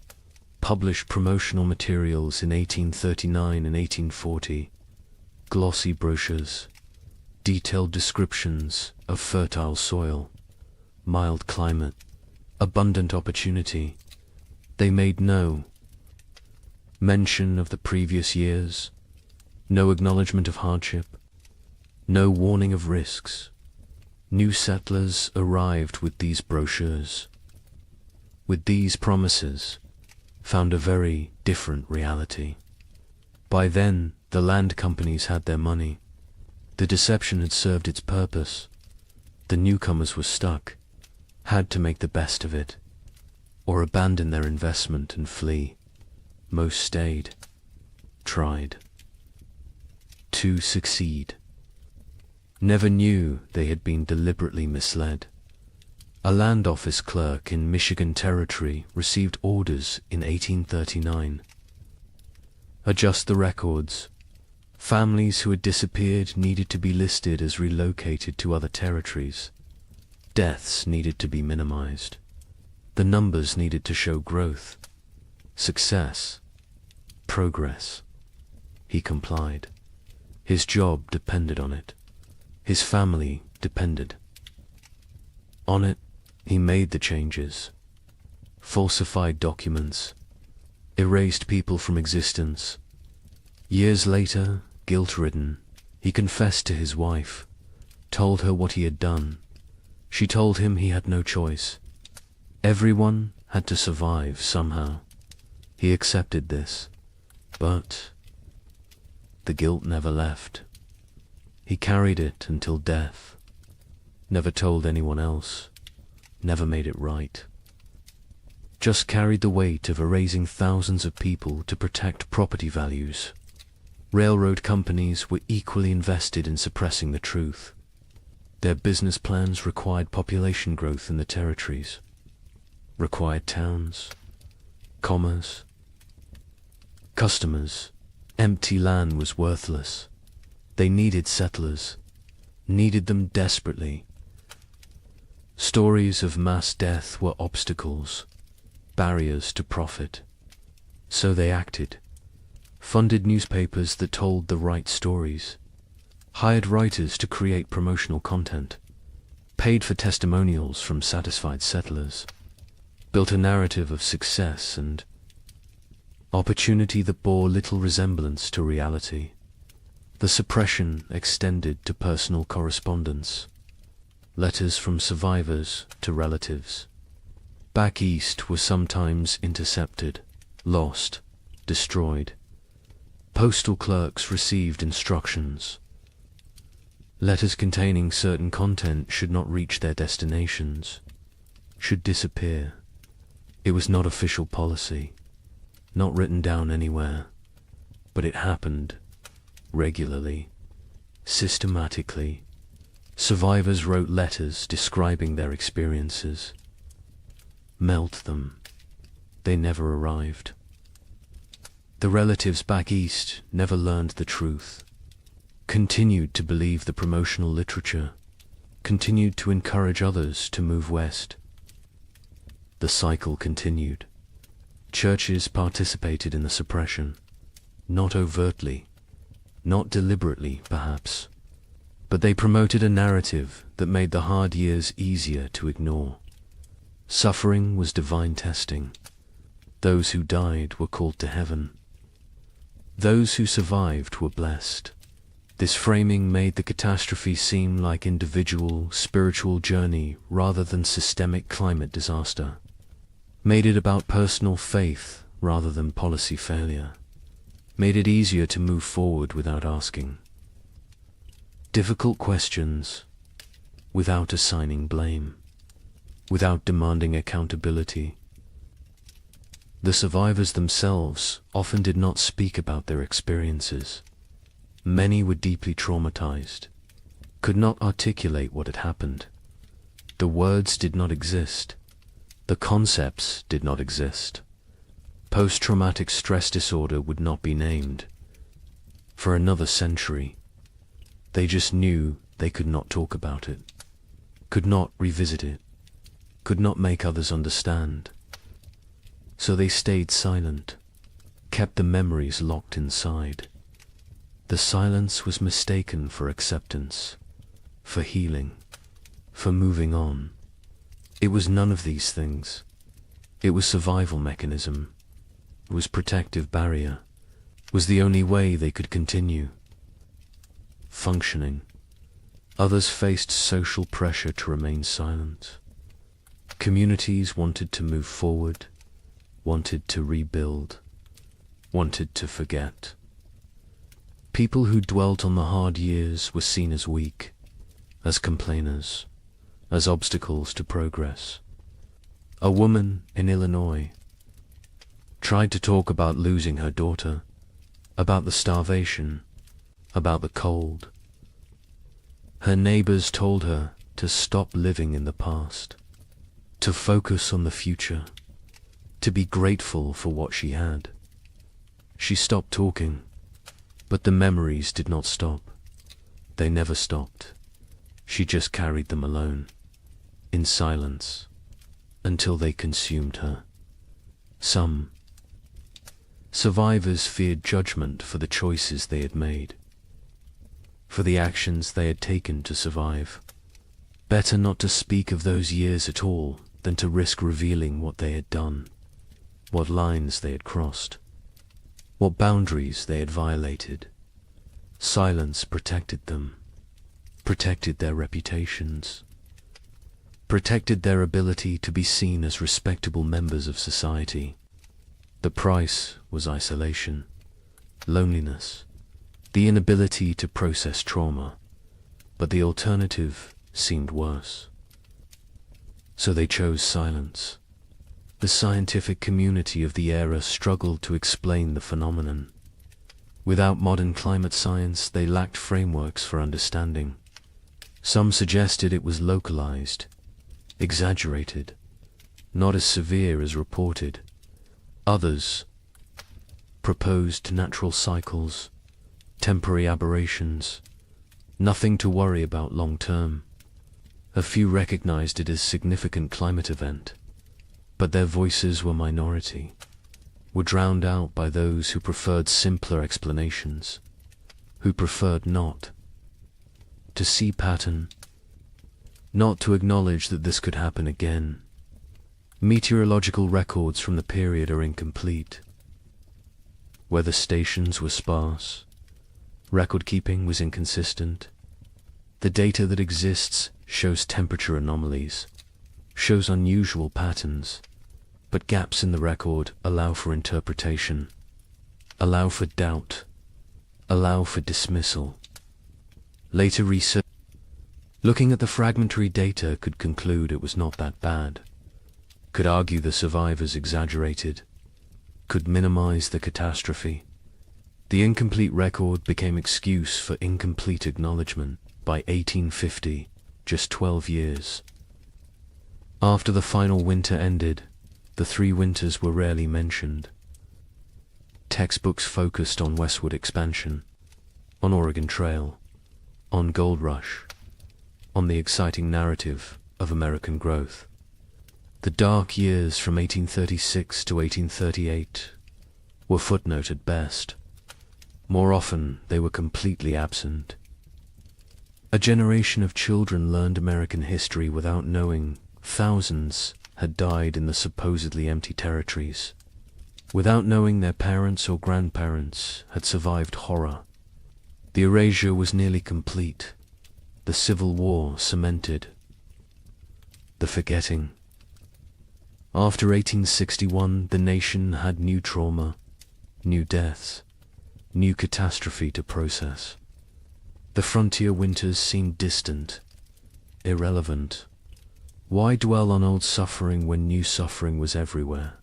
published promotional materials in 1839 and 1840, glossy brochures, detailed descriptions of fertile soil, mild climate, abundant opportunity. They made no mention of the previous years, no acknowledgement of hardship, no warning of risks. New settlers arrived with these brochures, with these promises, found a very different reality. By then, the land companies had their money. The deception had served its purpose. The newcomers were stuck, had to make the best of it, or abandon their investment and flee. Most stayed, tried to succeed. Never knew they had been deliberately misled. A land office clerk in Michigan Territory received orders in 1839. Adjust the records. Families who had disappeared needed to be listed as relocated to other territories. Deaths needed to be minimized. The numbers needed to show growth, success, progress. He complied. His job depended on it. His family depended on it. He made the changes, falsified documents, erased people from existence. Years later, guilt-ridden, he confessed to his wife, told her what he had done. She told him he had no choice. Everyone had to survive somehow. He accepted this, but the guilt never left. He carried it until death, never told anyone else, never made it right. Just carried the weight of erasing thousands of people to protect property values. Railroad companies were equally invested in suppressing the truth. Their business plans required population growth in the territories, required towns, commerce, customers. Empty land was worthless. They needed settlers, needed them desperately. Stories of mass death were obstacles, barriers to profit. So they acted, funded newspapers that told the right stories, hired writers to create promotional content, paid for testimonials from satisfied settlers, built a narrative of success and opportunity that bore little resemblance to reality. The suppression extended to personal correspondence, letters from survivors to relatives. Back east were sometimes intercepted, lost, destroyed. Postal clerks received instructions. Letters containing certain content should not reach their destinations, should disappear. It was not official policy, not written down anywhere, but it happened regularly, systematically. Survivors wrote letters describing their experiences. Melt them. They never arrived. The relatives back east never learned the truth, continued to believe the promotional literature, continued to encourage others to move west. The cycle continued. Churches participated in the suppression, not overtly, not deliberately, perhaps, but they promoted a narrative that made the hard years easier to ignore. Suffering was divine testing. Those who died were called to heaven. Those who survived were blessed. This framing made the catastrophe seem like individual, spiritual journey rather than systemic climate disaster. Made it about personal faith rather than policy failure. Made it easier to move forward without asking difficult questions, without assigning blame, without demanding accountability. The survivors themselves often did not speak about their experiences. Many were deeply traumatized, could not articulate what had happened. The words did not exist. The concepts did not exist. Post-traumatic stress disorder would not be named. For another century, they just knew they could not talk about it, could not revisit it, could not make others understand. So they stayed silent, kept the memories locked inside. The silence was mistaken for acceptance, for healing, for moving on. It was none of these things. It was survival mechanism. It was protective barrier. It was the only way they could continue functioning. Others faced social pressure to remain silent. Communities wanted to move forward, wanted to rebuild, wanted to forget. People who dwelt on the hard years were seen as weak, as complainers, as obstacles to progress. A woman in Illinois tried to talk about losing her daughter, about the starvation, about the cold. Her neighbors told her to stop living in the past, to focus on the future, to be grateful for what she had. She stopped talking, but the memories did not stop. They never stopped. She just carried them alone, in silence, until they consumed her. Some survivors feared judgment for the choices they had made, for the actions they had taken to survive. Better not to speak of those years at all than to risk revealing what they had done, what lines they had crossed, what boundaries they had violated. Silence protected them, protected their reputations, protected their ability to be seen as respectable members of society. The price was isolation, loneliness, the inability to process trauma, but the alternative seemed worse. So they chose silence. The scientific community of the era struggled to explain the phenomenon. Without modern climate science, they lacked frameworks for understanding. Some suggested it was localized, exaggerated, not as severe as reported. Others proposed natural cycles, temporary aberrations, nothing to worry about long term. A few recognized it as significant climate event, but their voices were minority, were drowned out by those who preferred simpler explanations, who preferred not to see pattern, not to acknowledge that this could happen again. Meteorological records from the period are incomplete. Weather stations were sparse. Record-keeping was inconsistent. The data that exists shows temperature anomalies, shows unusual patterns, but gaps in the record allow for interpretation, allow for doubt, allow for dismissal. Later research, looking at the fragmentary data, could conclude it was not that bad, could argue the survivors exaggerated, could minimize the catastrophe. The incomplete record became excuse for incomplete acknowledgement. By 1850, just 12 years after the final winter ended, the 3 winters were rarely mentioned. Textbooks focused on westward expansion, on Oregon Trail, on Gold Rush, on the exciting narrative of American growth. The dark years from 1836 to 1838 were footnote at best. More often, they were completely absent. A generation of children learned American history without knowing thousands had died in the supposedly empty territories, without knowing their parents or grandparents had survived horror. The erasure was nearly complete. The Civil War cemented. The forgetting. After 1861, the nation had new trauma, new deaths, new catastrophe to process. The frontier winters seemed distant, irrelevant. Why dwell on old suffering when new suffering was everywhere?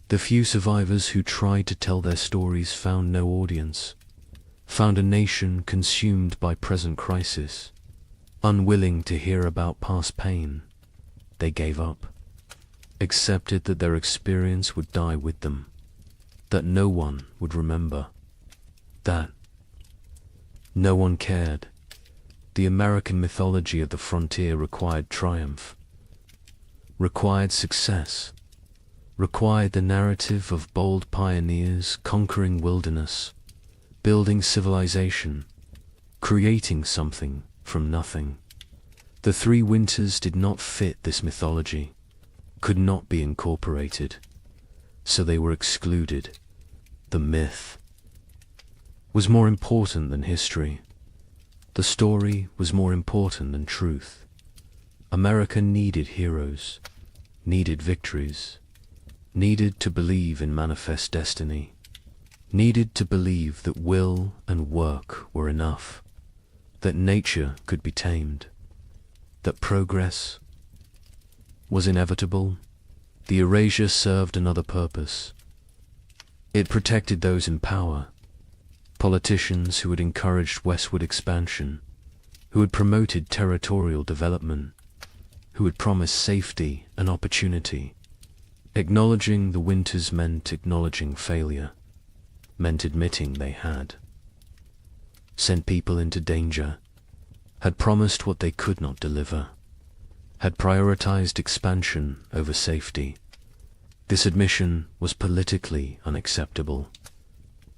The few survivors who tried to tell their stories found no audience, found a nation consumed by present crisis. Unwilling to hear about past pain, they gave up, accepted that their experience would die with them, that no one would remember, that no one cared. The American mythology of the frontier required triumph, required success, required the narrative of bold pioneers conquering wilderness, building civilization, creating something from nothing. The three winters did not fit this mythology, could not be incorporated, so they were excluded. The myth was more important than history. The story was more important than truth. America needed heroes, needed victories, needed to believe in manifest destiny, needed to believe that will and work were enough, that nature could be tamed, that progress was inevitable. The erasure served another purpose. It protected those in power, politicians who had encouraged westward expansion, who had promoted territorial development, who had promised safety and opportunity. Acknowledging the winters meant acknowledging failure, meant admitting they had. Sent people into danger, had promised what they could not deliver, had prioritized expansion over safety. This admission was politically unacceptable,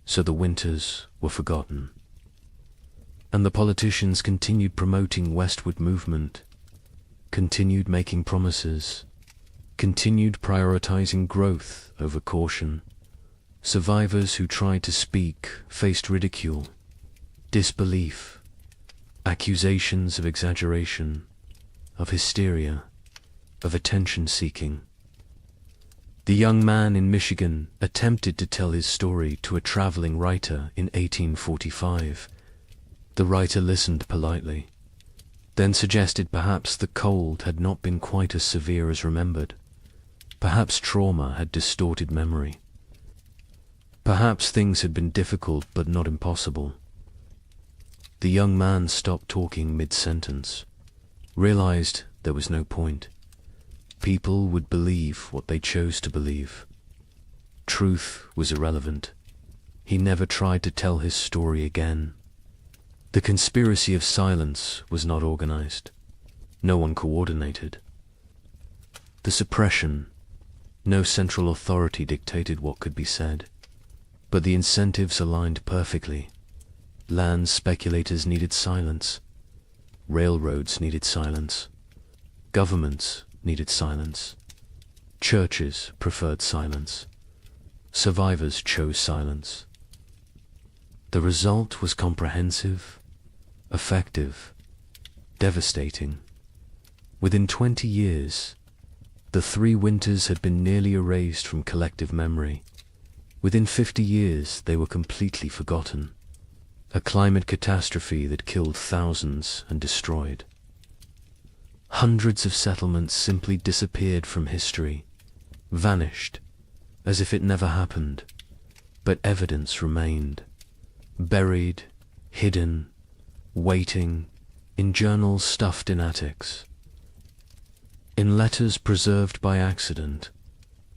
so the winters were forgotten. And the politicians continued promoting westward movement, continued making promises, continued prioritizing growth over caution. Survivors who tried to speak faced ridicule, disbelief, accusations of exaggeration, of hysteria, of attention-seeking. The young man in Michigan attempted to tell his story to a traveling writer in 1845. The writer listened politely, then suggested perhaps the cold had not been quite as severe as remembered. Perhaps trauma had distorted memory. Perhaps things had been difficult but not impossible. The young man stopped talking mid-sentence, realized there was no point. People would believe what they chose to believe. Truth was irrelevant. He never tried to tell his story again. The conspiracy of silence was not organized. No one coordinated. The suppression, no central authority dictated what could be said, but the incentives aligned perfectly. Land speculators needed silence. Railroads needed silence. Governments needed silence. Churches preferred silence. Survivors chose silence. The result was comprehensive, effective, devastating. Within 20 years, the three winters had been nearly erased from collective memory. Within 50 years, they were completely forgotten. A climate catastrophe that killed thousands and destroyed. Hundreds of settlements simply disappeared from history, vanished, as if it never happened, but evidence remained, buried, hidden, waiting, in journals stuffed in attics, in letters preserved by accident,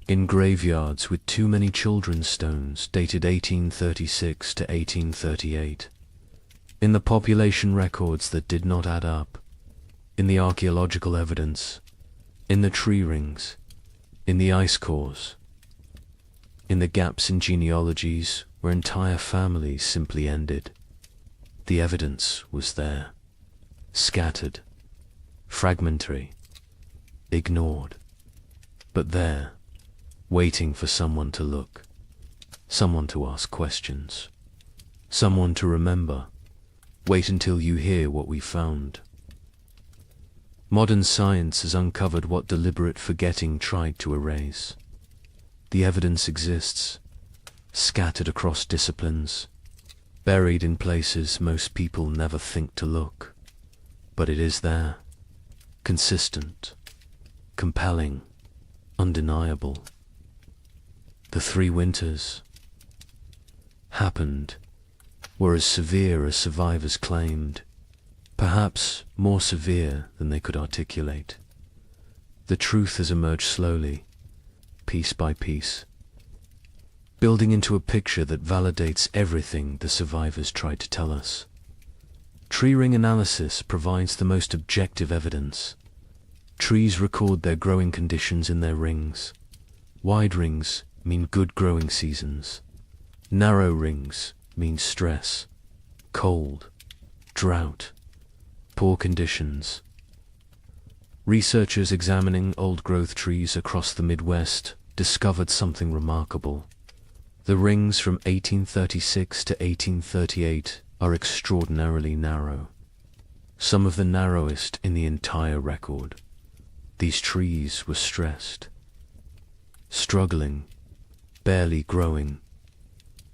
in graveyards with too many children's stones dated 1836 to 1838, in the population records that did not add up, in the archaeological evidence, in the tree rings, in the ice cores, in the gaps in genealogies where entire families simply ended. The evidence was there, scattered, fragmentary, ignored, but there, waiting for someone to look, someone to ask questions, someone to remember. Wait until you hear what we found. Modern science has uncovered what deliberate forgetting tried to erase. The evidence exists, scattered across disciplines, buried in places most people never think to look. But it is there, consistent, compelling, undeniable. The 3 winters happened, were as severe as survivors claimed, perhaps more severe than they could articulate. The truth has emerged slowly, piece by piece, building into a picture that validates everything the survivors tried to tell us. Tree ring analysis provides the most objective evidence. Trees record their growing conditions in their rings. Wide rings mean good growing seasons. Narrow rings mean stress, cold, drought, poor conditions. Researchers examining old-growth trees across the Midwest discovered something remarkable. The rings from 1836 to 1838 are extraordinarily narrow, some of the narrowest in the entire record. These trees were stressed, struggling, barely growing.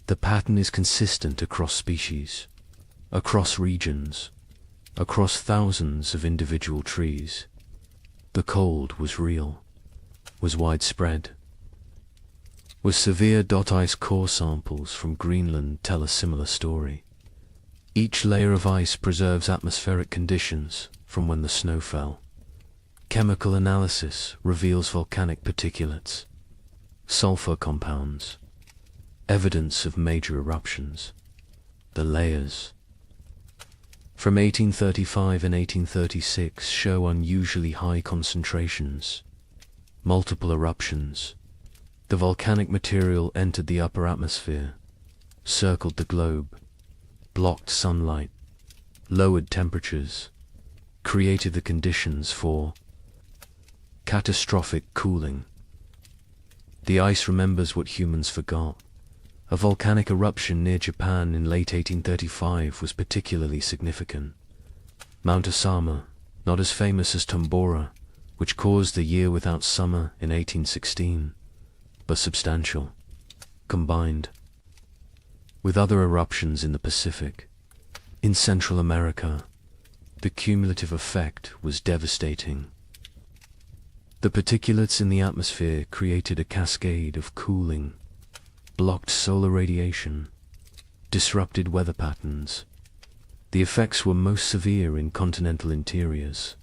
The pattern is consistent across species, across regions, across thousands of individual trees. The cold was real, was widespread. With severe ice core samples from Greenland tell a similar story. Each layer of ice preserves atmospheric conditions from when the snow fell. Chemical analysis reveals volcanic particulates, sulfur compounds, evidence of major eruptions. The layers from 1835 and 1836 show unusually high concentrations, multiple eruptions. The volcanic material entered the upper atmosphere, circled the globe, blocked sunlight, lowered temperatures, created the conditions for catastrophic cooling. The ice remembers what humans forgot. A volcanic eruption near Japan in late 1835 was particularly significant. Mount Osama, not as famous as Tambora, which caused a year without summer in 1816, but substantial, combined with other eruptions in the Pacific. In Central America, the cumulative effect was devastating. The particulates in the atmosphere created a cascade of cooling, blocked solar radiation, disrupted weather patterns. The effects were most severe in continental interiors,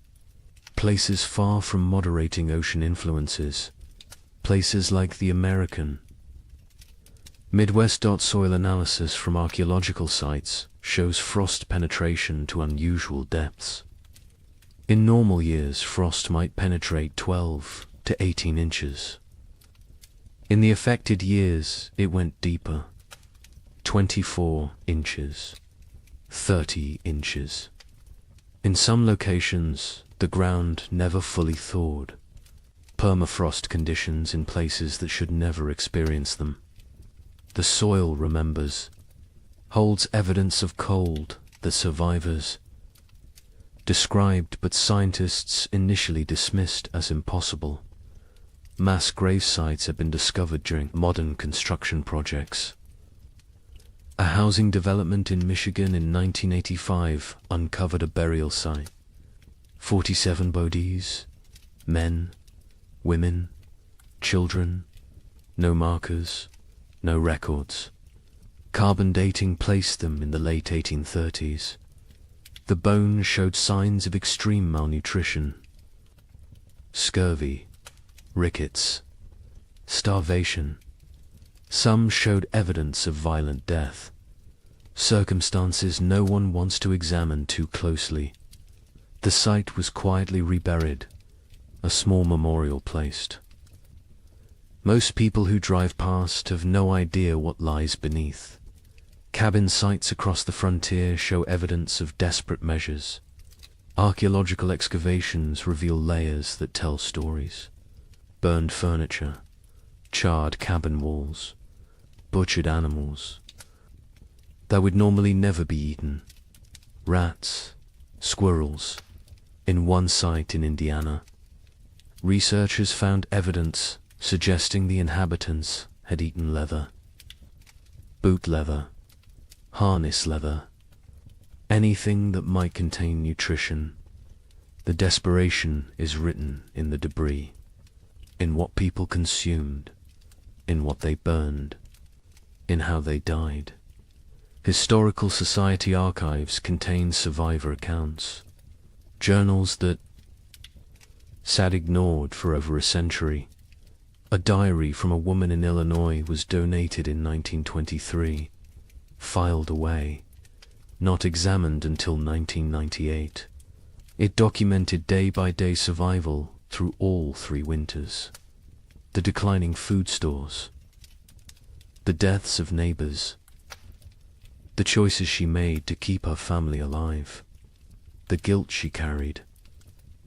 places far from moderating ocean influences, places like the American Midwest. Soil analysis from archaeological sites shows frost penetration to unusual depths. In normal years, frost might penetrate 12 to 18 inches. In the affected years, it went deeper, 24 inches, 30 inches. In some locations, the ground never fully thawed. Permafrost conditions in places that should never experience them. The soil remembers, holds evidence of cold that survivors described but scientists initially dismissed as impossible. Mass grave sites have been discovered during modern construction projects. A housing development in Michigan in 1985 uncovered a burial site. 47 bodies, men, women, children, no markers, no records. Carbon dating placed them in the late 1830s. The bones showed signs of extreme malnutrition, scurvy, rickets, starvation. Some showed evidence of violent death, circumstances no one wants to examine too closely. The site was quietly reburied, a small memorial placed. Most people who drive past have no idea what lies beneath. Cabin sites across the frontier show evidence of desperate measures. Archaeological excavations reveal layers that tell stories. Burned furniture, charred cabin walls, butchered animals that would normally never be eaten. Rats, squirrels. In one site in Indiana, researchers found evidence suggesting the inhabitants had eaten leather. Boot leather, harness leather, anything that might contain nutrition. The desperation is written in the debris, in what people consumed, in what they burned, in how they died. Historical Society archives contain survivor accounts, journals that sat ignored for over a century. A diary from a woman in Illinois was donated in 1923, filed away, not examined until 1998. It documented day-by-day survival through all 3 winters. The declining food stores, the deaths of neighbors, the choices she made to keep her family alive, the guilt she carried.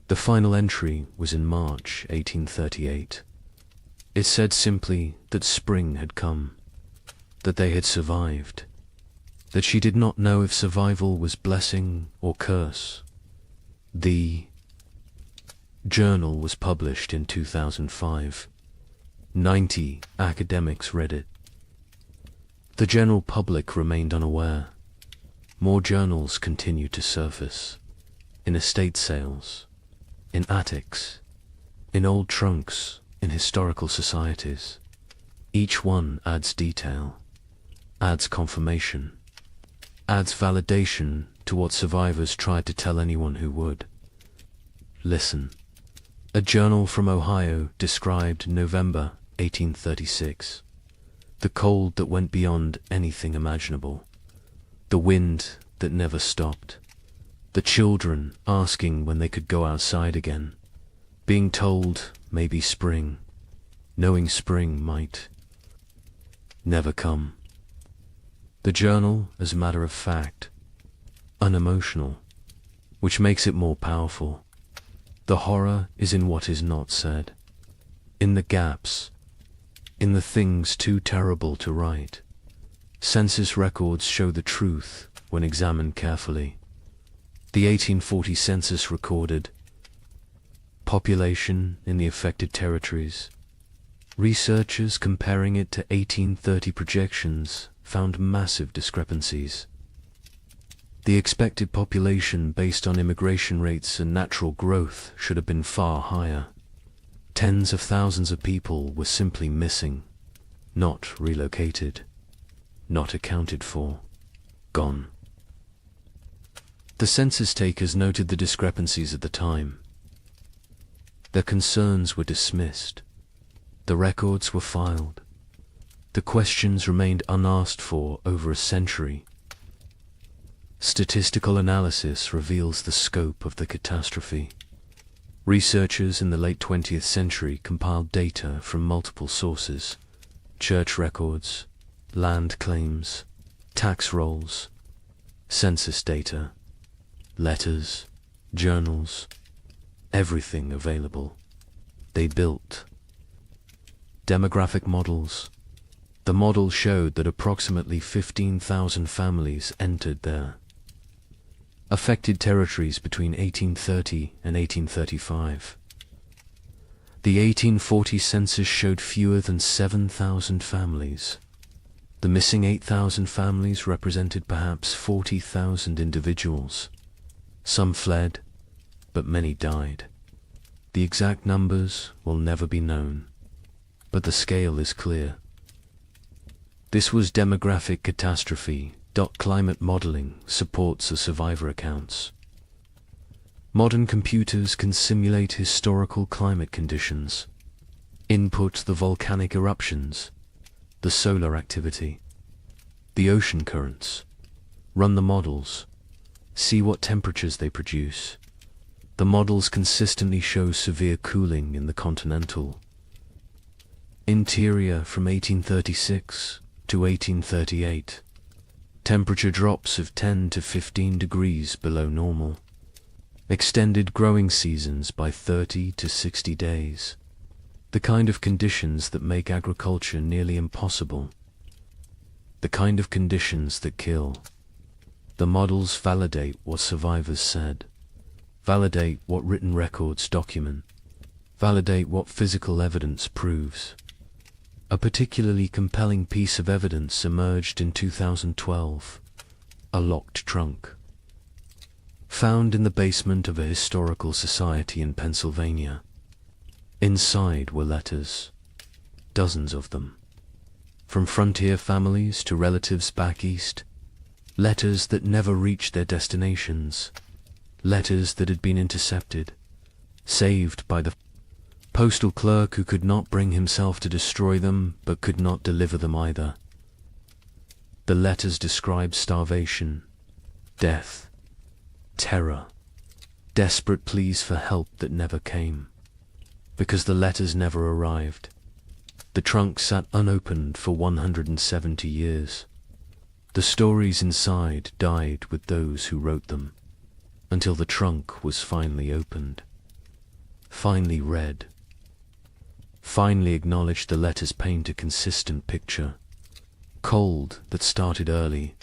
The final entry was in March 1838. It said simply that spring had come, that they had survived, that she did not know if survival was blessing or curse. The journal was published in 2005. 90 academics read it. The general public remained unaware. More journals continued to surface, in estate sales, in attics, in old trunks, in historical societies. Each one adds detail, adds confirmation, adds validation to what survivors tried to tell anyone who would. Listen. A journal from Ohio described November 1836. The cold that went beyond anything imaginable. The wind that never stopped. The children asking when they could go outside again. Being told maybe spring, knowing spring might never come. The journal, as a matter of fact, unemotional, which makes it more powerful. The horror is in what is not said, in the gaps, in the things too terrible to write. Census records show the truth when examined carefully. The 1840 census recorded population in the affected territories. Researchers comparing it to 1830 projections found massive discrepancies. The expected population based on immigration rates and natural growth should have been far higher. Tens of thousands of people were simply missing, not relocated, not accounted for, gone. The census takers noted the discrepancies at the time. Their concerns were dismissed. The records were filed. The questions remained unasked for over a century. Statistical analysis reveals the scope of the catastrophe. Researchers in the late 20th century compiled data from multiple sources: church records, land claims, tax rolls, census data, letters, journals, everything available. They built demographic models. The model showed that approximately 15,000 families entered their affected territories between 1830 and 1835. The 1840 census showed fewer than 7,000 families. The missing 8,000 families represented perhaps 40,000 individuals. Some fled, but many died. The exact numbers will never be known, but the scale is clear. This was demographic catastrophe. Climate modeling supports the survivor accounts. Modern computers can simulate historical climate conditions, input the volcanic eruptions, the solar activity, the ocean currents, run the models, see what temperatures they produce, The models consistently show severe cooling in the continental interior from 1836 to 1838. Temperature drops of 10 to 15 degrees below normal. Extended growing seasons by 30 to 60 days. The kind of conditions that make agriculture nearly impossible. The kind of conditions that kill. The models validate what survivors said. Validate what written records document. Validate what physical evidence proves. A particularly compelling piece of evidence emerged in 2012. A locked trunk. Found in the basement of a historical society in Pennsylvania. Inside were letters. Dozens of them. From frontier families to relatives back east. Letters that never reached their destinations. Letters that had been intercepted, saved by the postal clerk who could not bring himself to destroy them, but could not deliver them either. The letters described starvation, death, terror, desperate pleas for help that never came. Because the letters never arrived, the trunk sat unopened for 170 years. The stories inside died with those who wrote them. Until the trunk was finally opened, finally read, finally acknowledged the letters paint a consistent picture. Cold that started early,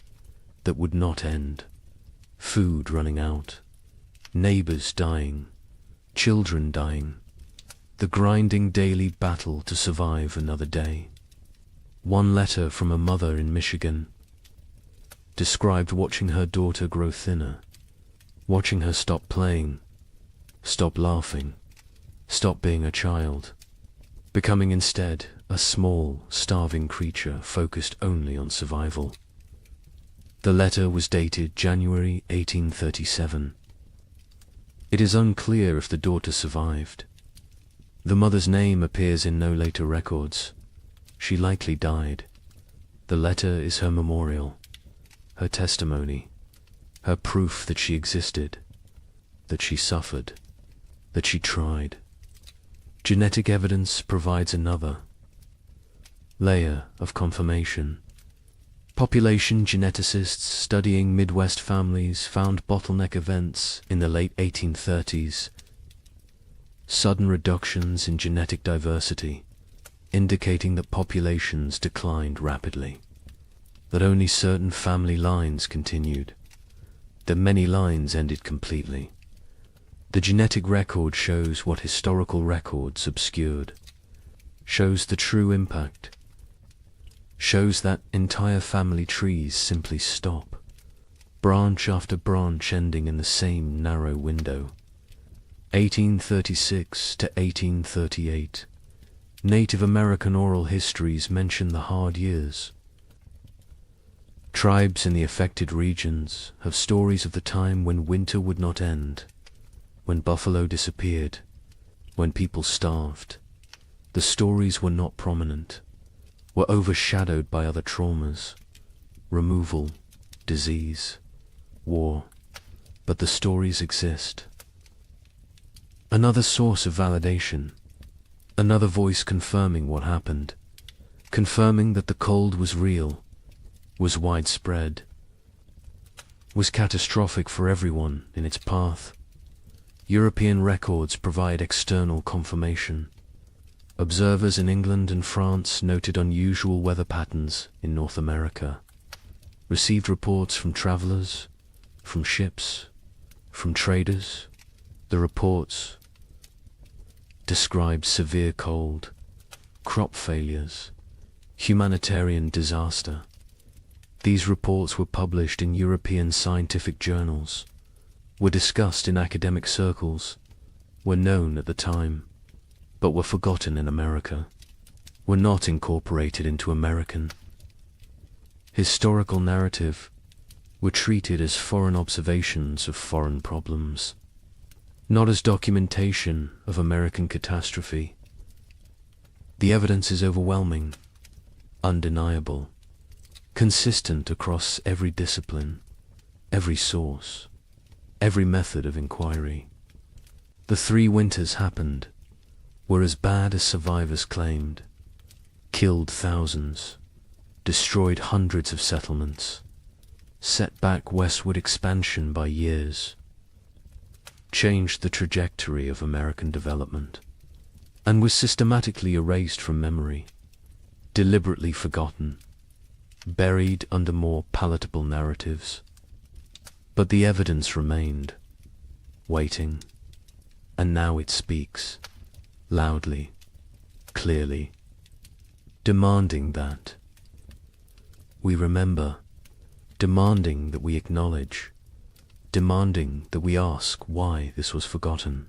that would not end, food running out, neighbors dying, children dying, the grinding daily battle to survive another day. One letter from a mother in Michigan described watching her daughter grow thinner. Watching her stop playing, stop laughing, stop being a child, becoming instead a small, starving creature focused only on survival. The letter was dated January 1837. It is unclear if the daughter survived. The mother's name appears in no later records. She likely died. The letter is her memorial, her testimony, her proof that she existed, that she suffered, that she tried. Genetic evidence provides another layer of confirmation. Population geneticists studying Midwest families found bottleneck events in the late 1830s. Sudden reductions in genetic diversity, indicating that populations declined rapidly, that only certain family lines continued, that many lines ended completely. The genetic record shows what historical records obscured, shows the true impact, shows that entire family trees simply stop, branch after branch ending in the same narrow window. 1836 to 1838. Native American oral histories mention the hard years. Tribes in the affected regions have stories of the time when winter would not end, when buffalo disappeared, when people starved. The stories were not prominent, were overshadowed by other traumas, removal, disease, war, but the stories exist. Another source of validation, another voice confirming what happened, confirming that the cold was real, was widespread, was catastrophic for everyone in its path. European records provide external confirmation. Observers in England and France noted unusual weather patterns in North America, received reports from travelers, from ships, from traders. The reports described severe cold, crop failures, humanitarian disaster. These reports were published in European scientific journals, were discussed in academic circles, were known at the time, but were forgotten in America, were not incorporated into American historical narrative, were treated as foreign observations of foreign problems, not as documentation of American catastrophe. The evidence is overwhelming, undeniable, consistent across every discipline, every source, every method of inquiry. The 3 winters happened, were as bad as survivors claimed, killed thousands, destroyed hundreds of settlements, set back westward expansion by years, changed the trajectory of American development, and was systematically erased from memory, deliberately forgotten, buried under more palatable narratives. But the evidence remained, waiting, and now it speaks, loudly, clearly, demanding that we remember, demanding that we acknowledge, demanding that we ask why this was forgotten,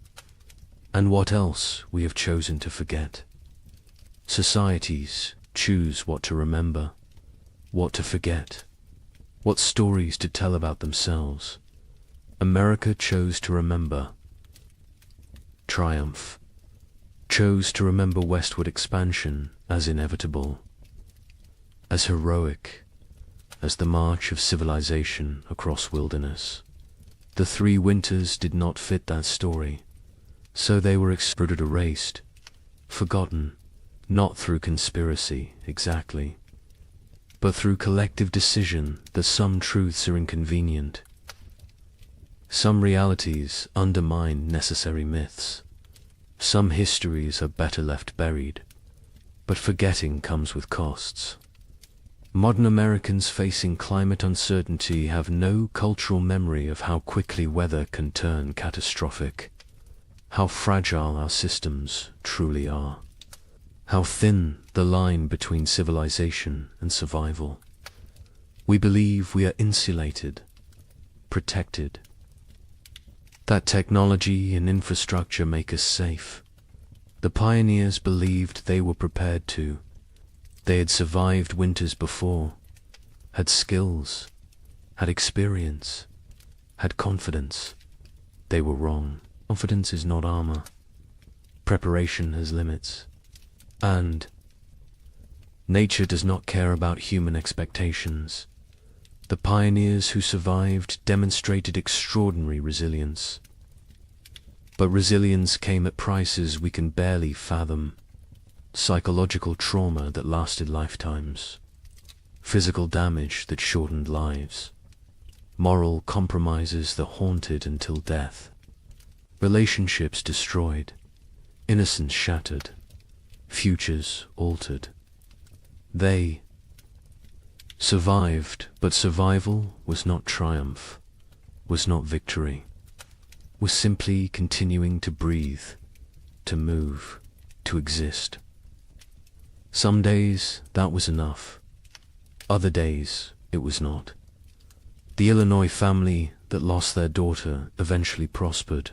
and what else we have chosen to forget. Societies choose what to remember, what to forget, what stories to tell about themselves. America chose to remember triumph, chose to remember westward expansion as inevitable, as heroic as the march of civilization across wilderness. The 3 winters did not fit that story, so they were exploded, erased, forgotten, not through conspiracy exactly, but through collective decision that some truths are inconvenient. Some realities undermine necessary myths. Some histories are better left buried, but forgetting comes with costs. Modern Americans facing climate uncertainty have no cultural memory of how quickly weather can turn catastrophic, how fragile our systems truly are, how thin the line between civilization and survival. We believe we are insulated, protected, that technology and infrastructure make us safe. The pioneers believed they were prepared to. They had survived winters before, had skills, had experience, had confidence. They were wrong. Confidence is not armor. Preparation has limits. And nature does not care about human expectations. The pioneers who survived demonstrated extraordinary resilience. But resilience came at prices we can barely fathom. Psychological trauma that lasted lifetimes, physical damage that shortened lives, moral compromises that haunted until death, relationships destroyed, innocence shattered, futures altered. They survived, but survival was not triumph, was not victory, was simply continuing to breathe, to move, to exist. Some days that was enough. Other days it was not. The Illinois family that lost their daughter eventually prospered.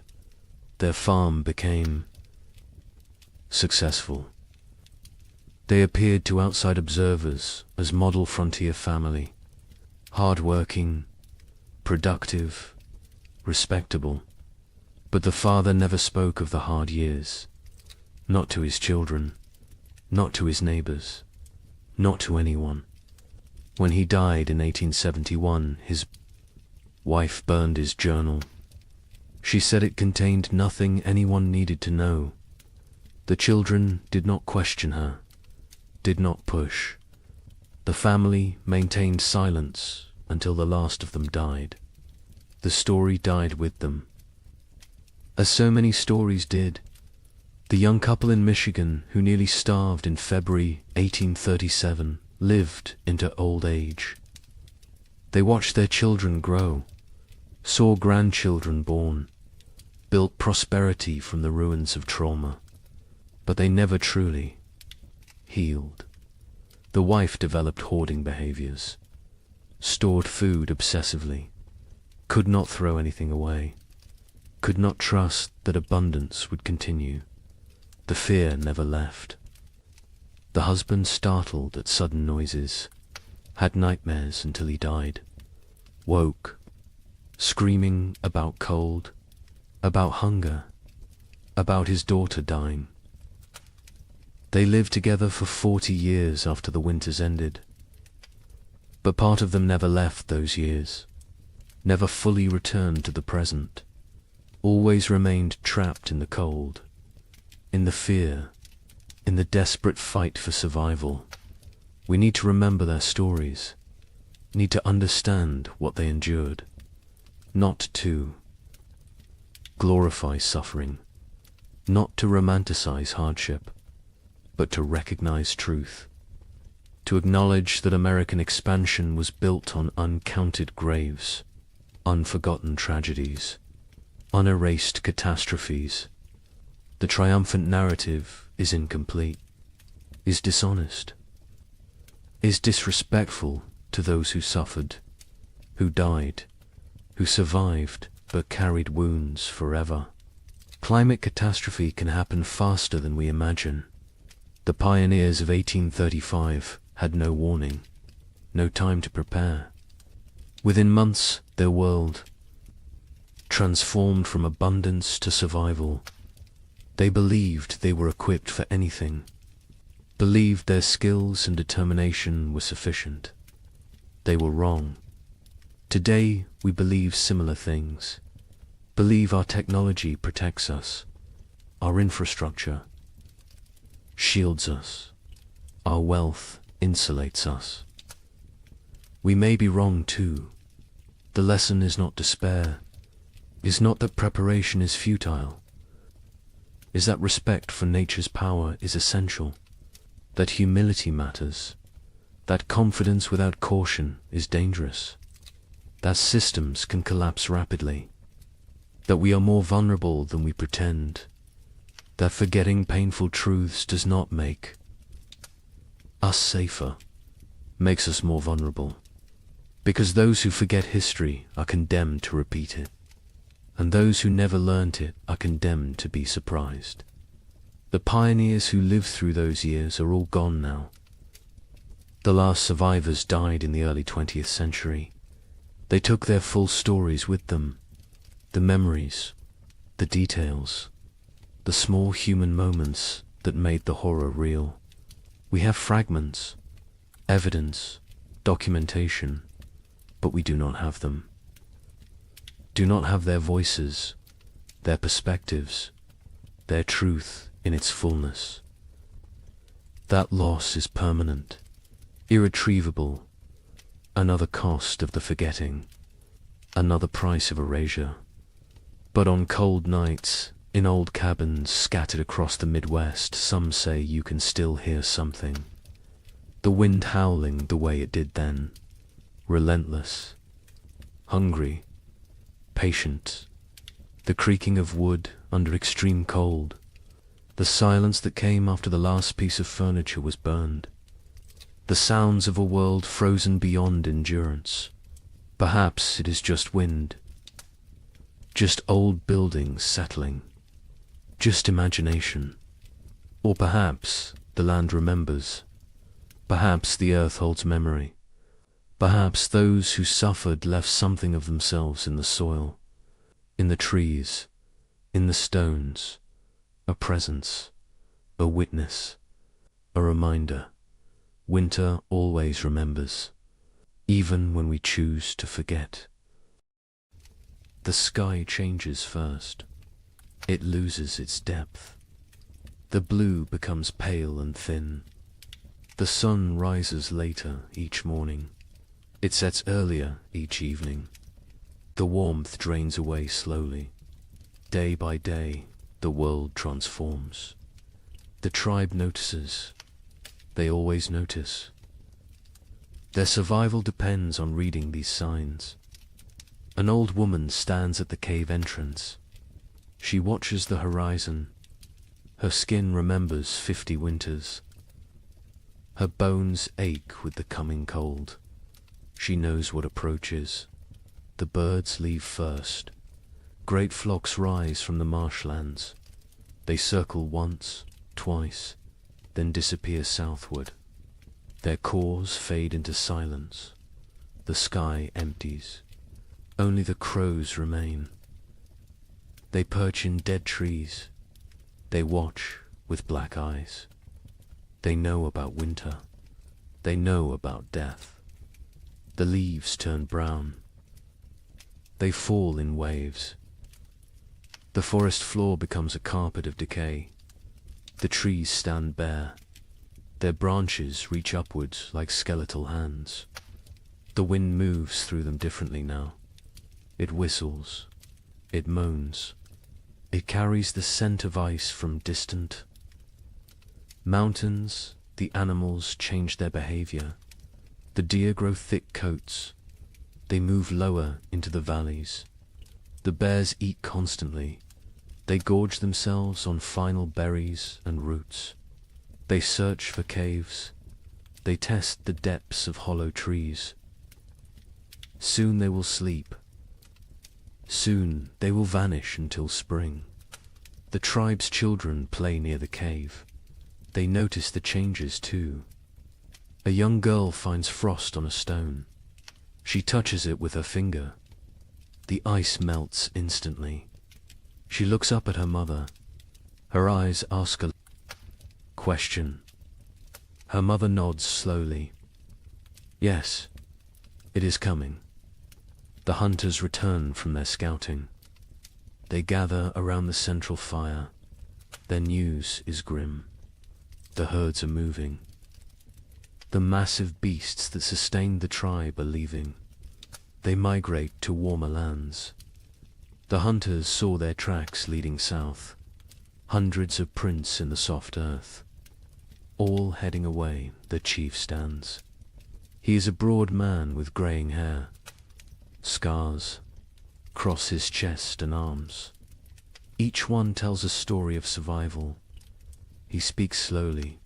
Their farm became successful. They appeared to outside observers as model frontier family, hard-working, productive, respectable. But the father never spoke of the hard years, not to his children, not to his neighbors, not to anyone. When he died in 1871, his wife burned his journal. She said it contained nothing anyone needed to know. The children did not question her, did not push. The family maintained silence until the last of them died. The story died with them. As so many stories did, the young couple in Michigan who nearly starved in February 1837 lived into old age. They watched their children grow, saw grandchildren born, built prosperity from the ruins of trauma, but they never truly healed. The wife developed hoarding behaviors, stored food obsessively, could not throw anything away, could not trust that abundance would continue. The fear never left. The husband, startled at sudden noises, had nightmares until he died, woke, screaming about cold, about hunger, about his daughter dying. They lived together for 40 years after the winters ended, but part of them never left those years, never fully returned to the present. always remained trapped in the cold, in the fear, in the desperate fight for survival. We need to remember their stories, need to understand what they endured, not to glorify suffering, not to romanticize hardship, but to recognize truth, to acknowledge that American expansion was built on uncounted graves, unforgotten tragedies, unerased catastrophes. The triumphant narrative is incomplete, is dishonest, is disrespectful to those who suffered, who died, who survived but carried wounds forever. Climate catastrophe can happen faster than we imagine. The pioneers of 1835 had no warning, no time to prepare. Within months, their world transformed from abundance to survival. They believed they were equipped for anything, believed their skills and determination were sufficient. They were wrong. Today, we believe similar things, believe our technology protects us, our infrastructure shields us, our wealth insulates us. We may be wrong too. The lesson is not despair, is not that preparation is futile, is that respect for nature's power is essential, that humility matters, that confidence without caution is dangerous, that systems can collapse rapidly, that we are more vulnerable than we pretend, that forgetting painful truths does not make us safer, makes us more vulnerable, because those who forget history are condemned to repeat it, and those who never learnt it are condemned to be surprised. The pioneers who lived through those years are all gone now. The last survivors died in the early 20th century. They took their full stories with them, the memories, the details, the small human moments that made the horror real. We have fragments, evidence, documentation, but we do not have them. Do not have their voices, their perspectives, their truth in its fullness. That loss is permanent, irretrievable, another cost of the forgetting, another price of erasure. But on cold nights, in old cabins scattered across the Midwest, some say you can still hear something. The wind howling the way it did then, relentless, hungry, patient, the creaking of wood under extreme cold, the silence that came after the last piece of furniture was burned, the sounds of a world frozen beyond endurance. Perhaps it is just wind, just old buildings settling, just imagination. Or perhaps the land remembers, perhaps the earth holds memory, perhaps those who suffered left something of themselves in the soil, in the trees, in the stones, a presence, a witness, a reminder. Winter always remembers, even when we choose to forget. The sky changes first. It loses its depth. The blue becomes pale and thin. The sun rises later each morning. It sets earlier each evening. The warmth drains away slowly. Day by day, the world transforms. The tribe notices. They always notice. Their survival depends on reading these signs. An old woman stands at the cave entrance. She watches the horizon. Her skin remembers 50 winters. Her bones ache with the coming cold. She knows what approaches. The birds leave first. Great flocks rise from the marshlands. They circle once, twice, then disappear southward. Their cores fade into silence. The sky empties. Only the crows remain. They perch in dead trees. They watch with black eyes. They know about winter. They know about death. The leaves turn brown. They fall in waves. The forest floor becomes a carpet of decay. The trees stand bare. Their branches reach upwards like skeletal hands. The wind moves through them differently now. It whistles. It moans. It carries the scent of ice from distant mountains. The animals change their behavior. The deer grow thick coats. They move lower into the valleys. The bears eat constantly. They gorge themselves on final berries and roots. They search for caves. They test the depths of hollow trees. Soon they will sleep. Soon they will vanish until spring. The tribe's children play near the cave. They notice the changes too. A young girl finds frost on a stone. She touches it with her finger. The ice melts instantly. She looks up at her mother. Her eyes ask a question. Her mother nods slowly. Yes, it is coming. The hunters return from their scouting. They gather around the central fire. Their news is grim. The herds are moving. The massive beasts that sustained the tribe are leaving. They migrate to warmer lands. The hunters saw their tracks leading south. Hundreds of prints in the soft earth. All heading away, the chief stands. He is a broad man with greying hair. Scars cross his chest and arms. Each one tells a story of survival. He speaks slowly.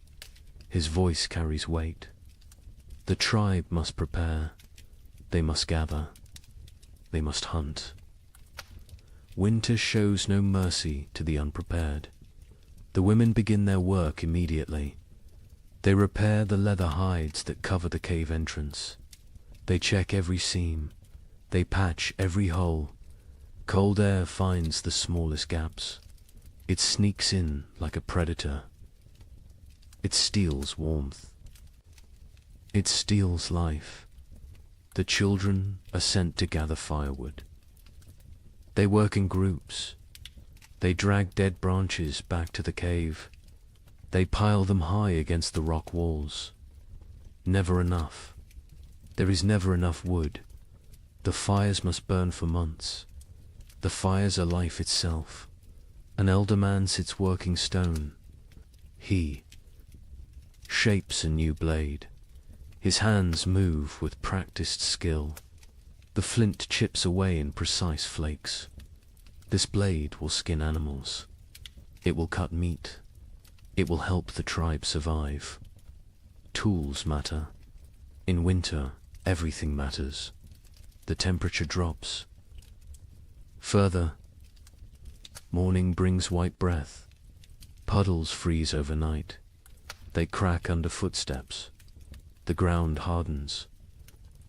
His voice carries weight. The tribe must prepare. They must gather. They must hunt. Winter shows no mercy to the unprepared. The women begin their work immediately. They repair the leather hides that cover the cave entrance. They check every seam. They patch every hole. Cold air finds the smallest gaps. It sneaks in like a predator. It steals warmth. It steals life. The children are sent to gather firewood. They work in groups. They drag dead branches back to the cave. They pile them high against the rock walls. Never enough. There is never enough wood. The fires must burn for months. The fires are life itself. An elder man sits working stone. He shapes a new blade. His hands move with practiced skill. The flint chips away in precise flakes. This blade will skin animals. It will cut meat. It will help the tribe survive. Tools matter. In winter, everything matters. The temperature drops. Further, morning brings white breath. Puddles freeze overnight. They crack under footsteps. The ground hardens.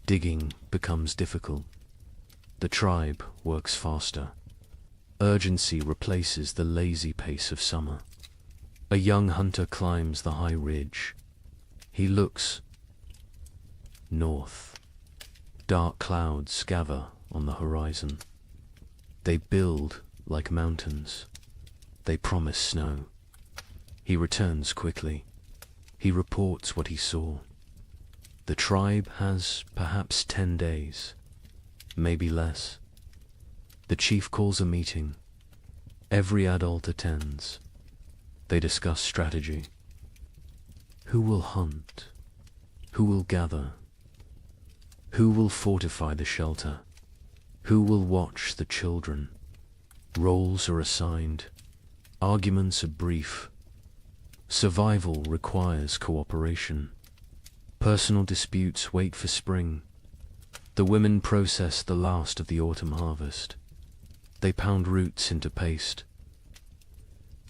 Digging becomes difficult. The tribe works faster. Urgency replaces the lazy pace of summer. A young hunter climbs the high ridge. He looks north. Dark clouds gather on the horizon. They build like mountains. They promise snow. He returns quickly. He reports what he saw. The tribe has perhaps 10 days, maybe less. The chief calls a meeting. Every adult attends. They discuss strategy. Who will hunt? Who will gather? Who will fortify the shelter? Who will watch the children? Roles are assigned. Arguments are brief. Survival requires cooperation. Personal disputes wait for spring. The women process the last of the autumn harvest. They pound roots into paste.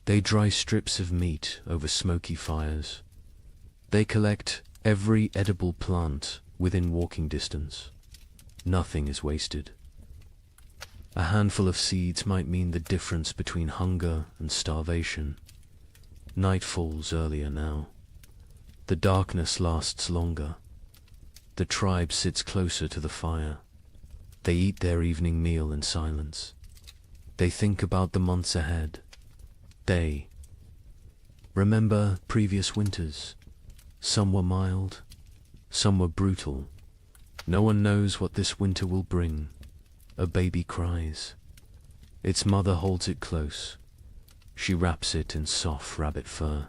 They dry strips of meat over smoky fires. They collect every edible plant within walking distance. Nothing is wasted. A handful of seeds might mean the difference between hunger and starvation. Night falls earlier now. The darkness lasts longer. The tribe sits closer to the fire. They eat their evening meal in silence. They think about the months ahead. They remember previous winters. Some were mild, some were brutal. No one knows what this winter will bring. A baby cries. Its mother holds it close. She wraps it in soft rabbit fur.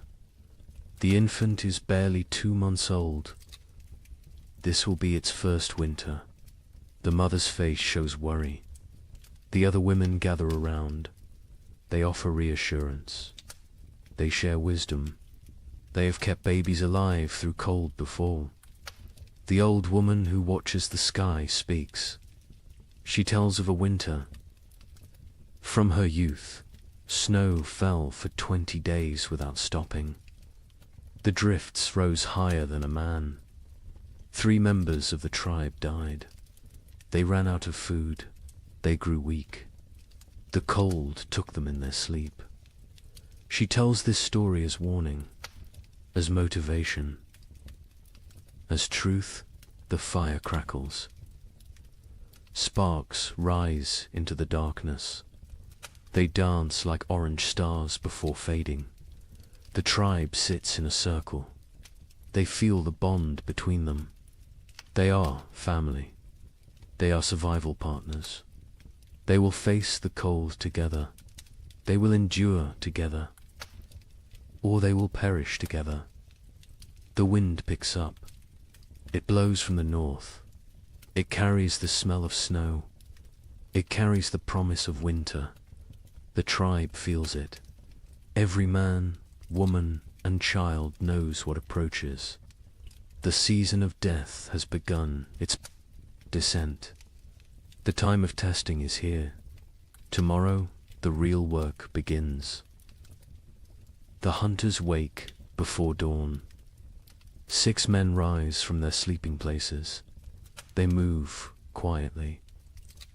The infant is barely 2 months old. This will be its first winter. The mother's face shows worry. The other women gather around. They offer reassurance. They share wisdom. They have kept babies alive through cold before. The old woman who watches the sky speaks. She tells of a winter. From her youth, snow fell for 20 days without stopping. The drifts rose higher than a man. 3 members of the tribe died. They ran out of food. They grew weak. The cold took them in their sleep. She tells this story as warning, as motivation. As truth, the fire crackles. Sparks rise into the darkness. They dance like orange stars before fading. The tribe sits in a circle. They feel the bond between them. They are family. They are survival partners. They will face the cold together. They will endure together. Or they will perish together. The wind picks up. It blows from the north. It carries the smell of snow. It carries the promise of winter. The tribe feels it. Every man, woman, and child knows what approaches. The season of death has begun its descent. The time of testing is here. Tomorrow, the real work begins. The hunters wake before dawn. 6 men rise from their sleeping places. They move quietly.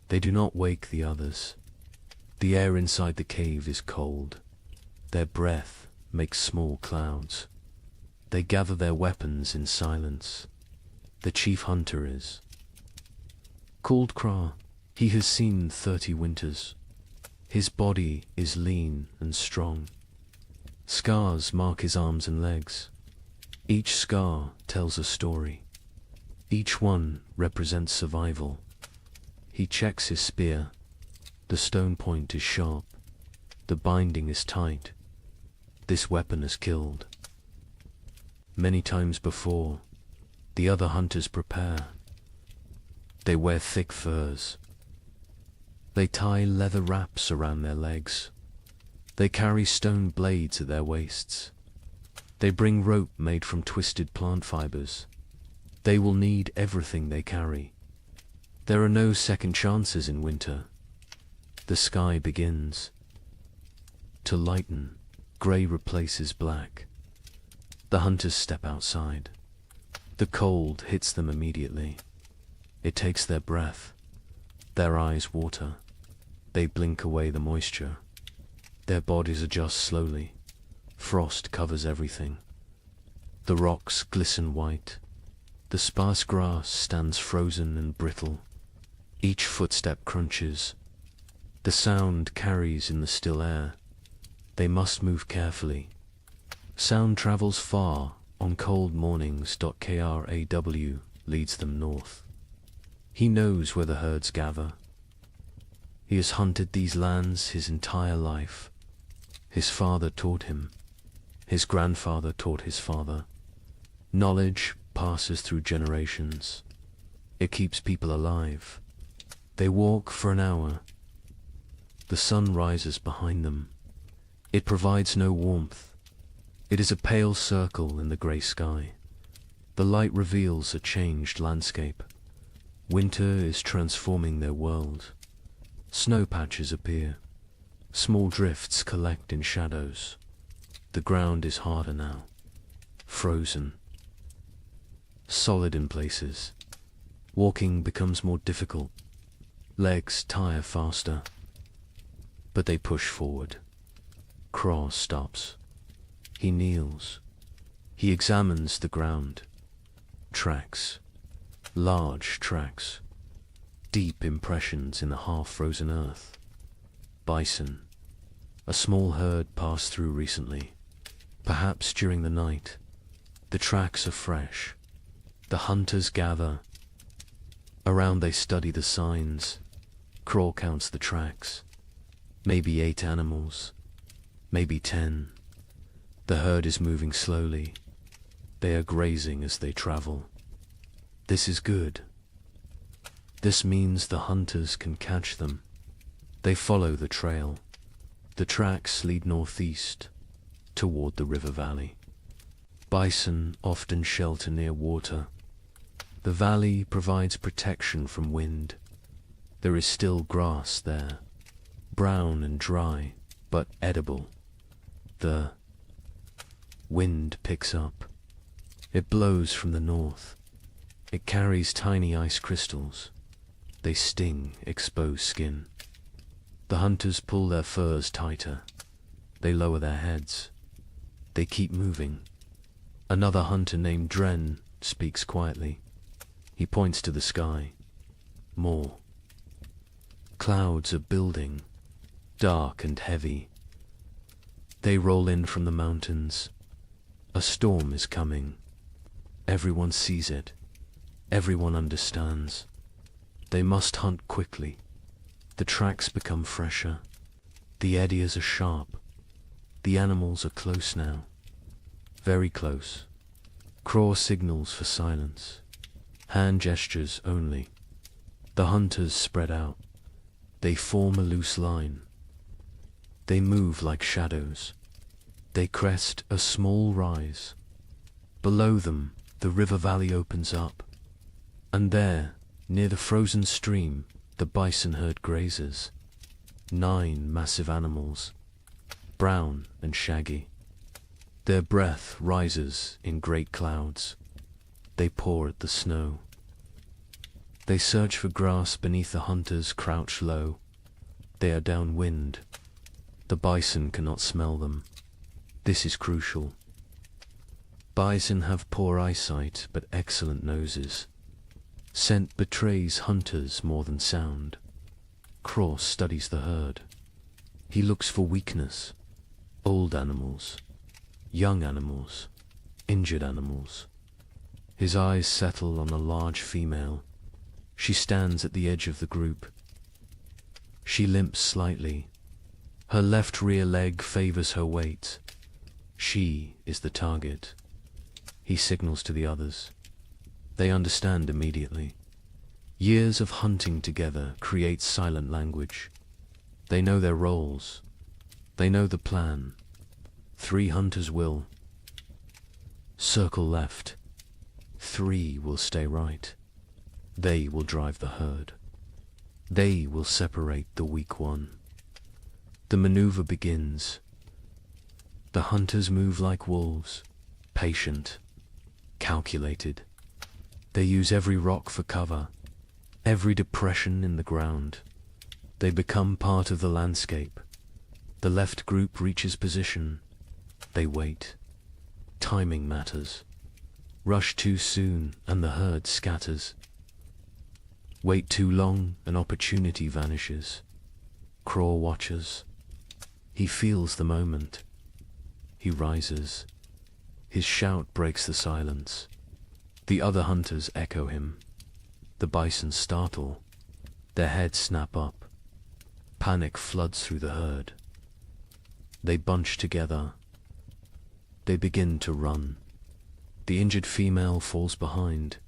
They do not wake the others. The air inside the cave is cold. Their breath makes small clouds. They gather their weapons in silence. The chief hunter is called Kra. He has seen 30 winters. His body is lean and strong. Scars mark his arms and legs. Each scar tells a story. Each one represents survival. He checks his spear. The stone point is sharp. The binding is tight. This weapon has killed. Many times before, the other hunters prepare. They wear thick furs. They tie leather wraps around their legs. They carry stone blades at their waists. They bring rope made from twisted plant fibers. They will need everything they carry. There are no second chances in winter. The sky begins to lighten. Grey replaces black. The hunters step outside. The cold hits them immediately. It takes their breath. Their eyes water. They blink away the moisture. Their bodies adjust slowly. Frost covers everything. The rocks glisten white. The sparse grass stands frozen and brittle. Each footstep crunches. The sound carries in the still air. They must move carefully. Sound travels far on cold mornings. Kraw leads them north. He knows where the herds gather. He has hunted these lands his entire life. His father taught him. His grandfather taught his father. Knowledge passes through generations. It keeps people alive. They walk for an hour. The sun rises behind them. It provides no warmth. It is a pale circle in the grey sky. The light reveals a changed landscape. Winter is transforming their world. Snow patches appear. Small drifts collect in shadows. The ground is harder now. Frozen. Solid in places. Walking becomes more difficult. Legs tire faster. But they push forward. Kraw stops. He kneels. He examines the ground. Tracks. Large tracks. Deep impressions in the half-frozen earth. Bison. A small herd passed through recently, perhaps during the night. The tracks are fresh. The hunters gather. Around they study the signs. Craw counts the tracks. Maybe 8 animals. Maybe 10. The herd is moving slowly. They are grazing as they travel. This is good. This means the hunters can catch them. They follow the trail. The tracks lead northeast, toward the river valley. Bison often shelter near water. The valley provides protection from wind. There is still grass there, brown and dry, but edible. The wind picks up. It blows from the north. It carries tiny ice crystals. They sting exposed skin. The hunters pull their furs tighter. They lower their heads. They keep moving. Another hunter named Dren speaks quietly. He points to the sky. More. Clouds are building, dark and heavy. They roll in from the mountains. A storm is coming. Everyone sees it. Everyone understands. They must hunt quickly. The tracks become fresher. The eddies are sharp. The animals are close now. Very close. Craw signals for silence. Hand gestures only. The hunters spread out. They form a loose line. They move like shadows. They crest a small rise. Below them, the river valley opens up. And there, near the frozen stream, the bison herd grazes. 9 massive animals, brown and shaggy. Their breath rises in great clouds. They paw at the snow. They search for grass beneath the hunters crouch low. They are downwind. The bison cannot smell them. This is crucial. Bison have poor eyesight but excellent noses. Scent betrays hunters more than sound. Craw studies the herd. He looks for weakness. Old animals, young animals, injured animals. His eyes settle on a large female. She stands at the edge of the group. She limps slightly. Her left rear leg favors her weight. She is the target. He signals to the others. They understand immediately. Years of hunting together create silent language. They know their roles. They know the plan. 3 hunters will circle left. 3 will stay right. They will drive the herd. They will separate the weak one. The maneuver begins. The hunters move like wolves, patient, calculated. They use every rock for cover, every depression in the ground. They become part of the landscape. The left group reaches position. They wait. Timing matters. Rush too soon and the herd scatters. Wait too long, an opportunity vanishes. Craw watches. He feels the moment. He rises. His shout breaks the silence. The other hunters echo him. The bison startle. Their heads snap up. Panic floods through the herd. They bunch together. They begin to run. The injured female falls behind.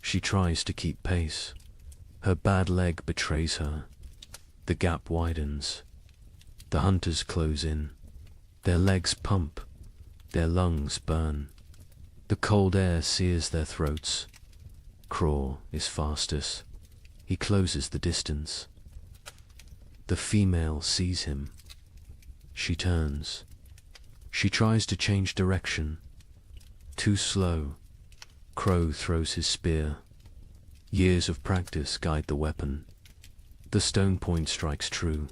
She tries to keep pace. Her bad leg betrays her. The gap widens. The hunters close in. Their legs pump. Their lungs burn. The cold air sears their throats. Craw is fastest. He closes the distance. The female sees him. She turns. She tries to change direction. Too slow. Crow throws his spear. Years of practice guide the weapon. The stone point strikes true.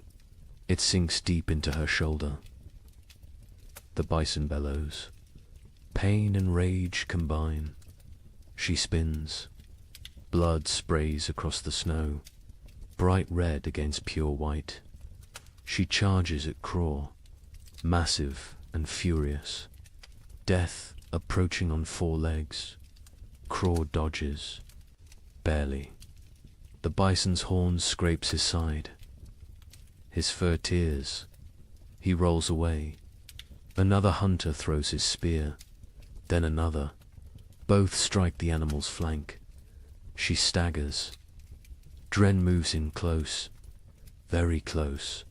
It sinks deep into her shoulder. The bison bellows. Pain and rage combine. She spins. Blood sprays across the snow, bright red against pure white. She charges at Craw, massive and furious. Death approaching on 4 legs. Craw dodges, barely. The bison's horn scrapes his side. His fur tears. He rolls away. Another hunter throws his spear, then another. Both strike the animal's flank. She staggers. Dren moves in close, very close,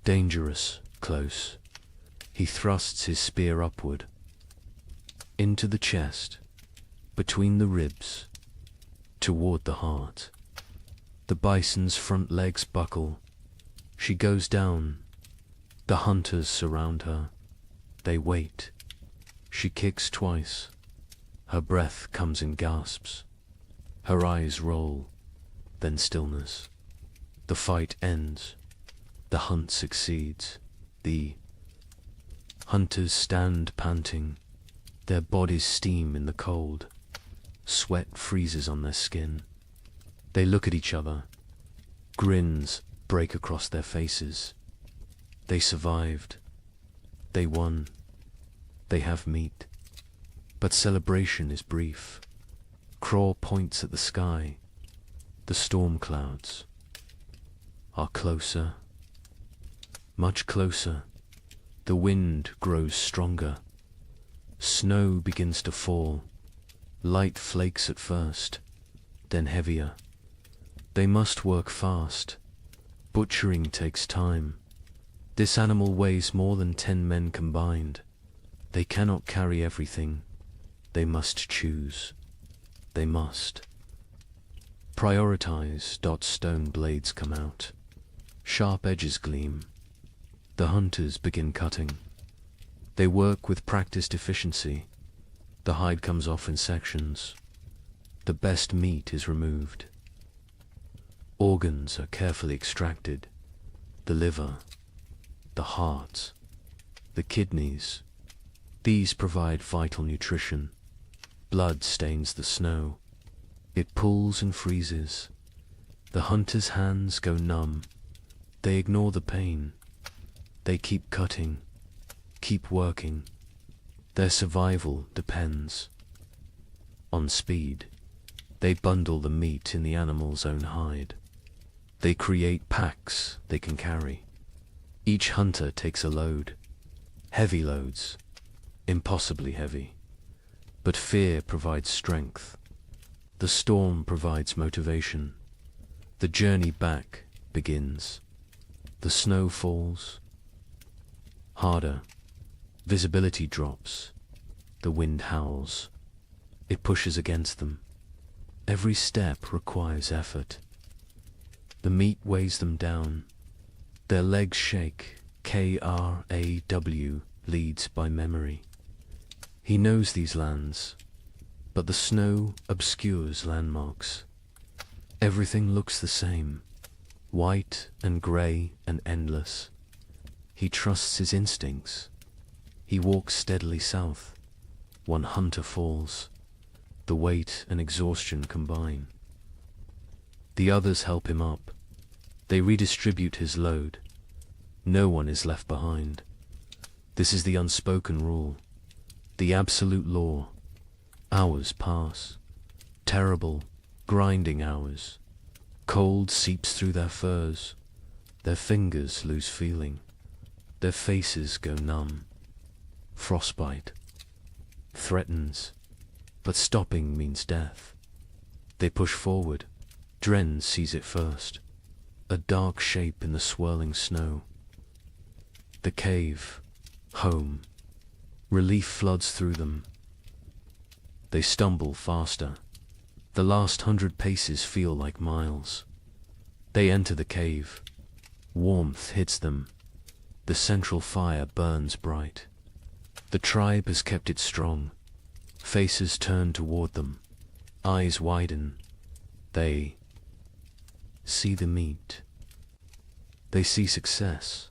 dangerous close. He thrusts his spear upward, into the chest, between the ribs, toward the heart. The bison's front legs buckle. She goes down. The hunters surround her. They wait. She kicks twice. Her breath comes in gasps. Her eyes roll, then stillness. The fight ends. The hunt succeeds. The hunters stand panting. Their bodies steam in the cold. Sweat freezes on their skin. They look at each other. Grins break across their faces. They survived. They won. They have meat. But celebration is brief. Craw points at the sky. The storm clouds are closer, much closer. The wind grows stronger. Snow begins to fall. Light flakes at first, then heavier. They must work fast. Butchering takes time. This animal weighs more than 10 men combined. They cannot carry everything. They must choose. They must prioritize. Stone blades come out. Sharp edges gleam. The hunters begin cutting. They work with practiced efficiency. The hide comes off in sections. The best meat is removed. Organs are carefully extracted. The liver, the heart, the kidneys. These provide vital nutrition. Blood stains the snow. It pulls and freezes. The hunter's hands go numb. They ignore the pain. They keep cutting, keep working. Their survival depends on speed. They bundle the meat in the animal's own hide. They create packs they can carry. Each hunter takes a load. Heavy loads, impossibly heavy. But fear provides strength. The storm provides motivation. The journey back begins. The snow falls harder. Visibility drops. The wind howls. It pushes against them. Every step requires effort. The meat weighs them down. Their legs shake. Kraw leads by memory. He knows these lands, but the snow obscures landmarks. Everything looks the same, white and grey and endless. He trusts his instincts. He walks steadily south. One hunter falls. The weight and exhaustion combine. The others help him up. They redistribute his load. No one is left behind. This is the unspoken rule, the absolute law. Hours pass. Terrible, grinding hours. Cold seeps through their furs. Their fingers lose feeling. Their faces go numb. Frostbite threatens, but stopping means death. They push forward. Dren sees it first. A dark shape in the swirling snow. The cave. Home. Relief floods through them. They stumble faster. The last 100 paces feel like miles. They enter the cave. Warmth hits them. The central fire burns bright. The tribe has kept it strong. Faces turn toward them. Eyes widen. They see the meat. They see success.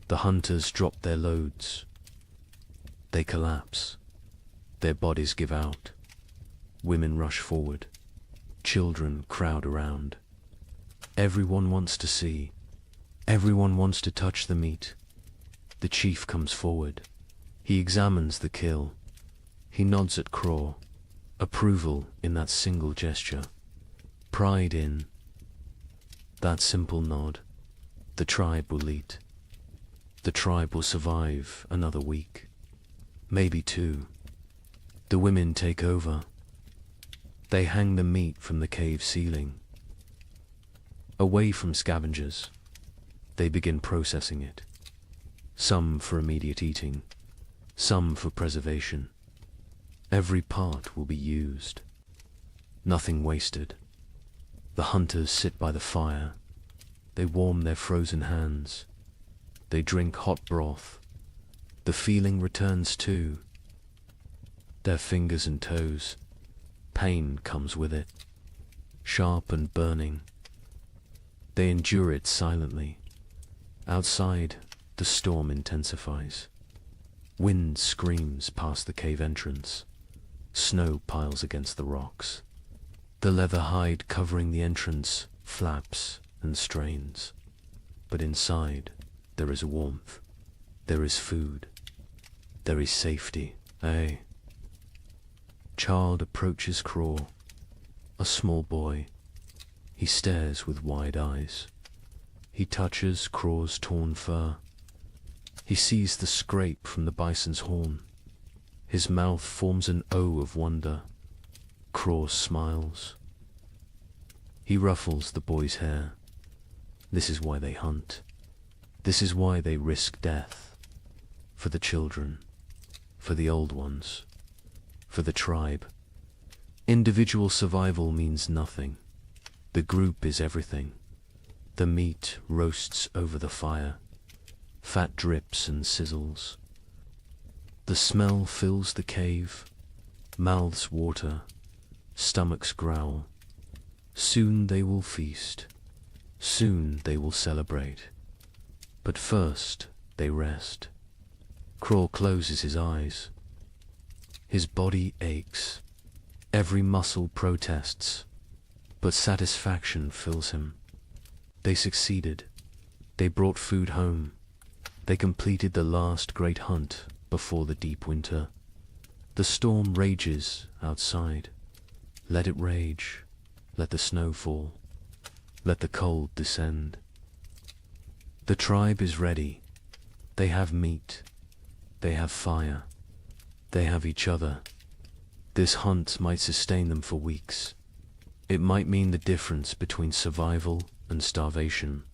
The hunters drop their loads. They collapse. Their bodies give out. Women rush forward. Children crowd around. Everyone wants to see. Everyone wants to touch the meat. The chief comes forward. He examines the kill. He nods at Craw. Approval in that single gesture. Pride in that simple nod. The tribe will eat. The tribe will survive another week. Maybe two. The women take over. They hang the meat from the cave ceiling. Away from scavengers, they begin processing it. Some for immediate eating, some for preservation. Every part will be used. Nothing wasted. The hunters sit by the fire. They warm their frozen hands. They drink hot broth. The feeling returns too. Their fingers and toes. Pain comes with it. Sharp and burning. They endure it silently. Outside, the storm intensifies. Wind screams past the cave entrance. Snow piles against the rocks. The leather hide covering the entrance flaps and strains. But inside, there is warmth. There is food. There is safety. Aye. Child approaches Craw. A small boy. He stares with wide eyes. He touches Craw's torn fur. He sees the scrape from the bison's horn. His mouth forms an O of wonder. Craw smiles. He ruffles the boy's hair. This is why they hunt. This is why they risk death. For the children. For the old ones. For the tribe. Individual survival means nothing. The group is everything. The meat roasts over the fire. Fat drips and sizzles. The smell fills the cave. Mouths water. Stomachs growl. Soon they will feast. Soon they will celebrate. But first they rest. Craw closes his eyes. His body aches. Every muscle protests. But satisfaction fills him. They succeeded. They brought food home. They completed the last great hunt before the deep winter. The storm rages outside. Let it rage. Let the snow fall. Let the cold descend. The tribe is ready. They have meat. They have fire. They have each other. This hunt might sustain them for weeks. It might mean the difference between survival and starvation.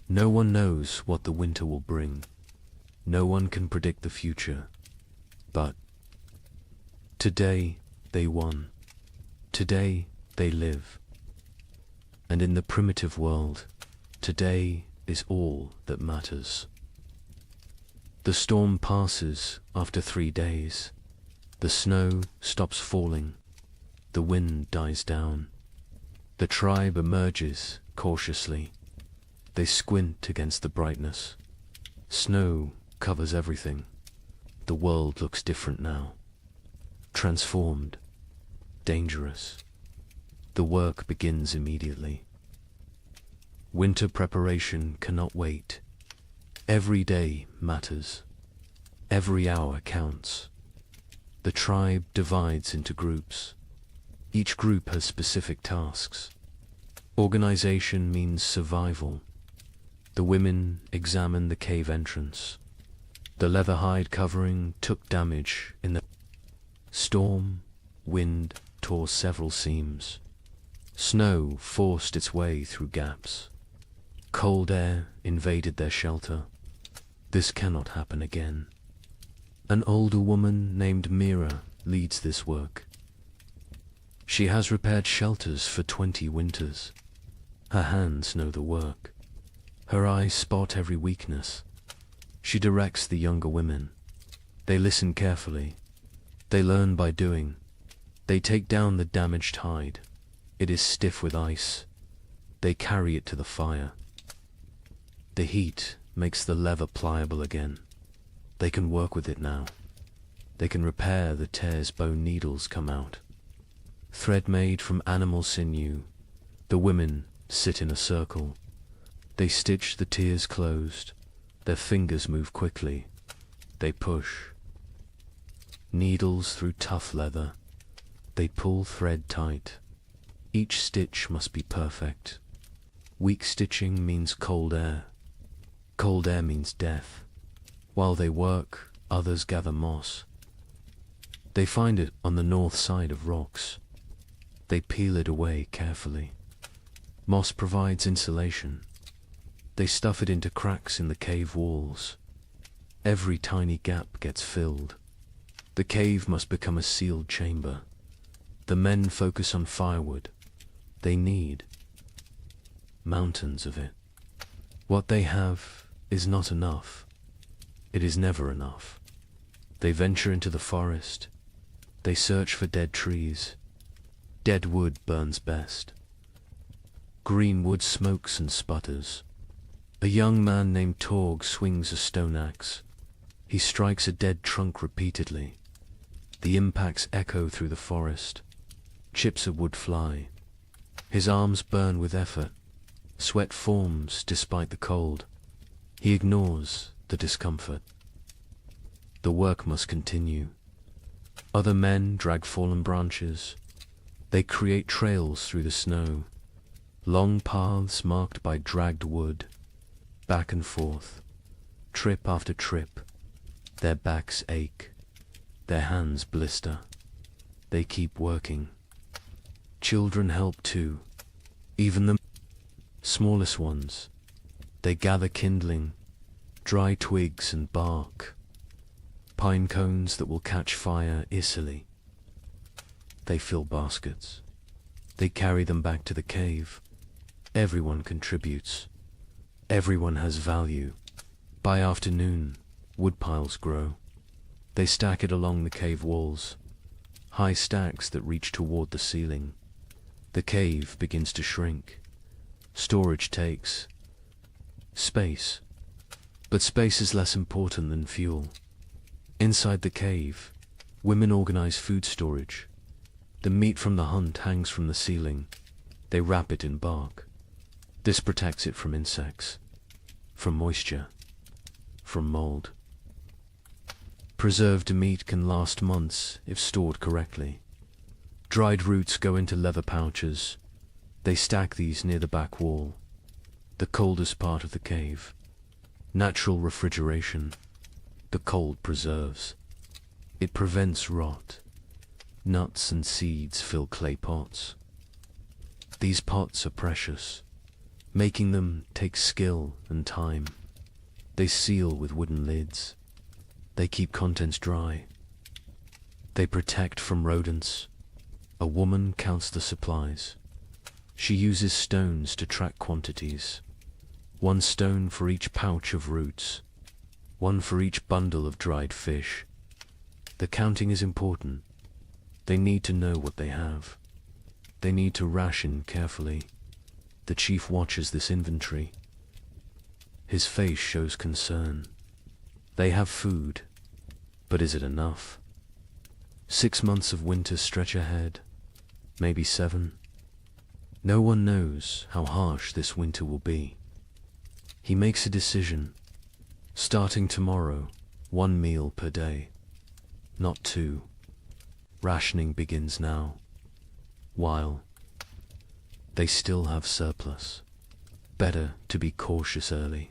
No one knows what the winter will bring. No one can predict the future. But today they won. Today they live. And in the primitive world, today is all that matters. The storm passes after 3 days. The snow stops falling. The wind dies down. The tribe emerges cautiously. They squint against the brightness. Snow covers everything. The world looks different now. Transformed. Dangerous. The work begins immediately. Winter preparation cannot wait. Every day matters. Every hour counts. The tribe divides into groups. Each group has specific tasks. Organization means survival. The women examine the cave entrance. The leather hide covering took damage in the storm. Wind tore several seams. Snow forced its way through gaps. Cold air invaded their shelter. This cannot happen again. An older woman named Mira leads this work. She has repaired shelters for 20 winters. Her hands know the work. Her eyes spot every weakness. She directs the younger women. They listen carefully. They learn by doing. They take down the damaged hide. It is stiff with ice. They carry it to the fire. The heat makes the leather pliable again. They can work with it now. They can repair the tears bone needles come out. Thread made from animal sinew. The women sit in a circle. They stitch the tears closed. Their fingers move quickly. They push. Needles through tough leather. They pull thread tight. Each stitch must be perfect. Weak stitching means cold air. Cold air means death. While they work, others gather moss. They find it on the north side of rocks. They peel it away carefully. Moss provides insulation. They stuff it into cracks in the cave walls. Every tiny gap gets filled. The cave must become a sealed chamber. The men focus on firewood. They need mountains of it. What they have is not enough. It is never enough. They venture into the forest. They search for dead trees. Dead wood burns best. Green wood smokes and sputters. A young man named Torg swings a stone axe. He strikes a dead trunk repeatedly. The impacts echo through the forest. Chips of wood fly. His arms burn with effort. Sweat forms despite the cold. He ignores the discomfort. The work must continue. Other men drag fallen branches. They create trails through the snow. Long paths marked by dragged wood. Back and forth. Trip after trip. Their backs ache. Their hands blister. They keep working. Children help too. Even the smallest ones. They gather kindling, dry twigs and bark, pine cones that will catch fire easily. They fill baskets. They carry them back to the cave. Everyone contributes. Everyone has value. By afternoon, wood piles grow. They stack it along the cave walls, high stacks that reach toward the ceiling. The cave begins to shrink. Storage takes space, but space is less important than fuel. Inside the cave, women organize food storage. The meat from the hunt hangs from the ceiling. They wrap it in bark. This protects it from insects, from moisture, from mold. Preserved meat can last months if stored correctly. Dried roots go into leather pouches. They stack these near the back wall, the coldest part of the cave. Natural refrigeration. The cold preserves. It prevents rot. Nuts and seeds fill clay pots. These pots are precious. Making them takes skill and time. They seal with wooden lids. They keep contents dry. They protect from rodents. A woman counts the supplies. She uses stones to track quantities. 1 stone for each pouch of roots. 1 for each bundle of dried fish. The counting is important. They need to know what they have. They need to ration carefully. The chief watches this inventory. His face shows concern. They have food, but is it enough? 6 months of winter stretch ahead, maybe 7. No one knows how harsh this winter will be. He makes a decision. Starting tomorrow, 1 meal per day, not 2. Rationing begins now, while they still have surplus. Better to be cautious early.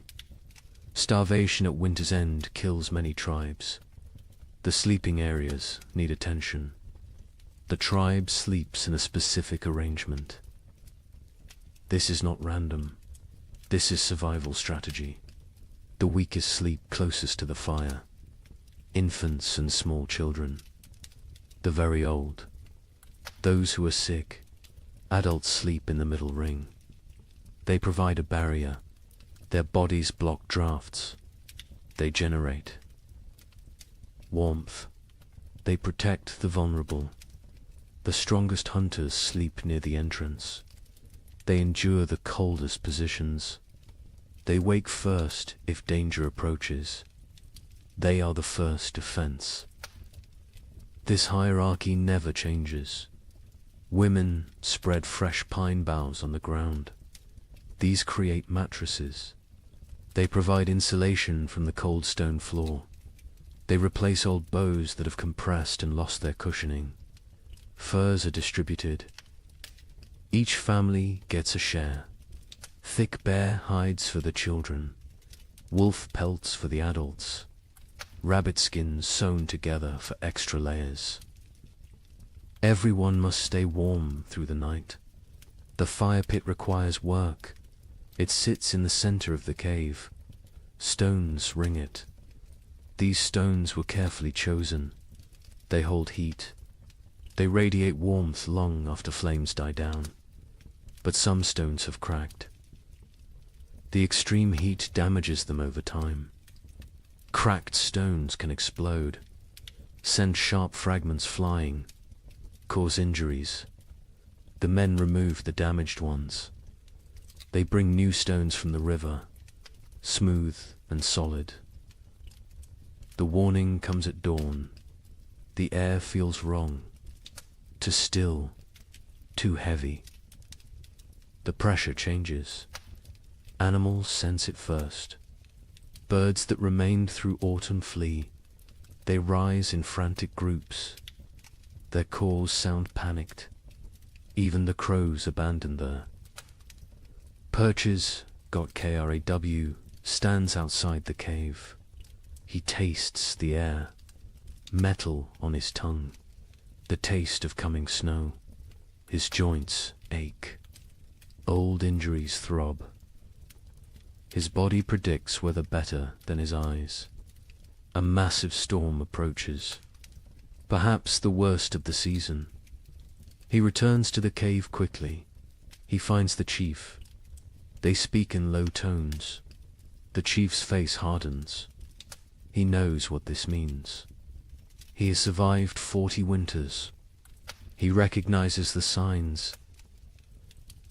Starvation at winter's end kills many tribes. The sleeping areas need attention. The tribe sleeps in a specific arrangement. This is not random. This is survival strategy. The weakest sleep closest to the fire. Infants and small children. The very old. Those who are sick. Adults sleep in the middle ring. They provide a barrier. Their bodies block drafts. They generate warmth. They protect the vulnerable. The strongest hunters sleep near the entrance. They endure the coldest positions. They wake first if danger approaches. They are the first defense. This hierarchy never changes. Women spread fresh pine boughs on the ground. These create mattresses. They provide insulation from the cold stone floor. They replace old bows that have compressed and lost their cushioning. Furs are distributed. Each family gets a share. Thick bear hides for the children, wolf pelts for the adults, rabbit skins sewn together for extra layers. Everyone must stay warm through the night. The fire pit requires work. It sits in the center of the cave. Stones ring it. These stones were carefully chosen. They hold heat. They radiate warmth long after flames die down. But some stones have cracked. The extreme heat damages them over time. Cracked stones can explode, send sharp fragments flying, cause injuries. The men remove the damaged ones. They bring new stones from the river, smooth and solid. The warning comes at dawn. The air feels wrong, too still, too heavy. The pressure changes. Animals sense it first. Birds that remained through autumn flee. They rise in frantic groups. Their calls sound panicked. Even the crows abandon there. Perches, got KRAW, stands outside the cave. He tastes the air, metal on his tongue, the taste of coming snow. His joints ache. Old injuries throb. His body predicts weather better than his eyes. A massive storm approaches, perhaps the worst of the season. He returns to the cave quickly. He finds the chief. They speak in low tones. The chief's face hardens. He knows what this means. He has survived 40 winters. He recognizes the signs.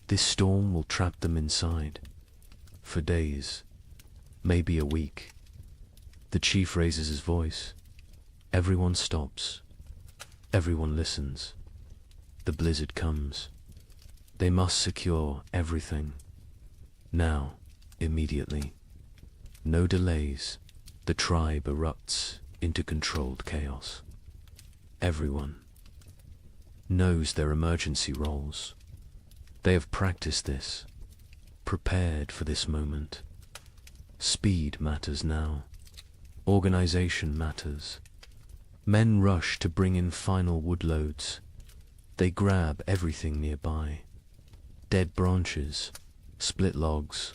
This storm will trap them inside. For days, maybe a week. The chief raises his voice. Everyone stops. Everyone listens. The blizzard comes. They must secure everything. Now, immediately. No delays. The tribe erupts into controlled chaos. Everyone knows their emergency roles. They have practiced this, prepared for this moment. Speed matters now. Organization matters. Men rush to bring in final wood loads. They grab everything nearby. Dead branches, split logs,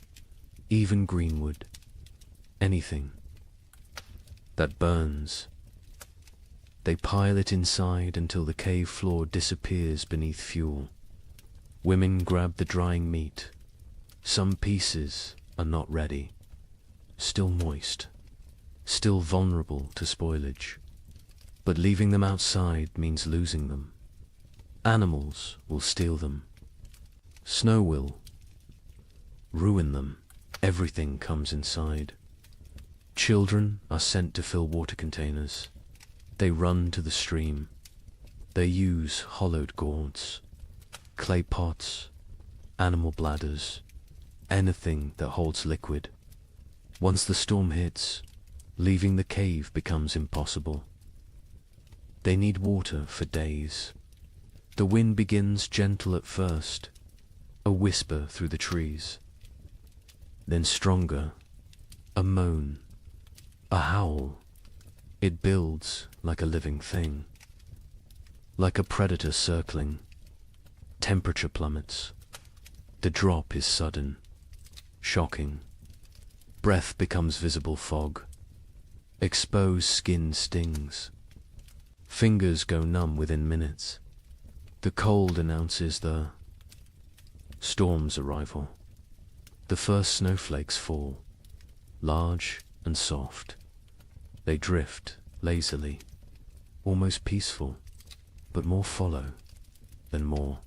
even greenwood. Anything that burns. They pile it inside until the cave floor disappears beneath fuel. Women grab the drying meat. Some pieces are not ready, still moist, still vulnerable to spoilage. But leaving them outside means losing them. Animals will steal them. Snow will ruin them. Everything comes inside. Children are sent to fill water containers. They run to the stream. They use hollowed gourds, clay pots, animal bladders, anything that holds liquid. Once the storm hits, leaving the cave becomes impossible. They need water for days. The wind begins gentle at first, a whisper through the trees. Then stronger, a moan, a howl. It builds like a living thing, like a predator circling. Temperature plummets. The drop is sudden, shocking. Breath becomes visible fog. Exposed skin stings. Fingers go numb within minutes. The cold announces the storm's arrival. The first snowflakes fall, large and soft. They drift lazily, almost peaceful, but more follow than more.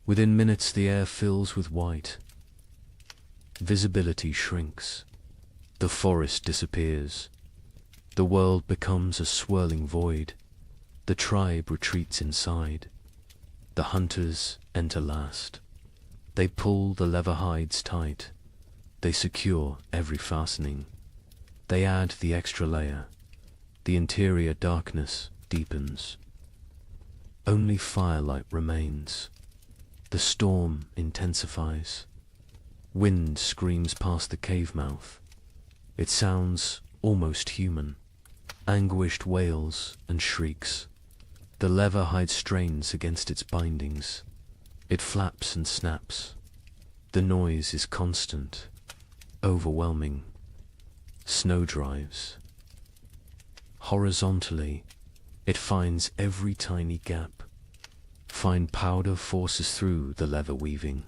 Within minutes the air fills with white. Visibility shrinks. The forest disappears. The world becomes a swirling void. The tribe retreats inside. The hunters enter last. They pull the leather hides tight. They secure every fastening. They add the extra layer. The interior darkness deepens. Only firelight remains. The storm intensifies. Wind screams past the cave mouth. It sounds almost human. Anguished wails and shrieks. The leather hide strains against its bindings. It flaps and snaps. The noise is constant, overwhelming. Snow drives. Horizontally, it finds every tiny gap. Fine powder forces through the leather weaving.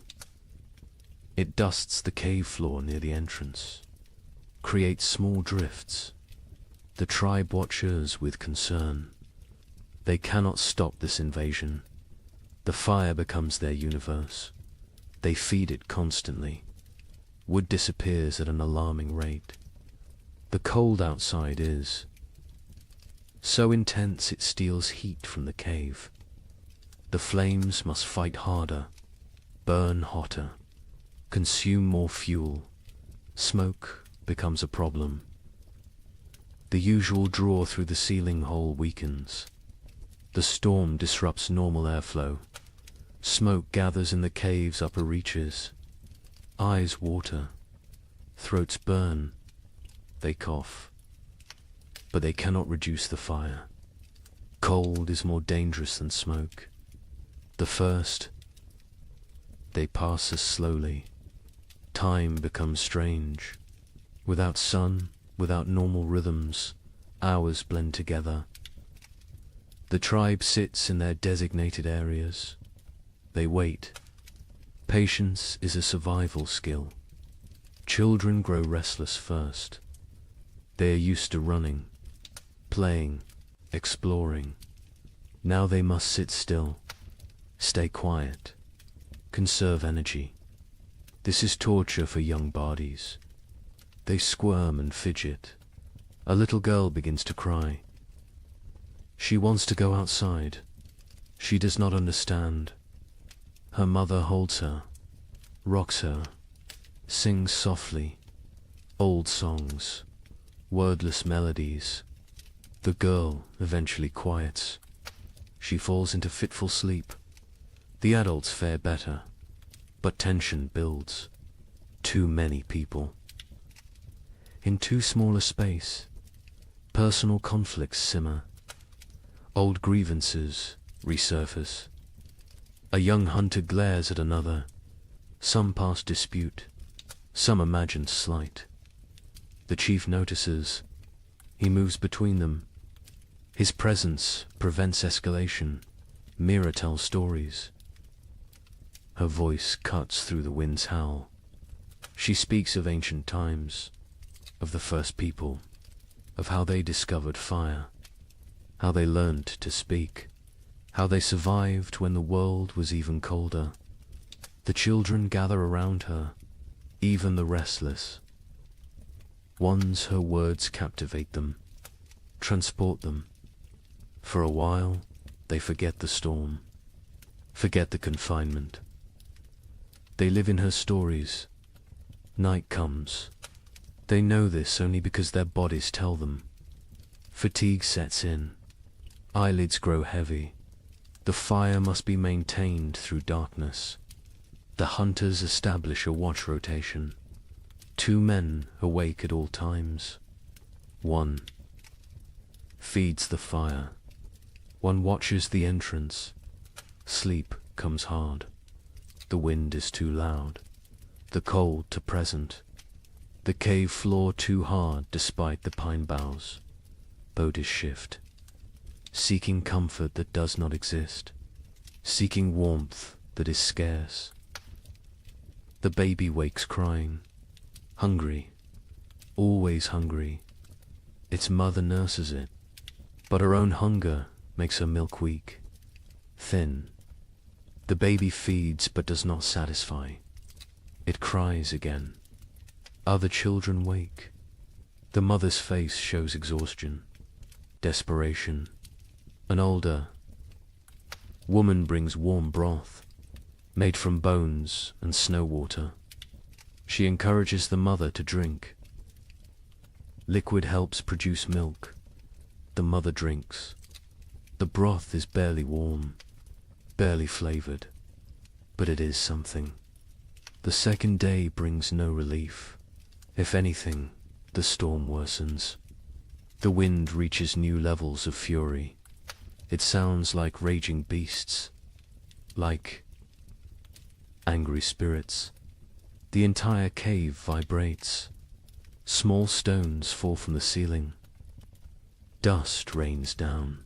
It dusts the cave floor near the entrance, creates small drifts. The tribe watches with concern. They cannot stop this invasion. The fire becomes their universe. They feed it constantly. Wood disappears at an alarming rate. The cold outside is so intense it steals heat from the cave. The flames must fight harder, burn hotter, consume more fuel. Smoke becomes a problem. The usual draw through the ceiling hole weakens. The storm disrupts normal airflow. Smoke gathers in the cave's upper reaches. Eyes water. Throats burn. They cough. But they cannot reduce the fire. Cold is more dangerous than smoke. The first, they pass us slowly. Time becomes strange. Without sun, without normal rhythms, hours blend together. The tribe sits in their designated areas. They wait. Patience is a survival skill. Children grow restless first. They are used to running, playing, exploring. Now they must sit still, stay quiet, conserve energy. This is torture for young bodies. They squirm and fidget. A little girl begins to cry. She wants to go outside. She does not understand. Her mother holds her, rocks her, sings softly, old songs, wordless melodies. The girl eventually quiets. She falls into fitful sleep. The adults fare better, but tension builds. Too many people. In too small a space, personal conflicts simmer. Old grievances resurface. A young hunter glares at another. Some past dispute, some imagined slight. The chief notices. He moves between them. His presence prevents escalation. Mira tells stories. Her voice cuts through the wind's howl. She speaks of ancient times, of the first people, of how they discovered fire, how they learned to speak, how they survived when the world was even colder. The children gather around her, even the restless. Once her words captivate them, transport them. For a while, they forget the storm, forget the confinement. They live in her stories. Night comes. They know this only because their bodies tell them. Fatigue sets in. Eyelids grow heavy. The fire must be maintained through darkness. The hunters establish a watch rotation. 2 men awake at all times. 1 feeds the fire. 1 watches the entrance. Sleep comes hard. The wind is too loud. The cold too present. The cave floor too hard despite the pine boughs. Bodies shift. Seeking comfort that does not exist. Seeking warmth that is scarce. The baby wakes crying. Hungry. Always hungry. Its mother nurses it. But her own hunger makes her milk weak, thin. The baby feeds but does not satisfy. It cries again. Other children wake. The mother's face shows exhaustion, desperation. An older woman brings warm broth. made from bones and snow water. She encourages the mother to drink. Liquid helps produce milk. The mother drinks. The broth is barely warm, barely flavored, but it is something. The second day brings no relief. If anything, the storm worsens. The wind reaches new levels of fury. It sounds like raging beasts, like angry spirits. The entire cave vibrates. Small stones fall from the ceiling. Dust rains down.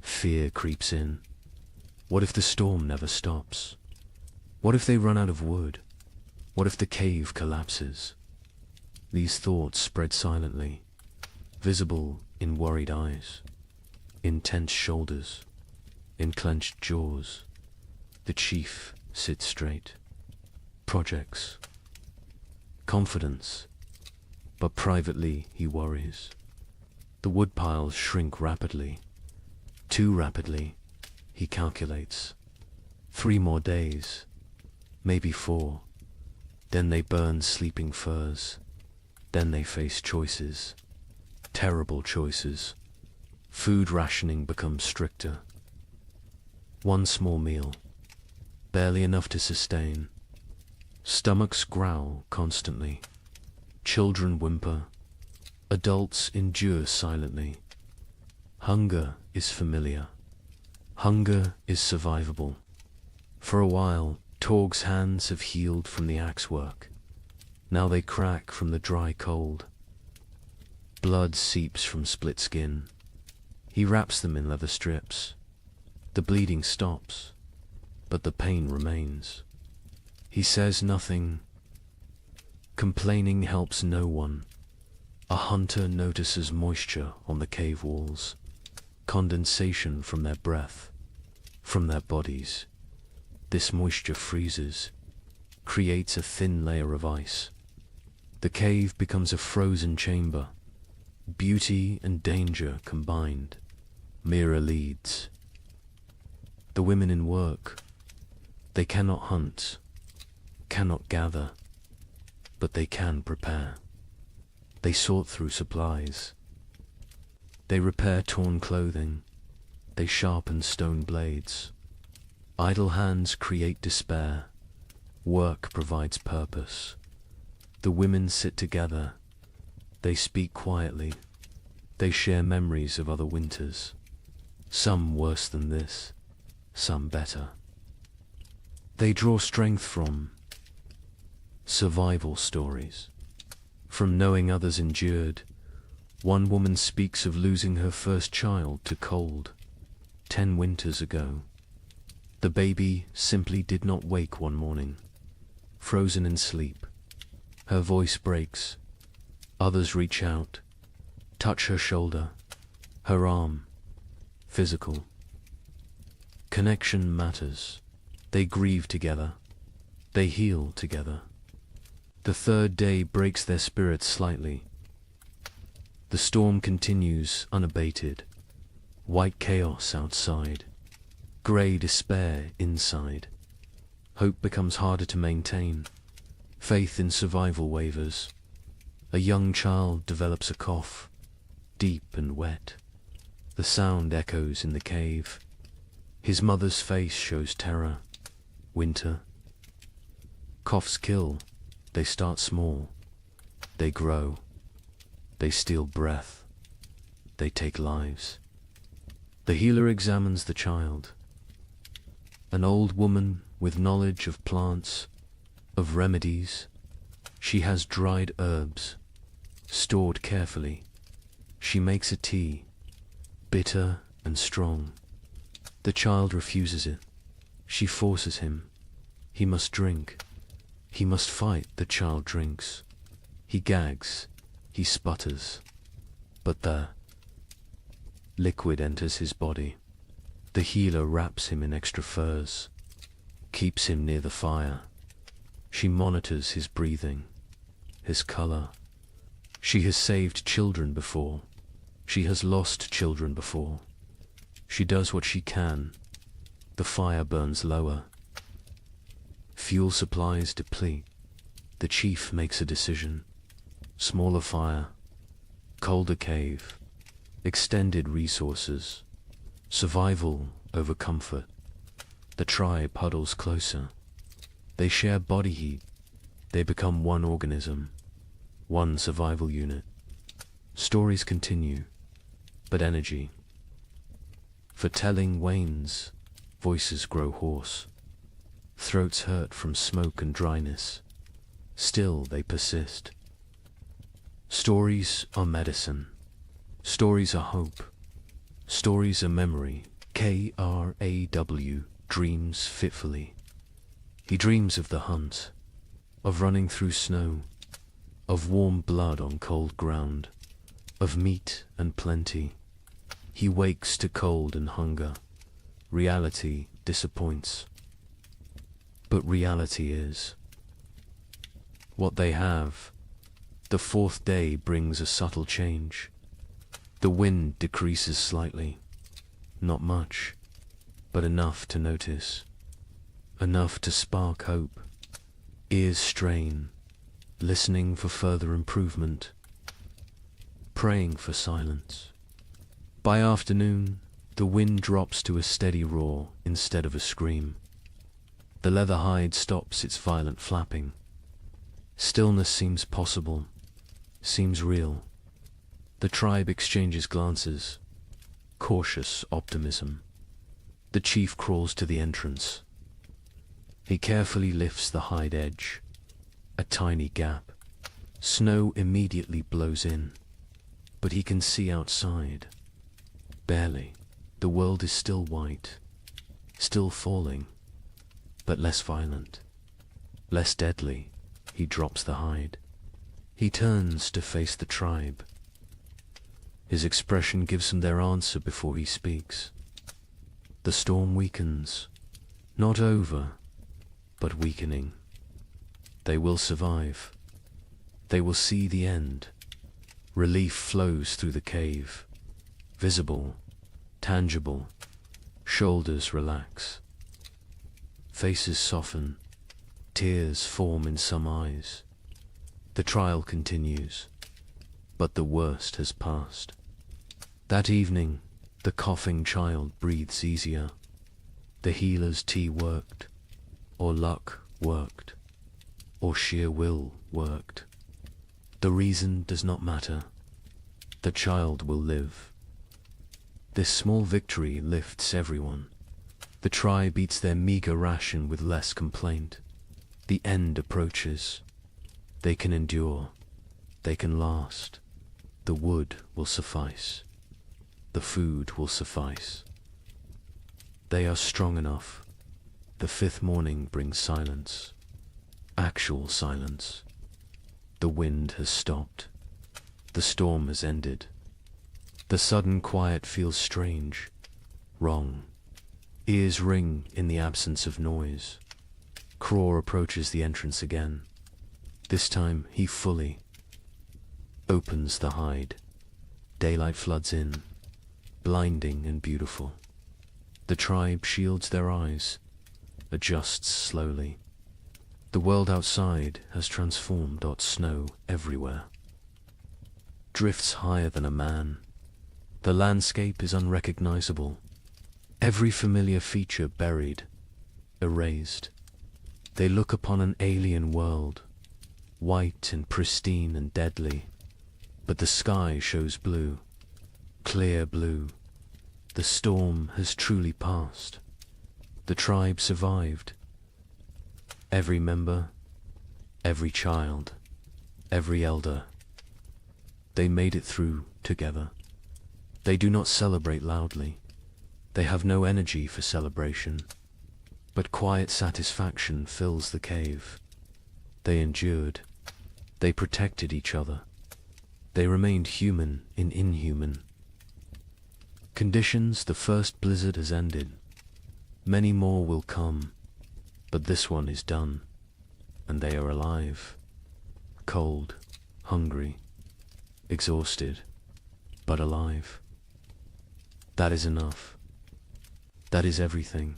Fear creeps in. What if the storm never stops? What if they run out of wood? What if the cave collapses? These thoughts spread silently, visible in worried eyes, in tense shoulders, in clenched jaws. The chief sits straight. Projects. Confidence. But privately he worries. The woodpiles shrink rapidly. Too rapidly, he calculates. 3 more days, maybe 4. Then they burn sleeping firs. Then they face choices. Terrible choices. Food rationing becomes stricter. 1 small meal, barely enough to sustain. Stomachs growl constantly. Children whimper. Adults endure silently. Hunger is familiar. Hunger is survivable. For a while, Torg's hands have healed from the axe work. Now they crack from the dry cold. Blood seeps from split skin. He wraps them in leather strips. The bleeding stops, but the pain remains. He says nothing. Complaining helps no one. A hunter notices moisture on the cave walls, condensation from their breath, from their bodies. This moisture freezes, creates a thin layer of ice. The cave becomes a frozen chamber. Beauty and danger combined. Mira leads. The women in work. They cannot hunt, cannot gather, but they can prepare. They sort through supplies. They repair torn clothing. They sharpen stone blades. Idle hands create despair. Work provides purpose. The women sit together. They speak quietly. They share memories of other winters. Some worse than this, some better. They draw strength from survival stories. From knowing others endured. One woman speaks of losing her first child to cold 10 winters ago. The baby simply did not wake one morning, frozen in sleep. Her voice breaks. Others reach out, touch her shoulder, her arm. Physical. Connection matters. They grieve together. They heal together. The 3rd day breaks their spirits slightly. The storm continues unabated. White chaos outside. Grey despair inside. Hope becomes harder to maintain. Faith in survival wavers. A young child develops a cough, deep and wet. The sound echoes in the cave. His mother's face shows terror. Winter. Coughs kill. They start small. They grow. They steal breath. They take lives. The healer examines the child. An old woman with knowledge of plants, of remedies. She has dried herbs, stored carefully. She makes a tea, bitter and strong. The child refuses it. She forces him. He must drink. He must fight. The child drinks. He gags. He sputters. But the liquid enters his body. The healer wraps him in extra furs, keeps him near the fire. She monitors his breathing, his color. She has saved children before. She has lost children before. She does what she can. The fire burns lower. Fuel supplies deplete. The chief makes a decision. Smaller fire, colder cave, extended resources, survival over comfort. The tribe huddles closer. They share body heat. They become one organism, one survival unit. Stories continue, but energy for telling wanes. Voices grow hoarse. Throats hurt from smoke and dryness. Still they persist. Stories are medicine. Stories are hope. Stories are memory. Kraw dreams fitfully. He dreams of the hunt, of running through snow, of warm blood on cold ground, of meat and plenty. He wakes to cold and hunger. Reality disappoints. But reality is what they have. The fourth day brings a subtle change. The wind decreases slightly. Not much, but enough to notice. Enough to spark hope. Ears strain, listening for further improvement. Praying for silence. By afternoon, the wind drops to a steady roar instead of a scream. The leather hide stops its violent flapping. Stillness seems possible, seems real. The tribe exchanges glances. Cautious optimism. The chief crawls to the entrance. He carefully lifts the hide edge. A tiny gap. Snow immediately blows in, but he can see outside. Barely. The world is still white, still falling, but less violent, less deadly. He drops the hide. He turns to face the tribe. His expression gives them their answer before he speaks. The storm weakens, not over, but weakening. They will survive. They will see the end. Relief flows through the cave, visible, tangible. Shoulders relax. Faces soften. Tears form in some eyes. The trial continues, but the worst has passed. That evening, the coughing child breathes easier. The healer's tea worked, or luck worked, or sheer will worked. The reason does not matter. The child will live. This small victory lifts everyone. The tribe eats their meager ration with less complaint. The end approaches. They can endure. They can last. The wood will suffice. The food will suffice. They are strong enough. The fifth morning brings silence. Actual silence. The wind has stopped. The storm has ended. The sudden quiet feels strange, wrong. Ears ring in the absence of noise. Kraw approaches the entrance again. This time he fully opens the hide. Daylight floods in, blinding and beautiful. The tribe shields their eyes, adjusts slowly. The world outside has transformed. Snow everywhere. Drifts higher than a man. The landscape is unrecognizable. Every familiar feature buried, erased. They look upon an alien world, white and pristine and deadly. But the sky shows blue, clear blue. The storm has truly passed. The tribe survived. Every member, every child, every elder. They made it through together. They do not celebrate loudly. They have no energy for celebration. But quiet satisfaction fills the cave. They endured. They protected each other. They remained human in inhuman. Conditions: the first blizzard has ended. Many more will come, but this one is done, and they are alive. Cold, hungry, exhausted, but alive. That is enough. That is everything.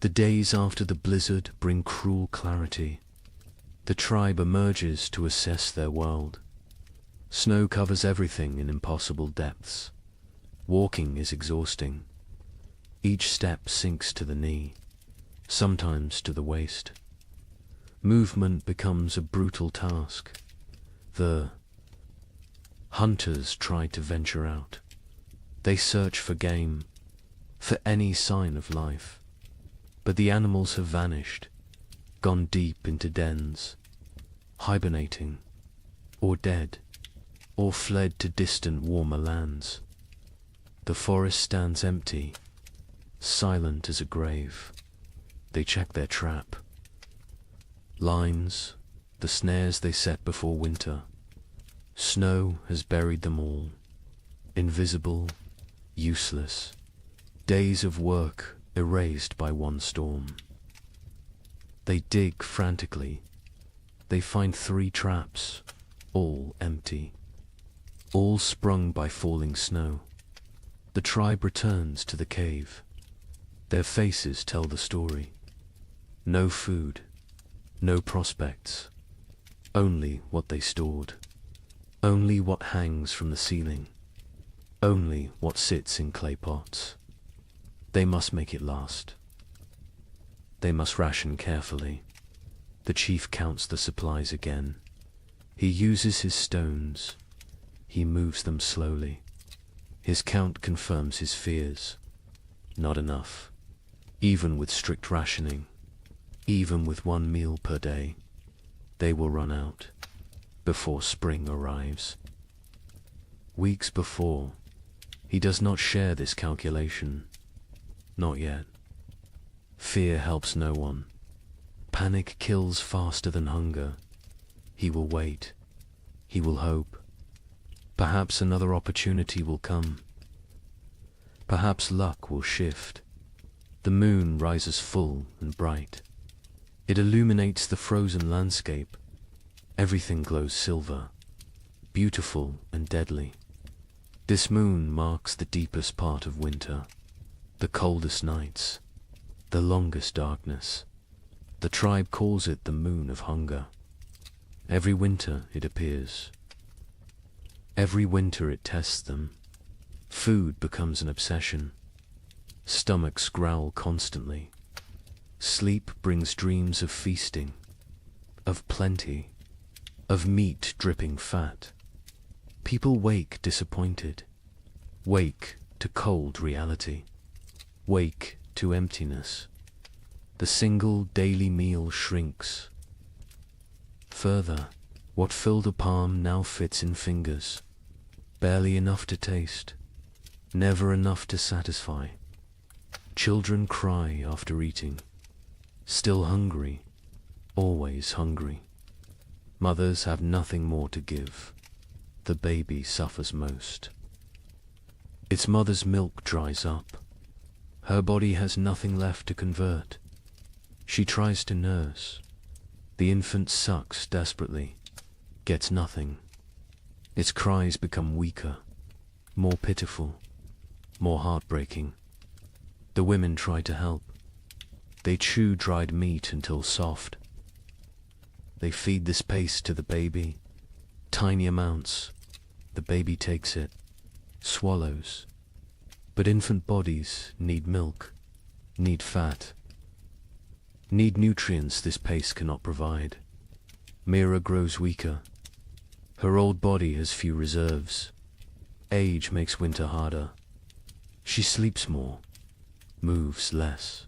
The days after the blizzard bring cruel clarity. The tribe emerges to assess their world. Snow covers everything in impossible depths. Walking is exhausting. Each step sinks to the knee, sometimes to the waist. Movement becomes a brutal task. The hunters try to venture out. They search for game, for any sign of life. But the animals have vanished, gone deep into dens, hibernating, or dead, or fled to distant warmer lands. The forest stands empty, silent as a grave. They check their trap. Lines, the snares they set before winter. Snow has buried them all, invisible, useless. Days of work erased by one storm. They dig frantically. They find 3 traps, all empty, all sprung by falling snow. The tribe returns to the cave. Their faces tell the story. No food, no prospects, only what they stored, only what hangs from the ceiling, only what sits in clay pots. They must make it last. They must ration carefully. The chief counts the supplies again. He uses his stones. He moves them slowly. His count confirms his fears. Not enough. Even with strict rationing, even with 1 meal per day, they will run out before spring arrives. Weeks before, he does not share this calculation. Not yet. Fear helps no one. Panic kills faster than hunger. He will wait. He will hope. Perhaps another opportunity will come. Perhaps luck will shift. The moon rises full and bright. It illuminates the frozen landscape. Everything glows silver, beautiful and deadly. This moon marks the deepest part of winter, the coldest nights, the longest darkness. The tribe calls it the moon of hunger. Every winter it appears. Every winter it tests them. Food becomes an obsession. Stomachs growl constantly. Sleep brings dreams of feasting, of plenty, of meat dripping fat. People wake disappointed, wake to cold reality, wake to emptiness. The single daily meal shrinks. Further, what filled a palm now fits in fingers, barely enough to taste, never enough to satisfy. Children cry after eating, still hungry, always hungry. Mothers have nothing more to give. The baby suffers most. Its mother's milk dries up. Her body has nothing left to convert. She tries to nurse. The infant sucks desperately, gets nothing. Its cries become weaker, more pitiful, more heartbreaking. The women try to help. They chew dried meat until soft. They feed this paste to the baby, tiny amounts. The baby takes it, swallows. But infant bodies need milk, need fat, need nutrients this paste cannot provide. Mira grows weaker. Her old body has few reserves. Age makes winter harder. She sleeps more, moves less.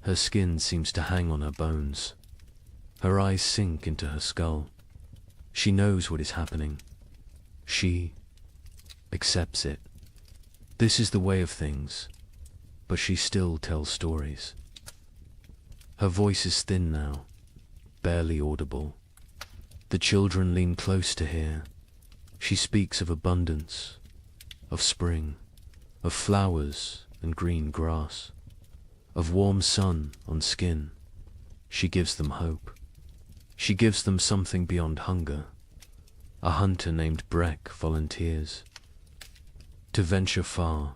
Her skin seems to hang on her bones. Her eyes sink into her skull. She knows what is happening. She accepts it. This is the way of things, but she still tells stories. Her voice is thin now, barely audible. The children lean close to hear. She speaks of abundance, of spring, of flowers and green grass, of warm sun on skin. She gives them hope. She gives them something beyond hunger. A hunter named Breck volunteers to venture far,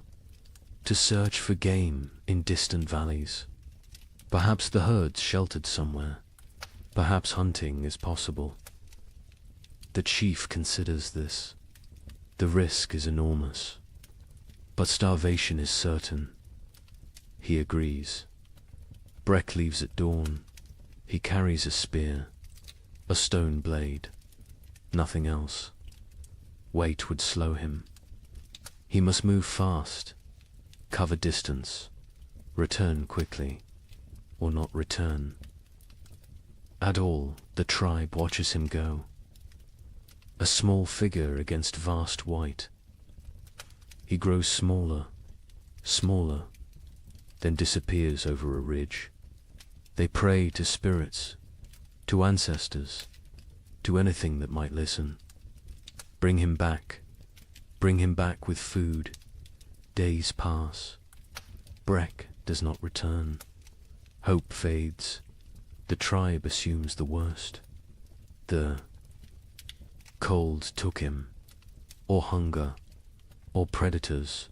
to search for game in distant valleys. Perhaps the herd's sheltered somewhere. Perhaps hunting is possible. The chief considers this. The risk is enormous. But starvation is certain. He agrees. Breck leaves at dawn. He carries a spear, a stone blade, nothing else. Weight would slow him. He must move fast, cover distance, return quickly, or not return. At all, the tribe watches him go. A small figure against vast white. He grows smaller, smaller, then disappears over a ridge. They pray to spirits, to ancestors, to anything that might listen. Bring him back with food. Days pass. Breck does not return. Hope fades. The tribe assumes the worst. The cold took him, or hunger, or predators,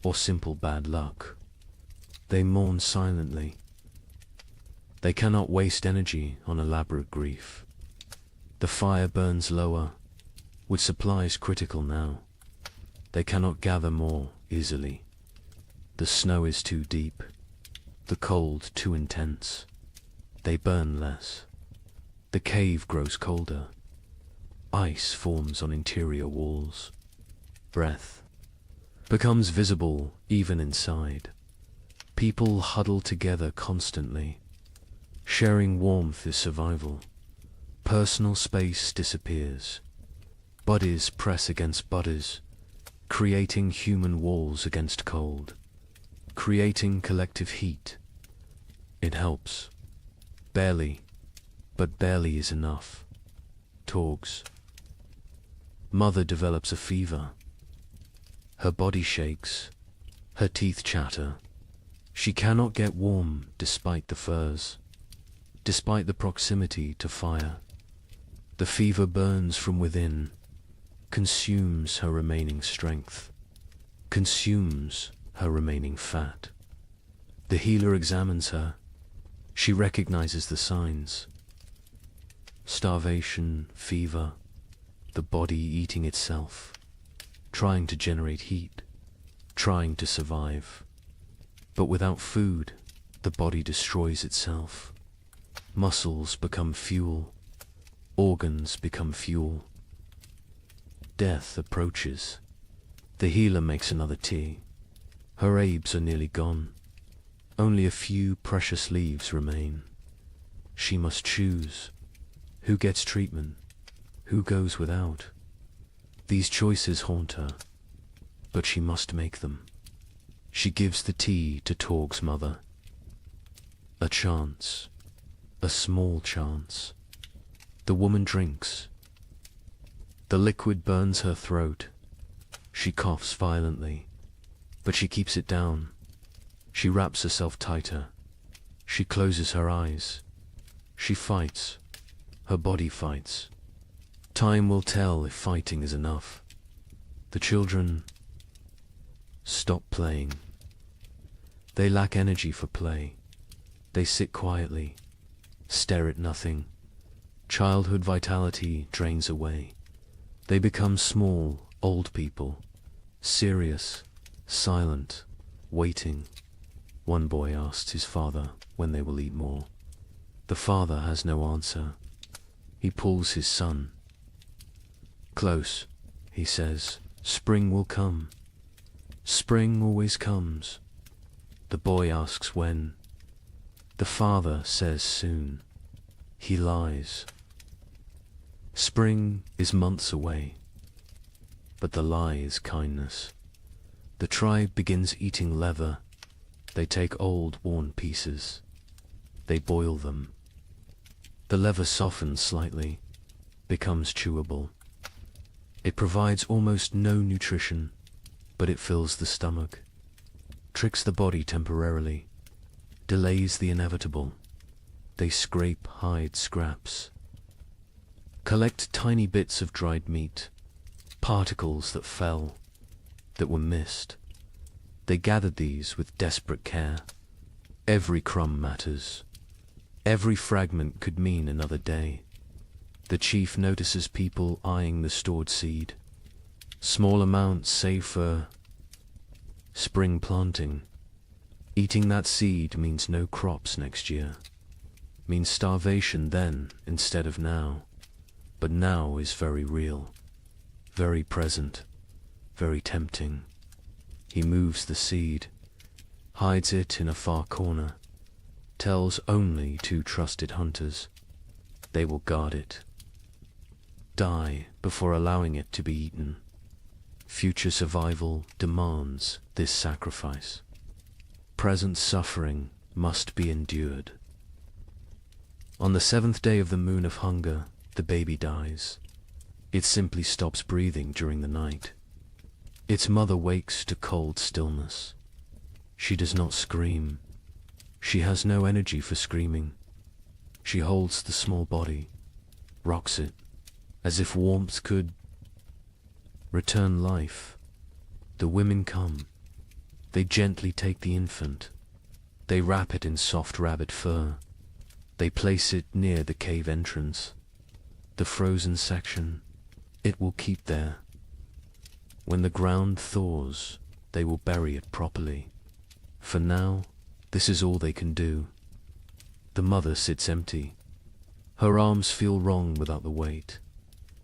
or simple bad luck. They mourn silently. They cannot waste energy on elaborate grief. The fire burns lower, with supplies critical now. They cannot gather more easily. The snow is too deep, the cold too intense. They burn less. The cave grows colder. Ice forms on interior walls. Breath becomes visible even inside. People huddle together constantly. Sharing warmth is survival. Personal space disappears. Bodies press against bodies, creating human walls against cold, creating collective heat. It helps. Barely, but barely is enough. Torgs. Mother develops a fever. Her body shakes. Her teeth chatter. She cannot get warm despite the furs, despite the proximity to fire. The fever burns from within, consumes her remaining strength, consumes her remaining fat. The healer examines her. She recognizes the signs. Starvation, fever, the body eating itself, trying to generate heat, trying to survive. But without food, the body destroys itself. Muscles become fuel, organs become fuel. Death approaches. The healer makes another tea. Her herbs are nearly gone. Only a few precious leaves remain. She must choose. Who gets treatment? Who goes without? These choices haunt her, but she must make them. She gives the tea to Torg's mother. A chance. A small chance. The woman drinks. The liquid burns her throat. She coughs violently, but she keeps it down. She wraps herself tighter. She closes her eyes. She fights. Her body fights. Time will tell if fighting is enough. The children stop playing. They lack energy for play. They sit quietly, stare at nothing. Childhood vitality drains away. They become small, old people, serious, silent, waiting. One boy asks his father when they will eat more. The father has no answer. He pulls his son. Close, he says, spring will come. Spring always comes. The boy asks when. The father says soon. He lies. Spring is months away, but the lie is kindness. The tribe begins eating leather. They take old, worn pieces. They boil them. The leather softens slightly, becomes chewable. It provides almost no nutrition, but it fills the stomach, tricks the body temporarily, delays the inevitable. They scrape hide scraps, collect tiny bits of dried meat, particles that fell, that were missed. They gathered these with desperate care. Every crumb matters. Every fragment could mean another day. The chief notices people eyeing the stored seed. Small amounts save for spring planting. Eating that seed means no crops next year. Means starvation then instead of now. But now is very real, very present, very tempting. He moves the seed, hides it in a far corner, tells only 2 trusted hunters. They will guard it. Die before allowing it to be eaten. Future survival demands this sacrifice. Present suffering must be endured. On the 7th day of the moon of hunger, the baby dies. It simply stops breathing during the night. Its mother wakes to cold stillness. She does not scream. She has no energy for screaming. She holds the small body, rocks it, as if warmth could return life. The women come. They gently take the infant. They wrap it in soft rabbit fur. They place it near the cave entrance. The frozen section, it will keep there. When the ground thaws, they will bury it properly. For now, this is all they can do. The mother sits empty. Her arms feel wrong without the weight.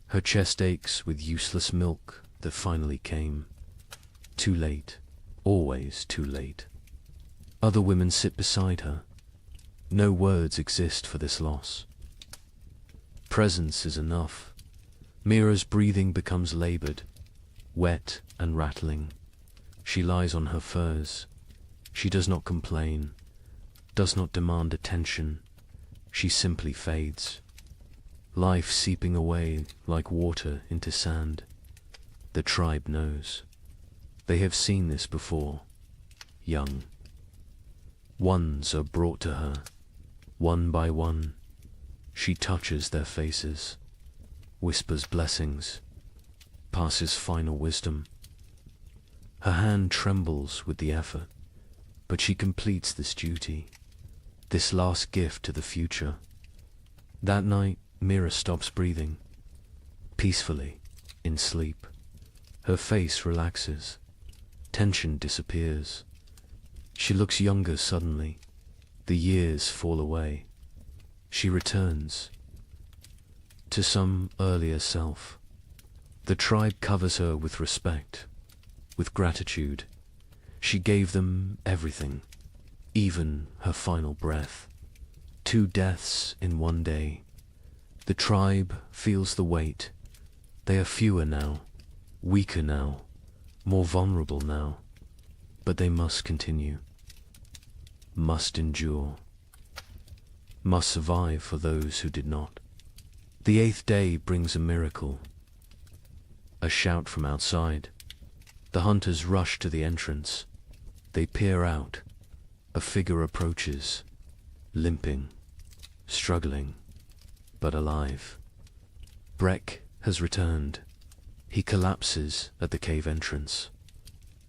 Her chest aches with useless milk that finally came. Too late, always too late. Other women sit beside her. No words exist for this loss. Presence is enough. Mira's breathing becomes labored, wet and rattling. She lies on her furs. She does not complain, does not demand attention. She simply fades. Life seeping away like water into sand. The tribe knows. They have seen this before. Young. Ones are brought to her, one by one. She touches their faces, whispers blessings, passes final wisdom. Her hand trembles with the effort, but she completes this duty, this last gift to the future. That night, Mira stops breathing, peacefully, in sleep. Her face relaxes, tension disappears. She looks younger suddenly. The years fall away. She returns to some earlier self. The tribe covers her with respect, with gratitude. She gave them everything, even her final breath. 2 deaths in one day. The tribe feels the weight. They are fewer now, weaker now, more vulnerable now. But they must continue, must endure, must survive for those who did not. The 8th day brings a miracle. A shout from outside. The hunters rush to the entrance. They peer out. A figure approaches, limping, struggling, but alive. Breck has returned. He collapses at the cave entrance.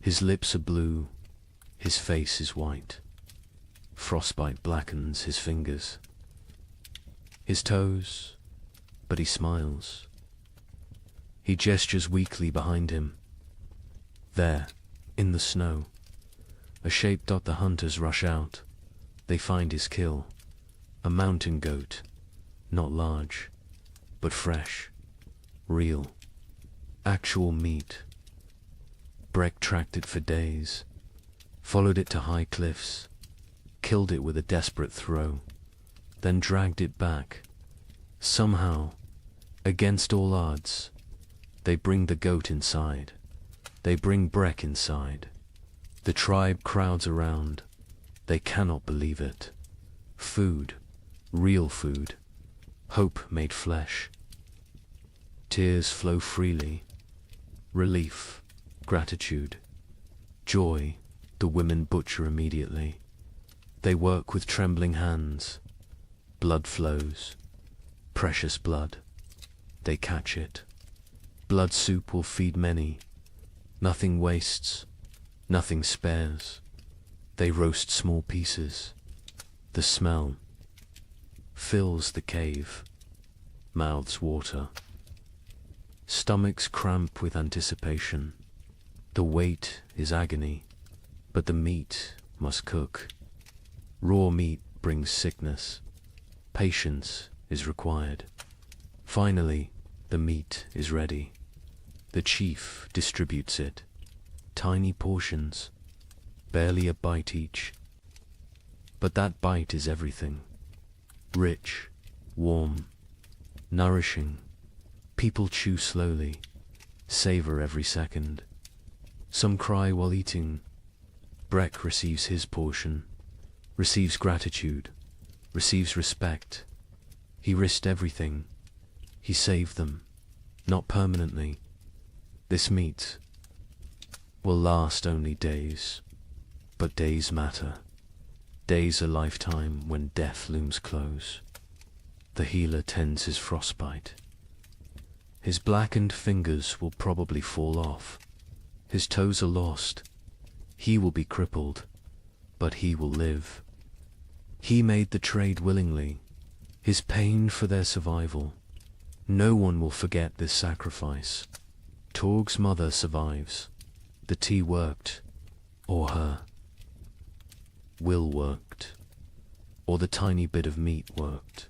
His lips are blue. His face is white. Frostbite blackens his fingers. His toes, but he smiles. He gestures weakly behind him. There, in the snow, a shape. The hunters rush out. They find his kill. A mountain goat, not large, but fresh, real, actual meat. Breck tracked it for days, followed it to high cliffs, killed it with a desperate throw, then dragged it back. Somehow, against all odds, they bring the goat inside. They bring Breck inside. The tribe crowds around. They cannot believe it. Food, real food, hope made flesh. Tears flow freely. Relief, gratitude, joy. The women butcher immediately. They work with trembling hands. Blood flows. Precious blood. They catch it. Blood soup will feed many. Nothing wastes. Nothing spares. They roast small pieces. The smell fills the cave, mouths water, stomachs cramp with anticipation. The wait is agony, but the meat must cook. Raw meat brings sickness. Patience is required. Finally, the meat is ready. The chief distributes it. Tiny portions, barely a bite each. But that bite is everything. Rich, warm, nourishing. People chew slowly, savor every second. Some cry while eating. Breck receives his portion, receives gratitude, receives respect. He risked everything. He saved them, not permanently. This meat will last only days, but days matter. Days a lifetime when death looms close. The healer tends his frostbite. His blackened fingers will probably fall off. His toes are lost. He will be crippled, but he will live. He made the trade willingly, his pain for their survival. No one will forget this sacrifice. Torg's mother survives. The tea worked, or her will worked, or the tiny bit of meat worked.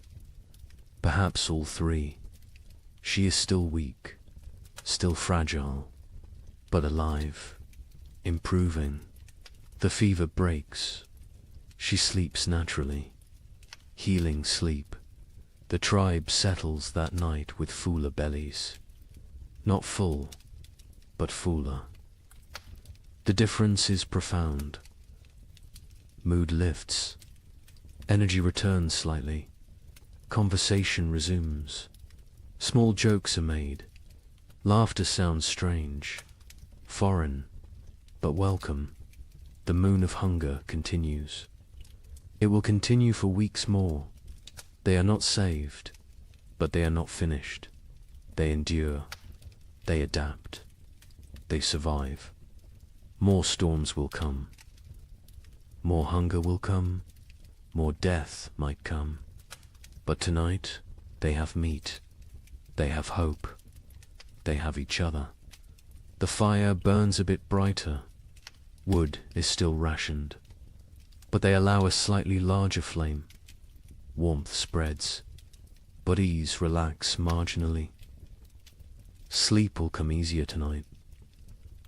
Perhaps all three. She is still weak, still fragile, but alive, improving. The fever breaks. She sleeps naturally. Healing sleep. The tribe settles that night with fuller bellies. Not full, but fuller. The difference is profound. Mood lifts. Energy returns slightly. Conversation resumes. Small jokes are made. Laughter sounds strange, foreign, but welcome. The moon of hunger continues. It will continue for weeks more. They are not saved, but they are not finished. They endure. They adapt. They survive. More storms will come. More hunger will come. More death might come. But tonight, they have meat. They have hope. They have each other. The fire burns a bit brighter. Wood is still rationed. But they allow a slightly larger flame. Warmth spreads. Bodies relax marginally. Sleep will come easier tonight.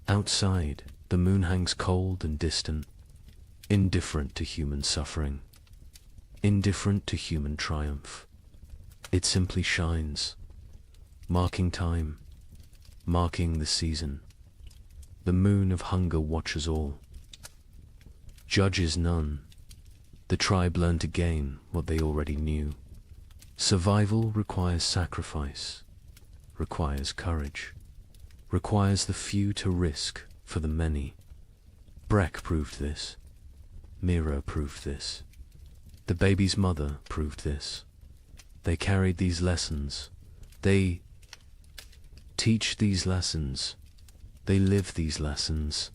Outside, the moon hangs cold and distant, indifferent to human suffering, indifferent to human triumph. It simply shines, marking time, marking the season. The moon of hunger watches all. Judges none. The tribe learned again what they already knew. Survival requires sacrifice, requires courage, requires the few to risk for the many. Breck proved this. Mira proved this. The baby's mother proved this. They carried these lessons. They teach these lessons. They live these lessons.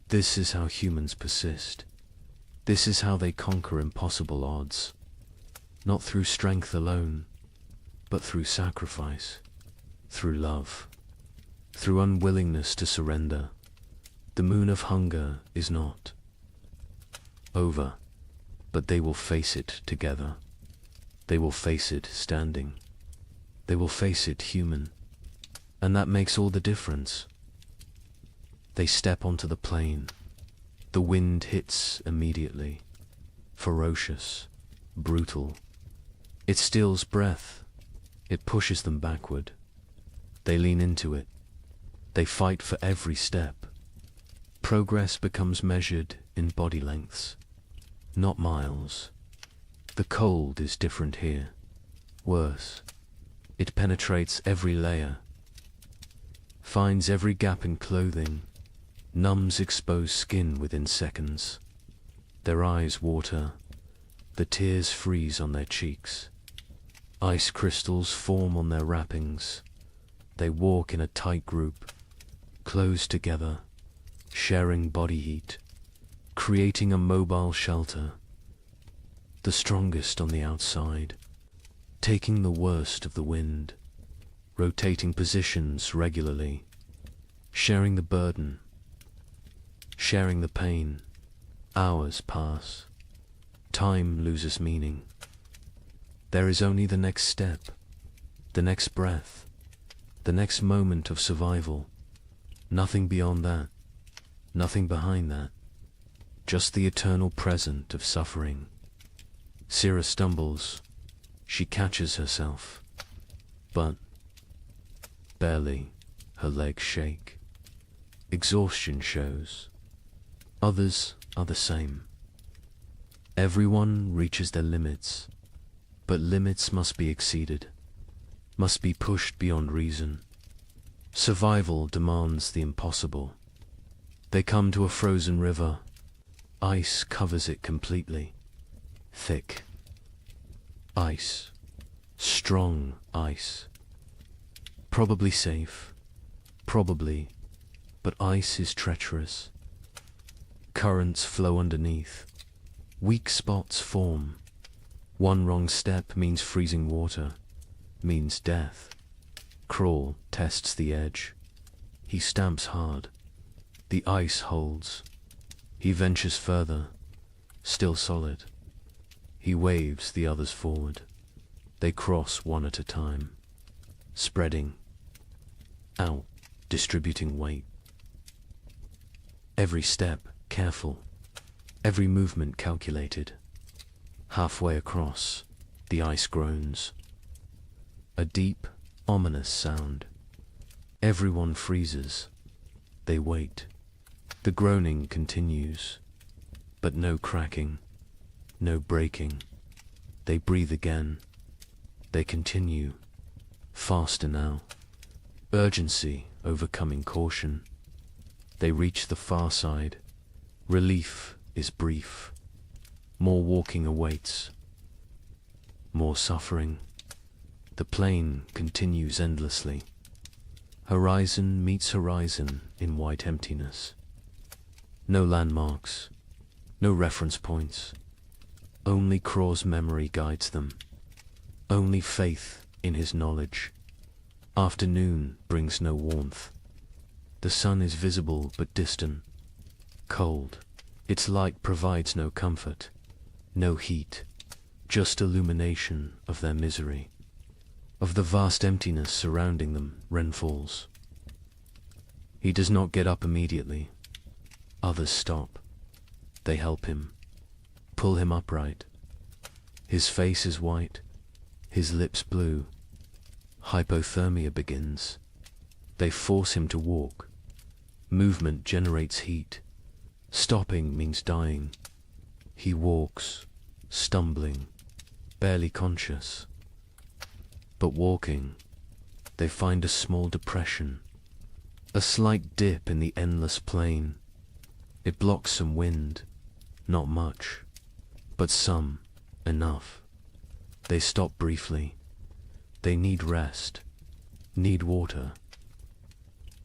This is how humans persist. This is how they conquer impossible odds. Not through strength alone, but through sacrifice, through love, through unwillingness to surrender. The moon of hunger is not over, but they will face it together. They will face it standing. They will face it human. And that makes all the difference. They step onto the plain. The wind hits immediately. Ferocious, brutal. It steals breath. It pushes them backward. They lean into it. They fight for every step. Progress becomes measured in body lengths, not miles. The cold is different here. Worse. It penetrates every layer, finds every gap in clothing, numbs exposed skin within seconds. Their eyes water, the tears freeze on their cheeks. Ice crystals form on their wrappings. They walk in a tight group, close together, sharing body heat, creating a mobile shelter. the strongest on the outside, taking the worst of the wind, rotating positions regularly, sharing the burden, sharing the pain. Hours pass. Time loses meaning. There is only the next step, the next breath, the next moment of survival. Nothing beyond that, nothing behind that. Just the eternal present of suffering. Syrah stumbles. She catches herself. But barely. Her legs shake. Exhaustion shows. Others are the same. Everyone reaches their limits, but limits must be exceeded, must be pushed beyond reason. Survival demands the impossible. They come to a frozen river. Ice covers it completely. Thick. Ice. Strong ice. Probably safe. Probably. But ice is treacherous. Currents flow underneath. Weak spots form. One wrong step means freezing water, means death. Crawl tests the edge. He stamps hard. The ice holds. He ventures further, still solid. He waves the others forward. They cross one at a time, spreading out, distributing weight. Every step careful, every movement calculated. Halfway across, the ice groans. A deep, ominous sound. Everyone freezes. They wait. The groaning continues, but no cracking, no breaking. They breathe again. They continue, faster now. Urgency overcoming caution. They reach the far side. Relief is brief. More walking awaits. More suffering. The plain continues endlessly. Horizon meets horizon in white emptiness. No landmarks, no reference points. Only Craw's memory guides them. Only faith in his knowledge. Afternoon brings no warmth. The sun is visible but distant, cold. Its light provides no comfort, no heat, just illumination of their misery. Of the vast emptiness surrounding them, Ren falls. He does not get up immediately. Others stop. They help him, pull him upright. His face is white, his lips blue. Hypothermia begins. They force him to walk. Movement generates heat. Stopping means dying. He walks, stumbling, barely conscious. But walking, they find a small depression, a slight dip in the endless plain. It blocks some wind, not much, but some, enough. They stop briefly. They need rest, need water,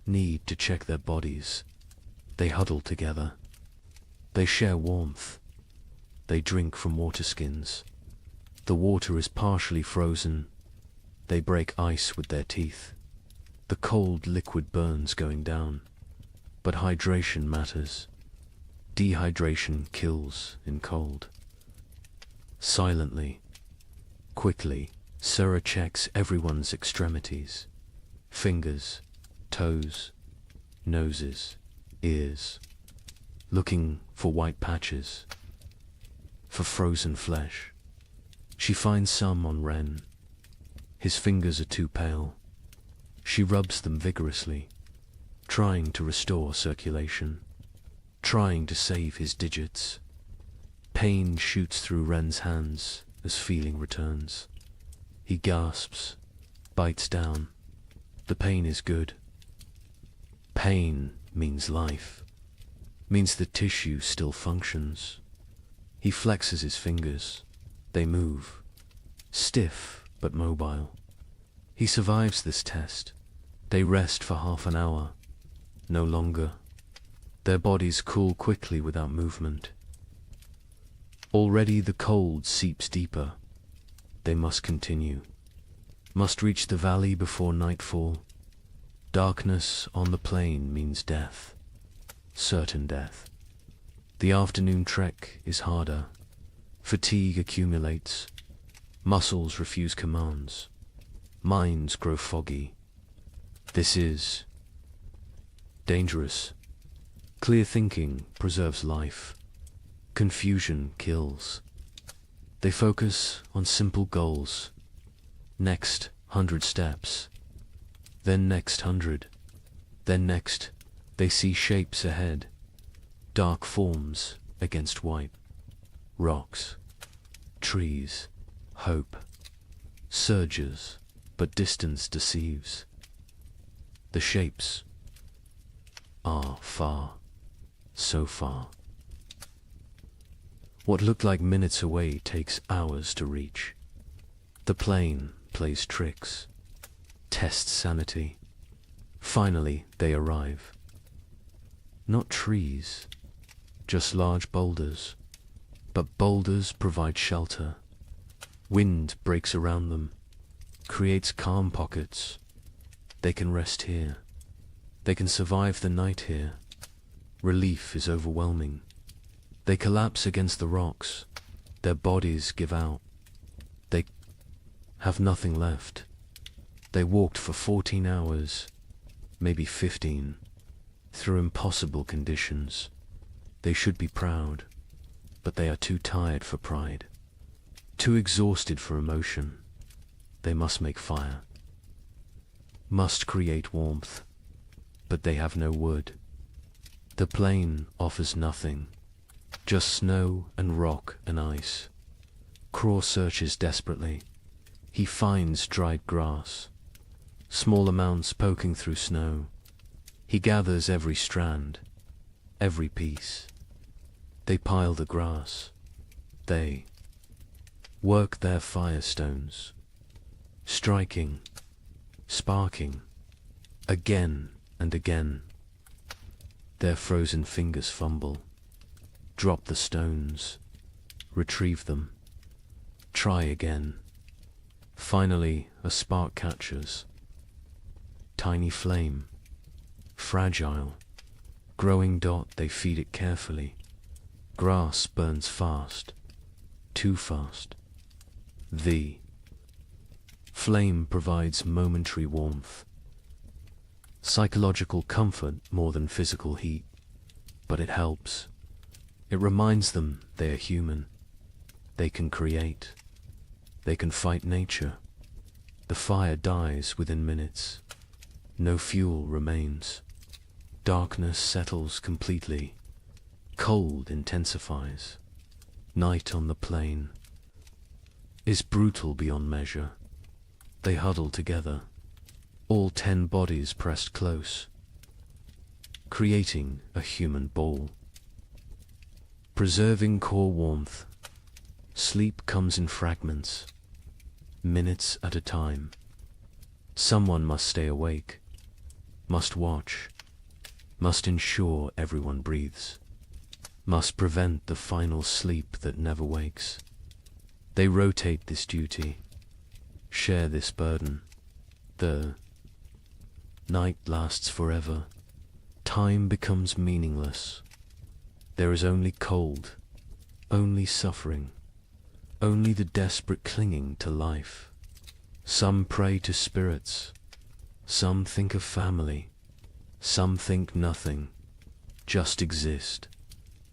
need to check their bodies. They huddle together. They share warmth. They drink from water skins. The water is partially frozen. They break ice with their teeth. The cold liquid burns going down. But hydration matters. Dehydration kills in cold. Silently, quickly, Syrah checks everyone's extremities. Fingers, toes, noses, ears. Looking for white patches, for frozen flesh. She finds some on Ren. His fingers are too pale. She rubs them vigorously, trying to restore circulation, trying to save his digits. Pain shoots through Ren's hands as feeling returns. He gasps, bites down. The pain is good. Pain means life, means the tissue still functions. He flexes his fingers. They move, stiff but mobile. He survives this test. They rest for half an hour, no longer. Their bodies cool quickly without movement. Already the cold seeps deeper. They must continue. Must reach the valley before nightfall. Darkness on the plain means death. Certain death. The afternoon trek is harder. Fatigue accumulates. Muscles refuse commands. Minds grow foggy. This is dangerous. Clear thinking preserves life. Confusion kills. They focus on simple goals. Next 100 steps. Then next 100. Then next, they see shapes ahead. Dark forms against white. Rocks. Trees. Hope. Surges, but distance deceives. The shapes are far, so far. What looked like minutes away takes hours to reach. The plain plays tricks, tests sanity. Finally, they arrive. Not trees, just large boulders. But boulders provide shelter. Wind breaks around them, creates calm pockets. They can rest here. They can survive the night here. Relief is overwhelming. They collapse against the rocks. Their bodies give out. They have nothing left. They walked for 14 hours, maybe 15, through impossible conditions. They should be proud, but they are too tired for pride, too exhausted for emotion. They must make fire, must create warmth, but they have no wood. The plain offers nothing, just snow and rock and ice. Craw searches desperately. He finds dried grass, small amounts poking through snow. He gathers every strand, every piece. They pile the grass. They work their firestones, striking, sparking, again and again. Their frozen fingers fumble, drop the stones, retrieve them, try again. Finally, a spark catches. Tiny flame, fragile, growing dot, they feed it carefully. Grass burns fast, too fast. The flame provides momentary warmth, psychological comfort more than physical heat, but it helps. It reminds them they are human. They can create. They can fight nature. The fire dies within minutes. No fuel remains. Darkness settles completely. Cold intensifies. Night on the plain is brutal beyond measure. They huddle together, all 10 bodies pressed close, creating a human ball. Preserving core warmth, sleep comes in fragments, minutes at a time. Someone must stay awake, must watch, must ensure everyone breathes, must prevent the final sleep that never wakes. They rotate this duty, share this burden. The night lasts forever. Time becomes meaningless. There is only cold, only suffering, only the desperate clinging to life. Some pray to spirits, some think of family, some think nothing. Just exist,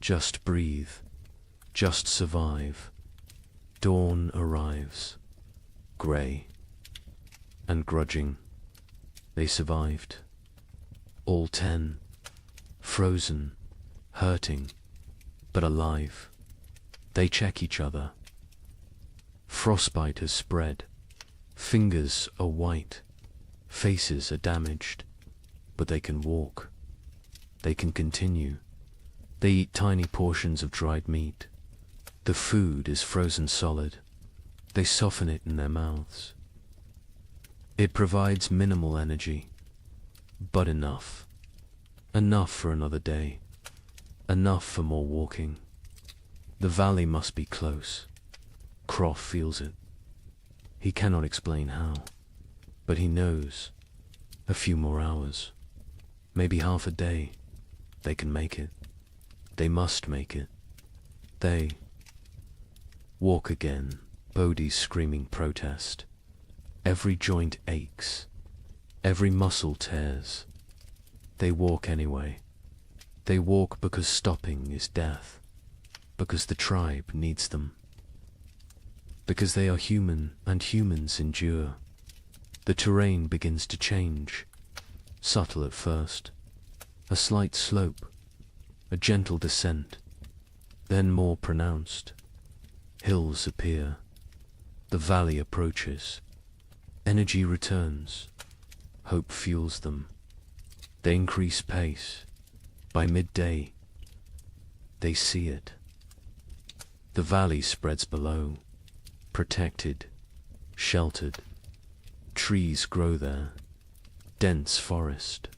just breathe, just survive. Dawn arrives, grey and grudging. They survived, all 10, frozen, hurting, but alive. They check each other. Frostbite has spread. Fingers are white. Faces are damaged. But they can walk. They can continue. They eat tiny portions of dried meat. The food is frozen solid. They soften it in their mouths. It provides minimal energy, but enough. Enough for another day. Enough for more walking. The valley must be close. Croft feels it. He cannot explain how, but he knows. A few more hours, maybe half a day, they can make it. They must make it. They walk again, Bodhi's screaming protest. Every joint aches, every muscle tears. They walk anyway. They walk because stopping is death, because the tribe needs them, because they are human and humans endure. The terrain begins to change, subtle at first, a slight slope, a gentle descent, then more pronounced. Hills appear, the valley approaches, energy returns, hope fuels them. They increase pace. By midday, they see it. The valley spreads below, protected, sheltered. Trees grow there, dense forest.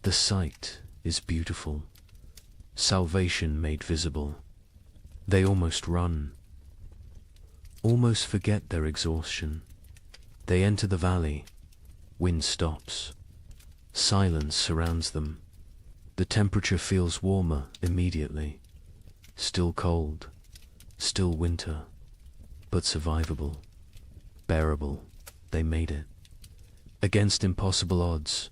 The sight is beautiful, salvation made visible. They almost run, almost forget their exhaustion. They enter the valley, wind stops, silence surrounds them. The temperature feels warmer immediately, still cold, still winter, but survivable, bearable. They made it. Against impossible odds,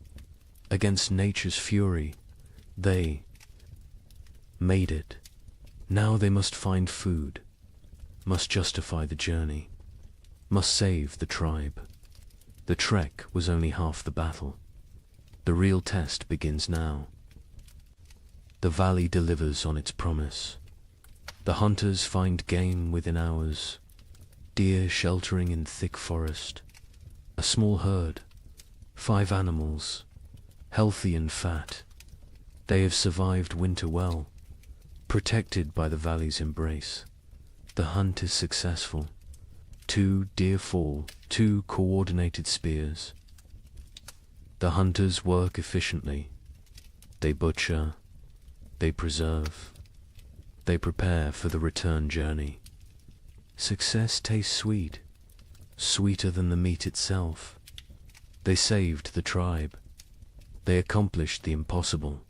against nature's fury, they made it. Now they must find food, must justify the journey, must save the tribe. The trek was only half the battle. The real test begins now. The valley delivers on its promise. The hunters find game within hours, deer sheltering in thick forest. A small herd, 5 animals, healthy and fat. They have survived winter well, protected by the valley's embrace. The hunt is successful. 2 deer fall, 2 coordinated spears. The hunters work efficiently. They butcher, they preserve, they prepare for the return journey. Success tastes sweet, sweeter than the meat itself. They saved the tribe. They accomplished the impossible.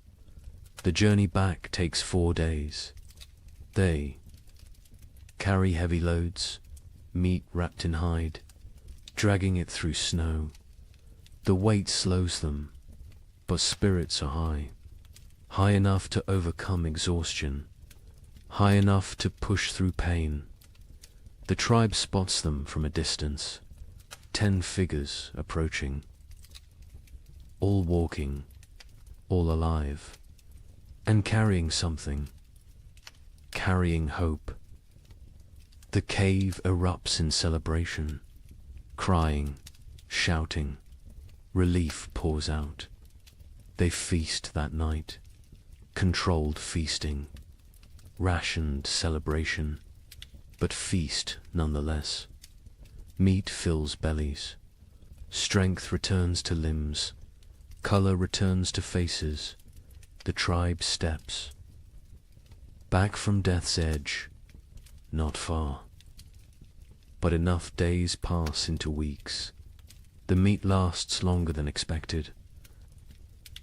The journey back takes 4 days. They carry heavy loads, meat wrapped in hide, dragging it through snow. The weight slows them, but spirits are high, high enough to overcome exhaustion, high enough to push through pain. The tribe spots them from a distance, 10 figures approaching, all walking, all alive, and carrying something, carrying hope. The cave erupts in celebration, crying, shouting, relief pours out. They feast that night, controlled feasting, rationed celebration, but feast nonetheless. Meat fills bellies, strength returns to limbs, color returns to faces. The tribe steps back from death's edge, not far, but enough days pass into weeks. The meat lasts longer than expected.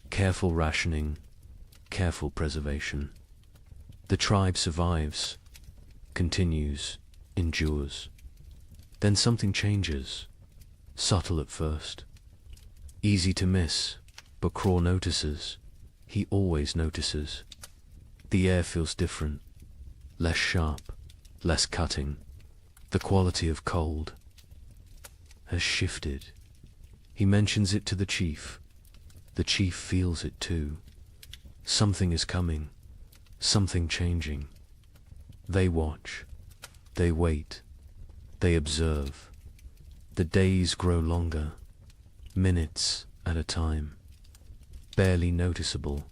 Careful rationing, careful preservation. The tribe survives, continues, endures. Then something changes, subtle at first, easy to miss, but Craw notices. He always notices. The air feels different, less sharp, less cutting. The quality of cold has shifted. He mentions it to the chief. The chief feels it too. Something is coming, something changing. They watch, they wait, they observe. The days grow longer, minutes at a time, barely noticeable,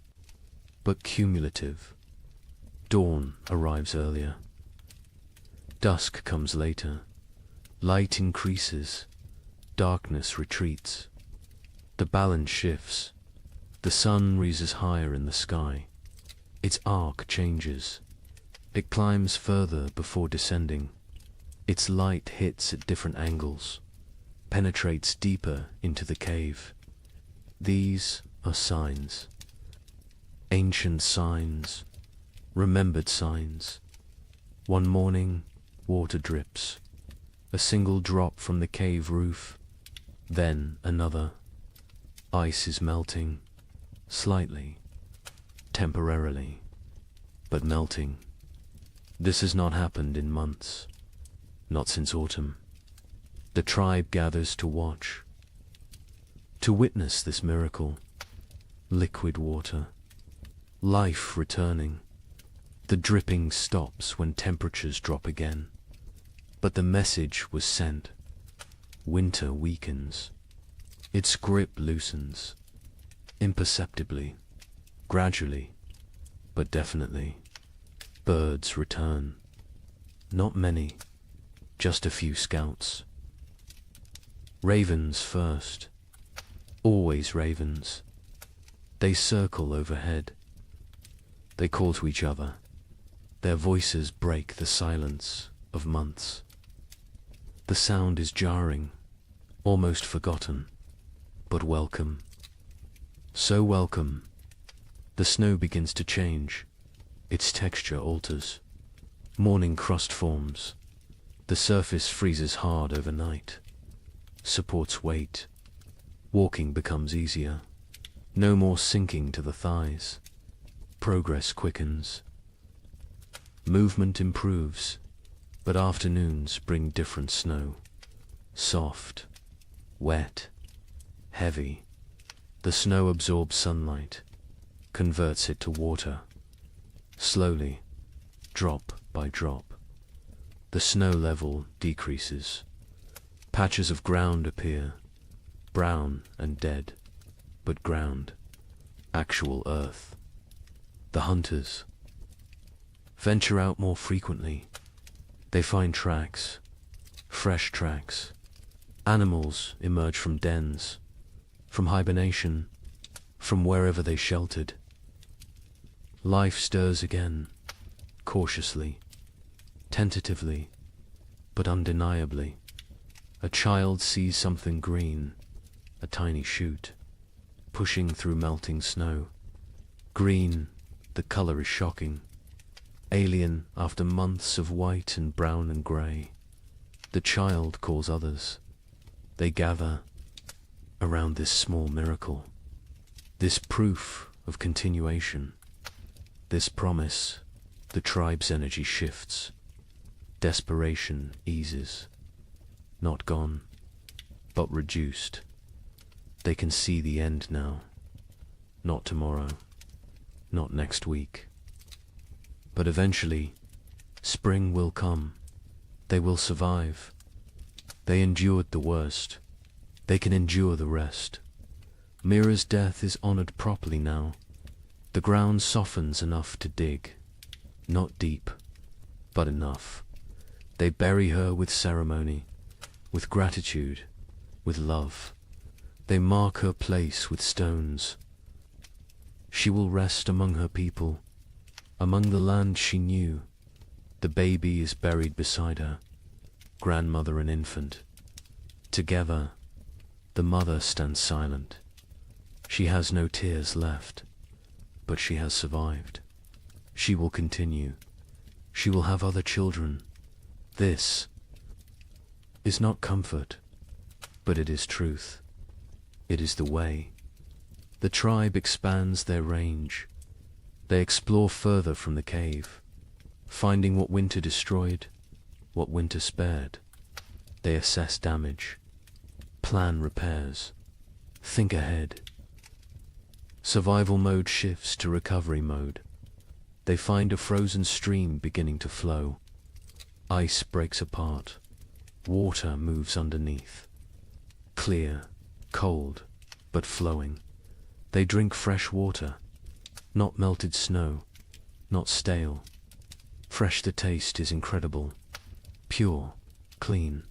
but cumulative. Dawn arrives earlier. Dusk comes later. Light increases, darkness retreats. The balance shifts. The sun rises higher in the sky. Its arc changes. It climbs further before descending. Its light hits at different angles, penetrates deeper into the cave. These are signs. Ancient signs, remembered signs. One morning, water drips. A single drop from the cave roof, then another. Ice is melting, slightly, temporarily, but melting. This has not happened in months, not since autumn. The tribe gathers to watch, to witness this miracle. Liquid water, life returning. The dripping stops when temperatures drop again. But the message was sent. Winter weakens. Its grip loosens. Imperceptibly, gradually, but definitely. Birds return. Not many, just a few scouts. Ravens first. Always ravens. They circle overhead. They call to each other. Their voices break the silence of months. The sound is jarring, almost forgotten, but welcome. So welcome. The snow begins to change. Its texture alters. Morning crust forms. The surface freezes hard overnight. Supports weight. Walking becomes easier. No more sinking to the thighs. Progress quickens. Movement improves, but afternoons bring different snow. Soft, wet, heavy. The snow absorbs sunlight, converts it to water. Slowly, drop by drop, the snow level decreases. Patches of ground appear, brown and dead, but ground, actual earth. The hunters venture out more frequently. They find tracks, fresh tracks. Animals emerge from dens, from hibernation, from wherever they sheltered. Life stirs again, cautiously, tentatively, but undeniably. A child sees something green, a tiny shoot, pushing through melting snow. Green, the color is shocking. Alien after months of white and brown and grey. The child calls others. They gather around this small miracle, this proof of continuation, this promise. The tribe's energy shifts. Desperation eases. Not gone, but reduced. They can see the end now. Not tomorrow, not next week. But eventually, spring will come. They will survive. They endured the worst. They can endure the rest. Mira's death is honored properly now. The ground softens enough to dig. Not deep, but enough. They bury her with ceremony, with gratitude, with love. They mark her place with stones. She will rest among her people, among the land she knew. The baby is buried beside her, grandmother and infant. Together, the mother stands silent. She has no tears left, but she has survived. She will continue. She will have other children. This is not comfort, but it is truth. It is the way. The tribe expands their range. They explore further from the cave, finding what winter destroyed, what winter spared. They assess damage, plan repairs, think ahead. Survival mode shifts to recovery mode. They find a frozen stream beginning to flow. Ice breaks apart. Water moves underneath. Clear, cold, but flowing. They drink fresh water, not melted snow, not stale. Fresh, the taste is incredible. Pure, clean,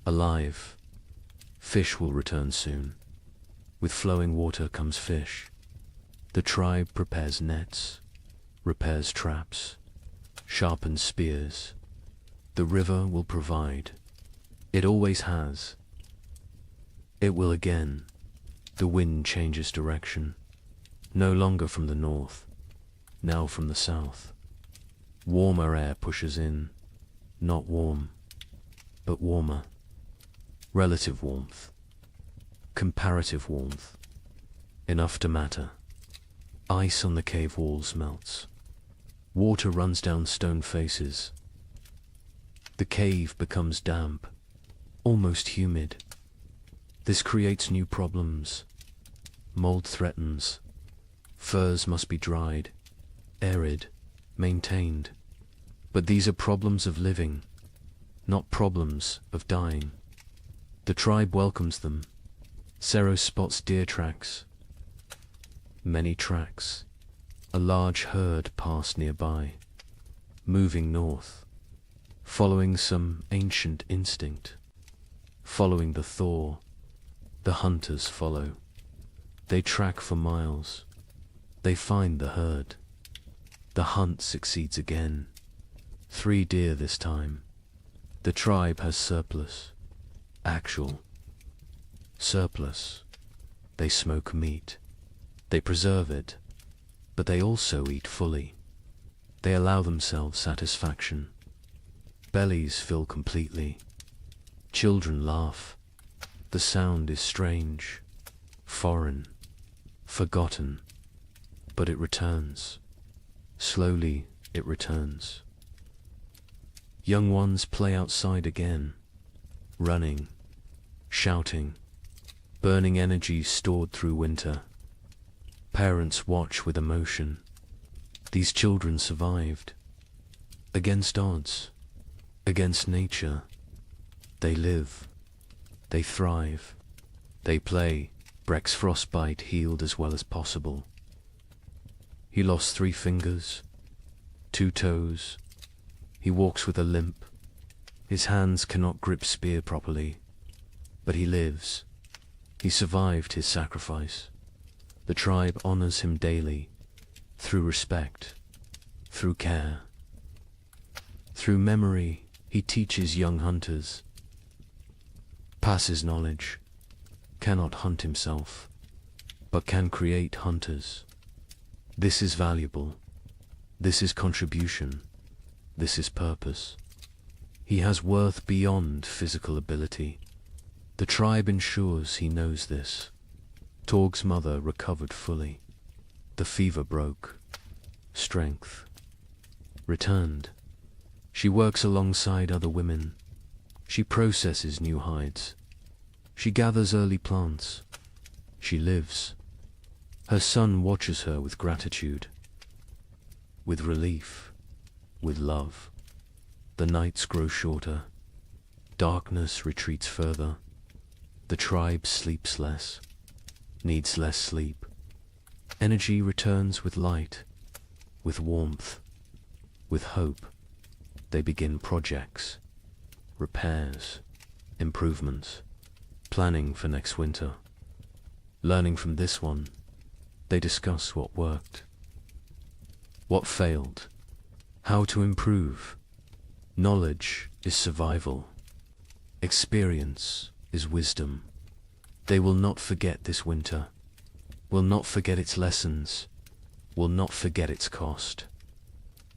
alive. Fish will return soon. With flowing water comes fish. The tribe prepares nets, repairs traps, sharpened spears. The river will provide. It always has. It will again. The wind changes direction, no longer from the north, now from the south. Warmer air pushes in, not warm, but warmer. Relative warmth, comparative warmth, enough to matter. Ice on the cave walls melts. Water runs down stone faces. The cave becomes damp, almost humid. This creates new problems. Mold threatens. Furs must be dried, arid, maintained. But these are problems of living, not problems of dying. The tribe welcomes them. Sero spots deer tracks. Many tracks. A large herd pass nearby, moving north, following some ancient instinct. Following the thaw, the hunters follow. They track for miles. They find the herd. The hunt succeeds again. 3 deer this time. The tribe has surplus. Actual surplus. They smoke meat. They preserve it, but they also eat fully. They allow themselves satisfaction. Bellies fill completely. Children laugh. The sound is strange, foreign, forgotten, but it returns. Slowly it returns. Young ones play outside again, running, shouting, burning energy stored through winter. Parents watch with emotion. These children survived. Against odds, against nature. They live. They thrive. They play. Breck's frostbite healed as well as possible. He lost 3 fingers, 2 toes. He walks with a limp. His hands cannot grip spear properly. But he lives. He survived his sacrifice. The tribe honors him daily, through respect, through care. Through memory, he teaches young hunters. Passes knowledge, cannot hunt himself, but can create hunters. This is valuable. This is contribution. This is purpose. He has worth beyond physical ability. The tribe ensures he knows this. Torg's mother recovered fully. The fever broke. Strength returned. She works alongside other women. She processes new hides. She gathers early plants. She lives. Her son watches her with gratitude, with relief, with love. The nights grow shorter. Darkness retreats further. The tribe sleeps less, needs less sleep. Energy returns with light, with warmth, with hope. They begin projects, repairs, improvements, planning for next winter. Learning from this one, they discuss what worked, what failed, how to improve. Knowledge is survival. Experience is wisdom. They will not forget this winter, will not forget its lessons, will not forget its cost.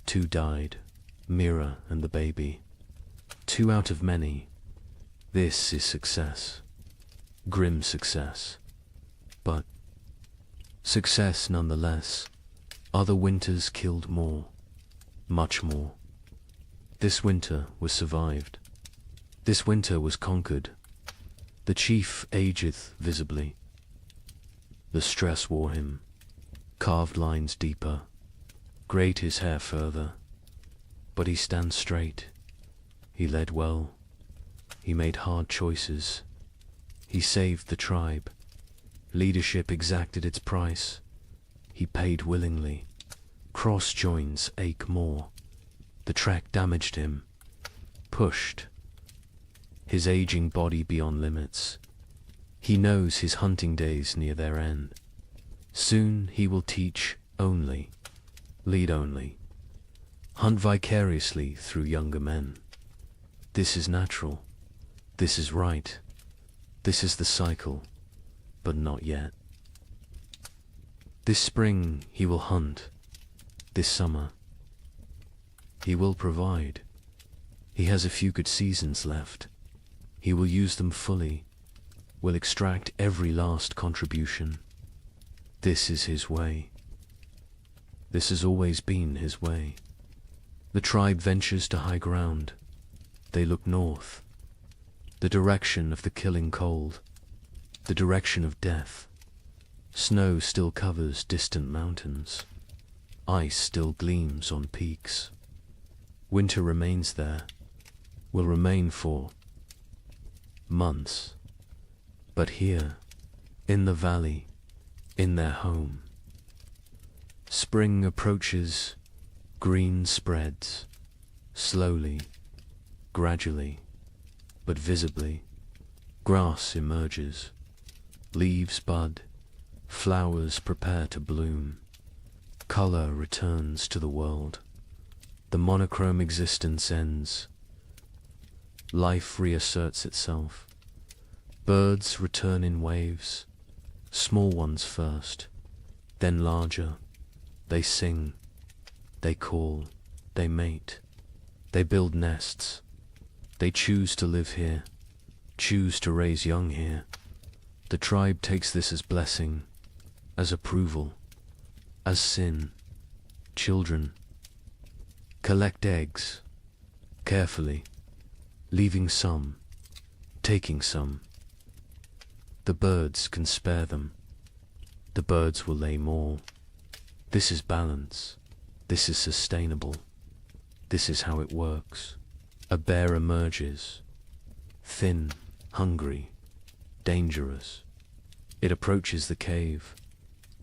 2 died, Mira and the baby. 2 out of many. This is success. Grim success. But success nonetheless. Other winters killed more, much more. This winter was survived. This winter was conquered. The chief ageth visibly. The stress wore him. Carved lines deeper. Grayed his hair further. But he stands straight. He led well. He made hard choices. He saved the tribe. Leadership exacted its price. He paid willingly. Cross joins ache more. The track damaged him. Pushed. His aging body beyond limits. He knows his hunting days near their end. Soon he will teach only, lead only. hunt vicariously through younger men. This is natural. This is right. This is the cycle, but not yet. This spring he will hunt. This summer he will provide. He has a few good seasons left. He will use them fully, will extract every last contribution. This is his way. This has always been his way. The tribe ventures to high ground. They look north, the direction of the killing cold, the direction of death. Snow still covers distant mountains. Ice still gleams on peaks. Winter remains there, will remain for months. But here, in the valley, in their home, spring approaches, green spreads, slowly, gradually, but visibly. Grass emerges, leaves bud, flowers prepare to bloom. Color returns to the world. The monochrome existence ends. Life reasserts itself. Birds return in waves, small ones first, then larger. They sing, they call, they mate, they build nests. They choose to live here, choose to raise young here. The tribe takes this as blessing, as approval, as sin. Children collect eggs, carefully, leaving some, taking some. The birds can spare them. The birds will lay more. This is balance. This is sustainable. This is how it works. A bear emerges, thin, hungry, dangerous. It approaches the cave.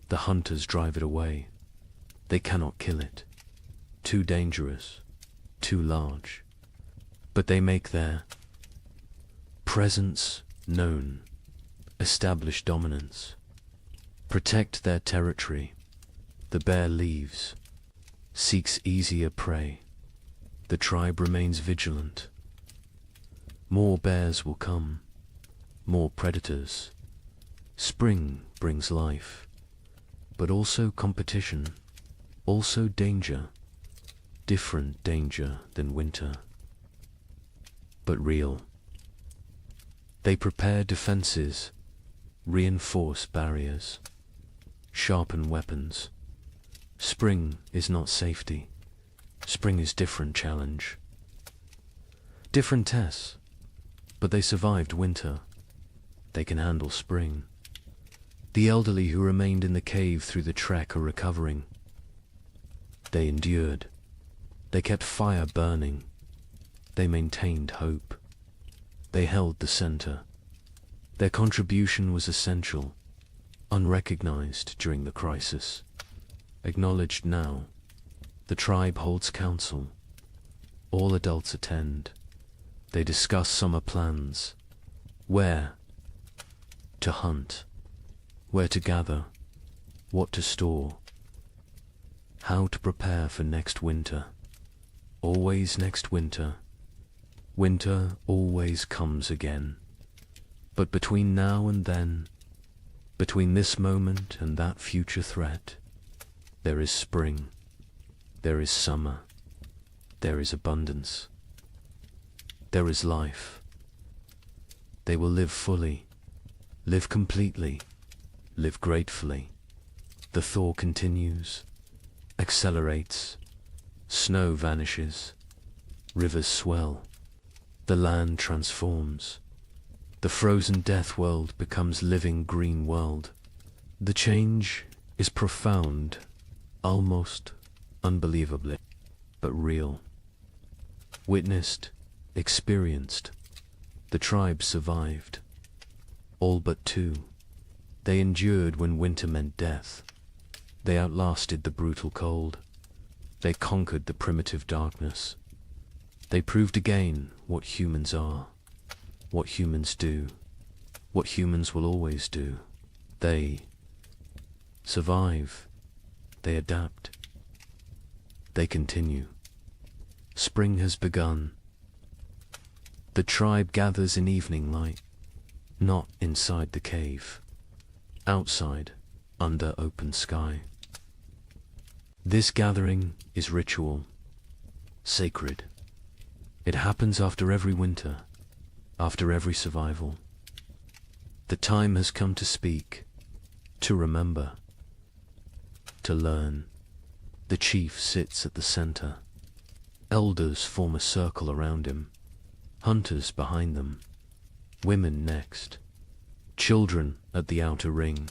The hunters drive it away. They cannot kill it. Too dangerous, too large. But they make their presence known, establish dominance, protect their territory. The bear leaves, seeks easier prey. The tribe remains vigilant. More bears will come, more predators. Spring brings life, but also competition, also danger, different danger than winter, but real. They prepare defenses, reinforce barriers, sharpen weapons. Spring is not safety. Spring is different challenge. Different tests, but they survived winter. They can handle spring. The elderly who remained in the cave through the trek are recovering. They endured. They kept fire burning. They maintained hope. They held the center. Their contribution was essential, unrecognized during the crisis, acknowledged now. The tribe holds council. All adults attend. They discuss summer plans. Where to hunt, where to gather, what to store, how to prepare for next winter. Always next winter. Winter always comes again. But between now and then, between this moment and that future threat, there is spring. There is summer. There is abundance. There is life. They will live fully, live completely, live gratefully. The thaw continues, accelerates, snow vanishes, rivers swell, the land transforms. The frozen death world becomes living green world. The change is profound, almost unbelievably, but real. Witnessed, experienced. The tribe survived. All but two. They endured when winter meant death. They outlasted the brutal cold. They conquered the primitive darkness. They proved again what humans are, what humans do, what humans will always do. They survive. They adapt. They continue. Spring has begun. The tribe gathers in evening light, not inside the cave, outside, under open sky. This gathering is ritual, sacred. It happens after every winter, after every survival. The time has come to speak, to remember, to learn. The chief sits at the center. Elders form a circle around him, hunters behind them, women next, children at the outer ring.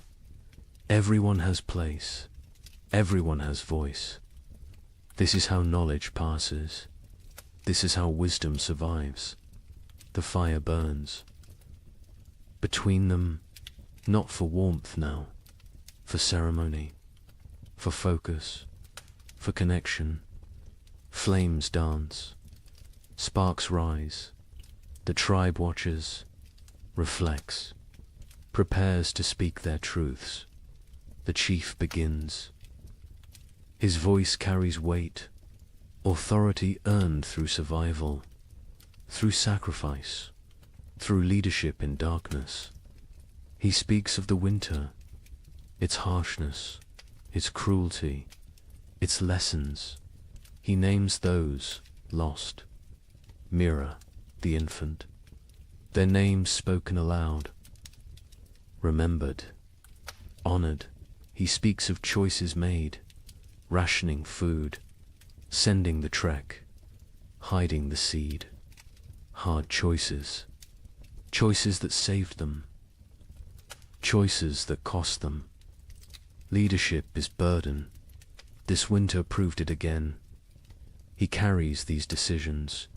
Everyone has place, everyone has voice. This is how knowledge passes. This is how wisdom survives. The fire burns. Between them, not for warmth now, for ceremony, for focus, for connection. Flames dance, sparks rise. The tribe watches, reflects, prepares to speak their truths. The chief begins. His voice carries weight, authority earned through survival, through sacrifice, through leadership in darkness. He speaks of the winter, its harshness, its cruelty, its lessons. He names those lost. Mira, the infant, their names spoken aloud, remembered, honored. He speaks of choices made, rationing food, sending the trek, hiding the seed. Hard choices, choices that saved them, choices that cost them. Leadership is burden. This winter proved it again. He carries these decisions,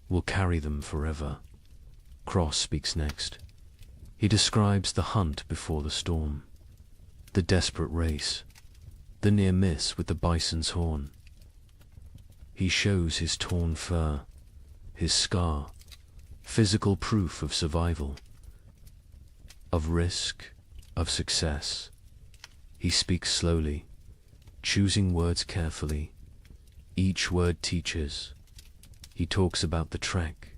will carry them forever. Cross speaks next. He describes the hunt before the storm, the desperate race, the near miss with the bison's horn. He shows his torn fur, his scar, physical proof of survival, of risk, of success. He speaks slowly, choosing words carefully. Each word teaches. He talks about the trek,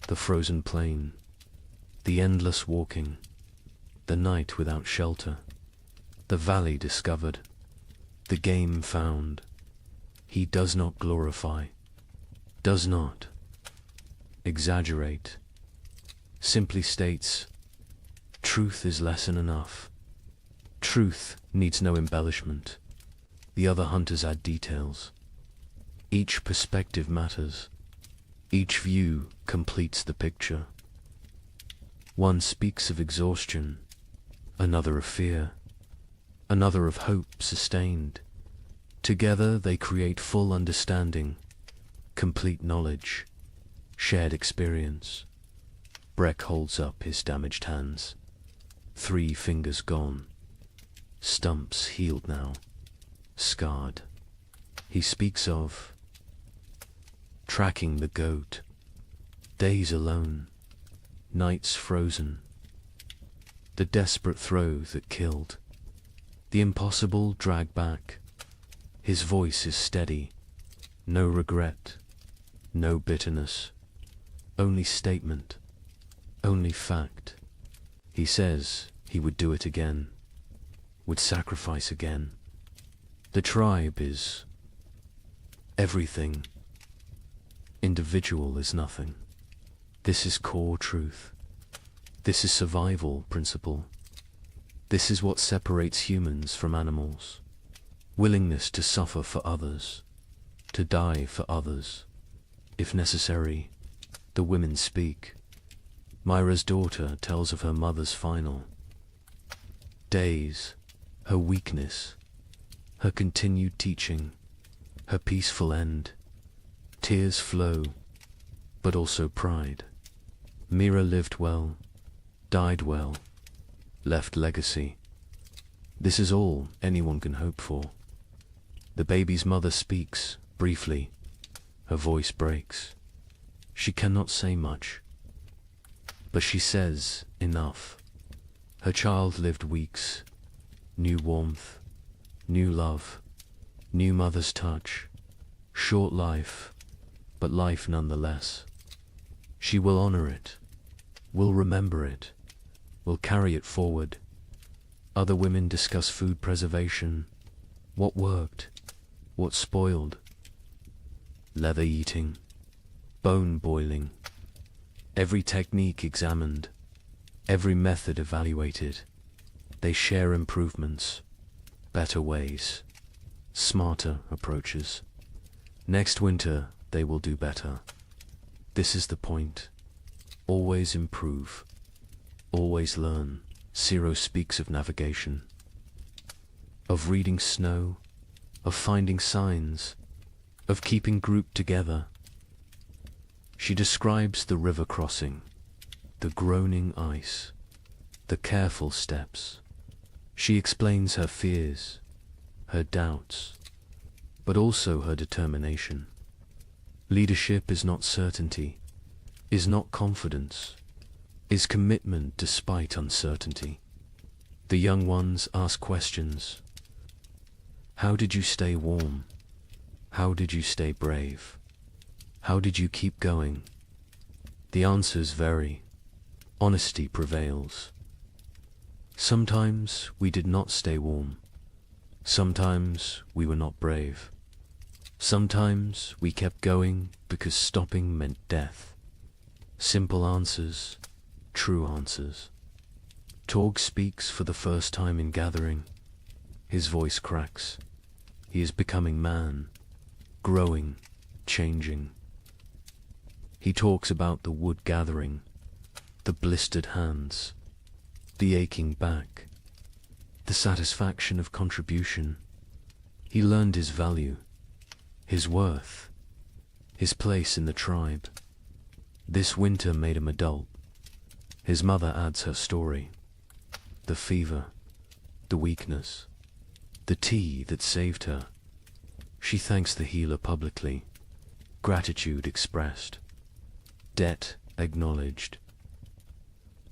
the frozen plain, the endless walking, the night without shelter, the valley discovered, the game found. He does not glorify, does not exaggerate, simply states, truth is lesson enough. Truth needs no embellishment. The other hunters add details. Each perspective matters. Each view completes the picture. One speaks of exhaustion, another of fear, another of hope sustained. Together they create full understanding, complete knowledge, shared experience. Breck holds up his damaged hands. 3 fingers gone. Stumps healed now, scarred. He speaks of tracking the goat, days alone, nights frozen, the desperate throw that killed, the impossible drag back. His voice is steady, no regret, no bitterness, only statement, only fact. He says he would do it again, would sacrifice again. The tribe is everything. Individual is nothing. This is core truth. This is survival principle. This is what separates humans from animals. Willingness to suffer for others, to die for others. If necessary, the women speak. Myra's daughter tells of her mother's final days, her weakness, her continued teaching, her peaceful end. Tears flow, but also pride. Mira lived well, died well, left legacy. This is all anyone can hope for. The baby's mother speaks, briefly. Her voice breaks. She cannot say much, but she says enough. Her child lived weeks, new warmth, new love, new mother's touch, short life, but life nonetheless. She will honor it, will remember it, will carry it forward. Other women discuss food preservation, what worked, what spoiled, leather eating, bone boiling, every technique examined, every method evaluated. They share improvements, better ways, smarter approaches. Next winter, they will do better. This is the point. Always improve. Always learn. Ciro speaks of navigation, of reading snow, of finding signs, of keeping group together. She describes the river crossing, the groaning ice, the careful steps. She explains her fears, her doubts, but also her determination. Leadership is not certainty, is not confidence, is commitment despite uncertainty. The young ones ask questions. How did you stay warm? How did you stay brave? How did you keep going? The answers vary. Honesty prevails. Sometimes we did not stay warm. Sometimes we were not brave. Sometimes we kept going because stopping meant death. Simple answers, true answers. Torg speaks for the first time in gathering. His voice cracks. He is becoming man, growing, changing. He talks about the wood gathering, the blistered hands, the aching back, the satisfaction of contribution. He learned his value, his worth, his place in the tribe. This winter made him adult. His mother adds her story. The fever, the weakness, the tea that saved her. She thanks the healer publicly. Gratitude expressed. Debt acknowledged.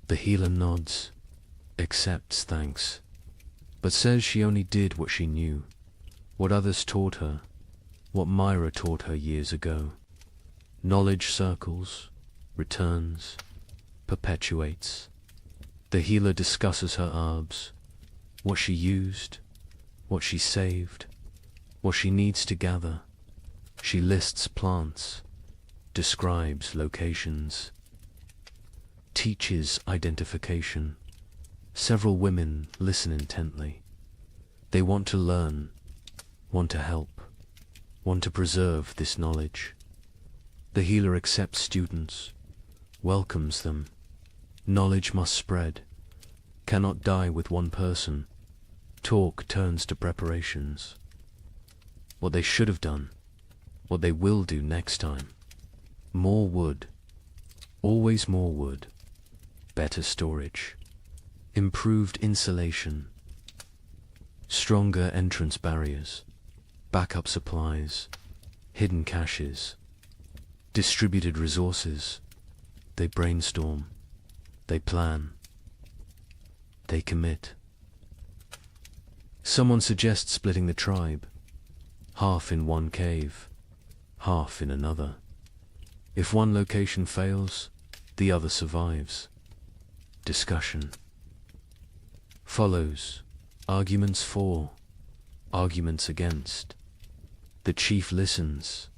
The healer nods, accepts thanks, but says she only did what she knew, what others taught her, what Myra taught her years ago. Knowledge circles, returns, perpetuates. The healer discusses her herbs, what she used, what she saved, what she needs to gather. She lists plants, describes locations, teaches identification. Several women listen intently. They want to learn, want to help, want to preserve this knowledge. The healer accepts students, welcomes them. Knowledge must spread, cannot die with one person. Talk turns to preparations. What they should have done, what they will do next time. More wood, always more wood. Better storage, improved insulation, stronger entrance barriers, backup supplies, hidden caches, distributed resources. They brainstorm, they plan, they commit. Someone suggests splitting the tribe, half in one cave, half in another. If one location fails, the other survives. Discussion follows. Arguments for, arguments against. The chief listens,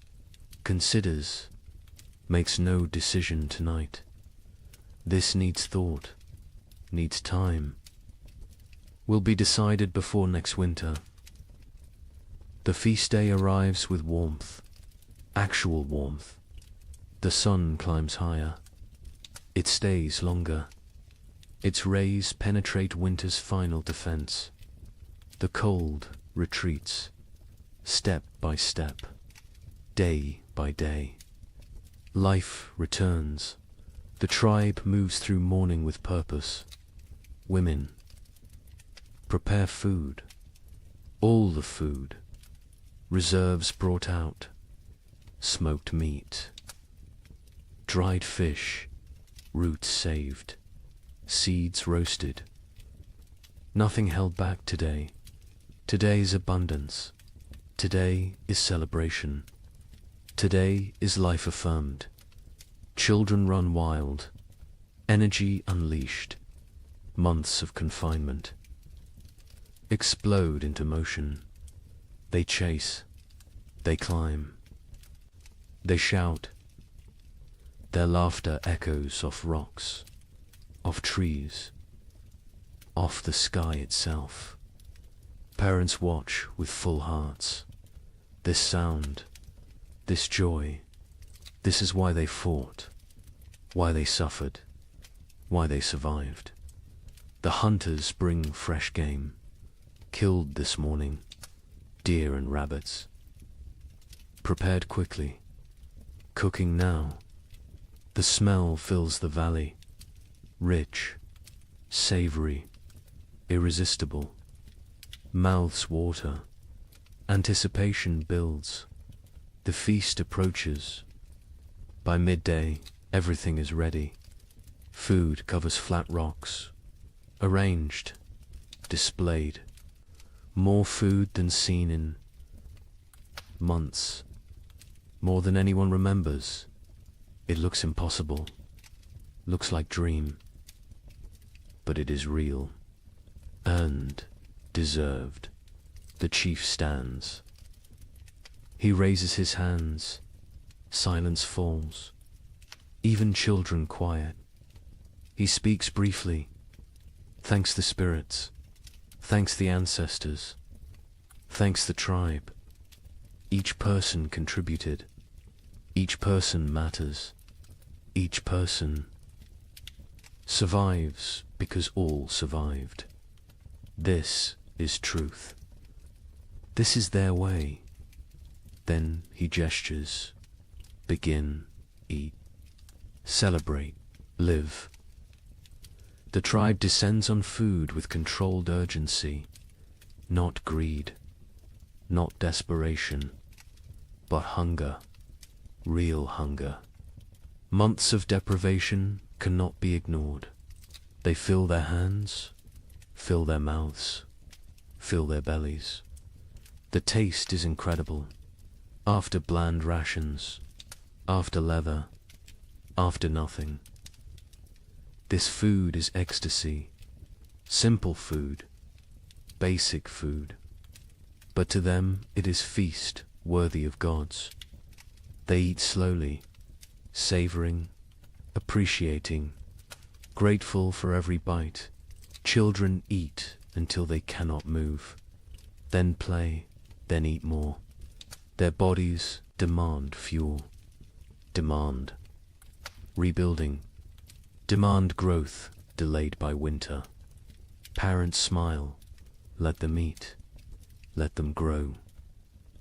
considers, makes no decision tonight. This needs thought, needs time. Will be decided before next winter. The feast day arrives with warmth, actual warmth. The sun climbs higher. It stays longer. Its rays penetrate winter's final defense. The cold retreats, step by step, day by day. Life returns. The tribe moves through mourning with purpose. Women prepare food, all the food, reserves brought out, smoked meat, dried fish, roots saved, seeds roasted. Nothing held back today. Today's abundance. Today is celebration. Today is life affirmed. Children run wild, energy unleashed. Months of confinement explode into motion. They chase, they climb, they shout. Their laughter echoes off rocks, off trees, off the sky itself. Parents watch with full hearts. This sound, this joy, this is why they fought, why they suffered, why they survived. The hunters bring fresh game, killed this morning, deer and rabbits. Prepared quickly, cooking now. The smell fills the valley, rich, savory, irresistible. Mouths water, anticipation builds. The feast approaches. By midday, everything is ready. Food covers flat rocks, arranged, displayed. More food than seen in months, more than anyone remembers. It looks impossible, looks like dream, but it is real, earned, deserved. The chief stands. He raises his hands, silence falls, even children quiet. He speaks briefly, thanks the spirits, thanks the ancestors, thanks the tribe. Each person contributed, each person matters, each person survives because all survived. This is truth. This is their way. Then he gestures. Begin, eat, celebrate, live. The tribe descends on food with controlled urgency, not greed, not desperation, but hunger, real hunger. Months of deprivation cannot be ignored. They fill their hands, fill their mouths, fill their bellies. The taste is incredible. After bland rations, after leather, after nothing. This food is ecstasy, simple food, basic food. But to them it is feast worthy of gods. They eat slowly, savoring, appreciating, grateful for every bite. Children eat until they cannot move, then play, then eat more. Their bodies demand fuel, demand rebuilding, demand growth delayed by winter. Parents smile, let them eat, let them grow,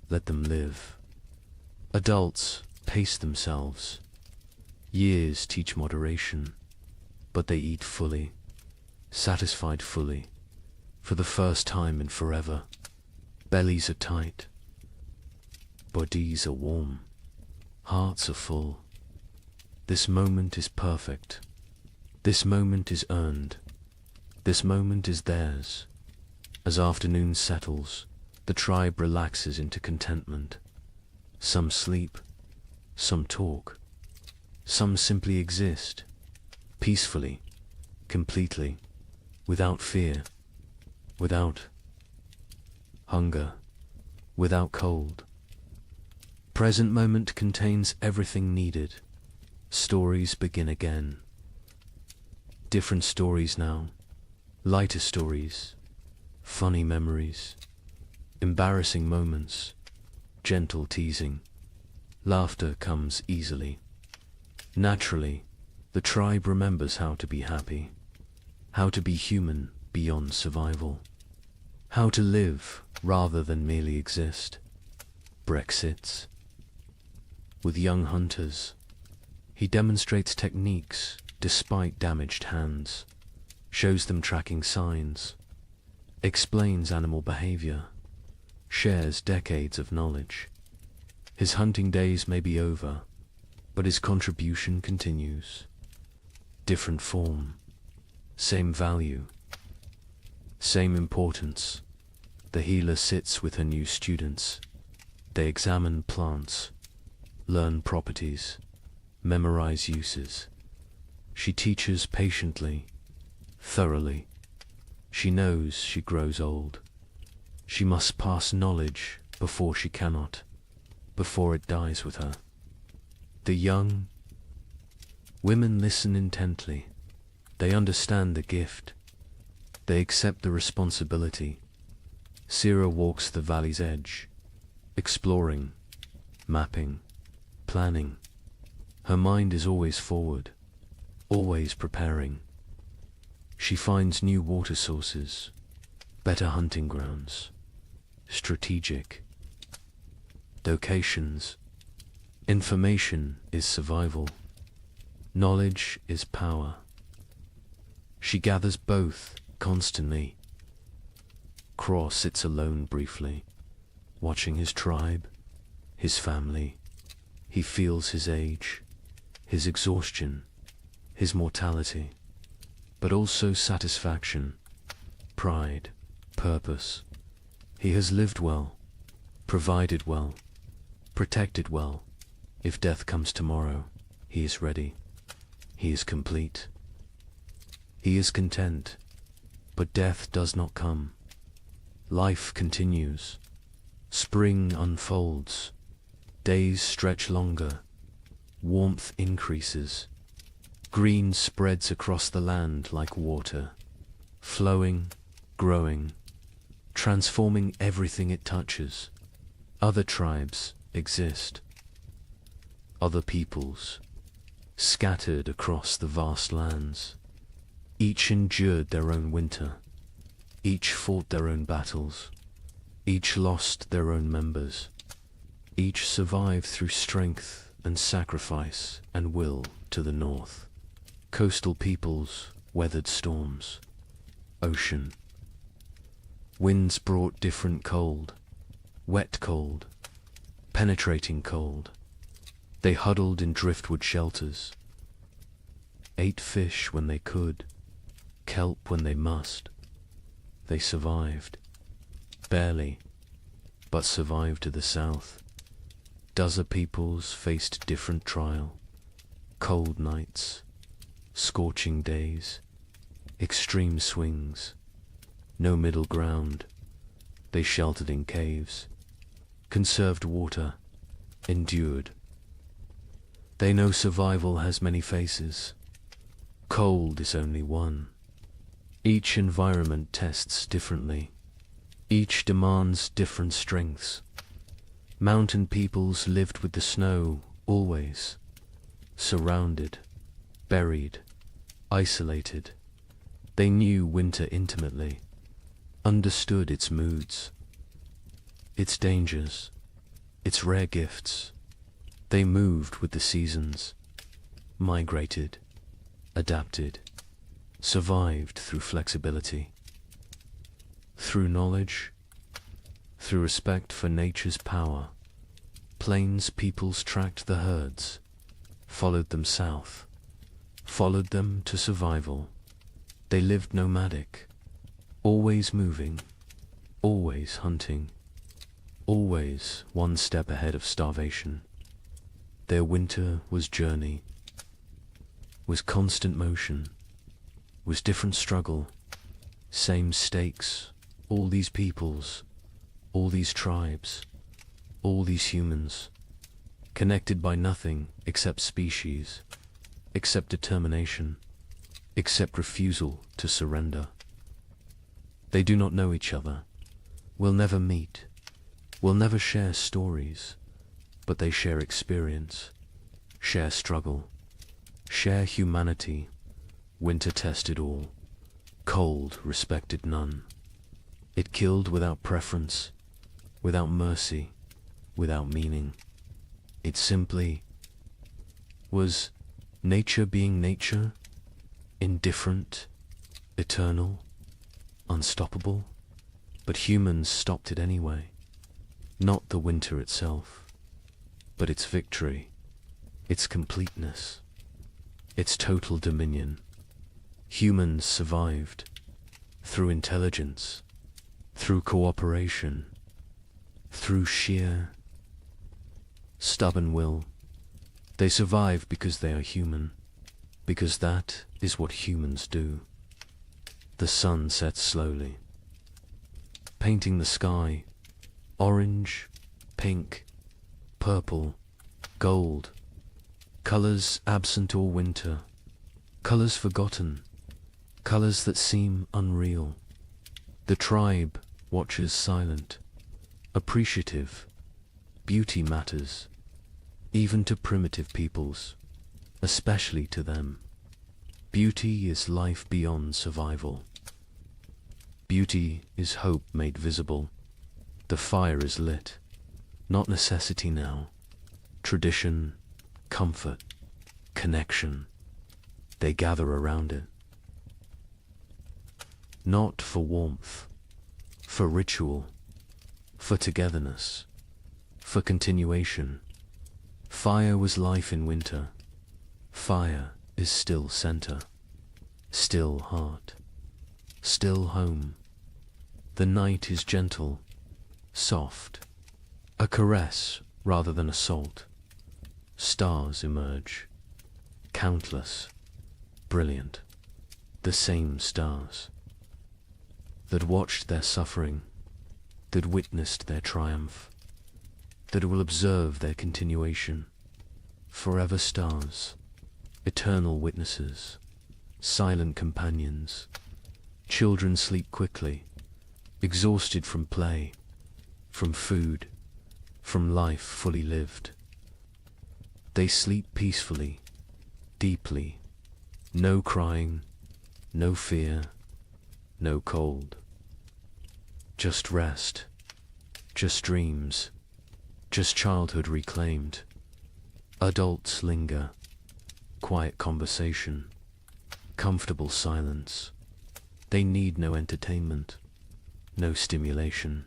let them live. Adults pace themselves. Years teach moderation, but they eat fully, satisfied fully, for the first time in forever. Bellies are tight, bodies are warm, hearts are full. This moment is perfect. This moment is earned. This moment is theirs. As afternoon settles, the tribe relaxes into contentment. Some sleep, some talk, some simply exist, peacefully, completely, without fear, without hunger, without cold. Present moment contains everything needed. Stories begin again. Different stories now, lighter stories, funny memories, embarrassing moments, gentle teasing. Laughter comes easily. Naturally, the tribe remembers how to be happy, how to be human beyond survival, how to live rather than merely exist. Brexits. With young hunters, he demonstrates techniques despite damaged hands, shows them tracking signs, explains animal behavior, shares decades of knowledge. His hunting days may be over, but his contribution continues. Different form, same value, same importance. The healer sits with her new students. They examine plants, learn properties, memorize uses. She teaches patiently, thoroughly. She knows she grows old. She must pass knowledge before she cannot, before it dies with her. The young women listen intently. They understand the gift. They accept the responsibility. Sira walks the valley's edge, exploring, mapping, planning. Her mind is always forward, always preparing. She finds new water sources, better hunting grounds, strategic locations. Information is survival. Knowledge is power. She gathers both constantly. Craw sits alone briefly, watching his tribe, his family. He feels his age, his exhaustion, his mortality, but also satisfaction, pride, purpose. He has lived well, provided well, protected well. If death comes tomorrow, he is ready. He is complete. He is content, but death does not come. Life continues. Spring unfolds. Days stretch longer. Warmth increases. Green spreads across the land like water, flowing, growing, transforming everything it touches. Other tribes exist. Other peoples, scattered across the vast lands. Each endured their own winter. Each fought their own battles. Each lost their own members. Each survived through strength and sacrifice and will to the north. Coastal peoples weathered storms. Ocean. Winds brought different cold. Wet cold. Penetrating cold. They huddled in driftwood shelters. Ate fish when they could. Kelp when they must. They survived. Barely, but survived to the south. Dozen peoples faced different trial. Cold nights, scorching days, extreme swings, no middle ground. They sheltered in caves, conserved water, endured. They know survival has many faces. Cold is only one. Each environment tests differently. Each demands different strengths. Mountain peoples lived with the snow, always. Surrounded, buried, isolated. They knew winter intimately, understood its moods, its dangers, its rare gifts. They moved with the seasons, migrated, adapted, survived through flexibility. Through knowledge, through respect for nature's power, plains peoples tracked the herds, followed them south, followed them to survival. They lived nomadic, always moving, always hunting, always one step ahead of starvation. Their winter was journey, was constant motion, was different struggle, same stakes. All these peoples, all these tribes, all these humans, connected by nothing except species, except determination, except refusal to surrender. They do not know each other, will never meet, will never share stories, but they share experience, share struggle, share humanity. Winter tested all, cold respected none. It killed without preference, without mercy, without meaning. It simply was nature being nature, indifferent, eternal, unstoppable, but humans stopped it anyway. Not the winter itself, but its victory, its completeness, its total dominion. Humans survived through intelligence, through cooperation, through sheer, stubborn will, They survive because they are human, because that is what humans do. The sun sets slowly, painting the sky orange, pink, purple, gold, colors absent all winter, colors forgotten, colors that seem unreal. The tribe watches silent, appreciative. Beauty matters, even to primitive peoples, especially to them. Beauty is life beyond survival. Beauty is hope made visible. The fire is lit, not necessity now. Tradition, comfort, connection. They gather around it. Not for warmth, for ritual, for togetherness, for continuation. Fire was life in winter. Fire is still center, still heart, still home. The night is gentle, soft, a caress rather than assault. Stars emerge, countless, brilliant, the same stars that watched their suffering, that witnessed their triumph, that will observe their continuation. Forever stars, eternal witnesses, silent companions. Children sleep quickly, exhausted from play, from food, from life fully lived. They sleep peacefully, deeply, no crying, no fear, no cold. Just rest, just dreams, just childhood reclaimed. Adults linger, quiet conversation, comfortable silence. They need no entertainment, no stimulation.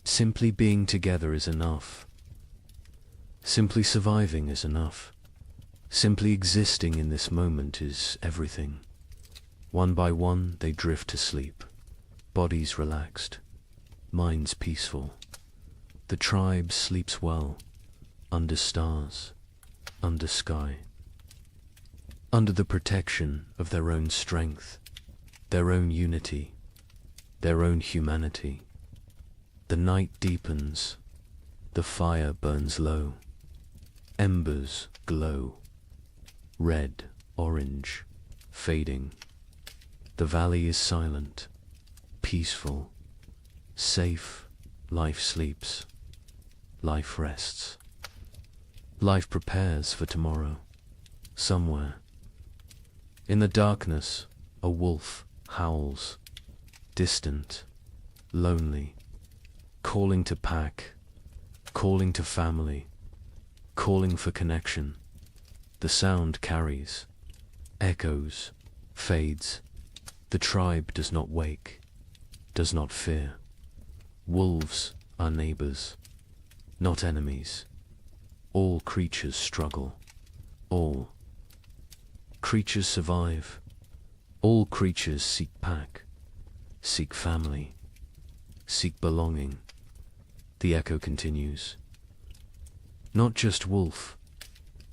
Simply being together is enough. Simply surviving is enough. Simply existing in this moment is everything. One by one they drift to sleep, bodies relaxed, minds peaceful. The tribe sleeps well, under stars, under sky, under the protection of their own strength, their own unity, their own humanity. The night deepens, the fire burns low, embers glow, red, orange, fading. The valley is silent, peaceful, safe. Life sleeps, life rests. Life prepares for tomorrow, somewhere. In the darkness, a wolf howls, distant, lonely, calling to pack, calling to family, calling for connection. The sound carries, echoes, fades. The tribe does not wake, does not fear. Wolves are neighbors, not enemies. All creatures struggle. All creatures survive. All creatures seek pack, seek family, seek belonging. The echo continues. Not just wolf,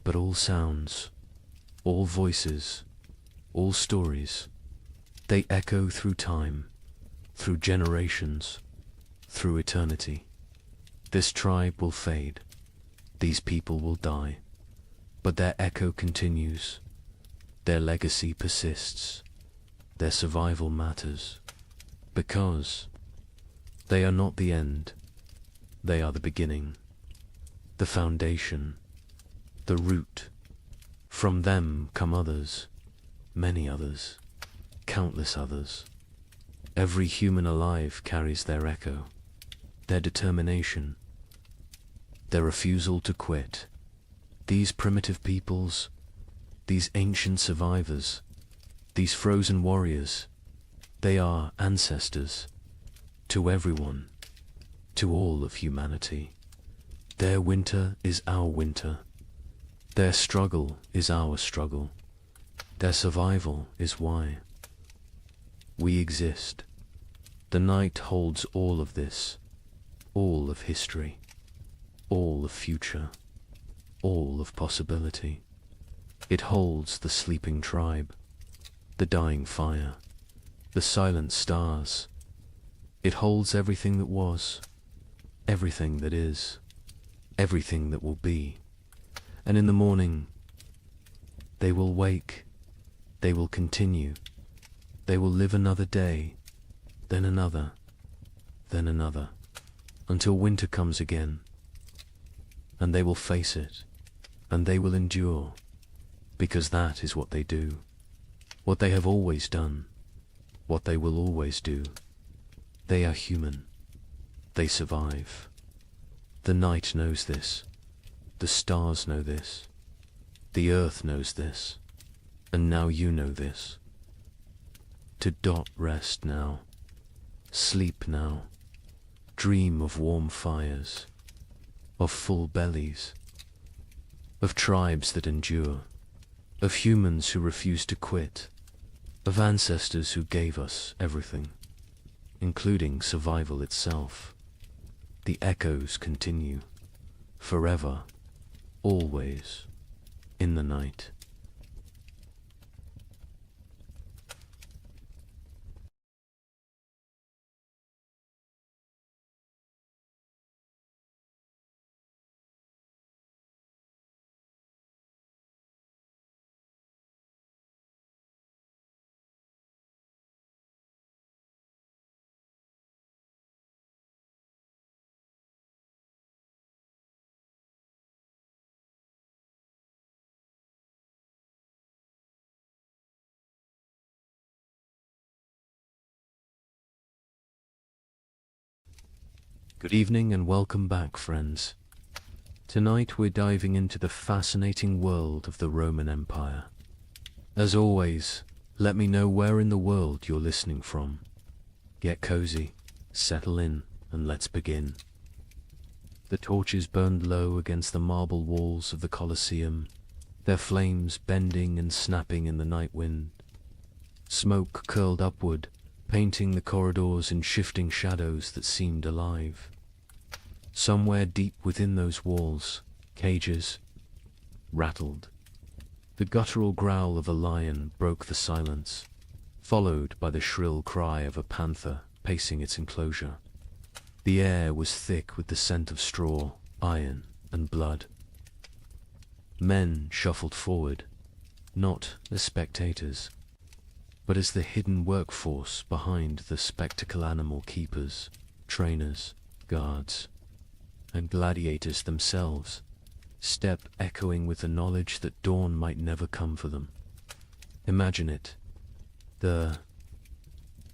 but all sounds, all voices, all stories. They echo through time, through generations, through eternity. This tribe will fade. These people will die. But their echo continues. Their legacy persists. Their survival matters. Because they are not the end. They are the beginning, the foundation, the root. From them come others, many others, countless others. Every human alive carries their echo, their determination, their refusal to quit. These primitive peoples, these ancient survivors, these frozen warriors, they are ancestors to everyone, to all of humanity. Their winter is our winter. Their struggle is our struggle. Their survival is why we exist. The night holds all of this, all of history, all of future. all of possibility. It holds the sleeping tribe, the dying fire, the silent stars. It holds everything that was, everything that is, everything that will be. And in the morning, they will wake, they will continue, they will live another day, then another, until winter comes again. And they will face it, and they will endure, because that is what they do, what they have always done, what they will always do. They are human. They survive. The night knows this. The stars know this. The earth knows this. And now you know this. To rest now. Sleep now. Dream of warm fires. Of full bellies. Of tribes that endure. Of humans who refuse to quit. Of ancestors who gave us everything, including survival itself. The echoes continue, forever, always, in the night. Good evening and welcome back, friends. Tonight we're diving into the fascinating world of the Roman Empire. As always, let me know where in the world you're listening from. Get cozy, settle in, and let's begin. The torches burned low against the marble walls of the Colosseum, their flames bending and snapping in the night wind. Smoke curled upward, painting the corridors in shifting shadows that seemed alive. Somewhere deep within those walls, cages rattled. The guttural growl of a lion broke the silence, followed by the shrill cry of a panther pacing its enclosure. The air was thick with the scent of straw, iron, and blood. Men shuffled forward, not as spectators, but as the hidden workforce behind the spectacle animal keepers, trainers, guards, and gladiators themselves, step echoing with the knowledge that dawn might never come for them. Imagine it, the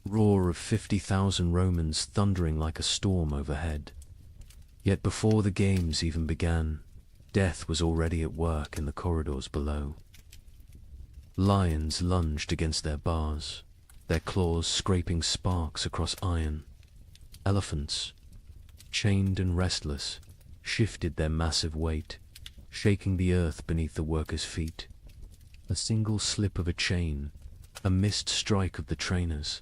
roar of 50,000 Romans thundering like a storm overhead. Yet before the games even began, death was already at work in the corridors below. Lions lunged against their bars, their claws scraping sparks across iron. Elephants, chained and restless, shifted their massive weight, shaking the earth beneath the workers' feet. A single slip of a chain, a missed strike of the trainers.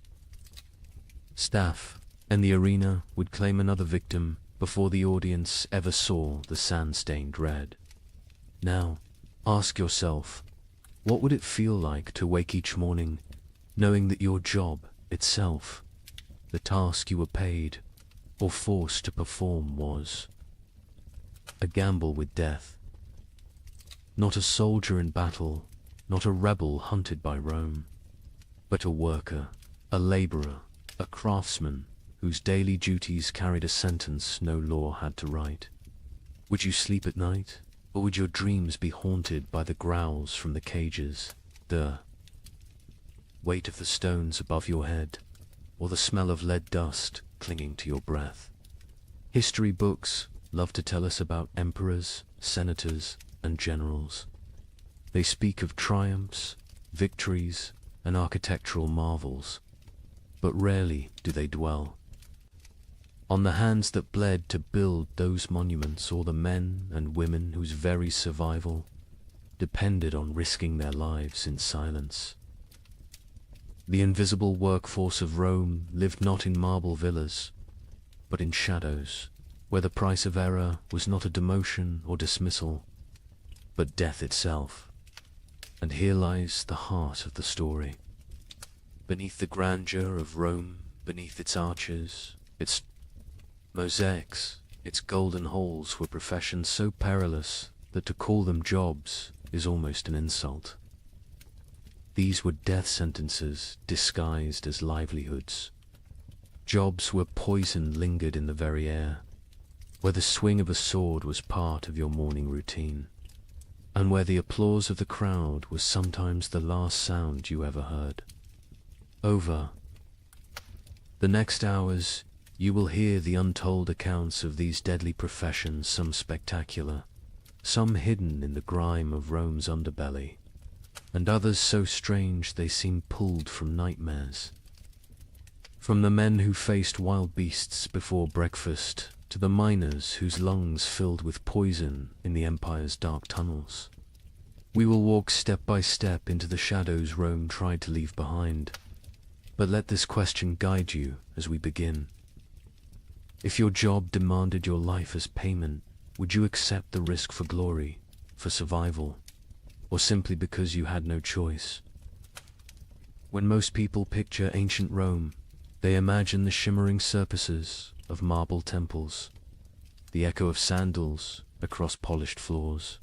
Staff and the arena would claim another victim before the audience ever saw the sand-stained red. Now, ask yourself, what would it feel like to wake each morning knowing that your job itself, the task you were paid or forced to perform, was a gamble with death? Not a soldier in battle, not a rebel hunted by Rome, but a worker, a laborer, a craftsman whose daily duties carried a sentence no law had to write. Would you sleep at night, or would your dreams be haunted by the growls from the cages, the weight of the stones above your head, or the smell of lead dust clinging to your breath? History books love to tell us about emperors, senators, and generals. They speak of triumphs, victories, and architectural marvels, but rarely do they dwell on the hands that bled to build those monuments, or the men and women whose very survival depended on risking their lives in silence. The invisible workforce of Rome lived not in marble villas, but in shadows, where the price of error was not a demotion or dismissal, but death itself. And here lies the heart of the story. Beneath the grandeur of Rome, beneath its arches, its mosaics, its golden halls were professions so perilous that to call them jobs is almost an insult. These were death sentences disguised as livelihoods. Jobs where poison lingered in the very air, where the swing of a sword was part of your morning routine, and where the applause of the crowd was sometimes the last sound you ever heard. Over the next hours, you will hear the untold accounts of these deadly professions, some spectacular, some hidden in the grime of Rome's underbelly, and others so strange they seem pulled from nightmares. From the men who faced wild beasts before breakfast, to the miners whose lungs filled with poison in the empire's dark tunnels. We will walk step by step into the shadows Rome tried to leave behind. But let this question guide you as we begin. If your job demanded your life as payment, would you accept the risk for glory, for survival, or simply because you had no choice? When most people picture ancient Rome, they imagine the shimmering surfaces of marble temples, the echo of sandals across polished floors,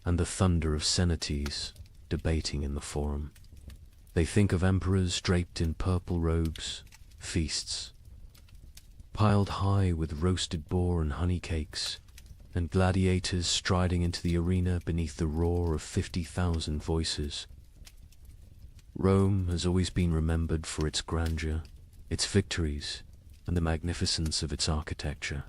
and the thunder of cenotes debating in the forum. They think of emperors draped in purple robes, feasts piled high with roasted boar and honey cakes, and gladiators striding into the arena beneath the roar of 50,000 voices. Rome has always been remembered for its grandeur, its victories, and the magnificence of its architecture.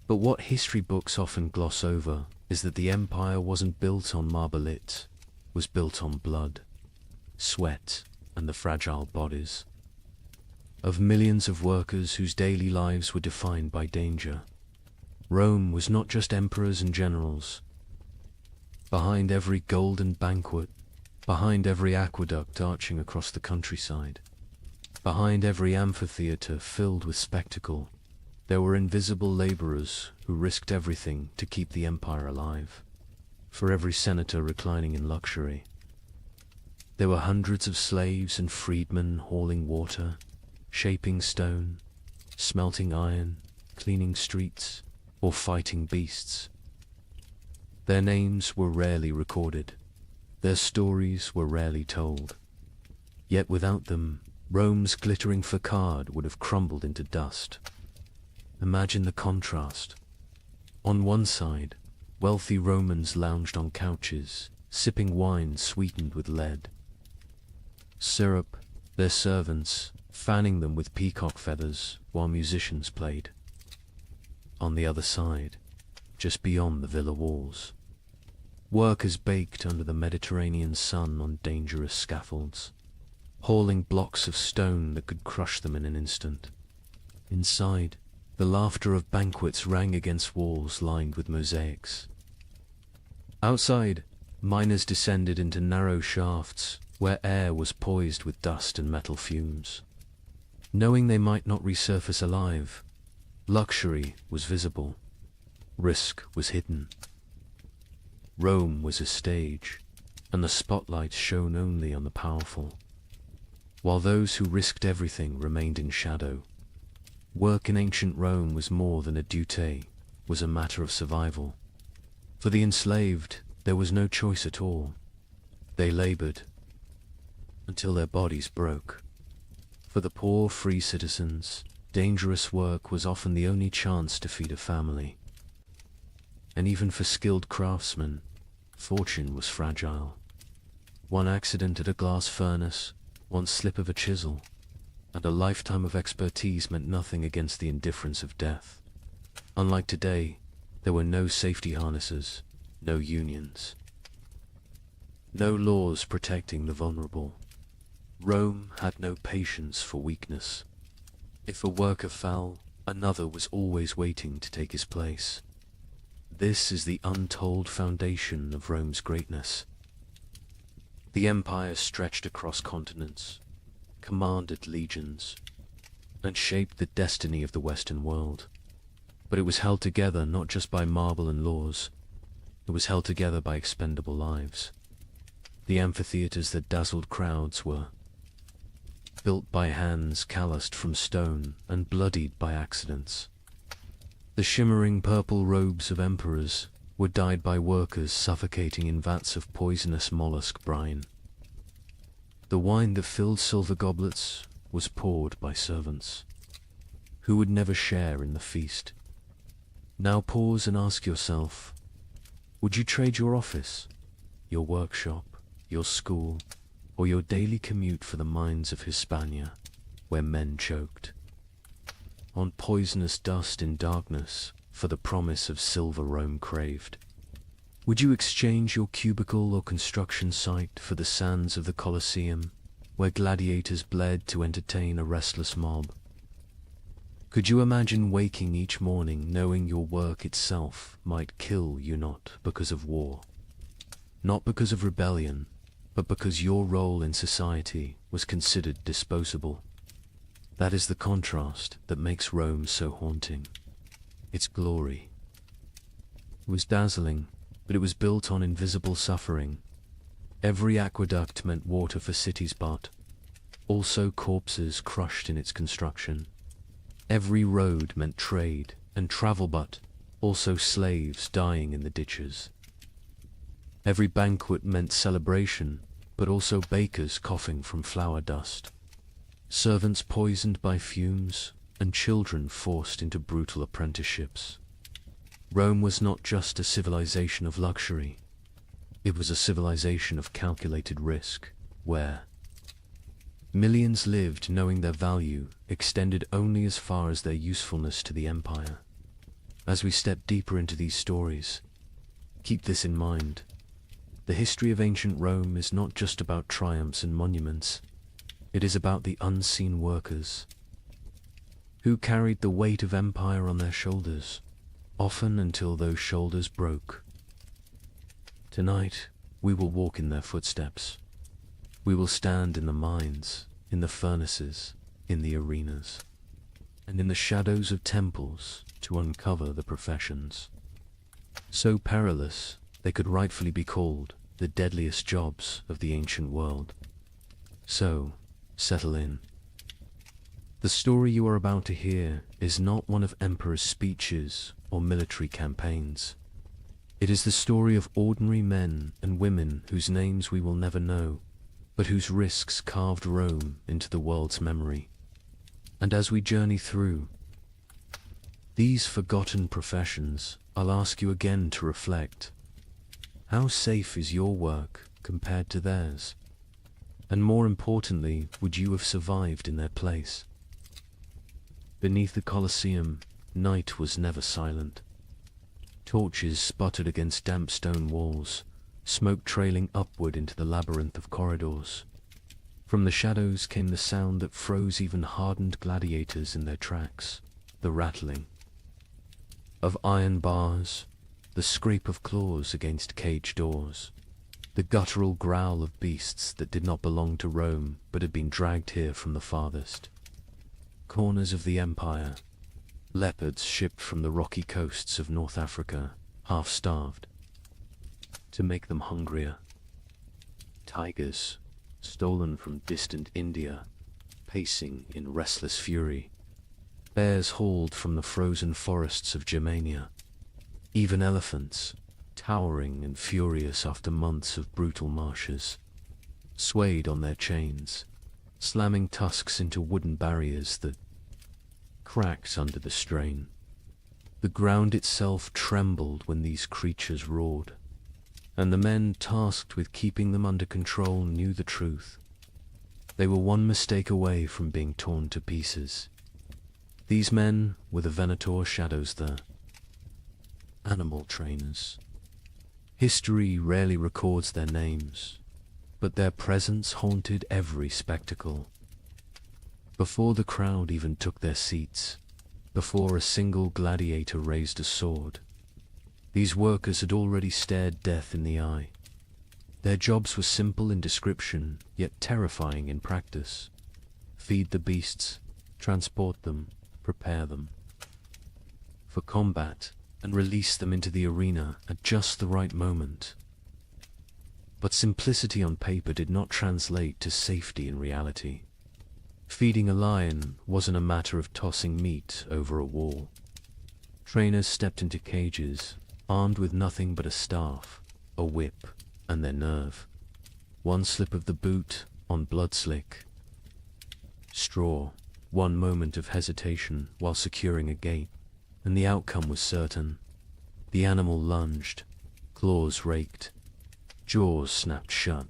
But what history books often gloss over is that the empire wasn't built on marble, it was built on blood, sweat, and the fragile bodies of millions of workers whose daily lives were defined by danger. Rome was not just emperors and generals. Behind every golden banquet, behind every aqueduct arching across the countryside, behind every amphitheater filled with spectacle, there were invisible laborers who risked everything to keep the empire alive. For every senator reclining in luxury, there were hundreds of slaves and freedmen hauling water, shaping stone, smelting iron, cleaning streets, or fighting beasts. Their names were rarely recorded. Their stories were rarely told. Yet without them, Rome's glittering facade would have crumbled into dust. Imagine the contrast. On one side, wealthy Romans lounged on couches, sipping wine sweetened with lead. Syrup, their servants, fanning them with peacock feathers while musicians played. On the other side, just beyond the villa walls, workers baked under the Mediterranean sun on dangerous scaffolds, hauling blocks of stone that could crush them in an instant. Inside, the laughter of banquets rang against walls lined with mosaics. Outside, miners descended into narrow shafts where air was poised with dust and metal fumes. Knowing they might not resurface alive, luxury was visible, risk was hidden. Rome was a stage, and the spotlight shone only on the powerful, while those who risked everything remained in shadow. Work in ancient Rome was more than a duty, was a matter of survival. For the enslaved, there was no choice at all. They labored until their bodies broke. For the poor, free citizens, dangerous work was often the only chance to feed a family. And even for skilled craftsmen, fortune was fragile. One accident at a glass furnace, one slip of a chisel, and a lifetime of expertise meant nothing against the indifference of death. Unlike today, there were no safety harnesses, no unions, no laws protecting the vulnerable. Rome had no patience for weakness. If a worker fell, another was always waiting to take his place. This is the untold foundation of Rome's greatness. The empire stretched across continents, commanded legions, and shaped the destiny of the Western world. But it was held together not just by marble and laws. It was held together by expendable lives. The amphitheaters that dazzled crowds were built by hands calloused from stone and bloodied by accidents. The shimmering purple robes of emperors were dyed by workers suffocating in vats of poisonous mollusk brine. The wine that filled silver goblets was poured by servants who would never share in the feast. Now pause and ask yourself, would you trade your office, your workshop, your school, or your daily commute for the mines of Hispania, where men choked on poisonous dust in darkness for the promise of silver Rome craved? Would you exchange your cubicle or construction site for the sands of the Colosseum, where gladiators bled to entertain a restless mob? Could you imagine waking each morning knowing your work itself might kill you not because of war, not because of rebellion, but because your role in society was considered disposable? That is the contrast that makes Rome so haunting. Its glory. It was dazzling, but it was built on invisible suffering. Every aqueduct meant water for cities, but also corpses crushed in its construction. Every road meant trade and travel, but also slaves dying in the ditches. Every banquet meant celebration, but also bakers coughing from flour dust, servants poisoned by fumes, and children forced into brutal apprenticeships. Rome was not just a civilization of luxury, it was a civilization of calculated risk, where millions lived knowing their value extended only as far as their usefulness to the empire. As we step deeper into these stories, keep this in mind. The history of ancient Rome is not just about triumphs and monuments. It is about the unseen workers who carried the weight of empire on their shoulders, often until those shoulders broke. Tonight, we will walk in their footsteps. We will stand in the mines, in the furnaces, in the arenas, and in the shadows of temples to uncover the professions so perilous they could rightfully be called the deadliest jobs of the ancient world. So, settle in. The story you are about to hear is not one of emperors' speeches or military campaigns. It is the story of ordinary men and women whose names we will never know, but whose risks carved Rome into the world's memory. And as we journey through these forgotten professions, I'll ask you again to reflect. How safe is your work compared to theirs? And more importantly, would you have survived in their place? Beneath the Colosseum, night was never silent. Torches sputtered against damp stone walls, smoke trailing upward into the labyrinth of corridors. From the shadows came the sound that froze even hardened gladiators in their tracks, the rattling of iron bars, the scrape of claws against cage doors, the guttural growl of beasts that did not belong to Rome but had been dragged here from the farthest corners of the empire. Leopards shipped from the rocky coasts of North Africa, half-starved, to make them hungrier. Tigers, stolen from distant India, pacing in restless fury. Bears hauled from the frozen forests of Germania. Even elephants, towering and furious after months of brutal marshes, swayed on their chains, slamming tusks into wooden barriers that cracked under the strain. The ground itself trembled when these creatures roared, and the men tasked with keeping them under control knew the truth. They were one mistake away from being torn to pieces. These men were the Venator shadows, the animal trainers. History rarely records their names, but their presence haunted every spectacle. Before the crowd even took their seats, before a single gladiator raised a sword, these workers had already stared death in the eye. Their jobs were simple in description, yet terrifying in practice. Feed the beasts, transport them, prepare them for combat, and release them into the arena at just the right moment. But simplicity on paper did not translate to safety in reality. Feeding a lion wasn't a matter of tossing meat over a wall. Trainers stepped into cages, armed with nothing but a staff, a whip, and their nerve. One slip of the boot on blood-slick straw, one moment of hesitation while securing a gate, and the outcome was certain. The animal lunged, claws raked, jaws snapped shut,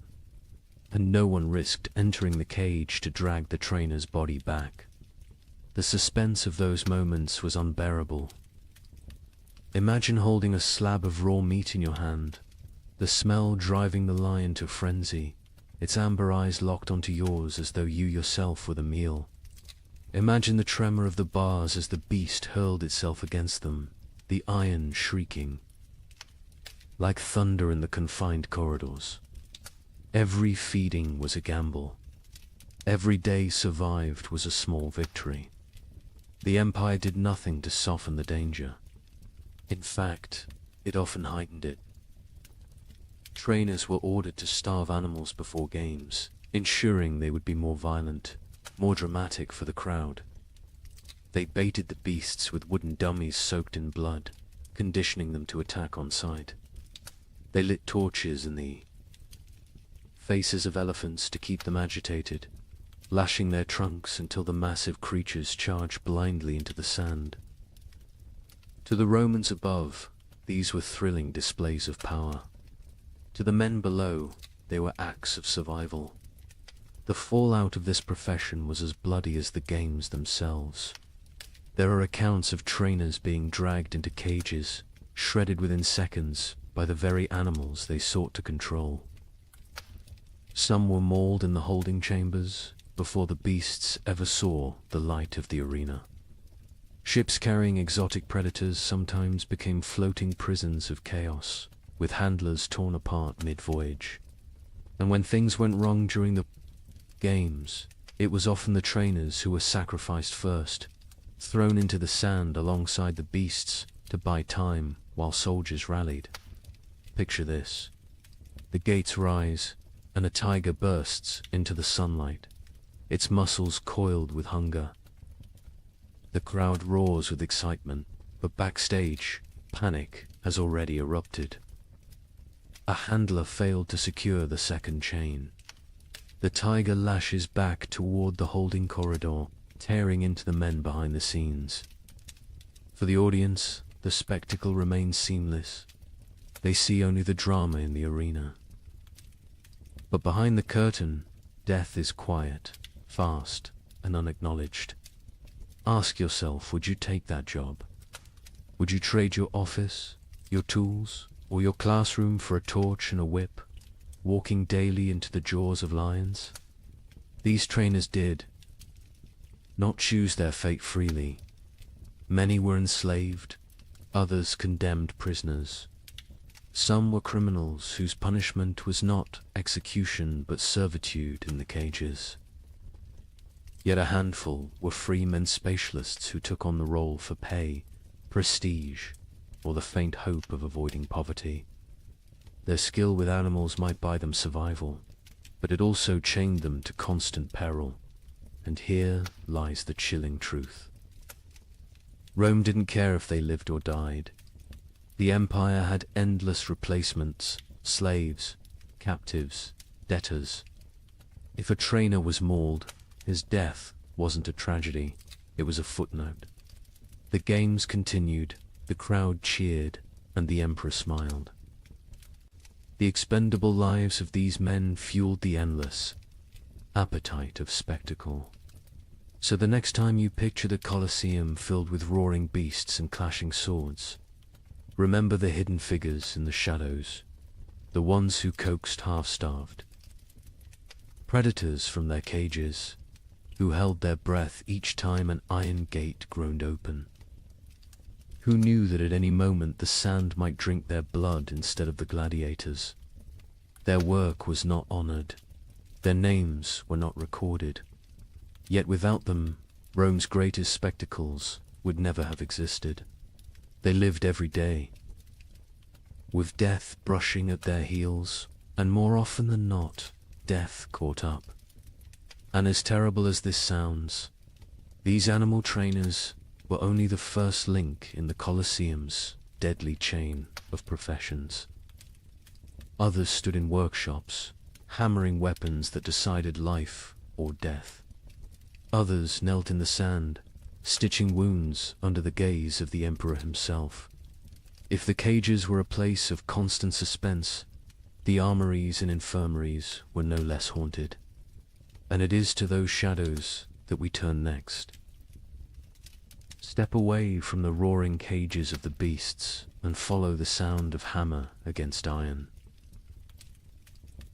and no one risked entering the cage to drag the trainer's body back. The suspense of those moments was unbearable. Imagine holding a slab of raw meat in your hand, the smell driving the lion to frenzy, its amber eyes locked onto yours as though you yourself were the meal. Imagine the tremor of the bars as the beast hurled itself against them, the iron shrieking like thunder in the confined corridors. Every feeding was a gamble. Every day survived was a small victory. The Empire did nothing to soften the danger. In fact, it often heightened it. Trainers were ordered to starve animals before games, ensuring they would be more violent, more dramatic for the crowd. They baited the beasts with wooden dummies soaked in blood, conditioning them to attack on sight. They lit torches in the faces of elephants to keep them agitated, lashing their trunks until the massive creatures charged blindly into the sand. To the Romans above, these were thrilling displays of power. To the men below, they were acts of survival. The fallout of this profession was as bloody as the games themselves. There are accounts of trainers being dragged into cages, shredded within seconds by the very animals they sought to control. Some were mauled in the holding chambers before the beasts ever saw the light of the arena. Ships carrying exotic predators sometimes became floating prisons of chaos, with handlers torn apart mid-voyage. And when things went wrong during the games, it was often the trainers who were sacrificed first, thrown into the sand alongside the beasts to buy time while soldiers rallied. Picture this. The gates rise, and a tiger bursts into the sunlight, its muscles coiled with hunger. The crowd roars with excitement, but backstage, panic has already erupted. A handler failed to secure the second chain. The tiger lashes back toward the holding corridor, tearing into the men behind the scenes. For the audience, the spectacle remains seamless. They see only the drama in the arena. But behind the curtain, death is quiet, fast, and unacknowledged. Ask yourself, would you take that job? Would you trade your office, your tools, or your classroom for a torch and a whip, walking daily into the jaws of lions? These trainers did not choose their fate freely. Many were enslaved, others condemned prisoners. Some were criminals whose punishment was not execution but servitude in the cages. Yet a handful were free men spatialists who took on the role for pay, prestige, or the faint hope of avoiding poverty. Their skill with animals might buy them survival, but it also chained them to constant peril. And here lies the chilling truth. Rome didn't care if they lived or died. The empire had endless replacements, slaves, captives, debtors. If a trainer was mauled, his death wasn't a tragedy, it was a footnote. The games continued, the crowd cheered, and the emperor smiled. The expendable lives of these men fueled the endless appetite of spectacle. So the next time you picture the Colosseum filled with roaring beasts and clashing swords, remember the hidden figures in the shadows, the ones who coaxed half-starved. Predators from their cages, who held their breath each time an iron gate groaned open. Who knew that at any moment the sand might drink their blood instead of the gladiators. Their work was not honored. Their names were not recorded. Yet without them, Rome's greatest spectacles would never have existed. They lived every day, with death brushing at their heels, and more often than not, death caught up. And as terrible as this sounds, these animal trainers were only the first link in the Colosseum's deadly chain of professions. Others stood in workshops, hammering weapons that decided life or death. Others knelt in the sand, stitching wounds under the gaze of the emperor himself. If the cages were a place of constant suspense, the armories and infirmaries were no less haunted. And it is to those shadows that we turn next. Step away from the roaring cages of the beasts and follow the sound of hammer against iron.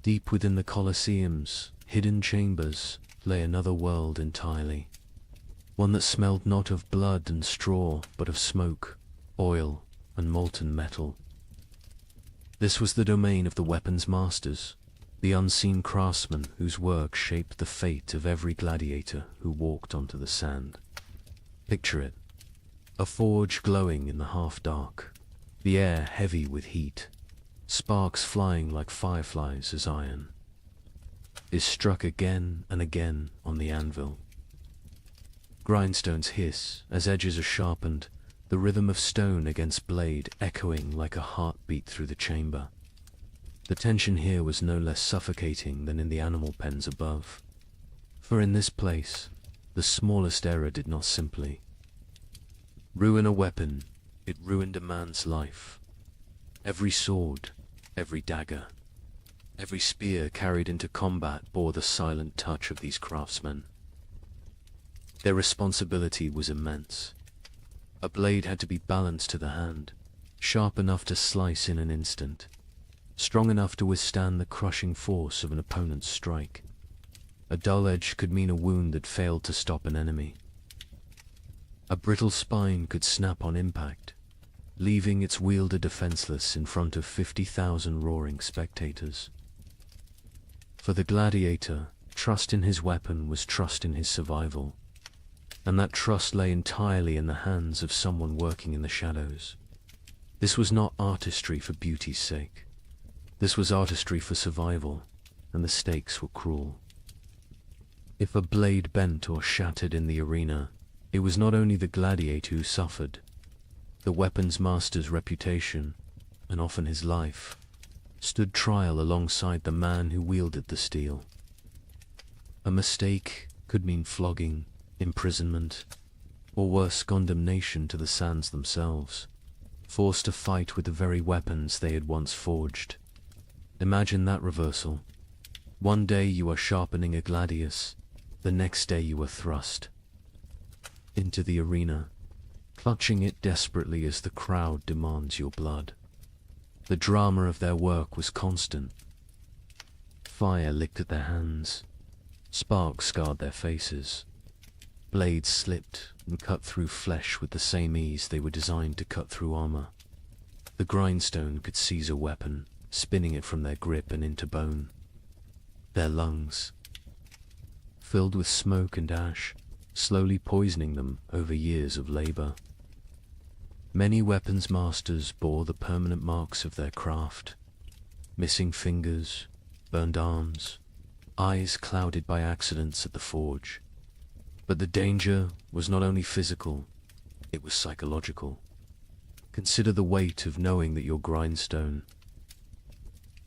Deep within the Colosseum's hidden chambers lay another world entirely, one that smelled not of blood and straw, but of smoke, oil, and molten metal. This was the domain of the weapons masters, the unseen craftsmen whose work shaped the fate of every gladiator who walked onto the sand. Picture it, a forge glowing in the half-dark, the air heavy with heat, sparks flying like fireflies as iron is struck again and again on the anvil. Grindstones hiss as edges are sharpened, the rhythm of stone against blade echoing like a heartbeat through the chamber. The tension here was no less suffocating than in the animal pens above, for in this place, the smallest error did not simply ruin a weapon, it ruined a man's life. Every sword, every dagger, every spear carried into combat bore the silent touch of these craftsmen. Their responsibility was immense. A blade had to be balanced to the hand, sharp enough to slice in an instant, strong enough to withstand the crushing force of an opponent's strike. A dull edge could mean a wound that failed to stop an enemy. A brittle spine could snap on impact, leaving its wielder defenseless in front of 50,000 roaring spectators. For the gladiator, trust in his weapon was trust in his survival, and that trust lay entirely in the hands of someone working in the shadows. This was not artistry for beauty's sake. This was artistry for survival, and the stakes were cruel. If a blade bent or shattered in the arena, it was not only the gladiator who suffered. The weapons master's reputation, and often his life, stood trial alongside the man who wielded the steel. A mistake could mean flogging, imprisonment, or worse, condemnation to the sands themselves, forced to fight with the very weapons they had once forged. Imagine that reversal. One day you are sharpening a gladius, the next day you are thrust into the arena, clutching it desperately as the crowd demands your blood. The drama of their work was constant. Fire licked at their hands, sparks scarred their faces, blades slipped and cut through flesh with the same ease they were designed to cut through armor. The grindstone could seize a weapon, spinning it from their grip and into bone. Their lungs, filled with smoke and ash, slowly poisoning them over years of labor. Many weapons masters bore the permanent marks of their craft, missing fingers, burned arms, eyes clouded by accidents at the forge. But the danger was not only physical, it was psychological. Consider the weight of knowing that your grindstone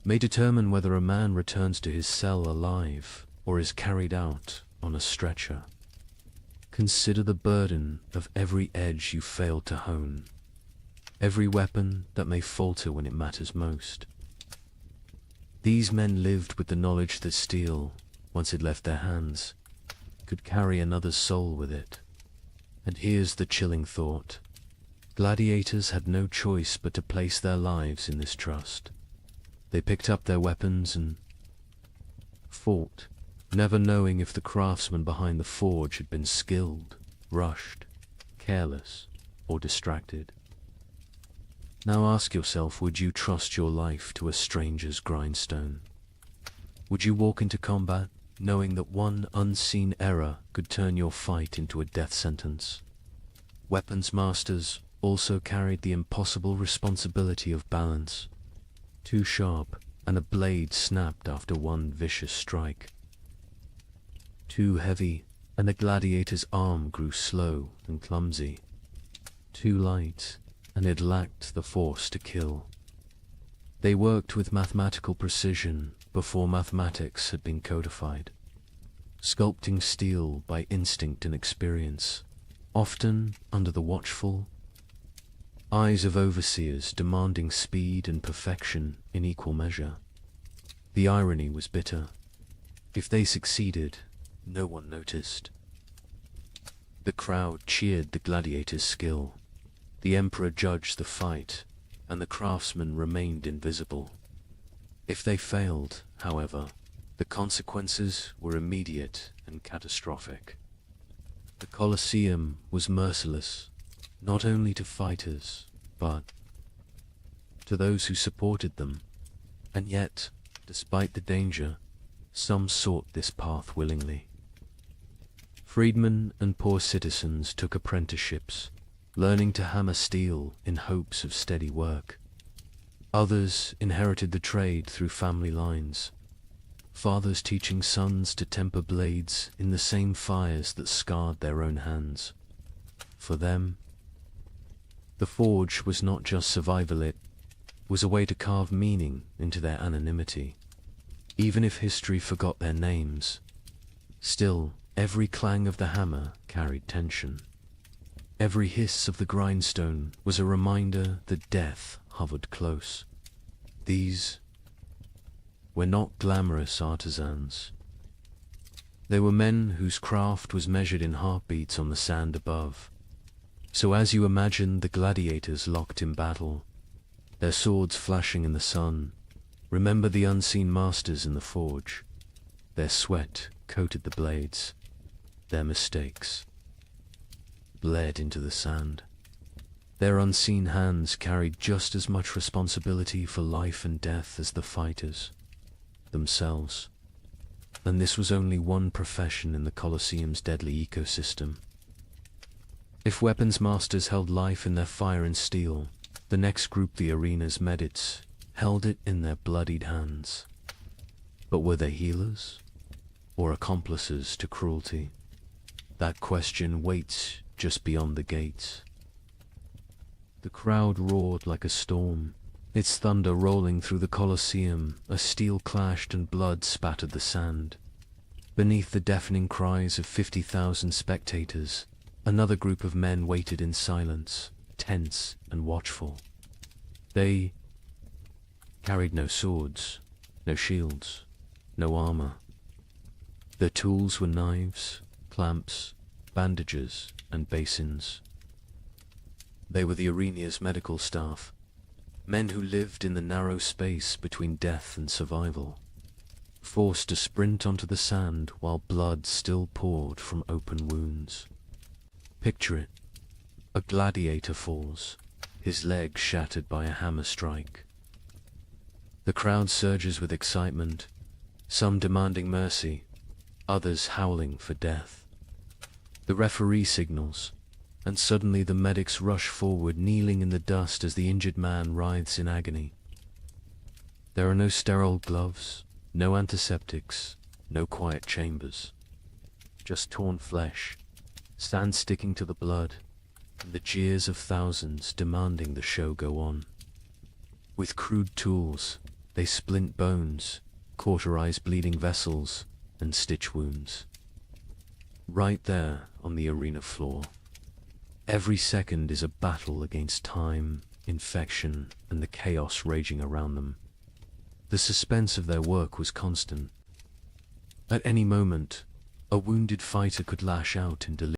may determine whether a man returns to his cell alive or is carried out on a stretcher. Consider the burden of every edge you failed to hone, every weapon that may falter when it matters most. These men lived with the knowledge that steel, once it left their hands, could carry another's soul with it. And here's the chilling thought. Gladiators had no choice but to place their lives in this trust. They picked up their weapons and fought, never knowing if the craftsman behind the forge had been skilled, rushed, careless, or distracted. Now ask yourself, would you trust your life to a stranger's grindstone? Would you walk into combat knowing that one unseen error could turn your fight into a death sentence? Weapons masters also carried the impossible responsibility of balance. Too sharp, and a blade snapped after one vicious strike. Too heavy, and a gladiator's arm grew slow and clumsy. Too light, and it lacked the force to kill. They worked with mathematical precision before mathematics had been codified, sculpting steel by instinct and experience, often under the watchful eyes of overseers demanding speed and perfection in equal measure. The irony was bitter. If they succeeded, no one noticed. The crowd cheered the gladiator's skill. The emperor judged the fight, and the craftsman remained invisible. If they failed, however, the consequences were immediate and catastrophic. The Colosseum was merciless, not only to fighters, but to those who supported them. And yet, despite the danger, some sought this path willingly. Freedmen and poor citizens took apprenticeships, learning to hammer steel in hopes of steady work. Others inherited the trade through family lines, fathers teaching sons to temper blades in the same fires that scarred their own hands. For them, the forge was not just survival, it was a way to carve meaning into their anonymity. Even if history forgot their names, still, every clang of the hammer carried tension. Every hiss of the grindstone was a reminder that death hovered close. These were not glamorous artisans. They were men whose craft was measured in heartbeats on the sand above. So as you imagine the gladiators locked in battle, their swords flashing in the sun, remember the unseen masters in the forge. Their sweat coated the blades. Their mistakes bled into the sand. Their unseen hands carried just as much responsibility for life and death as the fighters themselves. And this was only one profession in the Colosseum's deadly ecosystem. If weapons masters held life in their fire and steel, the next group, the arena's medics, held it in their bloodied hands. But were they healers, or accomplices to cruelty? That question waits just beyond the gates. The crowd roared like a storm, its thunder rolling through the Colosseum. A steel clashed and blood spattered the sand. Beneath the deafening cries of 50,000 spectators, another group of men waited in silence, tense and watchful. They carried no swords, no shields, no armor. Their tools were knives, clamps, bandages, and basins. They were the arena's medical staff, men who lived in the narrow space between death and survival, forced to sprint onto the sand while blood still poured from open wounds. Picture it. A gladiator falls, his leg shattered by a hammer strike. The crowd surges with excitement, some demanding mercy, others howling for death. The referee signals, and suddenly the medics rush forward, kneeling in the dust as the injured man writhes in agony. There are no sterile gloves, no antiseptics, no quiet chambers. Just torn flesh, sand sticking to the blood, and the jeers of thousands demanding the show go on. With crude tools, they splint bones, cauterize bleeding vessels, and stitch wounds. Right there on the arena floor. Every second is a battle against time, infection, and the chaos raging around them. The suspense of their work was constant. At any moment, a wounded fighter could lash out in delirium.